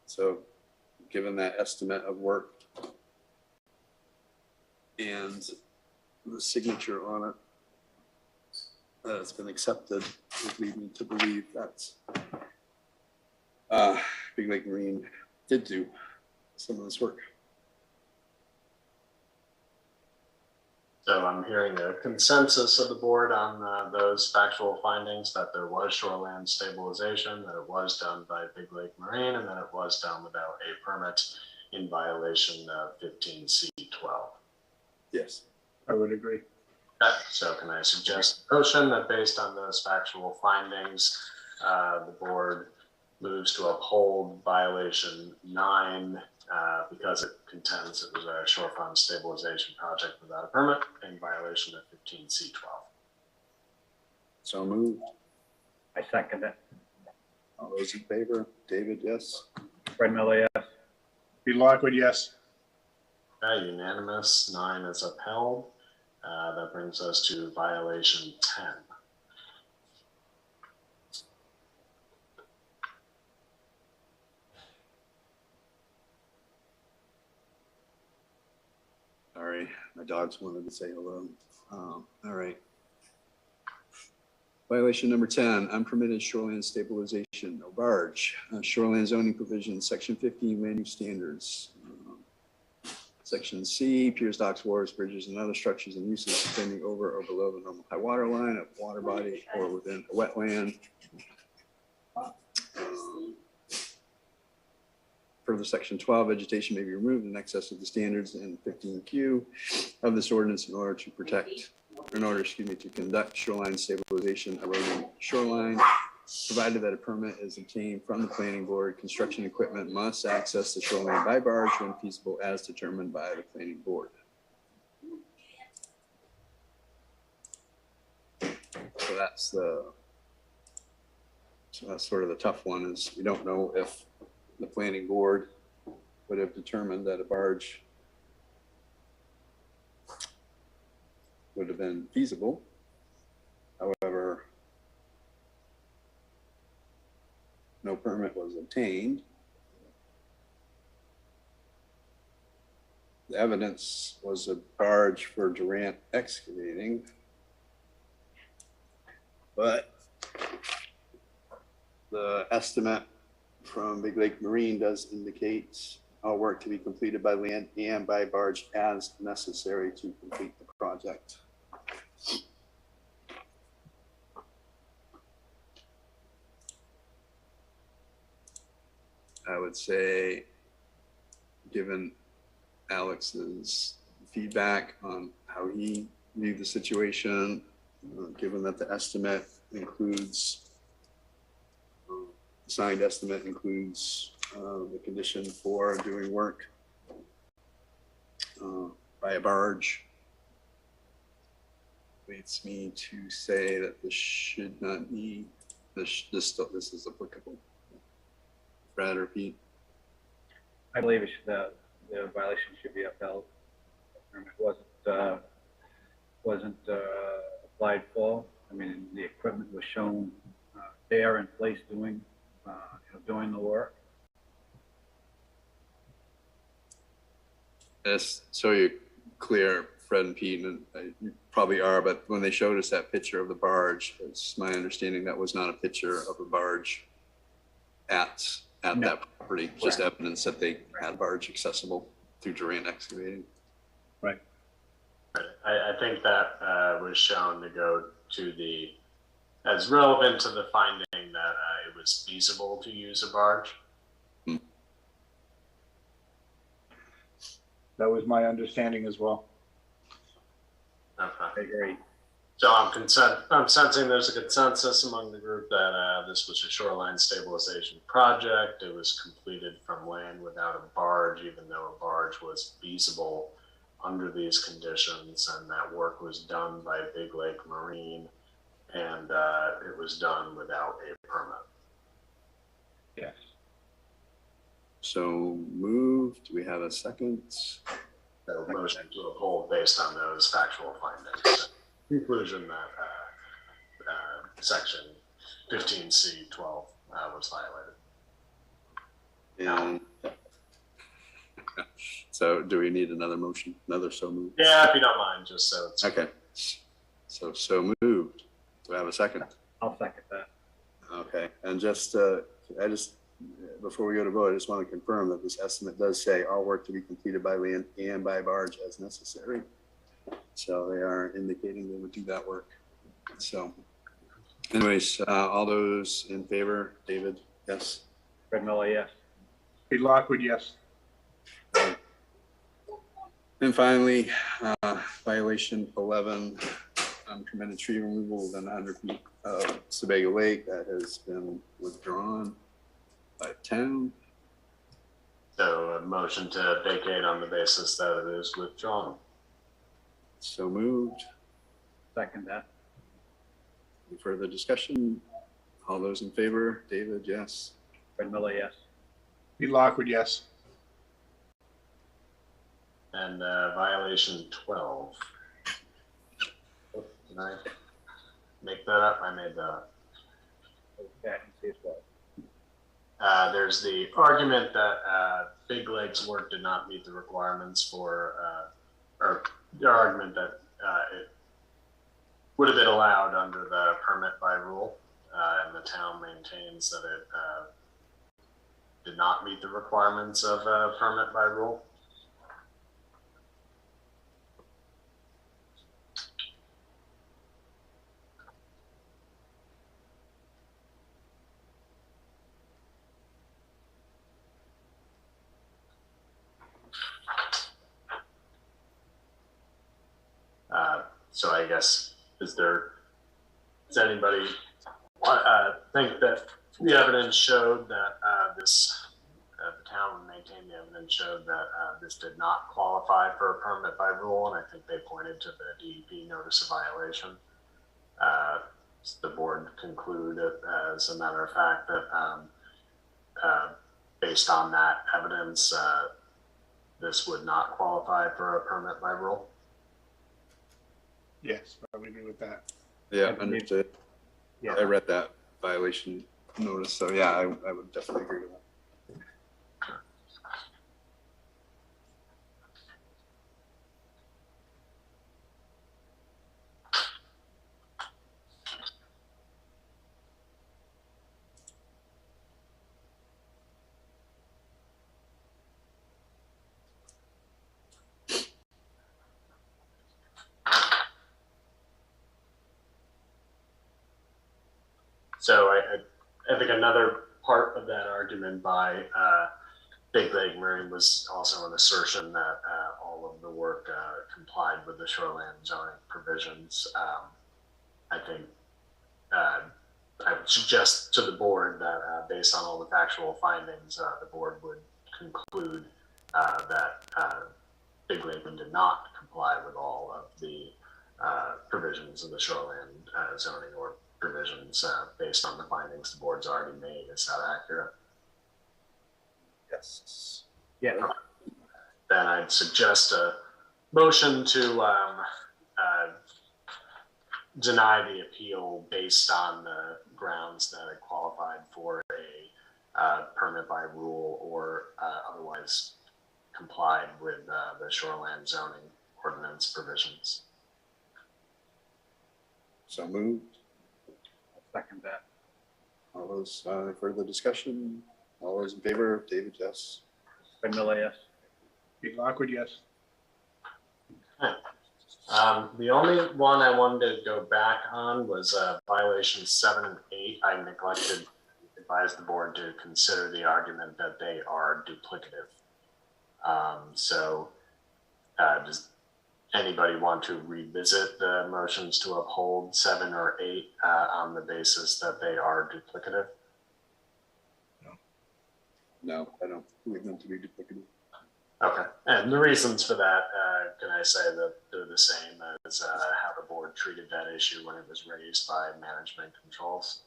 So given that estimate of work and the signature on it, it's been accepted, would lead me to believe that Big Lake Marine did do some of this work. So I'm hearing a consensus of the board on those factual findings, that there was shoreland stabilization, that it was done by Big Lake Marine, and that it was done without a permit in violation of 15C12. Yes, I would agree. Okay, so can I suggest a motion that based on those factual findings, the board moves to uphold violation 9 because it contends it was a shore fund stabilization project without a permit in violation of 15C12. So moved. I second it. All those in favor? David, yes. Fred Miller, yes. Pete Lockwood, yes. Unanimous. 9 is upheld. That brings us to violation 10. Sorry, my dogs wanted to say hello. All right. Violation number 10, unpermitted shoreline stabilization, no barge. Shoreline zoning provision, section 15, land use standards. Section C, piers, docks, wharves, bridges, and other structures and uses extending over or below the normal high water line of water body or within a wetland. Further, section 12, vegetation may be removed in excess of the standards in 15Q of this ordinance in order to conduct shoreline stabilization eroding shoreline, provided that a permit is obtained from the planning board. Construction equipment must access the shoreline by barge when feasible as determined by the planning board. So that's sort of the tough one, is we don't know if the planning board would have determined that a barge would have been feasible. However, no permit was obtained. The evidence was a barge for Durant excavating, but the estimate from Big Lake Marine does indicate all work to be completed by land and by barge as necessary to complete the project. I would say, given Alex's feedback on how he viewed the situation, given that the estimate includes, the signed estimate includes the condition for doing work by a barge, leads me to say that this should not be, this is applicable. Brad or Pete? I believe it should, the violation should be upheld. It wasn't applied for. I mean, the equipment was shown there in place doing the work. Yes, so you're clear, Fred and Pete, and you probably are, but when they showed us that picture of the barge, it's my understanding that was not a picture of a barge at that property, just evidence that they had a barge accessible through Durant excavating. Right. I think that was shown to go to the, as relevant to the finding that it was feasible to use a barge. That was my understanding as well. Okay. I agree. So I'm sensing there's a consensus among the group that this was a shoreline stabilization project. It was completed from land without a barge, even though a barge was feasible under these conditions, and that work was done by Big Lake Marine, and it was done without a permit. Yes. So moved. Do we have a second? So motion to uphold based on those factual findings. Conclusion that section 15C12 was violated. And so do we need another motion? Another so moved? Yeah, if you don't mind, just so it's okay. So moved. Do I have a second? I'll second that. Okay, and before we go to vote, I just want to confirm that this estimate does say all work to be completed by land and by barge as necessary. So they are indicating they would do that work. So anyways, all those in favor, David, yes. Fred Miller, yes. Pete Lockwood, yes. And finally, violation 11, unpermitted tree removal within 100 feet of Sebago Lake, that has been withdrawn. by town. So a motion to vacate on the basis that it is withdrawn. So moved. Second that. Any further discussion? All those in favor? David, yes. Fred Miller, yes. Pete Lockwood, yes. And violation 12. Oh, did I make that up? I made that up. Okay, I can see as well. There's the argument that Big Lake's work did not meet the requirements for, or the argument that it would have been allowed under the permit by rule, and the town maintains that it did not meet the requirements of permit by rule. So I guess, does anybody think that the evidence showed that the town maintained the evidence showed that this did not qualify for a permit by rule? And I think they pointed to the DEP notice of violation. The board concluded, as a matter of fact, that based on that evidence, this would not qualify for a permit by rule. Yes, I would agree with that. Yeah, understood. Yeah, I read that violation notice, so yeah, I would definitely agree with that. So I think another part of that argument by Big Lake Marine was also an assertion that all of the work complied with the shoreline zoning provisions. I think I would suggest to the board that based on all the factual findings, the board would conclude that Big Lake did not comply with all of the provisions of the shoreline zoning or provisions based on the findings the board's already made. Is that accurate? Yes. Yeah. Then I'd suggest a motion to deny the appeal based on the grounds that it qualified for a permit by rule or otherwise complied with the shoreline zoning ordinance provisions. So moved. Second that. All those further discussion? All those in favor? David, yes. Fred Miller, yes. Pete Lockwood, yes. Okay. The only one I wanted to go back on was violations 7 and 8. I neglected to advise the board to consider the argument that they are duplicative. Does anybody want to revisit the motions to uphold 7 or 8 on the basis that they are duplicative? No, I don't believe them to be duplicative. Okay, and the reasons for that, can I say that they're the same as how the board treated that issue when it was raised by management controls?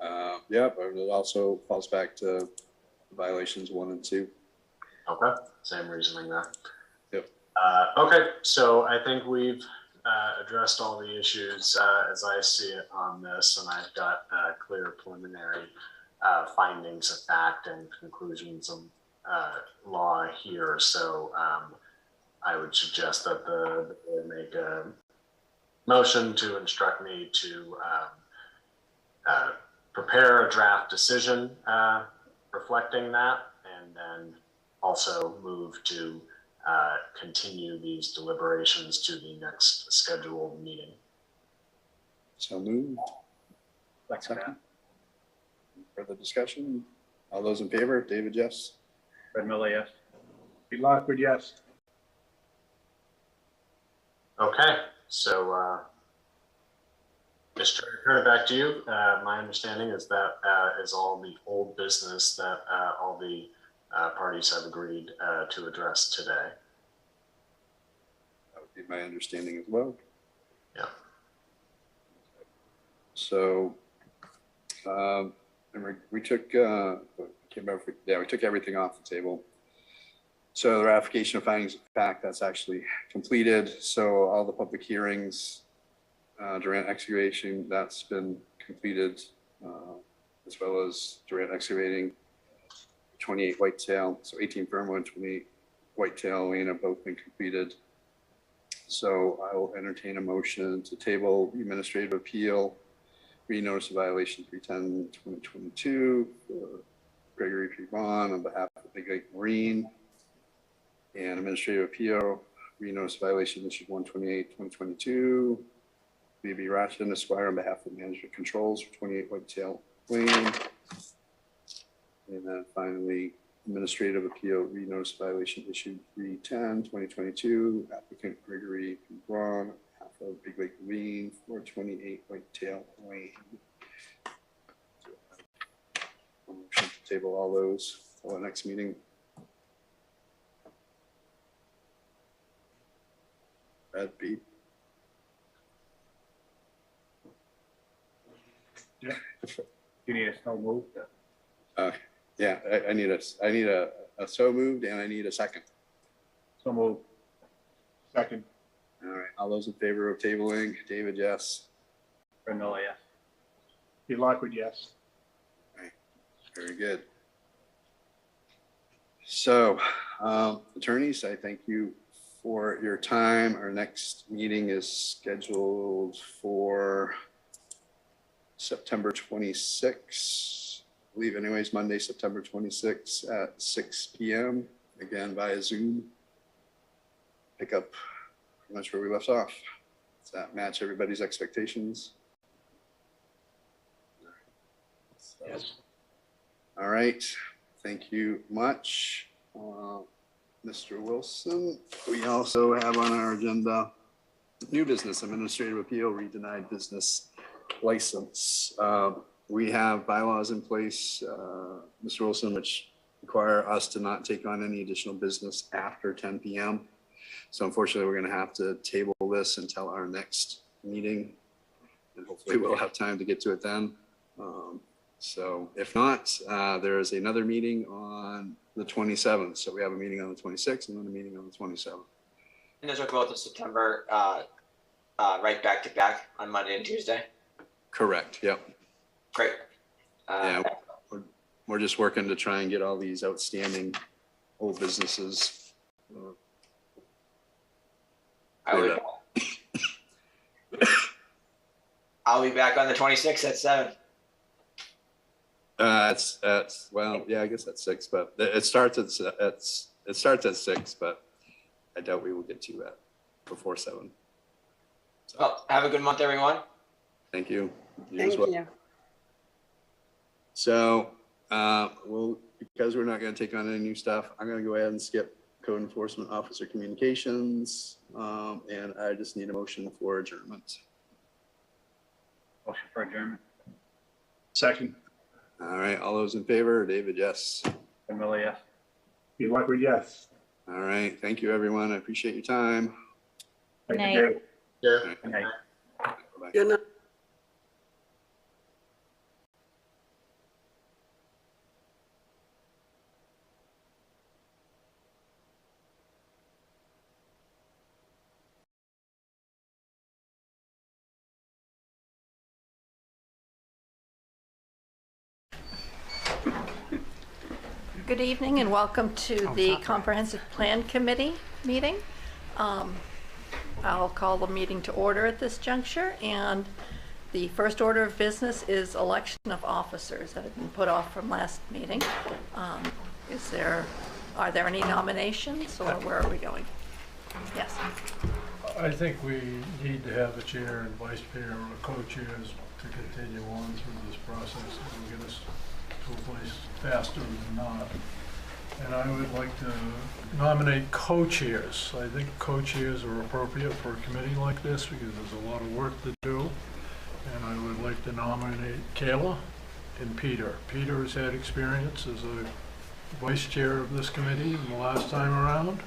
Yeah, but it also falls back to violations 1 and 2. Okay, same reasoning there. Yep. Okay, so I think we've addressed all the issues as I see it on this, and I've got clear preliminary findings of fact and conclusions of law here. So I would suggest that the board make a motion to instruct me to prepare a draft decision reflecting that, and then also move to continue these deliberations to the next scheduled meeting. So moved. Second. Further discussion? All those in favor? David, yes. Fred Miller, yes. Pete Lockwood, yes. Okay, so Mr. Chair, turn it back to you. My understanding is that is all the old business that all the parties have agreed to address today. That would be my understanding as well. Yeah. So, we took, we took everything off the table. So the ratification of findings of fact, that's actually completed. So all the public hearings, Durant excavation, that's been completed, as well as Durant excavating, 28 Whitetail, so 18 Fernwood, 28 Whitetail Lane have both been completed. So I will entertain a motion to table the administrative appeal, re-notice of violation 310-2022 for Gregory P. Vaughn on behalf of Big Lake Marine, and administrative appeal, re-notice of violation issued 128-2022, B.B. Ratchet Esquire on behalf of Management Controls for 28 Whitetail Lane. And then finally, administrative appeal, re-notice violation issued 310-2022, applicant Gregory P. Braun, on behalf of Big Lake Marine for 28 Whitetail Lane. Motion to table all those for the next meeting. Brad B. Yeah. You need a so moved? Yeah, I need a so moved, and I need a second. So moved. Second. All right, all those in favor of tabling, David, yes. Brindle, yes. Pete Lockwood, yes. All right, very good. So, attorneys, I thank you for your time. Our next meeting is scheduled for September 26th, I believe anyways, Monday, September 26th at 6 p.m. Again, via Zoom. Pick up pretty much where we left off. Does that match everybody's expectations? So, Yes. All right, thank you much. Mr. Wilson, we also have on our agenda new business, administrative appeal, re-denied business license. We have bylaws in place, Mr. Wilson, which require us to not take on any additional business after 10 p.m. So unfortunately, we're going to have to table this until our next meeting, and hopefully we'll have time to get to it then. So if not, there is another meeting on the 27th. So we have a meeting on the 26th and then a meeting on the 27th. And those are both in September, right back to back on Monday and Tuesday? Correct, yep. Great. Yeah, we're just working to try and get all these outstanding old businesses. I'll be back on the 26th at 7. Well, yeah, I guess that's 6, but it starts at 6, but I doubt we will get to that before 7. So, well, have a good month, everyone. Thank you. Thank you. So, because we're not going to take on any new stuff, I'm going to go ahead and skip code enforcement officer communications, and I just need a motion for adjournment. Motion for adjournment. Second. All right, all those in favor, David, yes. Brindle, yes. Pete Lockwood, yes. All right, thank you, everyone. I appreciate your time. Good night. Yeah. Good night. Bye-bye. Good night. Good evening and welcome to the Comprehensive Plan Committee meeting. I'll call the meeting to order at this juncture, and the first order of business is election of officers that have been put off from last meeting. Are there any nominations, or where are we going? Yes. I think we need to have a chair and vice chair or co-chairs to continue on through this process. It will get us to a place faster than not. And I would like to nominate co-chairs. I think co-chairs are appropriate for a committee like this because there's a lot of work to do. And I like to nominate Kayla and Peter. Peter has had experience as a vice chair of this committee the last time around.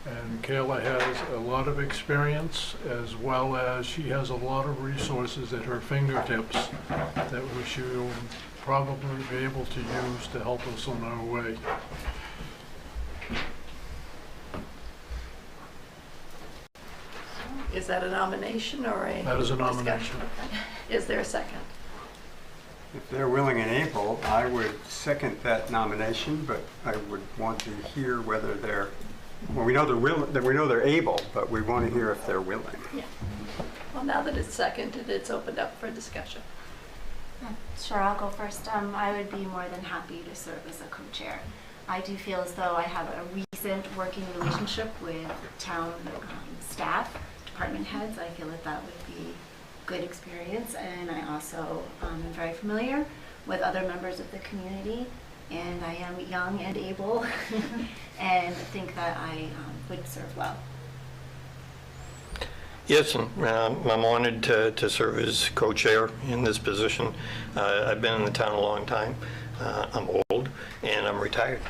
And Kayla has a lot of experience, as well as she has a lot of resources at her fingertips that she will probably be able to use to help us on our way. Is that a nomination or a? That is a discussion? nomination. Okay. Is there a second? If they're willing and able, I would second that nomination, but I would want to hear whether they're, well, we know they're able, but we want to hear if they're willing. Yeah. Well, now that it's seconded, it's opened up for discussion. Sure, I'll go first. I would be more than happy to serve as a co-chair. I do feel as though I have a recent working relationship with town staff, department heads. I feel that that would be good experience, and I also am very familiar with other members of the community, and I am young and able and think that I would serve well. Yes, and I'm honored to serve as co-chair in this position. I've been in the town a long time. I'm old and I'm retired.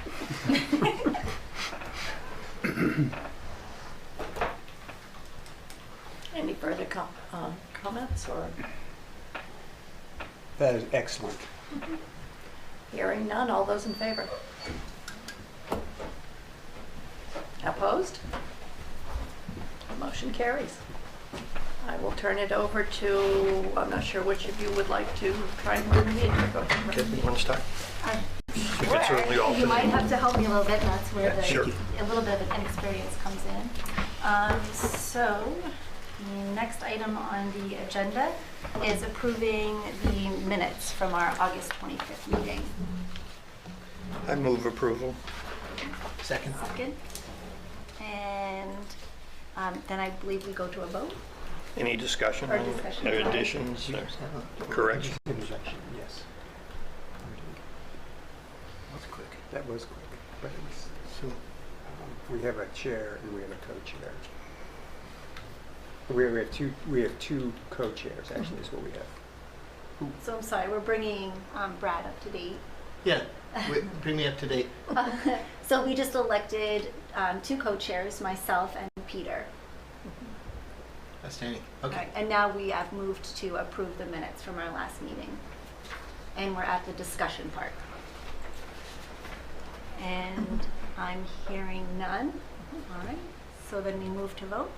Any further comments or? That is excellent. Hearing none, all those in favor? Opposed? Motion carries. I will turn it over to, I'm not sure which of you would like to try and run the meeting. Okay, you want to start? Sure. certainly You alternate. might have to help me a little bit, and that's where Yeah, sure. a little bit of inexperience comes in. So, next item on the agenda is approving the minutes from our August 25th meeting. I move approval. Second. Second. And then I believe we go to a vote. Any discussion? Or on discussion. or additions or corrections? Interjection, yes. That was quick. That was quick, but it was, so, we have a chair and we have a co-chair. We have two co-chairs, actually, is what we have. So I'm sorry, we're bringing Brad up to date. Yeah, bring me up to date. So we just elected two co-chairs, myself and Peter. Outstanding. Okay. Right, and now we have moved to approve the minutes from our last meeting. And we're at the discussion part. And I'm hearing none. All right, so then we move to vote.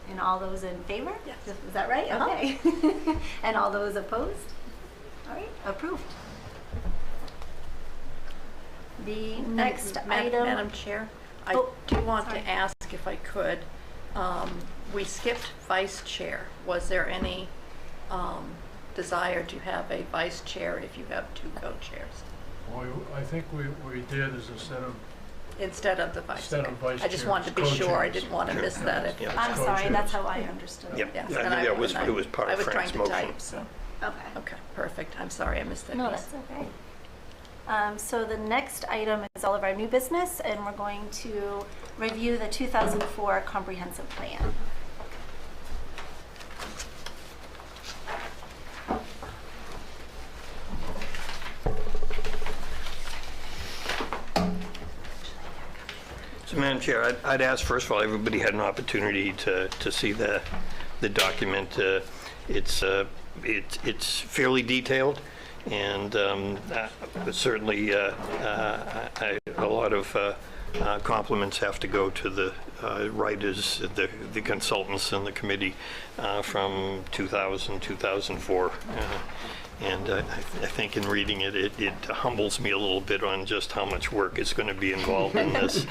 And all those in favor? Yes. Is that right? Okay. And all those opposed? All right, approved. The next item. Madam Chair, I Oh, do want sorry. to ask if I could, we skipped vice chair. Was there any desire to have a vice chair if you have two co-chairs? Well, I think we did is Instead of the vice? Instead of vice I just wanted to be chairs, sure, I co-chairs. didn't want to miss that. if- Yeah. I'm sorry, co-chairs. that's how I understood it. Yep. Yes, Yeah, and I it was and part I of was trying Frank's to motion. type, so, Okay. okay, perfect. I'm sorry, I missed that No, piece. that's okay. So the next item is all of our new business, and we're going to review the 2004 comprehensive plan. So, Madam Chair, I'd ask, first of all, everybody had an opportunity to see the document. It's fairly detailed, and certainly a lot of compliments have to go to the writers, the consultants in the committee from 2000, 2004. And I think in reading it, it humbles me a little bit on just how much work is going to be involved in this,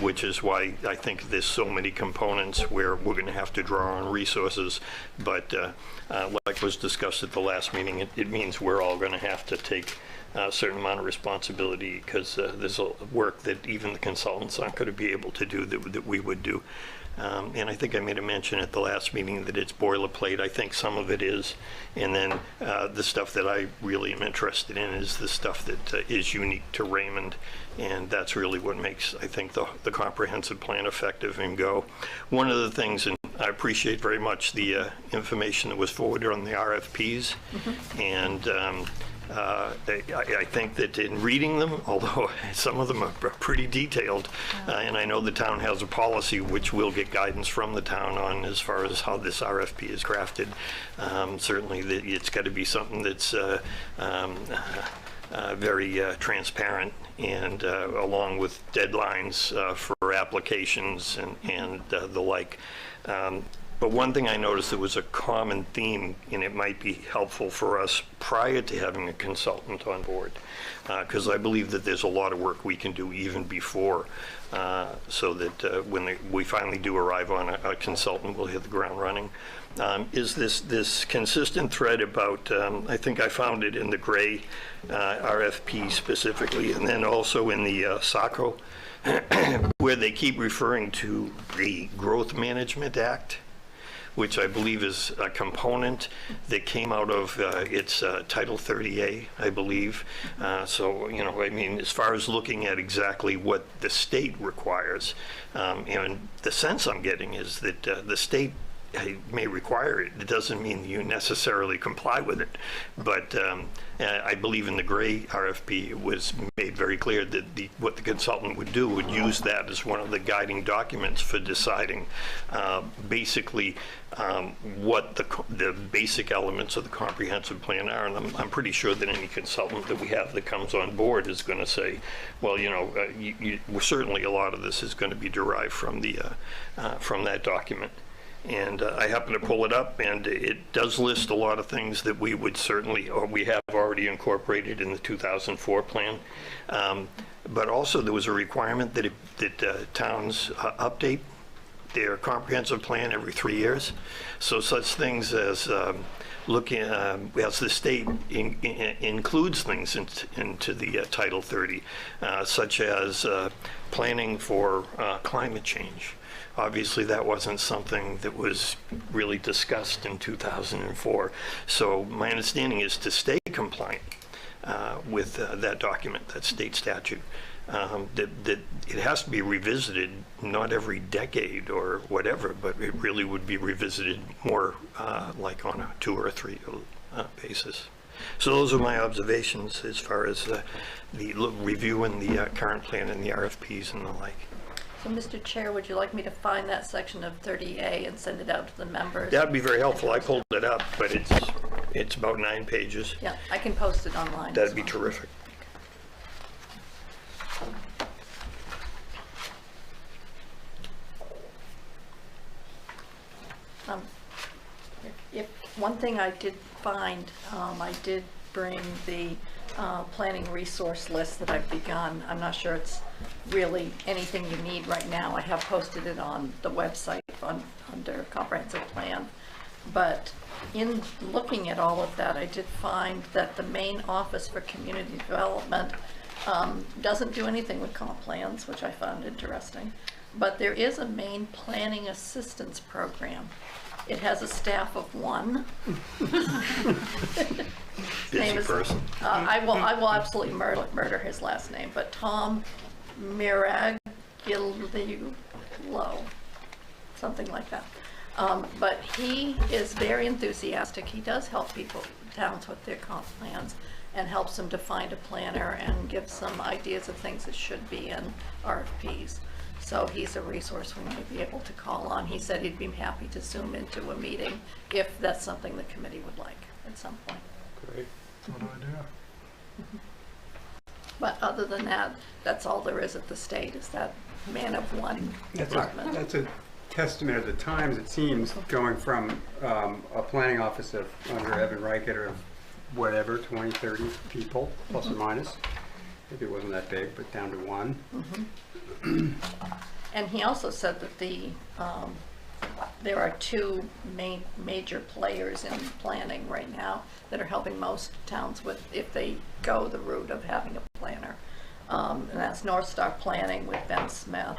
which is why I think there's so many components where we're going to have to draw on resources. But like was discussed at the last meeting, it means we're all going to have to take a certain amount of responsibility, because there's work that even the consultants aren't going to be able to do that we would do. And I think I made a mention at the last meeting that it's boilerplate. I think some of it is. And then the stuff that I really am interested in is the stuff that is unique to Raymond. And that's really what makes, I think, the comprehensive plan effective and go. One of the things, and I appreciate very much the information that was forwarded on the RFPs. And I think that in reading them, although some of them are pretty detailed, and I know the town has a policy which will get guidance from the town on as far as how this RFP is crafted. Certainly it's got to be something that's very transparent, and along with deadlines for applications and the like. But one thing I noticed that was a common theme, and it might be helpful for us prior to having a consultant on board, because I believe that there's a lot of work we can do even before, so that when we finally do arrive on a consultant, we'll hit the ground running. Is this consistent thread about, I think I found it in the Gray RFP specifically, and then also in the SACO, where they keep referring to the Growth Management Act, which I believe is a component that came out of its Title 30A, I believe. So, you know, I mean, as far as looking at exactly what the state requires, and the sense I'm getting is that the state may require it. It doesn't mean you necessarily comply with it. But I believe in the Gray RFP, it was made very clear that what the consultant would do would use that as one of the guiding documents for deciding basically what the basic elements of the comprehensive plan are. And I'm pretty sure that any consultant that we have that comes on board is going to say, well, you know, certainly a lot of this is going to be derived from that document. And I happen to pull it up, and it does list a lot of things that we would certainly, or we have already incorporated in the 2004 plan. But also there was a requirement that towns update their comprehensive plan every 3 years. So such things as looking, as the state includes things into the Title 30, such as planning for climate change. Obviously, that wasn't something that was really discussed in 2004. So my understanding is to stay compliant with that document, that state statute, that it has to be revisited not every decade or whatever, but it really would be revisited more like on a 2 or 3 basis. So those are my observations as far as the review and the current plan and the RFPs and the like. So, Mr. Chair, would you like me to find that section of 30A and send it out to the members? That'd be very helpful. I pulled it up, but it's about 9 pages. Yeah, I can post it online. That'd be terrific. If one thing I did find, I did bring the planning resource list that I've begun. I'm not sure it's really anything you need right now. I have posted it on the website under comprehensive plan. But in looking at all of that, I did find that the Maine Office for Community Development doesn't do anything with comp plans, which I found interesting. But there is a Maine Planning Assistance Program. It has a staff of 1. Busy person. I will absolutely murder his last name, but Tom Miraglio, something like that. But he is very enthusiastic. He does help towns with their comp plans and helps them to find a planner and gives some ideas of things that should be in RFPs. So he's a resource we might be able to call on. He said he'd be happy to Zoom into a meeting if that's something the committee would like at some point. Great. Good idea. But other than that, that's all there is at the state, is that man of 1 department. That's a testament of the times, it seems, going from a planning office of under Evan Reichert of whatever, 20, 30 people, plus or minus. Maybe it wasn't that big, but down to 1. And he also said that there are 2 major players in planning right now that are helping most towns with, if they go the route of having a planner. And that's North Star Planning with Ben Smith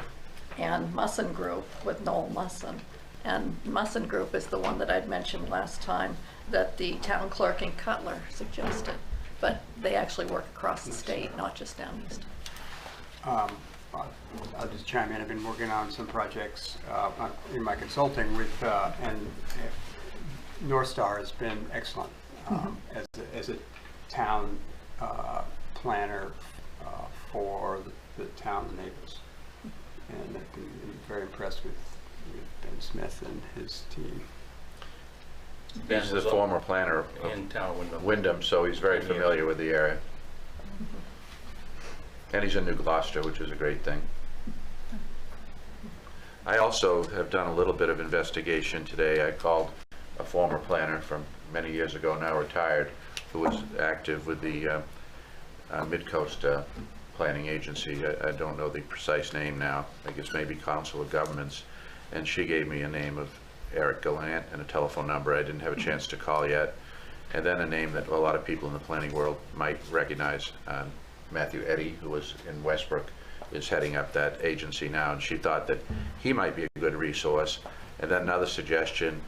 and Musson Group with Noel Musson. And Musson Group is the one that I'd mentioned last time that the town clerk in Cutler suggested. But they actually work across the state, not just down east. I'll just chime in. I've been working on some projects in my consulting with, and North Star has been excellent as a town planner for the town neighbors. And I've been very impressed with Ben Smith and his team. He's the former planner in town of Wyndham, so he's very familiar with the area. And he's in New Gloucester, which is a great thing. I also have done a little bit of investigation today. I called a former planner from many years ago, now retired, who was active with the Mid-Coast Planning Agency. I don't know the precise name now. I guess maybe Council of Governments. And she gave me a name of Eric Gallant and a telephone number. I didn't have a chance to call yet. And then a name that a lot of people in the planning world might recognize, Matthew Eddy, who was in Westbrook, is heading up that agency now, and she thought that he might be a good resource. And then another suggestion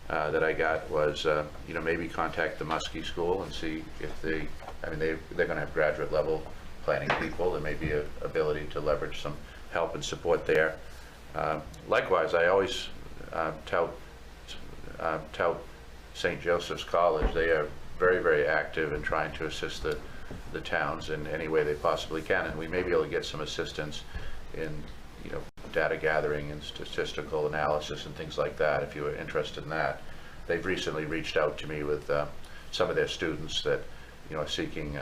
that I got was, you know, maybe contact the Muskie School and see if they, I mean, they're going to have graduate level planning people. There may be an ability to leverage some help and support there. Likewise, I always tout St. Joseph's College. They are very, very active in trying to assist the towns in any way they possibly can, and we may be able to get some assistance in, you know, data gathering and statistical analysis and things like that if you are interested in that. They've recently reached out to me with some of their students that, you know, are seeking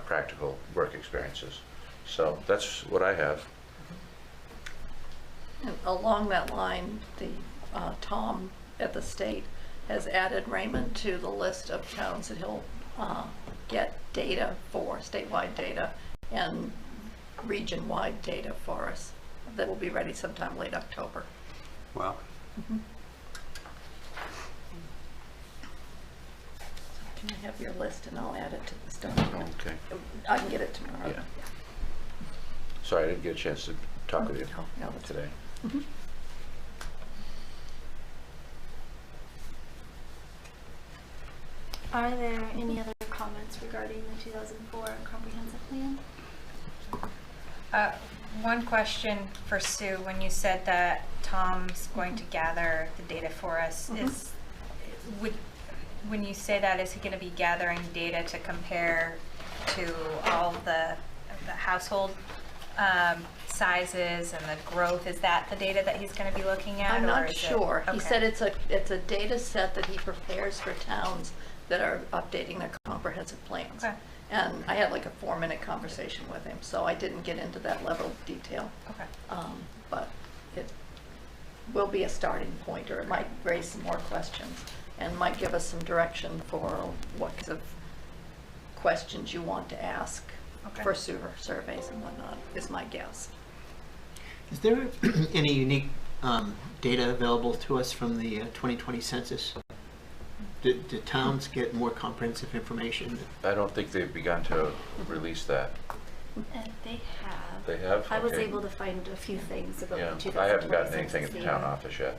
practical work experiences. So that's what I have. And along that line, the Tom at the state has added Raymond to the list of towns that he'll get data for, statewide data and region-wide data for us that will be ready sometime late October. Wow. Can I have your list and I'll add it to this document? Okay. I can get it tomorrow. Yeah. Sorry, I didn't get a chance to talk with you No, today. Are there any other comments regarding the 2004 comprehensive plan? One question for Sue. When you said that Tom's going to gather the data for us, when you say that, is he going to be gathering data to compare to all the household sizes and the growth? Is that the data that he's going to be looking at? I'm not sure. Okay. He said it's a data set that he prepares for towns that are updating their comprehensive plans. Okay. And I had like a 4-minute conversation with him, so I didn't get into that level of detail. Okay. But it will be a starting point, or it might raise some more questions and might give us some direction for what kinds of questions you want to ask for surveys and whatnot, is my guess. Is there any unique data available to us from the 2020 census? Do towns get more comprehensive information? I don't think they've begun to release that. They have. They have? I was Okay. able to find a few things about Yeah, the 2020 I haven't gotten anything at census the town data. office yet.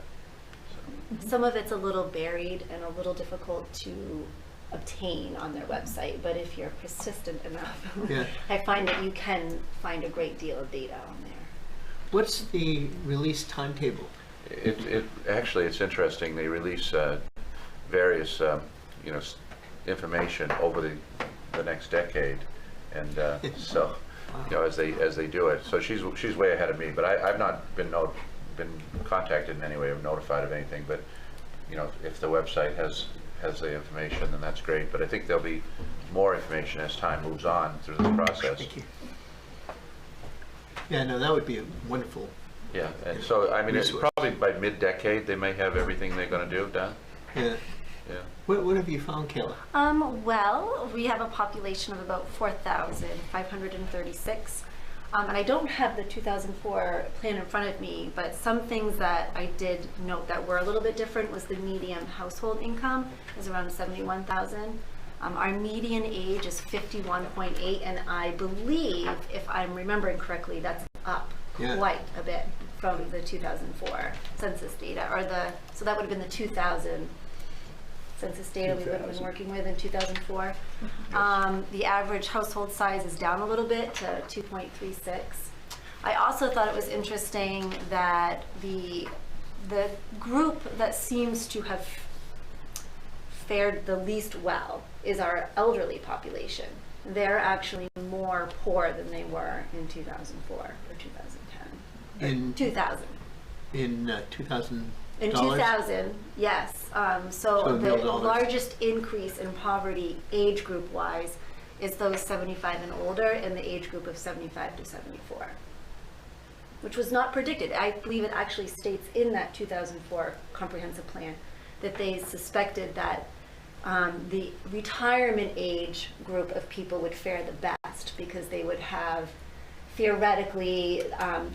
Some of it's a little buried and a little difficult to obtain on their website, but if you're persistent enough, Yeah. I find that you can find a great deal of data on there. What's the release timetable? Actually, it's interesting. They release various, you know, information over the next decade, and so, you know, as they do it. So she's way ahead of me, but I've not been contacted in any way or notified of anything. But you know, if the website has the information, then that's great. But I think there'll be more information as time moves on through the process. Thank you. Yeah, no, that would be a wonderful. Yeah, and so I mean, it's resource. probably by mid-decade they may have everything they're going to do done. Yeah. Yeah. What have you found, Kayla? Well, we have a population of about 4,536. And I don't have the 2004 plan in front of me, but some things that I did note that were a little bit different was the median household income is around 71,000. Our median age is 51.8, and I believe, if I'm remembering correctly, that's up quite a bit from the 2004 census data, so that would have been the 2000 census data we would have been working with in 2004. The average household size is down a little bit to 2.36. I also thought it was interesting that the group that seems to have fared the least well is our elderly population. They're actually more poor than they were in 2004 or 2010. In 2000. In 2000. In 2000, yes. So the largest increase in poverty age group wise is those 75 and older in the age group of 75 to 74, which was not predicted. I believe it actually states in that 2004 comprehensive plan that they suspected that the retirement age group of people would fare the best because they would have theoretically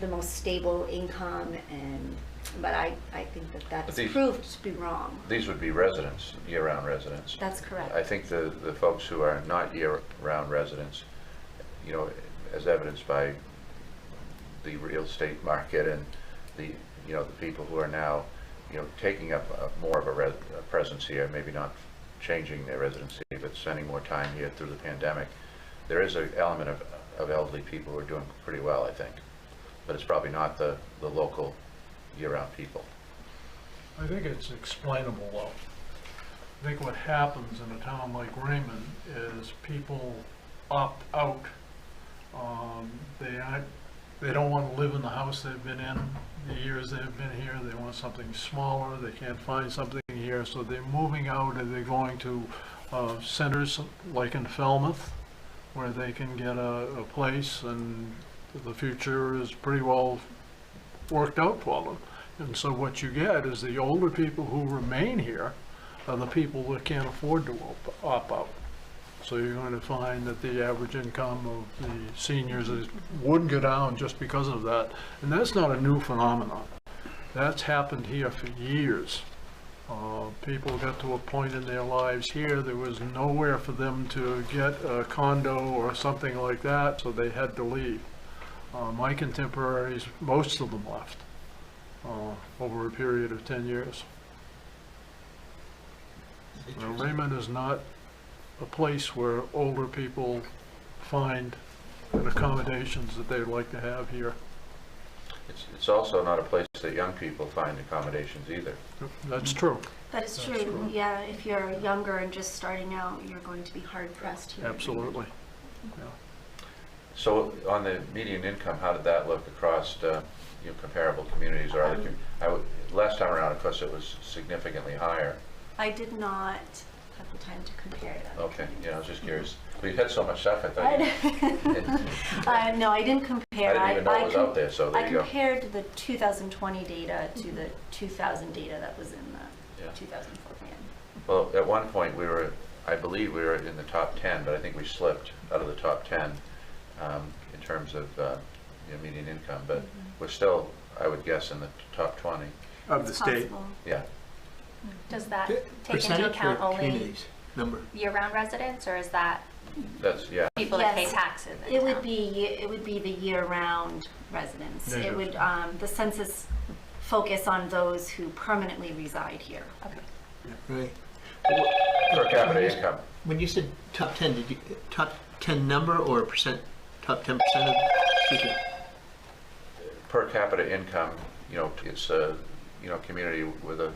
the most stable income, but I think that that's proved to be wrong. These would be residents, year-round residents. That's correct. I think the folks who are not year-round residents, you know, as evidenced by the real estate market and the people who are now, you know, taking up more of a presence here, maybe not changing their residency, but spending more time here through the pandemic. There is an element of elderly people who are doing pretty well, I think, but it's probably not the local year-round people. I think it's explainable though. I think what happens in a town like Raymond is people opt out. They don't want to live in the house they've been in the years they've been here. They want something smaller. They can't find something here, so they're moving out, and they're going to centers like in Falmouth, where they can get a place, and the future is pretty well worked out for them. And so what you get is the older people who remain here are the people that can't afford to opt out. So you're going to find that the average income of the seniors would go down just because of that. And that's not a new phenomenon. That's happened here for years. People got to a point in their lives here, there was nowhere for them to get a condo or something like that, so they had to leave. My contemporaries, most of them left over a period of 10 years. Now, Raymond is not a place where older people find accommodations that they'd like to have here. It's also not a place that young people find accommodations either. That's true. That is true. Yeah, if you're younger and just starting out, you're going to be hard pressed here. Absolutely. Yeah. So on the median income, how did that look across comparable communities or other last time around, of course, it was significantly higher. I did not have the time to compare that. Okay, yeah, I was just curious. Well, you had so much stuff, I thought. No, I didn't compare. I didn't even know it was out there, so there you go. I compared the 2020 data to the 2000 data that was in the 2004 plan. Well, at one point I believe we were in the top 10, but I think we slipped out of the top 10 in terms of median income, but we're still, I would guess, in the top 20. Of the state? Yeah. Does that take into account only number year-round residents, or is that people that pay taxes? It would be the year-round residents. It would the census focus on those who permanently reside here. Okay. Right. Per capita income. When you said top 10, did you top 10 number or percent? Top 10% of per capita income. It's a community with a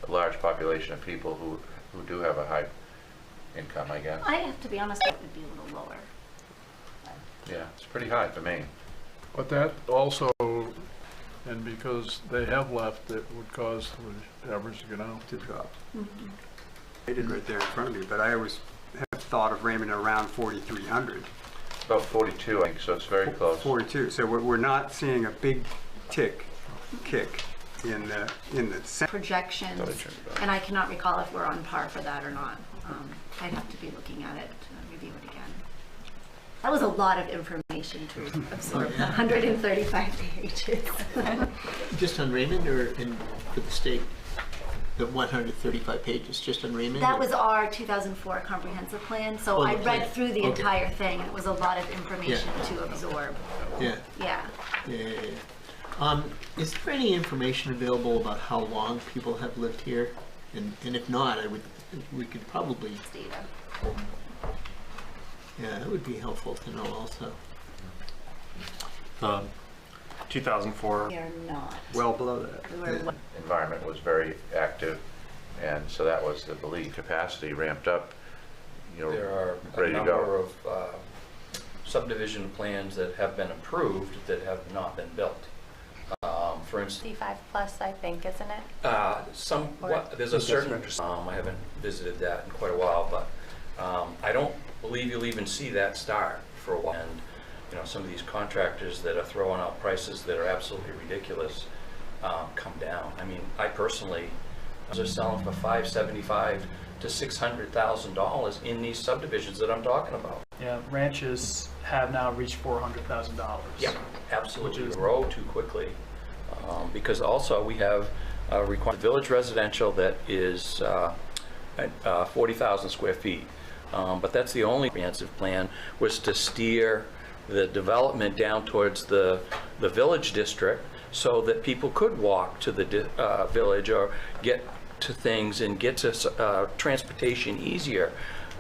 large population of people who do have a high income, I guess. I have to be honest, it would be a little lower. Yeah, it's pretty high for Maine. But that also, and because they have left, it would cause the average to go down. To drop. I did right there in front of me, but I always have thought of Raymond around 4,300. About 42, I think, so it's very close. 42, so we're not seeing a big kick in the projections, and I cannot recall if we're on par for that or not. I'd have to be looking at it to review it again. That was a lot of information to absorb, 135 pages. Just on Raymond or for the state? The 135 pages just on Raymond? That was our 2004 comprehensive plan, so I read through the entire thing, and it was a lot of information to absorb. Yeah. Is there any information available about how long people have lived here? And if not, we could probably... Data. Yeah, that would be helpful to know also. 2004. We are not. Well below that. The environment was very active, and so that was the belief. Capacity ramped up, you know, There are a ready to number go. of subdivision plans that have been approved that have not been built. For instance, C5 plus, I think, isn't it? There's a certain, I haven't visited that in quite a while, but I don't believe you'll even see that start for a while. And, you know, some of these contractors that are throwing out prices that are absolutely ridiculous come down. I mean, I personally, are selling for $575,000 to $600,000 in these subdivisions that I'm talking about. Yeah, ranches have now reached $400,000. Yeah, absolutely. Grow too quickly, because also we have required village residential that is 40,000 square feet. But that's the only comprehensive plan was to steer the development down towards the village district so that people could walk to the village or get to things and get to transportation easier.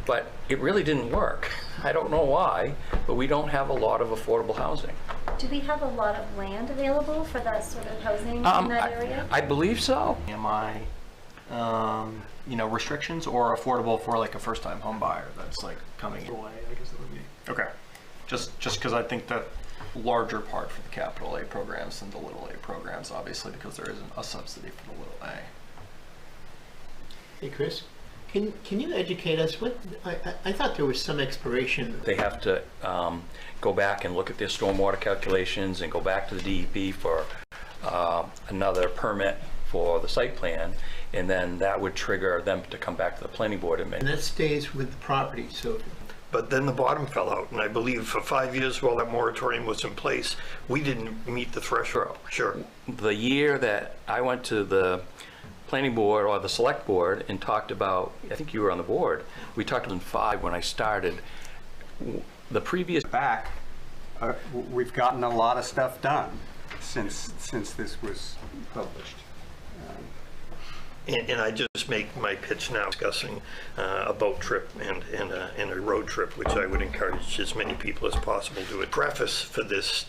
But it really didn't work. I don't know why, but we don't have a lot of affordable housing. Do we have a lot of land available for that sort of housing in that area? I believe so. AMI, you know, restrictions or affordable for like a first-time home buyer that's like coming in. I guess it would be. Okay, just because I think that larger part for the capital A programs than the little A programs, obviously, because there isn't a subsidy for the little A. Hey, Chris, can you educate us? What I thought there was some expiration. They have to go back and look at their stormwater calculations and go back to the DEP for another permit for the site plan, and then that would trigger them to come back to the planning board and make. And that stays with the property, so. But then the bottom fell out, and I believe for 5 years while that moratorium was in place, we didn't meet the threshold. Sure. The year that I went to the planning board or the select board and talked about, I think you were on the board, we talked in 2005 when I started. The previous back, we've gotten a lot of stuff done since this was published. And I just make my pitch now discussing a boat trip and a road trip, which I would encourage as many people as possible to it. Preface for this,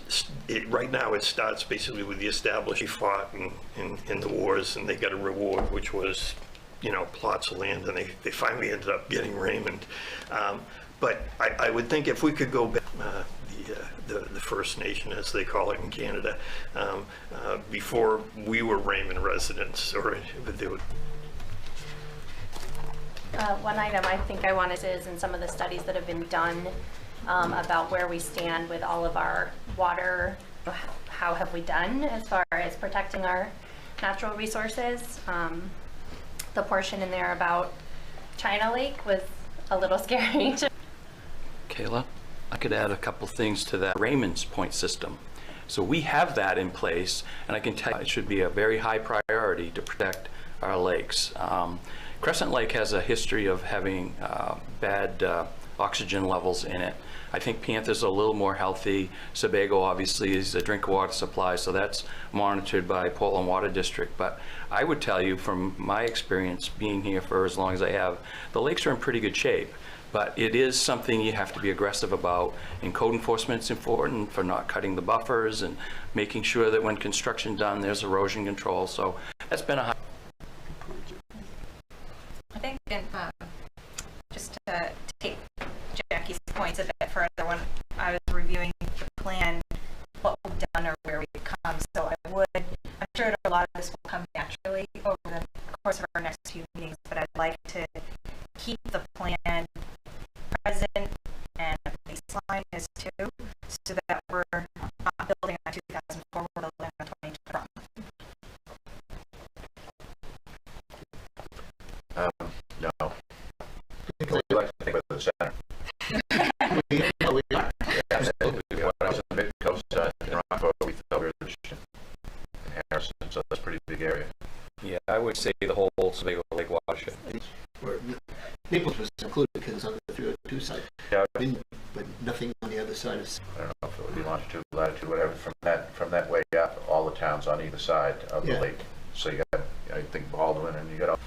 right now it starts basically with the established, he fought in the wars and they got a reward, which was, you know, plots of land, and they finally ended up getting Raymond. But I would think if we could go back, the First Nation, as they call it in Canada, before we were Raymond residents, or they would. One item I think I wanted is in some of the studies that have been done about where we stand with all of our water, how have we done as far as protecting our natural resources. The portion in there about China Lake was a little scary. Kayla, I could add a couple things to that Raymond's Point system. So we have that in place, and I can tell you it should be a very high priority to protect our lakes. Crescent Lake has a history of having bad oxygen levels in it. I think Panther's a little more healthy. Sebago obviously is a drinking water supply, so that's monitored by Portland Water District. But I would tell you from my experience being here for as long as I have, the lakes are in pretty good shape. But it is something you have to be aggressive about, and code enforcement's important for not cutting the buffers and making sure that when construction's done, there's erosion control. So that's been a high. I think, just to take Jackie's points a bit further, when I was reviewing the plan, what we've done or where we've come. So I'm sure a lot of this will come naturally over the course of our next few meetings, but I'd like to keep the plan present and the baseline is too, so that we're not building on 2004, we're building on 2020. No. Would you like to think about the center? Absolutely. When I was in the Mid-Coast, in Rockford, we thought we were in Harrison, so that's a pretty big area. Yeah, I would say the whole Sebago Lake watershed. Naples was included because it's on the 302 side. Yeah. But nothing on the other side is. I don't know if it would be longitude, latitude, whatever. From that way up, all the towns on either side of the lake. So you got, I think Baldwin, and you got,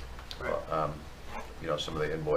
you know, some of the inboard